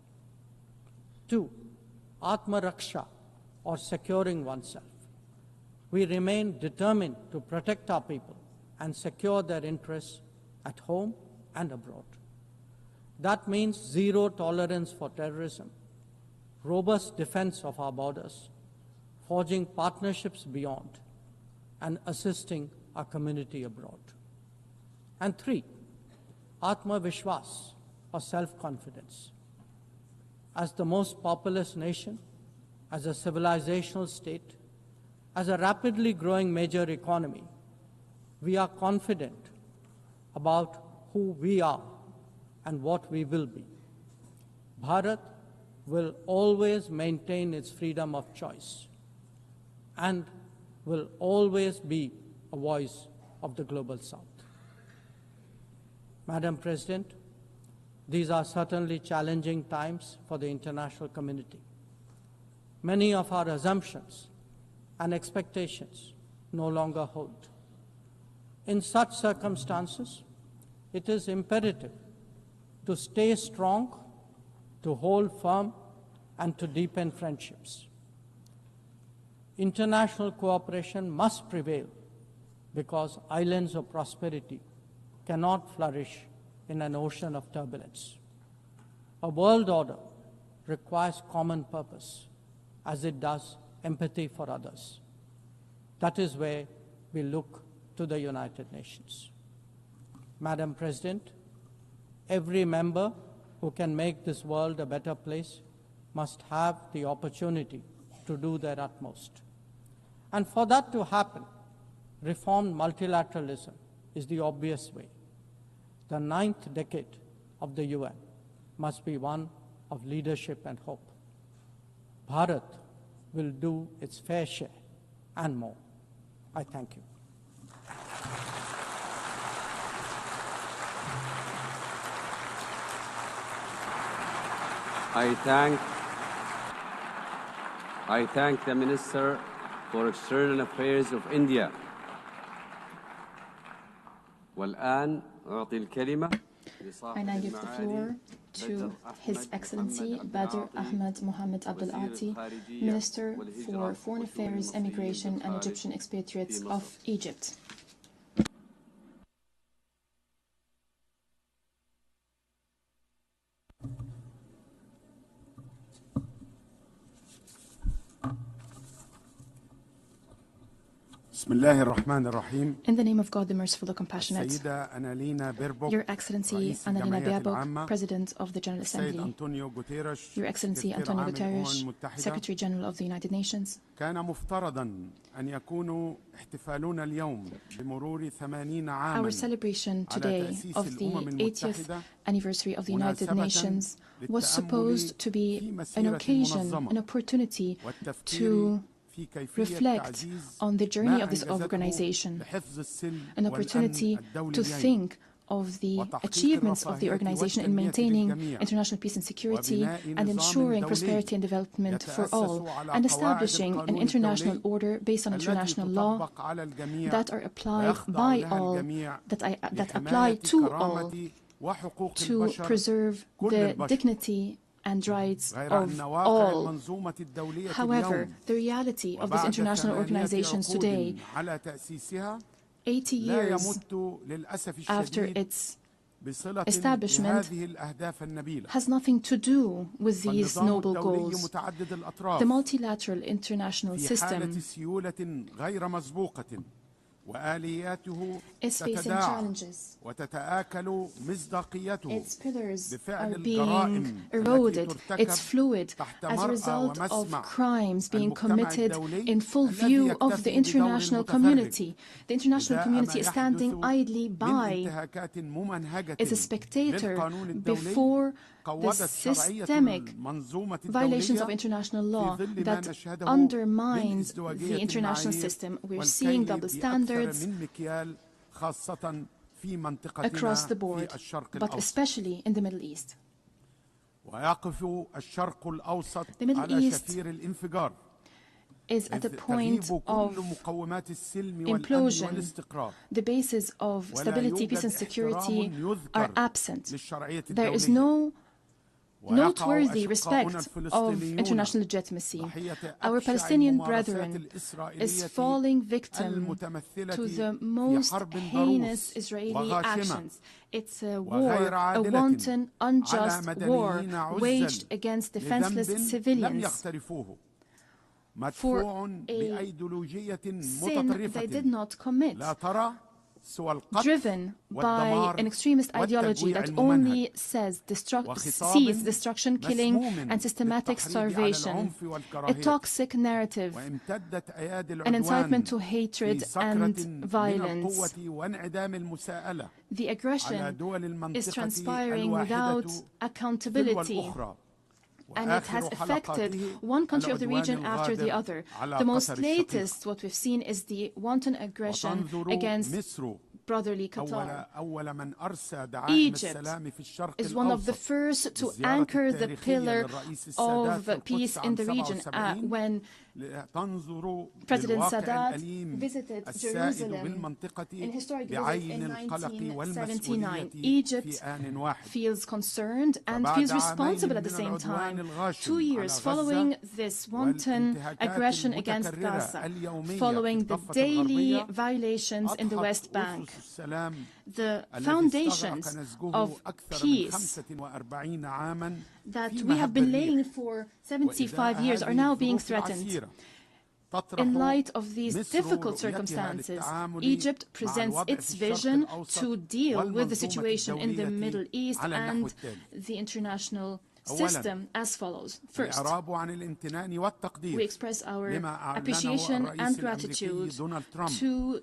Two, Atma Raksha, or securing oneself. We remain determined to protect our people and secure their interests at home and abroad. That means zero tolerance for terrorism, robust defense of our borders, forging partnerships beyond, and assisting our community abroad. And three, Atma Vishwas, or self-confidence. As the most populous nation, as a civilizational state, as a rapidly growing major economy, we are confident about who we are and what we will be. Bharat will always maintain its freedom of choice and will always be a voice of the Global South. Madam President, these are certainly challenging times for the international community. Many of our assumptions and expectations no longer hold. In such circumstances, it is imperative to stay strong, to hold firm, and to deepen friendships. International cooperation must prevail because islands of prosperity cannot flourish in an ocean of turbulence. A world order requires common purpose, as it does empathy for others. That is where we look to the United Nations. Madam President, every member who can make this world a better place must have the opportunity to do their utmost. And for that to happen, reformed multilateralism is the obvious way. The 9th decade of the UN must be one of leadership and hope. Bharat will do its fair share and more. I thank you. I thank the Minister for External Affairs of India. والآن أعطي الكلمة I now give the floor to His Excellency Badr Ahmed Mohammed Abdul Ati, Minister for Foreign Affairs, Immigration and Egyptian Expatriates of Egypt. In the name of God, the Merciful, the Compassionate, Your Excellency Annalena Baerbock, President of the General Assembly, Your Excellency Antonio Guterres, Secretary General of the United Nations, our celebration today of the 80th anniversary of the United Nations was supposed to be an occasion, an opportunity to reflect on the journey of this organization, an opportunity to think of the achievements of the organization in maintaining international peace and security and ensuring prosperity and development for all, and establishing an international order based on international law that are applied by all, that apply to all, to preserve the dignity and rights of all. However, the reality of these international organizations today, 80 years after its establishment, has nothing to do with these noble goals. The multilateral international system is facing challenges. Its pillars are being eroded. It's fluid as a result of crimes being committed in full view of the international community. The international community is standing idly by as a spectator before the systemic violations of international law that undermines the international system. We're seeing double standards across the board, but especially in the Middle East. The Middle East is at the point of implosion. The basis of stability, peace and security are absent. There is no noteworthy respect of international legitimacy. Our Palestinian brethren is falling victim to the most heinous Israeli actions. It's a war, a wanton, unjust war waged against defenseless civilians for a sin they did not commit, driven by an extremist ideology that only sees destruction, killing, and systematic starvation, a toxic narrative, an incitement to hatred and violence. The aggression is transpiring without accountability, and it has affected one country of the region after the other. The most latest, what we've seen, is the wanton aggression against brotherly Qatar. Egypt is one of the first to anchor the pillar of peace in the region when President Sadat visited Jerusalem in historic visit in 1979. Egypt feels concerned and feels responsible at the same time. 2 years following this wanton aggression against Gaza, following the daily violations in the West Bank, the foundations of peace that we have been laying for 75 years are now being threatened. In light of these difficult circumstances, Egypt presents its vision to deal with the situation in the Middle East and the international system as follows. First, we express our appreciation and gratitude to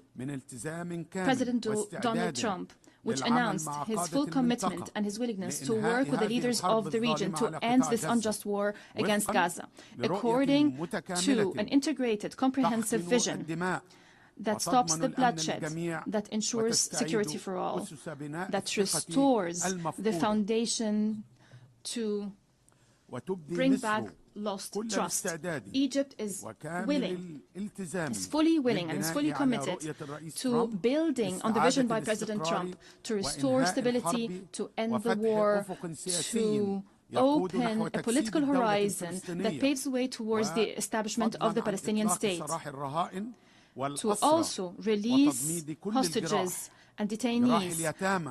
President Donald Trump, which announced his full commitment and his willingness to work with the leaders of the region to end this unjust war against Gaza, according to an integrated, comprehensive vision that stops the bloodshed, that ensures security for all, that restores the foundation to bring back lost trust. Egypt is fully willing and is fully committed to building on the vision by President Trump to restore stability, to end the war, to open a political horizon that paves the way towards the establishment of the Palestinian state, to also release hostages and detainees,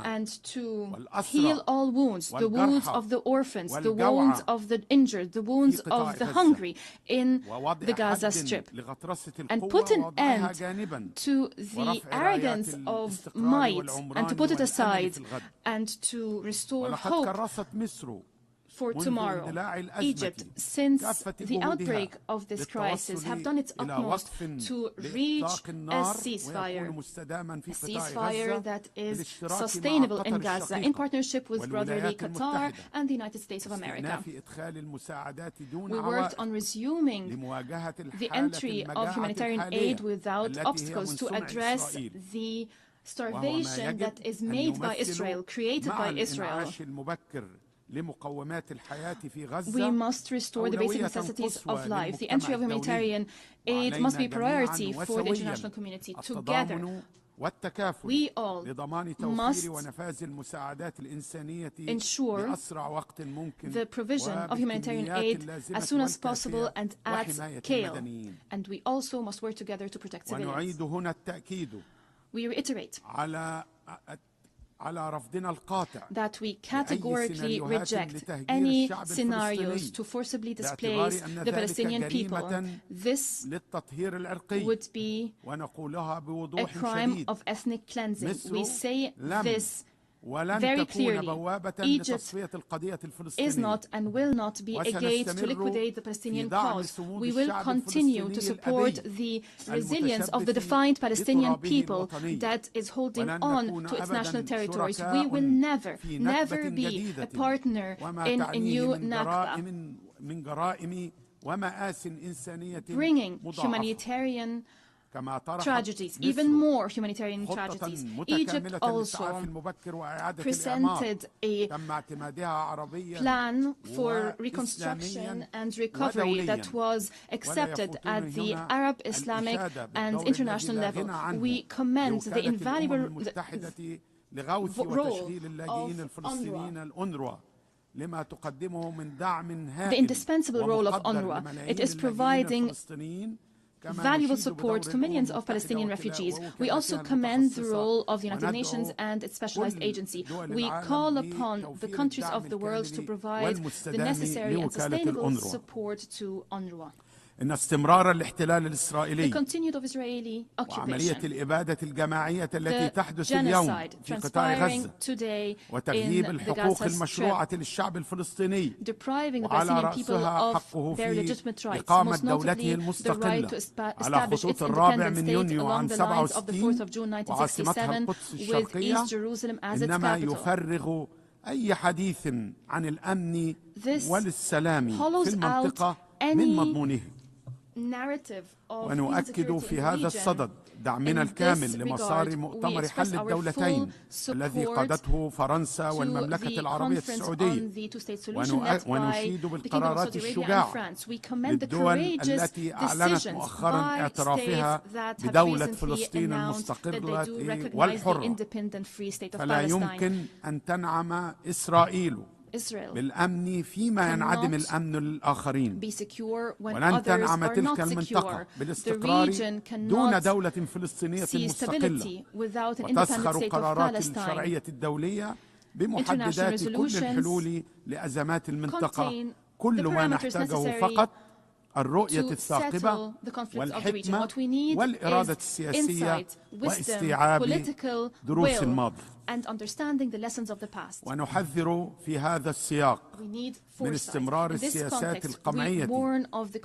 and to heal all wounds, the wounds of the orphans, the wounds of the injured, the wounds of the hungry in the Gaza Strip, and put an end to the arrogance of might, and to put it aside, and to restore hope for tomorrow. Egypt, since the outbreak of this crisis, have done its utmost to reach a ceasefire that is sustainable in Gaza, in partnership with brotherly Qatar and the United States of America. We worked on resuming the entry of humanitarian aid without obstacles to address the starvation that is made by Israel, created by Israel. We must restore the basic necessities of life. The entry of humanitarian aid must be a priority for the international community. Together, we all must ensure the provision of humanitarian aid as soon as possible and at scale. And we also must work together to protect civilians. We reiterate that we categorically reject any scenarios to forcibly displace the Palestinian people. This would be a crime of ethnic cleansing. We say this very clearly. Egypt is not and will not be a gate to liquidate the Palestinian cause. We will continue to support the resilience of the defined Palestinian people that is holding on to its national territories. We will never be a partner in a new Nakba, bringing humanitarian tragedies, even more humanitarian tragedies. Egypt also presented a plan for reconstruction and recovery that was accepted at the Arab, Islamic, and international level. We commend the invaluable role of UNRWA, the indispensable role of UNRWA. It is providing valuable support to millions of Palestinian refugees. We also commend the role of the United Nations and its specialized agency. We call upon the countries of the world to provide the necessary and sustainable support to UNRWA. إن استمرار الاحتلال الإسرائيلي وعملية الإبادة الجماعية التي تحدث اليوم في قطاع غزة وتغييب الحقوق المشروعة للشعب الفلسطيني وعلى رأسها حقه في إقامة دولته المستقلة على خطوط 4 يونيو عام 67 وعاصمتها القدس الشرقية إنما يفرغ أي حديث عن الأمن والسلام في المنطقة من مضمونه. ونؤكد في هذا الصدد دعمنا الكامل لمسار مؤتمر حل الدولتين الذي قادته فرنسا والمملكة العربية السعودية، ونشيد بالقرارات الشجاعة للدول التي أعلنت مؤخرا اعترافها بدولة فلسطين المستقلة والحرة. فلا يمكن أن تنعم إسرائيل بالأمن فيما ينعدم الأمن للآخرين، ولن تنعم تلك المنطقة بالاستقرار دون دولة فلسطينية مستقلة. وتسخر قرارات الشرعية الدولية بمحددات كل الحلول لأزمات المنطقة. كل ما نحتاجه فقط الرؤية الثاقبة والحكمة والإرادة السياسية واستيعاب دروس الماضي. ونحذر في هذا السياق من استمرار السياسات القمعية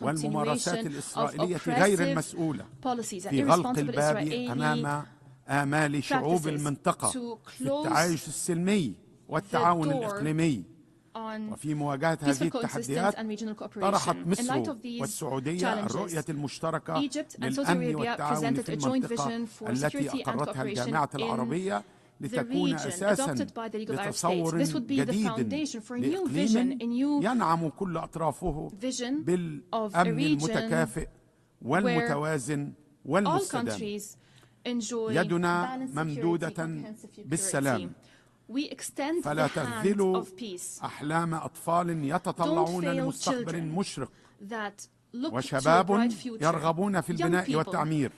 والممارسات الإسرائيلية غير المسؤولة في غلق الباب أمام آمال شعوب المنطقة في التعايش السلمي والتعاون الإقليمي. وفي مواجهة هذه التحديات طرحت مصر والسعودية الرؤية المشتركة للأمن والتعاون في المنطقة التي أقرتها الجامعة العربية لتكون أساساً لتصور جديد لإقليم ينعم كل أطرافه بالأمن المتكافئ والمتوازن والمستدام. يدنا ممدودة بالسلام، فلا تخذلوا أحلام أطفال يتطلعون لمستقبل مشرق، وشباب يرغبون في البناء والتعمير،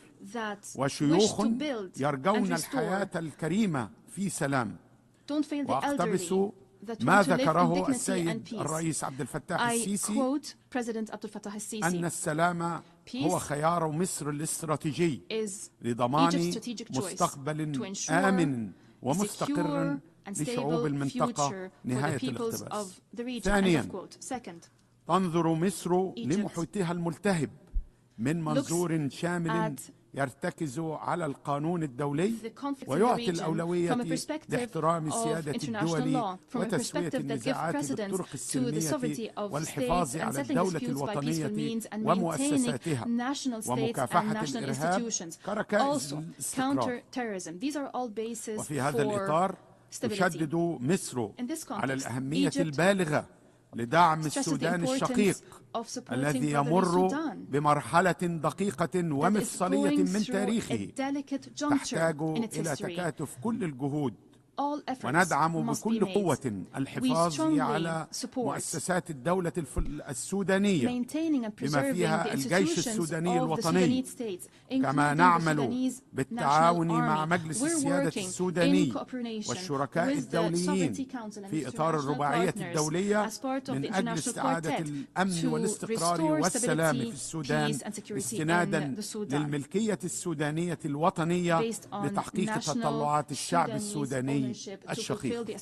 وشيوخ يرجون الحياة الكريمة في سلام. وأقتبس ما ذكره السيد الرئيس عبد الفتاح السيسي أن السلام هو خيار مصر الاستراتيجي لضمان مستقبل آمن ومستقر لشعوب المنطقة نهاية الاقتباس. ثانيا، تنظر مصر لمحيطها الملتهب من منظور شامل يرتكز على القانون الدولي ويعطي الأولوية لاحترام سيادة الدول وتسوية النزاعات بالطرق السلمية والحفاظ على الدولة الوطنية ومؤسساتها ومكافحة الإرهاب كركائز الاستقرار. وفي هذا الإطار تشدد مصر على الأهمية البالغة لدعم السودان الشقيق الذي يمر بمرحلة دقيقة ومفصلية من تاريخه تحتاج إلى تكاتف كل الجهود. وندعم بكل قوة الحفاظ على مؤسسات الدولة السودانية بما فيها الجيش السوداني الوطني، كما نعمل بالتعاون مع مجلس السيادة السوداني والشركاء الدوليين في إطار الرباعية الدولية من أجل استعادة الأمن والاستقرار والسلام في السودان استنادا للملكية السودانية الوطنية لتحقيق تطلعات الشعب السوداني الشقيق.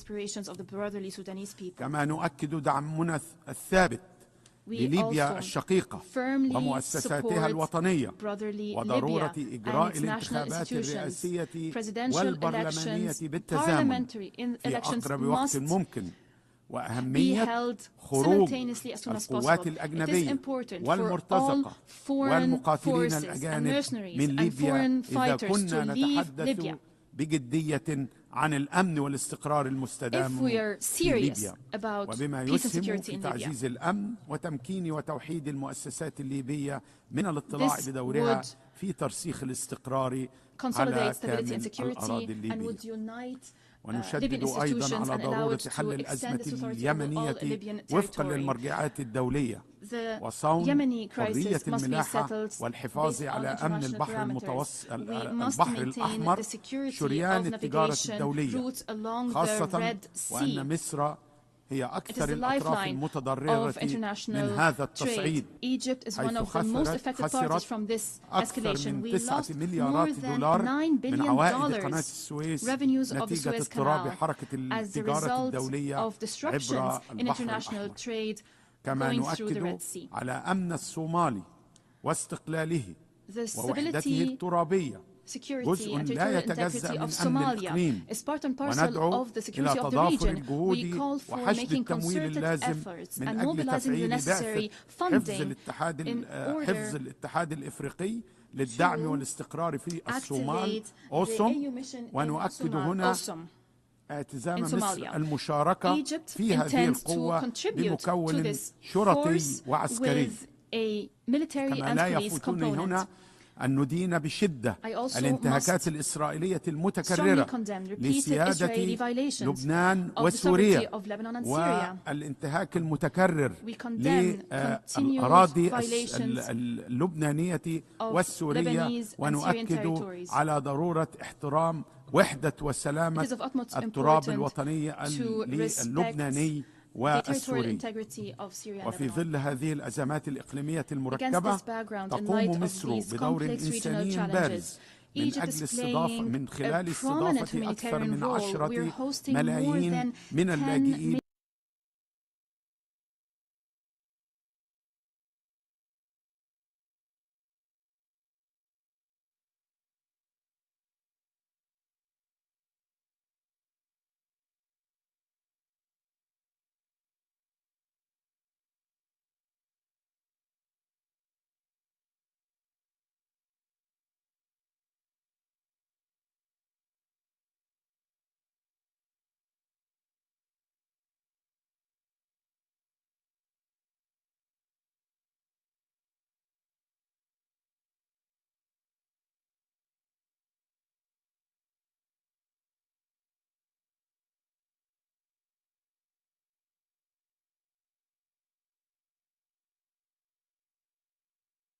كما نؤكد دعمنا الثابت لليبيا الشقيقة ومؤسساتها الوطنية وضرورة إجراء الانتخابات الرئاسية والبرلمانية بالتزامن في أقرب وقت ممكن، وأهمية خروج القوات الأجنبية والمرتزقة والمقاتلين الأجانب من ليبيا إذا كنا نتحدث بجدية عن الأمن والاستقرار المستدام في ليبيا، وبما يسهم في تعزيز الأمن وتمكين وتوحيد المؤسسات الليبية من الاطلاع بدورها في ترسيخ الاستقرار على كامل الأراضي الليبية. ونشدد أيضا على ضرورة حل الأزمة اليمنية وفقا للمرجعات الدولية وصون حرية الملاحة والحفاظ على أمن البحر البحر الأحمر شريان التجارة الدولية، خاصة وأن مصر هي أكثر الأطراف المتضررة من هذا التصعيد، حيث خسرت أكثر من 9 مليارات دولار من عوائد قناة السويس نتيجة اضطراب حركة التجارة الدولية عبر البحر الأحمر. كما نؤكد على أمن الصومال واستقلاله ووحدته الترابية security and territorial integrity of Somalia is part and parcel of the security of the region. We call for making concerted efforts and mobilizing the necessary funding in order للدعم والاستقرار في الصومال ونؤكد هنا التزام مصر المشاركة في هذه القوة بمكون شرطي وعسكري. كما لا يفوتني هنا أن ندين بشدة الانتهاكات الإسرائيلية المتكررة لسيادة لبنان وسوريا والانتهاك المتكرر للأراضي اللبنانية والسورية، ونؤكد على ضرورة احترام وحدة وسلامة التراب الوطني اللبناني والسوري. وفي ظل هذه الأزمات الإقليمية المركبة تقوم مصر بدور إنساني بارز من خلال استضافة أكثر من 10 ملايين من اللاجئين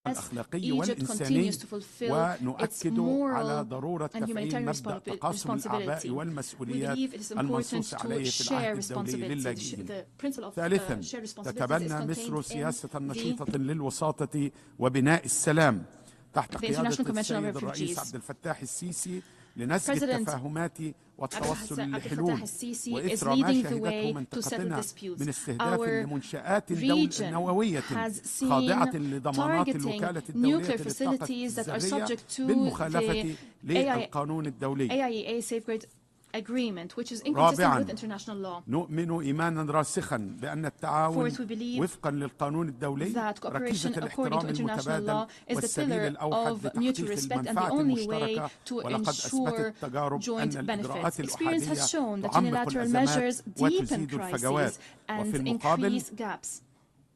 الأخلاقي والإنساني، ونؤكد على ضرورة تفعيل مبدأ تقاسم الأعباء والمسؤوليات المنصوص عليه في العهد الدولي للاجئين. ثالثا، تتبنى مصر سياسة نشيطة للوساطة وبناء السلام تحت قيادة السيد الرئيس عبد الفتاح السيسي لنسج التفاهمات والتوصل للحلول، وإثر ما شهدته منطقتنا من استهداف لمنشآت نووية خاضعة لضمانات الوكالة الدولية للطاقة الذرية بالمخالفة للقانون الدولي. رابعاً، نؤمن إيمانا راسخا بأن التعاون وفقا للقانون الدولي ركيزة الاحترام المتبادل والسبيل الأوحد لتحقيق المنفعة المشتركة، ولقد أثبتت التجارب أن الإجراءات الأحادية تعمق الأزمات وتزيد الفجوات. وفي المقابل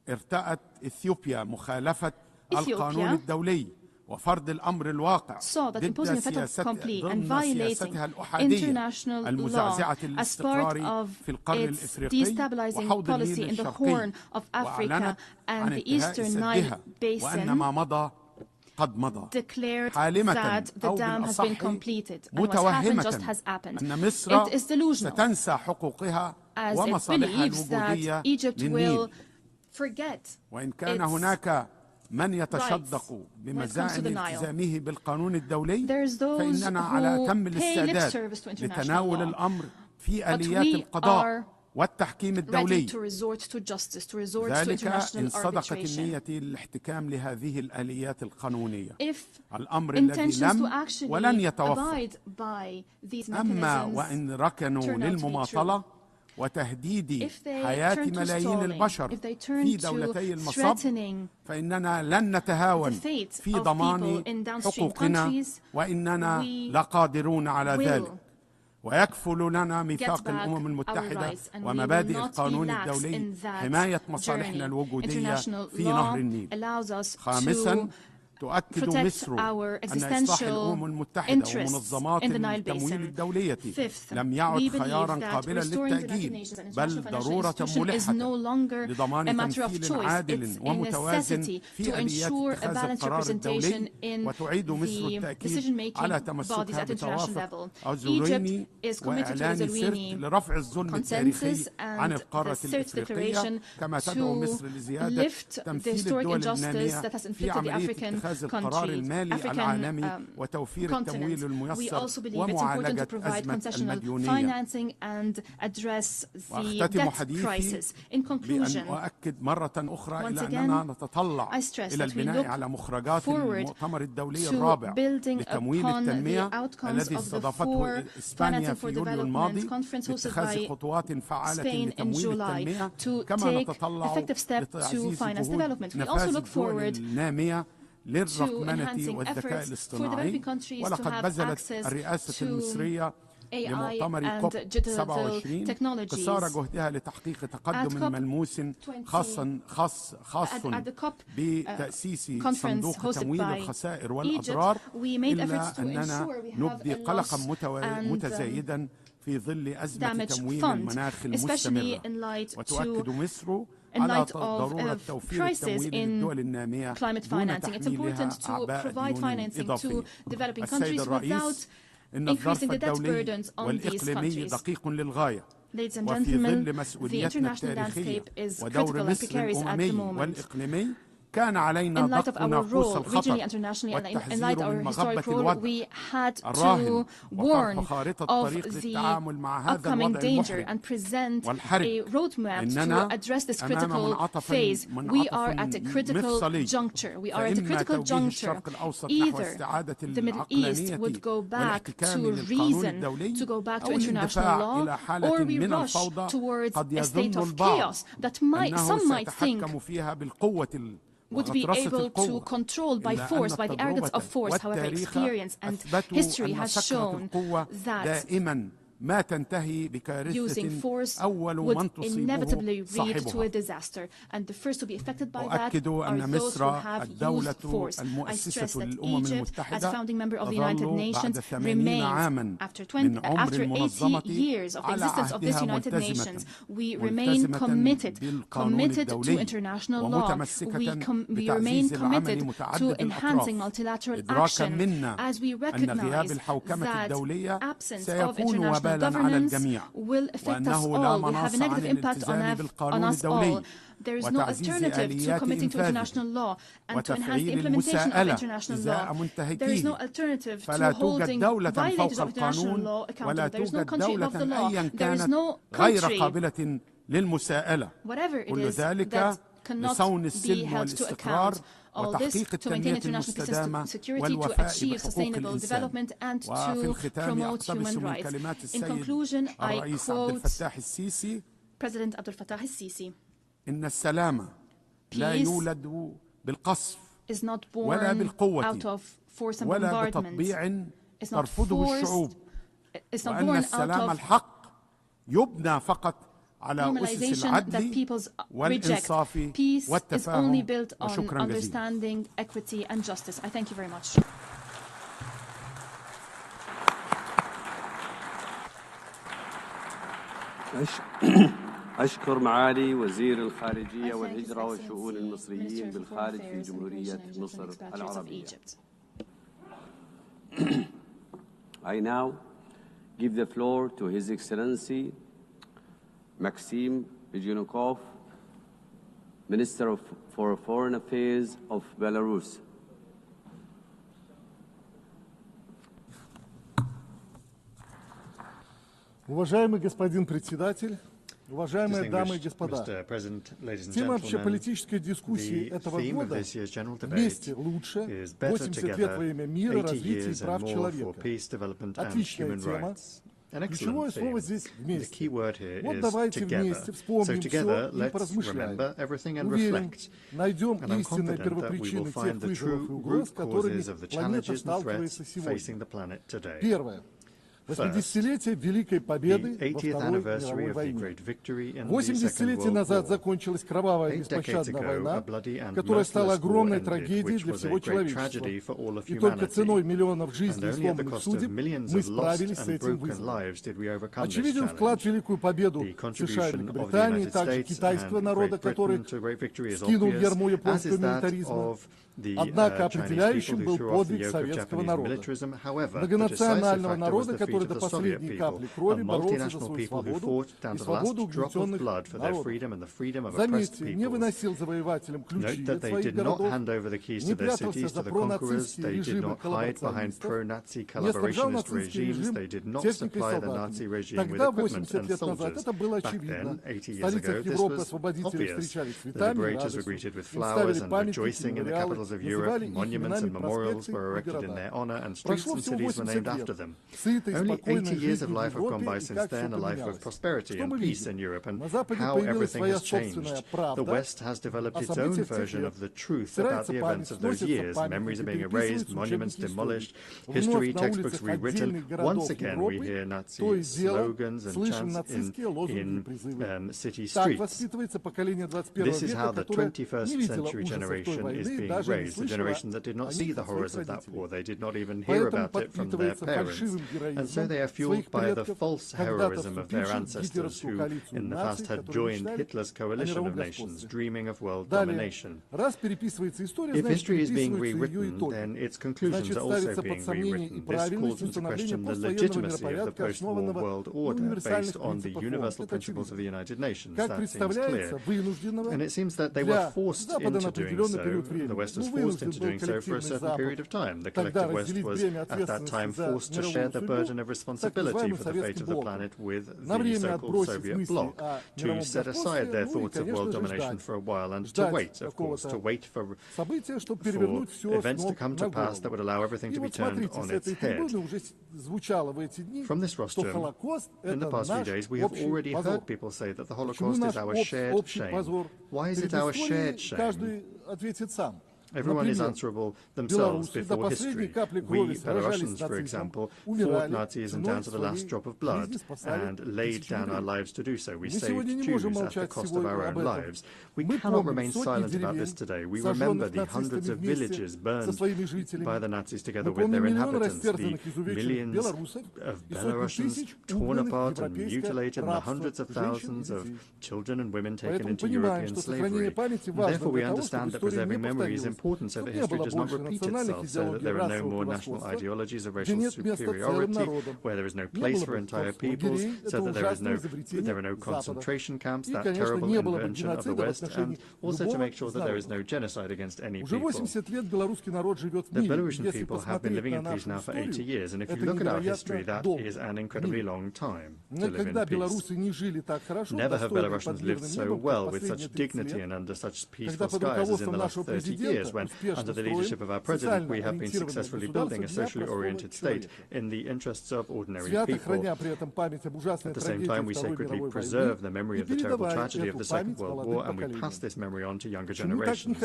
ارتأت إثيوبيا مخالفة القانون الدولي وفرض الأمر الواقع ضد سياستها الأحادية المزعزعة للاستقرار في القرن الإفريقي وحوض النيل الشرقي، وأعلنت عن انتهاء سدها وأن ما مضى قد مضى، حالمة أو بالأصح متوهمة أن مصر ستنسى حقوقها ومصالحها الوجودية للنيل. وإن كان هناك من يتشدق بمزاعم التزامه بالقانون الدولي، فإننا على أتم الاستعداد لتناول الأمر في آليات القضاء والتحكيم الدولي، ذلك إن صدقت النية للاحتكام لهذه الآليات القانونية، الأمر الذي لم ولن يتوفر. أما وإن ركنوا للمماطلة وتهديد حياة ملايين البشر في دولتي المصب، فإننا لن نتهاون في ضمان حقوقنا، وإننا لقادرون على ذلك. ويكفل لنا ميثاق الأمم المتحدة ومبادئ القانون الدولي حماية مصالحنا الوجودية في نهر النيل. خامساً، تؤكد مصر أن إصلاح الأمم المتحدة ومنظمات التمويل الدولية لم يعد خياراً قابلاً للتأجيل، بل ضرورة ملحة لضمان تمثيل عادل ومتوازن في آليات اتخاذ القرار الدولي. وتعيد مصر التأكيد على تمسكها بتوافق أزوريني وإعلان سرت لرفع الظلم التاريخي عن القارة الإفريقية، كما تدعو مصر لزيادة تمثيل الدول اللبنانية في عملية اتخاذ countries, African continents. We also believe it's important to provide concessional financing and address the debt crisis. In conclusion, once again, I stress that we look forward to building upon the outcomes of the 4 Financing for Development conference hosted by Spain in July to take effective steps to finance development. We also look forward to enhancing efforts for developing countries to have access to AI and digital technologies. At the COP conference hosted by Egypt, we made efforts to ensure we have a loss and damage fund, especially in light of crisis in climate financing. It's important to provide financing to developing countries without increasing the debt burdens on these countries. Ladies and gentlemen, the international landscape is critical and precarious at the moment. In light of our role, regionally, internationally, and in light of our historic role, we had to warn of the upcoming danger and present a roadmap to address this critical phase. We are at a critical juncture. We are at a critical juncture. Either the Middle East would go back to reason, to go back to international law, or we rush towards a state of chaos that some might think would be able to control by force, by the arrogance of force. However, experience and history has shown that using force would inevitably lead to a disaster, and the first to be affected by that are those who have used force. I stress that Egypt, as a founding member of the United Nations, remains, after 80 years of the existence of this United Nations, we remain committed to international law. We remain committed to enhancing multilateral action, as we recognize that absence of international governance will affect us all, will have a negative impact on us all. There is no alternative to committing to international law and to enhance the implementation of international law. There is no alternative to holding violators of international law accountable. There is no country above the law. There is no country, whatever it is, that cannot be held to account. All this to maintain international peace and security, to achieve sustainable development, and to promote human rights. In conclusion, I quote President Abdel Fattah al-Sisi: Peace is not born out of force and bombardment. It's not forced. It's not born out of normalization that peoples reject. Peace is only built on understanding, equity, and justice. I thank you very much. أشكر معالي وزير الخارجية والهجرة والشؤون المصريين بالخارج في جمهورية مصر العربية. I now give the floor to His Excellency Maxim Bezhenikov, Minister for Foreign Affairs of Belarus. Уважаемый господин председатель, уважаемые дамы и господа, тема общеполитической дискуссии этого года «Вместе лучше. 80 лет во имя мира, развития и прав человека». Отличная тема. Ключевое слово здесь «вместе». Вот давайте вместе вспомним все и поразмышляем. Уверен, найдем истинные первопричины тех вызовов и угроз, с которыми планета сталкивается сегодня. Первое. 80-летие Великой Победы во Второй мировой войне. 80 назад закончилась кровавая беспощадная война, которая стала огромной трагедией для всего человечества. И только ценой миллионов жизней и сломанных судеб мы справились с этим вызовом. Очевиден вклад в Великую Победу США и Великобритании, также китайского народа, который скинул ярмо японского милитаризма. Однако определяющим был подвиг советского народа, многонационального народа, который of the Soviet people, of multinational people who fought down to the last drop of blood for their freedom and the freedom of oppressed peoples. Note that they did not hand over the keys to their cities to the conquerors, they did not hide behind pro-Nazi collaborationist regimes, they did not supply the Nazi regime with equipment and soldiers. Back then, 80 years ago, this was obvious. The liberators were greeted with flowers and rejoicing in the capitals of Europe, monuments and memorials were erected in their honor, and streets and cities were named after them. Only 80 years of life have gone by since then, a life of prosperity and peace in Europe, and how everything has changed. The West has developed its own version of the truth about the events of those years. Memories are being erased, monuments demolished, history textbooks rewritten. Once again, we hear Nazi slogans and chants in city streets. This is how the 21st century generation is being raised, a generation that did not see the horrors of that war. They did not even hear about it from their parents. And so they are fueled by the false heroism of their ancestors who in the past had joined Hitler's coalition of nations, dreaming of world domination. If history is being rewritten, then its conclusions are also being rewritten. This calls into question the legitimacy of the post-war world order based on the universal principles of the United Nations. That seems clear. And it seems that they were forced into doing so. The West was forced into doing so for a certain period of time. The collective West was at that time forced to share the burden of responsibility for the fate of the planet with the so-called Soviet bloc, to set aside their thoughts of world domination for a while and to wait, of course, to wait for events to come to pass that would allow everything to be turned on its head. From this rostrum, in the past few days, we have already heard people say that the Holocaust is our shared shame. Why is it our shared shame? Everyone is answerable themselves before history. We, Belarusians, for example, fought Nazism down to the last drop of blood and laid down our lives to do so. We saved Jews at the cost of our own lives. We cannot remain silent about this today. We remember the hundreds of villages burned by the Nazis together with their inhabitants, the millions of Belarusians torn apart and mutilated, and the hundreds of thousands of children and women taken into European slavery. Therefore, we understand that preserving memory is important so that history does not repeat itself, so that there are no more national ideologies of racial superiority, where there is no place for entire peoples, so that there are no concentration camps, that terrible invention of the West, and also to make sure that there is no genocide against any people. The Belarusian people have been living in peace now for 80 years, and if you look at our history, that is an incredibly long time to live in peace. Never have Belarusians lived so well, with such dignity and under such peaceful skies as in the last 30 years, when, under the leadership of our president, we have been successfully building a socially oriented state in the interests of ordinary people. At the same time, we sacredly preserve the memory of the terrible tragedy of the Second World War, and we pass this memory on to younger generations.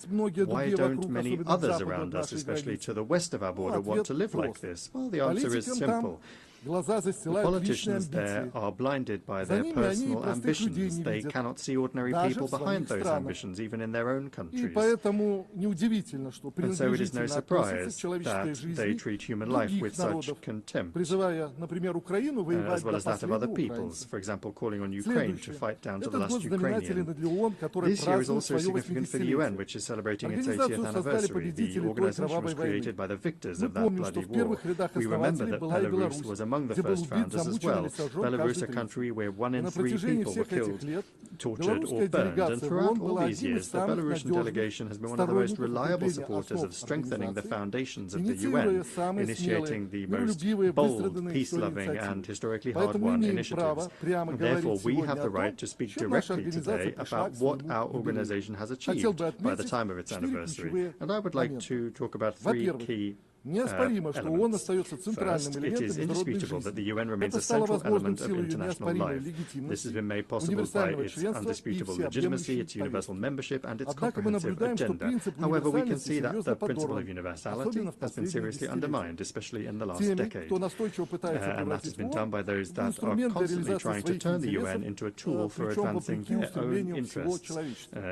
Why don't many others around us, especially to the west of our border, want to live like this? Well, the answer is simple. The politicians there are blinded by their personal ambitions. They cannot see ordinary people behind those ambitions, even in their own countries. And so it is no surprise that they treat human life with such contempt, as well as that of other peoples, for example, calling on Ukraine to fight down to the last Ukrainian. This year is also significant for the UN, which is celebrating its 80th anniversary. The organization was created by the victors of that bloody war. We remember that Belarus was among the first founders as well. Belarus, a country where 1 in 3 people were killed, tortured or burned, and throughout all these years the Belarusian delegation has been one of the most reliable supporters of strengthening the foundations of the UN, initiating the most bold, peace-loving and historically hard-won initiatives. Therefore, we have the right to speak directly today about what our organization has achieved by the time of its anniversary. And I would like to talk about 3 key elements. First, it is indisputable that the UN remains a central element of international life. This has been made possible by its undisputable legitimacy, its universal membership, and its comprehensive agenda. However, we can see that the principle of universality has been seriously undermined, especially in the last decade. And that has been done by those that are constantly trying to turn the UN into a tool for advancing their own interests,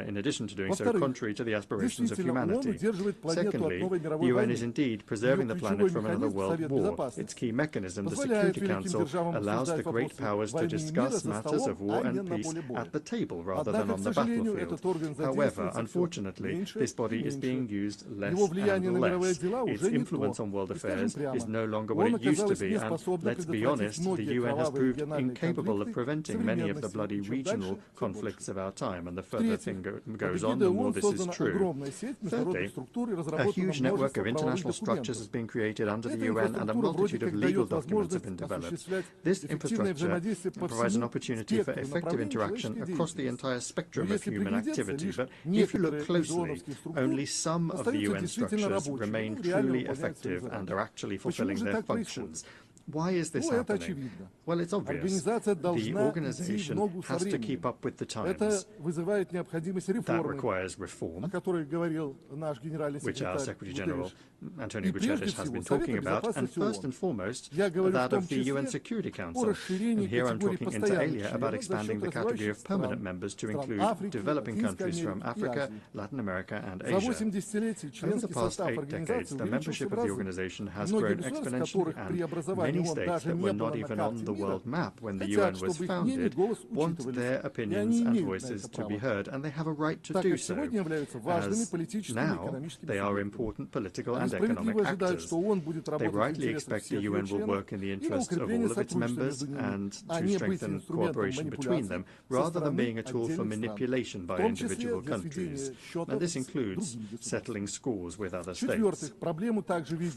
in addition to doing so contrary to the aspirations of humanity. Secondly, the UN is indeed preserving preserving the planet from another world war. Its key mechanism, the Security Council, allows the great powers to discuss matters of war and peace at the table rather than on the battlefield. However, unfortunately, this body is being used less and less. Its influence on world affairs is no longer what it used to be, and let's be honest, the UN has proved incapable of preventing many of the bloody regional conflicts of our time, and the further thing goes on, the more this is true. Thirdly, a huge network of international structures has been created under the UN, and a multitude of legal documents have been developed. This infrastructure provides an opportunity for effective interaction across the entire spectrum of human activity, but if you look closely, only some of the UN structures remain truly effective and are actually fulfilling their functions. Why is this happening? Well, it's obvious. The organization has to keep up with the times. That requires reform, which our Secretary General Antonio Guterres has been talking about, and first and foremost, that of the UN Security Council. And here I'm talking inter alia about expanding the category of permanent members to include developing countries from Africa, Latin America, and Asia. Over the past 8 decades, the membership of the organization has grown exponentially, and many states that were not even on the world map when the UN was founded want their opinions and voices to be heard, and they have a right to do so, as now they are important political and economic actors. They rightly expect the UN will work in the interests of all of its members and to strengthen cooperation between them, rather than being a tool for manipulation by individual countries. And this includes settling scores with other states.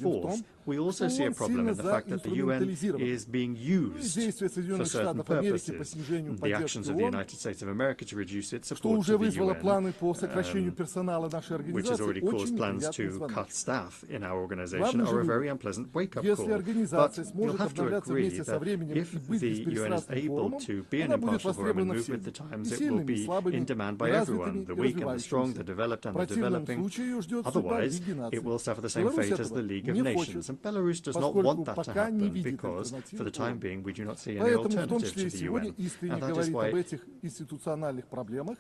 Fourth, we also see a problem in the fact that the UN is being used for certain purposes. The actions of the United States of America to reduce its support to the UN, which has already caused plans to cut staff in our organization, are a very unpleasant wake-up call. But you'll have to agree that if the UN is able to be an impartial forum and move with the times, it will be in demand by everyone, the weak and the strong, the developed and the developing. Otherwise, it will suffer the same fate as the League of Nations. And Belarus does not want that to happen, because for the time being we do not see any alternative to the UN. And that is why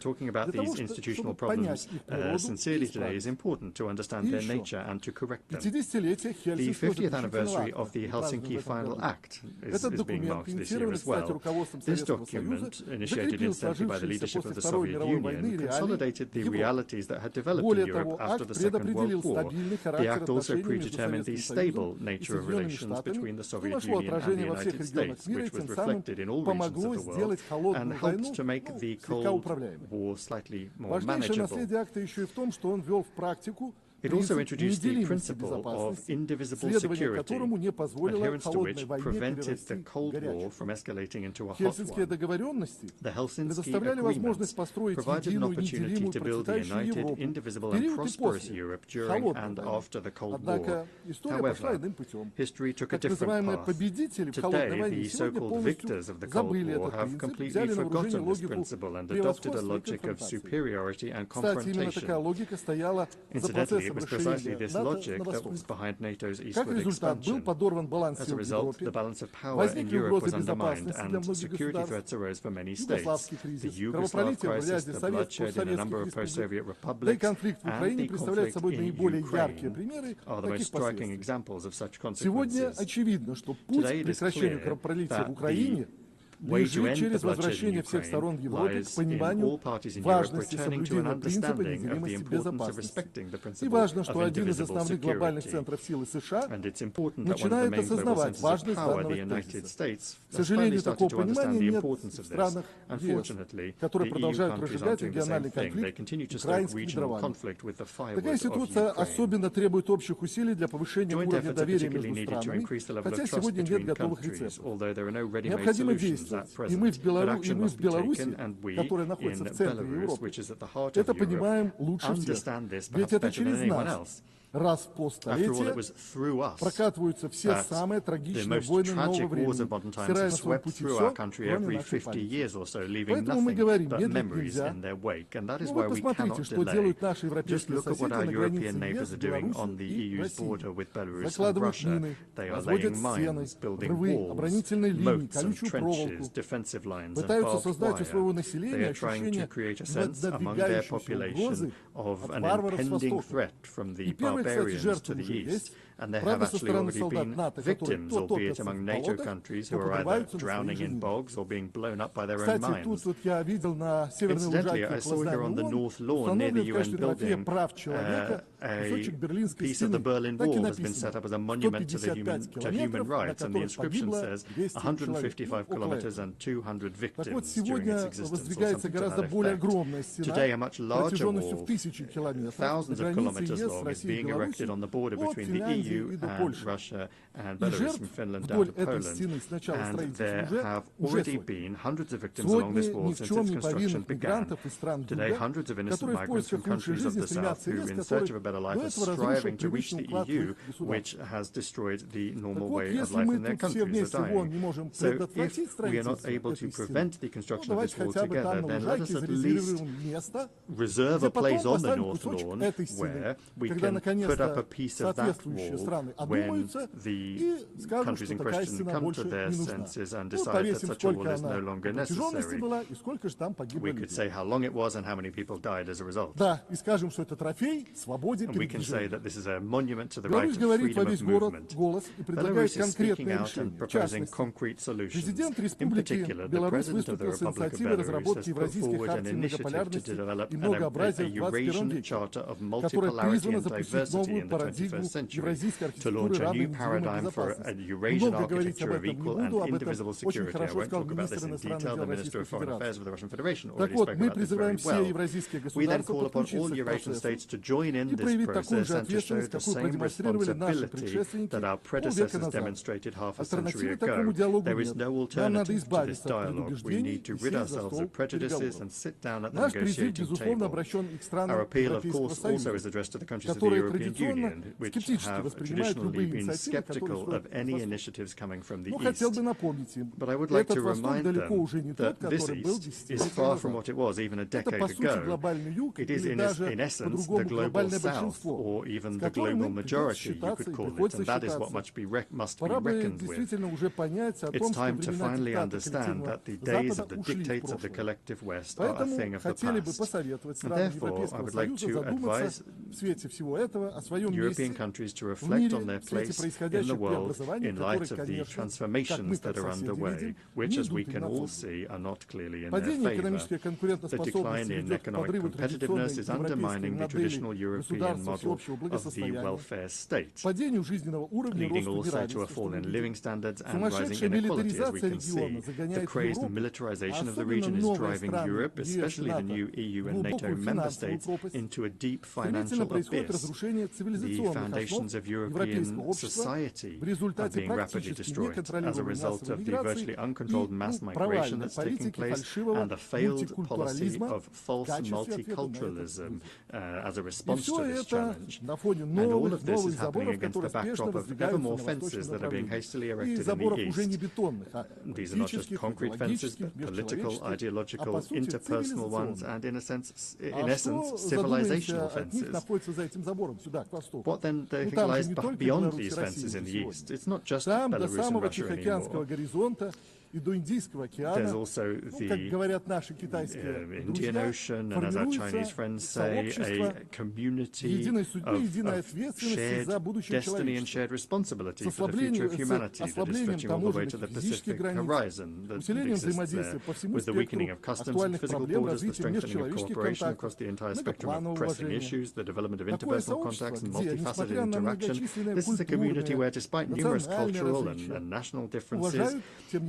talking about these institutional problems sincerely today is important, to understand their nature and to correct them. The 50th anniversary of the Helsinki Final Act is being marked this year as well. This document, initiated incidentally by the leadership of the Soviet Union, consolidated the realities that had developed in Europe after the Second World War. The Act also predetermined the stable nature of relations between the Soviet Union and the United States, which was reflected in all regions of the world and helped to make the Cold War slightly more manageable. It also introduced the principle of indivisible security, adherence to which prevented the Cold War from escalating into a hot one. The Helsinki Agreement provided an opportunity to build a united, indivisible and prosperous Europe during and after the Cold War. However, history took a different path. Today, the so-called victors of the Cold War have completely forgotten this principle and adopted a logic of superiority and confrontation. Incidentally, it was precisely this logic that was behind NATO's eastward expansion. As a result, the balance of power in Europe was undermined and security threats arose for many states. The Yugoslav crisis, the bloodshed in a number of post-Soviet republics, and the conflict in Ukraine are the most striking examples of such consequences. Today it is clear that the way to end the bloodshed in Ukraine lies in all parties in Europe returning to an understanding of the importance of respecting the principle of indivisible security. And it's important that one of the main global centers of power, the United States, has finally started to understand the importance of this. Unfortunately, the EU countries aren't doing the same thing. They continue to stoke regional conflict with the firewood of Ukraine. Joint efforts are particularly needed to increase the level of trust between countries, although there are no ready-made solutions at present. But action must be taken, and we in Belarus, which is at the heart of Europe, understand this perhaps better than anyone else. After all, it was through us that the most tragic wars of modern times have swept through our country every 50 years or so, leaving nothing but memories in their wake. And that is why we cannot delay. Just look at what our European neighbours are doing on the EU's border with Belarus and Russia. They are laying mines, building walls, moats and trenches, defensive lines and barbed wire. They are trying to create a sense among their population of an impending threat from the barbarians to the east, and there have actually already been victims, albeit among NATO countries, who are either drowning in bogs or being blown up by their own mines. Incidentally, I saw here on the North Lawn near the UN building a piece of the Berlin Wall has been set up as a monument to human rights, and the inscription says 155 kilometers and 200 victims during its existence, or something to that effect. Today, a much larger wall, thousands of kilometers long, is being erected on the border between the EU and Russia and Belarus, from Finland down to Poland, and there have already been hundreds of victims along this wall since its construction began. Today, hundreds of innocent migrants from countries of the south who, in search of a better life, are striving to reach the EU, which has destroyed the normal way of life in their countries, are dying. So if we are not able to prevent the construction of this wall together, then let us at least reserve a place on the North Lawn where we can put up a piece of that wall when the countries in question come to their senses and decide that such a wall is no longer necessary. We could say how long it was and how many people died as a result. And we can say that this is a monument to the right of freedom of movement. Belarus is speaking out and proposing concrete solutions. In particular, the President of the Republic of Belarus has put forward an initiative to develop a Eurasian Charter of Multipolarity and Diversity in the 21st century, to launch a new paradigm for a Eurasian architecture of equal and indivisible security. I won't talk about this in detail. The Minister of Foreign Affairs of the Russian Federation already spoke about this very well. We then call upon all Eurasian states to join in this process and to show the same responsibility that our predecessors demonstrated half a century ago. There is no alternative to this dialogue. We need to rid ourselves of prejudices and sit down at the negotiating table. Our appeal, of course, also is addressed to the countries of the European Union, which have traditionally been skeptical of any initiatives coming from the East. But I would like to remind them that this East is far from what it was even a decade ago. It is, in essence, the global South, or even the global majority, you could call it, and that is what must be reckoned with. It's time to finally understand that the days of the dictates of the collective West are a thing of the past. And therefore, I would like to advise European countries to reflect on their place in the world in light of the transformations that are underway, which, as we can all see, are not clearly in their favor. The decline in economic competitiveness is undermining the traditional European model of the welfare state, leading also to a fall in living standards and rising inequality, as we can see. The crazed militarization of the region is driving Europe, especially the new EU and NATO member states, into a deep financial abyss. The foundations of European society are being rapidly destroyed as a result of the virtually uncontrolled mass migration that's taking place and the failed policy of false multiculturalism as a response to this challenge. And all of this is happening against the backdrop of ever more fences that are being hastily erected in the East. These are not just concrete fences, but political, ideological, interpersonal ones, and in essence, civilizational fences. What then do you think lies beyond these fences in the East? It's not just Belarus and Russia anymore. There's also the Indian Ocean, and as our Chinese friends say, a community of shared destiny and shared responsibility for the future of humanity that is stretching all the way to the Pacific horizon that exists there, with the weakening of customs and physical borders, the strengthening of cooperation across the entire spectrum of pressing issues, the development of interpersonal contacts and multifaceted interaction. This is a community where, despite numerous cultural and national differences,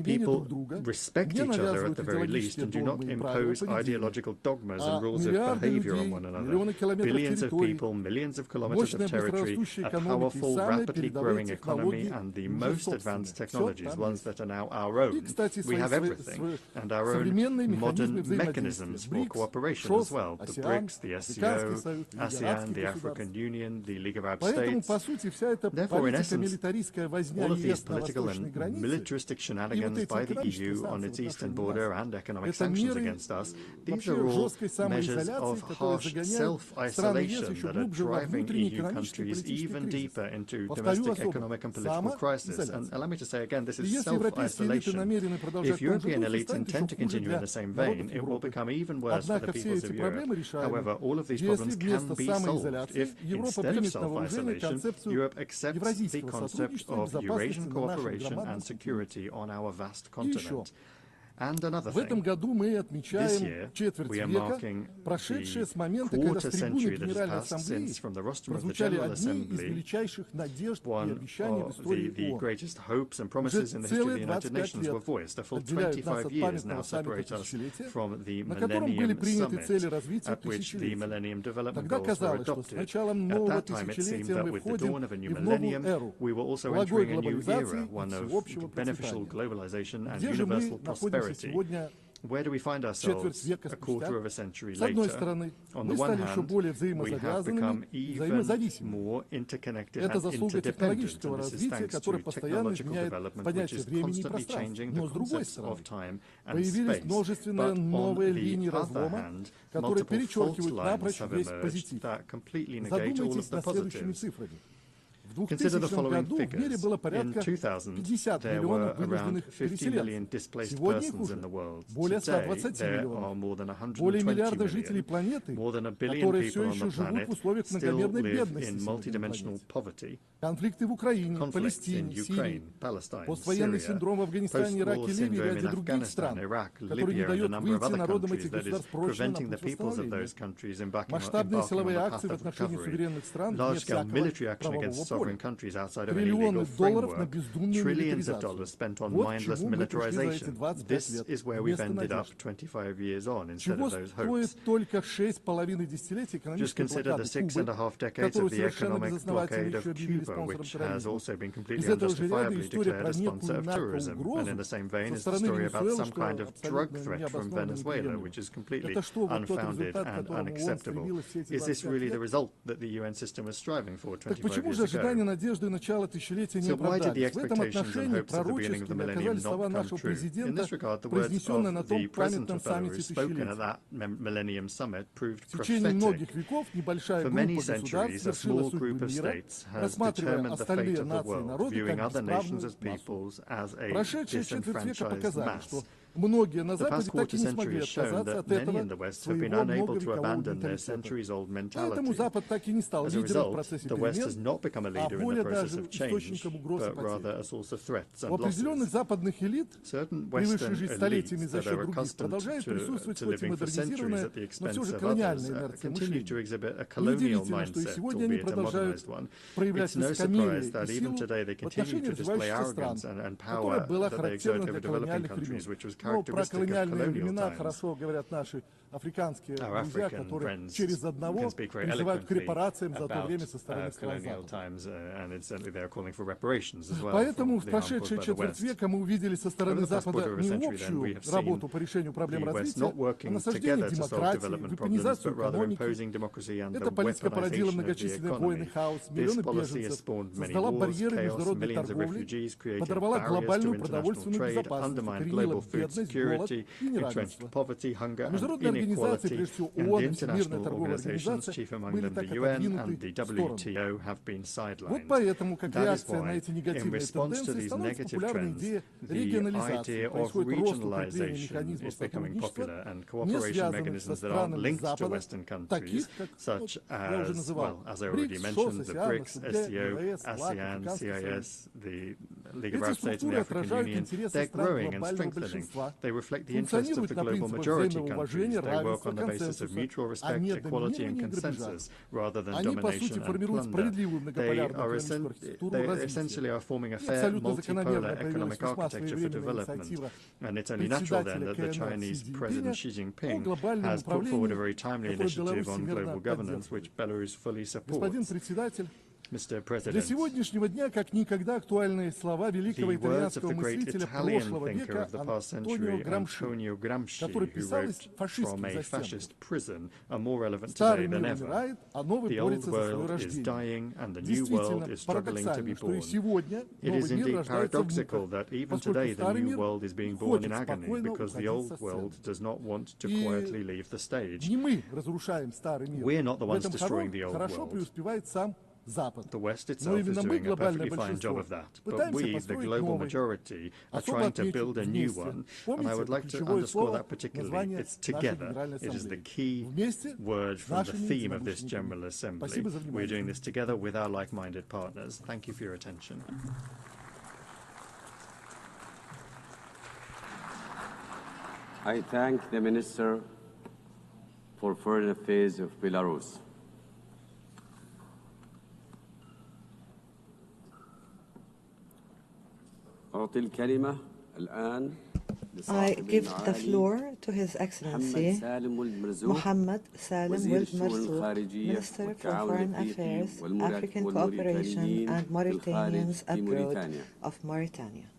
people respect each other at the very least and do not impose ideological dogmas and rules of behavior on one another. Billions of people, millions of kilometers of territory, a powerful, rapidly growing economy, and the most advanced technologies, ones that are now our own. We have everything, and our own modern mechanisms for cooperation as well. The BRICS, the SCO, ASEAN, the African Union, the League of Arab States. Therefore, in essence, all of these political and militaristic shenanigans by by the EU on its eastern border and economic sanctions against us, these are all measures of harsh self-isolation that are driving EU countries even deeper into domestic economic and political crisis. And allow me to say again, this is self-isolation. If European elites intend to continue in the same vein, it will become even worse for the peoples of Europe. However, all of these problems can be solved if, instead of self-isolation, Europe accepts the concept of Eurasian cooperation and security on our vast continent. And another thing, this year we are marking the quarter century that has passed since, from the rostrum of the General Assembly, one of the greatest hopes and promises in the history of the United Nations were voiced. A full 25 years now separate us from the Millennium Summit, at which the Millennium Development Goals were adopted. At that time, it seemed that with the dawn of a new millennium, we were also entering a new era, one of beneficial globalization and universal prosperity. Where do we find ourselves a quarter of a century later? On the one hand, we have become even more interconnected and interdependent, and this is thanks to technological development, which is constantly changing the concepts of time and space. But on the other hand, multiple fault lines have emerged that completely negate all of the positives. Consider the following figures. In 2000, there were around 50 million displaced persons in the world. Today, there are more than 120 million. More than 1 billion people on the planet still live in multidimensional poverty. Conflicts in Ukraine, Palestine, Syria, post-war syndrome in Afghanistan, Iraq, Libya, and a number of other countries that is preventing the peoples of those countries embarking on the path of recovery. Large-scale military action against sovereign countries outside of any legal framework, trillions of dollars spent on mindless militarization. This is where we've ended up 25 years on instead of those hopes. Just consider the 6.5 decades of the economic blockade of Cuba, which has also been completely unjustifiably declared a sponsor of terrorism. And in the same vein is the story about some kind of drug threat from Venezuela, which is completely unfounded and unacceptable. Is this really the result that the UN system was striving for 25 years ago? So why did the expectations and hopes at the beginning of the millennium not come true? In this regard, the words of the President of Belarus spoken at that Millennium Summit proved prophetic. For many centuries, a small group of states has determined the fate of the world, viewing other nations as peoples as a disenfranchised mass. The past quarter century has shown that many in the West have been unable to abandon their centuries-old mentality. As a result, the West has not become a leader in the process of change, but rather a source of threats and losses. Certain Western elites that are accustomed to living for centuries at the expense of others continue to exhibit a colonial mindset, albeit a modernized one. It's no surprise that even today they continue to display arrogance and power that they exert over developing countries, which was characteristic of colonial times. Our African friends can speak very eloquently about colonial times, and it's certainly they're calling for reparations as well. Поэтому в прошедшие четверть века мы увидели со стороны Запада не общую работу по решению проблем развития, а насаждение демократии, вепонизацию экономики. Эта политика породила многочисленные войны, хаос, миллионы беженцев, создала барьеры международной торговли, подорвала глобальную продовольственную безопасность, укоренила бедность, голод и неравенство. Международные организации, прежде всего ООН, Всемирная торговая организация, были так отодвинуты в сторону. Вот поэтому, как реакция на эти негативные тенденции, становится популярна идея регионализации. Происходит рост укрепления механизмов сотрудничества, не связанных со странами Запада, таких, как я уже называл, БРИКС, ШОС, АСЕАН, СДГ, ЕС, ЛАК, Африканский Союз. Эти структуры отражают интересы стран глобального большинства, функционируют на принципах взаимного уважения, равенства, консенсуса, а не доминирования и грабежа. Они, по сути, формируют справедливую многополярную экономическую архитектуру развития. Абсолютно закономерно появилась весьма своевременная инициатива председателя КНР Си Цзиньпина о глобальном управлении, который Беларусь всемирно поддерживает. Господин председатель, Mr. President, Для сегодняшнего дня как никогда актуальные слова великого итальянского мыслителя прошлого века Антонио Грамши, который писал из фашистских застенков. Старый мир умирает, а новый борется за свое рождение. Действительно, парадоксально, что и сегодня новый мир рождается в муках, поскольку старый мир хочет спокойно уходить со сцены. И не мы разрушаем старый мир, в этом хорошо преуспевает сам Запад. The West itself is doing a perfectly fine job of that, but we, the global majority, are trying to build a new one, and I would like to underscore that particularly. It's together. It is the key word from the theme of this General Assembly. We're doing this together with our like-minded partners. Thank you for your attention. I thank the Minister for Foreign Affairs of Belarus. I give the floor to His Excellency Mohammed Salim Wuld Marzouk, Minister for Foreign Affairs, African Cooperation and Mauritanians Abroad of Mauritania.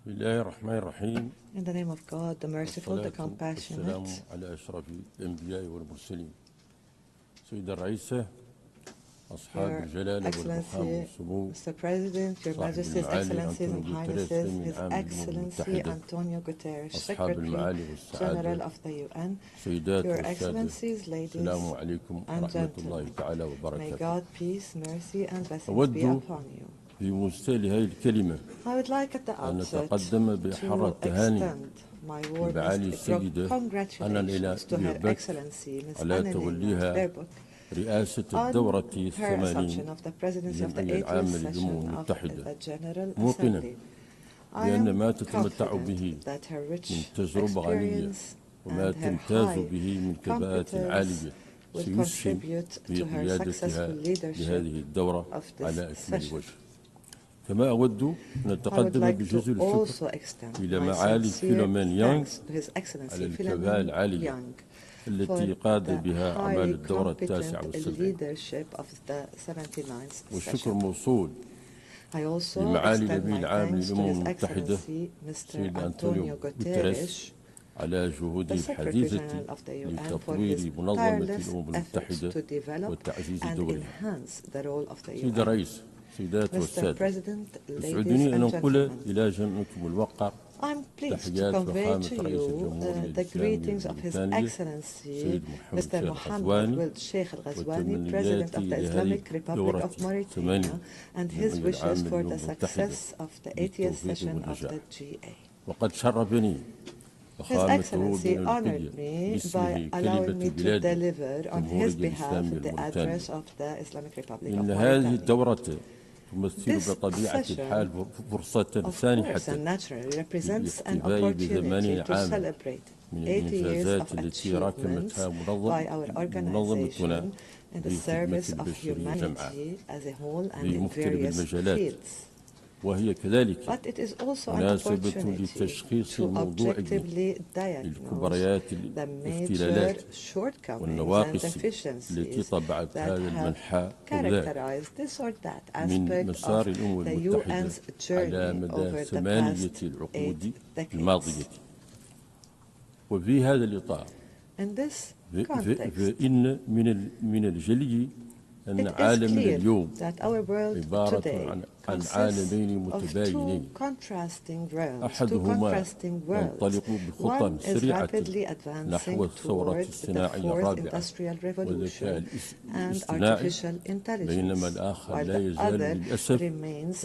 In the name of God, the merciful, the compassionate. Your Excellency, Mr. President, Your Majesty's Excellencies and Highnesses, His Excellency Antonio Guterres, Secretary General of the UN, Your Excellencies, ladies and gentlemen, may God, peace, mercy, and blessings be upon you. I would like at the outset to extend my warmest congratulations to Her Excellency Ms. Annalena Baerbock on her assumption of the presidency of the 80th session of the General Assembly. I am confident that her rich experience and her high competence will contribute to her successful leadership of this session. I would like to also extend my sincere thanks to His Excellency Philemon Young for the highly competent leadership of the 79th session. I also extend my thanks to His Excellency Mr. Antonio Guterres, the Secretary General of the UN, for his tireless efforts to develop and enhance the role of the UN. Mr. President, ladies and gentlemen, I'm pleased to convey to you the greetings of His Excellency Mr. Mohammed Wuld Sheikh Al-Ghazwani, President of the Islamic Republic of Mauritania, and his wishes for the success of the 80th session of the GA. His Excellency honored me by allowing me to deliver on his behalf the address of the Islamic Republic of Mauritania. This session, of course and naturally, represents an opportunity to celebrate 80 years of achievements by our organization in the service of humanity as a whole and in various fields. But it is also an opportunity to objectively diagnose the major shortcomings and deficiencies that have characterized this or that aspect of the UN's journey over the past 8 decades. In this context, it is clear that our world today consists of two contrasting realms. One is rapidly advancing towards the fourth industrial revolution and artificial intelligence, while the other remains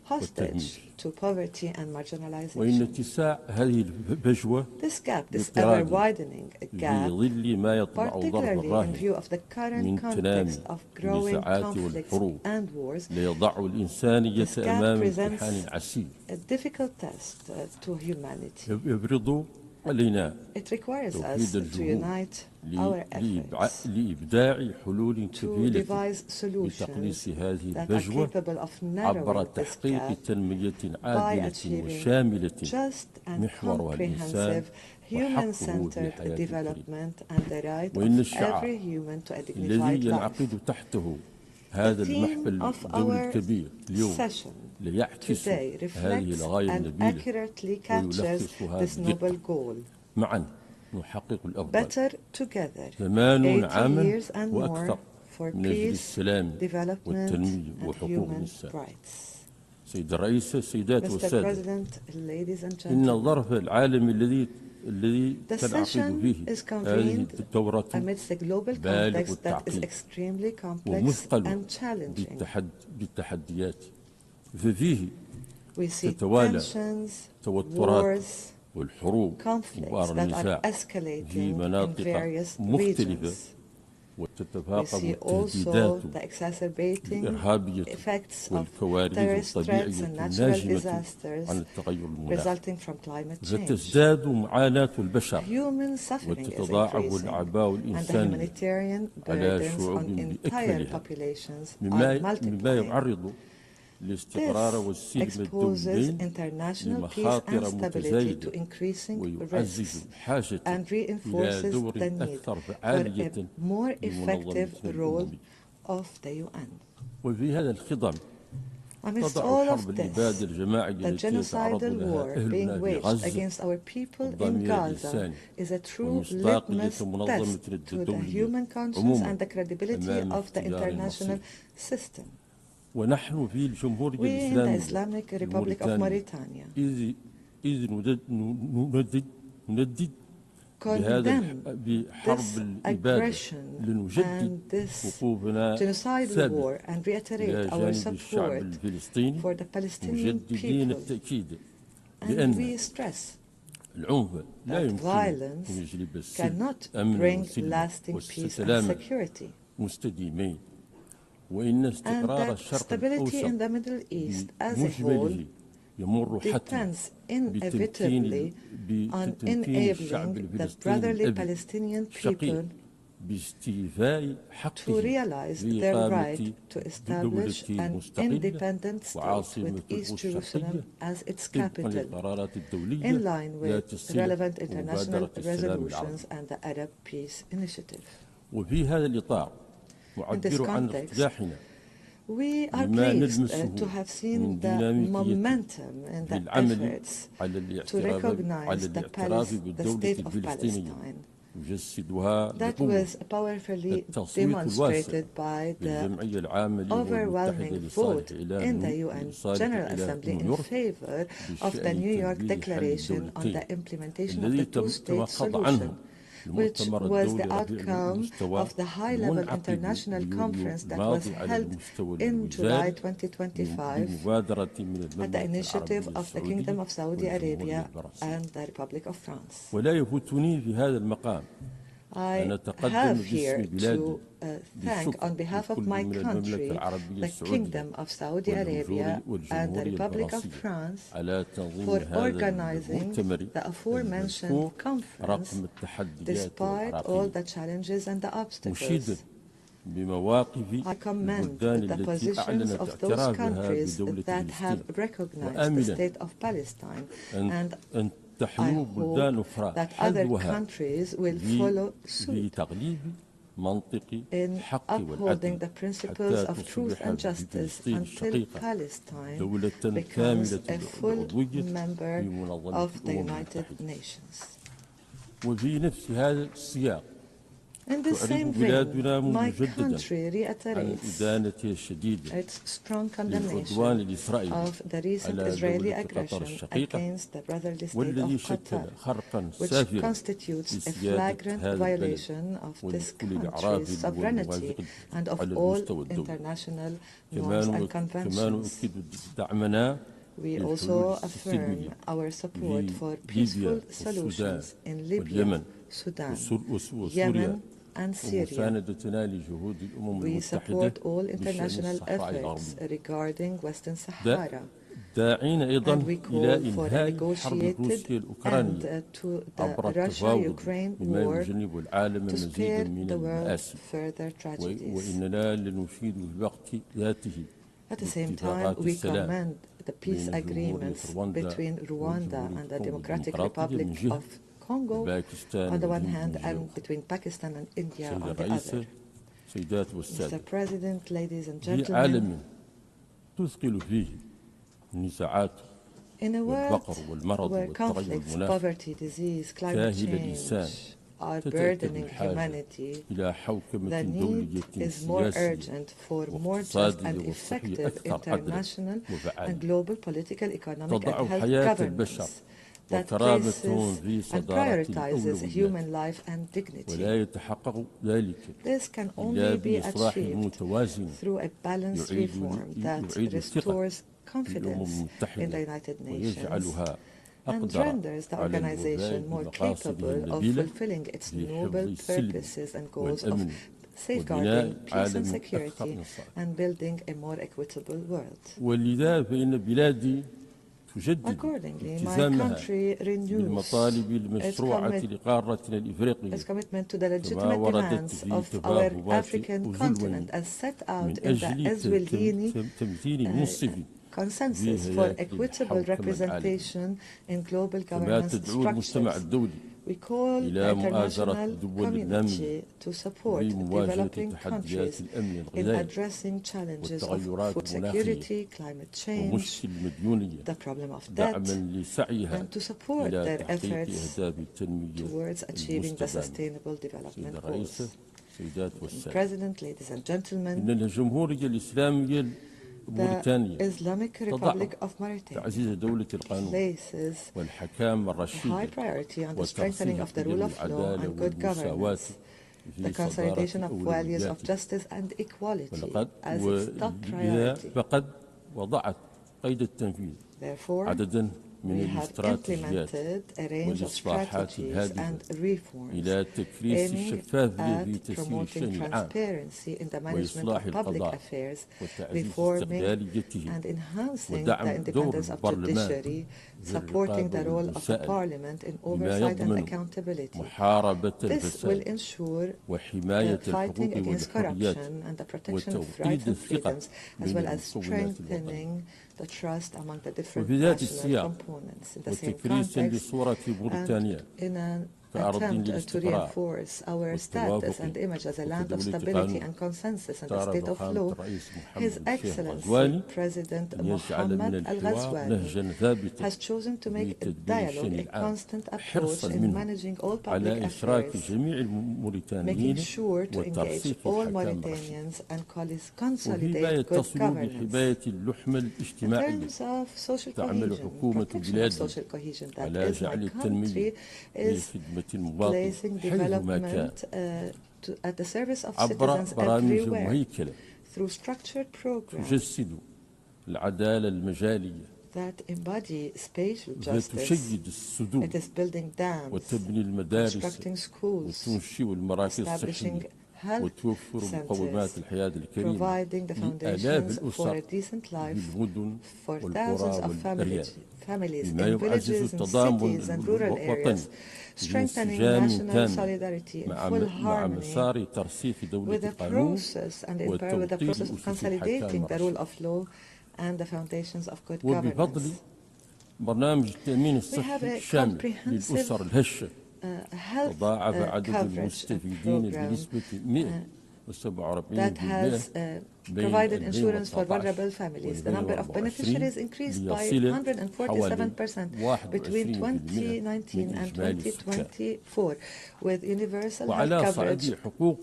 hostage to poverty and marginalization. This gap, this ever-widening gap, particularly in view of the current context of growing conflicts and wars, this gap presents a difficult test to humanity. It requires us to unite our efforts to devise solutions that are capable of narrowing this gap by achieving just and comprehensive human-centered development and the right of every human to a dignified life. The theme of our session today reflects and accurately captures this noble goal. Better together, 80 years and more for peace, development, and human rights. Mr. President, ladies and gentlemen, the session is convened amidst a global context that is extremely complex and challenging. We see tensions, wars, conflicts that are escalating in various regions. We see also the exacerbating effects of terrorist threats and natural disasters resulting from climate change. Human suffering is increasing, and the humanitarian burdens on entire populations are multiplying. This exposes international peace and stability to increasing risks and reinforces the need for a more effective role of the UN. Amidst all of this, the genocidal war being waged against our people in Gaza is a true litmus test to the human conscience and the credibility of the international system. We in the Islamic Republic of Mauritania condemn this aggression and this genocidal war and reiterate our support for the Palestinian people. And we stress that violence cannot bring lasting peace and security. And that stability in the Middle East as a whole depends inevitably on enabling the brotherly Palestinian people to realize their right to establish an independent state with East Jerusalem as its capital, in line with relevant international resolutions and the Arab Peace Initiative. In this context, we are pleased to have seen the momentum in the efforts to recognize the state of Palestine. That was powerfully demonstrated by the overwhelming vote in the UN General Assembly in favor of the New York Declaration on the implementation of the two-state solution, which was the outcome of the high-level international conference that was held in July 2025 at the initiative of the Kingdom of Saudi Arabia and the Republic of France. I have here to thank, on behalf of my country, the Kingdom of Saudi Arabia and the Republic of France for organizing the aforementioned conference despite all the challenges and the obstacles. I commend the positions of those countries that have recognized the state of Palestine, and I hope that other countries will follow suit in upholding the principles of truth and justice until Palestine becomes a full member of the United Nations. In the same vein, my country reiterates its strong condemnation of the recent Israeli aggression against the brotherly state of Qatar, which constitutes a flagrant violation of this country's sovereignty and of all international norms and conventions. We also affirm our support for peaceful solutions in Libya, Sudan, Yemen, and Syria. We support all international efforts regarding Western Sahara داعين أيضا إلى إنهاء الحرب الروسية الأوكرانية عبر التفاوض بما يجنب العالم مزيدا من المآسي وإننا لنفيد في الوقت ذاته اتفاقات السلام the peace agreements between Rwanda and the Democratic Republic of Congo on the one hand and between Pakistan and India on the other. Mr. President, ladies and gentlemen, in a world where conflicts, poverty, disease, climate change are burdening humanity, the need is more urgent for more just and effective international and global political, economic and health governance that places and prioritizes human life and dignity. This can only be achieved through a balanced reform that restores confidence in the United Nations and renders the organization more capable of fulfilling its noble purposes and goals of safeguarding peace and security and building a more equitable world. Accordingly, my country renews its commitment to the legitimate demands of our African continent as set out in the Eswaldini consensus for equitable representation in global governance structures. We call the international community to support developing countries in addressing challenges of food security, climate change, the problem of debt, and to support their efforts towards achieving the Sustainable Development Goals. Mr. President, ladies and gentlemen, the Islamic Republic of Mauritania places a high priority on the strengthening of the rule of law and good governance, the consolidation of values of justice and equality as its top priority. Therefore, we have implemented a range of strategies and reforms aiming at promoting transparency in the management of public affairs, reforming and enhancing the independence of judiciary, supporting the role of the parliament in oversight and accountability. This will ensure fighting against corruption and the protection of rights and freedoms, as well as strengthening the trust among the different national components. In the same context, and in an attempt to reinforce our status and image as a land of stability and consensus and a state of law, His Excellency President Mohammed Al-Ghazwani has chosen to make a dialogue a constant approach in managing all public affairs, making sure to engage all Mauritanians and consolidate good governance. In terms of social cohesion, protection of social cohesion, that is, my country is placing development at the service of citizens everywhere through structured programs that embody spatial justice. It is building dams, constructing schools, establishing health centers, providing the foundations for a decent life for thousands of families in villages and cities and rural areas, strengthening national solidarity in full harmony with the process and in parallel with the process of consolidating the rule of law and the foundations of good governance. We have a comprehensive health coverage program that has provided insurance for vulnerable families. The number of beneficiaries increased by 147% between 2019 and 2024, with universal health coverage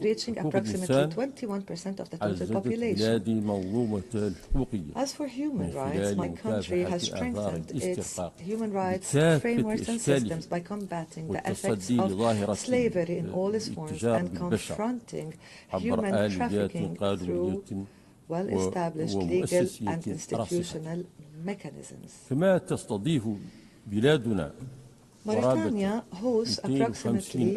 reaching approximately 21% of the total population. As for human rights, my country has strengthened its human rights frameworks and systems by combating the effects of slavery in all its forms and confronting human trafficking through well-established legal and institutional mechanisms. Mauritania hosts approximately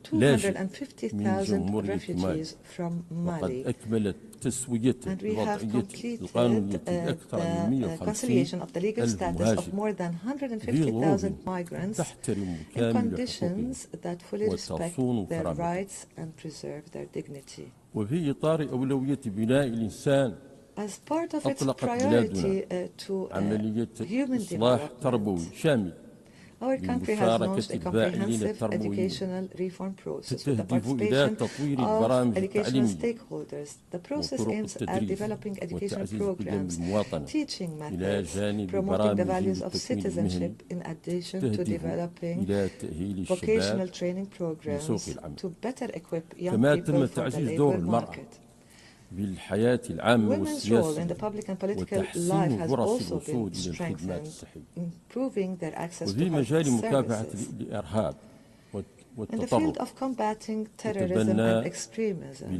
250,000 refugees from Mali. And we have completed the conciliation of the legal status of more than 150,000 migrants in conditions that fully respect their rights and preserve their dignity. As part of its priority to human development, our country has launched a comprehensive educational reform process with the participation of educational stakeholders. The process aims at developing educational programs, teaching methods, promoting the values of citizenship, in addition to developing vocational training programs to better equip young people for the labor market. Women's role in the public and political life has also been strengthened, improving their access to health services. In the field of combating terrorism and extremism,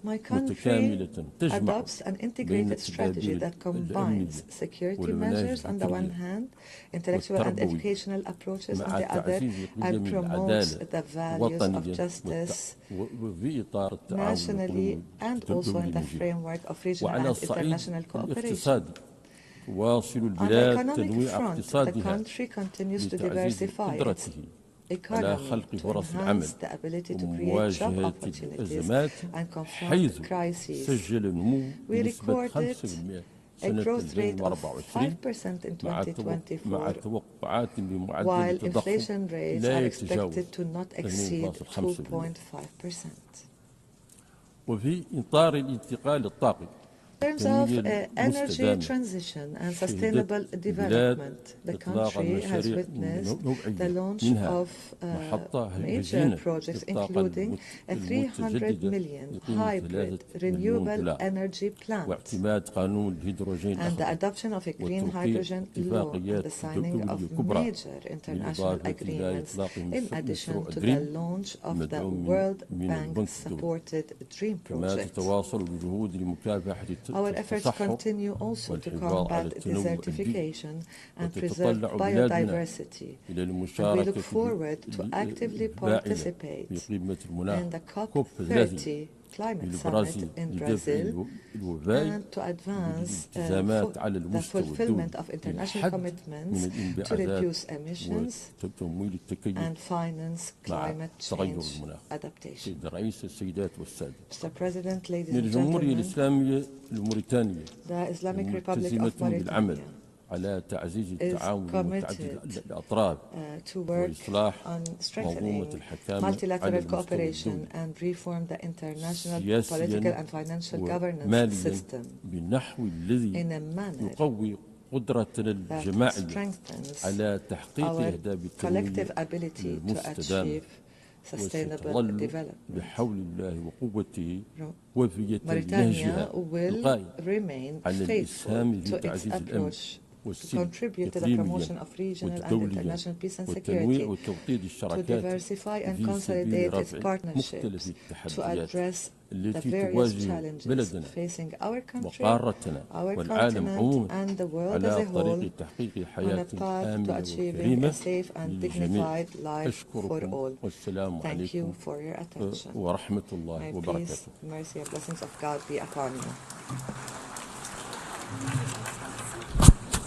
my country adopts an integrated strategy that combines security measures on the one hand, intellectual and educational approaches on the other, and promotes the values of justice nationally and also in the framework of regional and international cooperation. On the economic front, the country continues to diversify its economy to enhance the ability to create job opportunities and confront crises. We recorded a growth rate of 5% in 2024, while inflation rates are expected to not exceed 2.5%. In terms of energy transition and sustainable development, the country has witnessed the launch of major projects, including a 300 million hybrid renewable energy plant, and the adoption of a green hydrogen law and the signing of major international agreements, in addition to the launch of the World Bank-supported DREAM project. Our efforts continue also to combat desertification and preserve biodiversity, and we look forward to actively participate in the COP30 Climate Summit in Brazil and to advance the fulfillment of international commitments to reduce emissions and finance climate change adaptation. Mr. President, ladies and gentlemen, the Islamic Republic of Mauritania is committed to work on strengthening multilateral cooperation and reform the international political and financial governance system in a manner that strengthens our collective ability to achieve sustainable development. Mauritania will remain faithful to its approach to contribute to the promotion of regional and international peace and security, to diversify and consolidate its partnerships, to address the various challenges facing our country, our continent, and the world as a whole, on a path to achieving a safe and dignified life for all. Thank you for your attention. May peace, mercy, and blessings of God be upon you.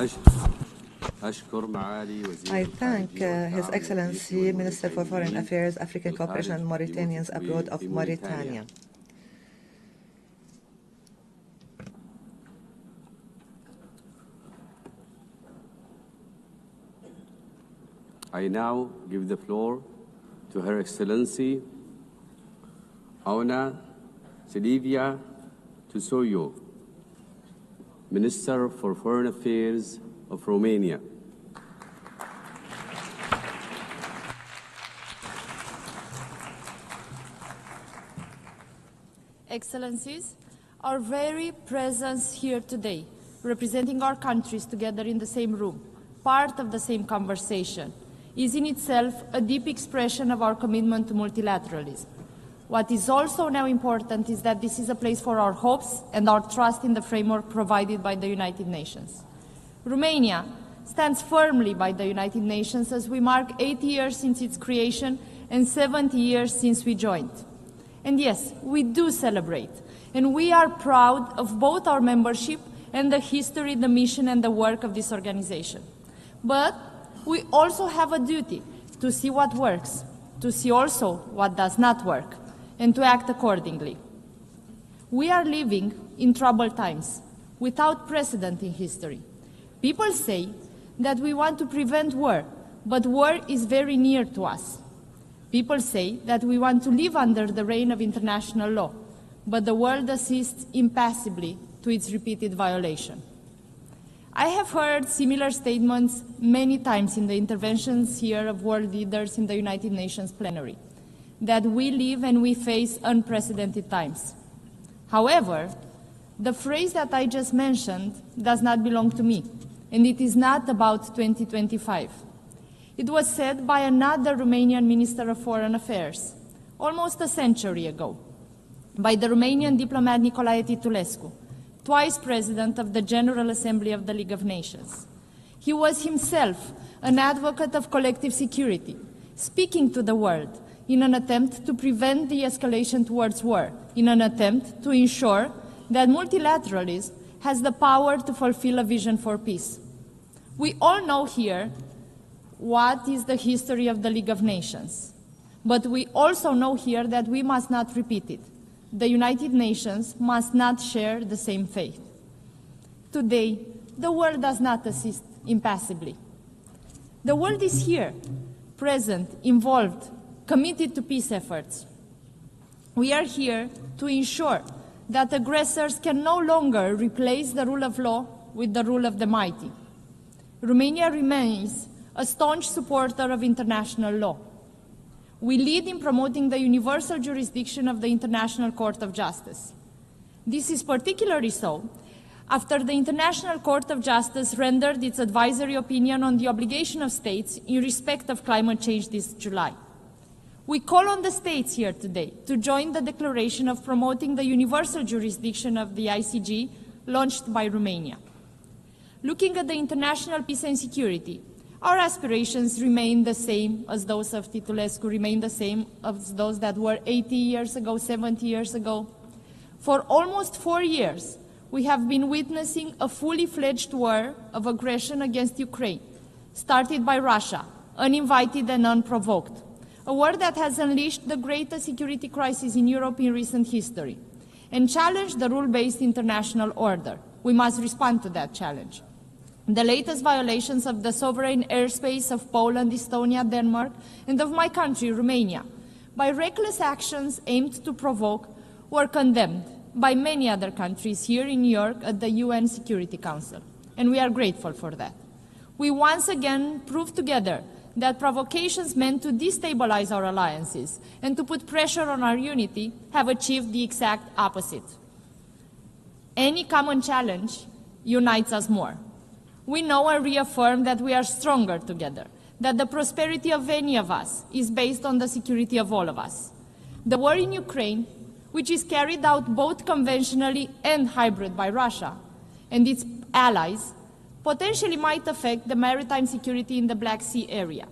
I thank His Excellency Minister for Foreign Affairs, African Cooperation and Mauritanians Abroad of Mauritania. I now give the floor to Her Excellency Auna Silvia Tusoyo, Minister for Foreign Affairs of Romania. Excellencies, our very presence here today, representing our countries together in the same room, part of the same conversation, is in itself a deep expression of our commitment to multilateralism. What is also now important is that this is a place for our hopes and our trust in the framework provided by the United Nations. Romania stands firmly by the United Nations as we mark 8 years since its creation and 70 years since we joined. And yes, we do celebrate, and we are proud of both our membership and the history, the mission, and the work of this organization. But we also have a duty to see what works, to see also what does not work, and to act accordingly. We are living in troubled times, without precedent in history. People say that we want to prevent war, but war is very near to us. People say that we want to live under the reign of international law, but the world assists impassively to its repeated violation. I have heard similar statements many times in the interventions here of world leaders in the United Nations plenary, that we live and we face unprecedented times. However, the phrase that I just mentioned does not belong to me, and it is not about 2025. It was said by another Romanian Minister of Foreign Affairs, almost a century ago, by the Romanian diplomat Nicolae Titulescu, twice President of the General Assembly of the League of Nations. He was himself an advocate of collective security, speaking to the world in an attempt to prevent the escalation towards war, in an attempt to ensure that multilateralism has the power to fulfill a vision for peace. We all know here what is the history of the League of Nations, but we also know here that we must not repeat it. The United Nations must not share the same fate. Today, the world does not assist impassively. The world is here, present, involved, committed to peace efforts. We are here to ensure that aggressors can no longer replace the rule of law with the rule of the mighty. Romania remains a staunch supporter of international law. We lead in promoting the universal jurisdiction of the International Court of Justice. This is particularly so after the International Court of Justice rendered its advisory opinion on the obligation of states in respect of climate change this July. We call on the states here today to join the declaration of promoting the universal jurisdiction of the ICJ launched by Romania. Looking at the international peace and security, our aspirations remain the same as those of Titulescu, remain the same as those that were 80 years ago, 70 years ago. For almost 4 years, we have been witnessing a fully fledged war of aggression against Ukraine, started by Russia, uninvited and unprovoked. A war that has unleashed the greatest security crisis in Europe in recent history and challenged the rule-based international order. We must respond to that challenge. The latest violations of the sovereign airspace of Poland, Estonia, Denmark, and of my country, Romania, by reckless actions aimed to provoke, were condemned by many other countries here in New York at the UN Security Council, and we are grateful for that. We once again proved together that provocations meant to destabilize our alliances and to put pressure on our unity have achieved the exact opposite. Any common challenge unites us more. We know and reaffirm that we are stronger together, that the prosperity of any of us is based on the security of all of us. The war in Ukraine, which is carried out both conventionally and hybrid by Russia and its allies, potentially might affect the maritime security in the Black Sea area,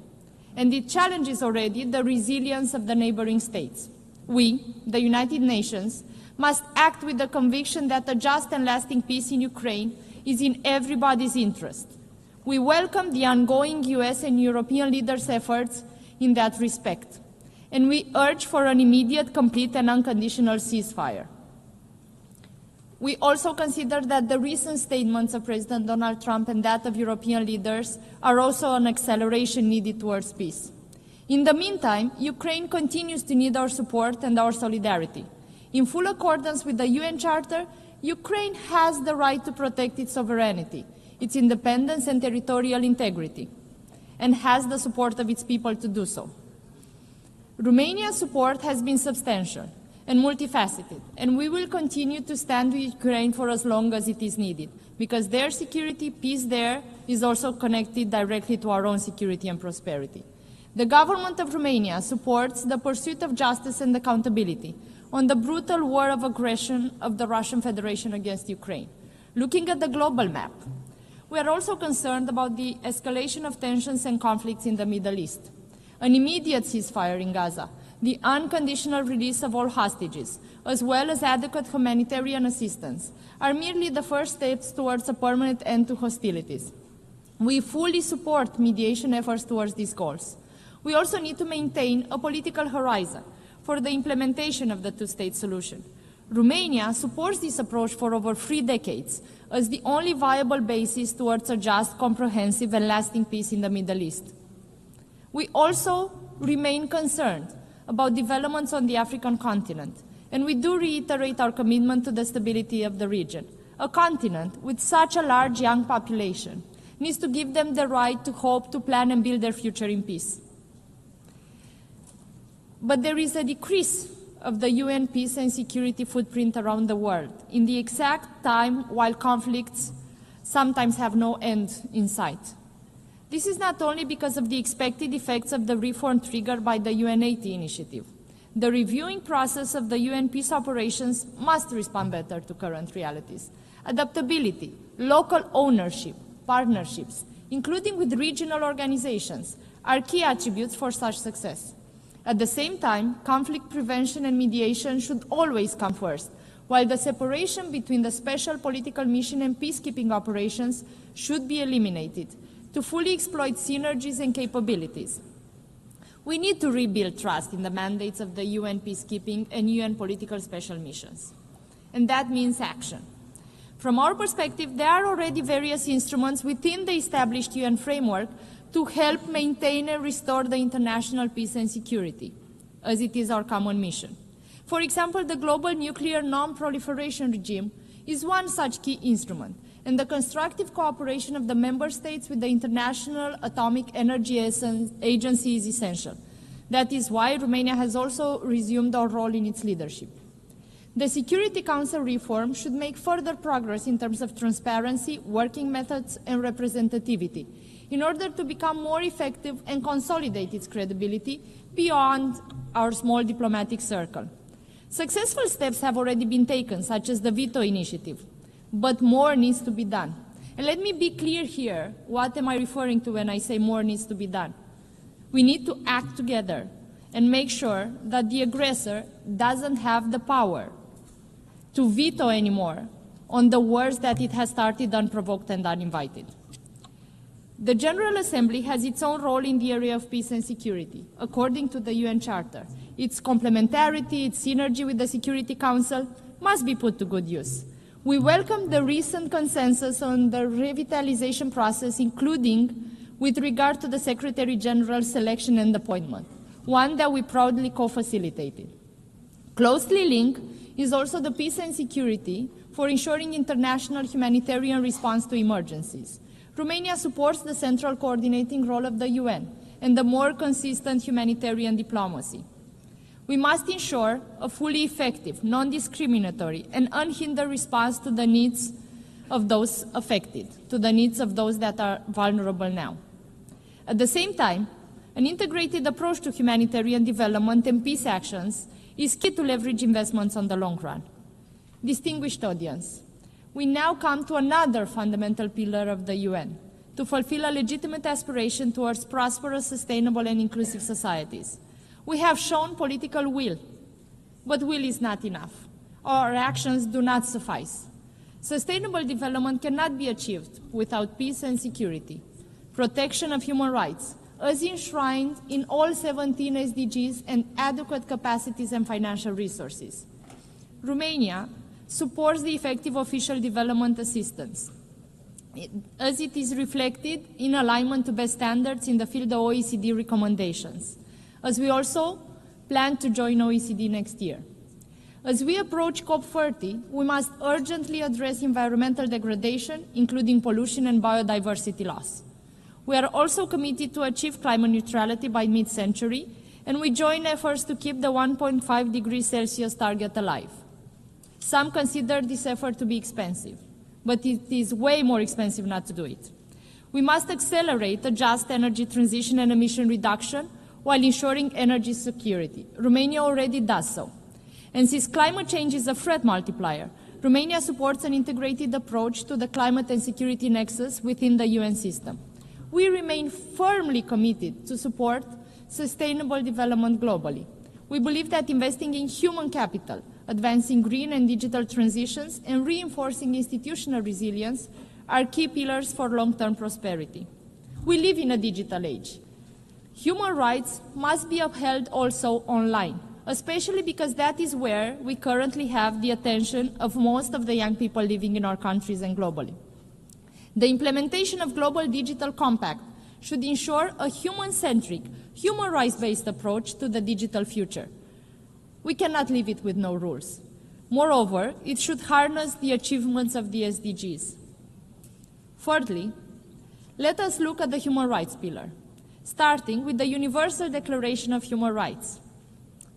and it challenges already the resilience of the neighboring states. We, the United Nations, must act with the conviction that a just and lasting peace in Ukraine is in everybody's interest. We welcome the ongoing US and European leaders' efforts in that respect, and we urge for an immediate, complete and unconditional ceasefire. We also consider that the recent statements of President Donald Trump and that of European leaders are also an acceleration needed towards peace. In the meantime, Ukraine continues to need our support and our solidarity. In full accordance with the UN Charter, Ukraine has the right to protect its sovereignty, its independence and territorial integrity, and has the support of its people to do so. Romania's support has been substantial and multifaceted, and we will continue to stand with Ukraine for as long as it is needed, because their security, peace there, is also connected directly to our own security and prosperity. The government of Romania supports the pursuit of justice and accountability on the brutal war of aggression of the Russian Federation against Ukraine. Looking at the global map, we are also concerned about the escalation of tensions and conflicts in the Middle East. an immediate ceasefire in Gaza, the unconditional release of all hostages, as well as adequate humanitarian assistance, are merely the first steps towards a permanent end to hostilities. We fully support mediation efforts towards these goals. We also need to maintain a political horizon for the implementation of the two-state solution. Romania supports this approach for over 3 decades as the only viable basis towards a just, comprehensive, and lasting peace in the Middle East. We also remain concerned about developments on the African continent, and we do reiterate our commitment to the stability of the region. A continent with such a large young population needs to give them the right to hope, to plan, and build their future in peace. But there is a decrease of the UN peace and security footprint around the world in the exact time while conflicts sometimes have no end in sight. This is not only because of the expected effects of the reform triggered by the UN80 initiative. The reviewing process of the UN peace operations must respond better to current realities. Adaptability, local ownership, partnerships, including with regional organizations, are key attributes for such success. At the same time, conflict prevention and mediation should always come first, while the separation between the special political mission and peacekeeping operations should be eliminated to fully exploit synergies and capabilities. We need to rebuild trust in the mandates of the UN peacekeeping and UN political special missions. And that means action. From our perspective, there are already various instruments within the established UN framework to help maintain and restore the international peace and security, as it is our common mission. For example, the Global Nuclear Non-Proliferation Regime is one such key instrument, and the constructive cooperation of the member states with the International Atomic Energy Agency is essential. That is why Romania has also resumed our role in its leadership. The Security Council reform should make further progress in terms of transparency, working methods, and representativity, in order to become more effective and consolidate its credibility beyond our small diplomatic circle. Successful steps have already been taken, such as the veto initiative, but more needs to be done. And let me be clear here, what am I referring to when I say more needs to be done? We need to act together and make sure that the aggressor doesn't have the power to veto anymore on the wars that it has started unprovoked and uninvited. The General Assembly has its own role in the area of peace and security, according to the UN Charter. Its complementarity, its synergy with the Security Council must be put to good use. We welcome the recent consensus on the revitalization process, including with regard to the Secretary General's selection and appointment, one that we proudly co-facilitated. Closely linked is also the peace and security for ensuring international humanitarian response to emergencies. Romania supports the central coordinating role of the UN and the more consistent humanitarian diplomacy. We must ensure a fully effective, non-discriminatory, and unhindered response to the needs of those affected, to the needs of those that are vulnerable now. At the same time, an integrated approach to humanitarian development and peace actions is key to leverage investments on the long run. Distinguished audience, we now come to another fundamental pillar of the UN, to fulfill a legitimate aspiration towards prosperous, sustainable, and inclusive societies. We have shown political will, but will is not enough. Our actions do not suffice. Sustainable development cannot be achieved without peace and security, protection of human rights, as enshrined in all 17 SDGs, and adequate capacities and financial resources. Romania supports the effective official development assistance, as it is reflected in alignment to best standards in the field of OECD recommendations, as we also plan to join OECD next year. As we approach COP30, we must urgently address environmental degradation, including pollution and biodiversity loss. We are also committed to achieve climate neutrality by mid-century, and we join efforts to keep the 1.5 degrees Celsius target alive. Some consider this effort to be expensive, but it is way more expensive not to do it. We must accelerate a just energy transition and emission reduction while ensuring energy security. Romania already does so. And since climate change is a threat multiplier, Romania supports an integrated approach to the climate and security nexus within the UN system. We remain firmly committed to support sustainable development globally. We believe that investing in human capital, advancing green and digital transitions, and reinforcing institutional resilience are key pillars for long-term prosperity. We live in a digital age. Human rights must be upheld also online, especially because that is where we currently have the attention of most of the young people living in our countries and globally. The implementation of Global Digital Compact should ensure a human-centric, human rights-based approach to the digital future. We cannot leave it with no rules. Moreover, it should harness the achievements of the SDGs. Thirdly, let us look at the human rights pillar, starting with the Universal Declaration of Human Rights,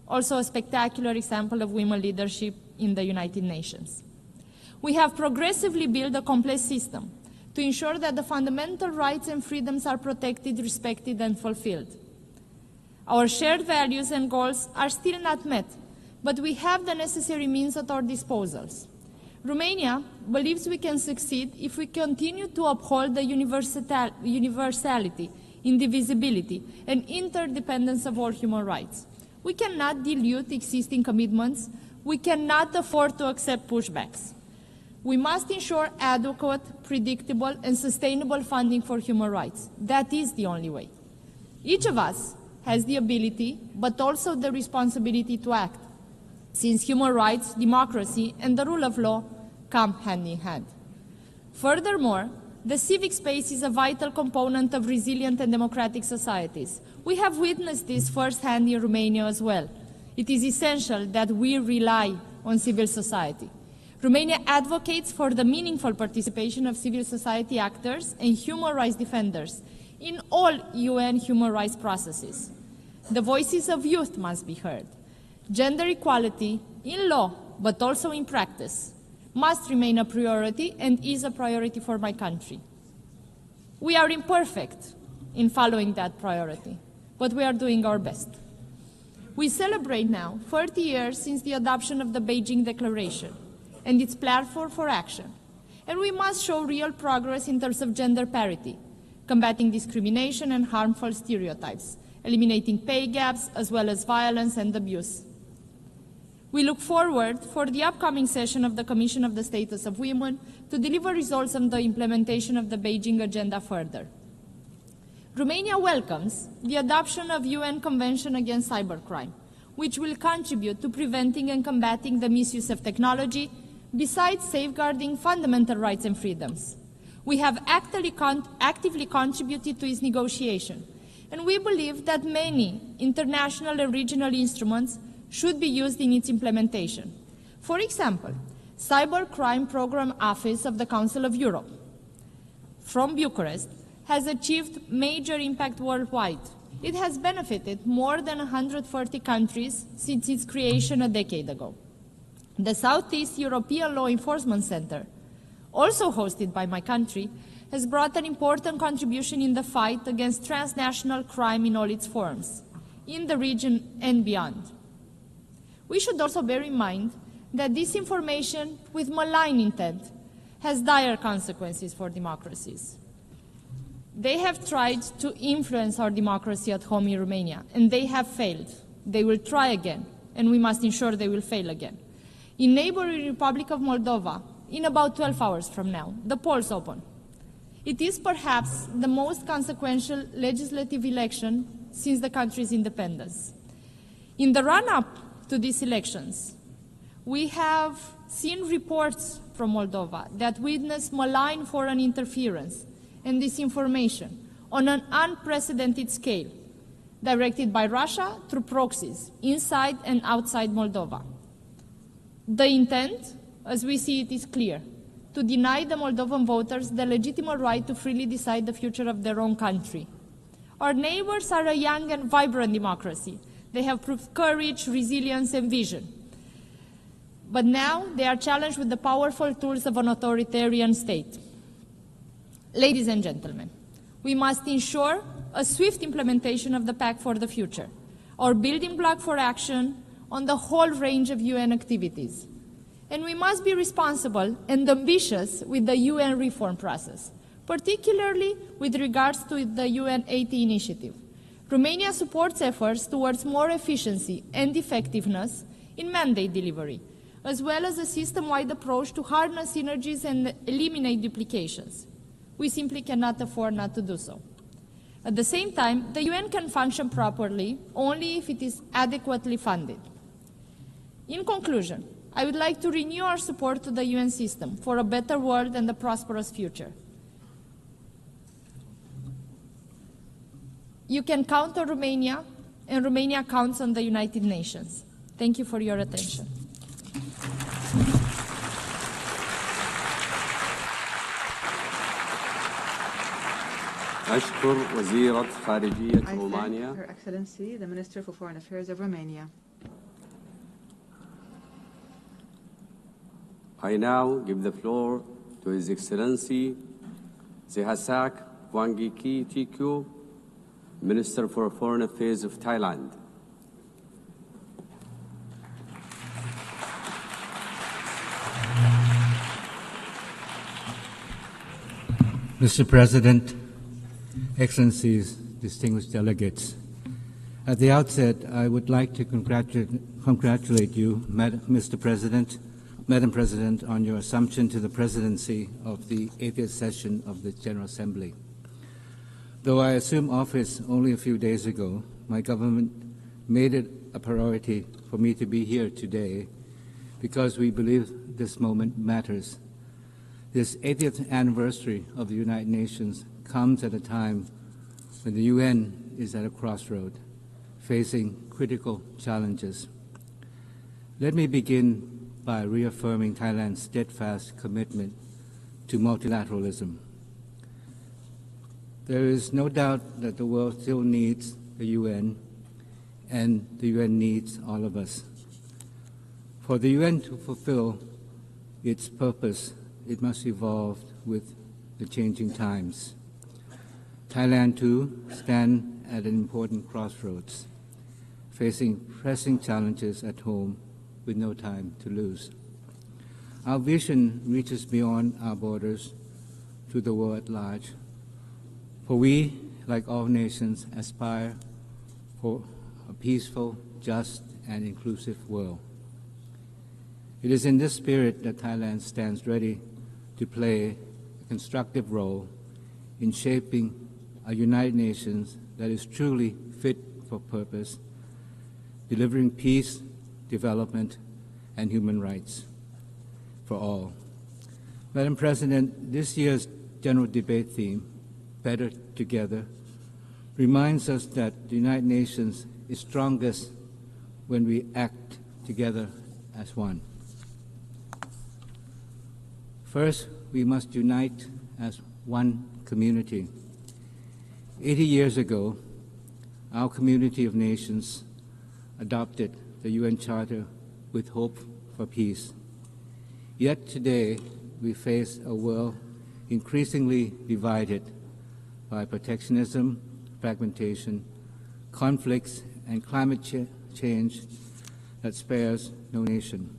also a spectacular example of women leadership in the United Nations. We have progressively built a complex system to ensure that the fundamental rights and freedoms are protected, respected, and fulfilled. Our shared values and goals are still not met, but we have the necessary means at our disposals. Romania believes we can succeed if we continue to uphold the universality, indivisibility, and interdependence of all human rights. We cannot dilute existing commitments. We cannot afford to accept pushbacks. We must ensure adequate, predictable, and sustainable funding for human rights. That is the only way. Each of us has the ability, but also the responsibility to act, since human rights, democracy, and the rule of law come hand in hand. Furthermore, the civic space is a vital component of resilient and democratic societies. We have witnessed this firsthand in Romania as well. It is essential that we rely on civil society. Romania advocates for the meaningful participation of civil society actors and human rights defenders in all UN human rights processes. The voices of youth must be heard. Gender equality in law, but also in practice, must remain a priority and is a priority for my country. We are imperfect in following that priority, but we are doing our best. We celebrate now 30 years since the adoption of the Beijing Declaration and its platform for action. And we must show real progress in terms of gender parity, combating discrimination and harmful stereotypes, eliminating pay gaps, as well as violence and abuse. We look forward for the upcoming session of the Commission of the Status of Women to deliver results on the implementation of the Beijing Agenda further. Romania welcomes the adoption of UN Convention Against Cybercrime, which will contribute to preventing and combating the misuse of technology, besides safeguarding fundamental rights and freedoms. We have actively contributed to its negotiation, and we believe that many international and regional instruments should be used in its implementation. For example, Cybercrime Program Office of the Council of Europe from Bucharest has achieved major impact worldwide. It has benefited more than 140 countries since its creation a decade ago. The Southeast European Law Enforcement Center, also hosted by my country, has brought an important contribution in the fight against transnational crime in all its forms, in the region and beyond. We should also bear in mind that disinformation with malign intent has dire consequences for democracies. They have tried to influence our democracy at home in Romania, and they have failed. They will try again, and we must ensure they will fail again. In neighboring Republic of Moldova, in about 12 hours from now, the polls open. It is perhaps the most consequential legislative election since the country's independence. In the run-up to these elections, we have seen reports from Moldova that witness malign foreign interference and disinformation on an unprecedented scale, directed by Russia through proxies inside and outside Moldova. The intent, as we see it, is clear: to deny the Moldovan voters the legitimate right to freely decide the future of their own country. Our neighbors are a young and vibrant democracy. They have proved courage, resilience, and vision. But now they are challenged with the powerful tools of an authoritarian state. Ladies and gentlemen, we must ensure a swift implementation of the Pact for the Future, our building block for action on the whole range of UN activities. And we must be responsible and ambitious with the UN reform process, particularly with regards to the UN 80 initiative. Romania supports efforts towards more efficiency and effectiveness in mandate delivery, as well as a system-wide approach to harness synergies and eliminate duplications. We simply cannot afford not to do so. At the same time, the UN can function properly only if it is adequately funded. In conclusion, I would like to renew our support to the UN system for a better world and a prosperous future. You can count on Romania, and Romania counts on the United Nations. Thank you for your attention. أشكر وزيرة خارجية رومانيا. Her Excellency, the Minister for Foreign Affairs of Romania. I now give the floor to His Excellency Zehasak Wangiki Tikyu, Minister for Foreign Affairs of Thailand. Mr. President, Excellencies, distinguished delegates, at the outset, I would like to congratulate you, Mr. President, Madam President, on your assumption to the presidency of the 80th session of the General Assembly. Though I assumed office only a few days ago, my government made it a priority for me to be here today because we believe this moment matters. This 80th anniversary of the United Nations comes at a time when the UN is at a crossroad, facing critical challenges. Let me begin by reaffirming Thailand's steadfast commitment to multilateralism. There is no doubt that the world still needs the UN, and the UN needs all of us. For the UN to fulfill its purpose, it must evolve with the changing times. Thailand, too, stands at an important crossroads, facing pressing challenges at home with no time to lose. Our vision reaches beyond our borders to the world at large, for we, like all nations, aspire for a peaceful, just, and inclusive world. It is in this spirit that Thailand stands ready to play a constructive role in shaping a United Nations that is truly fit for purpose, delivering peace, development, and human rights for all. Madam President, this year's general debate theme, Better Together, reminds us that the United Nations is strongest when we act together as one. First, we must unite as one community. 80 years ago, our community of nations adopted the UN Charter with hope for peace. Yet today, we face a world increasingly divided by protectionism, fragmentation, conflicts, and climate change that spares no nation.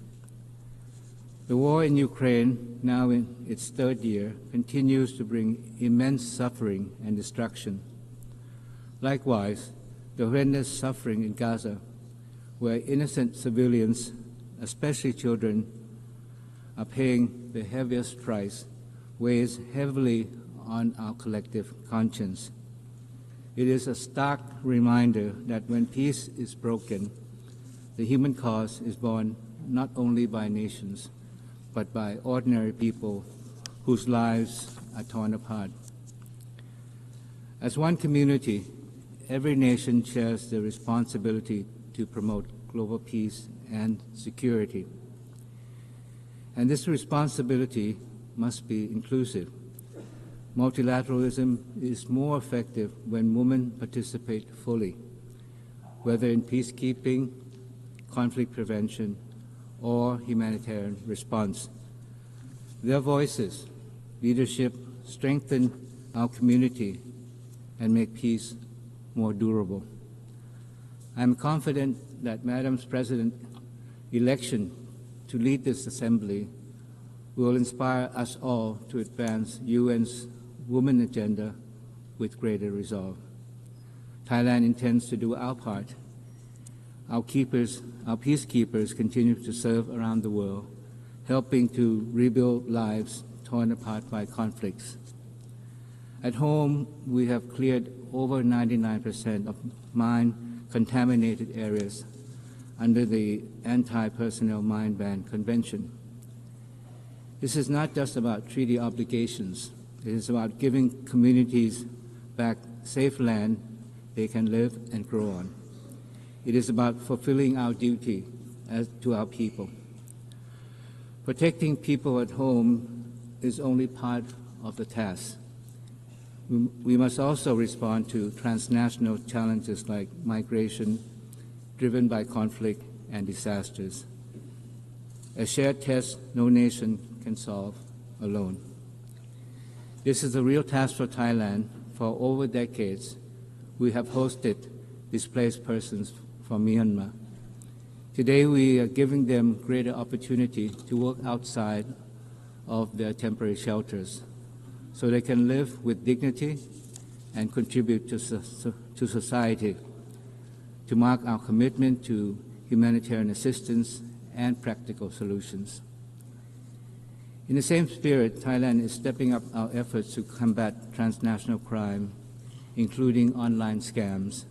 The war in Ukraine, now in its third year, continues to bring immense suffering and destruction. Likewise, the horrendous suffering in Gaza, where innocent civilians, especially children, are paying the heaviest price, weighs heavily on our collective conscience. It is a stark reminder that when peace is broken, the human cause is borne not only by nations, but by ordinary people whose lives are torn apart. As one community, every nation shares the responsibility to promote global peace and security. And this responsibility must be inclusive. Multilateralism is more effective when women participate fully, whether in peacekeeping, conflict prevention, or humanitarian response. Their voices, leadership, strengthen our community and make peace more durable. I am confident that Madam President's election to lead this assembly will inspire us all to advance UN's Women Agenda with greater resolve. Thailand intends to do our part. Our peacekeepers continue to serve around the world, helping to rebuild lives torn apart by conflicts. At home, we have cleared over 99% of mine-contaminated areas under the Anti-Personnel Mine Ban Convention. This is not just about treaty obligations. It is about giving communities back safe land they can live and grow on. It is about fulfilling our duty to our people. Protecting people at home is only part of the task. We must also respond to transnational challenges like migration, driven by conflict and disasters. A shared test no nation can solve alone. This is a real task for Thailand. For over decades, we have hosted displaced persons from Myanmar. Today, we are giving them greater opportunity to work outside of their temporary shelters so they can live with dignity and contribute to society, to mark our commitment to humanitarian assistance and practical solutions. In the same spirit, Thailand is stepping up our efforts to combat transnational crime, including online scams,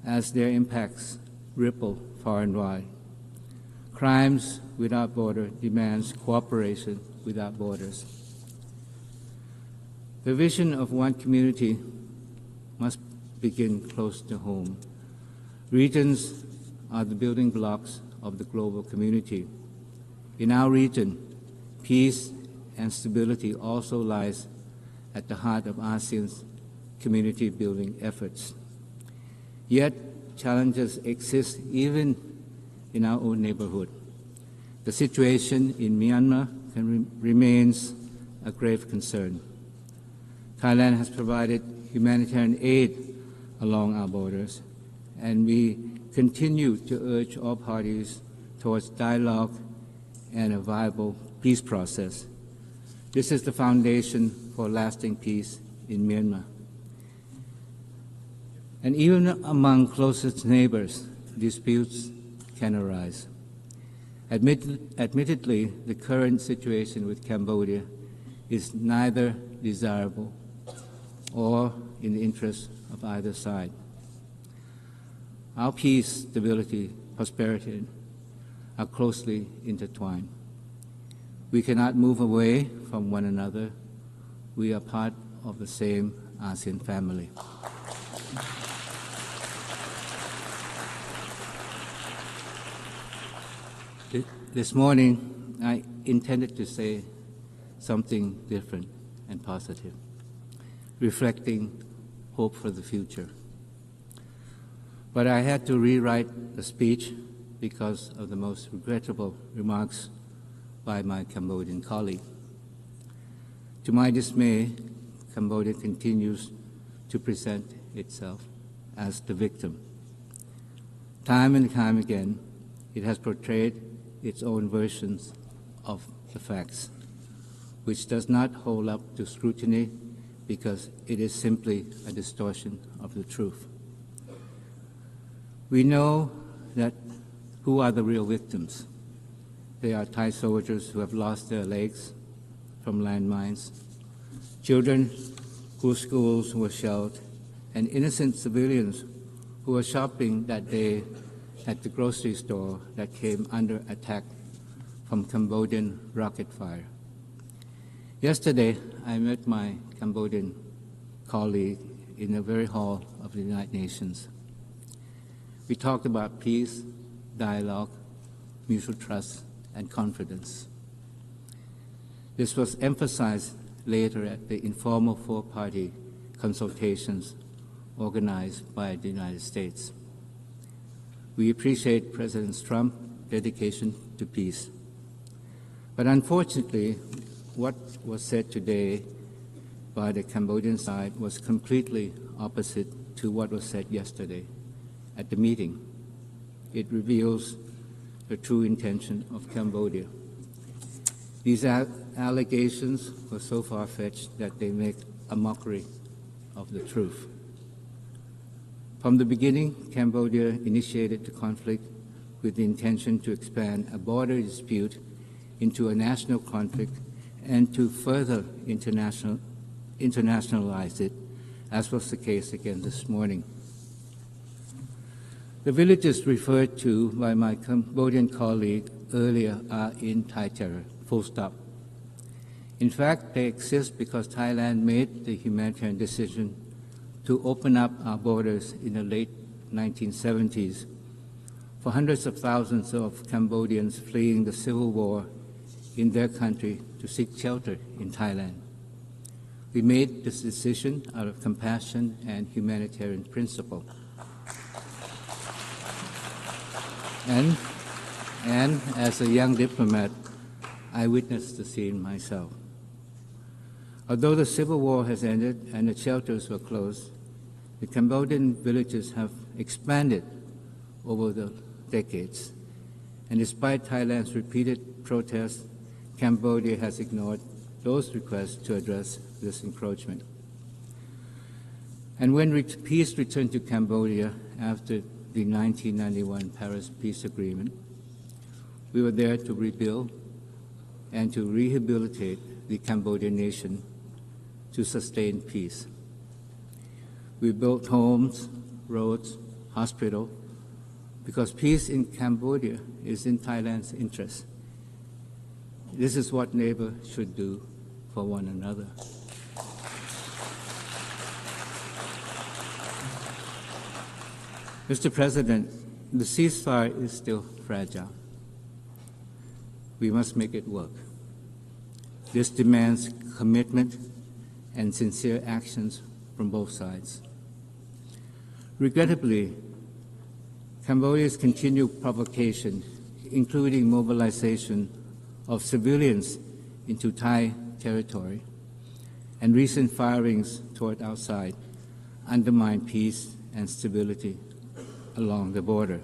as their impacts ripple far and wide. Crimes without border demands cooperation without borders. The vision of one community must begin close to home. Regions are the building blocks of the global community. In our region, peace and stability also lies at the heart of ASEAN's community building efforts. Yet, challenges exist even in our own neighborhood. The situation in Myanmar remains a grave concern. Thailand has provided humanitarian aid along our borders, and we continue to urge all parties towards dialogue and a viable peace process. This is the foundation for lasting peace in Myanmar. And even among closest neighbors, disputes can arise. Admittedly, the current situation with Cambodia is neither desirable or in the interest of either side. Our peace, stability, prosperity are closely intertwined. We cannot move away from one another. We are part of the same ASEAN family. This morning, I intended to say something different and positive, reflecting hope for the future. But I had to rewrite the speech because of the most regrettable remarks by my Cambodian colleague. To my dismay, Cambodia continues to present itself as the victim. Time and time again, it has portrayed its own versions of the facts, which does not hold up to scrutiny because it is simply a distortion of the truth. We know that who are the real victims. They are Thai soldiers who have lost their legs from landmines, children whose schools were shelled, and innocent civilians who were shopping that day at the grocery store that came under attack from Cambodian rocket fire. Yesterday, I met my Cambodian colleague in the very hall of the United Nations. We talked about peace, dialogue, mutual trust, and confidence. This was emphasized later at the informal four-party consultations organized by the United States. We appreciate President Trump's dedication to peace. But unfortunately, what was said today by the Cambodian side was completely opposite to what was said yesterday at the meeting. It reveals the true intention of Cambodia. These allegations were so far-fetched that they make a mockery of the truth. From the beginning, Cambodia initiated the conflict with the intention to expand a border dispute into a national conflict and to further internationalize it, as was the case again this morning. The villages referred to by my Cambodian colleague earlier are in Thai terror, full stop. In fact, they exist because Thailand made the humanitarian decision to open up our borders in the late 1970s for hundreds of thousands of Cambodians fleeing the civil war in their country to seek shelter in Thailand. We made this decision out of compassion and humanitarian principle. And as a young diplomat, I witnessed the scene myself. Although the civil war has ended and the shelters were closed, the Cambodian villages have expanded over the decades. And despite Thailand's repeated protests, Cambodia has ignored those requests to address this encroachment. And when peace returned to Cambodia after the 1991 Paris Peace Agreement, we were there to rebuild and to rehabilitate the Cambodian nation to sustain peace. We built homes, roads, hospitals, because peace in Cambodia is in Thailand's interest. This is what neighbors should do for one another. Mr. President, the ceasefire is still fragile. We must make it work. This demands commitment and sincere actions from both sides. Regrettably, Cambodia's continued provocation, including mobilization of civilians into Thai territory and recent firings toward outside, undermine peace and stability along the border.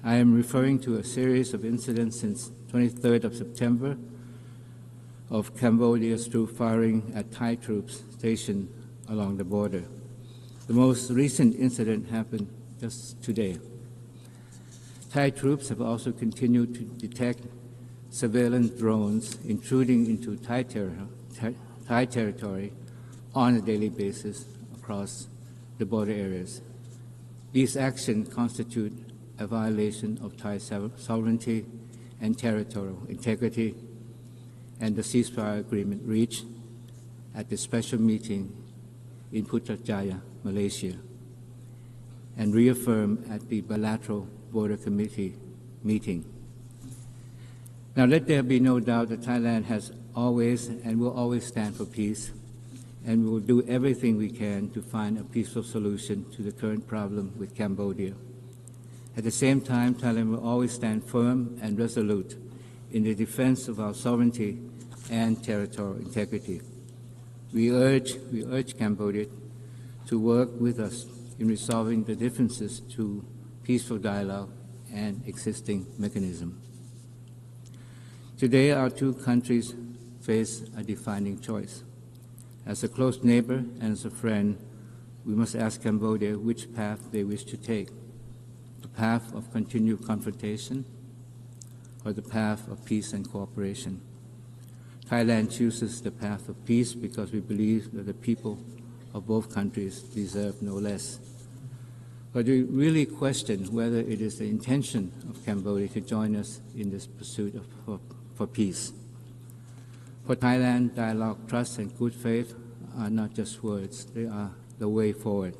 I am referring to a series of incidents since 23rd of September of Cambodia's troop firing at Thai troops stationed along the border. The most recent incident happened just today. Thai troops have also continued to detect surveillance drones intruding into Thai territory on a daily basis across the border areas. These actions constitute a violation of Thai sovereignty and territorial integrity, and the ceasefire agreement reached at the special meeting in Putrajaya, Malaysia, and reaffirmed at the bilateral border committee meeting. Now, let there be no doubt that Thailand has always and will always stand for peace, and we will do everything we can to find a peaceful solution to the current problem with Cambodia. At the same time, Thailand will always stand firm and resolute in the defense of our sovereignty and territorial integrity. We urge Cambodia to work with us in resolving the differences through peaceful dialogue and existing mechanisms. Today, our two countries face a defining choice. As a close neighbor and as a friend, we must ask Cambodia which path they wish to take, the path of continued confrontation or the path of peace and cooperation. Thailand chooses the path of peace because we believe that the people of both countries deserve no less. But we really question whether it is the intention of Cambodia to join us in this pursuit for peace. For Thailand, dialogue, trust, and good faith are not just words, they are the way forward.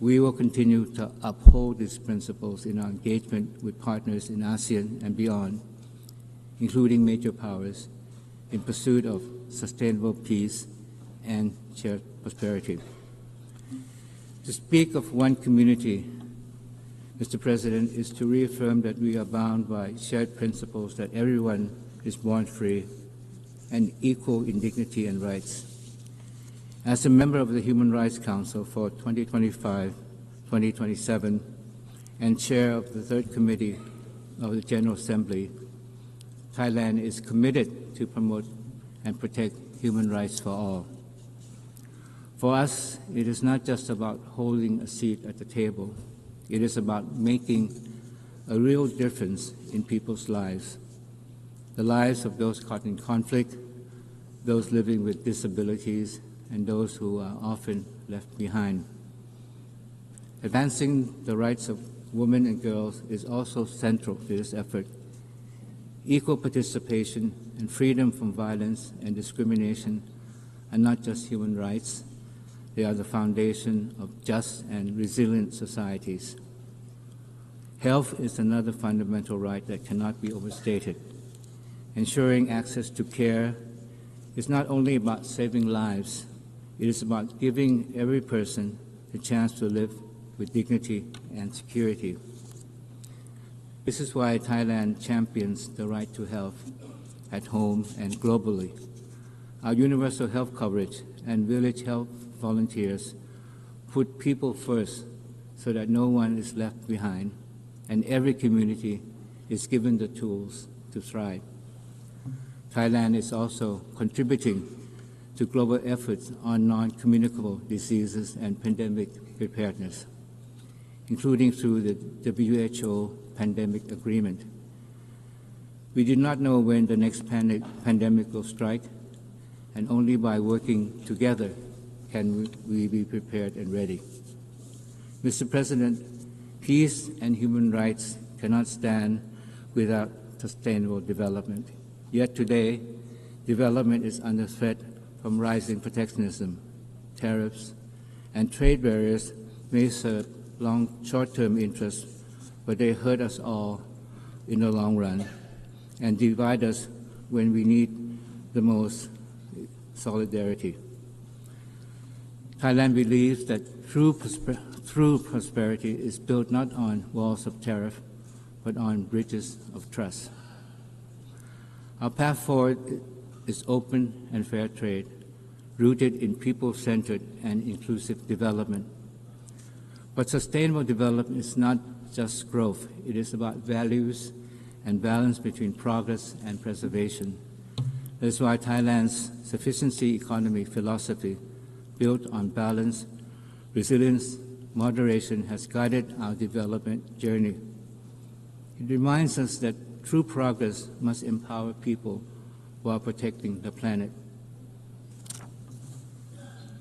We will continue to uphold these principles in our engagement with partners in ASEAN and beyond, including major powers, in pursuit of sustainable peace and shared prosperity. To speak of one community, Mr. President, is to reaffirm that we are bound by shared principles that everyone is born free and equal in dignity and rights. As a member of the Human Rights Council for 2025-2027 and chair of the Third Committee of the General Assembly, Thailand is committed to promote and protect human rights for all. For us, it is not just about holding a seat at the table. It is about making a real difference in people's lives, the lives of those caught in conflict, those living with disabilities, and those who are often left behind. Advancing the rights of women and girls is also central to this effort. Equal participation and freedom from violence and discrimination are not just human rights, they are the foundation of just and resilient societies. Health is another fundamental right that cannot be overstated. Ensuring access to care is not only about saving lives, it is about giving every person the chance to live with dignity and security. This is why Thailand champions the right to health at home and globally. Our universal health coverage and village health volunteers put people first so that no one is left behind and every community is given the tools to thrive. Thailand is also contributing to global efforts on non-communicable diseases and pandemic preparedness, including through the WHO pandemic agreement. We do not know when the next pandemic will strike, and only by working together can we be prepared and ready. Mr. President, peace and human rights cannot stand without sustainable development. Yet today, development is under threat from rising protectionism, tariffs, and trade barriers may serve short-term interests, but they hurt us all in the long run and divide us when we need the most solidarity. Thailand believes that true prosperity is built not on walls of tariff, but on bridges of trust. Our path forward is open and fair trade, rooted in people-centered and inclusive development. But sustainable development is not just growth. It is about values and balance between progress and preservation. That is why Thailand's sufficiency economy philosophy, built on balance, resilience, moderation, has guided our development journey. It reminds us that true progress must empower people while protecting the planet.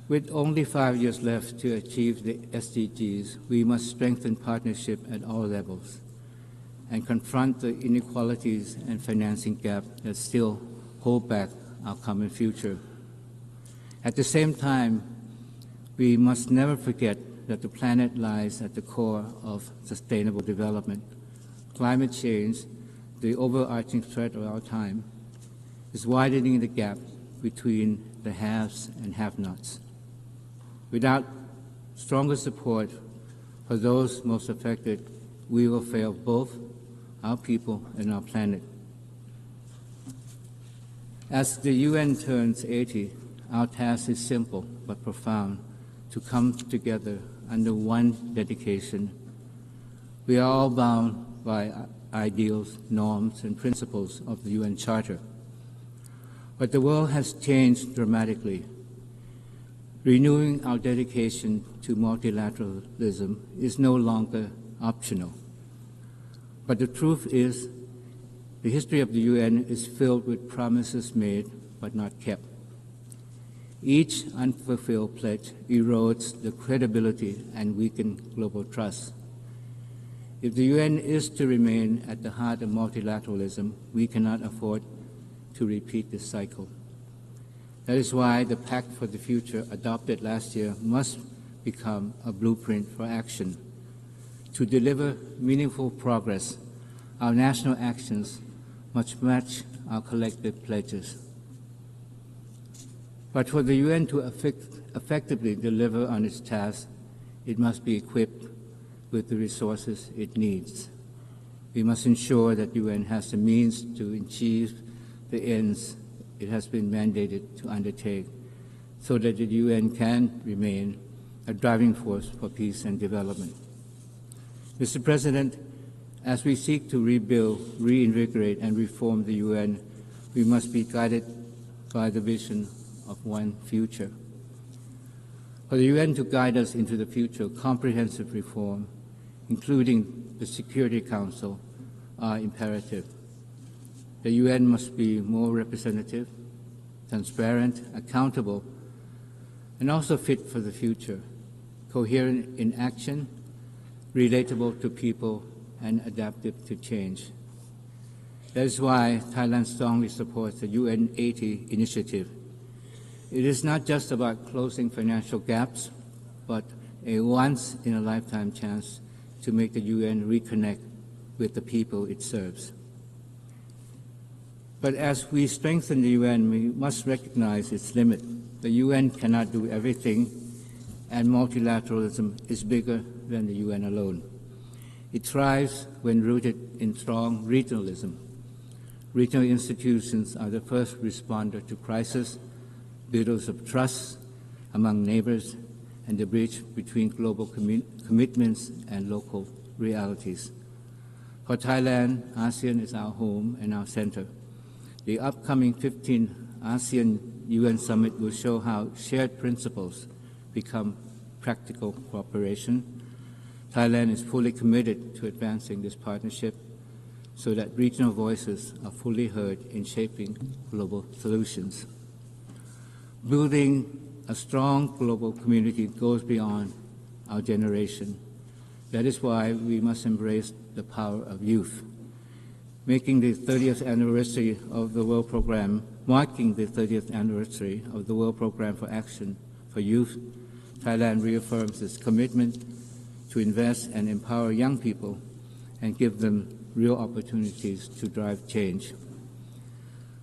With only 5 years left to achieve the SDGs, we must strengthen partnership at all levels and confront the inequalities and financing gap that still hold back our common future. At the same time, we must never forget that the planet lies at the core of sustainable development. Climate change, the overarching threat of our time, is widening the gap between the haves and have-nots. Without stronger support for those most affected, we will fail both our people and our planet. As the UN turns 80, our task is simple but profound: to come together under one dedication. We are all bound by ideals, norms, and principles of the UN Charter. But the world has changed dramatically. Renewing our dedication to multilateralism is no longer optional. But the truth is, the history of the UN is filled with promises made but not kept. Each unfulfilled pledge erodes the credibility and weakens global trust. If the UN is to remain at the heart of multilateralism, we cannot afford to repeat this cycle. That is why the Pact for the Future adopted last year must become a blueprint for action. To deliver meaningful progress, our national actions must match our collective pledges. But for the UN to effectively deliver on its task, it must be equipped with the resources it needs. We must ensure that the UN has the means to achieve the ends it has been mandated to undertake, so that the UN can remain a driving force for peace and development. Mr. President, as we seek to rebuild, reinvigorate, and reform the UN, we must be guided by the vision of one future. For the UN to guide us into the future of comprehensive reform, including the Security Council, are imperative. The UN must be more representative, transparent, accountable, and also fit for the future, coherent in action, relatable to people, and adaptive to change. That is why Thailand strongly supports the UN 80 initiative. It is not just about closing financial gaps, but a once-in-a-lifetime chance to make the UN reconnect with the people it serves. But as we strengthen the UN, we must recognize its limit. The UN cannot do everything, and multilateralism is bigger than the UN alone. It thrives when rooted in strong regionalism. Regional institutions are the first responder to crisis, builders of trust among neighbors, and the bridge between global commitments and local realities. For Thailand, ASEAN is our home and our center. The upcoming 15th ASEAN UN Summit will show how shared principles become practical cooperation. Thailand is fully committed to advancing this partnership so that regional voices are fully heard in shaping global solutions. Building a strong global community goes beyond our generation. That is why we must embrace the power of youth. Marking the 30th anniversary of the World Programme for Action for Youth, Thailand reaffirms its commitment to invest and empower young people and give them real opportunities to drive change.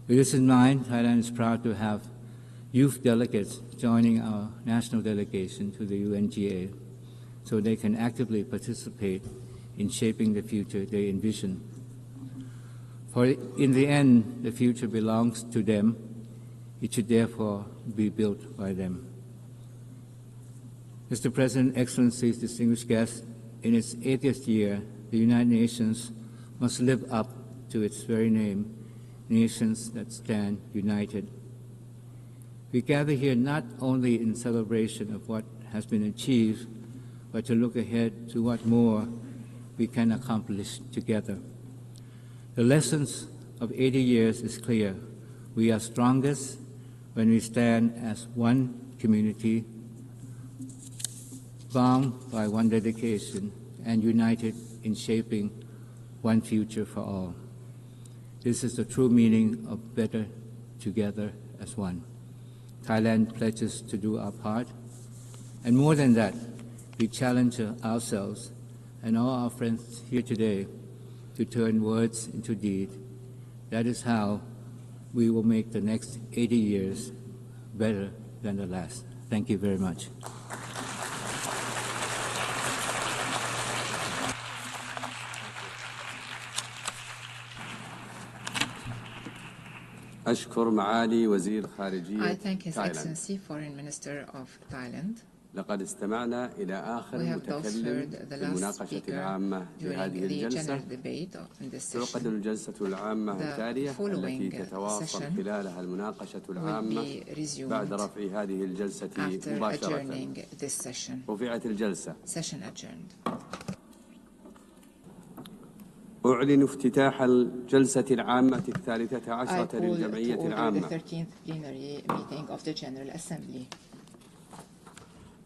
With this in mind, Thailand is proud to have youth delegates joining our national delegation to the UNGA so they can actively participate in shaping the future they envision. For in the end, the future belongs to them. It should therefore be built by them. Mr. President, Excellencies, distinguished guests, in its 80th year, the United Nations must live up to its very name, nations that stand united. We gather here not only in celebration of what has been achieved, but to look ahead to what more we can accomplish together. The lessons of 80 years is clear. We are strongest when we stand as one community, bound by one dedication, and united in shaping one future for all. This is the true meaning of better together as one. Thailand pledges to do our part, and more than that, we challenge ourselves and all our friends here today to turn words into deed. That is how we will make the next 80 years better than the last. Thank you very much. I thank His Excellency, Foreign Minister of Thailand. لقد استمعنا إلى آخر متكلم في المناقشة العامة لهذه الجلسة. تعقد الجلسة العامة التالية التي تتواصل خلالها المناقشة العامة بعد رفع هذه الجلسة مباشرة. رفعت الجلسة. أعلن افتتاح الجلسة العامة 13 للجمعية العامة.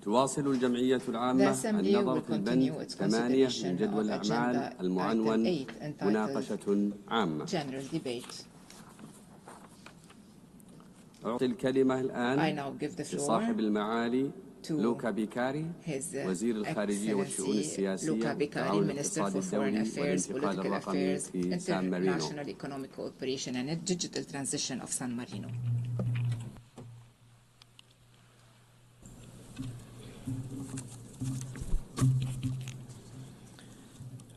تواصل الجمعية العامة النظر في البند 8 من جدول الأعمال المعنون مناقشة عامة. أعطي الكلمة الآن لصاحب المعالي لوكا بيكاري وزير الخارجية والشؤون السياسية والتعاون الاقتصادي الدولي والانتقال الرقمي في سان مارينو.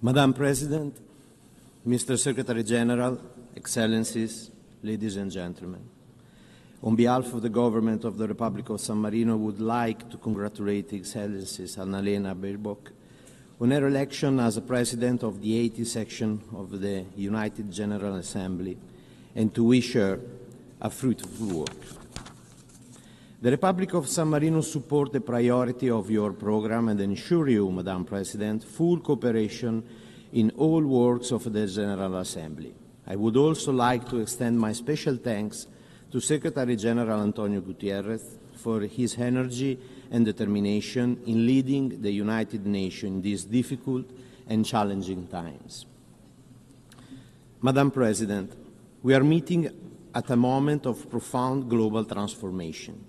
Madam President, Mr. Secretary General, Excellencies, ladies and gentlemen, on behalf of the government of the Republic of San Marino, would like to congratulate Excellencies Annalena Baerbock on her election as a President of the 80th section of the United General Assembly and to wish her a fruitful work. The Republic of San Marino supports the priority of your program and ensure you, Madam President, full cooperation in all works of the General Assembly. I would also like to extend my special thanks to Secretary General Antonio Gutierrez for his energy and determination in leading the United Nations in these difficult and challenging times. Madam President, we are meeting at a moment of profound global transformation.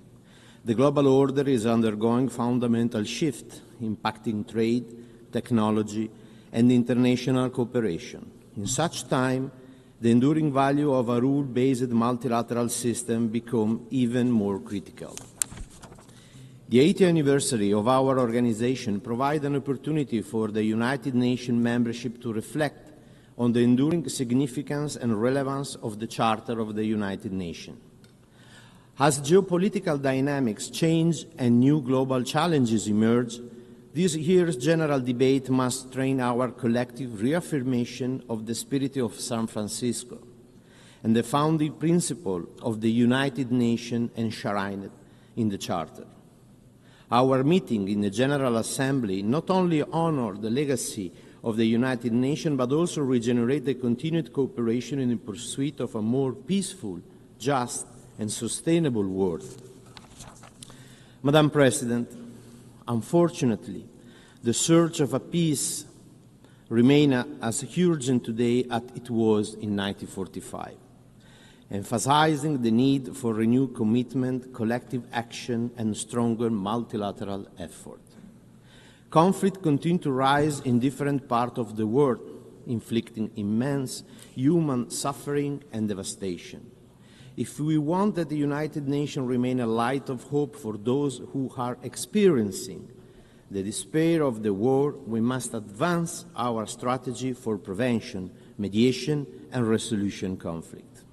The global order is undergoing fundamental shift, impacting trade, technology, and international cooperation. In such time, the enduring value of a rule-based multilateral system becomes even more critical. The 80th anniversary of our organization provides an opportunity for the United Nations membership to reflect on the enduring significance and relevance of the Charter of the United Nations. As geopolitical dynamics change and new global challenges emerge, this year's general debate must train our collective reaffirmation of the spirit of San Francisco and the founding principle of the United Nations enshrined in the Charter. Our meeting in the General Assembly not only honors the legacy of the United Nations, but also regenerate the continued cooperation in the pursuit of a more peaceful, just, and sustainable world. Madam President, unfortunately, the search of a peace remains as urgent today as it was in 1945, emphasizing the need for renewed commitment, collective action, and stronger multilateral effort. Conflict continues to rise in different parts of the world, inflicting immense human suffering and devastation. If we want that the United Nations remain a light of hope for those who are experiencing the despair of the war, we must advance our strategy for prevention, mediation, and resolution conflict.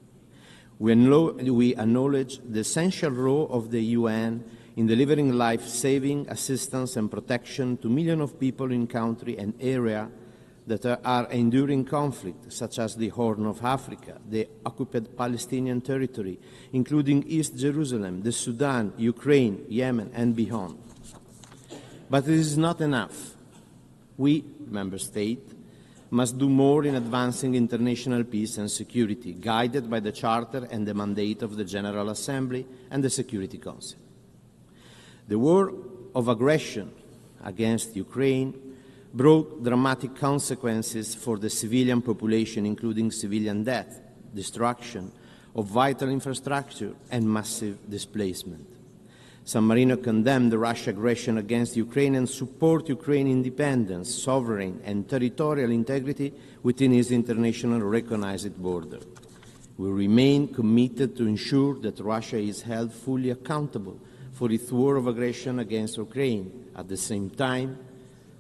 We acknowledge the essential role of the UN in delivering life-saving assistance and protection to millions of people in countries and areas that are enduring conflict, such as the Horn of Africa, the occupied Palestinian territory, including East Jerusalem, the Sudan, Ukraine, Yemen, and beyond. But it is not enough. We, Member States, must do more in advancing international peace and security, guided by the Charter and the mandate of the General Assembly and the Security Council. The war of aggression against Ukraine brought dramatic consequences for the civilian population, including civilian death, destruction of vital infrastructure, and massive displacement. San Marino condemned the Russian aggression against Ukraine and supports Ukraine's independence, sovereign, and territorial integrity within its internationally recognized border. We remain committed to ensure that Russia is held fully accountable for its war of aggression against Ukraine. At the same time,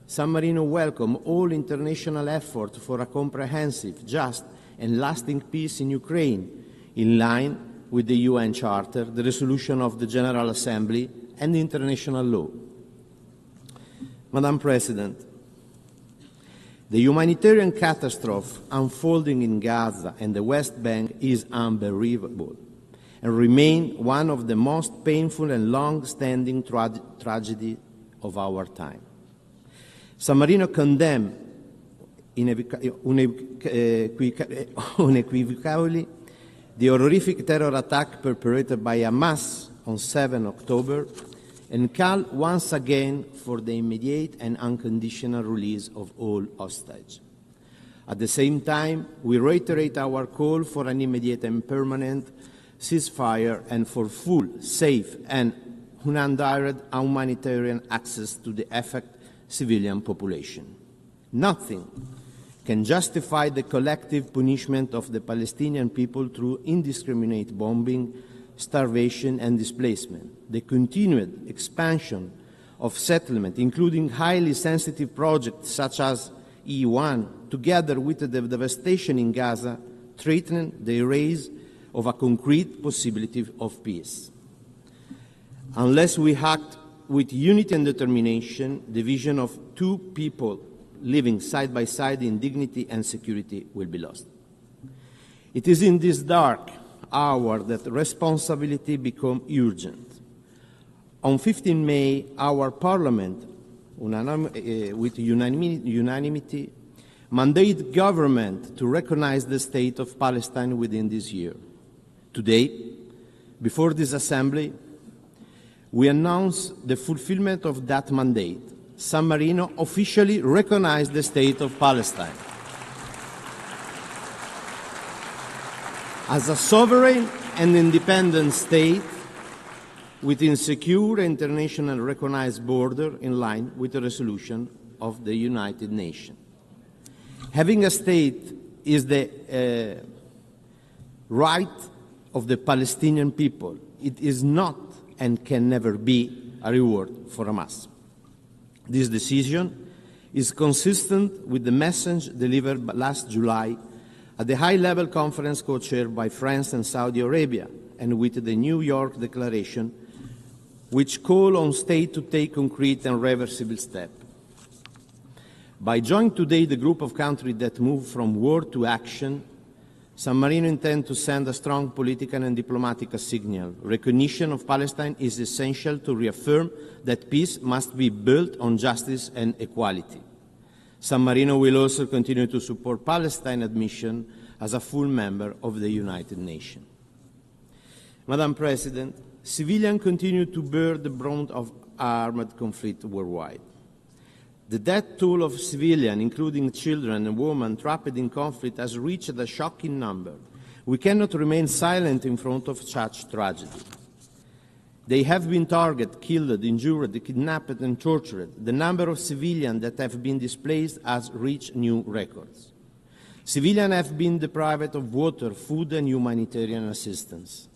San Marino welcomes all international effort for a comprehensive, just, and lasting peace in Ukraine, in line with the UN Charter, the resolution of the General Assembly, and international law. Madam President, the humanitarian catastrophe unfolding in Gaza and the West Bank is unbelievable and remains one of the most painful and long-standing tragedies of our time. San Marino condemned unequivocally the horrific terror attack perpetrated by Hamas on 7 October and call once again for the immediate and unconditional release of all hostages. At the same time, we reiterate our call for an immediate and permanent ceasefire and for full, safe, and unhindered humanitarian access to the affected civilian population. Nothing can justify the collective punishment of the Palestinian people through indiscriminate bombing, starvation, and displacement. The continued expansion of settlement, including highly sensitive projects such as E1, together with the devastation in Gaza, threaten the rise of a concrete possibility of peace. Unless we act with unity and determination, the vision of two people living side by side in dignity and security will be lost. It is in this dark hour that responsibility becomes urgent. On 15 May, our Parliament, with unanimity, mandated government to recognize the state of Palestine within this year. Today, before this Assembly, we announce the fulfillment of that mandate. San Marino officially recognized the state of Palestine as a sovereign and independent state within secure international recognized border in line with the resolution of the United Nations. Having a state is the right of the Palestinian people. It is not and can never be a reward for Hamas. This decision is consistent with the message delivered last July at the high-level conference co-chaired by France and Saudi Arabia, and with the New York Declaration, which call on states to take concrete and reversible steps. By joining today the group of countries that move from word to action, San Marino intends to send a strong political and diplomatic signal. Recognition of Palestine is essential to reaffirm that peace must be built on justice and equality. San Marino will also continue to support Palestine admission as a full member of the United Nations. Madam President, civilians continue to bear the brunt of armed conflict worldwide. The death toll of civilians, including children and women trapped in conflict, has reached a shocking number. We cannot remain silent in front of such tragedy. They have been targeted, killed, injured, kidnapped, and tortured. The number of civilians that have been displaced has reached new records. Civilians have been deprived of water, food, and humanitarian assistance.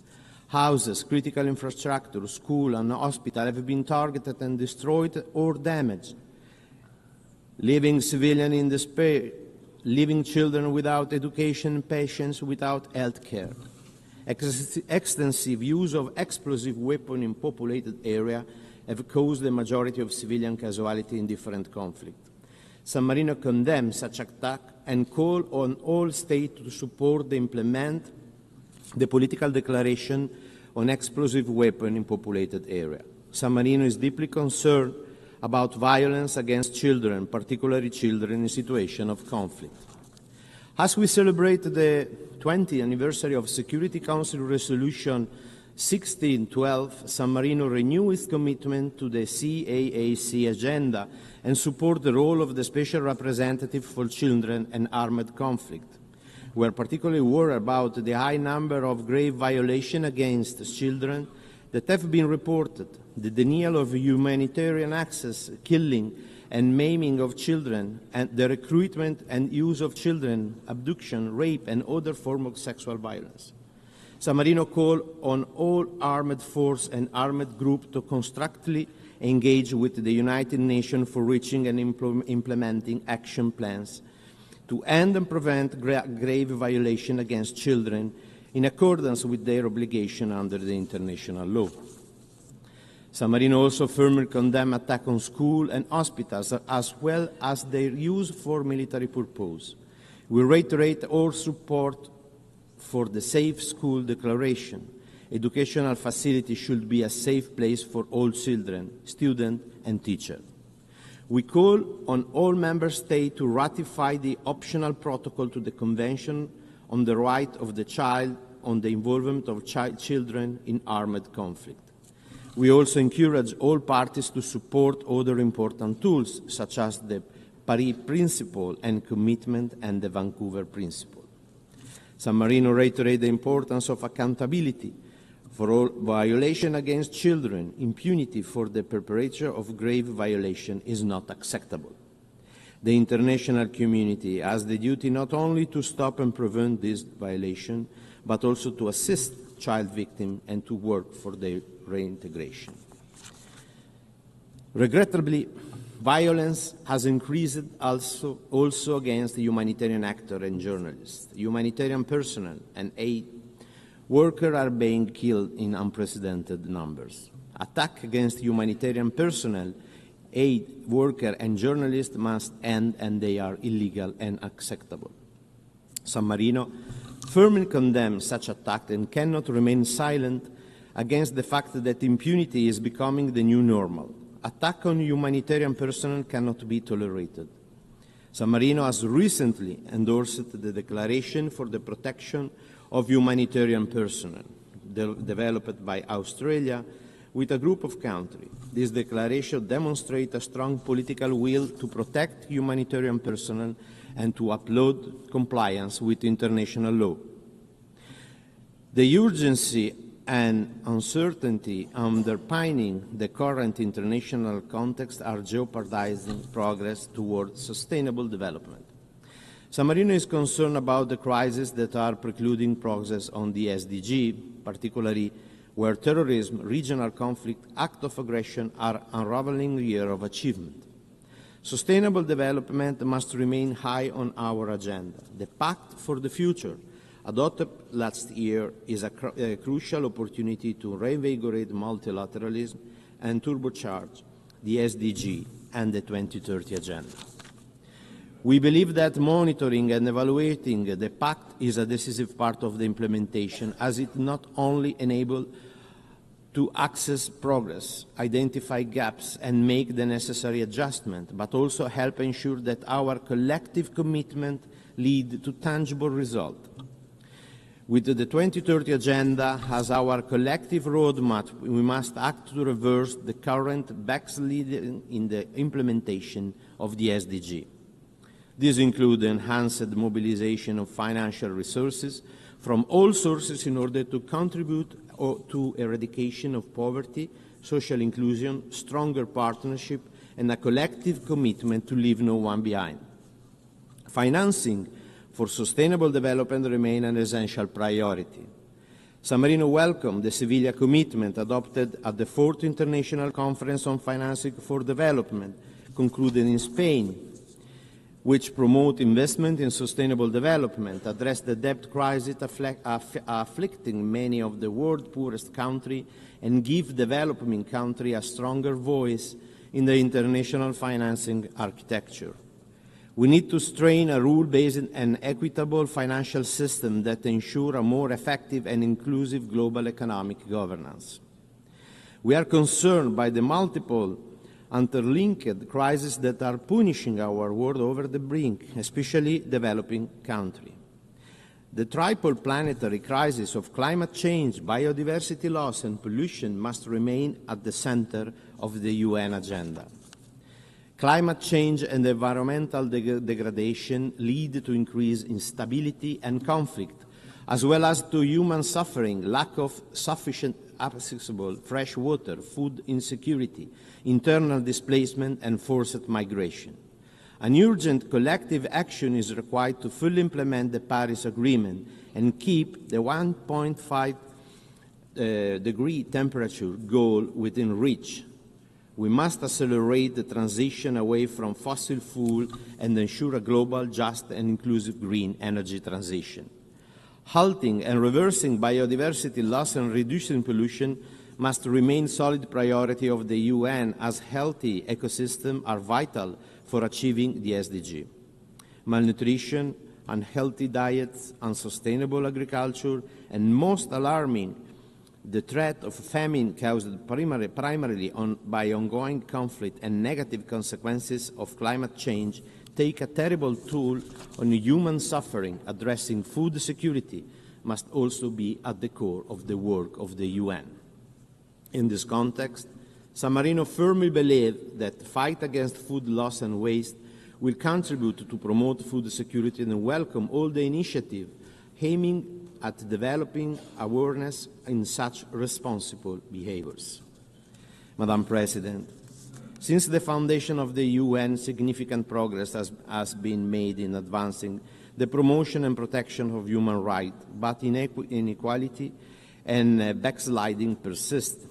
Houses, critical infrastructure, schools, and hospitals have been targeted and destroyed or damaged, leaving civilians in despair, leaving children without education, patients without health care. Extensive use of explosive weapons in populated areas have caused the majority of civilian casualties in different conflicts. San Marino condemns such attack and calls on all states to support and implement the political declaration on explosive weapons in populated areas. San Marino is deeply concerned about violence against children, particularly children in situations of conflict. As we celebrate the 20th anniversary of Security Council Resolution 1612, San Marino renews its commitment to the CAAC agenda and supports the role of the Special Representative for Children and Armed Conflict. We are particularly worried about the high number of grave violations against children that have been reported, the denial of humanitarian access, killing and maiming of children, and the recruitment and use of children, abduction, rape, and other forms of sexual violence. San Marino calls on all armed forces and armed groups to constructively engage with the United Nations for reaching and implementing action plans to end and prevent grave violations against children in accordance with their obligation under the international law. San Marino also firmly condemns attacks on schools and hospitals, as well as their use for military purposes. We reiterate our support for the Safe School Declaration. Educational facilities should be a safe place for all children, students, and teachers. We call on all member states to ratify the optional protocol to the Convention on the Right of the Child on the involvement of children in armed conflict. We also encourage all parties to support other important tools, such as the Paris Principle and Commitment and the Vancouver Principle. San Marino reiterates the importance of accountability for all violations against children. Impunity for the perpetrator of grave violation is not acceptable. The international community has the duty not only to stop and prevent this violation, but also to assist child victims and to work for their reintegration. Regrettably, violence has increased also against humanitarian actors and journalists. Humanitarian personnel and aid workers are being killed in unprecedented numbers. Attacks against humanitarian personnel, aid workers, and journalists must end, and they are illegal and unacceptable. San Marino firmly condemns such attacks and cannot remain silent against the fact that impunity is becoming the new normal. Attack on humanitarian personnel cannot be tolerated. San Marino has recently endorsed the Declaration for the Protection of Humanitarian Personnel, developed by Australia with a group of countries. This declaration demonstrates a strong political will to protect humanitarian personnel and to uphold compliance with international law. The urgency and uncertainty underpinning the current international context are jeopardizing progress towards sustainable development. San Marino is concerned about the crises that are precluding progress on the SDG, particularly where terrorism, regional conflict, acts of aggression are unraveling the year of achievement. Sustainable development must remain high on our agenda. The Pact for the Future, adopted last year, is a crucial opportunity to reinvigorate multilateralism and turbocharge the SDG and the 2030 Agenda. We believe that monitoring and evaluating the Pact is a decisive part of the implementation, as it not only enables to access progress, identify gaps, and make the necessary adjustment, but also help ensure that our collective commitment lead to tangible results. With the 2030 Agenda as our collective roadmap, we must act to reverse the current backsliding in the implementation of the SDG. These include enhanced mobilization of financial resources from all sources in order to contribute to eradication of poverty, social inclusion, stronger partnership, and a collective commitment to leave no one behind. Financing for sustainable development remains an essential priority. San Marino welcomed the Sevilla commitment adopted at the 4th International Conference on Financing for Development, concluded in Spain, which promote investment in sustainable development, address the debt crisis afflicting many of the world's poorest countries, and give developing countries a stronger voice in the international financing architecture. We need to strengthen a rule-based and equitable financial system that ensures a more effective and inclusive global economic governance. We are concerned by the multiple interlinked crises that are punishing our world over the brink, especially developing countries. The triple planetary crisis of climate change, biodiversity loss, and pollution must remain at the center of the UN agenda. Climate change and environmental degradation lead to increased instability and conflict, as well as to human suffering, lack of sufficient accessible fresh water, food insecurity, internal displacement, and forced migration. An urgent collective action is required to fully implement the Paris Agreement and keep the 1.5 degree temperature goal within reach. We must accelerate the transition away from fossil fuel and ensure a global, just, and inclusive green energy transition. Halting and reversing biodiversity loss and reducing pollution must remain solid priority of the UN, as healthy ecosystems are vital for achieving the SDG. Malnutrition, unhealthy diets, unsustainable agriculture, and most alarming, the threat of famine caused primarily by ongoing conflict and negative consequences of climate change take a terrible toll on human suffering. Addressing food security must also be at the core of the work of the UN. In this context, San Marino firmly believes that the fight against food loss and waste will contribute to promote food security and welcome all the initiatives aiming at developing awareness in such responsible behaviors. Madam President, since the foundation of the UN, significant progress has been made in advancing the promotion and protection of human rights, but inequality and backsliding persist.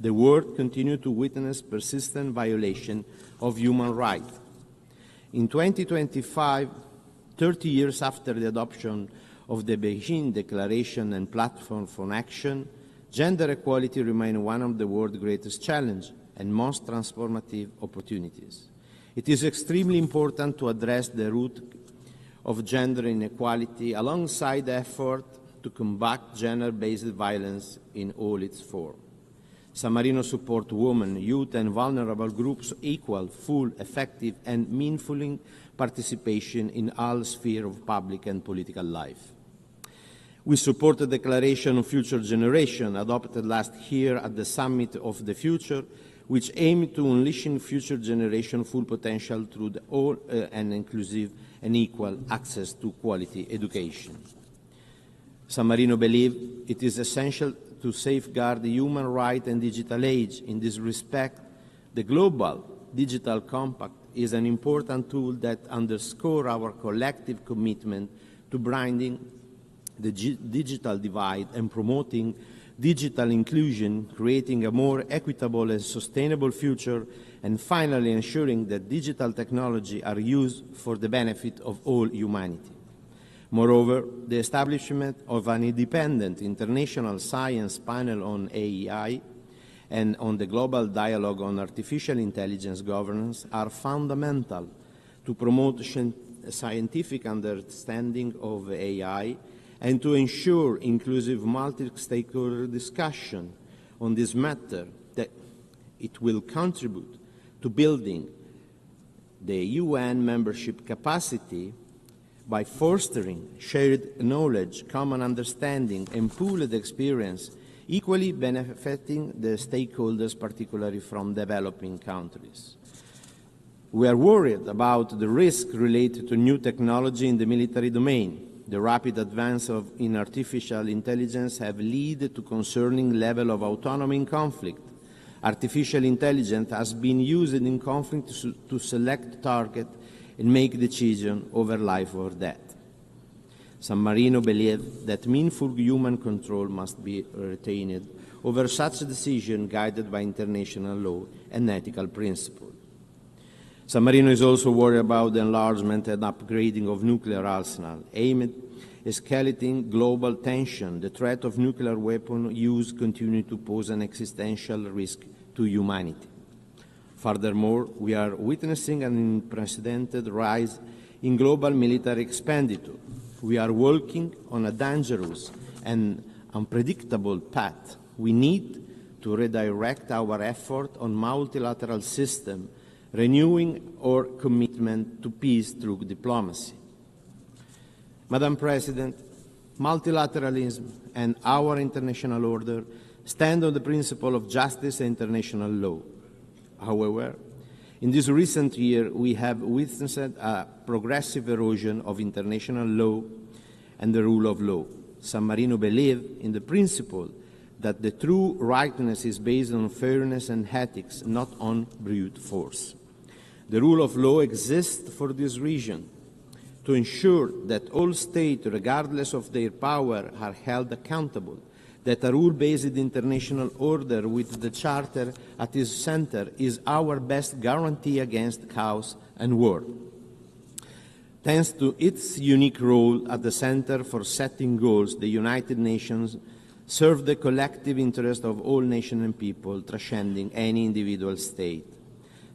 The world continues to witness persistent violation of human rights. In 2025, 30 years after the adoption of the Beijing Declaration and Platform for Action, gender equality remains one of the world's greatest challenges and most transformative opportunities. It is extremely important to address the root of gender inequality alongside the effort to combat gender-based violence in all its forms. San Marino supports women, youth, and vulnerable groups' equal, full, effective, and meaningful participation in all spheres of public and political life. We support the Declaration of Future Generation adopted last year at the Summit of the Future, which aimed to unleashing future generation full potential through the all and inclusive and equal access to quality education. San Marino believes it is essential to safeguard the human rights and digital age. In this respect, the Global Digital Compact is an important tool that underscores our collective commitment to bridging the digital divide and promoting digital inclusion, creating a more equitable and sustainable future, and finally ensuring that digital technology are used for the benefit of all humanity. Moreover, the establishment of an independent international science panel on AI and on the global dialogue on artificial intelligence governance are fundamental to promote scientific understanding of AI and to ensure inclusive multi-stakeholder discussion on this matter, that it will contribute to building the UN membership capacity by fostering shared knowledge, common understanding, and pooled experience, equally benefiting the stakeholders, particularly from developing countries. We are worried about the risk related to new technology in the military domain. The rapid advance in artificial intelligence have led to concerning level of autonomy in conflict. Artificial intelligence has been used in conflict to select target and make decisions over life or death. San Marino believes that meaningful human control must be retained over such a decision guided by international law and ethical principles. San Marino is also worried about the enlargement and upgrading of nuclear arsenal, aimed at escalating global tension. The threat of nuclear weapon use continues to pose an existential risk to humanity. Furthermore, we are witnessing an unprecedented rise in global military expenditure. We are walking on a dangerous and unpredictable path. We need to redirect our effort on multilateral system, renewing our commitment to peace through diplomacy. Madam President, multilateralism and our international order stand on the principle of justice and international law. However, in this recent year, we have witnessed a progressive erosion of international law and the rule of law. San Marino believes in the principle that the true rightness is based on fairness and ethics, not on brute force. The rule of law exists for this reason, to ensure that all states, regardless of their power, are held accountable, that a rule-based international order with the Charter at its center is our best guarantee against chaos and war. Thanks to its unique role at the center for setting goals, the United Nations serve the collective interest of all nations and people, transcending any individual state.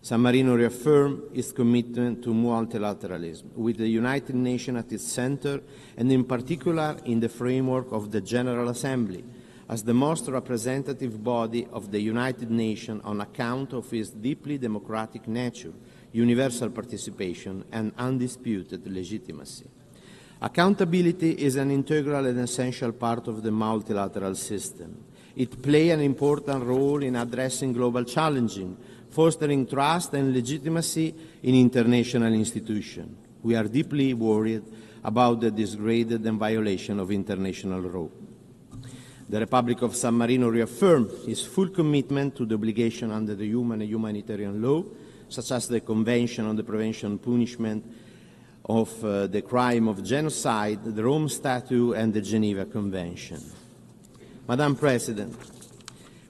San Marino reaffirmed its commitment to multilateralism, with the United Nations at its center, and in particular in the framework of the General Assembly, as the most representative body of the United Nations on account of its deeply democratic nature, universal participation, and undisputed legitimacy. Accountability is an integral and essential part of the multilateral system. It plays an important role in addressing global challenges, fostering trust and legitimacy in international institutions. We are deeply worried about the disregard and violation of international law. The Republic of San Marino reaffirmed its full commitment to the obligation under the human and humanitarian law, such as the Convention on the Prevention and Punishment of the Crime of Genocide, the Rome Statute, and the Geneva Convention. Madam President,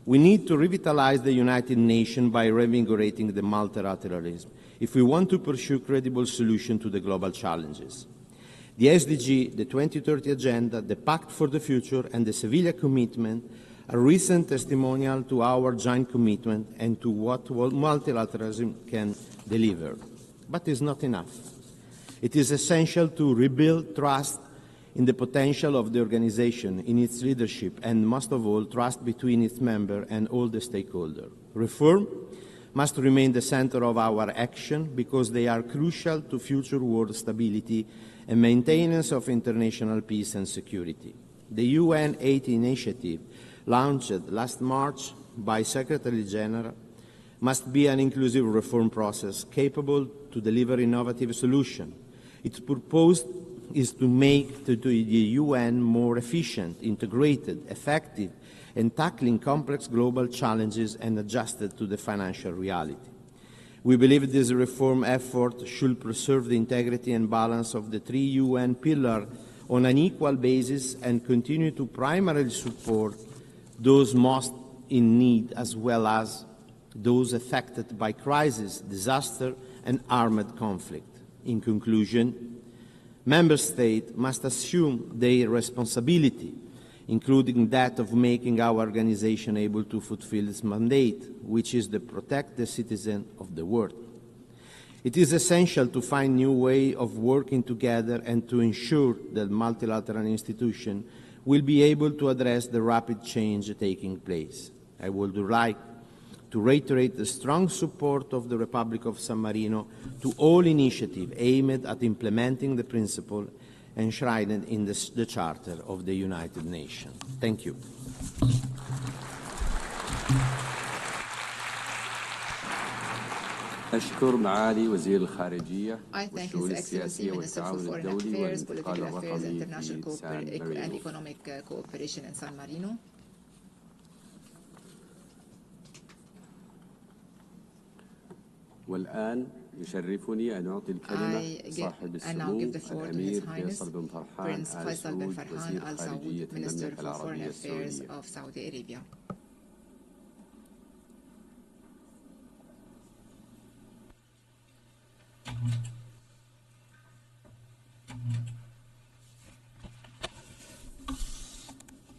we need to revitalize the United Nations by reinvigorating the multilateralism if we want to pursue credible solutions to the global challenges. The SDG, the 2030 Agenda, the Pact for the Future, and the Seville Commitment are recent testimonial to our joint commitment and to what multilateralism can deliver. But it's not enough. It is essential to rebuild trust in the potential of the organization, in its leadership, and most of all, trust between its members and all the stakeholders. Reform must remain the center of our action because they are crucial to future world stability and maintenance of international peace and security. The UN 80 initiative, launched last March by Secretary General, must be an inclusive reform process capable to deliver innovative solutions. Its purpose is to make the UN more efficient, integrated, effective, and tackling complex global challenges and adjusted to the financial reality. We believe this reform effort should preserve the integrity and balance of the 3 UN pillars on an equal basis and continue to primarily support those most in need as well as those affected by crisis, disaster, and armed conflict. In conclusion, Member States must assume their responsibility, including that of making our organization able to fulfill its mandate, which is to protect the citizens of the world. It is essential to find new ways of working together and to ensure that multilateral institutions will be able to address the rapid change taking place. I would like to reiterate the strong support of the Republic of San Marino to all initiatives aimed at implementing the principle enshrined in the Charter of the United Nations. Thank you. أشكر معالي وزير الخارجية والشؤون السياسية والتعاون الدولي والانتقال الرقمي في سان مارينو. والآن يشرفني أن أعطي الكلمة صاحب السمو الأمير فيصل بن فرحان آل سعود وزير خارجية المملكة العربية السعودية.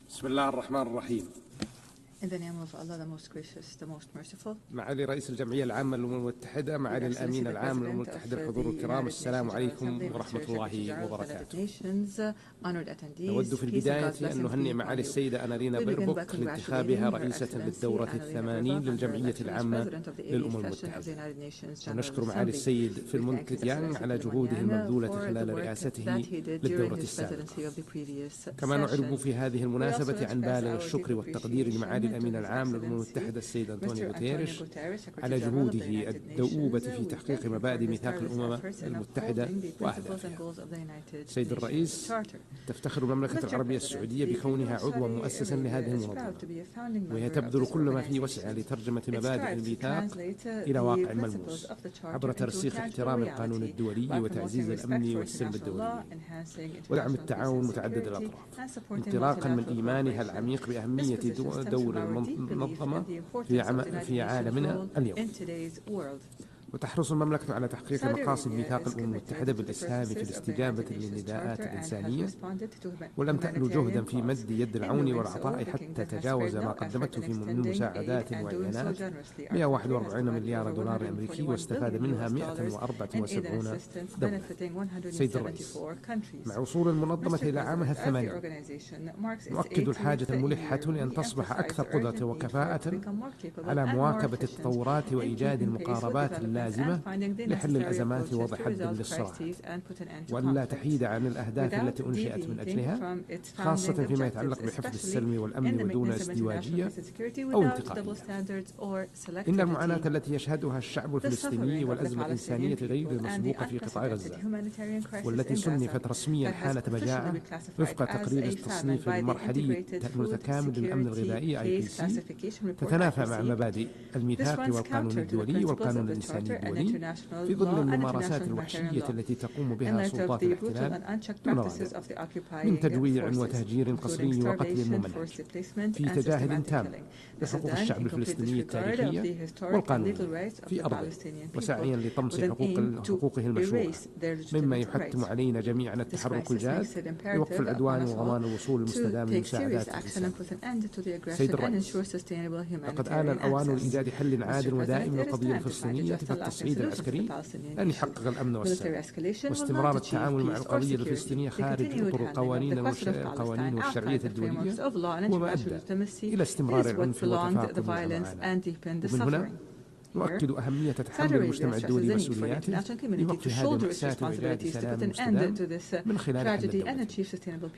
بسم الله الرحمن الرحيم. In the name of Allah, the most gracious, the most merciful. معالي رئيس الجمعية العامة للأمم المتحدة، معالي الأمين العام للأمم المتحدة، الحضور الكرام، السلام عليكم ورحمة الله وبركاته. نود في البداية أن نهنئ معالي السيدة أنارينا بيربوك لانتخابها رئيسة للدورة 80 للجمعية العامة للأمم المتحدة. ونشكر معالي السيد فيلمون كيتيانغ على جهوده المبذولة خلال رئاسته للدورة السابقة. كما نعرب في هذه المناسبة عن بالغ الشكر والتقدير لمعالي الأمين العام للأمم المتحدة السيد أنطونيو غوتيريش على جهوده الدؤوبة في تحقيق مبادئ ميثاق الأمم المتحدة وأهدافها. سيد الرئيس، تفتخر المملكة العربية السعودية بكونها عضوا مؤسسا لهذه المنظمة، وهي تبذل كل ما في وسعها لترجمة مبادئ الميثاق إلى واقع ملموس عبر ترسيخ احترام القانون الدولي وتعزيز الأمن والسلم الدولي ودعم التعاون متعدد الأطراف، انطلاقا من إيمانها العميق بأهمية دور المنظمة في عالمنا اليوم. وتحرص المملكة على تحقيق مقاصد ميثاق الأمم المتحدة بالإسهام في الاستجابة للنداءات الإنسانية، ولم تألو جهدا في مد يد العون والعطاء حتى تجاوز ما قدمته من مساعدات وإعانات 141 مليار دولار أمريكي، واستفاد منها 174 دولة. سيد الرئيس، مع وصول المنظمة إلى عامها 80 نؤكد الحاجة الملحة لأن تصبح أكثر قدرة وكفاءة على مواكبة التطورات وإيجاد المقاربات اللازمة لحل الأزمات ووضع حد للصراعات، وأن لا تحيد عن الأهداف التي أنشئت من أجلها، خاصة فيما يتعلق بحفظ السلم والأمن ودون ازدواجية أو انتقائية. إن المعاناة التي يشهدها الشعب الفلسطيني والأزمة الإنسانية غير المسبوقة في قطاع غزة، والتي صنفت رسميا حالة مجاعة وفق تقرير التصنيف المرحلي المتكامل للأمن الغذائي IPC، تتنافى مع مبادئ الميثاق والقانون الدولي والقانون الإنساني الدولي في ظل الممارسات الوحشية التي تقوم بها سلطات الاحتلال دون رادع من تجويع وتهجير قسري وقتل ممنهج في تجاهل تام لحقوق الشعب الفلسطيني التاريخية والقانونية في أرضه، وسعيا لطمس حقوقه المشروعة، مما يحتم علينا جميعا التحرك الجاد لوقف العدوان وضمان الوصول المستدام للمساعدات الإنسانية. سيد الرئيس، لقد آن الأوان لإيجاد حل عادل ودائم للقضية الفلسطينية، فقد التصعيد العسكري لن يحقق الأمن والسلام، واستمرار التعامل مع القضية الفلسطينية خارج إطار القوانين والشرعية الدولية هو ما أدى إلى استمرار العنف وتفاقم المعاناة. ومن هنا نؤكد أهمية تحمل المجتمع الدولي مسؤولياته لوقف هذه المأساة وإيجاد سلام مستدام من خلال حل الدولة،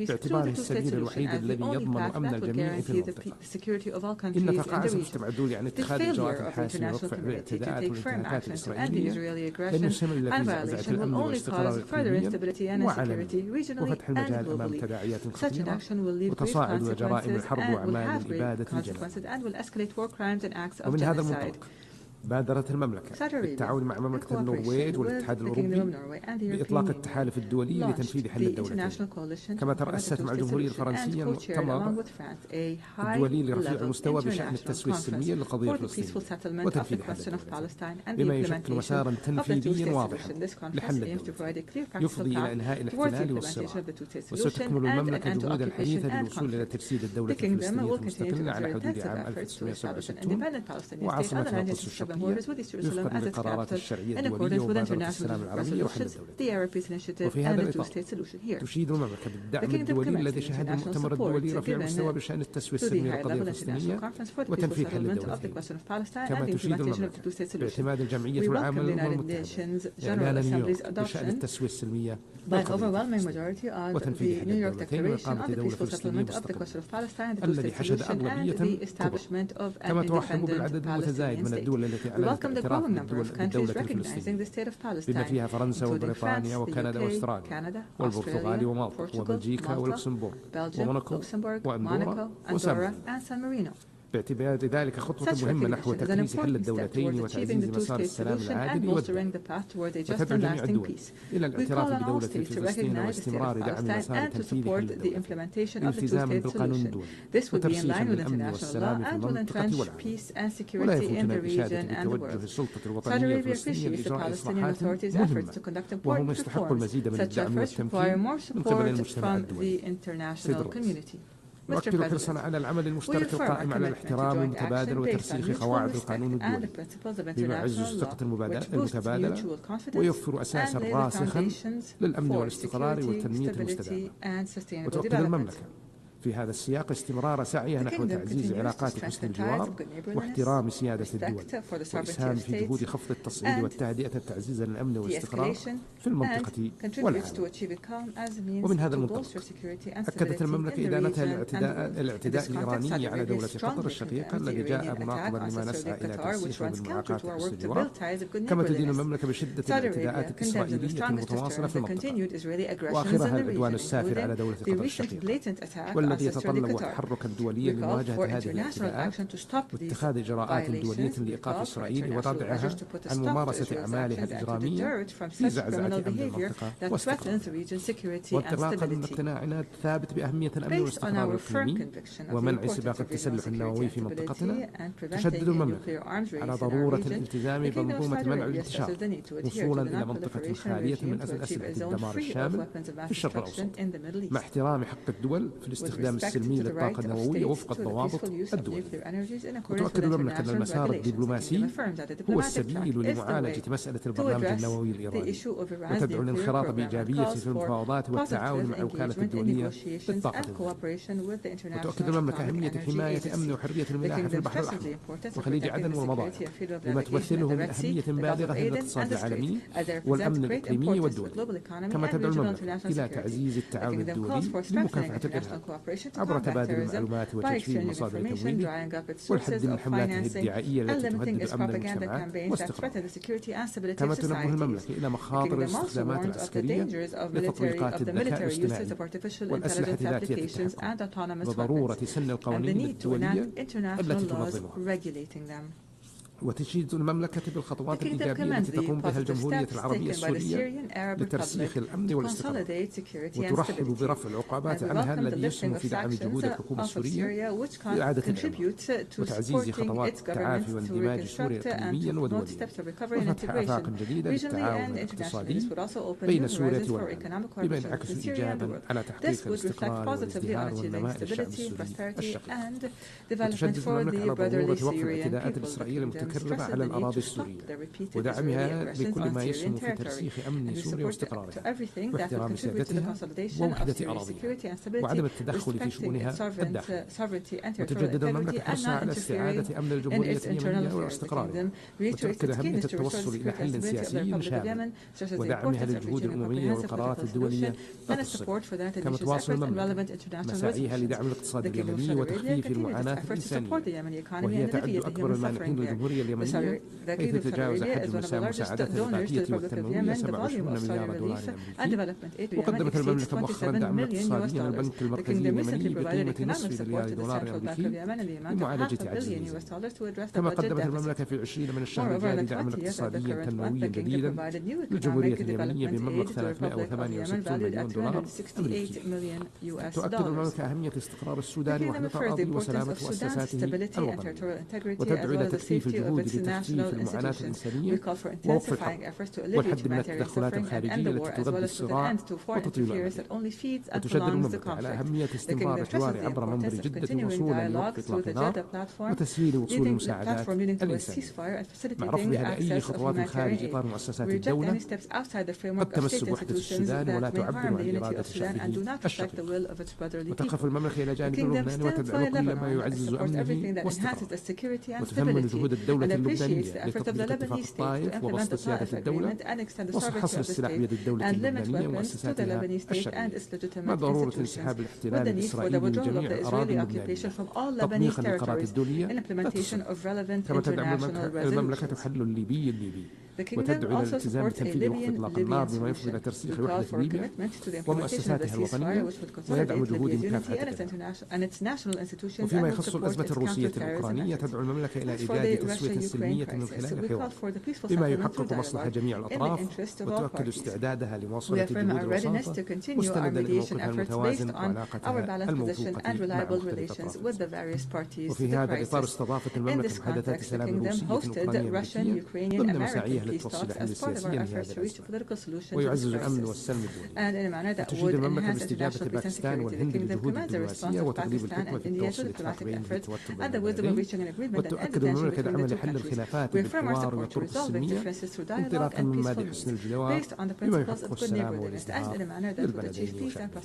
باعتباره السبيل الوحيد الذي يضمن أمن الجميع في المنطقة. إن تقاعس المجتمع الدولي عن اتخاذ إجراءات الحاسمة ووقف الاعتداءات والانتهاكات الإسرائيلية لن يسهم إلا في زعزعة الأمن والاستقرار الإقليمي وعالمي، وفتح المجال أمام تداعيات خطيرة وتصاعد جرائم الحرب وأعمال الإبادة الجنائية. ومن هذا المنطلق بادرت المملكة بالتعاون مع مملكة النرويج والاتحاد الأوروبي بإطلاق التحالف الدولي لتنفيذ حل الدولتين، كما ترأست مع الجمهورية الفرنسية المؤتمر الدولي لرفيع المستوى بشأن التسوية السلمية للقضية الفلسطينية وتنفيذ حل الدولتين، بما يشكل مسارا تنفيذيا واضحا لحل الدولتين يفضي إلى إنهاء الاحتلال والصراع. وستكمل المملكة جهودا الحديثة للوصول إلى تجسيد الدولة الفلسطينية المستقلة على حدود عام 1967 وعاصمتها القدس الشرقية وفقا للقرارات الشرعية الدولية ومبادرة السلام العربية وحل الدولتين. وفي هذا الإطار تشيد المملكة بالدعم الدولي الذي شهد المؤتمر الدولي رفيع المستوى بشأن التسوية السلمية للقضية الفلسطينية وتنفيذ حل الدولتين، كما تشيد المملكة باعتماد الجمعية العامة للأمم المتحدة إعلانا نيويورك بشأن التسوية السلمية وتنفيذ حل الدولتين وإقامة دولة فلسطينية مستقلة الذي حشد أغلبية كبرى، كما ترحب بالعدد المتزايد من الدول التي أعلنت الاعتراف بالدولة الفلسطينية بما فيها فرنسا وبريطانيا وكندا واستراليا والبرتغال ومالطا وبلجيكا ولوكسمبورغ وموناكو وأندورا وسان مارينو، باعتبار ذلك خطوة مهمة نحو تكريس حل الدولتين وتعزيز مسار السلام العادل والدولي. وتدعو جميع الدول إلى الاعتراف بدولة فلسطين واستمرار دعم مسار تنفيذ حل الدولتين التزاما بالقانون الدولي وترسيخا للأمن والسلام في المنطقة والعالم. ولا يفوتنا الإشادة بتوجه السلطة الوطنية الفلسطينية لإجراء إصلاحات مهمة وهم يستحق المزيد من الدعم والتمكين من قبل المجتمع الدولي. سيد الرئيس، نؤكد حرصنا على العمل المشترك القائم على الاحترام المتبادل وترسيخ قواعد القانون الدولي بما يعزز الثقة المتبادلة ويوفر أساسا راسخا للأمن والاستقرار والتنمية المستدامة. وتؤكد المملكة في هذا السياق استمرار سعيها نحو تعزيز علاقات حسن الجوار واحترام سيادة الدول والإسهام في جهود خفض التصعيد والتهدئة تعزيزا للأمن والاستقرار في المنطقة والعالم. ومن هذا المنطلق أكدت المملكة إدانتها الاعتداء الإيراني على دولة قطر الشقيقة الذي جاء مناقضا لما نسعى إلى تأسيسه من معاقات حسن الجوار، كما تدين المملكة بشدة الاعتداءات الإسرائيلية المتواصلة في المنطقة وآخرها العدوان السافر على دولة قطر الشقيقة الذي يتطلب تحركا دوليا لمواجهة هذه الاعتداءات واتخاذ إجراءات دولية لإيقاف إسرائيل وردعها عن ممارسة أعمالها الإجرامية في زعزعة أمن المنطقة واستقرارها. وانطلاقا من اقتناعنا الثابت بأهمية الأمن والاستقرار الإقليمي ومنع سباق التسلح النووي في منطقتنا، تشدد المملكة على ضرورة الالتزام بمنظومة منع الانتشار وصولا إلى منطقة خالية من أسلحة الدمار الشامل في الشرق الأوسط، مع احترام حق الدول في الاستخدام السلمي للطاقة النووية وفق الضوابط الدولية. وتؤكد المملكة أن المسار الدبلوماسي هو السبيل لمعالجة مسألة البرنامج النووي الإيراني، وتدعو للانخراط بإيجابية في المفاوضات والتعاون مع الوكالة الدولية للطاقة النووية. وتؤكد المملكة أهمية حماية أمن وحرية الملاحة في البحر الأحمر وخليج عدن والمضايق، لما تمثله من أهمية بالغة للاقتصاد العالمي والأمن الإقليمي والدولي. كما تدعو المملكة إلى تعزيز التعاون الدولي لمكافحة الإرهاب عبر تبادل المعلومات وتجفيف مصادر تمويله والحد من حملاته الدعائية التي تهدد أمن المجتمعات واستقراره. كما تنبه المملكة إلى مخاطر الاستخدامات العسكرية لتطبيقات الذكاء الاصطناعي والأسلحة ذاتية التحكم وضرورة سن القوانين الدولية التي تنظمها. وتشيد المملكة بالخطوات الإيجابية التي تقوم بها الجمهورية العربية السورية لترسيخ الأمن والاستقرار، وترحب برفع العقوبات عنها الذي يسهم في دعم جهود الحكومة السورية لإعادة الأمان وتعزيز خطوات التعافي واندماج سوريا إقليميا ودوليا وفتح آفاق جديدة للتعاون الاقتصادي بين سوريا والعالم بما ينعكس إيجابا على تحقيق الاستقرار والازدهار والنماء للشعب السوري الشقيق. وتشدد المملكة على ضرورة وقف الاعتداءات الإسرائيلية المتكررة على الأراضي السورية ودعمها بكل ما يسهم في ترسيخ أمن سوريا واستقرارها واحترام سيادتها ووحدة أراضيها وعدم التدخل في شؤونها الداخلية. وتجدد المملكة حرصها على استعادة أمن الجمهورية اليمنية واستقرارها وتؤكد أهمية التوصل إلى حل سياسي شامل ودعمها للجهود الأممية والقرارات الدولية كما تواصل المملكة مساعيها لدعم الاقتصاد اليمني وتخفيف المعاناة الإنسانية وهي تعد أكبر المانحين للجمهورية اليمنية حيث تجاوز حجم مساعدتها الذاتية والتنموية 27 مليار دولار أمريكي. وقدمت المملكة مؤخرا دعما اقتصاديا للبنك المركزي اليمني بقيمة نصف مليار دولار أمريكي لمعالجة عجز الميزانية. كما قدمت المملكة في 20 من الشهر الجاري دعما اقتصاديا تنمويا جديدا للجمهورية اليمنية بمبلغ 368 مليون دولار أمريكي. تؤكد المملكة أهمية استقرار السودان وحدة أراضيه وسلامة مؤسساته الوطنية وتدعو إلى تكثيف الجهود لتخفيف المعاناة الإنسانية ووقف الحرب والحد من التدخلات الخارجية التي تغذي الصراع وتطيل الأمل. وتشدد المملكة على أهمية استمرار الحوار عبر منبر جدة وصولا لوقف إطلاق النار وتسهيل وصول المساعدات الإنسانية مع رفضها لأي خطوات خارج إطار مؤسسات الدولة قد تمس وحدة السودان ولا تعبر عن إرادة شعبه الشقيق. وتقف المملكة إلى جانب لبنان وتدعم كل ما يعزز أمنه واستقراره وتثمن جهود الدولة اللبنانية لتطبيق اتفاق الطائف وبسط سيادة الدولة وحصر السلاح بيد الدولة اللبنانية ومؤسساتها الشرعية مع ضرورة انسحاب الاحتلال الإسرائيلي من جميع الأراضي اللبنانية تطبيقا للقرارات الدولية لا تصل. كما تدعم المملكة حل الليبي وتدعو إلى الالتزام بتنفيذ وقف إطلاق النار بما يفضي إلى ترسيخ وحدة ليبيا ومؤسساتها الوطنية ويدعم جهود مكافحة الإرهاب. وفيما يخص الأزمة الروسية الأوكرانية تدعو المملكة إلى إيجاد تسوية سلمية من خلال الحوار بما يحقق مصلحة جميع الأطراف وتؤكد استعدادها لمواصلة جهود الوساطة مستندا لموقفها المتوازن وعلاقتها الموثوقة مع مختلف الأطراف. وفي هذا الإطار استضافت المملكة محادثات سلام روسية أوكرانية أمريكية ضمن مساعيها للتوصل لحل سياسي لهذا الأزمة ويعزز الأمن والسلم الدولي. وتشيد المملكة باستجابة باكستان والهند للجهود الدبلوماسية وتقليب الحكمة في التوصل لاتفاق بين التوتر بين وتؤكد المملكة دعمها لحل الخلافات بالحوار والطرق السلمية انطلاقا من مبادئ حسن الجوار بما يحقق السلام والازدهار للبلدين وشعبهم.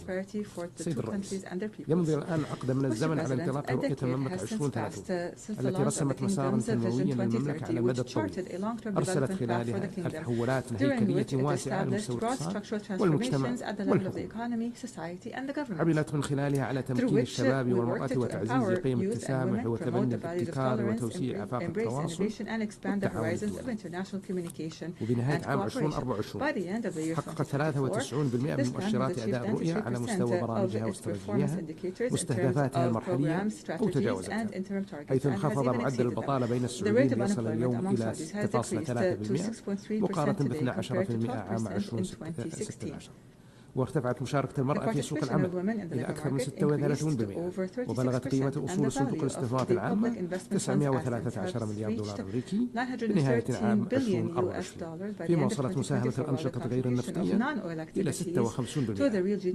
سيد الرئيس، يمضي الآن عقد من الزمن على انطلاق رؤية المملكة 2030 التي رسمت مسارا تنمويا للمملكة على المدى الطويل أرسلت خلالها تحولات هيكلية واسعة على مستوى الاقتصاد والمجتمع والحكومة. عملت من خلالها على تمكين الشباب والمرأة وتعزيز قيم التسامح وتبني الابتكار وتوسيع آفاق التواصل والتعاون الدولي. وبنهاية عام 2024 حققت 93% من مؤشرات أداء الرؤية على مستوى برامجها واستراتيجياتها مستهدفاتها المرحلية أو تجاوزتها، حيث انخفض معدل البطالة بين السعوديين ليصل اليوم إلى 6.3% مقارنة ب 12% عام 2016. وارتفعت مشاركة المرأة في سوق العمل إلى أكثر من 36% وبلغت قيمة أصول صندوق الاستثمارات العامة 913 مليار دولار أمريكي بنهاية عام 2024 فيما وصلت مساهمة الأنشطة غير النفطية إلى 56%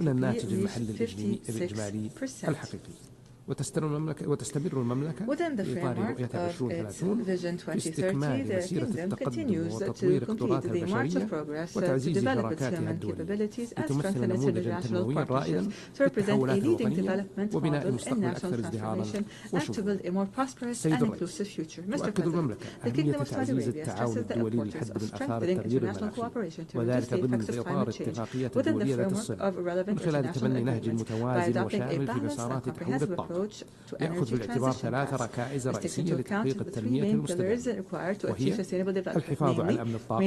من الناتج المحلي الإجمالي الحقيقي. وتستمر المملكة في إطار رؤيتها 2030 في استكمال مسيرة التقدم وتطوير قدراتها البشرية وتعزيز شراكاتها الدولية لتمثل نموذجا تنمويا رائدا في التحولات الوطنية وبناء مستقبل أكثر ازدهارا وشمولا. سيد الرئيس، تؤكد المملكة أهمية تعزيز التعاون الدولي للحد من آثار التغيير المناخي وذلك ضمن إطار اتفاقية دولية ذات الصلة من خلال تبني نهج متوازن وشامل في مسارات تحويل الطاقة يأخذ بالاعتبار 3 ركائز رئيسية لتحقيق التنمية المستدامة وهي الحفاظ على أمن الطاقة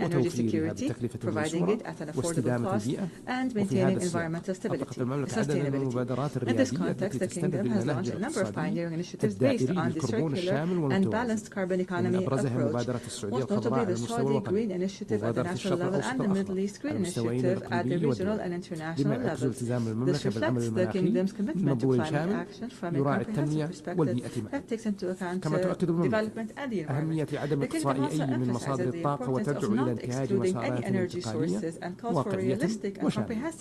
وتوفيرها بتكلفة ميسورة واستدامة البيئة. وفي هذا السياق أطلقت المملكة عددا من المبادرات الريادية التي تستند بالمناهج الاقتصادي الدائري للكربون الشامل والمتوازن ومن أبرزها مبادرة السعودية الخضراء على المستوى الوطني ومبادرة الشرق الأوسط الأخضر على المستويين الإقليمي والدولي بما يعكس التزام المملكة بالعمل المناخي من منظور شامل يراعي التنمية والبيئة معا. كما تؤكد المملكة أهمية عدم إقصاء أي من مصادر الطاقة وتدعو إلى انتهاج مسارات انتقالية واقعية وشاملة،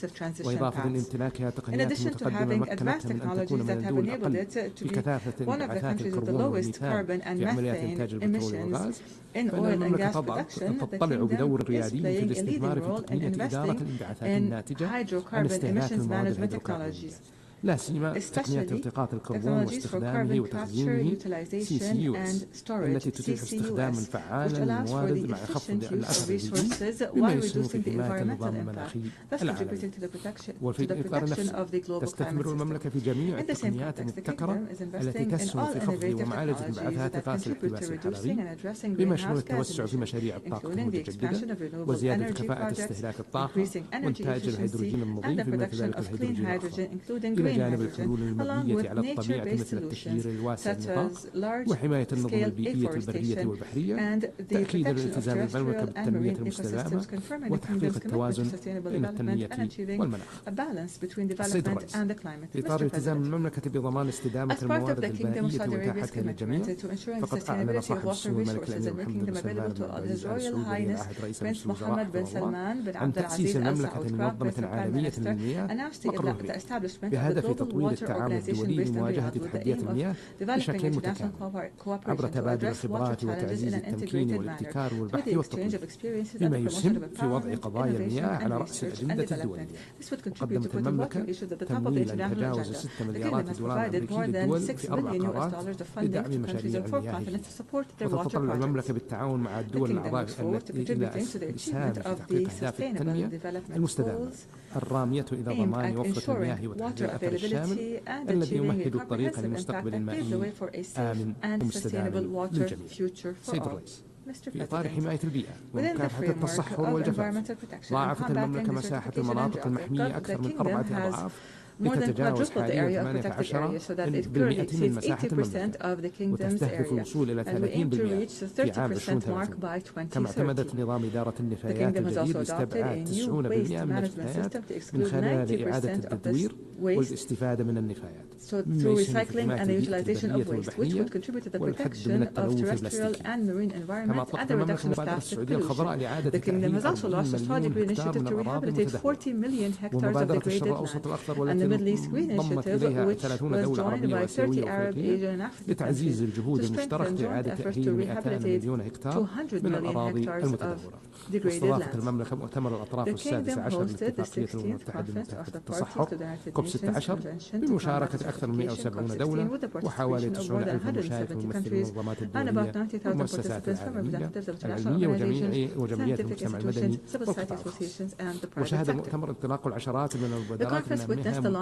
وإضافة لامتلاكها تقنيات متقدمة مكنتها من أن تكون من الدول الأقل في كثافة انبعاثات الكربون والميثان في عمليات إنتاج البترول والغاز، فإن المملكة تطلع بدور ريادي في الاستثمار في تقنية إدارة الانبعاثات الناتجة عن استهلاك المواد الهيدروكربونية، لا سيما تقنية التقاط الكربون واستخدامه وتخزينه CCUS التي تتيح استخداما فعالا للموارد مع خفض الأثر البيئي بما يسهم في حماية النظام المناخي العالمي. وفي الإطار نفسه تستثمر المملكة في جميع التقنيات المبتكرة التي تسهم في خفض ومعالجة انبعاثات غاز الاحتباس الحراري بما يشمل التوسع في مشاريع الطاقة المتجددة وزيادة كفاءة استهلاك الطاقة وإنتاج الهيدروجين النظيف بما في ذلك الهيدروجين الأخضر، إلى جانب الحلول المبنية على الطبيعة مثل التشجير الواسع النطاق وحماية النظم البيئية البرية والبحرية، تأكيد الالتزام المملكة بالتنمية المستدامة وتحقيق التوازن بين التنمية والمناخ. السيد الرئيس، في إطار التزام المملكة بضمان استدامة الموارد البيئية وإتاحتها للجميع، فقد أعلن صاحب السمو الملك الأمير محمد بن سلمان بن عبد العزيز آل سعود ولي العهد رئيس مجلس الوزراء عن تأسيس المملكة لمنظمة عالمية للمياه مقر الرياض بهدف تطوير التعاون الدولي لمواجهة تحديات المياه بشكل متكامل عبر تبادل الخبرات وتعزيز التمكين والابتكار والبحث والتطوير بما يسهم في وضع قضايا المياه على رأس الأجندة الدولية. وقدمت المملكة تمويلا تجاوز 6 مليارات دولار أمريكي للدول في 4 قارات لدعم مشاريع المياه، وتتطلع المملكة بالتعاون مع الدول الأعضاء التي إلى الإسهام في تحقيق أهداف التنمية المستدامة الرامية إلى ضمان وفرة المياه وتحقيق الأثر الشامل الذي يمهد الطريق لمستقبل مائي آمن ومستدام للجميع. سيد الرئيس، في إطار حماية البيئة ومكافحة التصحر والجفاف، ضاعفت المملكة مساحة المناطق المحمية أكثر من 4 أضعاف لتتجاوز حاليا 18% من مساحة المملكة، وتستهدف الوصول إلى 30% في عام 2030. كما اعتمدت نظام إدارة النفايات الجديد لاستبعاد 90% من النفايات من خلال إعادة التدوير والاستفادة من النفايات، مما يسهم في حماية البيئة البرية والبحرية والحد من التلوث البلاستيكي. كما أطلقت المملكة المبادرة السعودية الخضراء لإعادة تأهيل 40 مليون هكتار من الأراضي المتدهورة، ومبادرة الشرق الأوسط الأخضر والتي ضمت إليها 30 دولة عربية وآسيوية وأفريقية لتعزيز الجهود المشتركة لإعادة تأهيل 200 مليون هكتار من الأراضي المتدهورة. واستضافت المملكة مؤتمر الأطراف السادس عشر لاتفاقية الأمم المتحدة لمكافحة التصحر كوب 16 بمشاركة أكثر من 170 دولة وحوالي 90,000 مشارك من ممثلي المنظمات الدولية والمؤسسات العالمية وجمعيات المجتمع المدني والقطاع الخاص. وشهد المؤتمر انطلاق العشرات من المبادرات النامية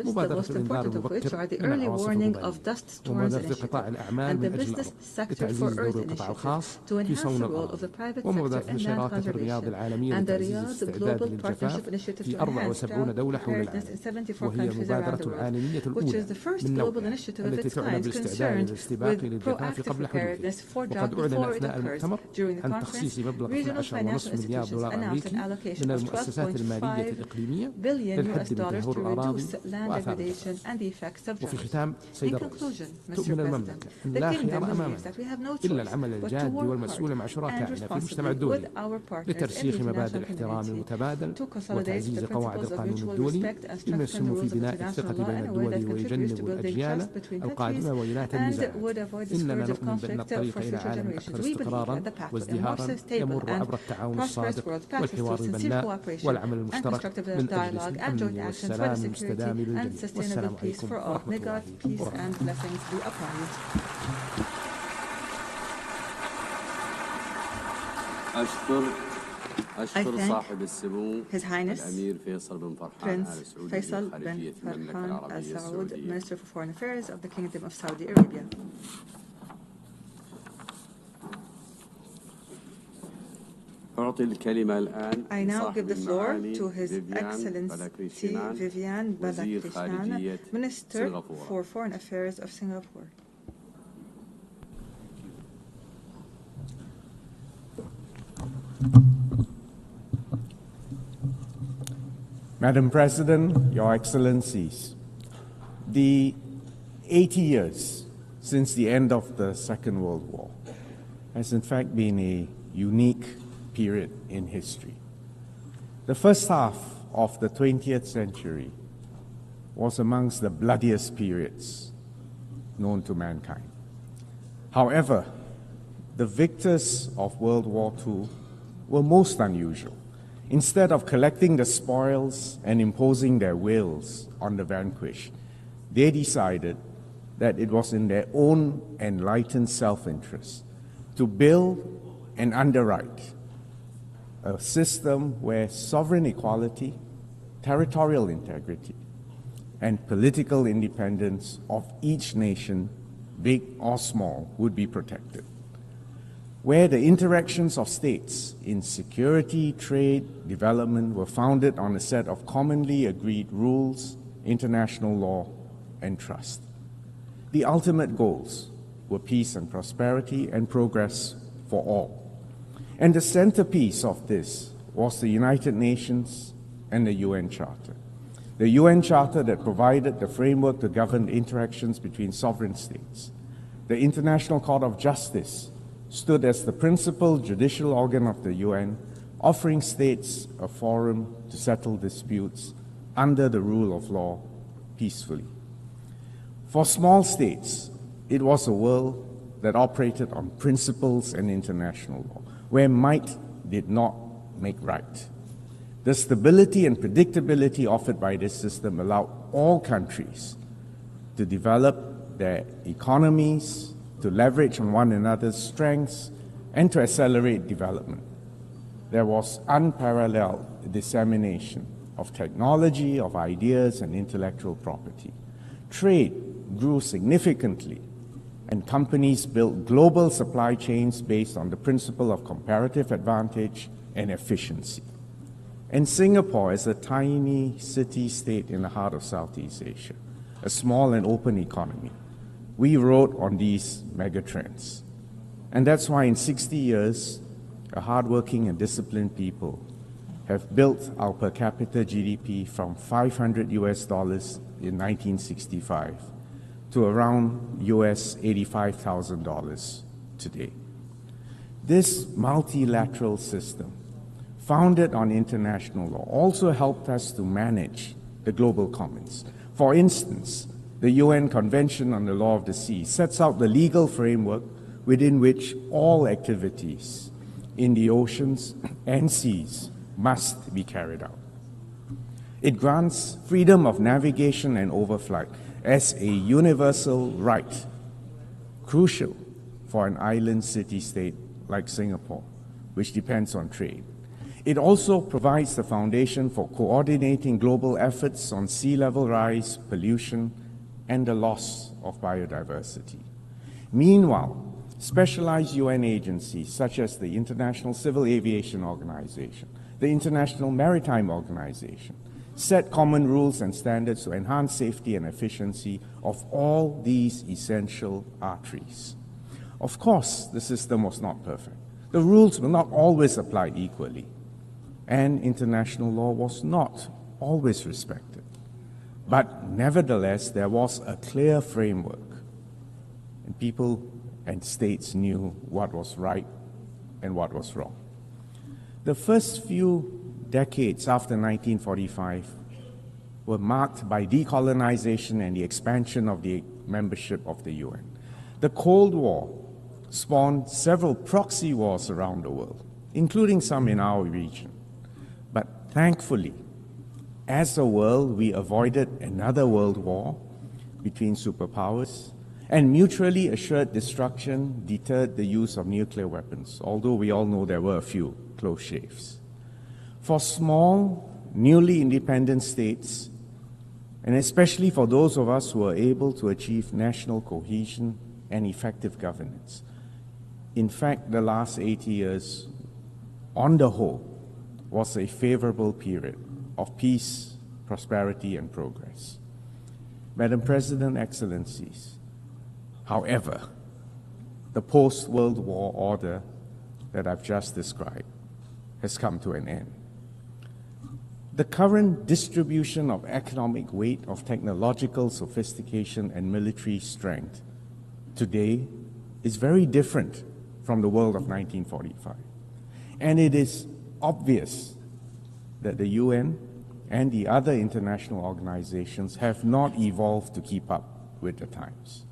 مبادرة الإنذار المبكر ومبادرة قطاع الأعمال من أجل الأرض لتعزيز دور القطاع الخاص في صون الأراضي، ومبادرة شراكة الرياض العالمية لتعزيز الاستعداد للجفاف في 74 دولة حول العالم، وهي المبادرة العالمية الأولى من نوعها التي تعنى بالاستعداد للاستباق للجفاف قبل حدوثه. وقد أعلن أثناء المؤتمر عن تخصيص مبلغ 12.5 مليار دولار أمريكي من المؤسسات المالية الإقليمية للحد من تدهور الأراضي وآثارها. وفي ختام سيد الرئيس، تؤمن المملكة أن لا خيار أمامنا إلا العمل الجاد والمسؤول مع شركائنا في المجتمع الدولي لترسيخ مبادئ الاحترام المتبادل وتعزيز قواعد القانون الدولي مما يسهم في بناء الثقة بين الدول ويجنب الأجيال القادمة ويلات النزاعات. إننا نؤمن بأن الطريق إلى عالم أكثر استقرارا وازدهارا يمر عبر التعاون الصادق والحوار البناء والعمل المشترك من أجل الأمن والسلام المستدام للجميع. والسلام عليكم ورحمة الله وبركاته. أشكر صاحب السمو الأمير فيصل بن فرحان آل سعود خليفية المملكة العربية السعودية. Minister for Foreign Affairs of the Kingdom of Saudi Arabia. أعطي الكلمة الآن I now give the floor to His Excellency Vivian Balakrishnan, Minister for Foreign Affairs of Singapore. Madam President, Your Excellencies, The 80 years since the end of the Second World War has in fact been a unique period in history. The first half of the 20th century was amongst the bloodiest periods known to mankind. However, the victors of World War II were most unusual. Instead of collecting the spoils and imposing their wills on the vanquished, they decided that it was in their own enlightened self-interest to build and underwrite a system where sovereign equality, territorial integrity, and political independence of each nation, big or small, would be protected. Where the interactions of states in security, trade, development were founded on a set of commonly agreed rules, international law, and trust. The ultimate goals were peace and prosperity and progress for all. And the centerpiece of this was the United Nations and the UN Charter. The UN Charter that provided the framework to govern interactions between sovereign states. The International Court of Justice stood as the principal judicial organ of the UN, offering states a forum to settle disputes under the rule of law peacefully. For small states, it was a world that operated on principles and international law, where might did not make right. The stability and predictability offered by this system allowed all countries to develop their economies, to leverage on one another's strengths, and to accelerate development. There was unparalleled dissemination of technology, of ideas, and intellectual property. Trade grew significantly, and companies built global supply chains based on the principle of comparative advantage and efficiency. And Singapore is a tiny city-state in the heart of Southeast Asia, a small and open economy. We rode on these megatrends. And that's why in 60 years, a hardworking and disciplined people have built our per capita GDP from $500 in 1965 to around $85,000 today. This multilateral system, founded on international law, also helped us to manage the global commons. For instance, the UN Convention on the Law of the Sea sets out the legal framework within which all activities in the oceans and seas must be carried out. It grants freedom of navigation and overflight as a universal right, crucial for an island city-state like Singapore, which depends on trade. It also provides the foundation for coordinating global efforts on sea level rise, pollution, and the loss of biodiversity. Meanwhile, specialized UN agencies such as the International Civil Aviation Organization, the International Maritime Organization, set common rules and standards to enhance safety and efficiency of all these essential arteries. Of course, the system was not perfect. The rules were not always applied equally, and international law was not always respected. But nevertheless, there was a clear framework, and people and states knew what was right and what was wrong. The first few decades after 1945 were marked by decolonization and the expansion of the membership of the UN. The Cold War spawned several proxy wars around the world, including some in our region. But thankfully, as a world, we avoided another world war between superpowers, and mutually assured destruction deterred the use of nuclear weapons, although we all know there were a few close shaves. For small, newly independent states, and especially for those of us who are able to achieve national cohesion and effective governance, in fact, the last 80 years, on the whole, was a favorable period of peace, prosperity, and progress. Madam President, Excellencies, however, the post-World War order that I've just described has come to an end. The current distribution of economic weight, of technological sophistication and military strength today is very different from the world of 1945. And it is obvious that the UN and the other international organizations have not evolved to keep up with the times.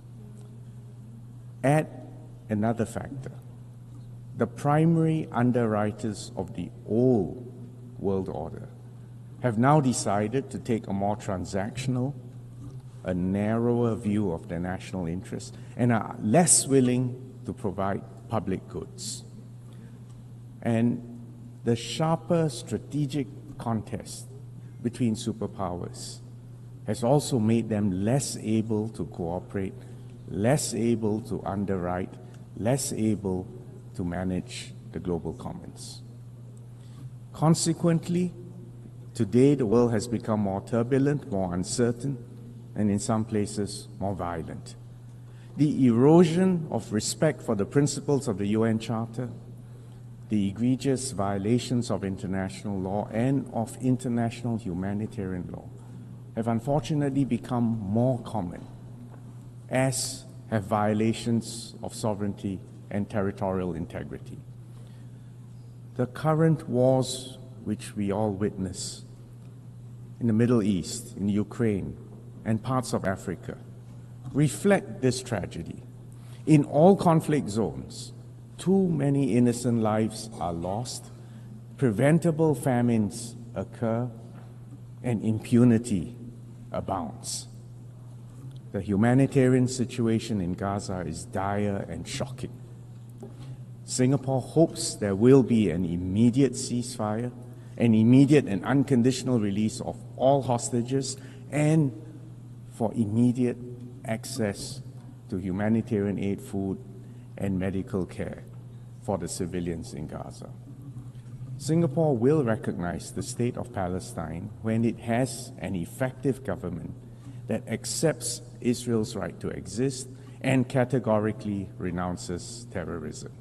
Add another factor. The primary underwriters of the old world order have now decided to take a more transactional, a narrower view of their national interests, and are less willing to provide public goods. And the sharper strategic contest between superpowers has also made them less able to cooperate, less able to underwrite, less able to manage the global commons. Consequently, today the world has become more turbulent, more uncertain, and in some places more violent. The erosion of respect for the principles of the UN Charter, the egregious violations of international law and of international humanitarian law have unfortunately become more common, as have violations of sovereignty and territorial integrity. The current wars which we all witness in the Middle East, in Ukraine, and parts of Africa reflect this tragedy. In all conflict zones, too many innocent lives are lost, preventable famines occur, and impunity abounds. The humanitarian situation in Gaza is dire and shocking. Singapore hopes there will be an immediate ceasefire, an immediate and unconditional release of all hostages, and for immediate access to humanitarian aid, food, and medical care for the civilians in Gaza. Singapore will recognize the state of Palestine when it has an effective government that accepts Israel's right to exist and categorically renounces terrorism.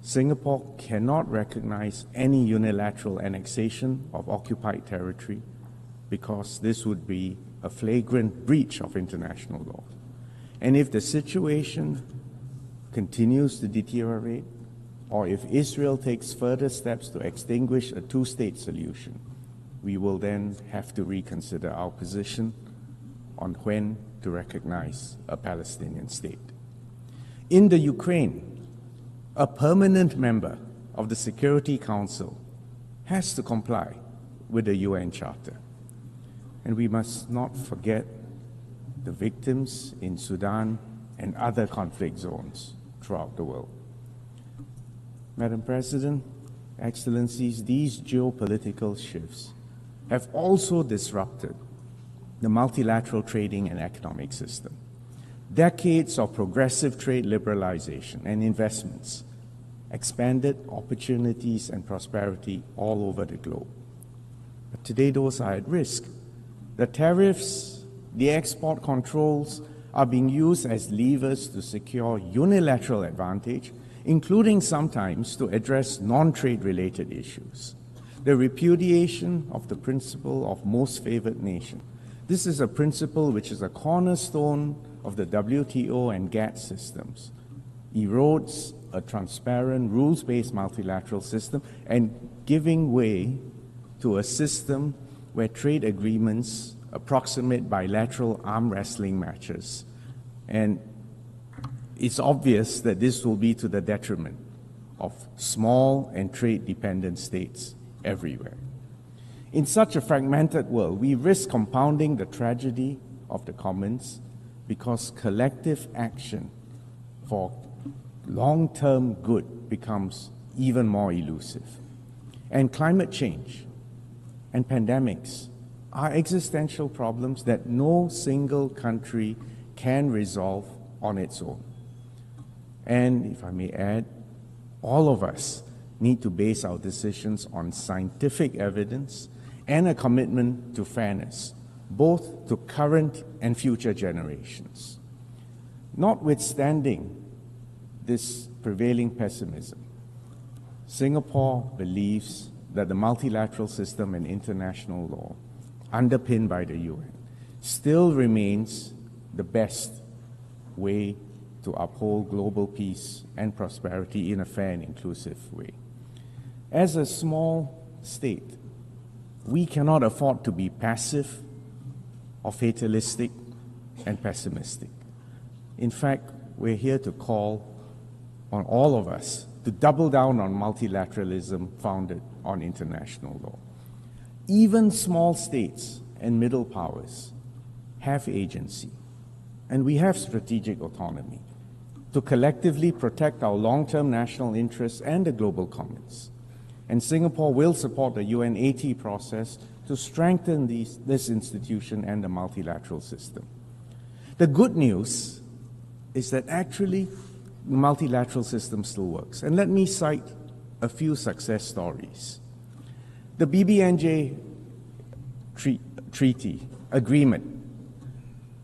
Singapore cannot recognize any unilateral annexation of occupied territory because this would be a flagrant breach of international law. And if the situation continues to deteriorate, or if Israel takes further steps to extinguish a two-state solution, we will then have to reconsider our position on when to recognize a Palestinian state. In the Ukraine, a permanent member of the Security Council has to comply with the UN Charter. And we must not forget the victims in Sudan and other conflict zones throughout the world. Madam President, Excellencies, these geopolitical shifts have also disrupted the multilateral trading and economic system. Decades of progressive trade liberalization and investments expanded opportunities and prosperity all over the globe. But today those are at risk. The tariffs, the export controls are being used as levers to secure unilateral advantage, including sometimes to address non-trade related issues. The repudiation of the principle of most favored nation. This is a principle which is a cornerstone of the WTO and GATT systems, erodes a transparent, rules-based multilateral system and giving way to a system where trade agreements approximate bilateral arm wrestling matches. And it's obvious that this will be to the detriment of small and trade-dependent states everywhere. In such a fragmented world, we risk compounding the tragedy of the commons because collective action for long-term good becomes even more elusive. And climate change and pandemics are existential problems that no single country can resolve on its own. And if I may add, all of us need to base our decisions on scientific evidence and a commitment to fairness, both to current and future generations. Notwithstanding this prevailing pessimism, Singapore believes that the multilateral system and international law, underpinned by the UN, still remains the best way to uphold global peace and prosperity in a fair and inclusive way. As a small state, we cannot afford to be passive or fatalistic and pessimistic. In fact, we're here to call on all of us to double down on multilateralism founded on international law. Even small states and middle powers have agency, and we have strategic autonomy to collectively protect our long-term national interests and the global commons. And Singapore will support the UN80 process to strengthen this institution and the multilateral system. The good news is that actually the multilateral system still works. And let me cite a few success stories. The BBNJ treaty agreement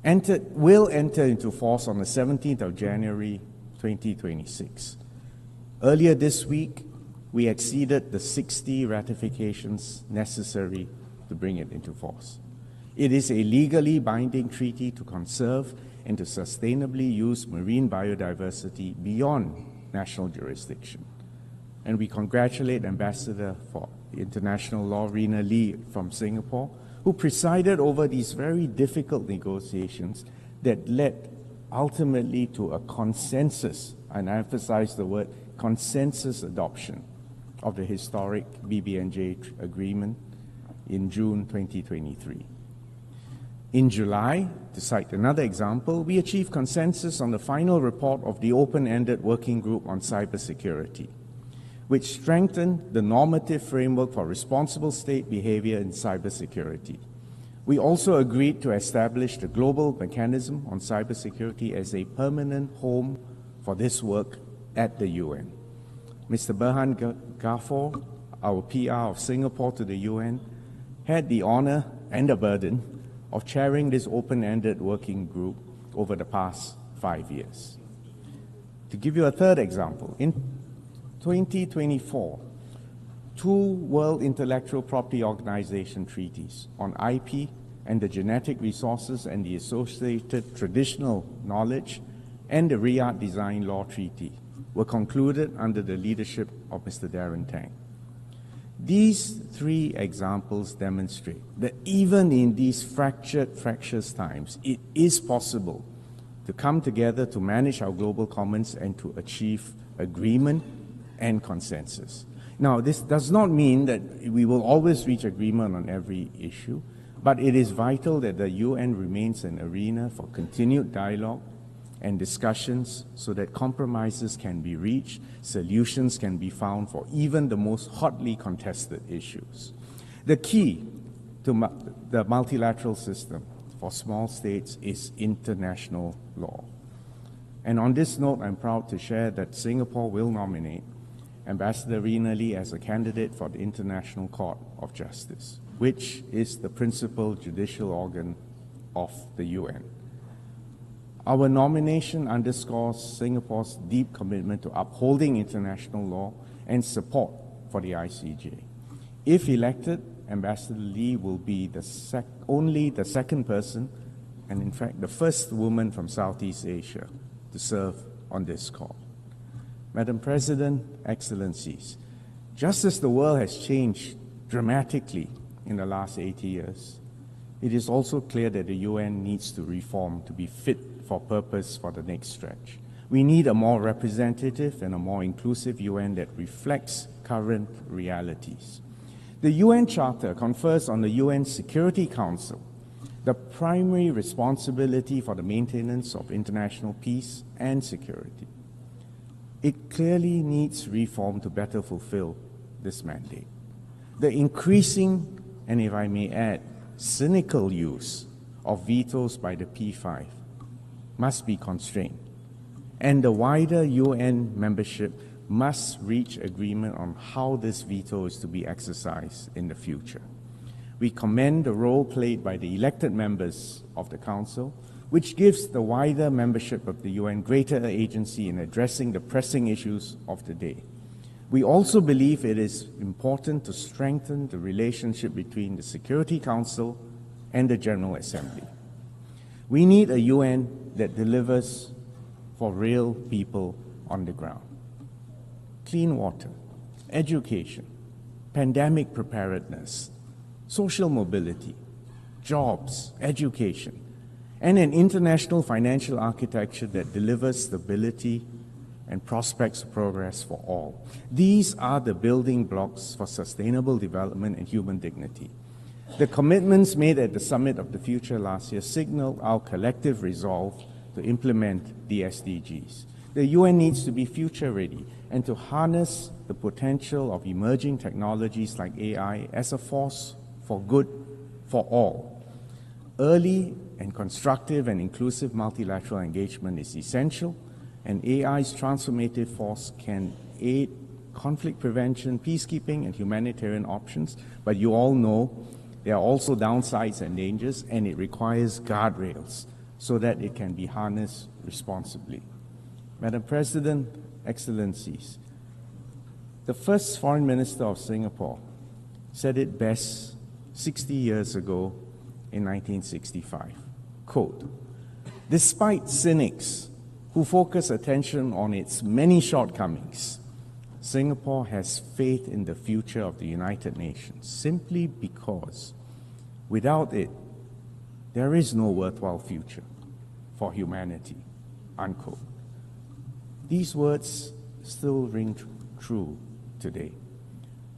will enter into force on the 17th of January 2026. Earlier this week, we exceeded the 60 ratifications necessary to bring it into force. It is a legally binding treaty to conserve and to sustainably use marine biodiversity beyond national jurisdiction. And we congratulate Ambassador for International Law, Rina Lee from Singapore, who presided over these very difficult negotiations that led ultimately to a consensus, and I emphasize the word consensus adoption of the historic BBNJ agreement in June 2023. In July, to cite another example, we achieved consensus on the final report of the open-ended working group on cybersecurity, which strengthened the normative framework for responsible state behavior in cybersecurity. We also agreed to establish the global mechanism on cybersecurity as a permanent home for this work at the UN. Mr. Berhan Ghafor, our PR of Singapore to the UN, had the honor and the burden of chairing this open-ended working group over the past 5 years. To give you a third example, in 2024, 2 World Intellectual Property Organization treaties on IP and the genetic resources and the associated traditional knowledge and the Riyadh Design Law Treaty were concluded under the leadership of Mr. Darren Tang. These 3 examples demonstrate that even in these fractious times, it is possible to come together to manage our global commons and to achieve agreement and consensus. Now, this does not mean that we will always reach agreement on every issue, but it is vital that the UN remains an arena for continued dialogue and discussions so that compromises can be reached, solutions can be found for even the most hotly contested issues. The key to the multilateral system for small states is international law. And on this note, I'm proud to share that Singapore will nominate Ambassador Rina Lee as a candidate for the International Court of Justice, which is the principal judicial organ of the UN. Our nomination underscores Singapore's deep commitment to upholding international law and support for the ICJ. If elected, Ambassador Lee will be only the second person, and in fact the first woman from Southeast Asia to serve on this court. Madam President, Excellencies, just as the world has changed dramatically in the last 80 years, it is also clear that the UN needs to reform to be fit for purpose for the next stretch. We need a more representative and a more inclusive UN that reflects current realities. The UN Charter confers on the UN Security Council the primary responsibility for the maintenance of international peace and security. It clearly needs reform to better fulfill this mandate. The increasing, and if I may add, cynical use of vetoes by the P5 must be constrained, and the wider UN membership must reach agreement on how this veto is to be exercised in the future. We commend the role played by the elected members of the Council, which gives the wider membership of the UN greater agency in addressing the pressing issues of the day. We also believe it is important to strengthen the relationship between the Security Council and the General Assembly. We need a UN that delivers for real people on the ground. Clean water, education, pandemic preparedness, social mobility, jobs, education, and an international financial architecture that delivers stability and prospects of progress for all. These are the building blocks for sustainable development and human dignity. The commitments made at the Summit of the Future last year signal our collective resolve to implement the SDGs. The UN needs to be future-ready and to harness the potential of emerging technologies like AI as a force for good for all. Early and constructive and inclusive multilateral engagement is essential, and AI's transformative force can aid conflict prevention, peacekeeping, and humanitarian options, but you all know there are also downsides and dangers, and it requires guardrails so that it can be harnessed responsibly. Madam President, Excellencies, the first Foreign Minister of Singapore said it best 60 years ago in 1965. Quote, "Despite cynics who focus attention on its many shortcomings, Singapore has faith in the future of the United Nations simply because without it, there is no worthwhile future for humanity." Unquote. These words still ring true today.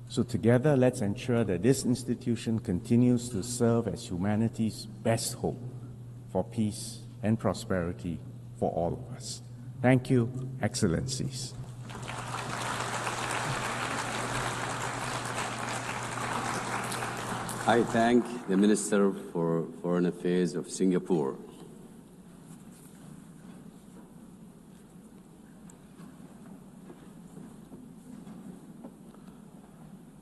So together, let's ensure that this institution continues to serve as humanity's best hope for peace and prosperity for all of us. Thank you, Excellencies. I thank the Minister for Foreign Affairs of Singapore.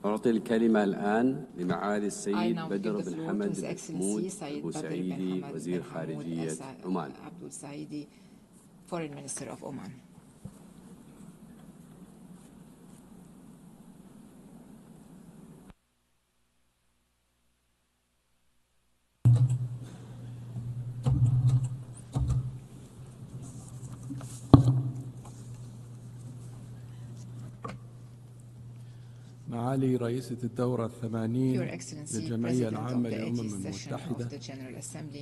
أعطي الكلمة الآن لمعالي السيد بدر بن حمد بن محمود البوسعيدي وزير خارجية عمان. Foreign Minister of Oman. معالي رئيسة الدورة الثمانين للجمعية العامة للأمم المتحدة،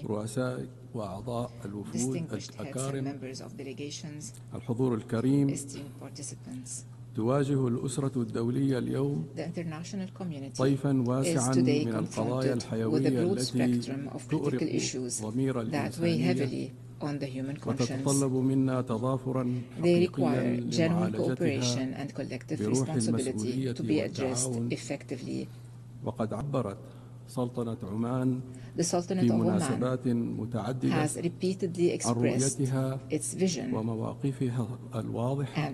رؤساء وأعضاء الوفود الأكارم، الحضور الكريم، تواجه الأسرة الدولية اليوم طيفاً واسعاً من القضايا الحيوية التي تؤرق ضمير الإنسانية وتتطلب منا تضافراً حقيقياً لمعالجتها بروح المسؤولية والتعاون. وقد عبرت سلطنة عمان في مناسبات متعددة عن رؤيتها ومواقفها الواضحة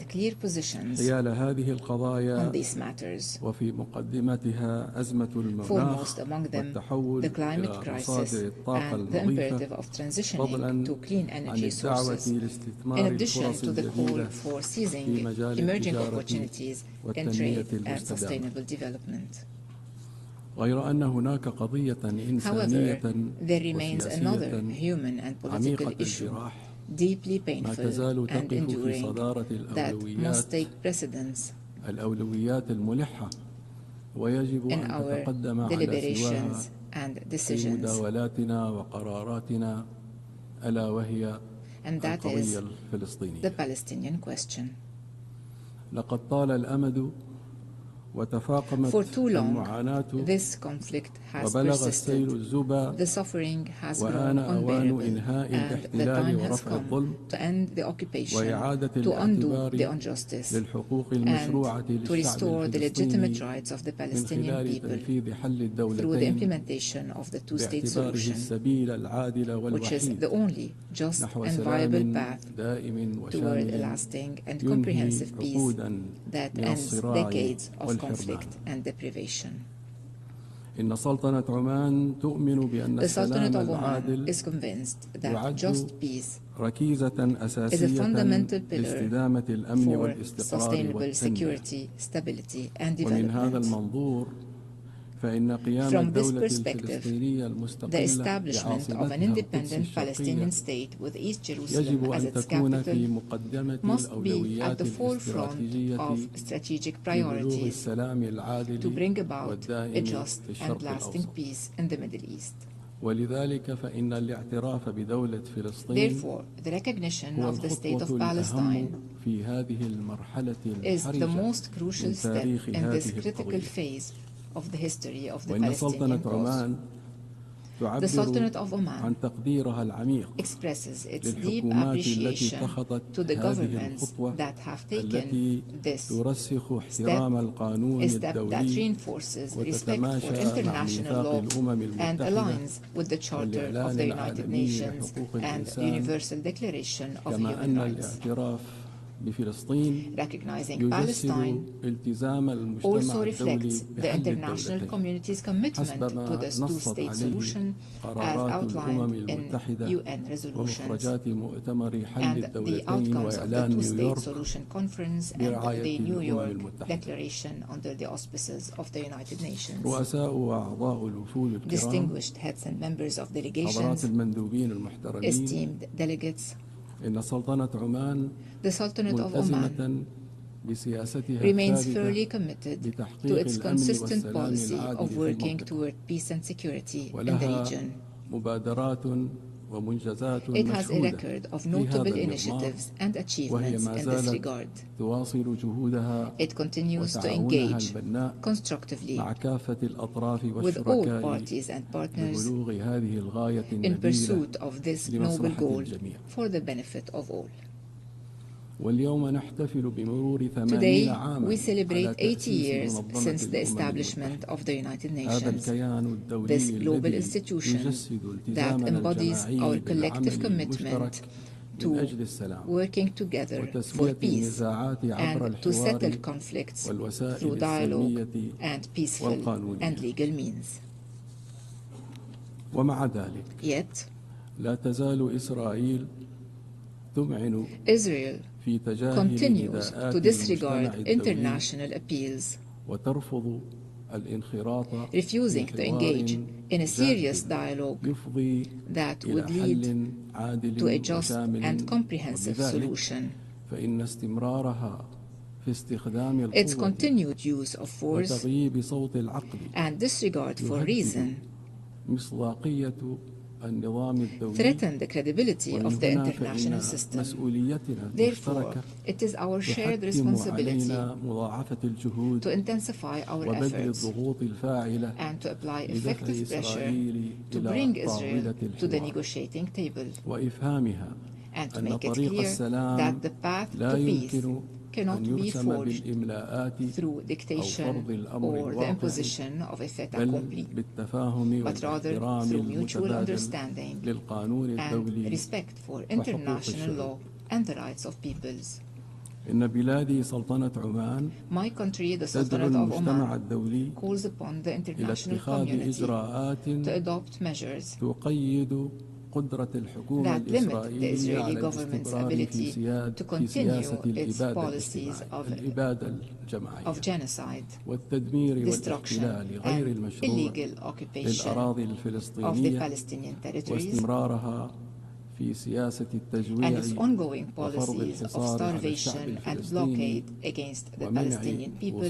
حيال هذه القضايا، وفي مقدمتها أزمة المناخ والتحول إلى مصادر الطاقة النظيفة، فضلاً عن الدعوة لاستثمار الفرص الجديدة في مجال التجارة والتنمية المستدامة. غير أن هناك قضية إنسانية وسياسية عميقة الجراح ما تزال تقف في صدارة الأولويات الملحة، ويجب أن تتقدم على سواها في مداولاتنا وقراراتنا، ألا وهي القضية الفلسطينية. لقد طال الأمد وتفاقمت المعاناة وبلغ السيل الزبا، وآن أوان إنهاء الاحتلال ورفع الظلم وإعادة الاعتبار للحقوق المشروعة للشعب الفلسطيني من خلال تنفيذ حل الدولتين باعتباره السبيل العادل والوحيد نحو سلام دائم وشامل ينهي عقوداً من الصراع والحرمان. The Sultanate of Oman is convinced that just peace is a fundamental pillar for sustainable security, stability, and development. From this perspective, the establishment of an independent Palestinian state with East Jerusalem as its capital must be at the forefront of strategic priorities to bring about a just and lasting peace in the Middle East. Therefore, the recognition of the State of Palestine is the most crucial step in this critical phase of the history of the Palestinian cause. The Sultanate of Oman expresses its deep appreciation to the governments that have taken this step, a step that reinforces respect for international law and aligns with the Charter of the United Nations and the Universal Declaration of Human Rights. Recognizing Palestine also reflects the international community's commitment to this two-state solution as outlined in UN resolutions and the outcomes of the two-state solution conference and the New York Declaration under the auspices of the United Nations. Distinguished heads and members of delegations, esteemed delegates, the Sultanate of Oman remains firmly committed to its consistent policy of working toward peace and security in the region. It has a record of notable initiatives and achievements in this regard. It continues to engage constructively with all parties and partners in pursuit of this noble goal for the benefit of all. Today, we celebrate 80 years since the establishment of the United Nations, this global institution that embodies our collective commitment to working together for peace and to settle conflicts through dialogue and peaceful and legal means. Yet, Israel continues to disregard international appeals, refusing to engage in a serious dialogue that would lead to a just and comprehensive solution. Its continued use of force and disregard for reason threaten the credibility of the international system. Therefore, it is our shared responsibility to intensify our efforts and to apply effective pressure to bring Israel to the negotiating table and to make it clear that the path to peace cannot be forged through dictation or the imposition of a fait accompli, but rather through mutual understanding and respect for international law and the rights of peoples. My country, the Sultanate of Oman, calls upon the international community to adopt measures that limit the Israeli government's ability to continue its policies of genocide, destruction, and illegal occupation of the Palestinian territories, and its ongoing policies of starvation and blockade against the Palestinian people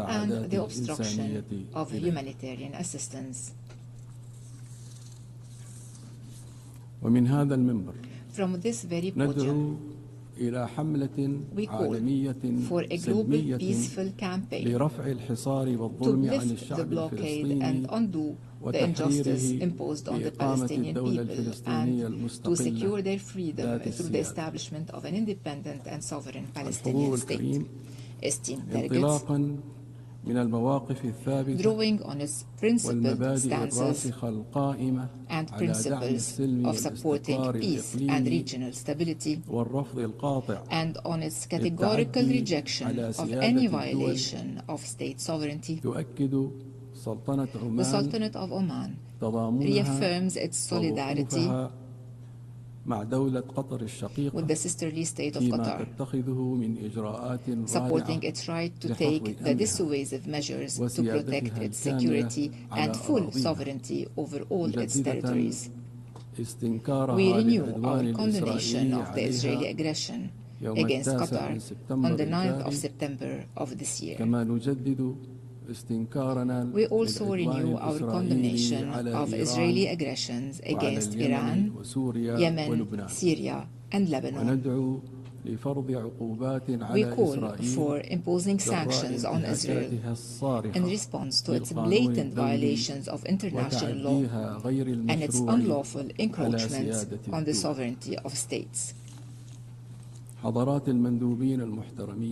and the obstruction of humanitarian assistance. From this very podium, we call for a global peaceful campaign to lift the blockade and undo the injustice imposed on the Palestinian people and to secure their freedom through the establishment of an independent and sovereign Palestinian state. Esteemed delegates, drawing on its principled stances and principles of supporting peace and regional stability, and on its categorical rejection of any violation of state sovereignty, The Sultanate of Oman reaffirms its solidarity with the sisterly state of Qatar, supporting its right to take the dissuasive measures to protect its security and full sovereignty over all its territories. We renew our condemnation of the Israeli aggression against Qatar on the 9th of September of this year. We also renew our condemnation of Israeli aggressions against Iran, Yemen, Syria, and Lebanon. We call for imposing sanctions on Israel in response to its blatant violations of international law and its unlawful encroachments on the sovereignty of states.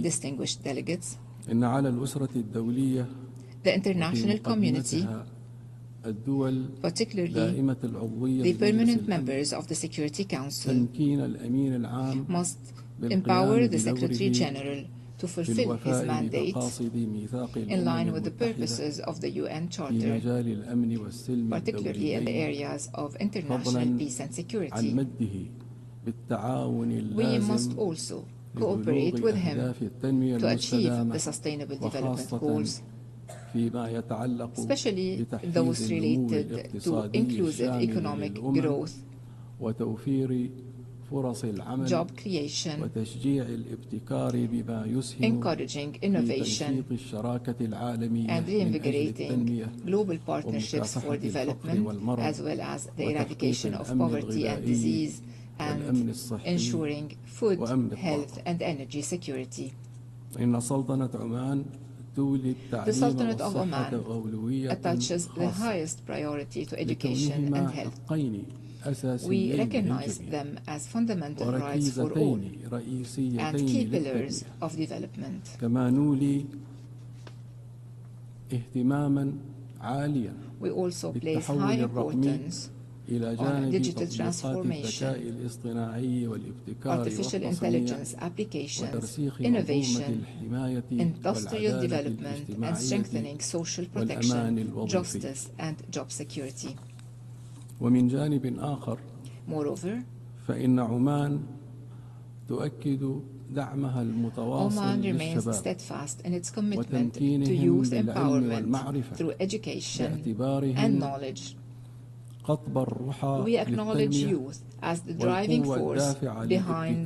Distinguished delegates, the international community, particularly the permanent members of the Security Council, must empower the Secretary General to fulfill his mandate in line with the purposes of the UN Charter, particularly in the areas of international peace and security. We must also cooperate with him to achieve the Sustainable Development Goals, especially those related to inclusive economic growth, job creation, encouraging innovation, and reinvigorating global partnerships for development, as well as the eradication of poverty and disease, and ensuring food, health, and energy security. The Sultanate of Oman attaches the highest priority to education and health. We recognize them as fundamental rights for all and key pillars of development. We also place high importance on digital transformation, artificial intelligence applications, innovation, industrial development, and strengthening social protection, justice, and job security. Moreover, Oman remains steadfast in its commitment to youth empowerment through education and knowledge. We acknowledge youth as the driving force behind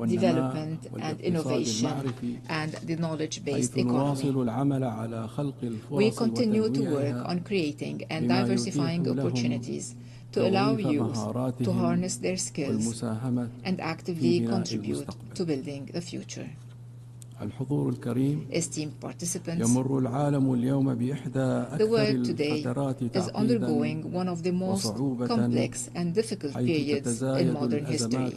development and innovation and the knowledge-based economy. We continue to work on creating and diversifying opportunities to allow youth to harness their skills and actively contribute to building the future. Esteemed participants, the world today is undergoing one of the most complex and difficult periods in modern history,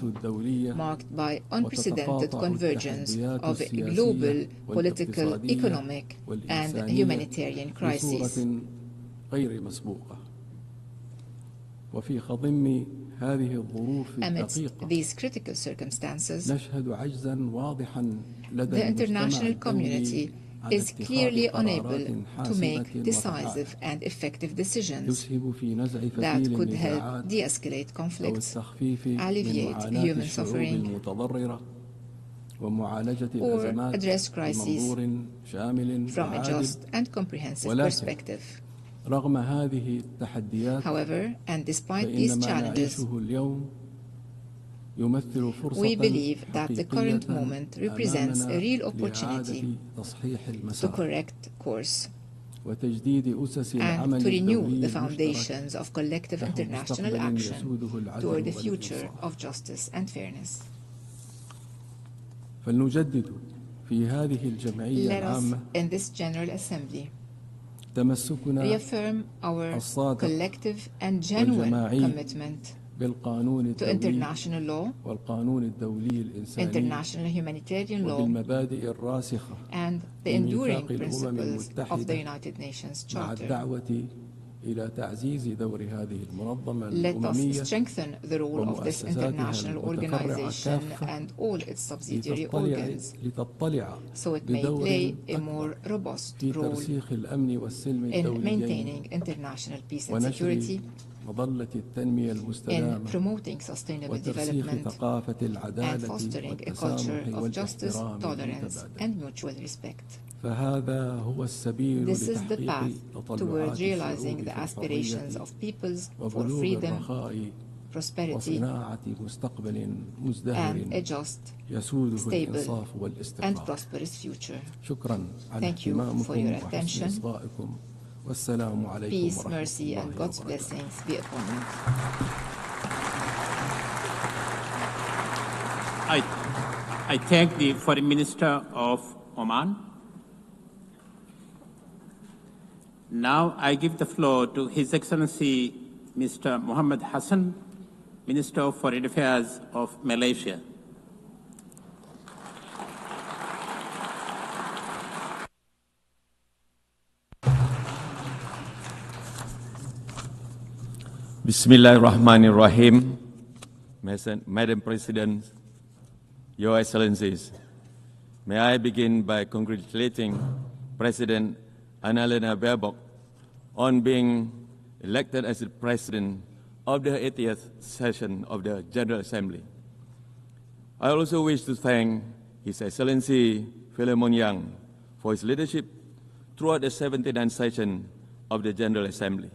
marked by unprecedented convergence of global political, economic, and humanitarian crises. Amidst these critical circumstances, the international community is clearly unable to make decisive and effective decisions that could help de-escalate conflicts, alleviate human suffering, or address crises from a just and comprehensive perspective. However, and despite these challenges, we believe that the current moment represents a real opportunity to correct course and to renew the foundations of collective international action toward the future of justice and fairness. Let us, in this General Assembly, reaffirm our collective and genuine commitment to international law, international humanitarian law, and the enduring principles of the United Nations Charter, Let us strengthen the role of this international organization and all its subsidiary organs, so it may play a more robust role in maintaining international peace and security, in promoting sustainable development, and fostering a culture of justice, tolerance, and mutual respect. This is the path toward realizing the aspirations of peoples for freedom, prosperity, and a just, stable, and prosperous future. Thank you for your attention. Peace, mercy, and God's blessings be upon you. I thank the Foreign Minister of Oman. Now I give the floor to His Excellency Mr. Mohammed Hassan, Minister of Foreign Affairs of Malaysia. Bismillahirrahmanirrahim. Madam President, Your Excellencies, may I begin by congratulating President Annalena Baerbock on being elected as the President of the 80th session of the General Assembly. I also wish to thank His Excellency Philemon Yang for his leadership throughout the 79th session of the General Assembly.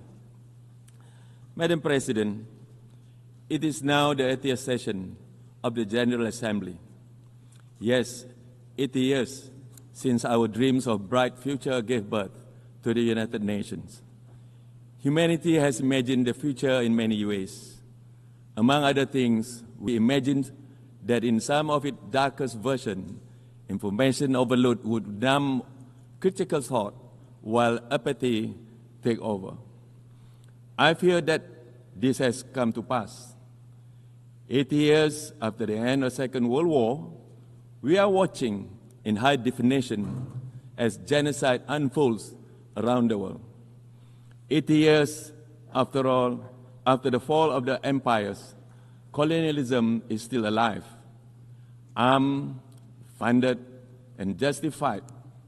Madam President, it is now the 80th session of the General Assembly. Yes, 80 years since our dreams of bright future gave birth to the United Nations. Humanity has imagined the future in many ways. Among other things, we imagined that in some of its darkest versions, information overload would numb critical thought while apathy take over. I fear that this has come to pass. 80 years after the end of the Second World War, we are watching in high definition as genocide unfolds around the world. 80 years, after all, after the fall of the empires, colonialism is still alive, armed, funded, and justified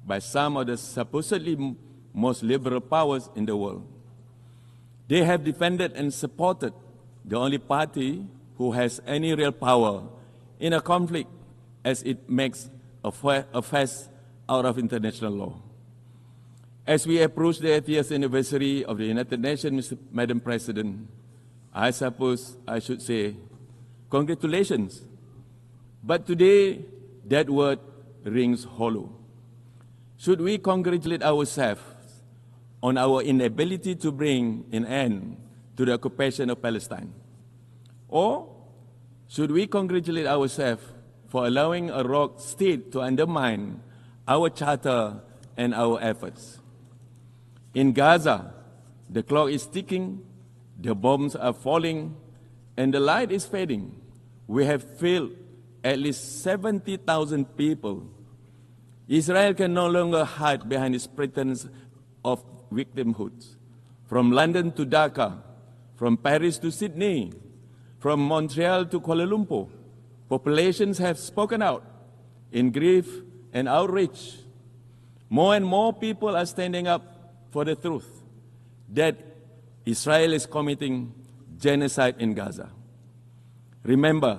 by some of the supposedly most liberal powers in the world. They have defended and supported the only party who has any real power in a conflict as it makes a fuss out of international law. As we approach the 80th anniversary of the United Nations, Madam President, I suppose I should say, congratulations. But today, that word rings hollow. Should we congratulate ourselves on our inability to bring an end to the occupation of Palestine? Or should we congratulate ourselves for allowing a rogue state to undermine our charter and our efforts? In Gaza, the clock is ticking, the bombs are falling, and the light is fading. We have failed at least 70,000 people. Israel can no longer hide behind its pretense of victimhood. From London to Dhaka, from Paris to Sydney, from Montreal to Kuala Lumpur, populations have spoken out in grief and outrage. More and more people are standing up for the truth that Israel is committing genocide in Gaza. Remember,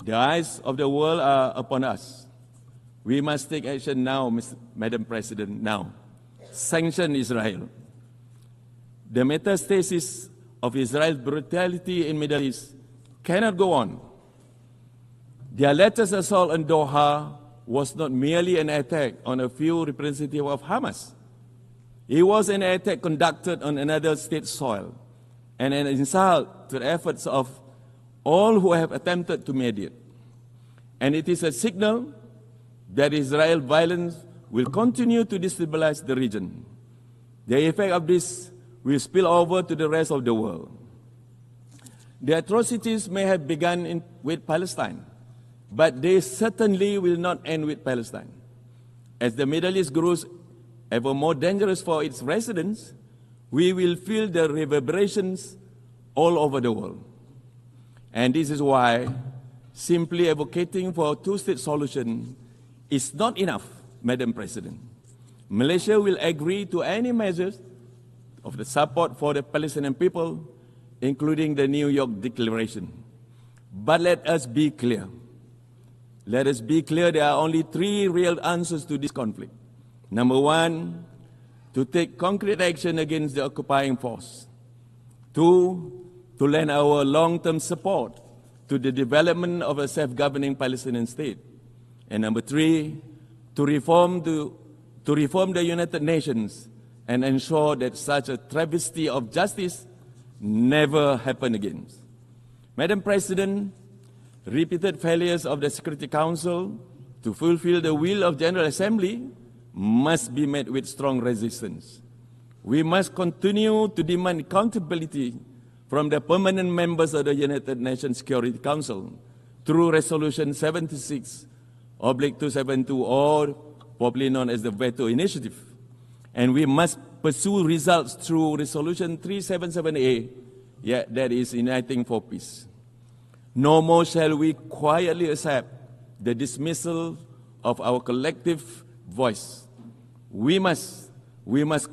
the eyes of the world are upon us. We must take action now, Madam President, now. Sanction Israel. The metastasis of Israel's brutality in the Middle East cannot go on. Their latest assault on Doha was not merely an attack on a few representatives of Hamas. It was an attack conducted on another state's soil and an insult to the efforts of all who have attempted to mediate. And it is a signal that Israel's violence will continue to destabilize the region. The effect of this will spill over to the rest of the world. The atrocities may have begun with Palestine, but they certainly will not end with Palestine. As the Middle East grows ever more dangerous for its residents, we will feel the reverberations all over the world. And this is why simply advocating for a two-state solution is not enough, Madam President. Malaysia will agree to any measures of the support for the Palestinian people, including the New York Declaration. But let us be clear. Let us be clear, there are only three real answers to this conflict. Number one, to take concrete action against the occupying force. Two, to lend our long-term support to the development of a self-governing Palestinian state. And number three, to reform the United Nations and ensure that such a travesty of justice never happen again. Madam President, repeated failures of the Security Council to fulfill the will of General Assembly must be met with strong resistance. We must continue to demand accountability from the permanent members of the United Nations Security Council through Resolution 76/272, or popularly known as the Veto Initiative. And we must pursue results through Resolution 377A, that is Uniting for Peace. No more shall we quietly accept the dismissal of our collective voice. We must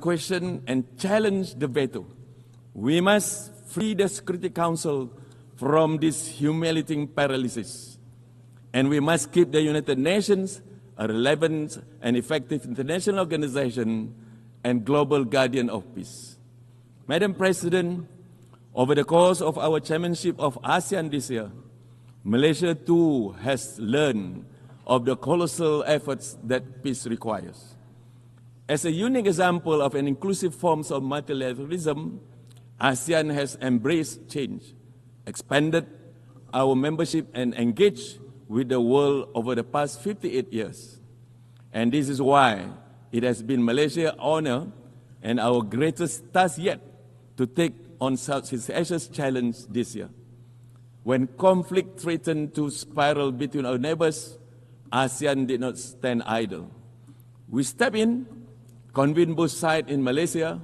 question and challenge the veto. We must free the Security Council from this humiliating paralysis. And we must keep the United Nations a relevant and effective international organization and global guardian of peace. Madam President, over the course of our chairmanship of ASEAN this year, Malaysia too has learned of the colossal efforts that peace requires. As a unique example of an inclusive form of multilateralism, ASEAN has embraced change, expanded our membership, and engaged with the world over the past 58 years. And this is why it has been Malaysia's honor and our greatest task yet to take on Southeast Asia's challenge this year. When conflict threatened to spiral between our neighbors, ASEAN did not stand idle. We stepped in, convened both sides in Malaysia,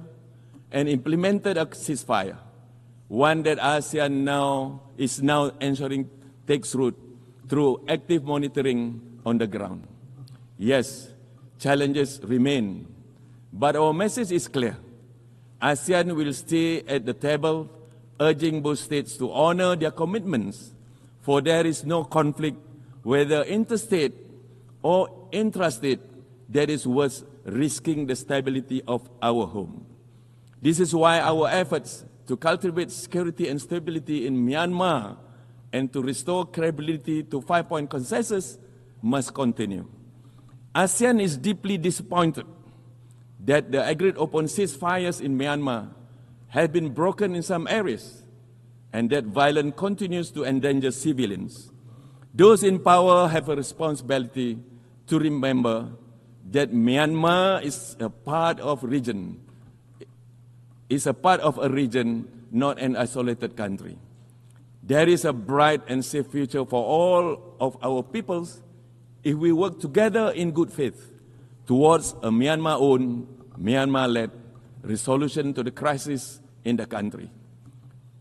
and implemented a ceasefire, one that ASEAN is now ensuring takes root through active monitoring on the ground. Yes, challenges remain, but our message is clear. ASEAN will stay at the table, urging both states to honor their commitments, for there is no conflict, whether interstate or intrastate, that is worth risking the stability of our home. This is why our efforts to cultivate security and stability in Myanmar and to restore credibility to five-point consensus must continue. ASEAN is deeply disappointed that the agreed-upon ceasefires in Myanmar have been broken in some areas and that violence continues to endanger civilians. Those in power have a responsibility to remember that Myanmar is a part of a region, not an isolated country. There is a bright and safe future for all of our peoples if we work together in good faith towards a Myanmar-owned, Myanmar-led resolution to the crisis in the country.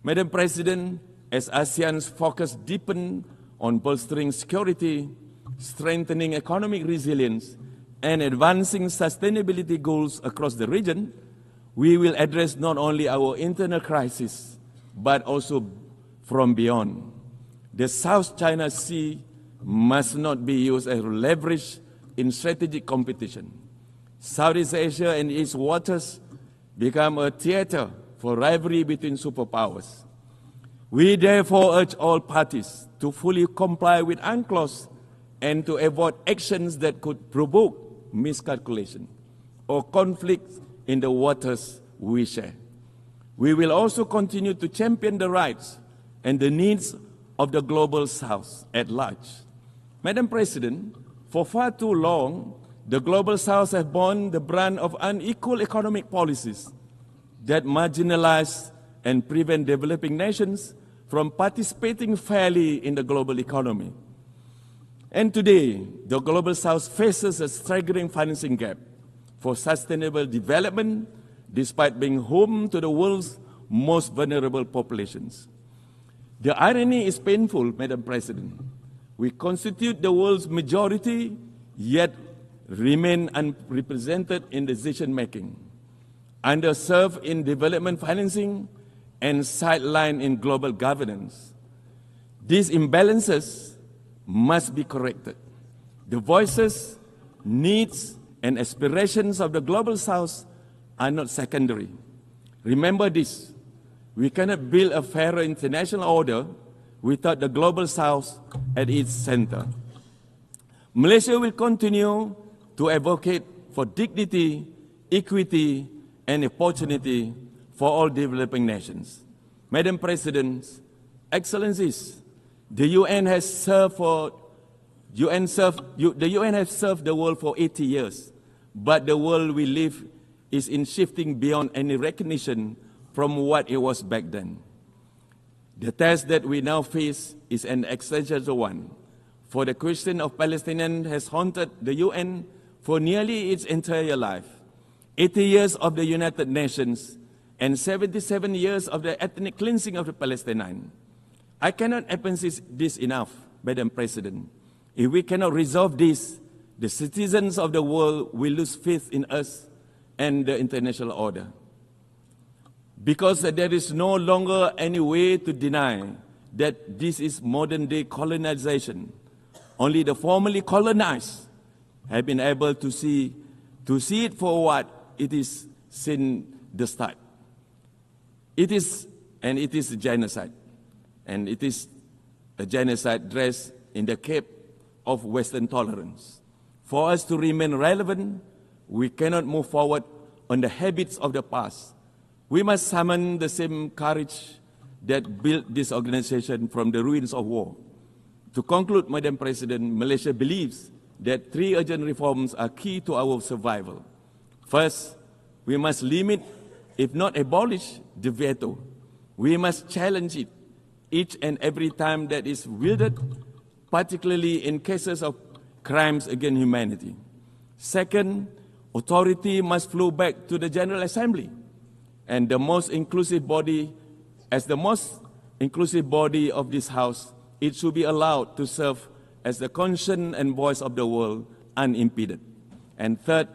Madam President, as ASEAN's focus deepens on bolstering security, strengthening economic resilience, and advancing sustainability goals across the region, we will address not only our internal crisis, but also from beyond. The South China Sea must not be used as leverage in strategic competition. Southeast Asia and its waters become a theater for rivalry between superpowers. We therefore urge all parties to fully comply with UNCLOS and to avoid actions that could provoke miscalculation or conflict in the waters we share. We will also continue to champion the rights and the needs of the global South at large. Madam President, for far too long, the global South has borne the brunt of unequal economic policies that marginalize and prevent developing nations from participating fairly in the global economy. And today, the global South faces a staggering financing gap for sustainable development despite being home to the world's most vulnerable populations. The irony is painful, Madam President. We constitute the world's majority, yet remain unrepresented in decision-making, underserved in development financing, and sidelined in global governance. These imbalances must be corrected. The voices, needs, and aspirations of the Global South are not secondary. Remember this, we cannot build a fairer international order without the Global South at its center. Malaysia will continue to advocate for dignity, equity, and opportunity for all developing nations. Madam President, Excellencies, the UN has served the world for 80 years, but the world we live is in shifting beyond any recognition from what it was back then. The test that we now face is an existential one, for the question of Palestinians has haunted the UN for nearly its entire life. 80 years of the United Nations and 77 years of the ethnic cleansing of the Palestinians. I cannot emphasize this enough, Madam President. If we cannot resolve this, the citizens of the world will lose faith in us and the international order. Because there is no longer any way to deny that this is modern-day colonization. Only the formerly colonized have been able to see it for what it is since the start. It is a genocide. And it is a genocide dressed in the cape of Western tolerance. For us to remain relevant, we cannot move forward on the habits of the past. We must summon the same courage that built this organization from the ruins of war. To conclude, Madam President, Malaysia believes that 3 urgent reforms are key to our survival. First, we must limit, if not abolish, the veto. We must challenge it each and every time that is wielded, particularly in cases of crimes against humanity. Second, authority must flow back to the General Assembly, and the most inclusive body, as the most inclusive body of this House, it should be allowed to serve as the conscience and voice of the world unimpeded. And third,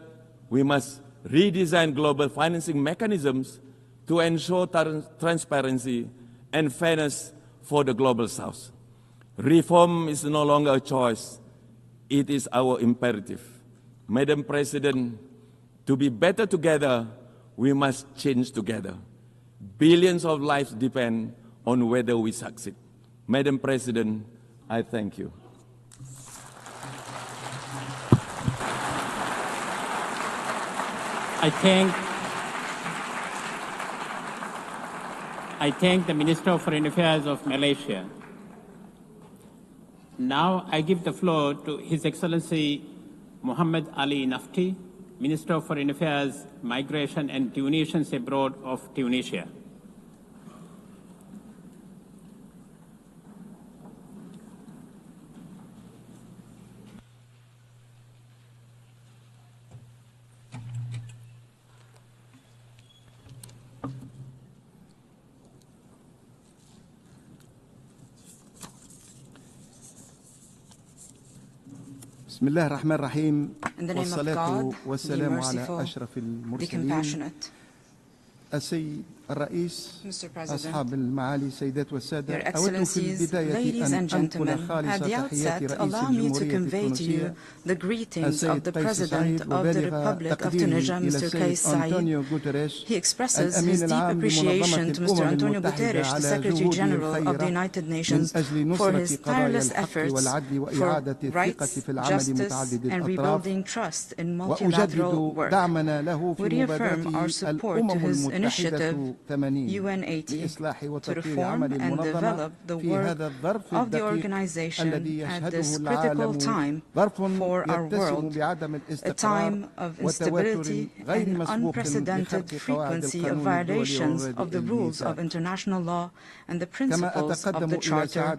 we must redesign global financing mechanisms to ensure transparency and fairness for the Global South. Reform is no longer a choice, it is our imperative. Madam President, to be better together, we must change together. Billions of lives depend on whether we succeed. Madam President, I thank you. I thank the Minister of Foreign Affairs of Malaysia. Now I give the floor to His Excellency Muhammad Ali Nafti, Minister of Foreign Affairs, Migration and Tunisians Abroad of Tunisia. بسم الله الرحمن الرحيم والصلاة والسلام على أشرف المرسلين السيد الرئيس أصحاب المعالي السيدات والسادة أود في البداية أن أنقل خالص تحيات رئيس الجمهورية التونسية السيد قيس سعيد وبالغ تقديري إلى السيد أنطونيو غوتيريش الأمين العام لمنظمة الأمم المتحدة على جهوده الخيرة من أجل نصرة قضايا الحق والعدل وإعادة الثقة في العمل متعدد الأطراف وأجدد دعمنا له في مبادرة الأمم المتحدة UNAT to reform and develop the work of the organization at this critical time for our world, a time of instability and unprecedented frequency of violations of the rules of international law and the principles of the Charter.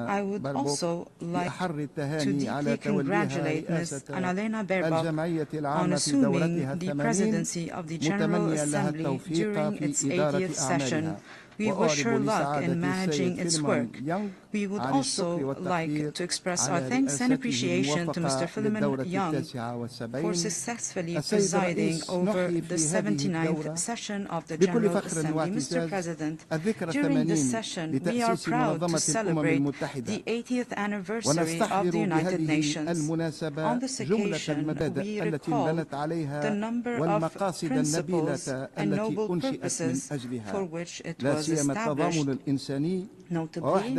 I would also like to deeply congratulate Ms. Annalena Baerbock on assuming the presidency of the General Assembly during its 80th session. We wish her luck in managing its work. We would also like to express our thanks and appreciation to Mr. Philemon Young for successfully presiding over the 79th session of the General Assembly. Mr. President, during this session, we are proud to celebrate the 80th anniversary of the United Nations. On this occasion, we recall the number of principles and noble purposes for which it was established, notably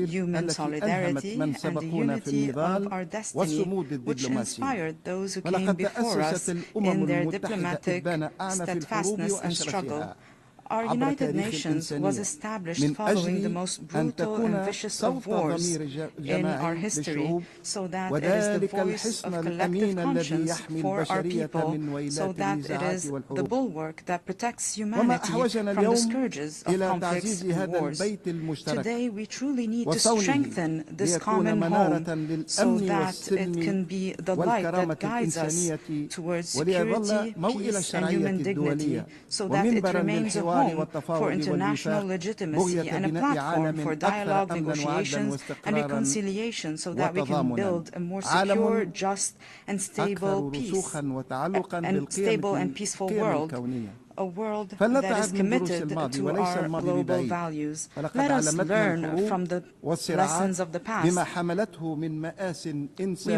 human solidarity and the unity of our destiny, which inspired those who came before us in their diplomatic steadfastness and struggle. Our United Nations was established following the most brutal and vicious of wars in our history, so that it is the voice of collective conscience for our people, so that it is the bulwark that protects humanity from the scourges of conflicts and wars. Today, we truly need to strengthen this common home so that it can be the light that guides us towards security, peace, and human dignity, so that it remains a home for international legitimacy and a platform for dialogue, negotiations, and reconciliation, so that we can build a more secure, just, and stable and peaceful world. A world that is committed to our global values. Let us learn from the lessons of the past. We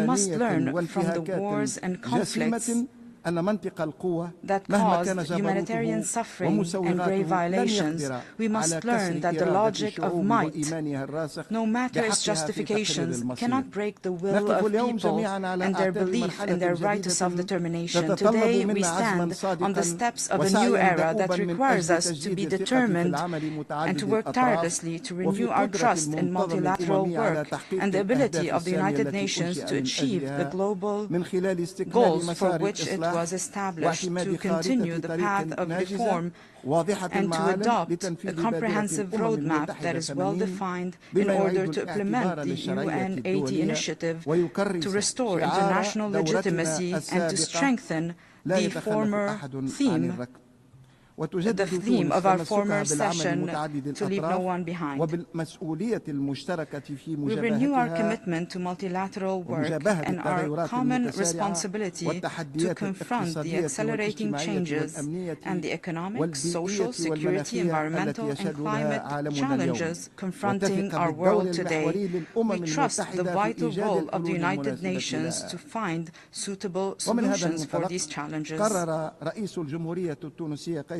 must learn from the wars and conflicts that caused humanitarian suffering and grave violations. We must learn that the logic of might, no matter its justifications, cannot break the will of people and their belief in their right to self-determination. Today, we stand on the steps of a new era that requires us to be determined and to work tirelessly to renew our trust in multilateral work and the ability of the United Nations to achieve the global goals for which it was established, to continue the path of reform and to adopt a comprehensive roadmap that is well defined in order to implement the UNAT initiative to restore international legitimacy and to strengthen the theme of our former session, to leave no one behind. We renew our commitment to multilateral work and our common responsibility to confront the accelerating changes and the economic, social, security, environmental, and climate challenges confronting our world today. We trust the vital role of the United Nations to find suitable solutions for these challenges.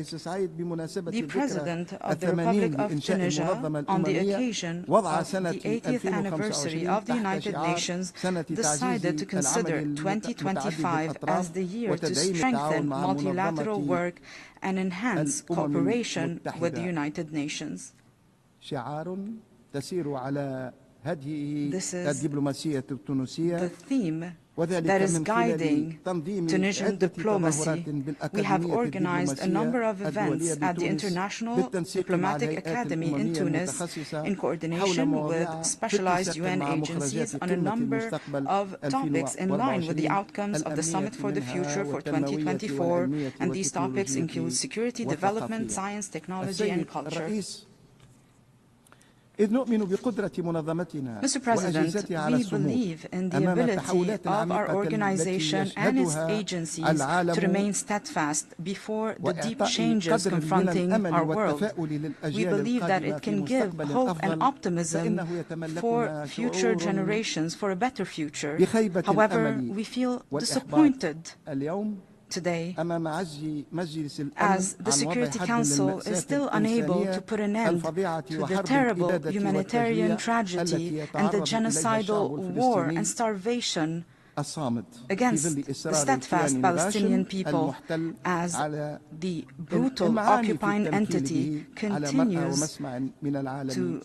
The President of the Republic of Tunisia, on the occasion of the 80th anniversary of the United Nations, decided to consider 2025 as the year to strengthen multilateral work and enhance cooperation with the United Nations. This is the theme that is guiding Tunisian diplomacy. We have organized a number of events at the International Diplomatic Academy in Tunis in coordination with specialized UN agencies on a number of topics in line with the outcomes of the Summit for the Future for 2024, and these topics include security, development, science, technology, and culture. Mr. President, we believe in the ability of our organization and its agencies to remain steadfast before the deep changes confronting our world. We believe that it can give hope and optimism for future generations, for a better future. However, we feel disappointed today as the Security Council is still unable to put an end to the terrible humanitarian tragedy and the genocidal war and starvation against the steadfast Palestinian people as the brutal occupying entity continues to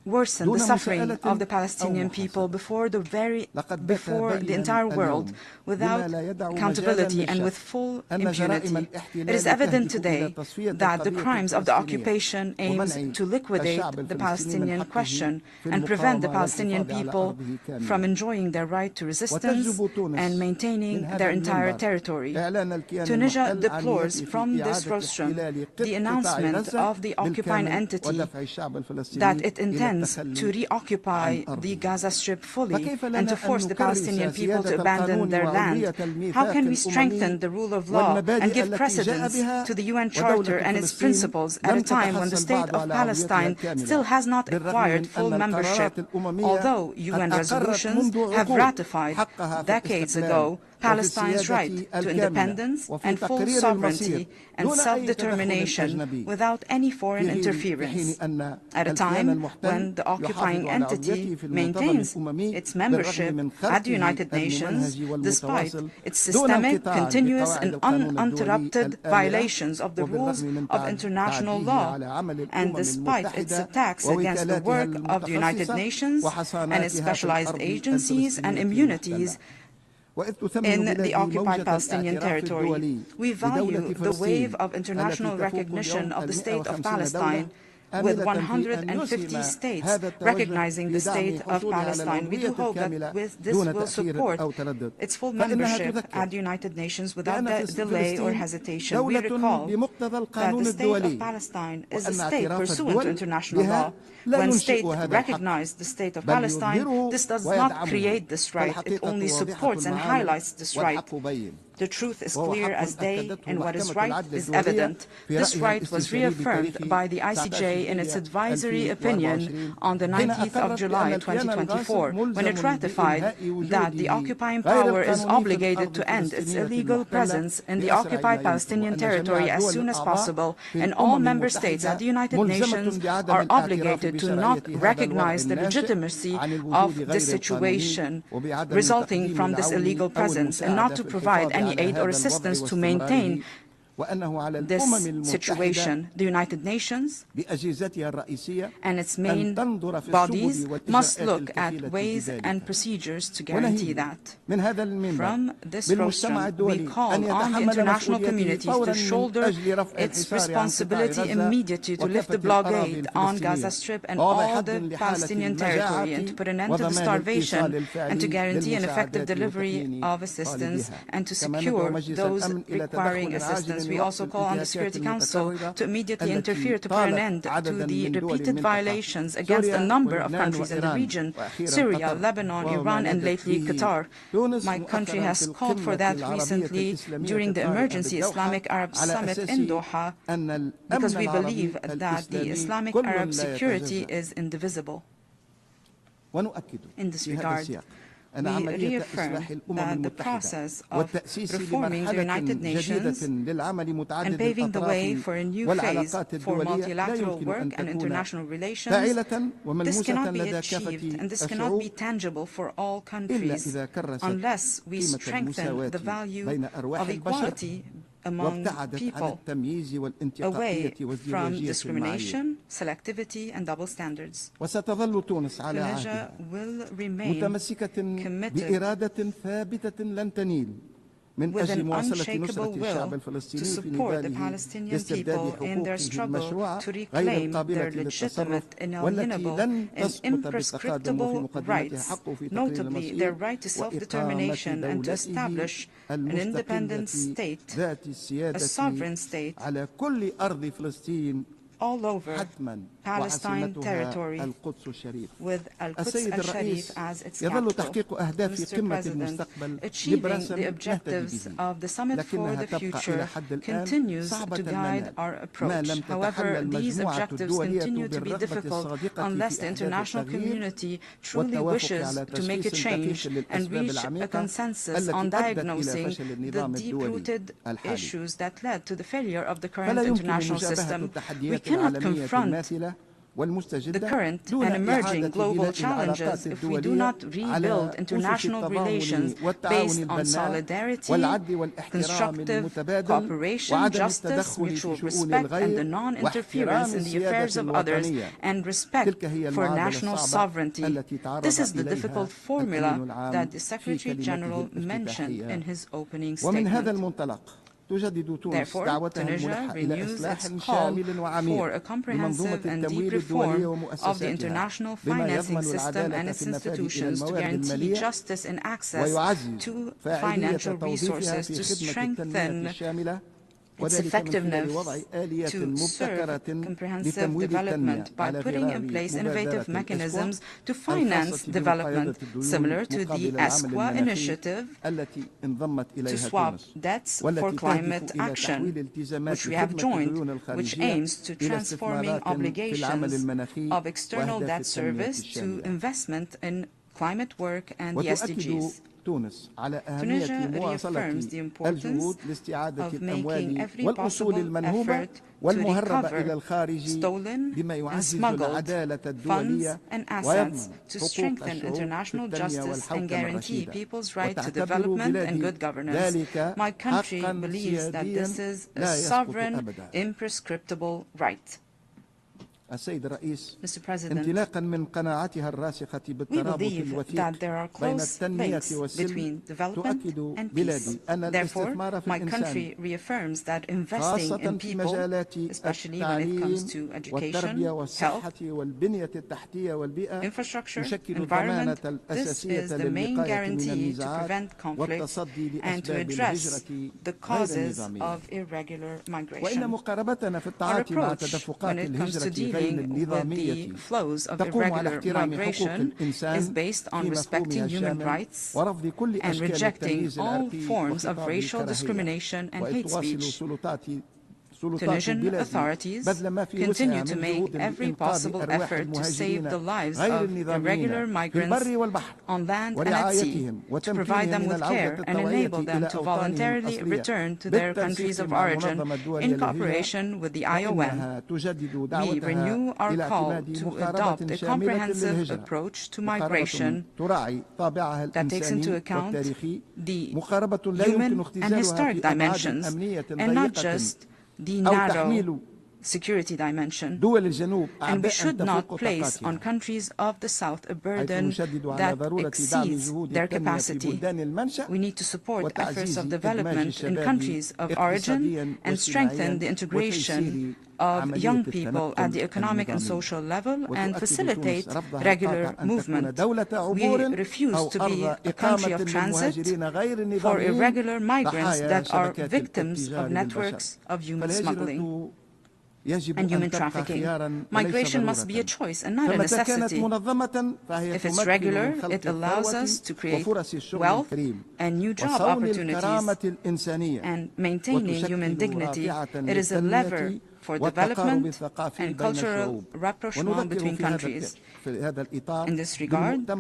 worsen the suffering of the Palestinian people before the entire world, without accountability and with full impunity. It is evident today that the crimes of the occupation aims to liquidate the Palestinian question and prevent the Palestinian people from enjoying their right to resistance and maintaining their entire territory. Tunisia deplores from this rostrum the announcement of the occupying entity that it intends to reoccupy the Gaza Strip fully and to force the Palestinian people to abandon their land. How can we strengthen the rule of law and give precedence to the UN Charter and its principles at a time when the state of Palestine still has not acquired full membership, although UN resolutions have ratified decades ago Palestine's right to independence and full sovereignty and self-determination without any foreign interference, at a time when the occupying entity maintains its membership at the United Nations despite its systemic, continuous and uninterrupted violations of the rules of international law, and despite its attacks against the work of the United Nations and its specialized agencies and immunities in the occupied Palestinian territory. We value the wave of international recognition of the State of Palestine, with 150 states recognizing the State of Palestine. We do hope that this will support its full membership at the United Nations without delay or hesitation. We recall that the State of Palestine is a state pursuant to international law. When states recognize the State of Palestine, this does not create this right, it only supports and highlights this right. The truth is clear as day, and what is right is evident. This right was reaffirmed by the ICJ in its advisory opinion on the 19th of July 2024, when it ratified that the occupying power is obligated to end its illegal presence in the occupied Palestinian territory as soon as possible, and all member states at the United Nations are obligated to not recognize the legitimacy of the situation resulting from this illegal presence, and not to provide any aid or assistance to maintain this situation. The United Nations and its main bodies must look at ways and procedures to guarantee that. From this rostrum, we call on the international community to shoulder its responsibility immediately to lift the blockade on Gaza Strip and all the Palestinian territory, and to put an end to the starvation, and to guarantee an effective delivery of assistance, and to secure those requiring assistance. We also call on the Security Council to immediately interfere to put an end to the repeated violations against a number of countries in the region: Syria, Lebanon, Iran, and lately Qatar. My country has called for that recently during the Emergency Islamic Arab Summit in Doha, because we believe that the Islamic Arab security is indivisible. In this regard, we reaffirm that the process of reforming the United Nations and paving the way for a new phase for multilateral work and international relations, this cannot be achieved and this cannot be tangible for all countries unless we strengthen the value of equality among people, away from discrimination, selectivity, and double standards. Tunisia will remain committed with an unshakable will to support the Palestinian people in their struggle to reclaim their legitimate, inalienable, and imprescriptible rights, notably their right to self-determination and to establish an independent state, a sovereign state, all over Palestine territory, with Al-Quds al-Sharif as its capital. Mr. President, achieving the objectives of the Summit for the Future continues to guide our approach. However, these objectives continue to be difficult unless the international community truly wishes to make a change and reach a consensus on diagnosing the deep-rooted issues that led to the failure of the current international system. We cannot confront the current and emerging global challenges if we do not rebuild international relations based on solidarity, constructive cooperation, justice, mutual respect, and the non-interference in the affairs of others, and respect for national sovereignty. This is the difficult formula that the Secretary General mentioned in his opening statement. Therefore, Tunisia renews its call for a comprehensive and deep reform of the international financing system and its institutions to guarantee justice and access to financial resources, to strengthen its effectiveness to serve comprehensive development by putting in place innovative mechanisms to finance development, similar to the ESCWA initiative to swap debts for climate action, which we have joined, which aims to transforming obligations of external debt service to investment in climate work and the SDGs. Tunisia reaffirms the importance of making every possible effort to recover stolen and smuggled funds and assets to strengthen international justice and guarantee people's right to development and good governance. My country believes that this is a sovereign, imprescriptible right. السيد الرئيس Mr. President, انطلاقا من قناعتها الراسخة بالترابط الوثيق بين التنمية والسلم تؤكد بلادي أن الاستثمار في الإنسان خاصة في مجالات التعليم والتربية والصحة والبنية التحتية والبيئة يشكل الضمانة الأساسية للوقاية من النزاعات والتصدي لأسباب الهجرة غير النظامية. وإن مقاربتنا في التعاطي مع تدفقات الهجرة with the flows of irregular migration is based on respecting human rights and rejecting all forms of racial discrimination and hate speech. Tunisian authorities continue to make every possible effort to save the lives of irregular migrants on land and at sea, to provide them with care and enable them to voluntarily return to their countries of origin in cooperation with the IOM. We renew our call to adopt a comprehensive approach to migration that takes into account the human and historic dimensions and not just the narrow security dimension, and we should not place on countries of the South a burden that exceeds their capacity. We need to support efforts of development in countries of origin and strengthen the integration of young people at the economic and social level and facilitate regular movement. We refuse to be a country of transit for irregular migrants that are victims of networks of human smuggling and human trafficking. Migration must be a choice and not a necessity. If it's regular, it allows us to create wealth and new job opportunities, and maintaining human dignity, it is a lever for development and cultural rapprochement between countries. In this regard, we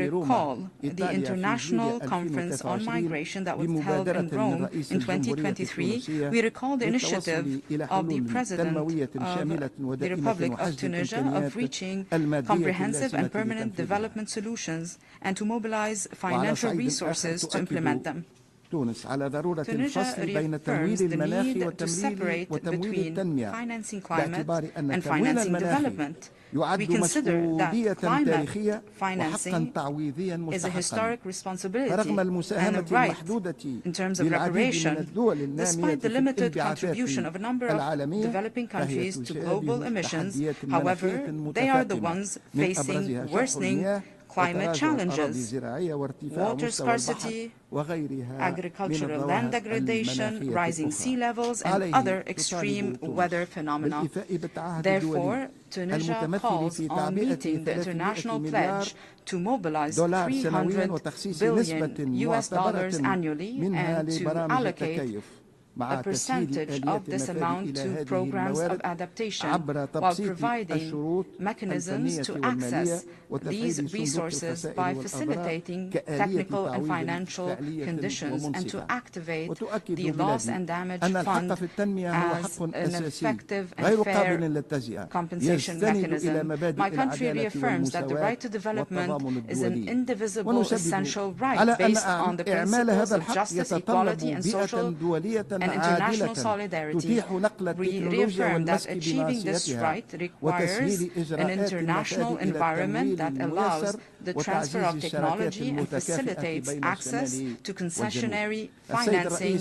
recall the International Conference on Migration that was held in Rome in 2023. We recall the initiative of the President of the Republic of Tunisia of reaching comprehensive and permanent development solutions and to mobilize financial resources to implement them. Tunisia reaffirms the need to separate between financing climate and financing development. We consider that climate financing is a historic responsibility and a right in terms of reparation, despite the limited contribution of a number of developing countries to global emissions. However, they are the ones facing worsening climate challenges, water scarcity, agricultural land degradation, rising sea levels, and other extreme weather phenomena. Therefore, Tunisia calls on meeting the international pledge to mobilize $300 billion annually and to allocate a percentage of this amount to programs of adaptation while providing mechanisms to access these resources by facilitating technical and financial conditions and to activate the loss and damage fund as an effective and fair compensation mechanism. My country reaffirms that the right to development is an indivisible essential right based on the principles of justice, equality, and social and international solidarity. We reaffirm that achieving this right requires an international environment that allows the transfer of technology and facilitates access to concessionary financing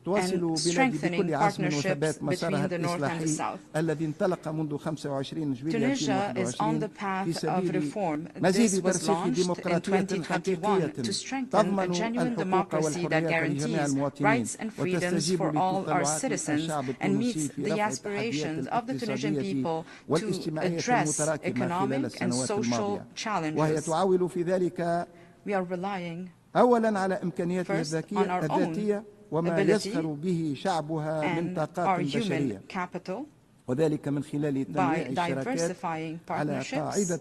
and strengthening partnerships between the North and the South. Tunisia is on the path of reform. This was launched in 2021 to strengthen a genuine democracy that guarantees rights and freedoms for all our citizens and meets the aspirations of the Tunisian people to address economic and social challenges. We are relying first on our own ability and our human capital by diversifying partnerships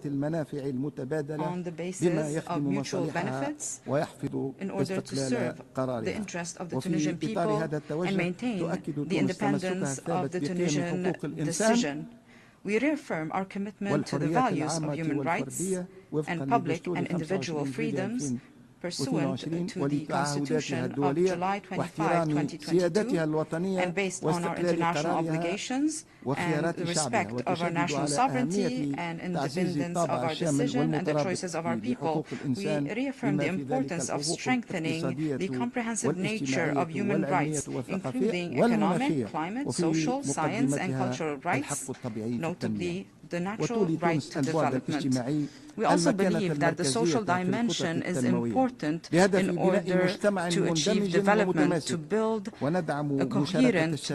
on the basis of mutual benefits in order to serve the interest of the Tunisian people and maintain the independence of the Tunisian decision. We reaffirm our commitment to the values of human rights and public and individual freedoms pursuant to the Constitution of July 25, 2022, and based on our international obligations and the respect of our national sovereignty and independence of our decision and the choices of our people. We reaffirm the importance of strengthening the comprehensive nature of human rights, including economic, climate, social, science, and cultural rights, notably the natural right to development. We also believe that the social dimension is important in order to achieve development, to build a coherent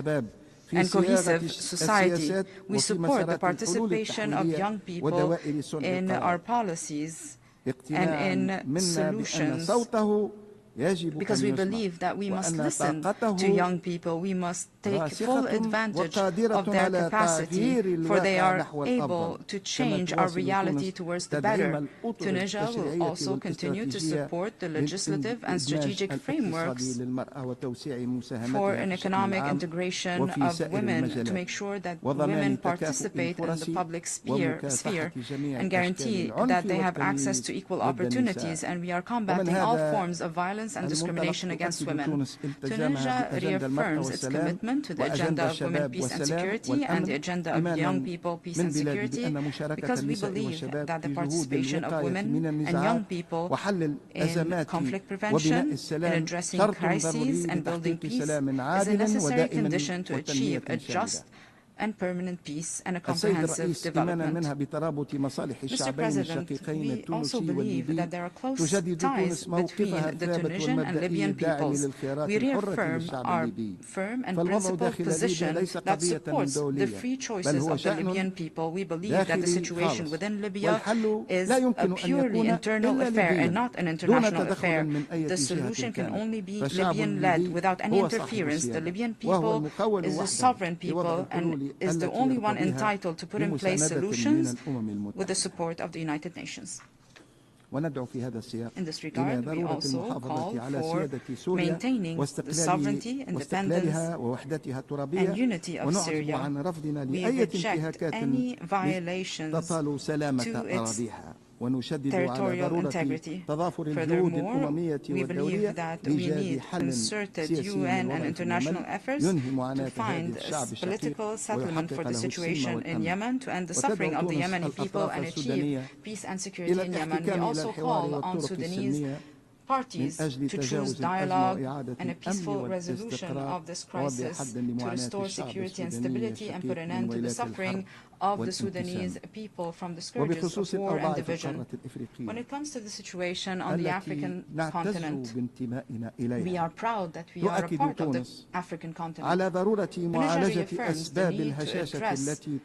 and cohesive society. We support the participation of young people in our policies and in solutions, because we believe that we must listen to young people. We must take full advantage of their capacity, for they are able to change our reality towards the better. Tunisia will also continue to support the legislative and strategic frameworks for an economic integration of women, to make sure that women participate in the public sphere and guarantee that they have access to equal opportunities. And we are combating all forms of violence and discrimination against women. Tunisia reaffirms its commitment to the agenda of women, peace and security, and the agenda of young people, peace and security, because we believe that the participation of women and young people in conflict prevention, in addressing crises and building peace is a necessary condition to achieve a just and permanent peace and a comprehensive development. Mr. President, we also believe that there are close ties between the Tunisian and Libyan peoples. We reaffirm our firm and principled position that supports the free choices of the Libyan people. We believe that the situation within Libya is a purely internal affair and not an international affair. The solution can only be Libyan-led without any interference. The Libyan people is a sovereign people and is the only one entitled to put in place solutions with the support of the United Nations. In this regard, we also call for maintaining the sovereignty, independence, and unity of Syria. We reject any violations to its territorial integrity. Furthermore, we believe that we need concerted UN and international efforts to find a political settlement for the situation in Yemen, to end the suffering of the Yemeni people and achieve peace and security in Yemen. We also call on Sudanese parties to choose dialogue and a peaceful resolution of this crisis to restore security and stability and put an end to the suffering of the Sudanese people from the scourges of war and division. When it comes to the situation on the African continent, we are proud that we are a part of the African continent. Tunisia reaffirms the need to address the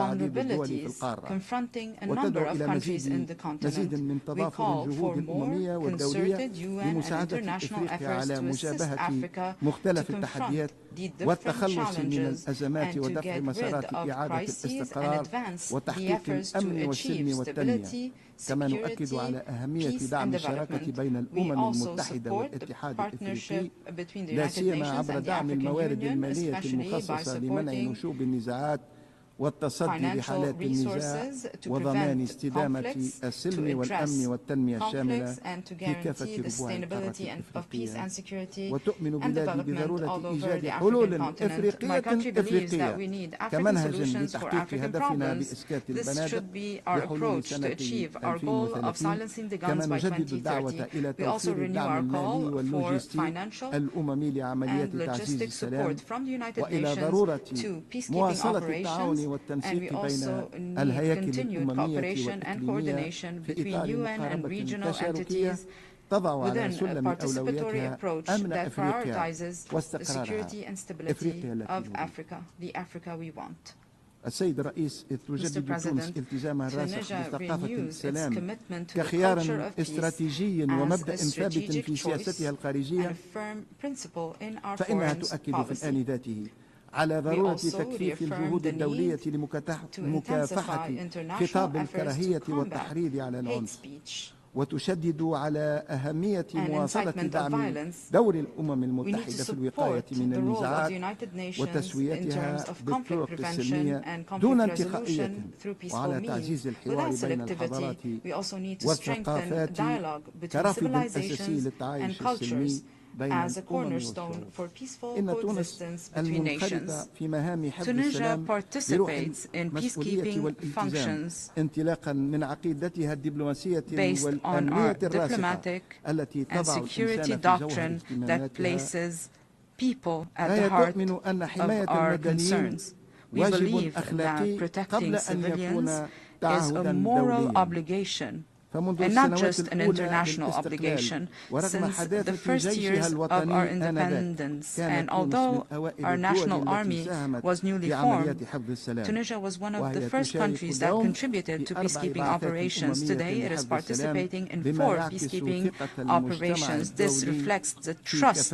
vulnerabilities confronting a number of countries in the continent. We call for more concerted لمساعدة إفريقيا على مجابهة مختلف التحديات والتخلص من الأزمات ودفع مسارات إعادة الاستقرار وتحقيق الأمن والسلم والتنمية. كما نؤكد على أهمية دعم الشراكة بين الأمم المتحدة والاتحاد الإفريقي، لا سيما عبر دعم الموارد المالية المخصصة لمنع نشوب النزاعات والتصدي لحالات النزاع وضمان استدامة السلم والأمن والتنمية الشاملة في كافة ربوع القارة الإفريقية. وتؤمن بلادي بضرورة إيجاد حلول إفريقية كمنهج لتحقيق هدفنا بإسكات البنادق بحلول سنة 2030. كما نجدد الدعوة إلى توفير الدعم المالي واللوجستي الأممي لعمليات تعزيز السلام، وإلى ضرورة مواصلة التعاون والتنسيق بين الهياكل الأممية والإقليمية في إطار مقاربة تشاركية تضع على سلم أولوياتها أمن أفريقيا واستقرارها. أفريقيا التي السيد الرئيس تجدد تونس التزامها الراسخ بثقافة السلام كخيار استراتيجي ومبدأ ثابت في سياستها الخارجية، فإنها تؤكد في الآن ذاته على ضرورة تكثيف الجهود الدولية لمكافحة خطاب الكراهية والتحريض على العنف، وتشدد على أهمية مواصلة دعم دور الأمم المتحدة في الوقاية من النزاعات وتسويتها بالطرق السلمية دون انتقائية، وعلى تعزيز الحوار بين الحضارات والثقافات كرافد أساسي للتعايش السلمي as a cornerstone for peaceful coexistence between nations. Tunisia participates in peacekeeping functions based on our diplomatic and security doctrine that places people at the heart of our concerns. We believe that protecting civilians is a moral obligation and not just an international obligation. Since the first years of our independence, and although our national army was newly formed, Tunisia was one of the first countries that contributed to peacekeeping operations. Today, it is participating in 4 peacekeeping operations. This reflects the trust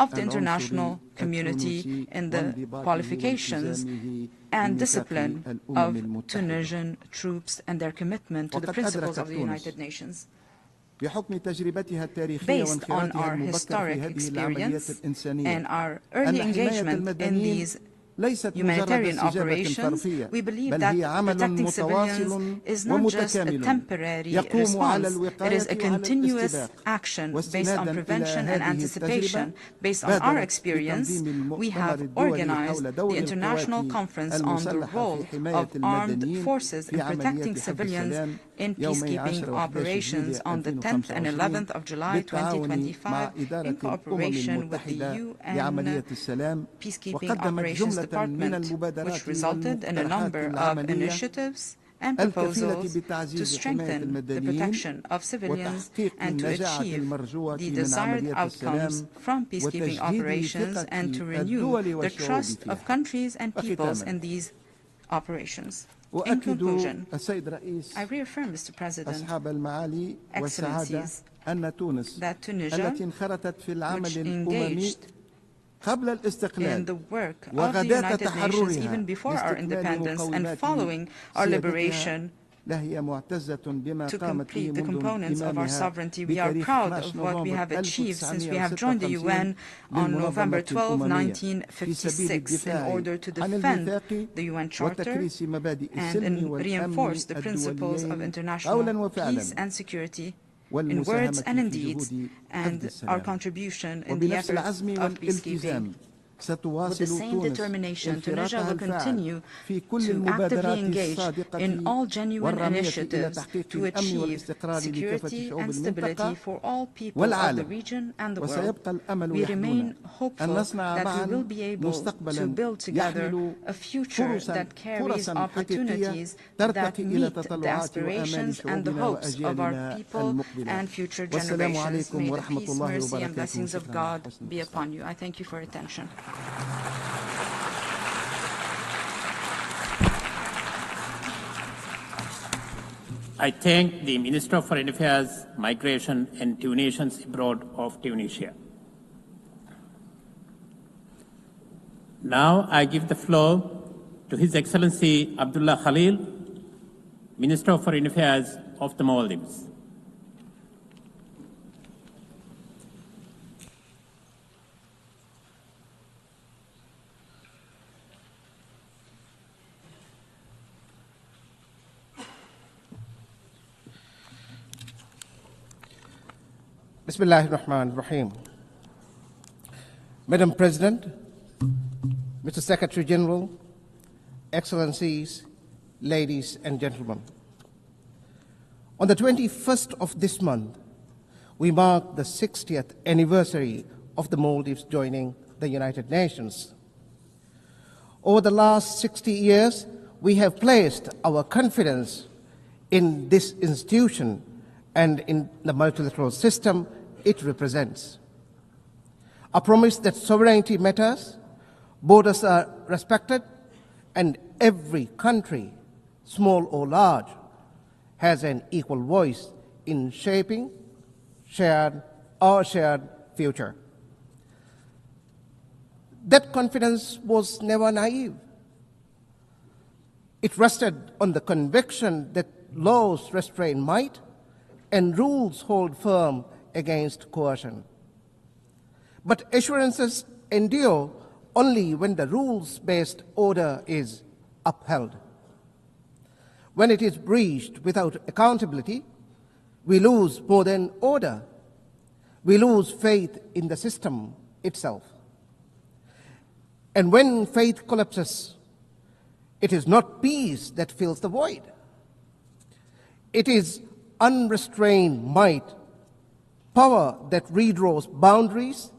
of the international community in the qualifications and discipline of Tunisian troops and their commitment to the principles of the United Nations. Based on our historic experience and our early engagement in these humanitarian operations, we believe that protecting civilians is not just a temporary response, it is a continuous action based on prevention and anticipation. Based on our experience, we have organized the International Conference on the Role of Armed Forces in Protecting Civilians in Peacekeeping Operations on the 10th and 11th of July 2025 in cooperation with the UN Peacekeeping Operations Department, which resulted in a number of initiatives and proposals to strengthen the protection of civilians and to achieve the desired outcomes from peacekeeping operations and to renew the trust of countries and peoples in these operations. In conclusion, I reaffirm, Mr. President, Excellencies, that Tunisia, which engaged in the work of the United Nations even before our independence and following our liberation, to complete the components of our sovereignty. We are proud of what we have achieved since we have joined the UN on November 12, 1956, in order to defend the UN Charter and reinforce the principles of international peace and security in words and in deeds, and our contribution in the efforts of peacekeeping. With the same determination, Tunisia will continue to actively engage in all genuine initiatives to achieve security and stability for all people of the region and the world. We remain hopeful that we will be able to build together a future that carries opportunities that meet the aspirations and the hopes of our people and future generations. May the peace, mercy, and blessings of God be upon you. I thank you for your attention. I thank the Minister of Foreign Affairs, Migration and Nations Abroad of Tunisia. Now I give the floor to His Excellency Abdullah Khalil, Minister of Foreign Affairs of the Maldives. Bismillahir Rahmanir Rahim. Madam President, Mr. Secretary General, Excellencies, ladies and gentlemen. On the 21st of this month, we mark the 60th anniversary of the Maldives joining the United Nations. Over the last 60 years, we have placed our confidence in this institution and in the multilateral system it represents. A promise that sovereignty matters, borders are respected, and every country, small or large, has an equal voice in shaping our shared future. That confidence was never naive. It rested on the conviction that laws restrain might and rules hold firm against coercion. But assurances endure only when the rules-based order is upheld. When it is breached without accountability, we lose more than order. We lose faith in the system itself. And when faith collapses, it is not peace that fills the void. It is unrestrained might, power that redraws boundaries,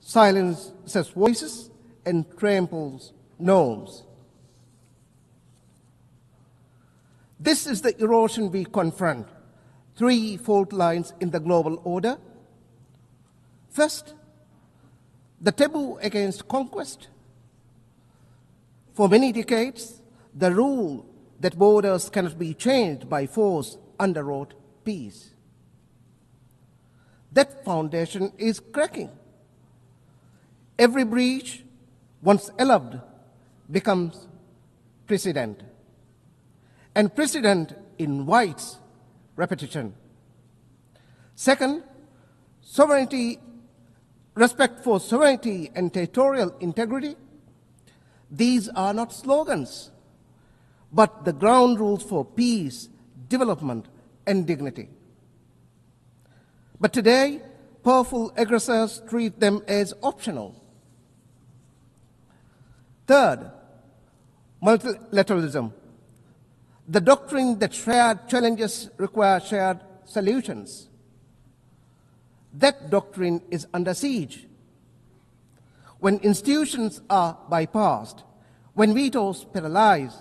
silences voices, and tramples norms. This is the erosion we confront. Three fault lines in the global order. First, the taboo against conquest. For many decades, the rule that borders cannot be changed by force underwrote peace. That foundation is cracking. Every breach, once allowed, becomes precedent. And precedent invites repetition. Second, sovereignty, respect for sovereignty and territorial integrity. These are not slogans, but the ground rules for peace, development, and dignity. But today, powerful aggressors treat them as optional. Third, multilateralism. The doctrine that shared challenges require shared solutions. That doctrine is under siege. When institutions are bypassed, when vetoes paralyze,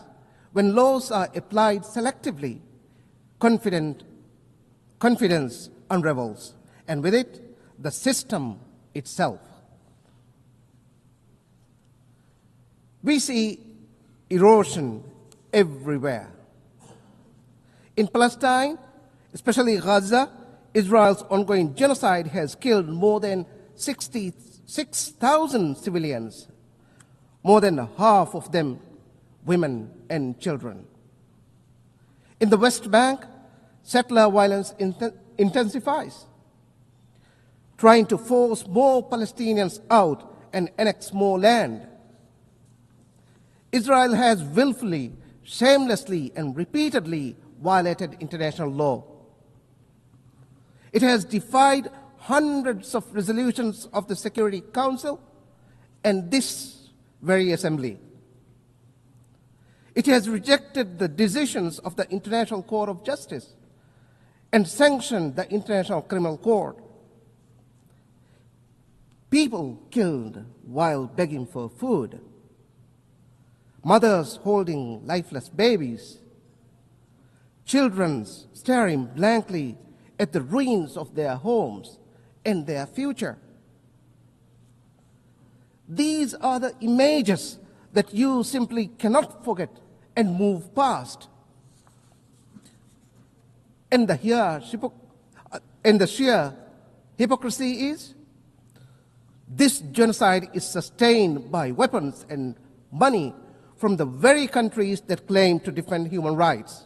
when laws are applied selectively, confidence unravels, and with it, the system itself. We see erosion everywhere. In Palestine, especially Gaza, Israel's ongoing genocide has killed more than 66,000 civilians, more than half of them women and children. In the West Bank, settler violence intensifies, trying to force more Palestinians out and annex more land. Israel has willfully, shamelessly, and repeatedly violated international law. It has defied hundreds of resolutions of the Security Council and this very assembly. It has rejected the decisions of the International Court of Justice and sanctioned the International Criminal Court. People killed while begging for food. Mothers holding lifeless babies. Children staring blankly at the ruins of their homes and their future. These are the images that you simply cannot forget and move past. And the sheer hypocrisy is, this genocide is sustained by weapons and money from the very countries that claim to defend human rights.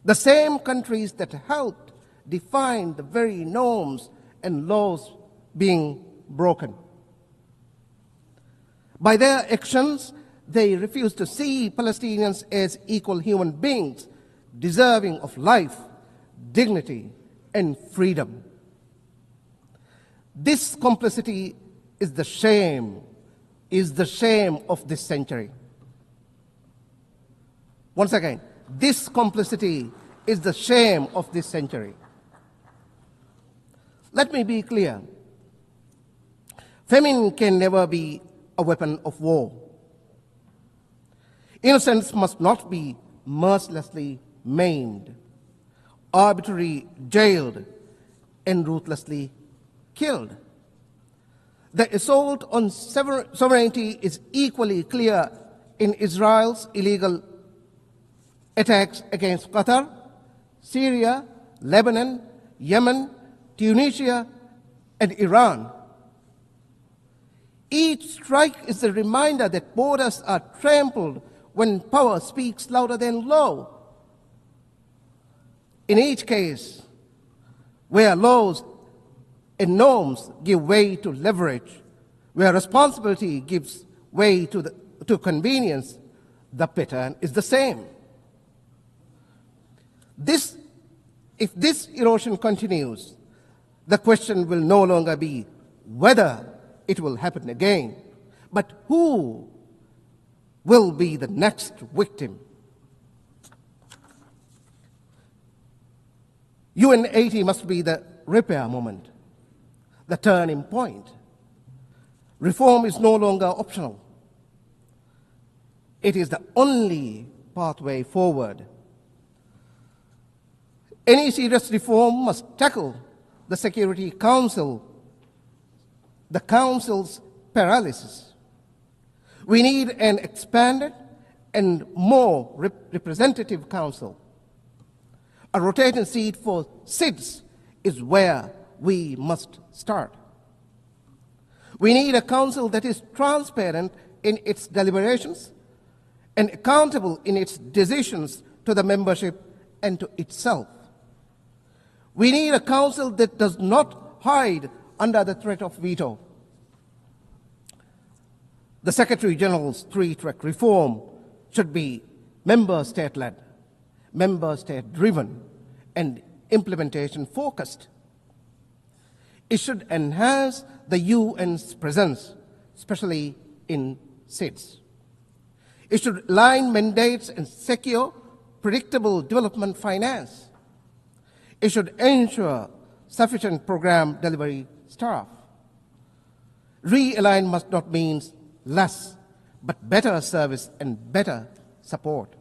The same countries that helped define the very norms and laws being broken. By their actions, they refuse to see Palestinians as equal human beings, deserving of life, dignity, and freedom. This complicity is the shame of this century. Once again, this complicity is the shame of this century. Let me be clear. Famine can never be a weapon of war. Innocents must not be mercilessly maimed, arbitrarily jailed, and ruthlessly killed. The assault on sovereignty is equally clear in Israel's illegal attacks against Qatar, Syria, Lebanon, Yemen, Tunisia, and Iran. Each strike is a reminder that borders are trampled when power speaks louder than law. In each case, where laws and norms give way to leverage, where responsibility gives way to convenience, the pattern is the same. If this erosion continues, the question will no longer be whether it will happen again, but who will be the next victim. UN80 must be the repair moment, the turning point. Reform is no longer optional. It is the only pathway forward. Any serious reform must tackle the Security Council, the Council's paralysis. We need an expanded and more representative Council. A rotating seat for SIDS is where we must start. We need a Council that is transparent in its deliberations and accountable in its decisions to the membership and to itself. We need a Council that does not hide under the threat of veto. The Secretary General's three-track reform should be member state-led, member state-driven, and implementation-focused. It should enhance the UN's presence, especially in SIDS. It should align mandates and secure predictable development finance. It should ensure sufficient program delivery staff. Realign must not mean less, but better service and better support.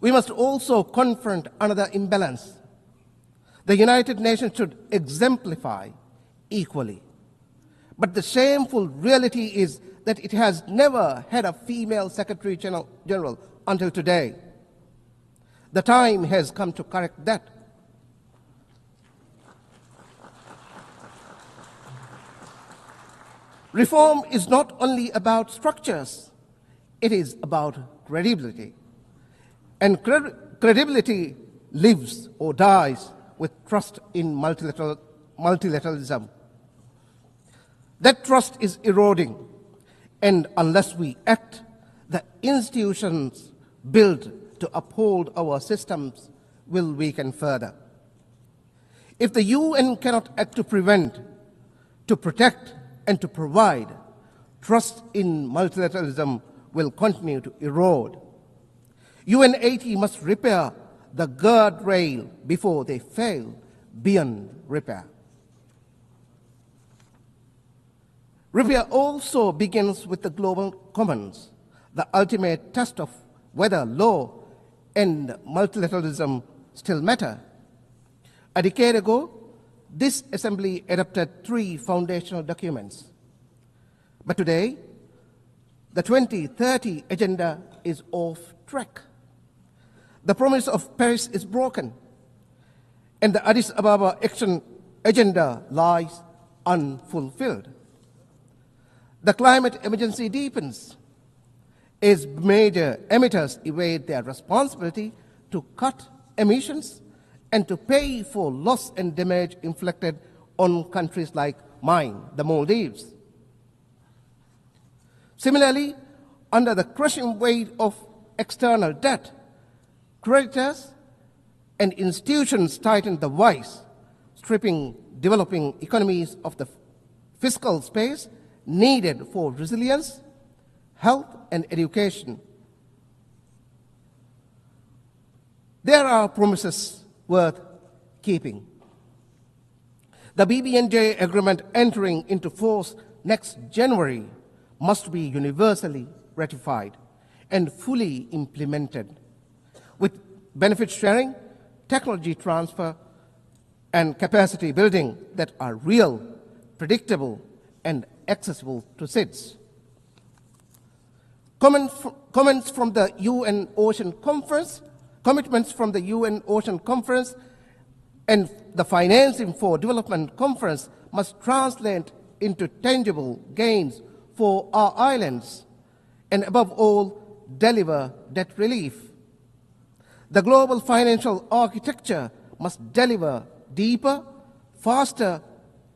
We must also confront another imbalance. The United Nations should exemplify equally. But the shameful reality is that it has never had a female Secretary General until today. The time has come to correct that. Reform is not only about structures, it is about credibility. And credibility lives or dies with trust in multilateralism. That trust is eroding, and unless we act, the institutions built to uphold our systems will weaken further. If the UN cannot act to prevent, to protect, and to provide, trust in multilateralism will continue to erode. UN80 must repair the guardrail before they fail beyond repair. Repair also begins with the global commons, the ultimate test of whether law and multilateralism still matter. A decade ago, this assembly adopted 3 foundational documents. But today, the 2030 agenda is off track. The promise of Paris is broken, and the Addis Ababa action agenda lies unfulfilled. The climate emergency deepens as major emitters evade their responsibility to cut emissions and to pay for loss and damage inflicted on countries like mine, the Maldives. Similarly, under the crushing weight of external debt, creditors and institutions tighten the vice, stripping developing economies of the fiscal space needed for resilience, health, and education. There are promises worth keeping. The BBNJ agreement entering into force next January must be universally ratified and fully implemented, with benefit sharing, technology transfer, and capacity building that are real, predictable, and accessible to citizens. Comments from the UN Ocean Conference, commitments from the UN Ocean Conference and the Financing for Development Conference must translate into tangible gains for our islands and, above all, deliver debt relief. The global financial architecture must deliver deeper, faster,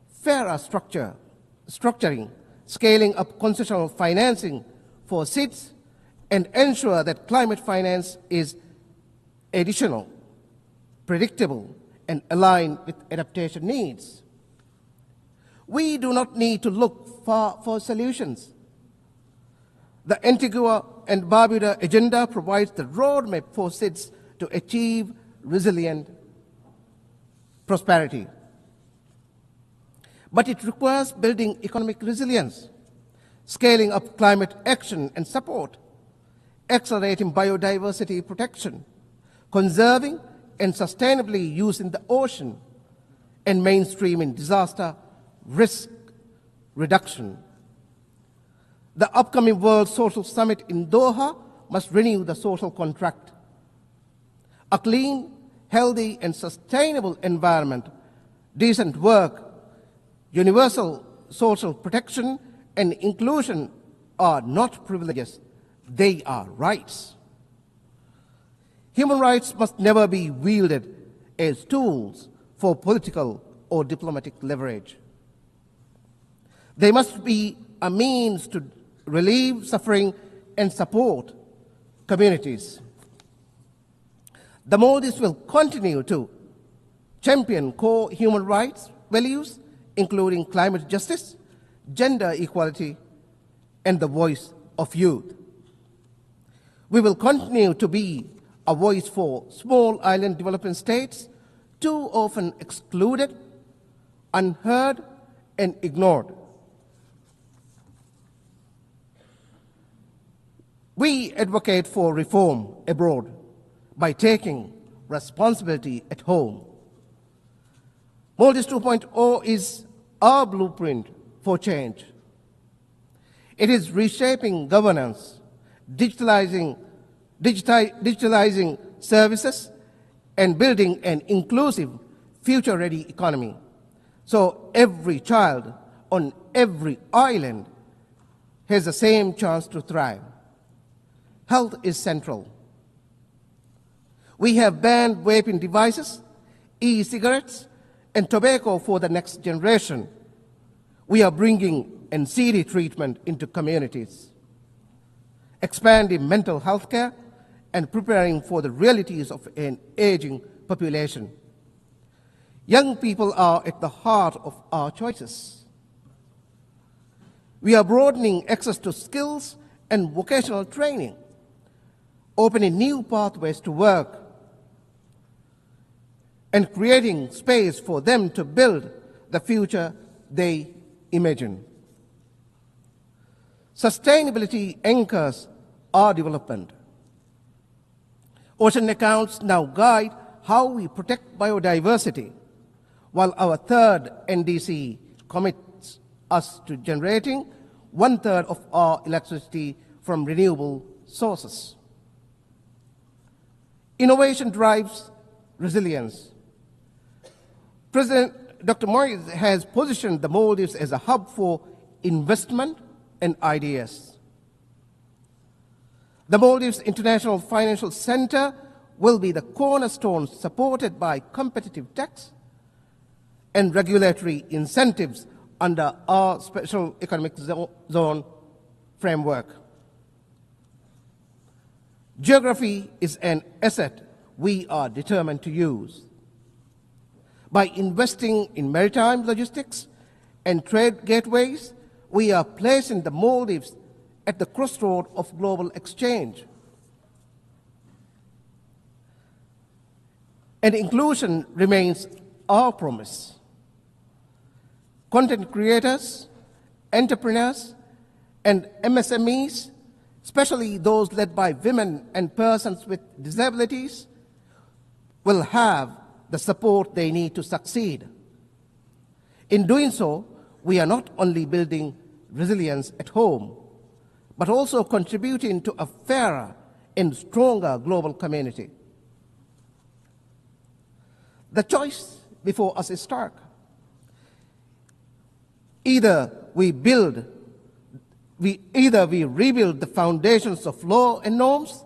fairer structuring, scaling up concessional financing for SIDS, and ensure that climate finance is additional, predictable, and aligned with adaptation needs. We do not need to look far for solutions. The Antigua and Barbuda agenda provides the roadmap for SIDS to achieve resilient prosperity. But it requires building economic resilience, scaling up climate action and support, accelerating biodiversity protection, conserving and sustainably using the ocean, and mainstreaming disaster risk reduction. The upcoming World Social Summit in Doha must renew the social contract. A clean, healthy, and sustainable environment, decent work, universal social protection, and inclusion are not privileges, they are rights. Human rights must never be wielded as tools for political or diplomatic leverage. They must be a means to relieve suffering and support communities. The Maldives will continue to champion core human rights values, including climate justice, gender equality, and the voice of youth. We will continue to be a voice for small island developing states, too often excluded, unheard, and ignored. We advocate for reform abroad by taking responsibility at home. Maldives 2.0 is our blueprint for change. It is reshaping governance, digitalizing services, and building an inclusive, future-ready economy, so every child on every island has the same chance to thrive. Health is central. We have banned vaping devices, e-cigarettes, and tobacco for the next generation. We are bringing NCD treatment into communities, expanding mental health care, and preparing for the realities of an aging population. Young people are at the heart of our choices. We are broadening access to skills and vocational training, opening new pathways to work, and creating space for them to build the future they imagine. Sustainability anchors our development. Ocean accounts now guide how we protect biodiversity, while our third NDC commits us to generating 1/3 of our electricity from renewable sources. Innovation drives resilience. President Dr. Morris has positioned the Maldives as a hub for investment and ideas. The Maldives International Financial Center will be the cornerstone, supported by competitive tax and regulatory incentives under our special economic zone framework. Geography is an asset we are determined to use. By investing in maritime logistics and trade gateways, we are placing the Maldives at the crossroad of global exchange. And inclusion remains our promise. Content creators, entrepreneurs, and MSMEs, especially those led by women and persons with disabilities, will have the support they need to succeed. In doing so, we are not only building resilience at home, but also contributing to a fairer and stronger global community. The choice before us is stark. Either we rebuild the foundations of law and norms,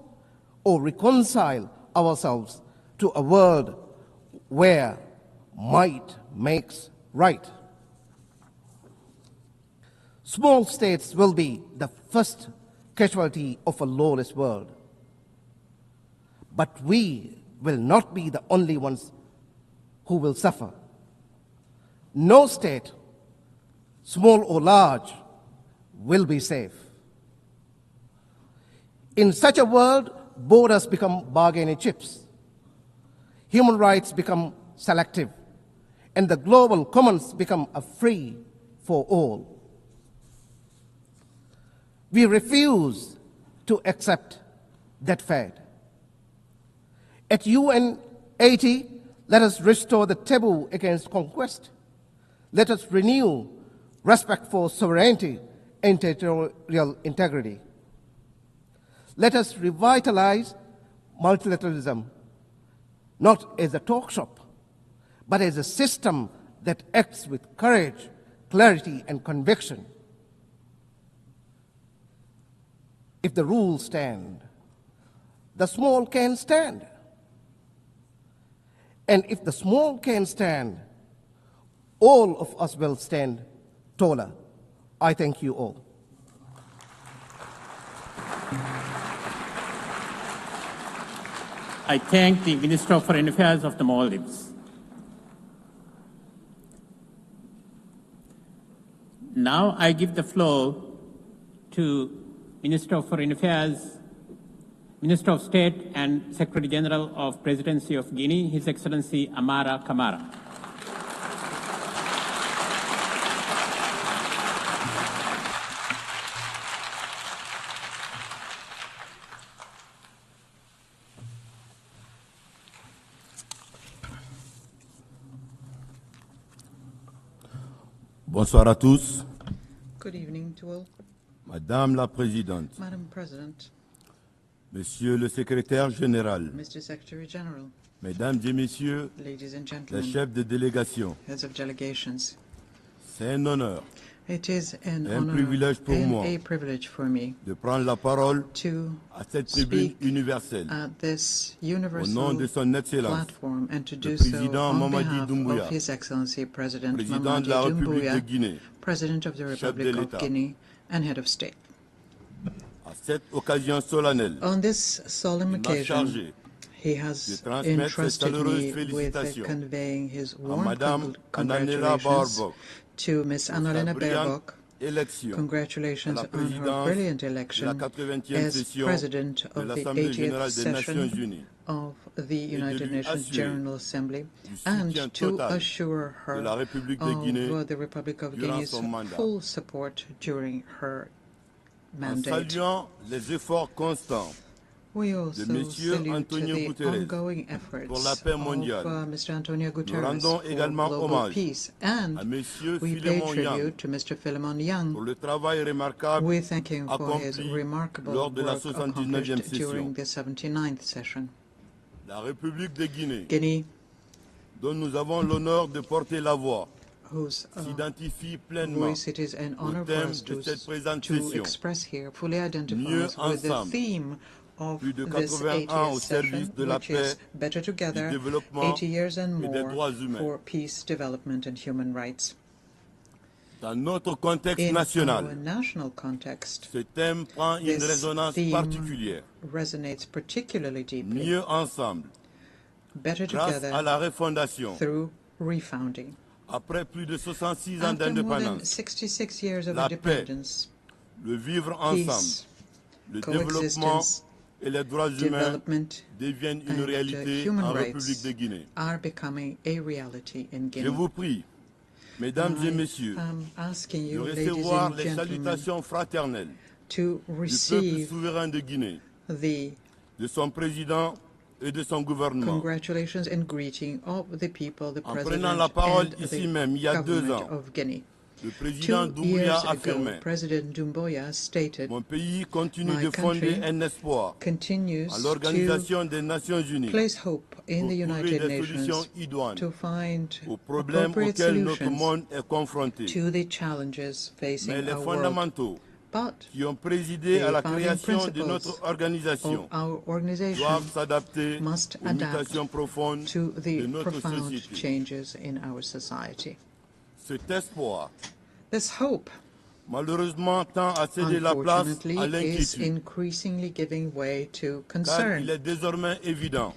or reconcile ourselves to a world where might makes right. Small states will be the first casualty of a lawless world. But we will not be the only ones who will suffer. No state, small or large, will be safe. In such a world, borders become bargaining chips. Human rights become selective, and the global commons become a free for all. We refuse to accept that fate. At UN 80, let us restore the taboo against conquest. Let us renew respect for sovereignty and territorial integrity. Let us revitalize multilateralism, not as a talk shop, but as a system that acts with courage, clarity, and conviction. If the rules stand, the small can stand. And if the small can stand, all of us will stand taller. I thank you all. I thank the Minister of Foreign Affairs of the Maldives. Now I give the floor to Minister of Foreign Affairs, Minister of State and Secretary General of Presidency of Guinea, His Excellency Amara Kamara. Bonsoir à tous. Good evening to all. Madame la Présidente, Madam President, Monsieur le Secrétaire Général, Mr. Secretary General, Mesdames et Messieurs ladies and les gentlemen, chefs de délégation, heads of delegations, c'est un honneur it is an et un honor privilège pour and moi a privilege for me de prendre la parole to à cette tribune speak universelle at this au nom universal de son Excellence, platform and to le do so Président on Mamadi behalf Doumbouya, of His Excellency President Président Mamadi de la République de Doumbouya, Guinée, President of the chef de Republic of l'État. Guinea and Head of State. À cette occasion solennelle, On this solemn il m'a occasion, chargé he de has transmettre ces entrusted chaleureuses me with félicitations conveying his à warm Madame Annalena congratulations Baerbock to Ms. pour sa Annalena brillante Baerbock. élection à Congratulations la on her présidence brilliant de la election 80e as session President de of the l'Assemblée 80th générale des Nations session Unies of the United lui Nations assurer General Assembly, du and soutien to total assure de her la République de Guinée of the Republic of durant Guinea's son mandat. full support during her En mandate. saluant les efforts constants We de also Monsieur salute Antonio the Guterres ongoing efforts pour la paix mondiale. of Mr. Antonio Nous Guterres rendons for également global hommage peace, à and Monsieur we pay Philémon Yang tribute to Mr. Philemon Yang. pour le travail remarquable We thank him for his accompli remarkable lors de la work 79e accomplished session. during the 79th session. La République de Guinea, dont nous avons l'honneur de porter la voix, whose s'identifie pleinement voice it is an honor au for thème us de cette présente to session. express here, fully Mieux identifies with the ensemble. theme of Plus de this 80 ans au 80th service session, de la which paix, is Better du Together, développement 80 years and et des more droits humains. for peace, development, and human rights. Dans notre contexte In national, our national context, ce thème prend une this résonance theme particulière. resonates particularly deeply. Mieux ensemble, Better grâce together à la refondation, through refounding. après plus de 66 ans After more than d'indépendance, 66 years of la paix, independence, le vivre ensemble, peace, le développement coexistence, et les droits humains development, deviennent une and réalité human en rights République de Guinée. are becoming a reality in Je Guinea. vous prie, mesdames et messieurs, I'm asking de you, ladies recevoir and les gentlemen, salutations fraternelles to du peuple receive souverain de Guinée, the de son président et de son gouvernement. congratulations and greeting of the people, the En president prenant la parole and ici the même, il y a 2 government ans, of Guinea. le président 2 Doumbouya years ago, affirmait: President Doumbouya stated, mon pays continue My de fonder country un espoir continues à l'Organisation des Nations Unies place hope in pour the trouver United des solutions Nations idoines to find aux problèmes appropriate auxquels notre solutions monde est confronté. to the challenges Mais facing les our world. fondamentaux But qui ont présidé the à la founding création de principles notre organisation of our organization doivent s'adapter must aux adapt mutations profondes to de the notre profound société. changes in our society. Cet espoir, This hope, malheureusement, tend à céder la place unfortunately, à is l'inquiétude, increasingly giving way to car concern. il est désormais évident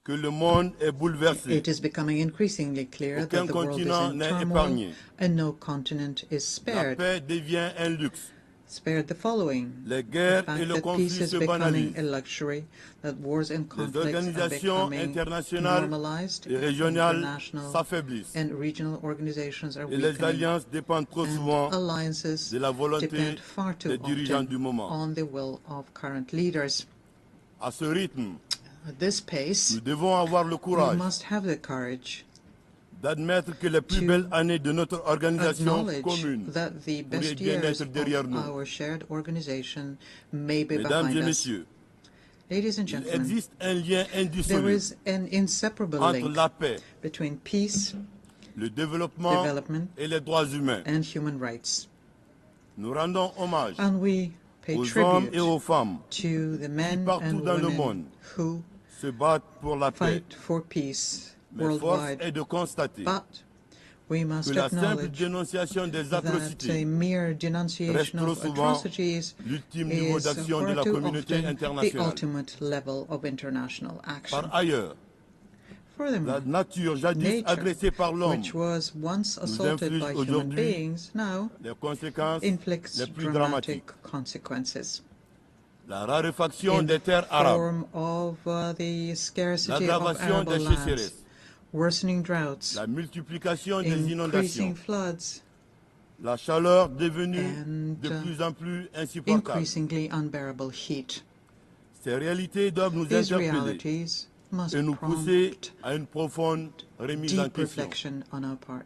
que le monde est bouleversé. It is becoming increasingly clear Aucun that the world is continent in n'est turmoil épargné. and no continent is La spared. paix devient un luxe. Spared the following: Les the guerres fact et le that conflit peace is se becoming banalisent. a luxury, that wars and Les conflicts are organisations becoming internationales normalized, et régionales international s'affaiblissent. and regional organizations are Et les weakening, alliances dépendent trop souvent and alliances de la volonté depend far too des dirigeants often du moment. on the will of current leaders. À ce rythme, At this pace, nous devons avoir le we courage must have the courage d'admettre que les plus belles années de notre organisation acknowledge commune that the pourraient best bien years être derrière of nous. our shared organization may be Mesdames behind et us. messieurs, Ladies and il gentlemen, existe un lien there indissoluble is an inseparable entre link la paix, between peace, le développement development, et les droits humains. and human rights. Nous rendons hommage And we pay aux hommes tribute et aux femmes to the men partout and dans le women monde who se battent pour la paix. fight for peace Mais force worldwide. est de constater But we must que la simple acknowledge dénonciation des that a atrocités mere reste denunciation trop of souvent atrocities l'ultime niveau is d'action de far la too communauté often the internationale. ultimate level of international action. Par ailleurs, Furthermore, la nature jadis nature, agressée par l'homme which was once nous assaulted inflige by human aujourd'hui beings, now les conséquences inflicts les plus dramatic dramatiques. consequences. La raréfaction In des terres arabes, form of the scarcity of l'aggravation arable des lands, sécheresses, worsening droughts, la multiplication des increasing inondations, floods, la chaleur devenue and de plus en plus insupportable. increasingly unbearable heat. Ces réalités doivent nous These interpeller realities must et nous pousser prompt à une profonde remise en deep question. reflection on our part.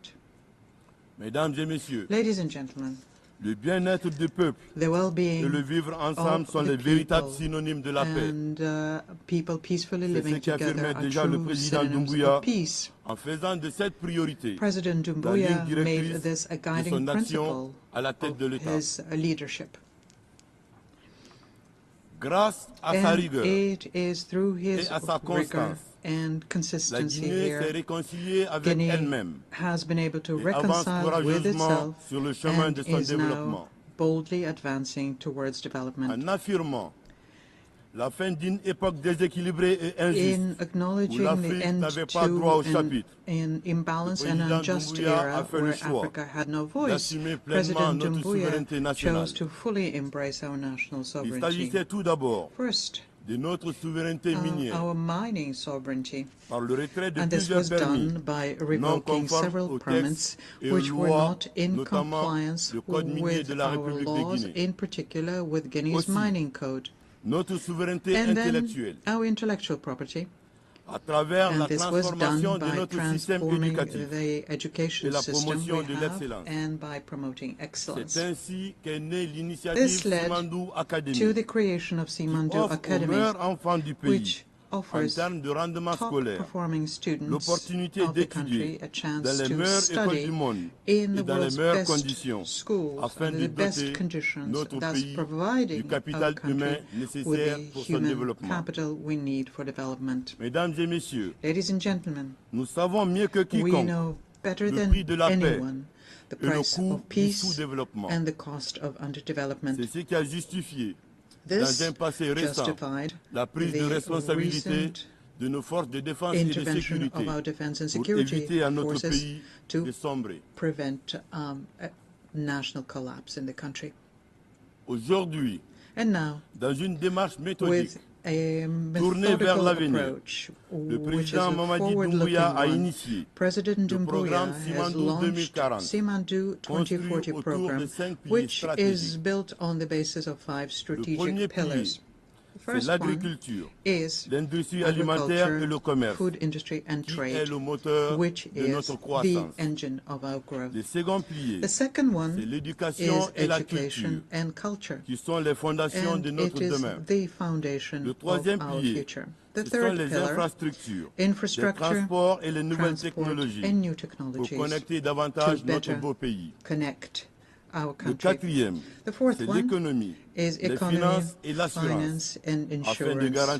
Mesdames et messieurs, Ladies and gentlemen, le bien-être du peuple the well-being et le vivre ensemble of sont the les véritables people synonymes de la paix. and people peacefully C'est ce living qu'a together affirmé are déjà le true président synonyms Doumbouya of peace. en faisant de cette priorité President la Doumbouya ligne made directrice this a de guiding son action principle à la tête de of l'État. his leadership. Grâce à sa And rigueur it is through his et à sa rigor constance, and la consistency Guinée s'est here, réconciliée avec Guinea elle-même has been able to et avance reconcile with courageusement itself sur le chemin and de son is now développement boldly advancing towards development. en affirmant la fin d'une époque déséquilibrée et injuste In où acknowledging the l'Afrique end n'avait pas droit au to chapitre. an imbalance Le and président unjust Doumbouya a era fait le where choix Africa had no voice, d'assumer pleinement President notre Doumbouya souveraineté nationale. chose to fully embrace our national Il sovereignty. s'agissait tout d'abord First, de notre souveraineté minière our mining sovereignty, par le retrait de and this plusieurs was permis done by non revoking conformes several aux permits textes et aux which were lois, not in notamment compliance le code minier with de la our République de laws, Guinée. in particular with Guinea's Aussi, mining code. Notre souveraineté And then intellectuelle our intellectual property, à travers and la this was transformation done de by notre système transforming éducatif the education et la system promotion we de have l'excellence. and by promoting excellence. C'est ainsi qu'est née l'initiative This led Simandou to Academy, the creation of qui Simandou offre aux Academy, meilleurs enfants du pays which offers top-performing students of the country a chance to study in the world's best schools under the best conditions, thus providing our country with the human capital we need for development. Ladies and gentlemen, we know better than anyone the price of peace and the cost of underdevelopment. This justified the recent intervention of our defense and security forces to prevent national collapse in the country. And now, with a methodical approach, which is a forward-looking one, President Doumbouya has launched Simandou 2040 program, which is built on the basis of 5 strategic pillars. The first one is agriculture, food industry and trade, which is the engine of our growth. The second one is education and culture, and it is the foundation of our future. The third pillar, infrastructure, transport and new technologies to better connect our country. The fourth one is economy, finance and insurance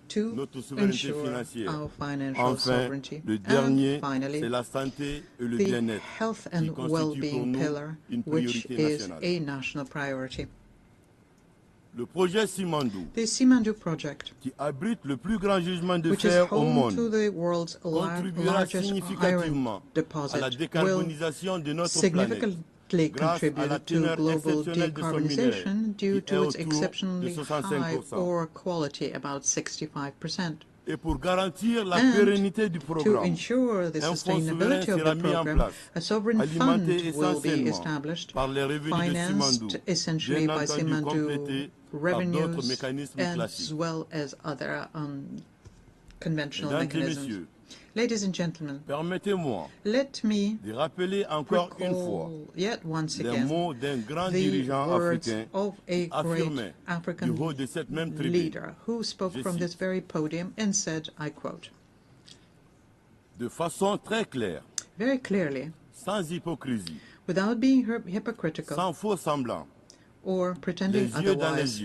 to ensure our financial sovereignty. And finally, the health and well-being pillar, which is a national priority. The Simandou project, which is home to the world's largest iron deposit, will significantly contribute to global decarbonization due to its exceptionally high ore quality, about 65%. And to ensure the sustainability of the program, a sovereign fund will be established, financed essentially by Simandou revenues as well as other conventional mechanisms. Ladies and gentlemen, let me recall yet once again the words of a great African leader who spoke from this very podium and said, I quote, very clearly, without being hypocritical or pretending otherwise,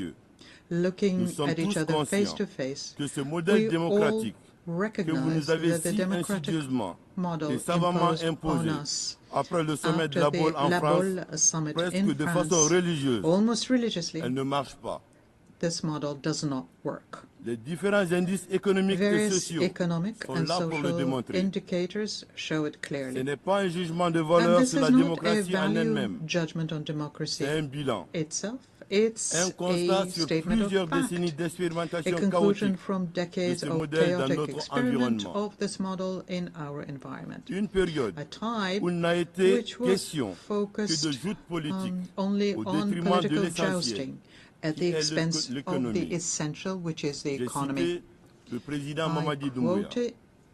looking at each other face to face, we all recognize that the democratic model imposed on us after the La Baule summit in France, almost religiously, this model does not work. Various economic and social indicators show it clearly. And this is not a value judgment on democracy itself. It's a statement of fact, a conclusion from decades of chaotic experiment of this model in our environment. A time which was focused only on political jousting at the expense of the essential, which is the economy. I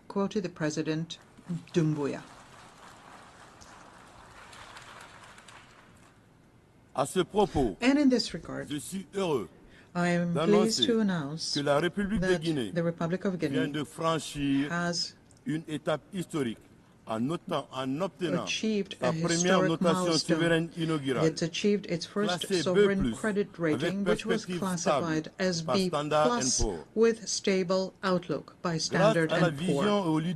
quoted the President Doumbouya. And in this regard, I am pleased to announce that the Republic of Guinea has achieved a historic milestone. It's achieved its first sovereign credit rating, which was classified as B+ with stable outlook by Standard & Poor's.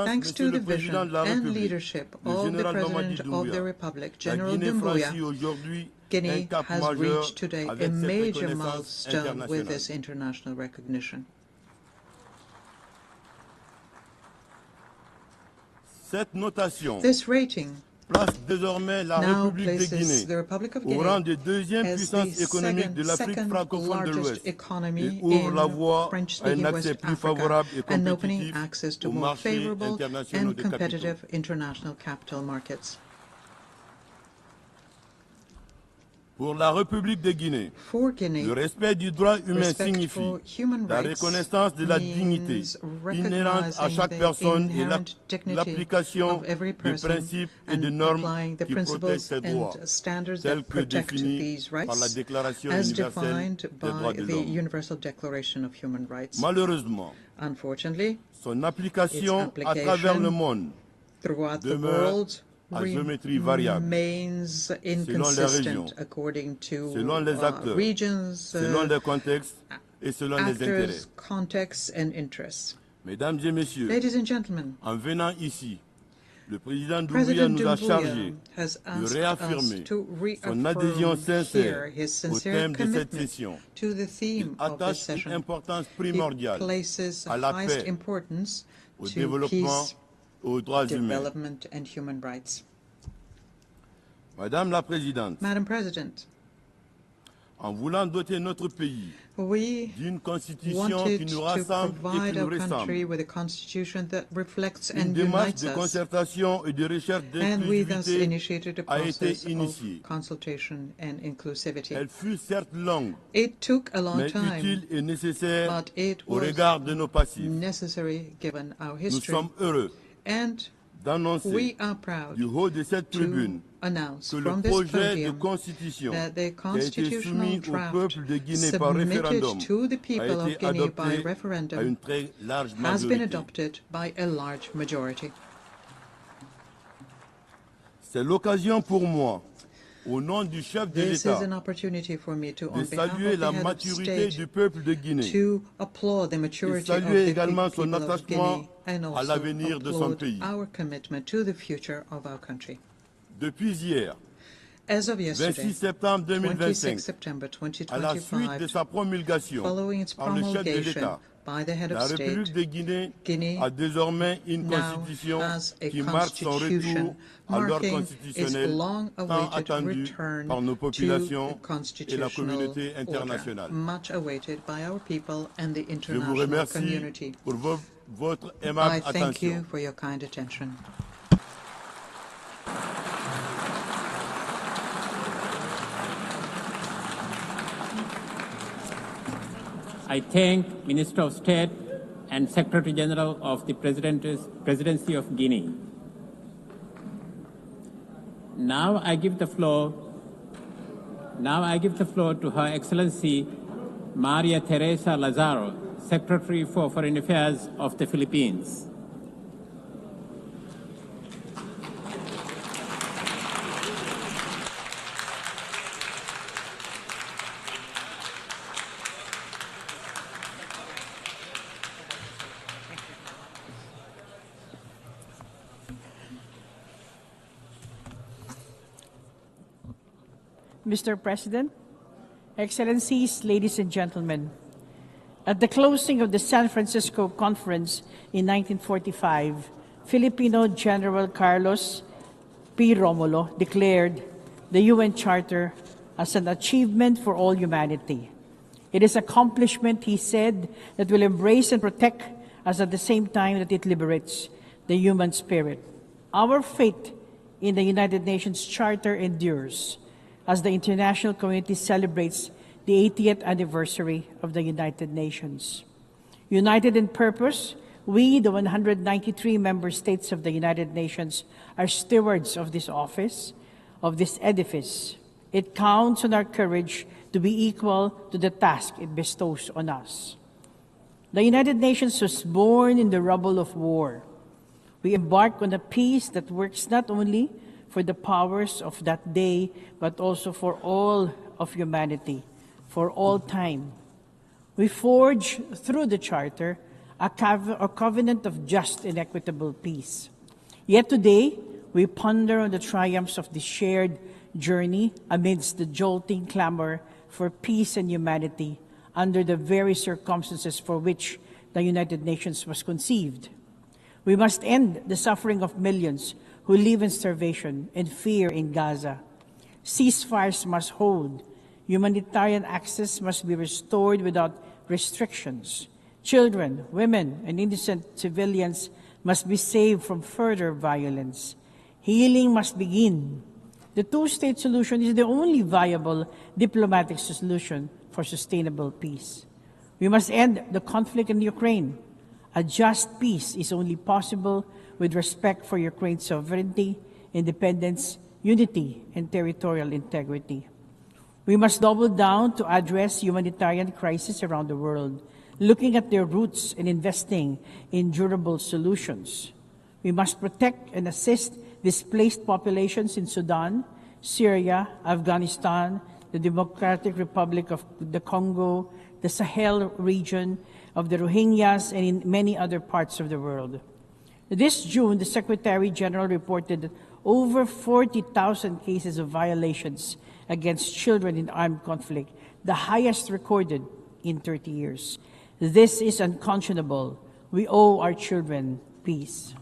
Thanks to the vision and leadership of the President of the Republic, General Doumbouya, Guinea has reached today a major milestone with this international recognition. This rating now places the Republic of Guinea as the second largest economy in French-speaking West Africa and opening access to more favorable and competitive international capital markets. Pour la République de Guinée, le respect du droit humain signifie la reconnaissance de la dignité inhérente à chaque personne et l'application des principes et des normes qui protègent ces droits, tels que définis par la Déclaration universelle des droits de l'homme. Malheureusement, son application à travers le monde demeure à géométrie variable, selon les régions, selon les acteurs, selon les contextes et selon les intérêts. Mesdames et messieurs, en venant ici, le président Doumbouya nous a chargé de réaffirmer son adhésion sincère au thème de cette session. Il attache une importance primordiale à la paix, au développement, aux droits humains. Madame la Présidente, en voulant doter notre pays d'une constitution qui nous rassemble et qui nous ressemble, une démarche de concertation et de recherche d'inclusivité a été initiée. Elle fut certes longue, mais utile et nécessaire au regard de nos passifs. Nous sommes heureux d'annoncer du haut de cette tribune que le projet de constitution qui a été soumis au peuple de Guinée par référendum a été adopté à une très large majorité. C'est l'occasion pour moi, au nom du chef de l'État, de saluer la maturité du peuple de Guinée et saluer également son attachement à l'avenir de son pays. Depuis hier, 26 septembre 2025, à la suite de sa promulgation par le chef de l'État, la République de Guinée a désormais une constitution qui marque son retour à l'ordre constitutionnel tant attendu par nos populations et la communauté internationale. Je vous remercie pour votre aimable attention. I thank Minister of State and Secretary General of the Presidency of Guinea. Now I give the floor to Her Excellency Maria Teresa Lazaro, Secretary for Foreign Affairs of the Philippines. Mr. President, Excellencies, ladies and gentlemen, at the closing of the San Francisco Conference in 1945, Filipino General Carlos P. Romulo declared the UN Charter as an achievement for all humanity. It is an accomplishment, he said, that will embrace and protect us at the same time that it liberates the human spirit. Our faith in the United Nations Charter endures as the international community celebrates the 80th anniversary of the United Nations. United in purpose, we, the 193 member states of the United Nations, are stewards of this office, of this edifice. It counts on our courage to be equal to the task it bestows on us. The United Nations was born in the rubble of war. We embark on a peace that works not only for the powers of that day, but also for all of humanity, for all time. We forge through the Charter a covenant of just and equitable peace. Yet today, we ponder on the triumphs of this shared journey amidst the jolting clamor for peace and humanity under the very circumstances for which the United Nations was conceived. We must end the suffering of millions who live in starvation and fear in Gaza. Ceasefires must hold. Humanitarian access must be restored without restrictions. Children, women, and innocent civilians must be saved from further violence. Healing must begin. The two-state solution is the only viable diplomatic solution for sustainable peace. We must end the conflict in Ukraine. A just peace is only possible with respect for Ukraine's sovereignty, independence, unity, and territorial integrity. We must double down to address humanitarian crises around the world, looking at their roots and investing in durable solutions. We must protect and assist displaced populations in Sudan, Syria, Afghanistan, the Democratic Republic of the Congo, the Sahel region, of the Rohingyas, and in many other parts of the world. This June, the Secretary General reported that over 40,000 cases of violations against children in armed conflict, the highest recorded in 30 years. This is unconscionable. We owe our children peace.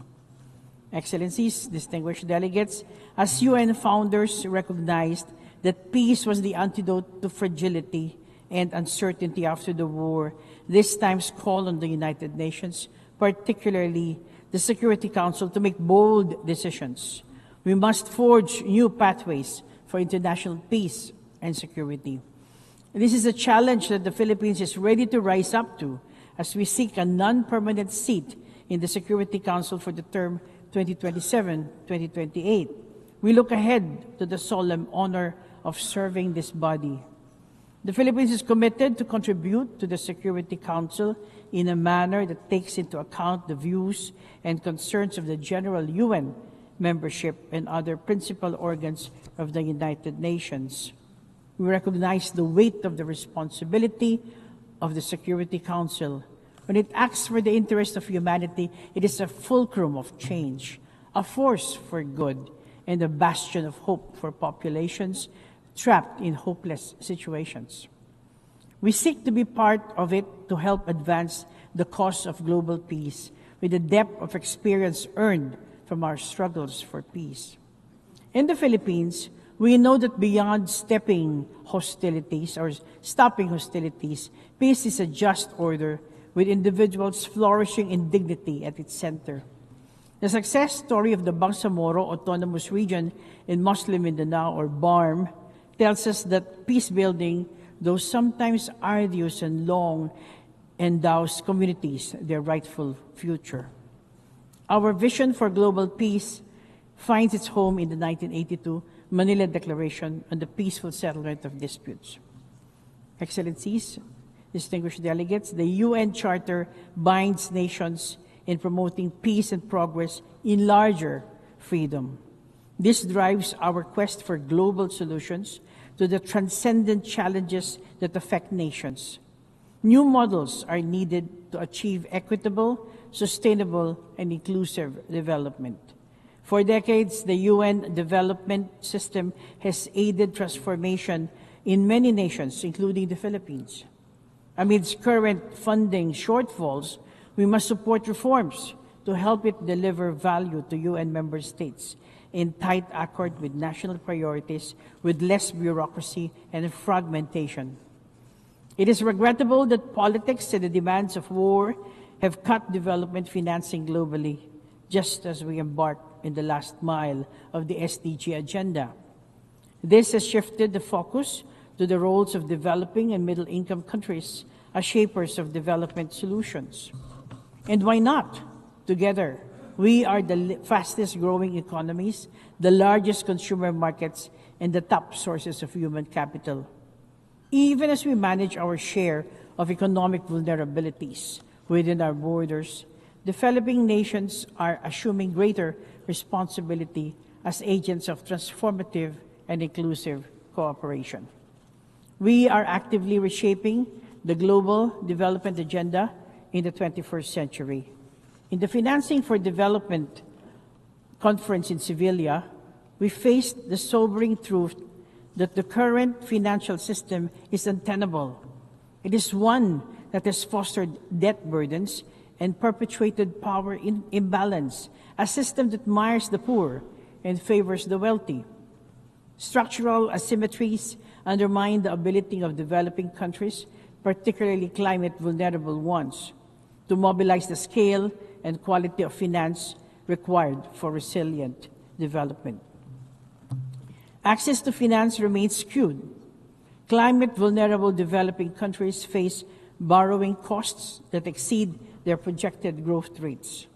Excellencies, distinguished delegates, as UN founders recognized that peace was the antidote to fragility and uncertainty after the war, this time's call on the United Nations, particularly the Security Council, to make bold decisions. We must forge new pathways for international peace and security. This is a challenge that the Philippines is ready to rise up to as we seek a non-permanent seat in the Security Council for the term 2027-2028. We look ahead to the solemn honor of serving this body. The Philippines is committed to contribute to the Security Council in a manner that takes into account the views and concerns of the general UN membership and other principal organs of the United Nations. We recognize the weight of the responsibility of the Security Council. When it acts for the interest of humanity, it is a fulcrum of change, a force for good, and a bastion of hope for populations trapped in hopeless situations. We seek to be part of it to help advance the cause of global peace with the depth of experience earned from our struggles for peace. In the Philippines, we know that beyond stopping hostilities, peace is a just order with individuals flourishing in dignity at its center. The success story of the Bangsamoro Autonomous Region in Muslim Mindanao, or BARM, tells us that peace building, though sometimes arduous and long, endows communities their rightful future. Our vision for global peace finds its home in the 1982 Manila Declaration on the Peaceful Settlement of Disputes. Excellencies, distinguished delegates, the UN Charter binds nations in promoting peace and progress in larger freedom. This drives our quest for global solutions to the transcendent challenges that affect nations. New models are needed to achieve equitable, sustainable, and inclusive development. For decades, the UN development system has aided transformation in many nations, including the Philippines. Amidst current funding shortfalls, we must support reforms to help it deliver value to UN member states in tight accord with national priorities, with less bureaucracy and fragmentation. It is regrettable that politics and the demands of war have cut development financing globally, just as we embark in the last mile of the SDG agenda. This has shifted the focus to the roles of developing and middle-income countries as shapers of development solutions. And why not? Together, we are the fastest growing economies, the largest consumer markets, and the top sources of human capital. Even as we manage our share of economic vulnerabilities within our borders, developing nations are assuming greater responsibility as agents of transformative and inclusive cooperation. We are actively reshaping the global development agenda in the 21st century. In the Financing for Development conference in Sevilla, we faced the sobering truth that the current financial system is untenable. It is one that has fostered debt burdens and perpetuated power imbalance, a system that mires the poor and favors the wealthy. Structural asymmetries undermine the ability of developing countries, particularly climate-vulnerable ones, to mobilize the scale and quality of finance required for resilient development. Access to finance remains skewed. Climate-vulnerable developing countries face borrowing costs that exceed their projected growth rates.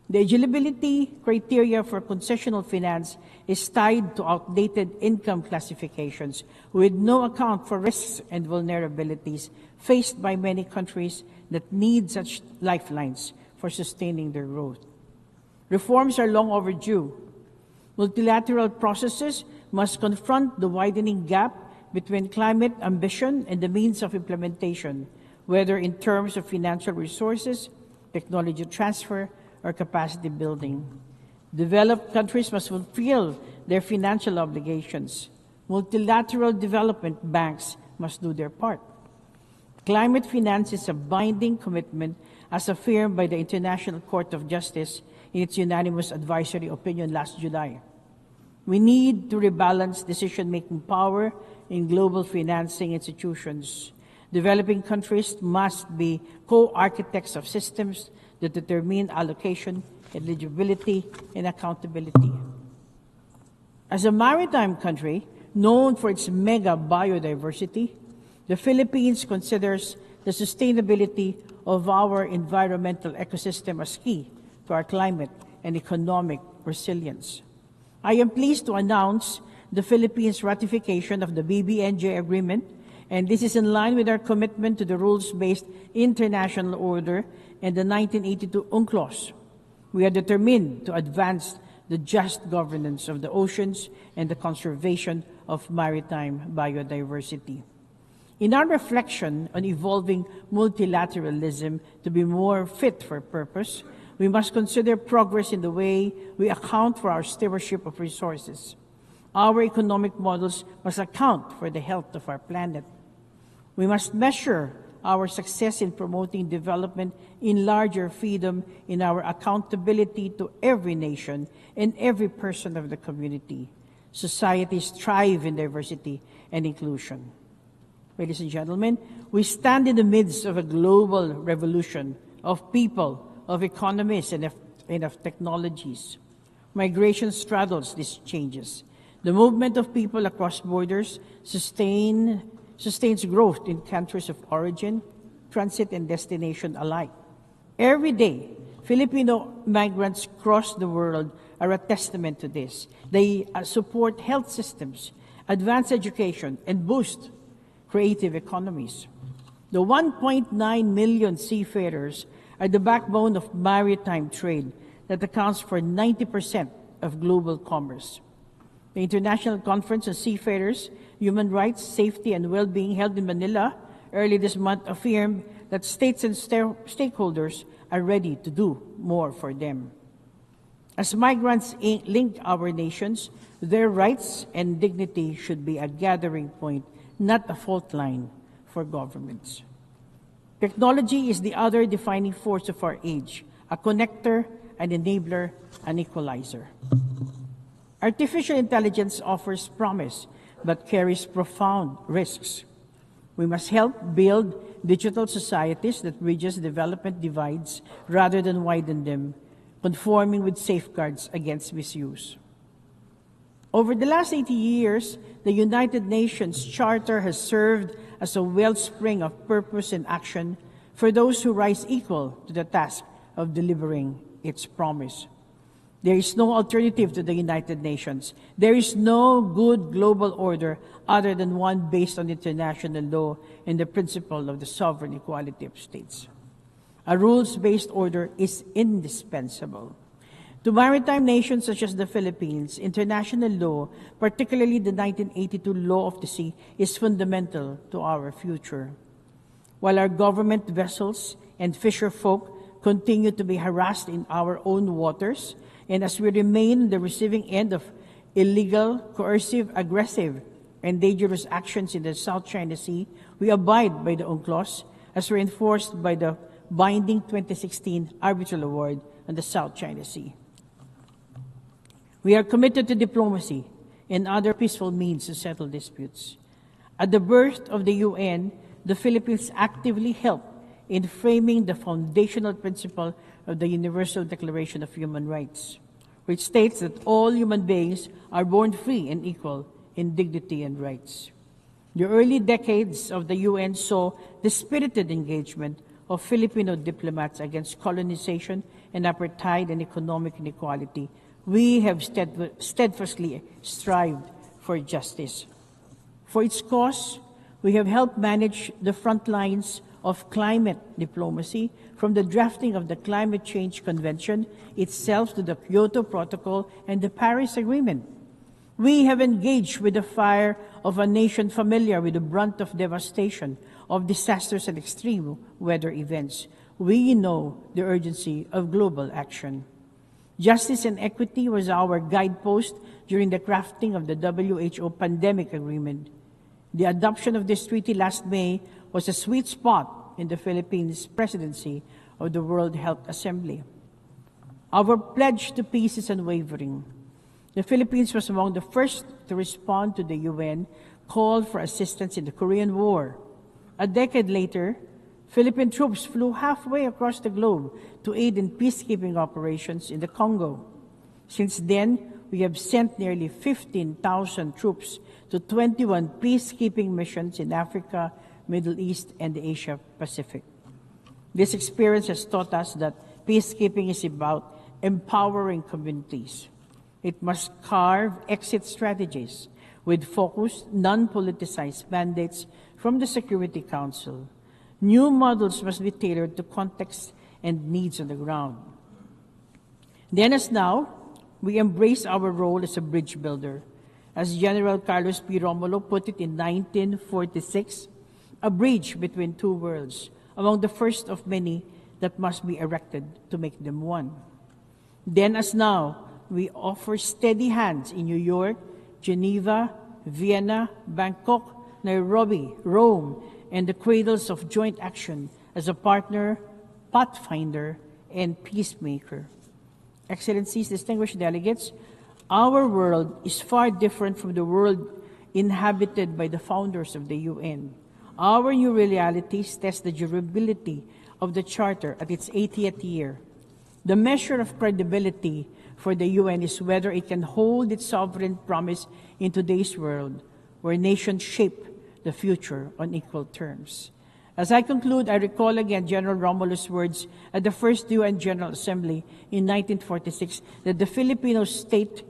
The eligibility criteria for concessional finance is tied to outdated income classifications with no account for risks and vulnerabilities faced by many countries that need such lifelines for sustaining their growth. Reforms are long overdue. Multilateral processes must confront the widening gap between climate ambition and the means of implementation, whether in terms of financial resources, technology transfer, or capacity building. Developed countries must fulfill their financial obligations. Multilateral development banks must do their part. Climate finance is a binding commitment as affirmed by the International Court of Justice in its unanimous advisory opinion last July. We need to rebalance decision-making power in global financing institutions. Developing countries must be co-architects of systems that determine allocation, eligibility, and accountability. As a maritime country known for its mega biodiversity, the Philippines considers the sustainability of our environmental ecosystem as key to our climate and economic resilience. I am pleased to announce the Philippines' ratification of the BBNJ agreement, and this is in line with our commitment to the rules-based international order and the 1982 UNCLOS. We are determined to advance the just governance of the oceans and the conservation of maritime biodiversity. In our reflection on evolving multilateralism to be more fit for purpose, we must consider progress in the way we account for our stewardship of resources. Our economic models must account for the health of our planet. We must measure our success in promoting development in larger freedom in our accountability to every nation and every person of the community. Societies thrive in diversity and inclusion. Ladies and gentlemen, we stand in the midst of a global revolution of people, of economies, and of technologies. Migration straddles these changes. The movement of people across borders sustains growth in countries of origin, transit, and destination alike. Every day, Filipino migrants across the world are a testament to this. They support health systems, advance education, and boost creative economies. The 1.9 million seafarers are the backbone of maritime trade that accounts for 90% of global commerce. The International Conference on Seafarers, Human Rights, Safety, and Well-being held in Manila early this month affirmed that states and stakeholders are ready to do more for them. As migrants link our nations, their rights and dignity should be a gathering point, not a fault line for governments. Technology is the other defining force of our age, a connector, an enabler, an equalizer. Artificial intelligence offers promise, but carries profound risks. We must help build digital societies that bridges development divides rather than widen them, conforming with safeguards against misuse. Over the last 80 years, the United Nations Charter has served as a wellspring of purpose and action for those who rise equal to the task of delivering its promise. There is no alternative to the United Nations. There is no good global order other than one based on international law and the principle of the sovereign equality of states. A rules-based order is indispensable. To maritime nations such as the Philippines, international law, particularly the 1982 Law of the Sea, is fundamental to our future. While our government vessels and fisher folk continue to be harassed in our own waters, and as we remain on the receiving end of illegal, coercive, aggressive, and dangerous actions in the South China Sea, we abide by the UNCLOS as reinforced by the binding 2016 Arbitral Award on the South China Sea. We are committed to diplomacy and other peaceful means to settle disputes. At the birth of the UN, the Philippines actively helped in framing the foundational principle of the Universal Declaration of Human Rights, which states that all human beings are born free and equal in dignity and rights. The early decades of the UN saw the spirited engagement of Filipino diplomats against colonization and apartheid and economic inequality. We have steadfastly strived for justice. For its cause, we have helped manage the front lines of climate diplomacy, from the drafting of the Climate Change Convention itself to the Kyoto Protocol and the Paris Agreement. We have engaged with the fire of a nation familiar with the brunt of devastation, of disasters and extreme weather events. We know the urgency of global action. Justice and equity was our guidepost during the crafting of the WHO Pandemic Agreement. The adoption of this treaty last May was a sweet spot in the Philippines' presidency of the World Health Assembly. Our pledge to peace is unwavering. The Philippines was among the first to respond to the UN call for assistance in the Korean War. A decade later, Philippine troops flew halfway across the globe to aid in peacekeeping operations in the Congo. Since then, we have sent nearly 15,000 troops to 21 peacekeeping missions in Africa, Middle East, and the Asia Pacific. This experience has taught us that peacekeeping is about empowering communities. It must carve exit strategies with focused, non-politicized mandates from the Security Council. New models must be tailored to context and needs on the ground. Then as now, we embrace our role as a bridge builder. As General Carlos P. Romulo put it in 1946, a bridge between two worlds, among the first of many that must be erected to make them one. Then as now, we offer steady hands in New York, Geneva, Vienna, Bangkok, Nairobi, Rome, and the cradles of joint action as a partner, pathfinder, and peacemaker. Excellencies, distinguished delegates, our world is far different from the world inhabited by the founders of the UN. Our new realities test the durability of the Charter at its 80th year. The measure of credibility for the UN is whether it can hold its sovereign promise in today's world, where nations shape the future on equal terms. As I conclude, I recall again General Romulo's words at the first UN General Assembly in 1946 that the Filipino stake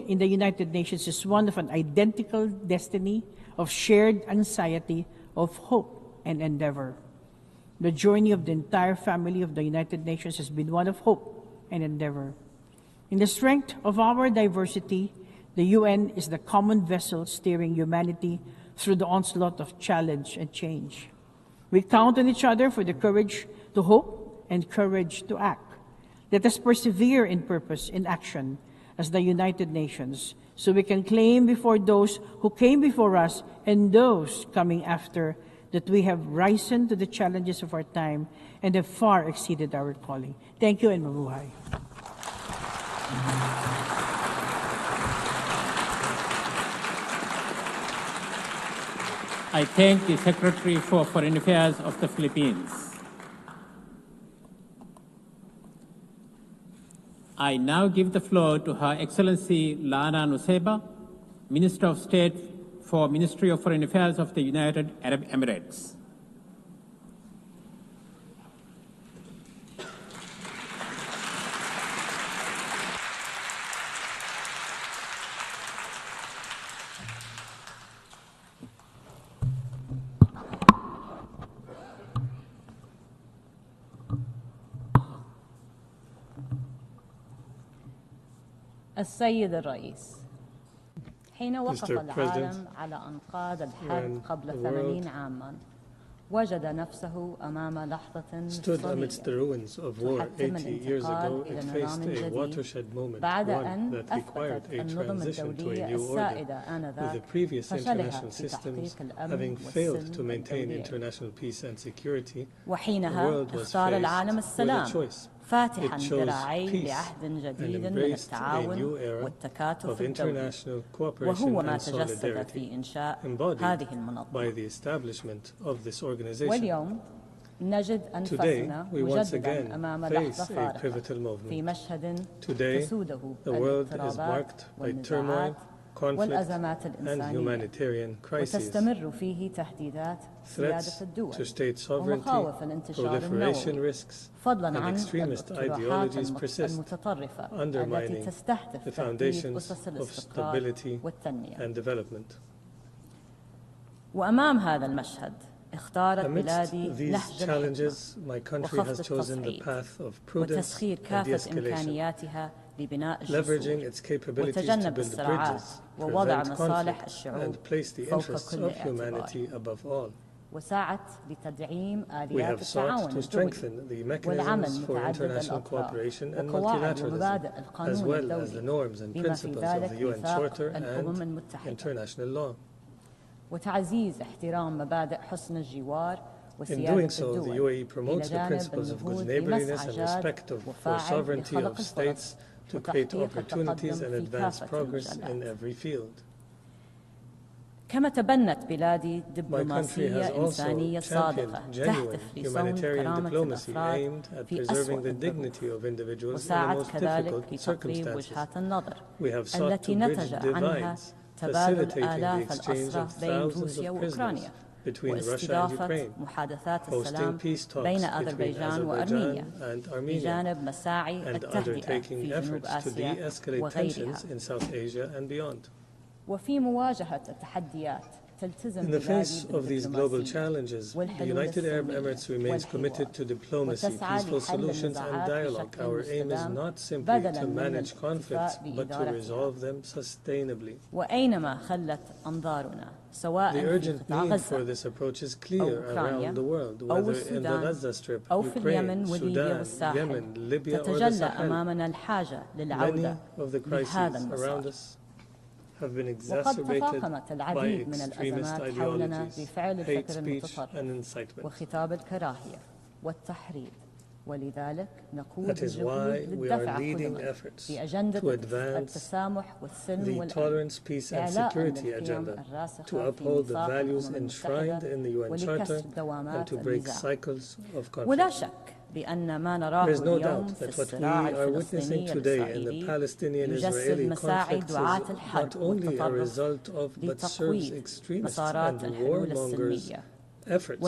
in the United Nations is one of an identical destiny, of shared anxiety, of hope and endeavor. The journey of the entire family of the United Nations has been one of hope and endeavor. In the strength of our diversity, the UN is the common vessel steering humanity through the onslaught of challenge and change. We count on each other for the courage to hope and courage to act. Let us persevere in purpose, in action, as the United Nations, so we can claim before those who came before us and those coming after that we have risen to the challenges of our time and have far exceeded our calling. Thank you and mabuhay. I thank the Secretary for Foreign Affairs of the Philippines. I now give the floor to Her Excellency Lana Nusseibeh, Minister of State for Ministry of Foreign Affairs of the United Arab Emirates. السيد الرئيس، حين وقف العالم على أنقاض الحرب قبل 80 عاماً وجد نفسه أمام لحظة مفصلية تحتم الانتقال إلى نظام جديد بعد أن أثبتت النظم الدولية السائدة آنذاك فشلها في تحقيق الأمن والسلم الدولي. وحينها اختار العالم السلام فاتحاً ذراعيه لعهد جديد من التعاون والتكاتف الدولي، وهو ما تجسد في إنشاء هذه المنظمة. واليوم نجد أنفسنا مجدداً أمام لحظة فارقة في مشهد تسوده الاضطرابات والنزاعات conflict and humanitarian crises, threats to state sovereignty, proliferation risks, and extremist ideologies persist, undermining the foundations of stability and development. Amidst these challenges, my country has chosen the path of prudence and de-escalation, leveraging its capabilities to build bridges, prevent conflict, and place the interests of humanity above all. We have sought to strengthen the mechanisms for international cooperation and multilateralism, as well as the norms and principles of the UN Charter and international law. In doing so, the UAE promotes the principles of good neighborliness and respect for sovereignty of states to create opportunities and advance progress in every field. My country has also championed genuine humanitarian diplomacy aimed at preserving the dignity of individuals in the most difficult circumstances. We have sought to bridge divides, facilitating the exchange of thousands of prisoners between Russia and Ukraine, hosting peace talks between Azerbaijan and Armenia, and undertaking efforts to de-escalate tensions in South Asia and beyond. In the face of these global challenges, the United Arab Emirates remains committed to diplomacy, peaceful solutions, and dialogue. Our aim is not simply to manage conflicts, but to resolve them sustainably. The urgent need for this approach is clear around the world, whether in the Gaza Strip, Ukraine, Sudan, Yemen, Libya, or the Sahel. Many of the crises around us have been exacerbated by extremist ideologies, hate speech, and incitement. That is why we are leading efforts to advance the tolerance, peace, and security agenda, to uphold the values enshrined in the UN Charter, and to break cycles of conflict. There is no doubt that what we are witnessing today in the Palestinian-Israeli conflict is not only a result of, but serves extremists and warmongers' efforts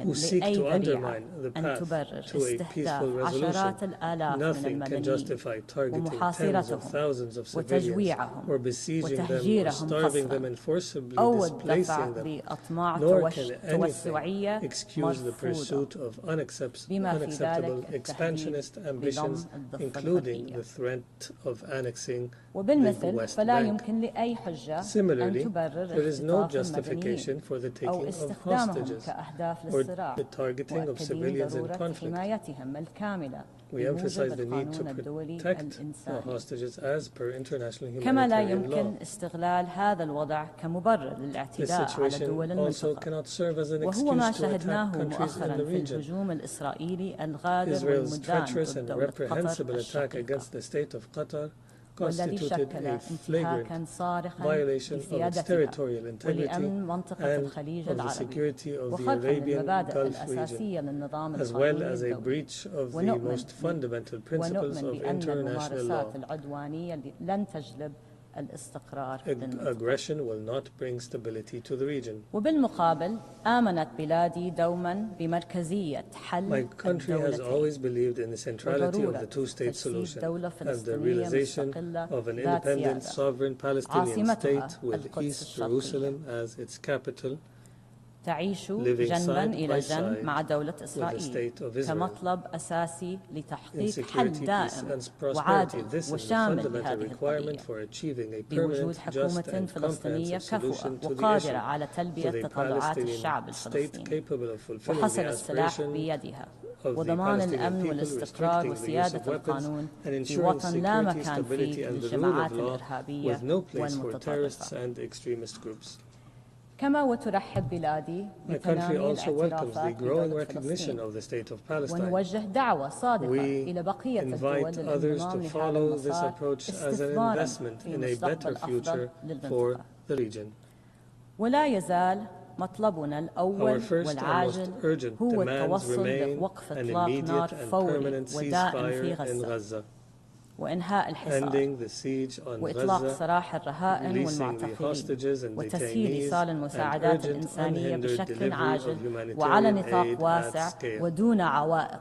who seek to undermine the path to a peaceful resolution. Nothing can justify targeting tens of thousands of civilians, or besieging them, or starving them and forcibly displacing them, nor can anything excuse the pursuit of unacceptable expansionist ambitions, including the threat of annexing the West Bank. Similarly, there is no justification for the taking of hostages or the targeting of civilians in conflict. We emphasize the need to protect the hostages as per international humanitarian law. This situation also cannot serve as an excuse to attack countries in the region. Israel's treacherous and reprehensible attack against the state of Qatar constituted a flagrant violation of its territorial integrity and of the security of the Arabian Gulf region, as well as a breach of the most fundamental principles of international law. Aggression will not bring stability to the region. My country has always believed in the centrality of the two-state solution and the realization of an independent, sovereign Palestinian state with East Jerusalem as its capital, living side by side with the state of Israel. In security, peace, and prosperity, this is the fundamental requirement for achieving a permanent, just, and comprehensive solution to the issue, with a Palestinian state capable of fulfilling the aspiration of the Palestinian people, restricting the use of weapons, and ensuring security, stability, and the rule of law, with no place for terrorists and extremist groups. My country also welcomes the growing recognition of the State of Palestine. We invite others to follow this approach as an investment in a better future for the region. Our first and most urgent demands remain an immediate and permanent ceasefire in Gaza. وإنهاء الحصار وإطلاق سراح الرهائن والمعتقلين وتسهيل إيصال المساعدات الإنسانية بشكل عاجل وعلى نطاق واسع ودون عوائق.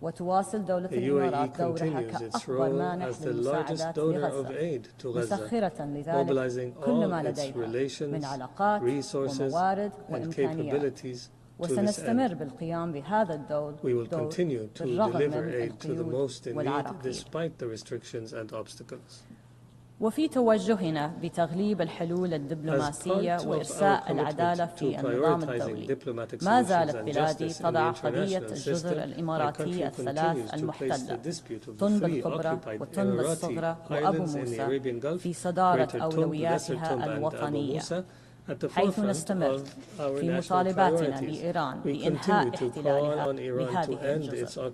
وتواصل دولة الإمارات دورها كأكبر مانح للمساعدات لغزة مسخرة لذلك كل ما لديها من علاقات وموارد وإمكانيات. وسنستمر بالقيام بهذا الدور بالرغم من القيود والعراقيل. وفي توجهنا بتغليب الحلول الدبلوماسية وإرساء العدالة في النظام الدولي، ما زالت بلادي تضع قضية الجزر الإماراتية الثلاث المحتلة طنب الكبرى وطنب الصغرى وأبو موسى في صدارة أولوياتها الوطنية، حيث نستمر في مطالباتنا لإيران بإنهاء احتلالها بهذه الجزر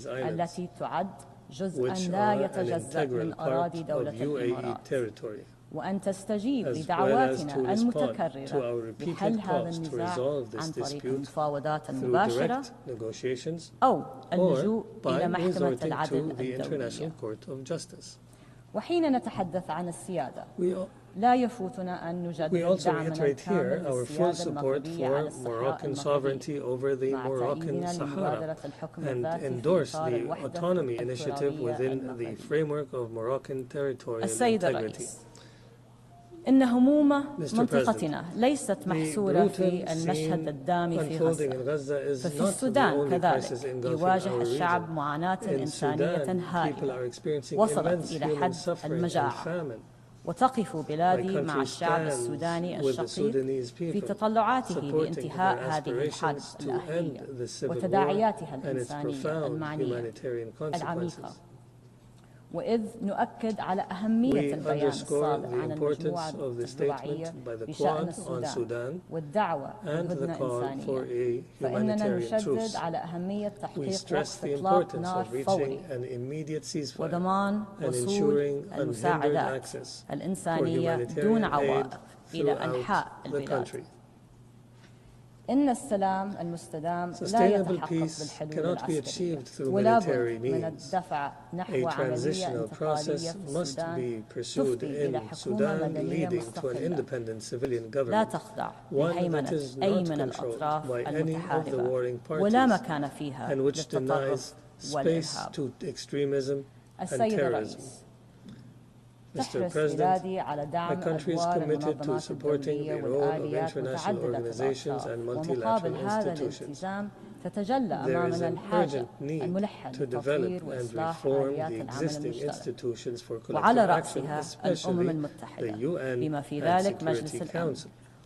التي تعد جزءاً لا يتجزأ من أراضي دولة الإمارات، وأن تستجيب لدعواتنا المتكررة بحل هذا النزاع عن طريق المفاوضات المباشرة أو اللجوء إلى محكمة العدل الدولية. وحين نتحدث عن السيادة لا يفوتنا أن نجدد دعمنا الكامل للسيادة المغربية على الصحراء المغربية مع تأييدنا لمبادرة الحكم الذاتي في إطار الوحدة الكروية. السيد الرئيس، إن هموم منطقتنا ليست محصورة في المشهد الدامي في غزة، ففي السودان كذلك يواجه الشعب معاناة إنسانية هائلة وصلت إلى حد المجاعة، وتقف بلادي مع الشعب السوداني الشقيق في تطلعاته لانتهاء هذه الحرب الأهلية وتداعياتها الإنسانية المعنية العميقة. وإذ نؤكد على أهمية البيان الصادر عن المجموعة الأسبوعية بشأن السودان والدعوة لهدنة إنسانية، فإننا نشدد على أهمية تحقيق وقف إطلاق نار فوري وضمان وصول المساعدات الإنسانية دون عوائق إلى أنحاء البلاد. إن السلام المستدام لا يتحقق بالحلول العسكرية، ولا بد من الدفع نحو عملية انتقالية في السودان تفضي إلى حكومة مدنية مستقلة لا تخضع لهيمنة أي من الأطراف المتحاربة ولا مكان فيها للتطرف والإرهاب. السيد الرئيس، تحرص بلادي على دعم أدوار المنظمات الدولية والآليات متعددة الأطراف، ومقابل هذا الالتزام تتجلى أمامنا الحاجة الملحة لتطوير وإصلاح آليات العمل المشترك، وعلى رأسها الأمم المتحدة بما في ذلك مجلس الأمن.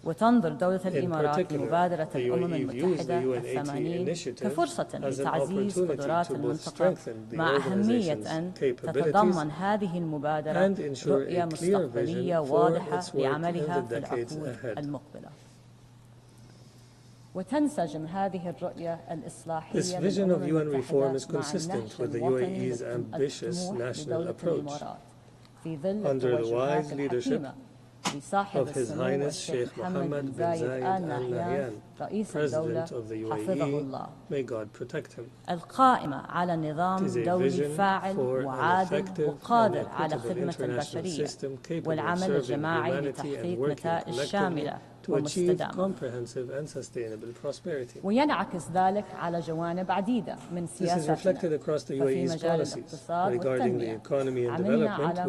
وتنظر دولة الإمارات لمبادرة الأمم المتحدة الثمانين كفرصة لتعزيز قدرات المنطقة، مع أهمية أن تتضمن هذه المبادرة رؤية مستقبلية واضحة لعملها في العقود المقبلة. وتنسجم هذه الرؤية الإصلاحية للأمم المتحدة مع النهج الوطني الطموح لدولة الإمارات في ظل التوجهات الحكيمة لصاحب السمو الشيخ محمد بن زايد آل نهيان رئيس الدولة حفظه الله، القائمة على نظام دولي فاعل وعادل وقادر على خدمة البشرية والعمل الجماعي لتحقيق نتائج شاملة ومستدامة. وينعكس ذلك على جوانب عديدة من سياستنا، ففي مجال الاقتصاد والتنمية عملنا على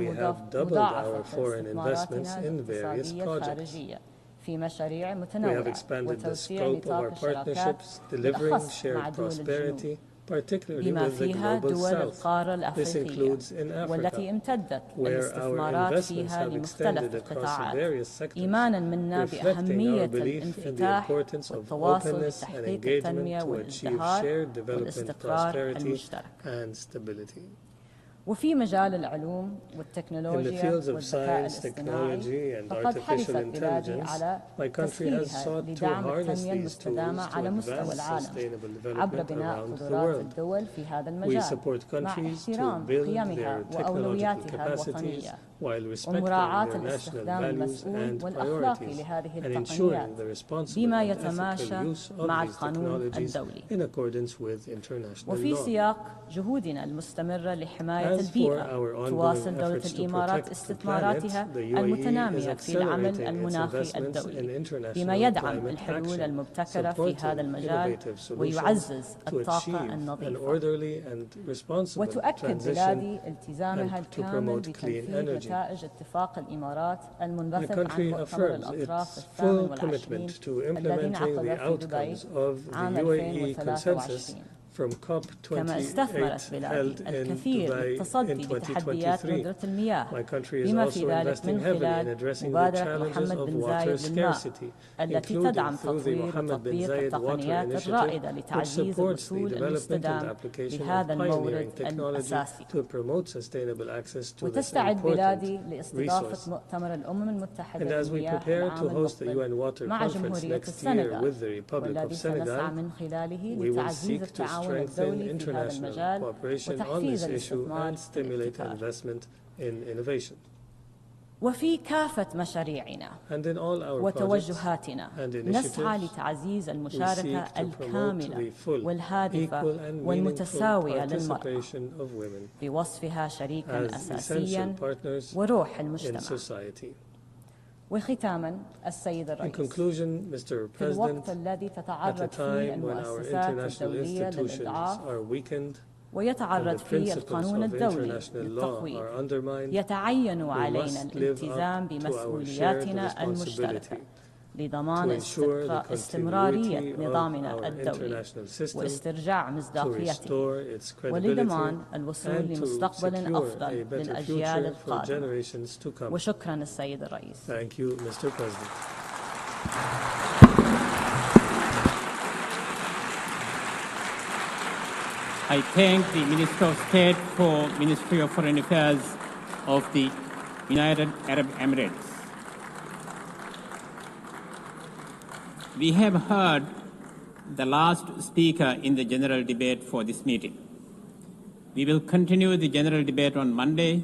مضاعفة استثماراتنا الاقتصادية الخارجية في مشاريع متنوعة وتوسيع نطاق الشراكات بالأخص مع دول الجنوب بما فيها دول القارة الأفريقية، والتي امتدت الاستثمارات فيها لمختلف القطاعات، إيمانا منا بأهمية الانفتاح والتواصل لتحقيق التنمية والازدهار والاستقرار المشترك. وفي مجال العلوم والتكنولوجيا والذكاء الاصطناعي فقد حرصت بلادي على تسهيلها لدعم التنمية المستدامة على مستوى العالم عبر بناء قدرات الدول في هذا المجال، مع احترام قيمها وأولوياتها الوطنية while respecting their national values and priorities and ensuring the responsible and ethical use of these technologies in accordance with international وفي law. سياق جهودنا المستمرة لحماية As for البيئة our تواصل ongoing دولة efforts to الإمارات protect the planet, استثماراتها the UAE is المتنامية في العمل accelerating its المناخي investments in الدولي international بما يدعم climate الحلول action, المبتكرة في هذا supporting المجال innovative solutions ويعزز to الطاقة achieve an النظيفة. orderly and responsible وتؤكد transition بلادي التزامها and to الكامل promote clean بتنفيذ energy. نتائج اتفاق الإمارات The المنبثق عن country مؤتمر affirms الأطراف its الثامن full والعشرين commitment to الذي implementing انعقد the في دبي outcomes of the عام UAE consensus 2023. from كما COP28 استثمرت بلادي held in الكثير Dubai in للتصدي لتحديات 2023. ندرة المياه My country is بما also في ذلك investing من heavily in خلال addressing the مبادرة challenges محمد of بن water زايد للماء scarcity, التي including تدعم through the تطوير Mohammed bin وتطبيق Zayed Water التقنيات Initiative, الرائدة which لتعزيز supports the الوصول development and المستدام application of لهذا المورد pioneering technology الأساسي. to promote sustainable access to this وتستعد بلادي important لاستضافة resource. مؤتمر الأمم And المتحدة as we للمياه prepare to العام host the المقبل UN Water مع Conference جمهورية next year السنغال with the Republic of والذي سنسعى Senegal, من خلاله we will لتعزيز seek to التعاون strengthen الدولي في هذا international المجال cooperation on وتحفيز this issue الاستثمار and stimulate والابتكار. investment in innovation. وفي كافة مشاريعنا And in all our projects وتوجهاتنا and نسعى initiatives, لتعزيز we المشاركة seek to promote الكاملة the full, والهادفة equal and meaningful والمتساوية للمرأة participation of women بوصفها شريكا as أساسيا essential partners وروح in المجتمع. society. وختاما السيد In الرئيس conclusion, Mr. في President, الوقت الذي at a تتعرض فيه time when our المؤسسات international الدولية institutions للإضعاف are weakened and ويتعرض the فيه principles القانون of الدولي international law للتقويم are undermined, يتعين we علينا must live الالتزام up to our shared بمسؤولياتنا المشتركة responsibility لضمان to ensure the استمرارية continuity of نظامنا our الدولي international system, واسترجاع to مصداقيته restore its credibility, ولضمان الوصول and to لمستقبل secure أفضل a better للأجيال future for القادمة. generations to come. وشكرا السيد الرئيس. Thank you, Mr. President. I thank the Minister of State for Ministry of Foreign Affairs of the United Arab Emirates. We have heard the last speaker in the general debate for this meeting. We will continue the general debate on Monday,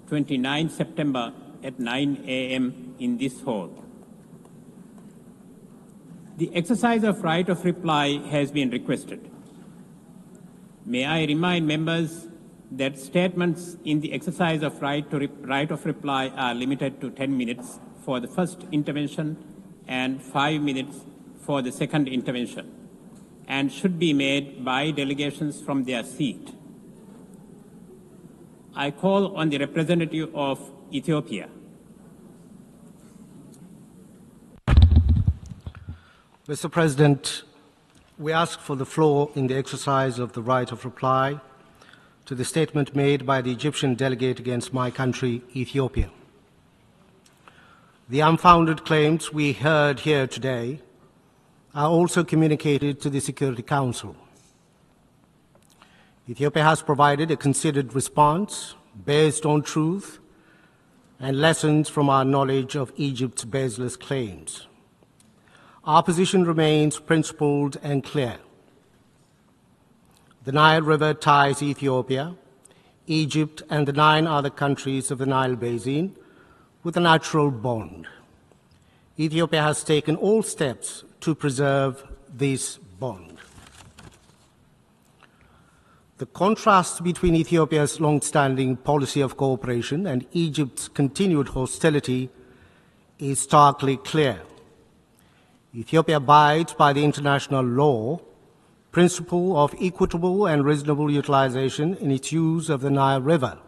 29 September at 9 a.m. in this hall. The exercise of right of reply has been requested. May I remind members that statements in the exercise of right of reply are limited to 10 minutes for the first intervention and 5 minutes for the second intervention, and should be made by delegations from their seat. I call on the representative of Ethiopia. Mr. President, we ask for the floor in the exercise of the right of reply to the statement made by the Egyptian delegate against my country, Ethiopia. The unfounded claims we heard here today are also communicated to the Security Council. Ethiopia has provided a considered response based on truth and lessons from our knowledge of Egypt's baseless claims. Our position remains principled and clear. The Nile River ties Ethiopia, Egypt, and the 9 other countries of the Nile Basin with a natural bond. Ethiopia has taken all steps to preserve this bond. The contrast between Ethiopia's long-standing policy of cooperation and Egypt's continued hostility is starkly clear. Ethiopia abides by the international law principle of equitable and reasonable utilization in its use of the Nile River.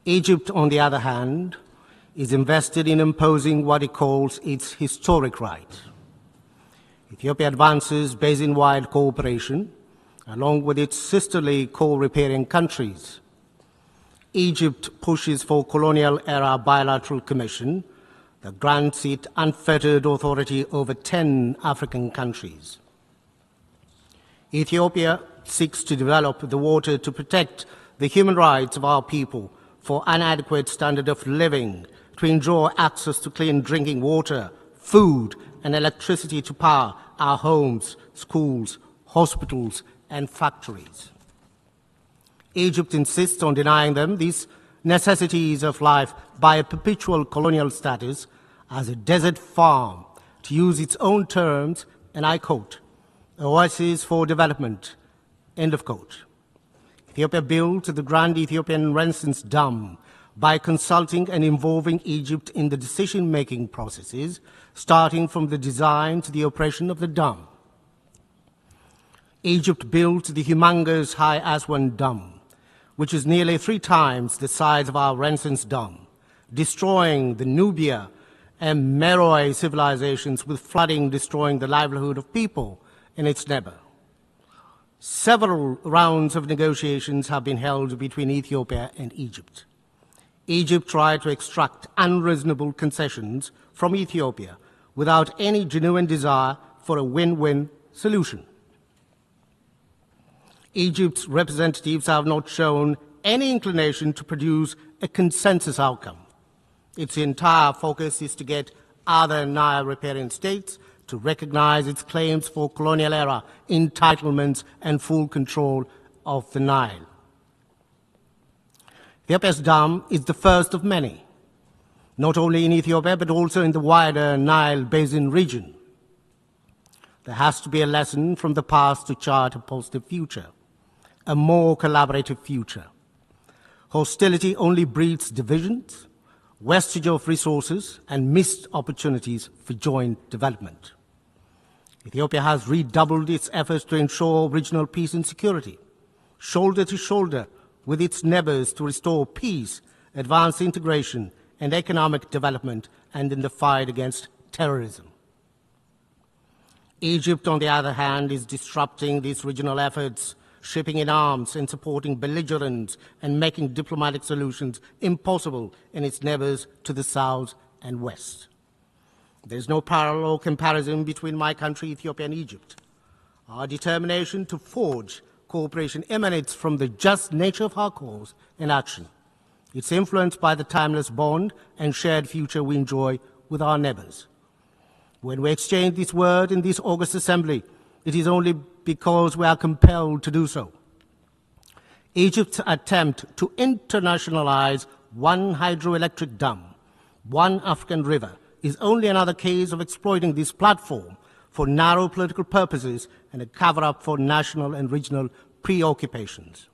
Egypt, on the other hand, is invested in imposing what it calls its historic right. Ethiopia advances basin-wide cooperation along with its sisterly coal-repairing countries. Egypt pushes for colonial-era bilateral commission that grants it unfettered authority over 10 African countries. Ethiopia seeks to develop the water to protect the human rights of our people for inadequate standard of living, to ensure access to clean drinking water, food, and electricity to power our homes, schools, hospitals, and factories. Egypt insists on denying them these necessities of life by a perpetual colonial status as a desert farm, to use its own terms, and I quote, oasis for development, end of quote. Ethiopia built the Grand Ethiopian Renaissance Dam by consulting and involving Egypt in the decision-making processes, starting from the design to the operation of the dam. Egypt built the humongous High Aswan Dam, which is nearly 3 times the size of our Renaissance Dam, destroying the Nubia and Meroe civilizations, with flooding destroying the livelihood of people in its neighbor. Several rounds of negotiations have been held between Ethiopia and Egypt. Egypt tried to extract unreasonable concessions from Ethiopia without any genuine desire for a win-win solution. Egypt's representatives have not shown any inclination to produce a consensus outcome. Its entire focus is to get other Nile riparian states to recognize its claims for colonial era entitlements and full control of the Nile. Ethiopia's dam is the first of many, not only in Ethiopia, but also in the wider Nile Basin region. There has to be a lesson from the past to chart a positive future, a more collaborative future. Hostility only breeds divisions, wastage of resources, and missed opportunities for joint development. Ethiopia has redoubled its efforts to ensure regional peace and security, shoulder to shoulder with its neighbors, to restore peace, advance integration and economic development, and in the fight against terrorism. Egypt, on the other hand, is disrupting these regional efforts, shipping in arms and supporting belligerents and making diplomatic solutions impossible in its neighbors to the south and west. There is no parallel comparison between my country, Ethiopia, and Egypt. Our determination to forge cooperation emanates from the just nature of our cause and action. It's influenced by the timeless bond and shared future we enjoy with our neighbors. When we exchange this word in this August Assembly, it is only because we are compelled to do so. Egypt's attempt to internationalize one hydroelectric dam, one African river, is only another case of exploiting this platform for narrow political purposes and a cover-up for national and regional preoccupations.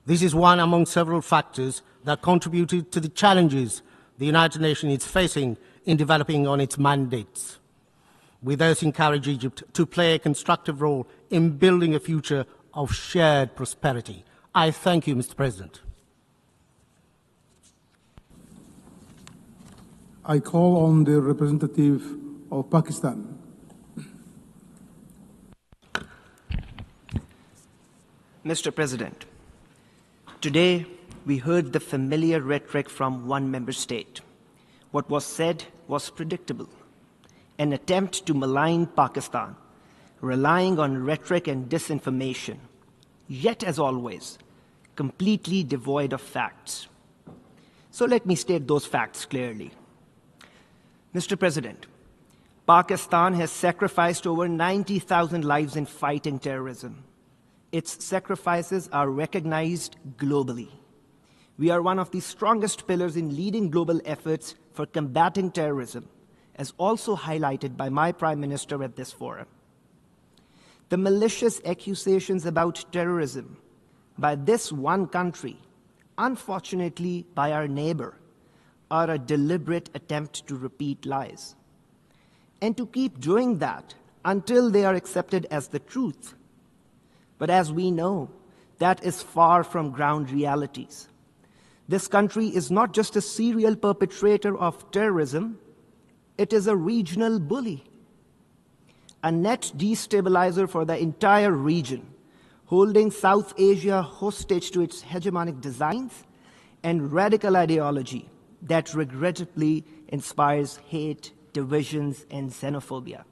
This is one among several factors that contributed to the challenges the United Nations is facing in developing on its mandates. We thus encourage Egypt to play a constructive role in building a future of shared prosperity. I thank you, Mr. President. I call on the representative of Pakistan. Mr. President, today we heard the familiar rhetoric from one member state. What was said was predictable. An attempt to malign Pakistan, relying on rhetoric and disinformation, yet as always, completely devoid of facts. So let me state those facts clearly. Mr. President, Pakistan has sacrificed over 90,000 lives in fighting terrorism. Its sacrifices are recognized globally. We are one of the strongest pillars in leading global efforts for combating terrorism, as also highlighted by my Prime Minister at this forum. The malicious accusations about terrorism by this one country, unfortunately by our neighbor, are a deliberate attempt to repeat lies, and to keep doing that until they are accepted as the truth. But as we know, that is far from ground realities. This country is not just a serial perpetrator of terrorism, it is a regional bully, a net destabilizer for the entire region, holding South Asia hostage to its hegemonic designs and radical ideology that regrettably inspires hate, divisions, and xenophobia.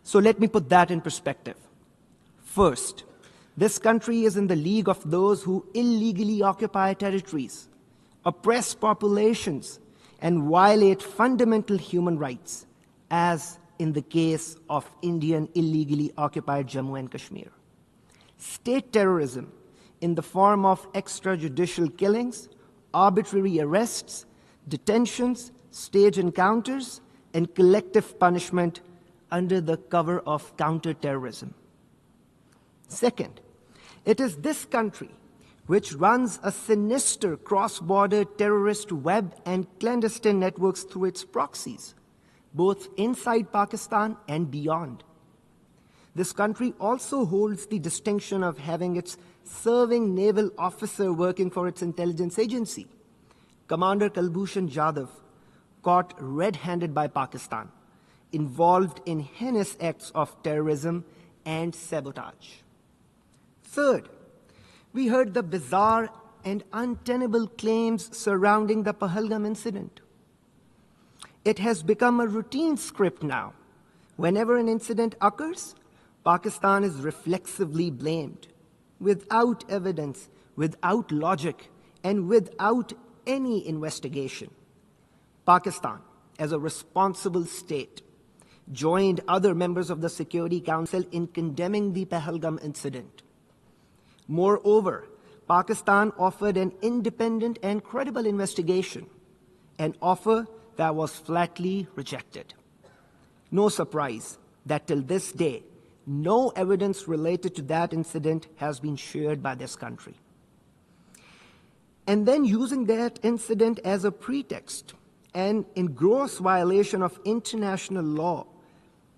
So let me put that in perspective. First, this country is in the league of those who illegally occupy territories, oppress populations, and violate fundamental human rights, as in the case of Indian illegally occupied Jammu and Kashmir. State terrorism in the form of extrajudicial killings, arbitrary arrests, detentions, stage encounters, and collective punishment under the cover of counterterrorism. Second, it is this country which runs a sinister cross-border terrorist web and clandestine networks through its proxies, both inside Pakistan and beyond. This country also holds the distinction of having its serving naval officer working for its intelligence agency, Commander Kulbhushan Jadhav, caught red-handed by Pakistan, involved in heinous acts of terrorism and sabotage. Third, we heard the bizarre and untenable claims surrounding the Pahalgam incident. It has become a routine script now. Whenever an incident occurs, Pakistan is reflexively blamed, without evidence, without logic, and without any investigation. Pakistan, as a responsible state, joined other members of the Security Council in condemning the Pahalgam incident. Moreover, Pakistan offered an independent and credible investigation, an offer that was flatly rejected. No surprise that till this day, no evidence related to that incident has been shared by this country. And then using that incident as a pretext and in gross violation of international law,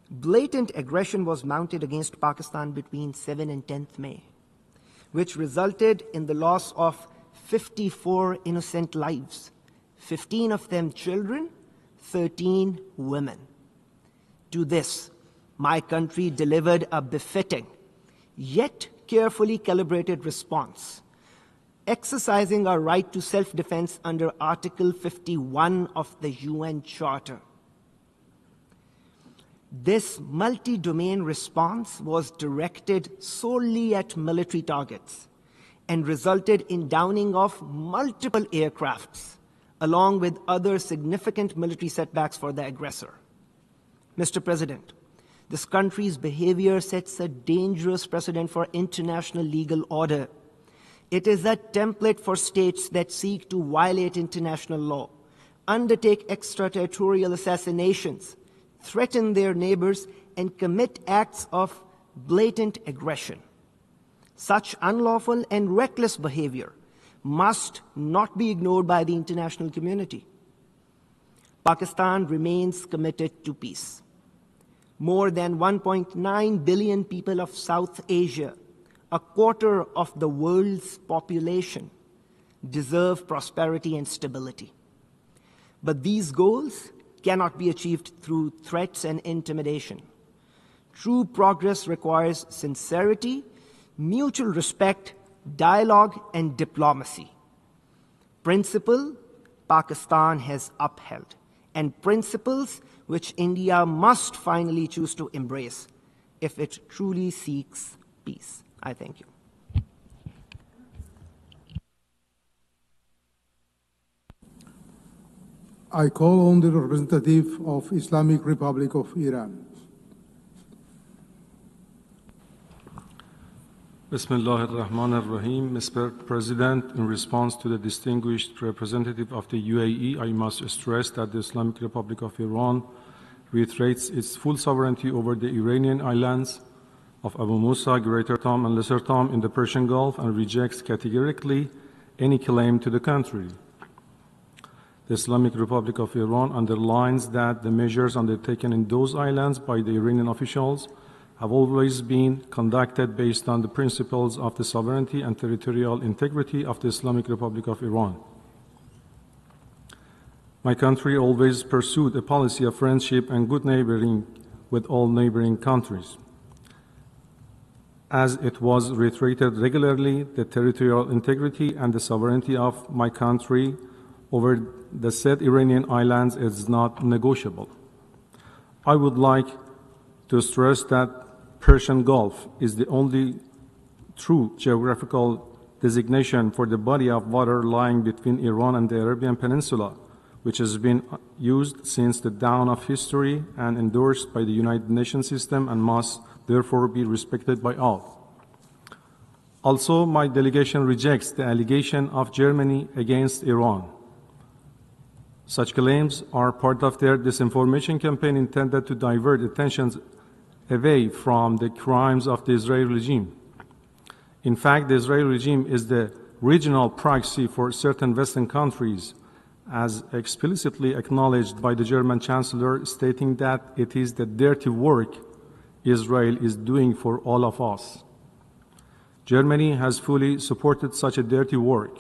blatant aggression was mounted against Pakistan between 7 and 10th May, which resulted in the loss of 54 innocent lives, 15 of them children, 13 women. To this, my country delivered a befitting, yet carefully calibrated response, exercising our right to self-defense under Article 51 of the UN Charter. This multi-domain response was directed solely at military targets and resulted in downing of multiple aircrafts, along with other significant military setbacks for the aggressor. Mr. President, this country's behavior sets a dangerous precedent for international legal order. It is a template for states that seek to violate international law, undertake extraterritorial assassinations, threaten their neighbors, and commit acts of blatant aggression. Such unlawful and reckless behavior must not be ignored by the international community. Pakistan remains committed to peace. More than 1.9 billion people of South Asia, a quarter of the world's population, deserve prosperity and stability. But these goals cannot be achieved through threats and intimidation. True progress requires sincerity, mutual respect, dialogue, and diplomacy. Principle Pakistan has upheld, and principles which India must finally choose to embrace if it truly seeks peace. I thank you. I call on the representative of Islamic Republic of Iran. Bismillah ar-Rahman ar-Rahim. Mr. President, in response to the distinguished representative of the UAE, I must stress that the Islamic Republic of Iran reiterates its full sovereignty over the Iranian islands of Abu Musa, Greater Tom, and Lesser Tom in the Persian Gulf and rejects categorically any claim to the contrary. The Islamic Republic of Iran underlines that the measures undertaken in those islands by the Iranian officials have always been conducted based on the principles of the sovereignty and territorial integrity of the Islamic Republic of Iran. My country always pursued a policy of friendship and good neighboring with all neighboring countries. As it was reiterated regularly, the territorial integrity and the sovereignty of my country over the said Iranian islands is not negotiable. I would like to stress that Persian Gulf is the only true geographical designation for the body of water lying between Iran and the Arabian Peninsula, which has been used since the dawn of history and endorsed by the United Nations system and must therefore be respected by all. Also, my delegation rejects the allegation of Germany against Iran. Such claims are part of their disinformation campaign intended to divert attention away from the crimes of the Israeli regime. In fact, the Israeli regime is the regional proxy for certain Western countries, as explicitly acknowledged by the German Chancellor, stating that it is the dirty work Israel is doing for all of us. Germany has fully supported such a dirty work.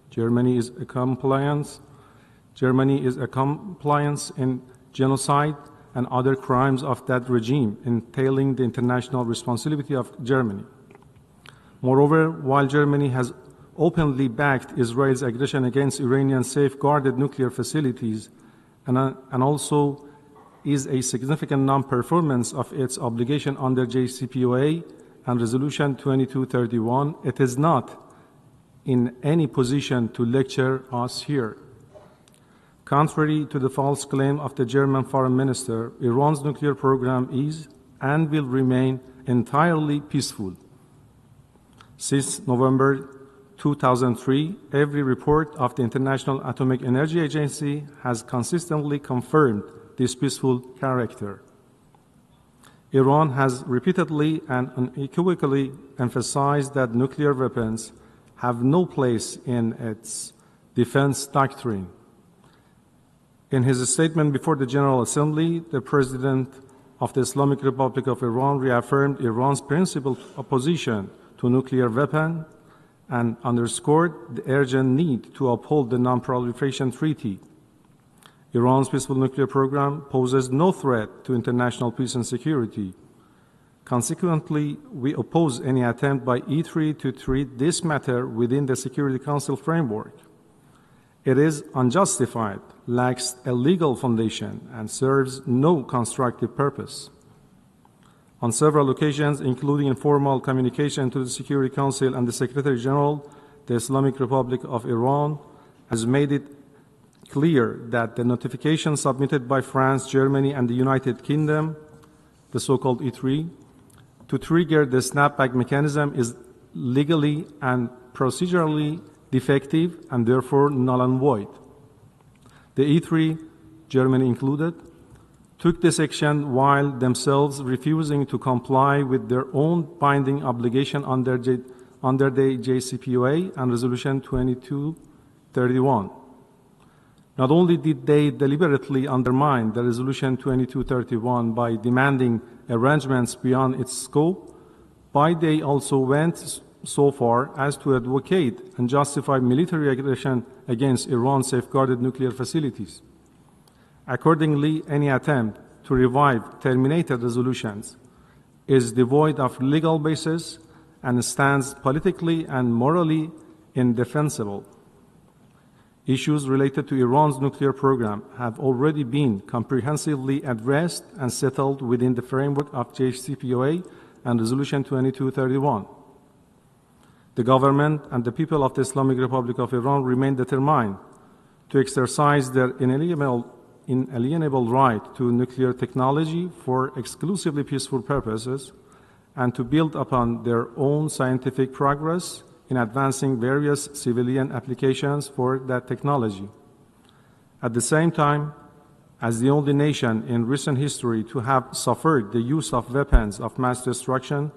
Germany is a compliance in genocide and other crimes of that regime, entailing the international responsibility of Germany. Moreover, while Germany has openly backed Israel's aggression against Iranian safeguarded nuclear facilities and also is a significant non-performance of its obligation under JCPOA and Resolution 2231, it is not in any position to lecture us here. Contrary to the false claim of the German foreign minister, Iran's nuclear program is and will remain entirely peaceful. Since November 2003, every report of the International Atomic Energy Agency has consistently confirmed this peaceful character. Iran has repeatedly and unequivocally emphasized that nuclear weapons have no place in its defense doctrine. In his statement before the General Assembly, the President of the Islamic Republic of Iran reaffirmed Iran's principled opposition to nuclear weapons and underscored the urgent need to uphold the Non-Proliferation Treaty. Iran's peaceful nuclear program poses no threat to international peace and security. Consequently, we oppose any attempt by E3 to treat this matter within the Security Council framework. It is unjustified, lacks a legal foundation, and serves no constructive purpose. On several occasions, including informal communication to the Security Council and the Secretary General, the Islamic Republic of Iran has made it clear that the notification submitted by France, Germany, and the United Kingdom, the so-called E3, to trigger the snapback mechanism is legally and procedurally defective and therefore null and void. The E3, Germany included, took this action while themselves refusing to comply with their own binding obligation under the JCPOA and Resolution 2231. Not only did they deliberately undermine the Resolution 2231 by demanding arrangements beyond its scope, but they also went so far as to advocate and justify military aggression against Iran's safeguarded nuclear facilities. Accordingly, any attempt to revive terminated resolutions is devoid of legal basis and stands politically and morally indefensible. Issues related to Iran's nuclear program have already been comprehensively addressed and settled within the framework of JCPOA and Resolution 2231. The government and the people of the Islamic Republic of Iran remain determined to exercise their inalienable right to nuclear technology for exclusively peaceful purposes and to build upon their own scientific progress in advancing various civilian applications for that technology. At the same time, as the only nation in recent history to have suffered the use of weapons of mass destruction,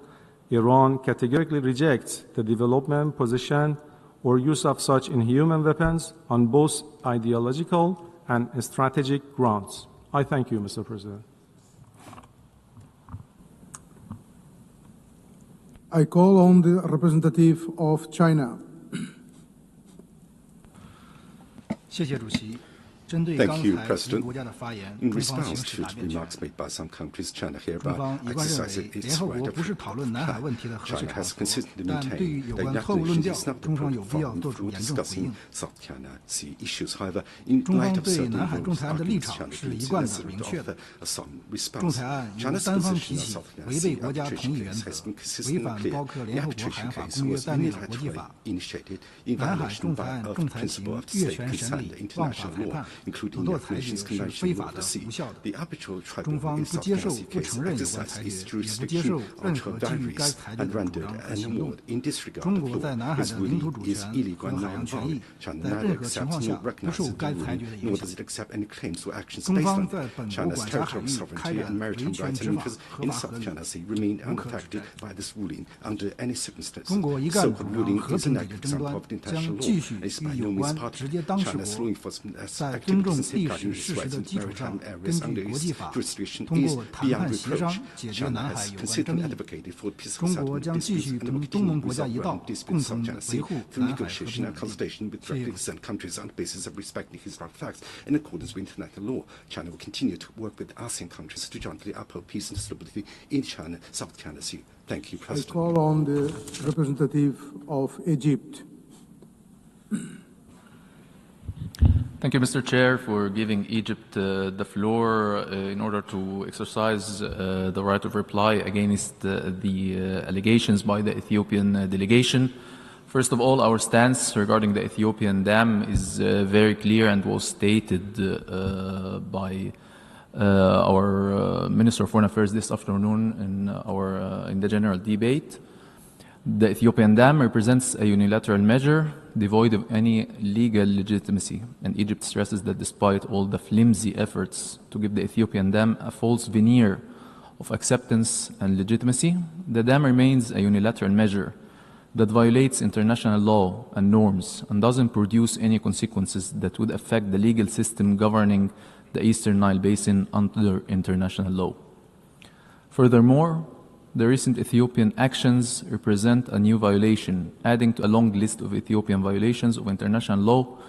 Iran categorically rejects the development, possession, or use of such inhuman weapons on both ideological and strategic grounds. I thank you, Mr. President. I call on the representative of China. Thank you, President. In response to remarks made by some countries, China hereby exercises its right of reply. China has consistently maintained that United Nations is not the proper forum for discussing South China Sea issues. However, in light of certain rules against China being necessary to offer a solemn response, China's position on South China Sea arbitration case has been consistently clear. The arbitration case was unilaterally initiated in violation of the principle of the state consent, international law, including the United Nations Convention of the Sea. The arbitral tribunal in South China Sea case exercised its jurisdiction ultra-vires and rendered an award in disregard of law. His ruling is illegal and non-valid. China neither accepts nor recognizes the ruling, nor does it accept any claims or actions based on it. China's territorial sovereignty and maritime rights and interests in South China Sea remain unaffected by this ruling under any circumstances. The so-called ruling is a negative example of international law and is by no means part of it. China's law enforcement activities and safeguarding its rights in maritime areas under its jurisdiction is beyond reproach. China has consistently advocated for peaceful settlement of disputes and will continue to resolve disputes in South China Sea through negotiation and consultation with directly concerned countries on the basis of respecting historic facts in accordance with international law. China will continue to work with ASEAN countries to jointly uphold peace and stability in China, South China Sea. Thank you, President. I call on the representative of Egypt. Thank you, Mr. Chair, for giving Egypt the floor in order to exercise the right of reply against the allegations by the Ethiopian delegation. First of all, our stance regarding the Ethiopian dam is very clear and was stated by our Minister of Foreign Affairs this afternoon in the general debate. The Ethiopian dam represents a unilateral measure devoid of any legal legitimacy, and Egypt stresses that despite all the flimsy efforts to give the Ethiopian dam a false veneer of acceptance and legitimacy, the dam remains a unilateral measure that violates international law and norms and doesn't produce any consequences that would affect the legal system governing the Eastern Nile Basin under international law. Furthermore, the recent Ethiopian actions represent a new violation, adding to a long list of Ethiopian violations of international law,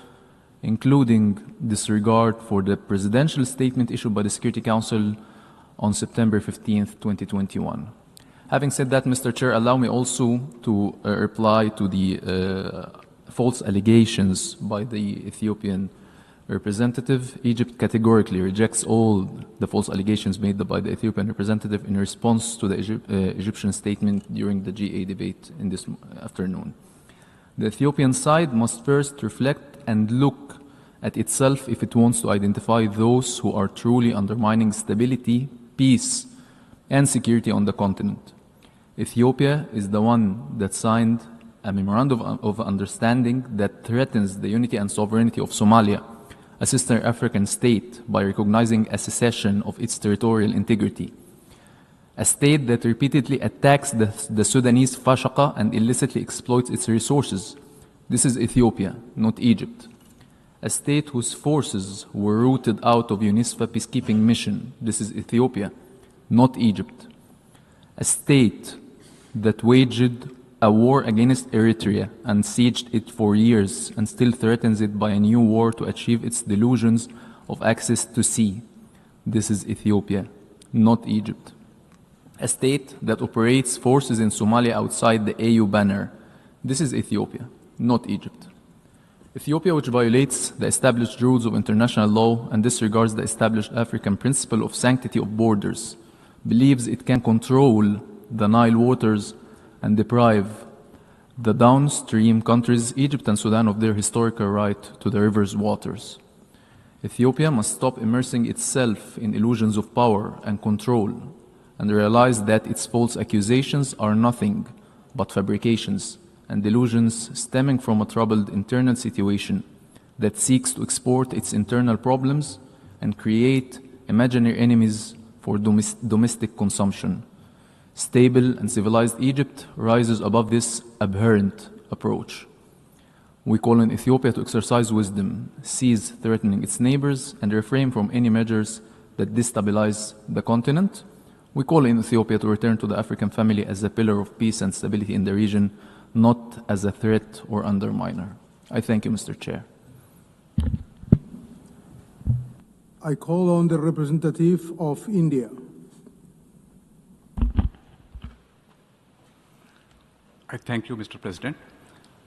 including disregard for the presidential statement issued by the Security Council on September 15, 2021. Having said that, Mr. Chair, allow me also to reply to the false allegations by the Ethiopian representative. Egypt categorically rejects all the false allegations made by the Ethiopian representative in response to the Egyptian statement during the GA debate in this afternoon. The Ethiopian side must first reflect and look at itself if it wants to identify those who are truly undermining stability, peace, and security on the continent. Ethiopia is the one that signed a memorandum of understanding that threatens the unity and sovereignty of Somalia, a sister African state, by recognizing a secession of its territorial integrity. A state that repeatedly attacks the Sudanese Fashaqa and illicitly exploits its resources. This is Ethiopia, not Egypt. A state whose forces were rooted out of UNISFA peacekeeping mission. This is Ethiopia, not Egypt. A state that waged a war against Eritrea and sieged it for years and still threatens it by a new war to achieve its delusions of access to sea. This is Ethiopia, not Egypt. A state that operates forces in Somalia outside the AU banner. This is Ethiopia, not Egypt. Ethiopia, which violates the established rules of international law and disregards the established African principle of sanctity of borders, believes it can control the Nile waters and deprive the downstream countries, Egypt and Sudan, of their historical right to the river's waters. Ethiopia must stop immersing itself in illusions of power and control and realize that its false accusations are nothing but fabrications and delusions stemming from a troubled internal situation that seeks to export its internal problems and create imaginary enemies for domestic consumption. Stable and civilized Egypt rises above this abhorrent approach. We call on Ethiopia to exercise wisdom, cease threatening its neighbors, and refrain from any measures that destabilize the continent. We call on Ethiopia to return to the African family as a pillar of peace and stability in the region, not as a threat or underminer. I thank you, Mr. Chair. I call on the representative of India. I thank you, Mr. President.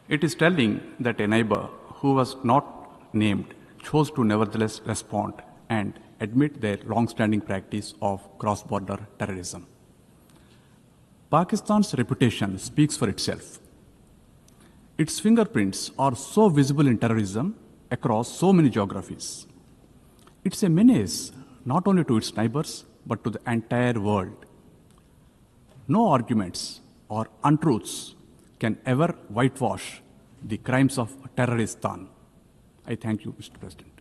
It is telling that a neighbor who was not named chose to nevertheless respond and admit their long-standing practice of cross-border terrorism. Pakistan's reputation speaks for itself. Its fingerprints are so visible in terrorism across so many geographies. It's a menace not only to its neighbors, but to the entire world. No arguments or untruths can ever whitewash the crimes of terrorists done. I thank you, Mr. President.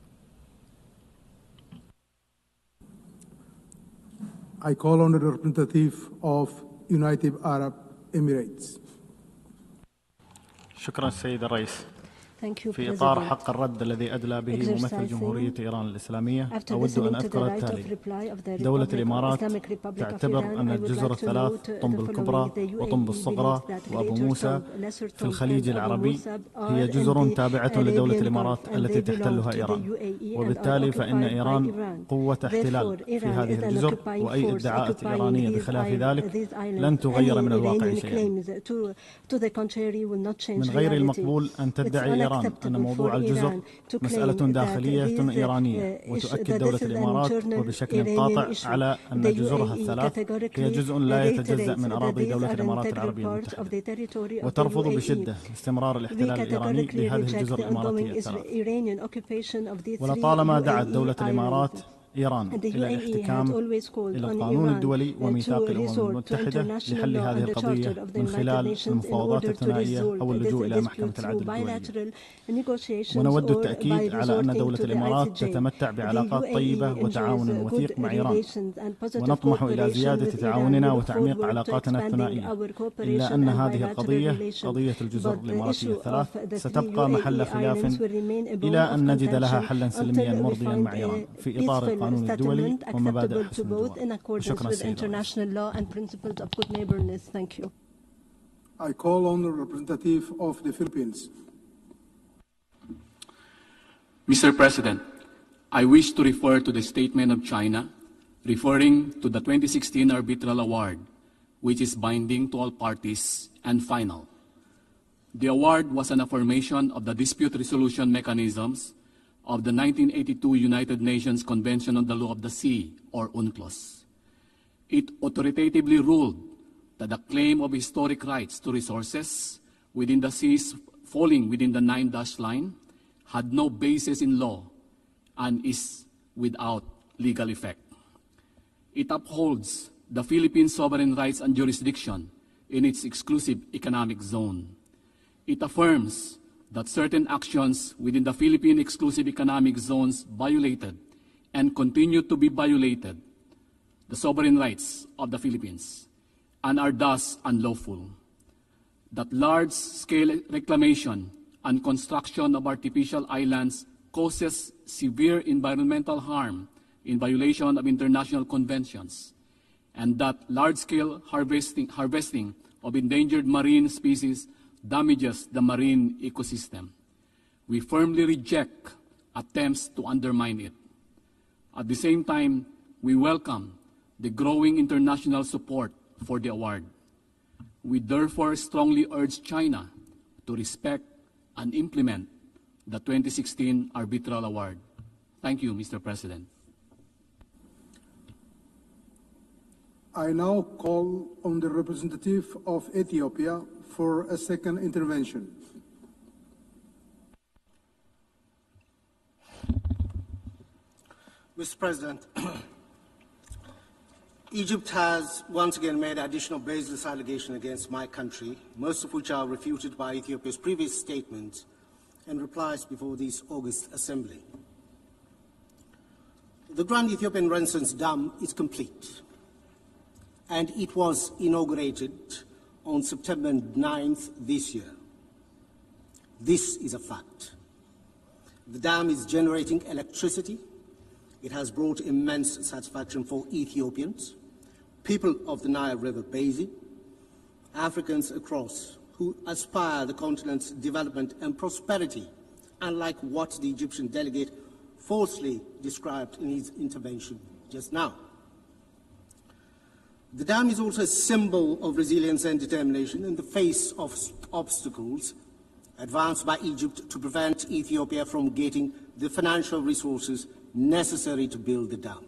I call on the representative of United Arab Emirates. شكرا سيد الرئيس. في إطار حق الرد الذي أدلى به ممثل جمهورية إيران الإسلامية أود أن أذكر التالي: دولة الإمارات تعتبر أن الجزر الثلاث طنب الكبرى وطنب الصغرى وأبو موسى في الخليج العربي هي جزر تابعة لدولة الإمارات التي تحتلها إيران، وبالتالي فإن إيران قوة احتلال في هذه الجزر، وأي ادعاءات إيرانية بخلاف ذلك لن تغير من الواقع شيئا. من غير المقبول أن تدعي إيران أن موضوع الجزر مسألة داخلية إيرانية، وتؤكد دولة الإمارات وبشكل قاطع على أن جزرها الثلاث هي جزء لا يتجزأ من أراضي دولة الإمارات العربية المتحدة، وترفض بشدة استمرار الاحتلال الإيراني لهذه الجزر الإماراتية الثلاث. ولطالما دعت دولة الإمارات إيران إلى الاحتكام إلى القانون الدولي وميثاق الأمم المتحدة لحل هذه القضية من خلال المفاوضات الثنائية أو اللجوء إلى محكمة العدل الدولية. ونود التأكيد على أن دولة الإمارات تتمتع بعلاقات طيبة وتعاون وثيق مع إيران، ونطمح إلى زيادة تعاوننا وتعميق علاقاتنا الثنائية، إلا أن هذه القضية قضية الجزر الإماراتية الثلاث ستبقى محل خلاف إلى أن نجد لها حلا سلميا مرضيا مع إيران في إطار القانون الدولي ومبادئ حسن الجوار. شكرا سيدنا. I call on the representative of the Philippines. Mr. President, I wish to refer to the statement of China referring to the 2016 Arbitral Award, which is binding to all parties and final. The award was an affirmation of the dispute resolution mechanisms of the 1982 United Nations Convention on the Law of the Sea, or UNCLOS. It authoritatively ruled that the claim of historic rights to resources within the seas falling within the 9-dash line had no basis in law and is without legal effect. It upholds the Philippines' sovereign rights and jurisdiction in its exclusive economic zone. It affirms that certain actions within the Philippine exclusive economic zones violated and continue to be violated the sovereign rights of the Philippines and are thus unlawful. That large-scale reclamation and construction of artificial islands causes severe environmental harm in violation of international conventions, and that large-scale harvesting of endangered marine species damages the marine ecosystem. We firmly reject attempts to undermine it. At the same time, we welcome the growing international support for the award. We therefore strongly urge China to respect and implement the 2016 Arbitral Award. Thank you, Mr. President. I now call on the representative of Ethiopia for a second intervention. Mr. President, Egypt has once again made additional baseless allegations against my country, most of which are refuted by Ethiopia's previous statements and replies before this August Assembly. The Grand Ethiopian Renaissance Dam is complete, and it was inaugurated on September 9th this year. This is a fact. The dam is generating electricity. It has brought immense satisfaction for Ethiopians, people of the Nile River Basin, Africans across who aspire the continent's development and prosperity, unlike what the Egyptian delegate falsely described in his intervention just now. The dam is also a symbol of resilience and determination in the face of obstacles advanced by Egypt to prevent Ethiopia from getting the financial resources necessary to build the dam.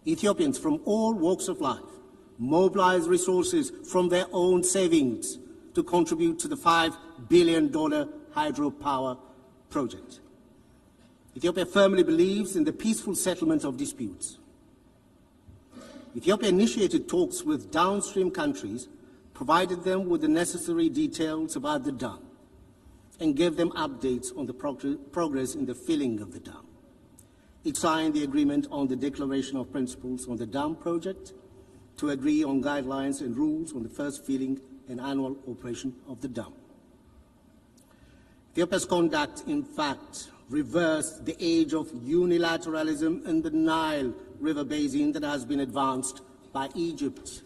Ethiopians from all walks of life mobilize resources from their own savings to contribute to the $5 billion hydropower project. Ethiopia firmly believes in the peaceful settlement of disputes. Ethiopia initiated talks with downstream countries, provided them with the necessary details about the dam, and gave them updates on the progress in the filling of the dam. It signed the agreement on the Declaration of Principles on the dam project to agree on guidelines and rules on the first filling and annual operation of the dam. Ethiopia's conduct, in fact, reversed the age of unilateralism in the Nile River basin that has been advanced by Egypt.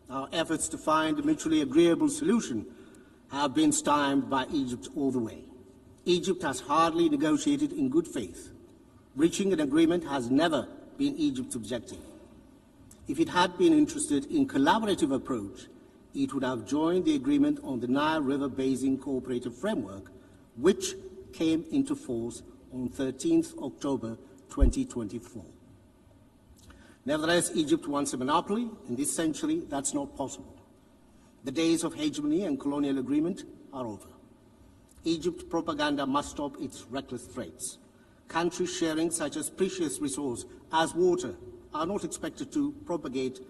Our efforts to find a mutually agreeable solution have been stymied by Egypt all the way. Egypt has hardly negotiated in good faith. Reaching an agreement has never been Egypt's objective. If it had been interested in collaborative approach, it would have joined the agreement on the Nile River Basin Cooperative Framework, which came into force on 13th October 2024. Nevertheless, Egypt wants a monopoly. In this century, that's not possible. The days of hegemony and colonial agreement are over. Egypt propaganda must stop its reckless threats. Countries sharing such a precious resource as water are not expected to propagate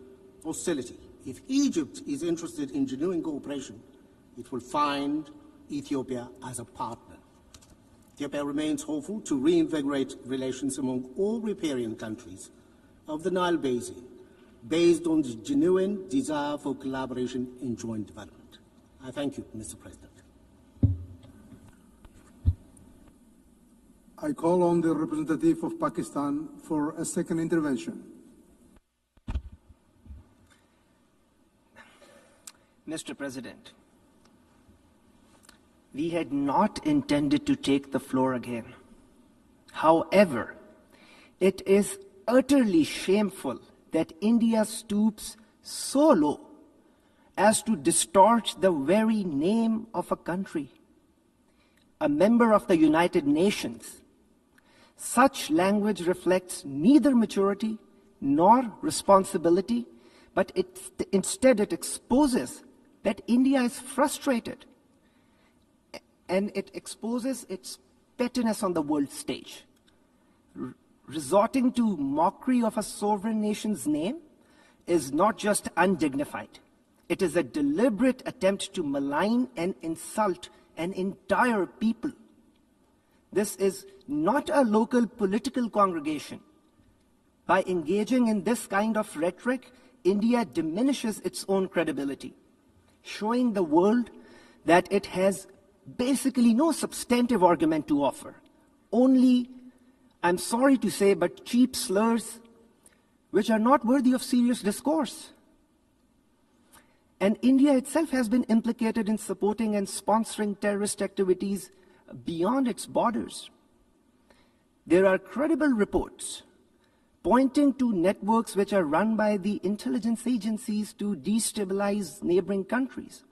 hostility. If Egypt is interested in genuine cooperation, it will find Ethiopia as a partner. Ethiopia remains hopeful to reinvigorate relations among all riparian countries of the Nile Basin, based on the genuine desire for collaboration in joint development. I thank you, Mr. President. I call on the representative of Pakistan for a second intervention. Mr. President, we had not intended to take the floor again. However, it is utterly shameful that India stoops so low as to distort the very name of a country, a member of the United Nations. Such language reflects neither maturity nor responsibility, but instead it exposes that India is frustrated, and it exposes its pettiness on the world stage. Resorting to mockery of a sovereign nation's name is not just undignified. It is a deliberate attempt to malign and insult an entire people. This is not a local political congregation. By engaging in this kind of rhetoric, India diminishes its own credibility, showing the world that it has basically no substantive argument to offer, only, I'm sorry to say, but cheap slurs which are not worthy of serious discourse. And India itself has been implicated in supporting and sponsoring terrorist activities beyond its borders. There are credible reports pointing to networks which are run by the intelligence agencies to destabilize neighboring countries.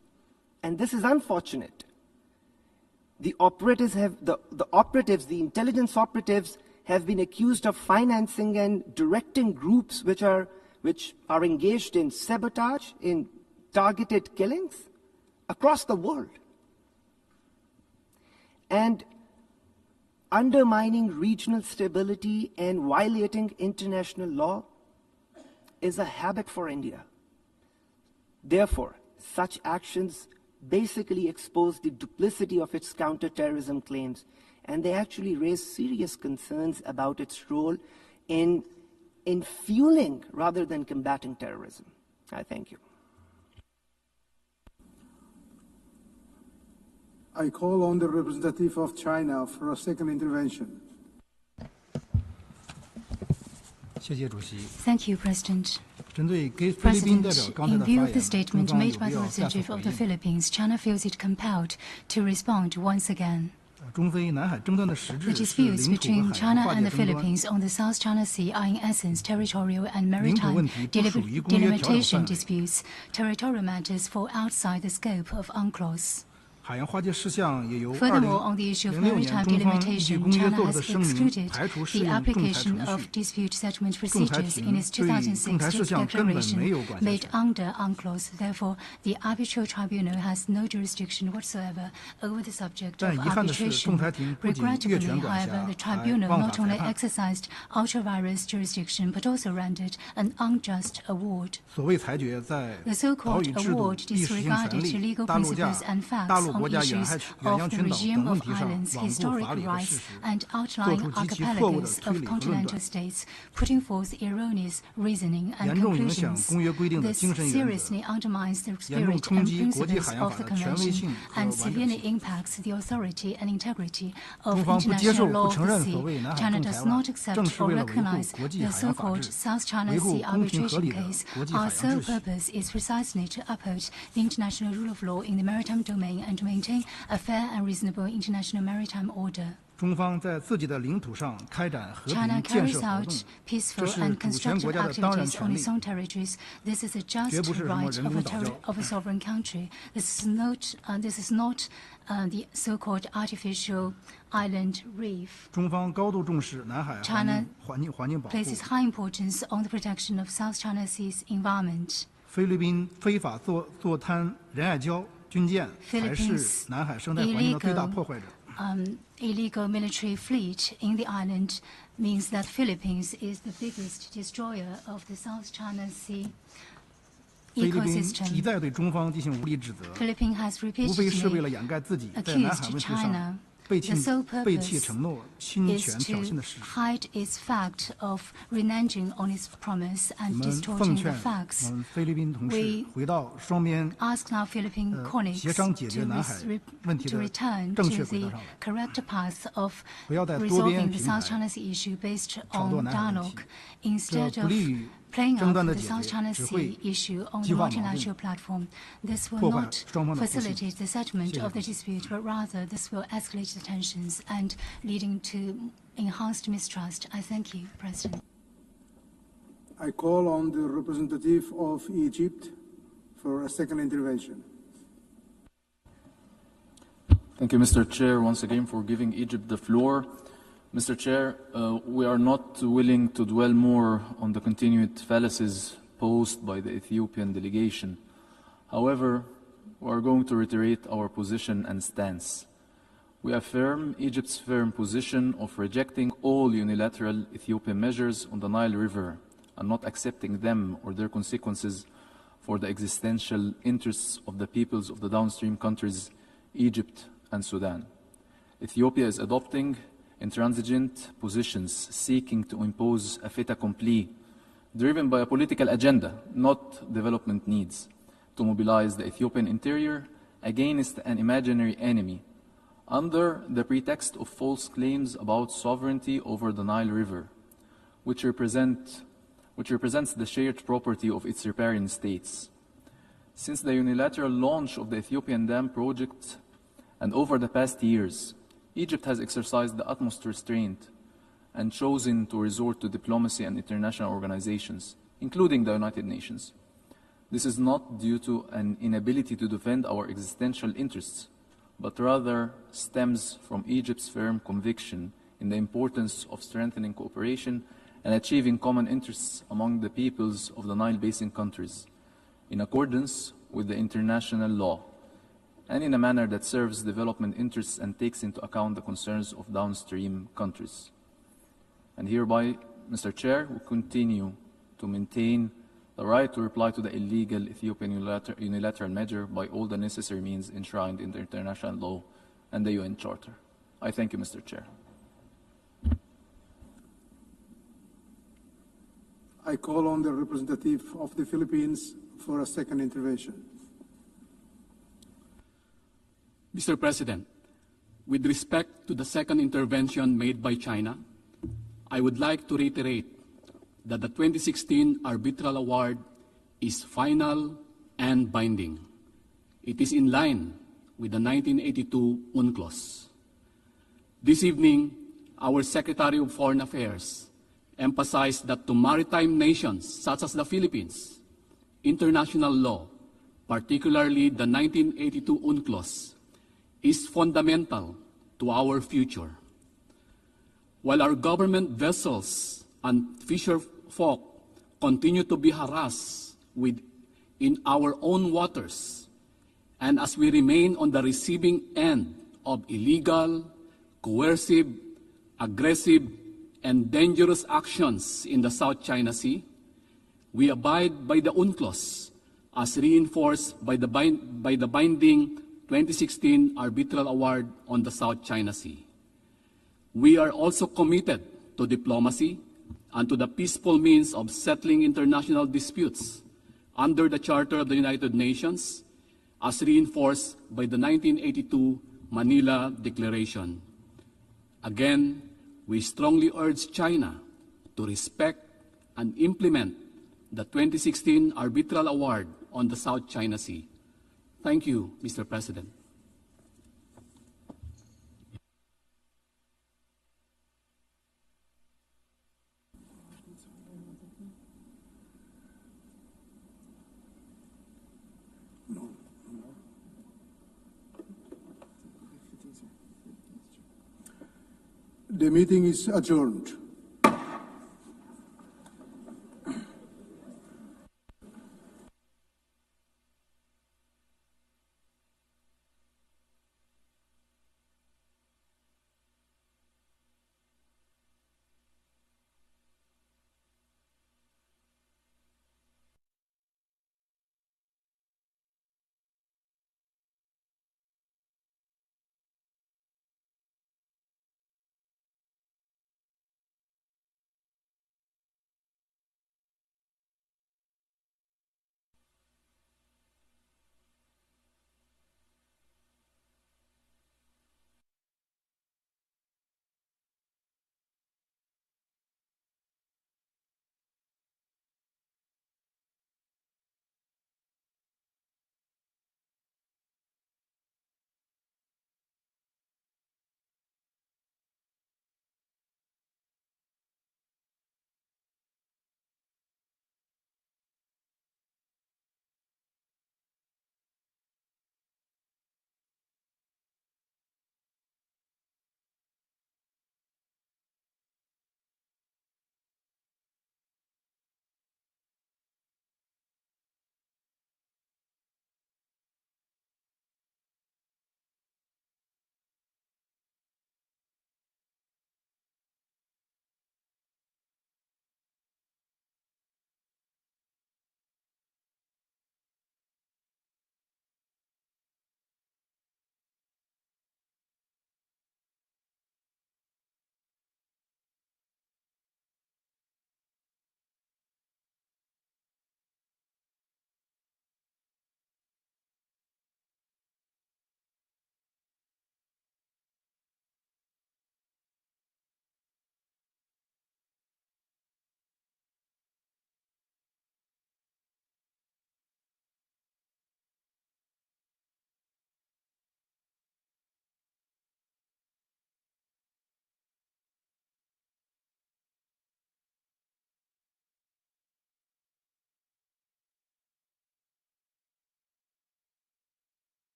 And this is unfortunate. The intelligence operatives have been accused of financing and directing groups which are engaged in sabotage, in targeted killings across the world. And undermining regional stability and violating international law is a habit for India. Therefore, such actions basically expose the duplicity of its counterterrorism claims, and they actually raise serious concerns about its role in fueling rather than combating terrorism. I thank you. I call on the representative of China for a second intervention. Thank you, President. President, in view of the statement made by the representative of the Philippines, China feels it compelled to respond once again. The disputes between China and the Philippines on the South China Sea are in essence territorial and maritime delimitation disputes. Territorial matters fall outside the scope of UNCLOS. Furthermore, on the issue of maritime delimitation, China has excluded the application of dispute settlement procedures in its 2006 declaration made under UNCLOS. Therefore, the arbitral tribunal has no jurisdiction whatsoever over the subject of arbitration. Regrettably, however, the tribunal not only exercised ultra-vires jurisdiction but also rendered an unjust award. The so-called award disregarded the legal principles and facts on issues of the regime of islands, historic rights, and outlying archipelagos of continental states, putting forth erroneous reasoning and conclusions. This seriously undermines the spirit and principles of the Convention and severely impacts the authority and integrity of international law of the sea. China does not accept or recognize the so-called South China Sea arbitration case. Our sole purpose is precisely to uphold the international rule of law in the maritime domain and to maintain a fair and reasonable international maritime order. China carries out peaceful and constructive activities on its own territories. This is a just right of a sovereign country. This is not the so-called artificial island reef. China places high importance on the protection of South China Sea's environment. Philippines' illegal military fleet in the island means that Philippines is the biggest destroyer of the South China Sea ecosystem. Philippines has repeatedly accused China. The sole purpose is to hide its fact of reneging on its promise and distorting the facts. We ask now Philippine colleagues to return to the correct path of resolving the South China Sea issue based on dialogue instead of playing out the South China Sea issue on the multilateral platform. This will not facilitate the settlement of the dispute, but rather this will escalate the tensions and leading to enhanced mistrust. I thank you, President. I call on the representative of Egypt for a second intervention. Thank you, Mr. Chair, once again for giving Egypt the floor. Mr. Chair, we are not willing to dwell more on the continued fallacies posed by the Ethiopian delegation. However, we are going to reiterate our position and stance. We affirm Egypt's firm position of rejecting all unilateral Ethiopian measures on the Nile River and not accepting them or their consequences for the existential interests of the peoples of the downstream countries, Egypt and Sudan. Ethiopia is adopting intransigent positions seeking to impose a fait accompli driven by a political agenda, not development needs, to mobilize the Ethiopian interior against an imaginary enemy under the pretext of false claims about sovereignty over the Nile River, which represents the shared property of its riparian states. Since the unilateral launch of the Ethiopian Dam project and over the past years, Egypt has exercised the utmost restraint and chosen to resort to diplomacy and international organizations, including the United Nations. This is not due to an inability to defend our existential interests, but rather stems from Egypt's firm conviction in the importance of strengthening cooperation and achieving common interests among the peoples of the Nile Basin countries, in accordance with the international law, and in a manner that serves development interests and takes into account the concerns of downstream countries. And hereby, Mr. Chair, we continue to maintain the right to reply to the illegal Ethiopian unilateral measure by all the necessary means enshrined in the international law and the UN Charter. I thank you, Mr. Chair. I call on the representative of the Philippines for a second intervention. Mr. President, with respect to the second intervention made by China, I would like to reiterate that the 2016 arbitral award is final and binding. It is in line with the 1982 UNCLOS. This evening, our Secretary of Foreign Affairs emphasized that to maritime nations such as the Philippines, international law, particularly the 1982 UNCLOS, is fundamental to our future. While our government vessels and fisher folk continue to be harassed in our own waters, and as we remain on the receiving end of illegal, coercive, aggressive, and dangerous actions in the South China Sea, we abide by the UNCLOS as reinforced by the binding 2016 Arbitral Award on the South China Sea. We are also committed to diplomacy and to the peaceful means of settling international disputes under the Charter of the United Nations as reinforced by the 1982 Manila Declaration. Again, we strongly urge China to respect and implement the 2016 Arbitral Award on the South China Sea. Thank you, Mr. President. The meeting is adjourned.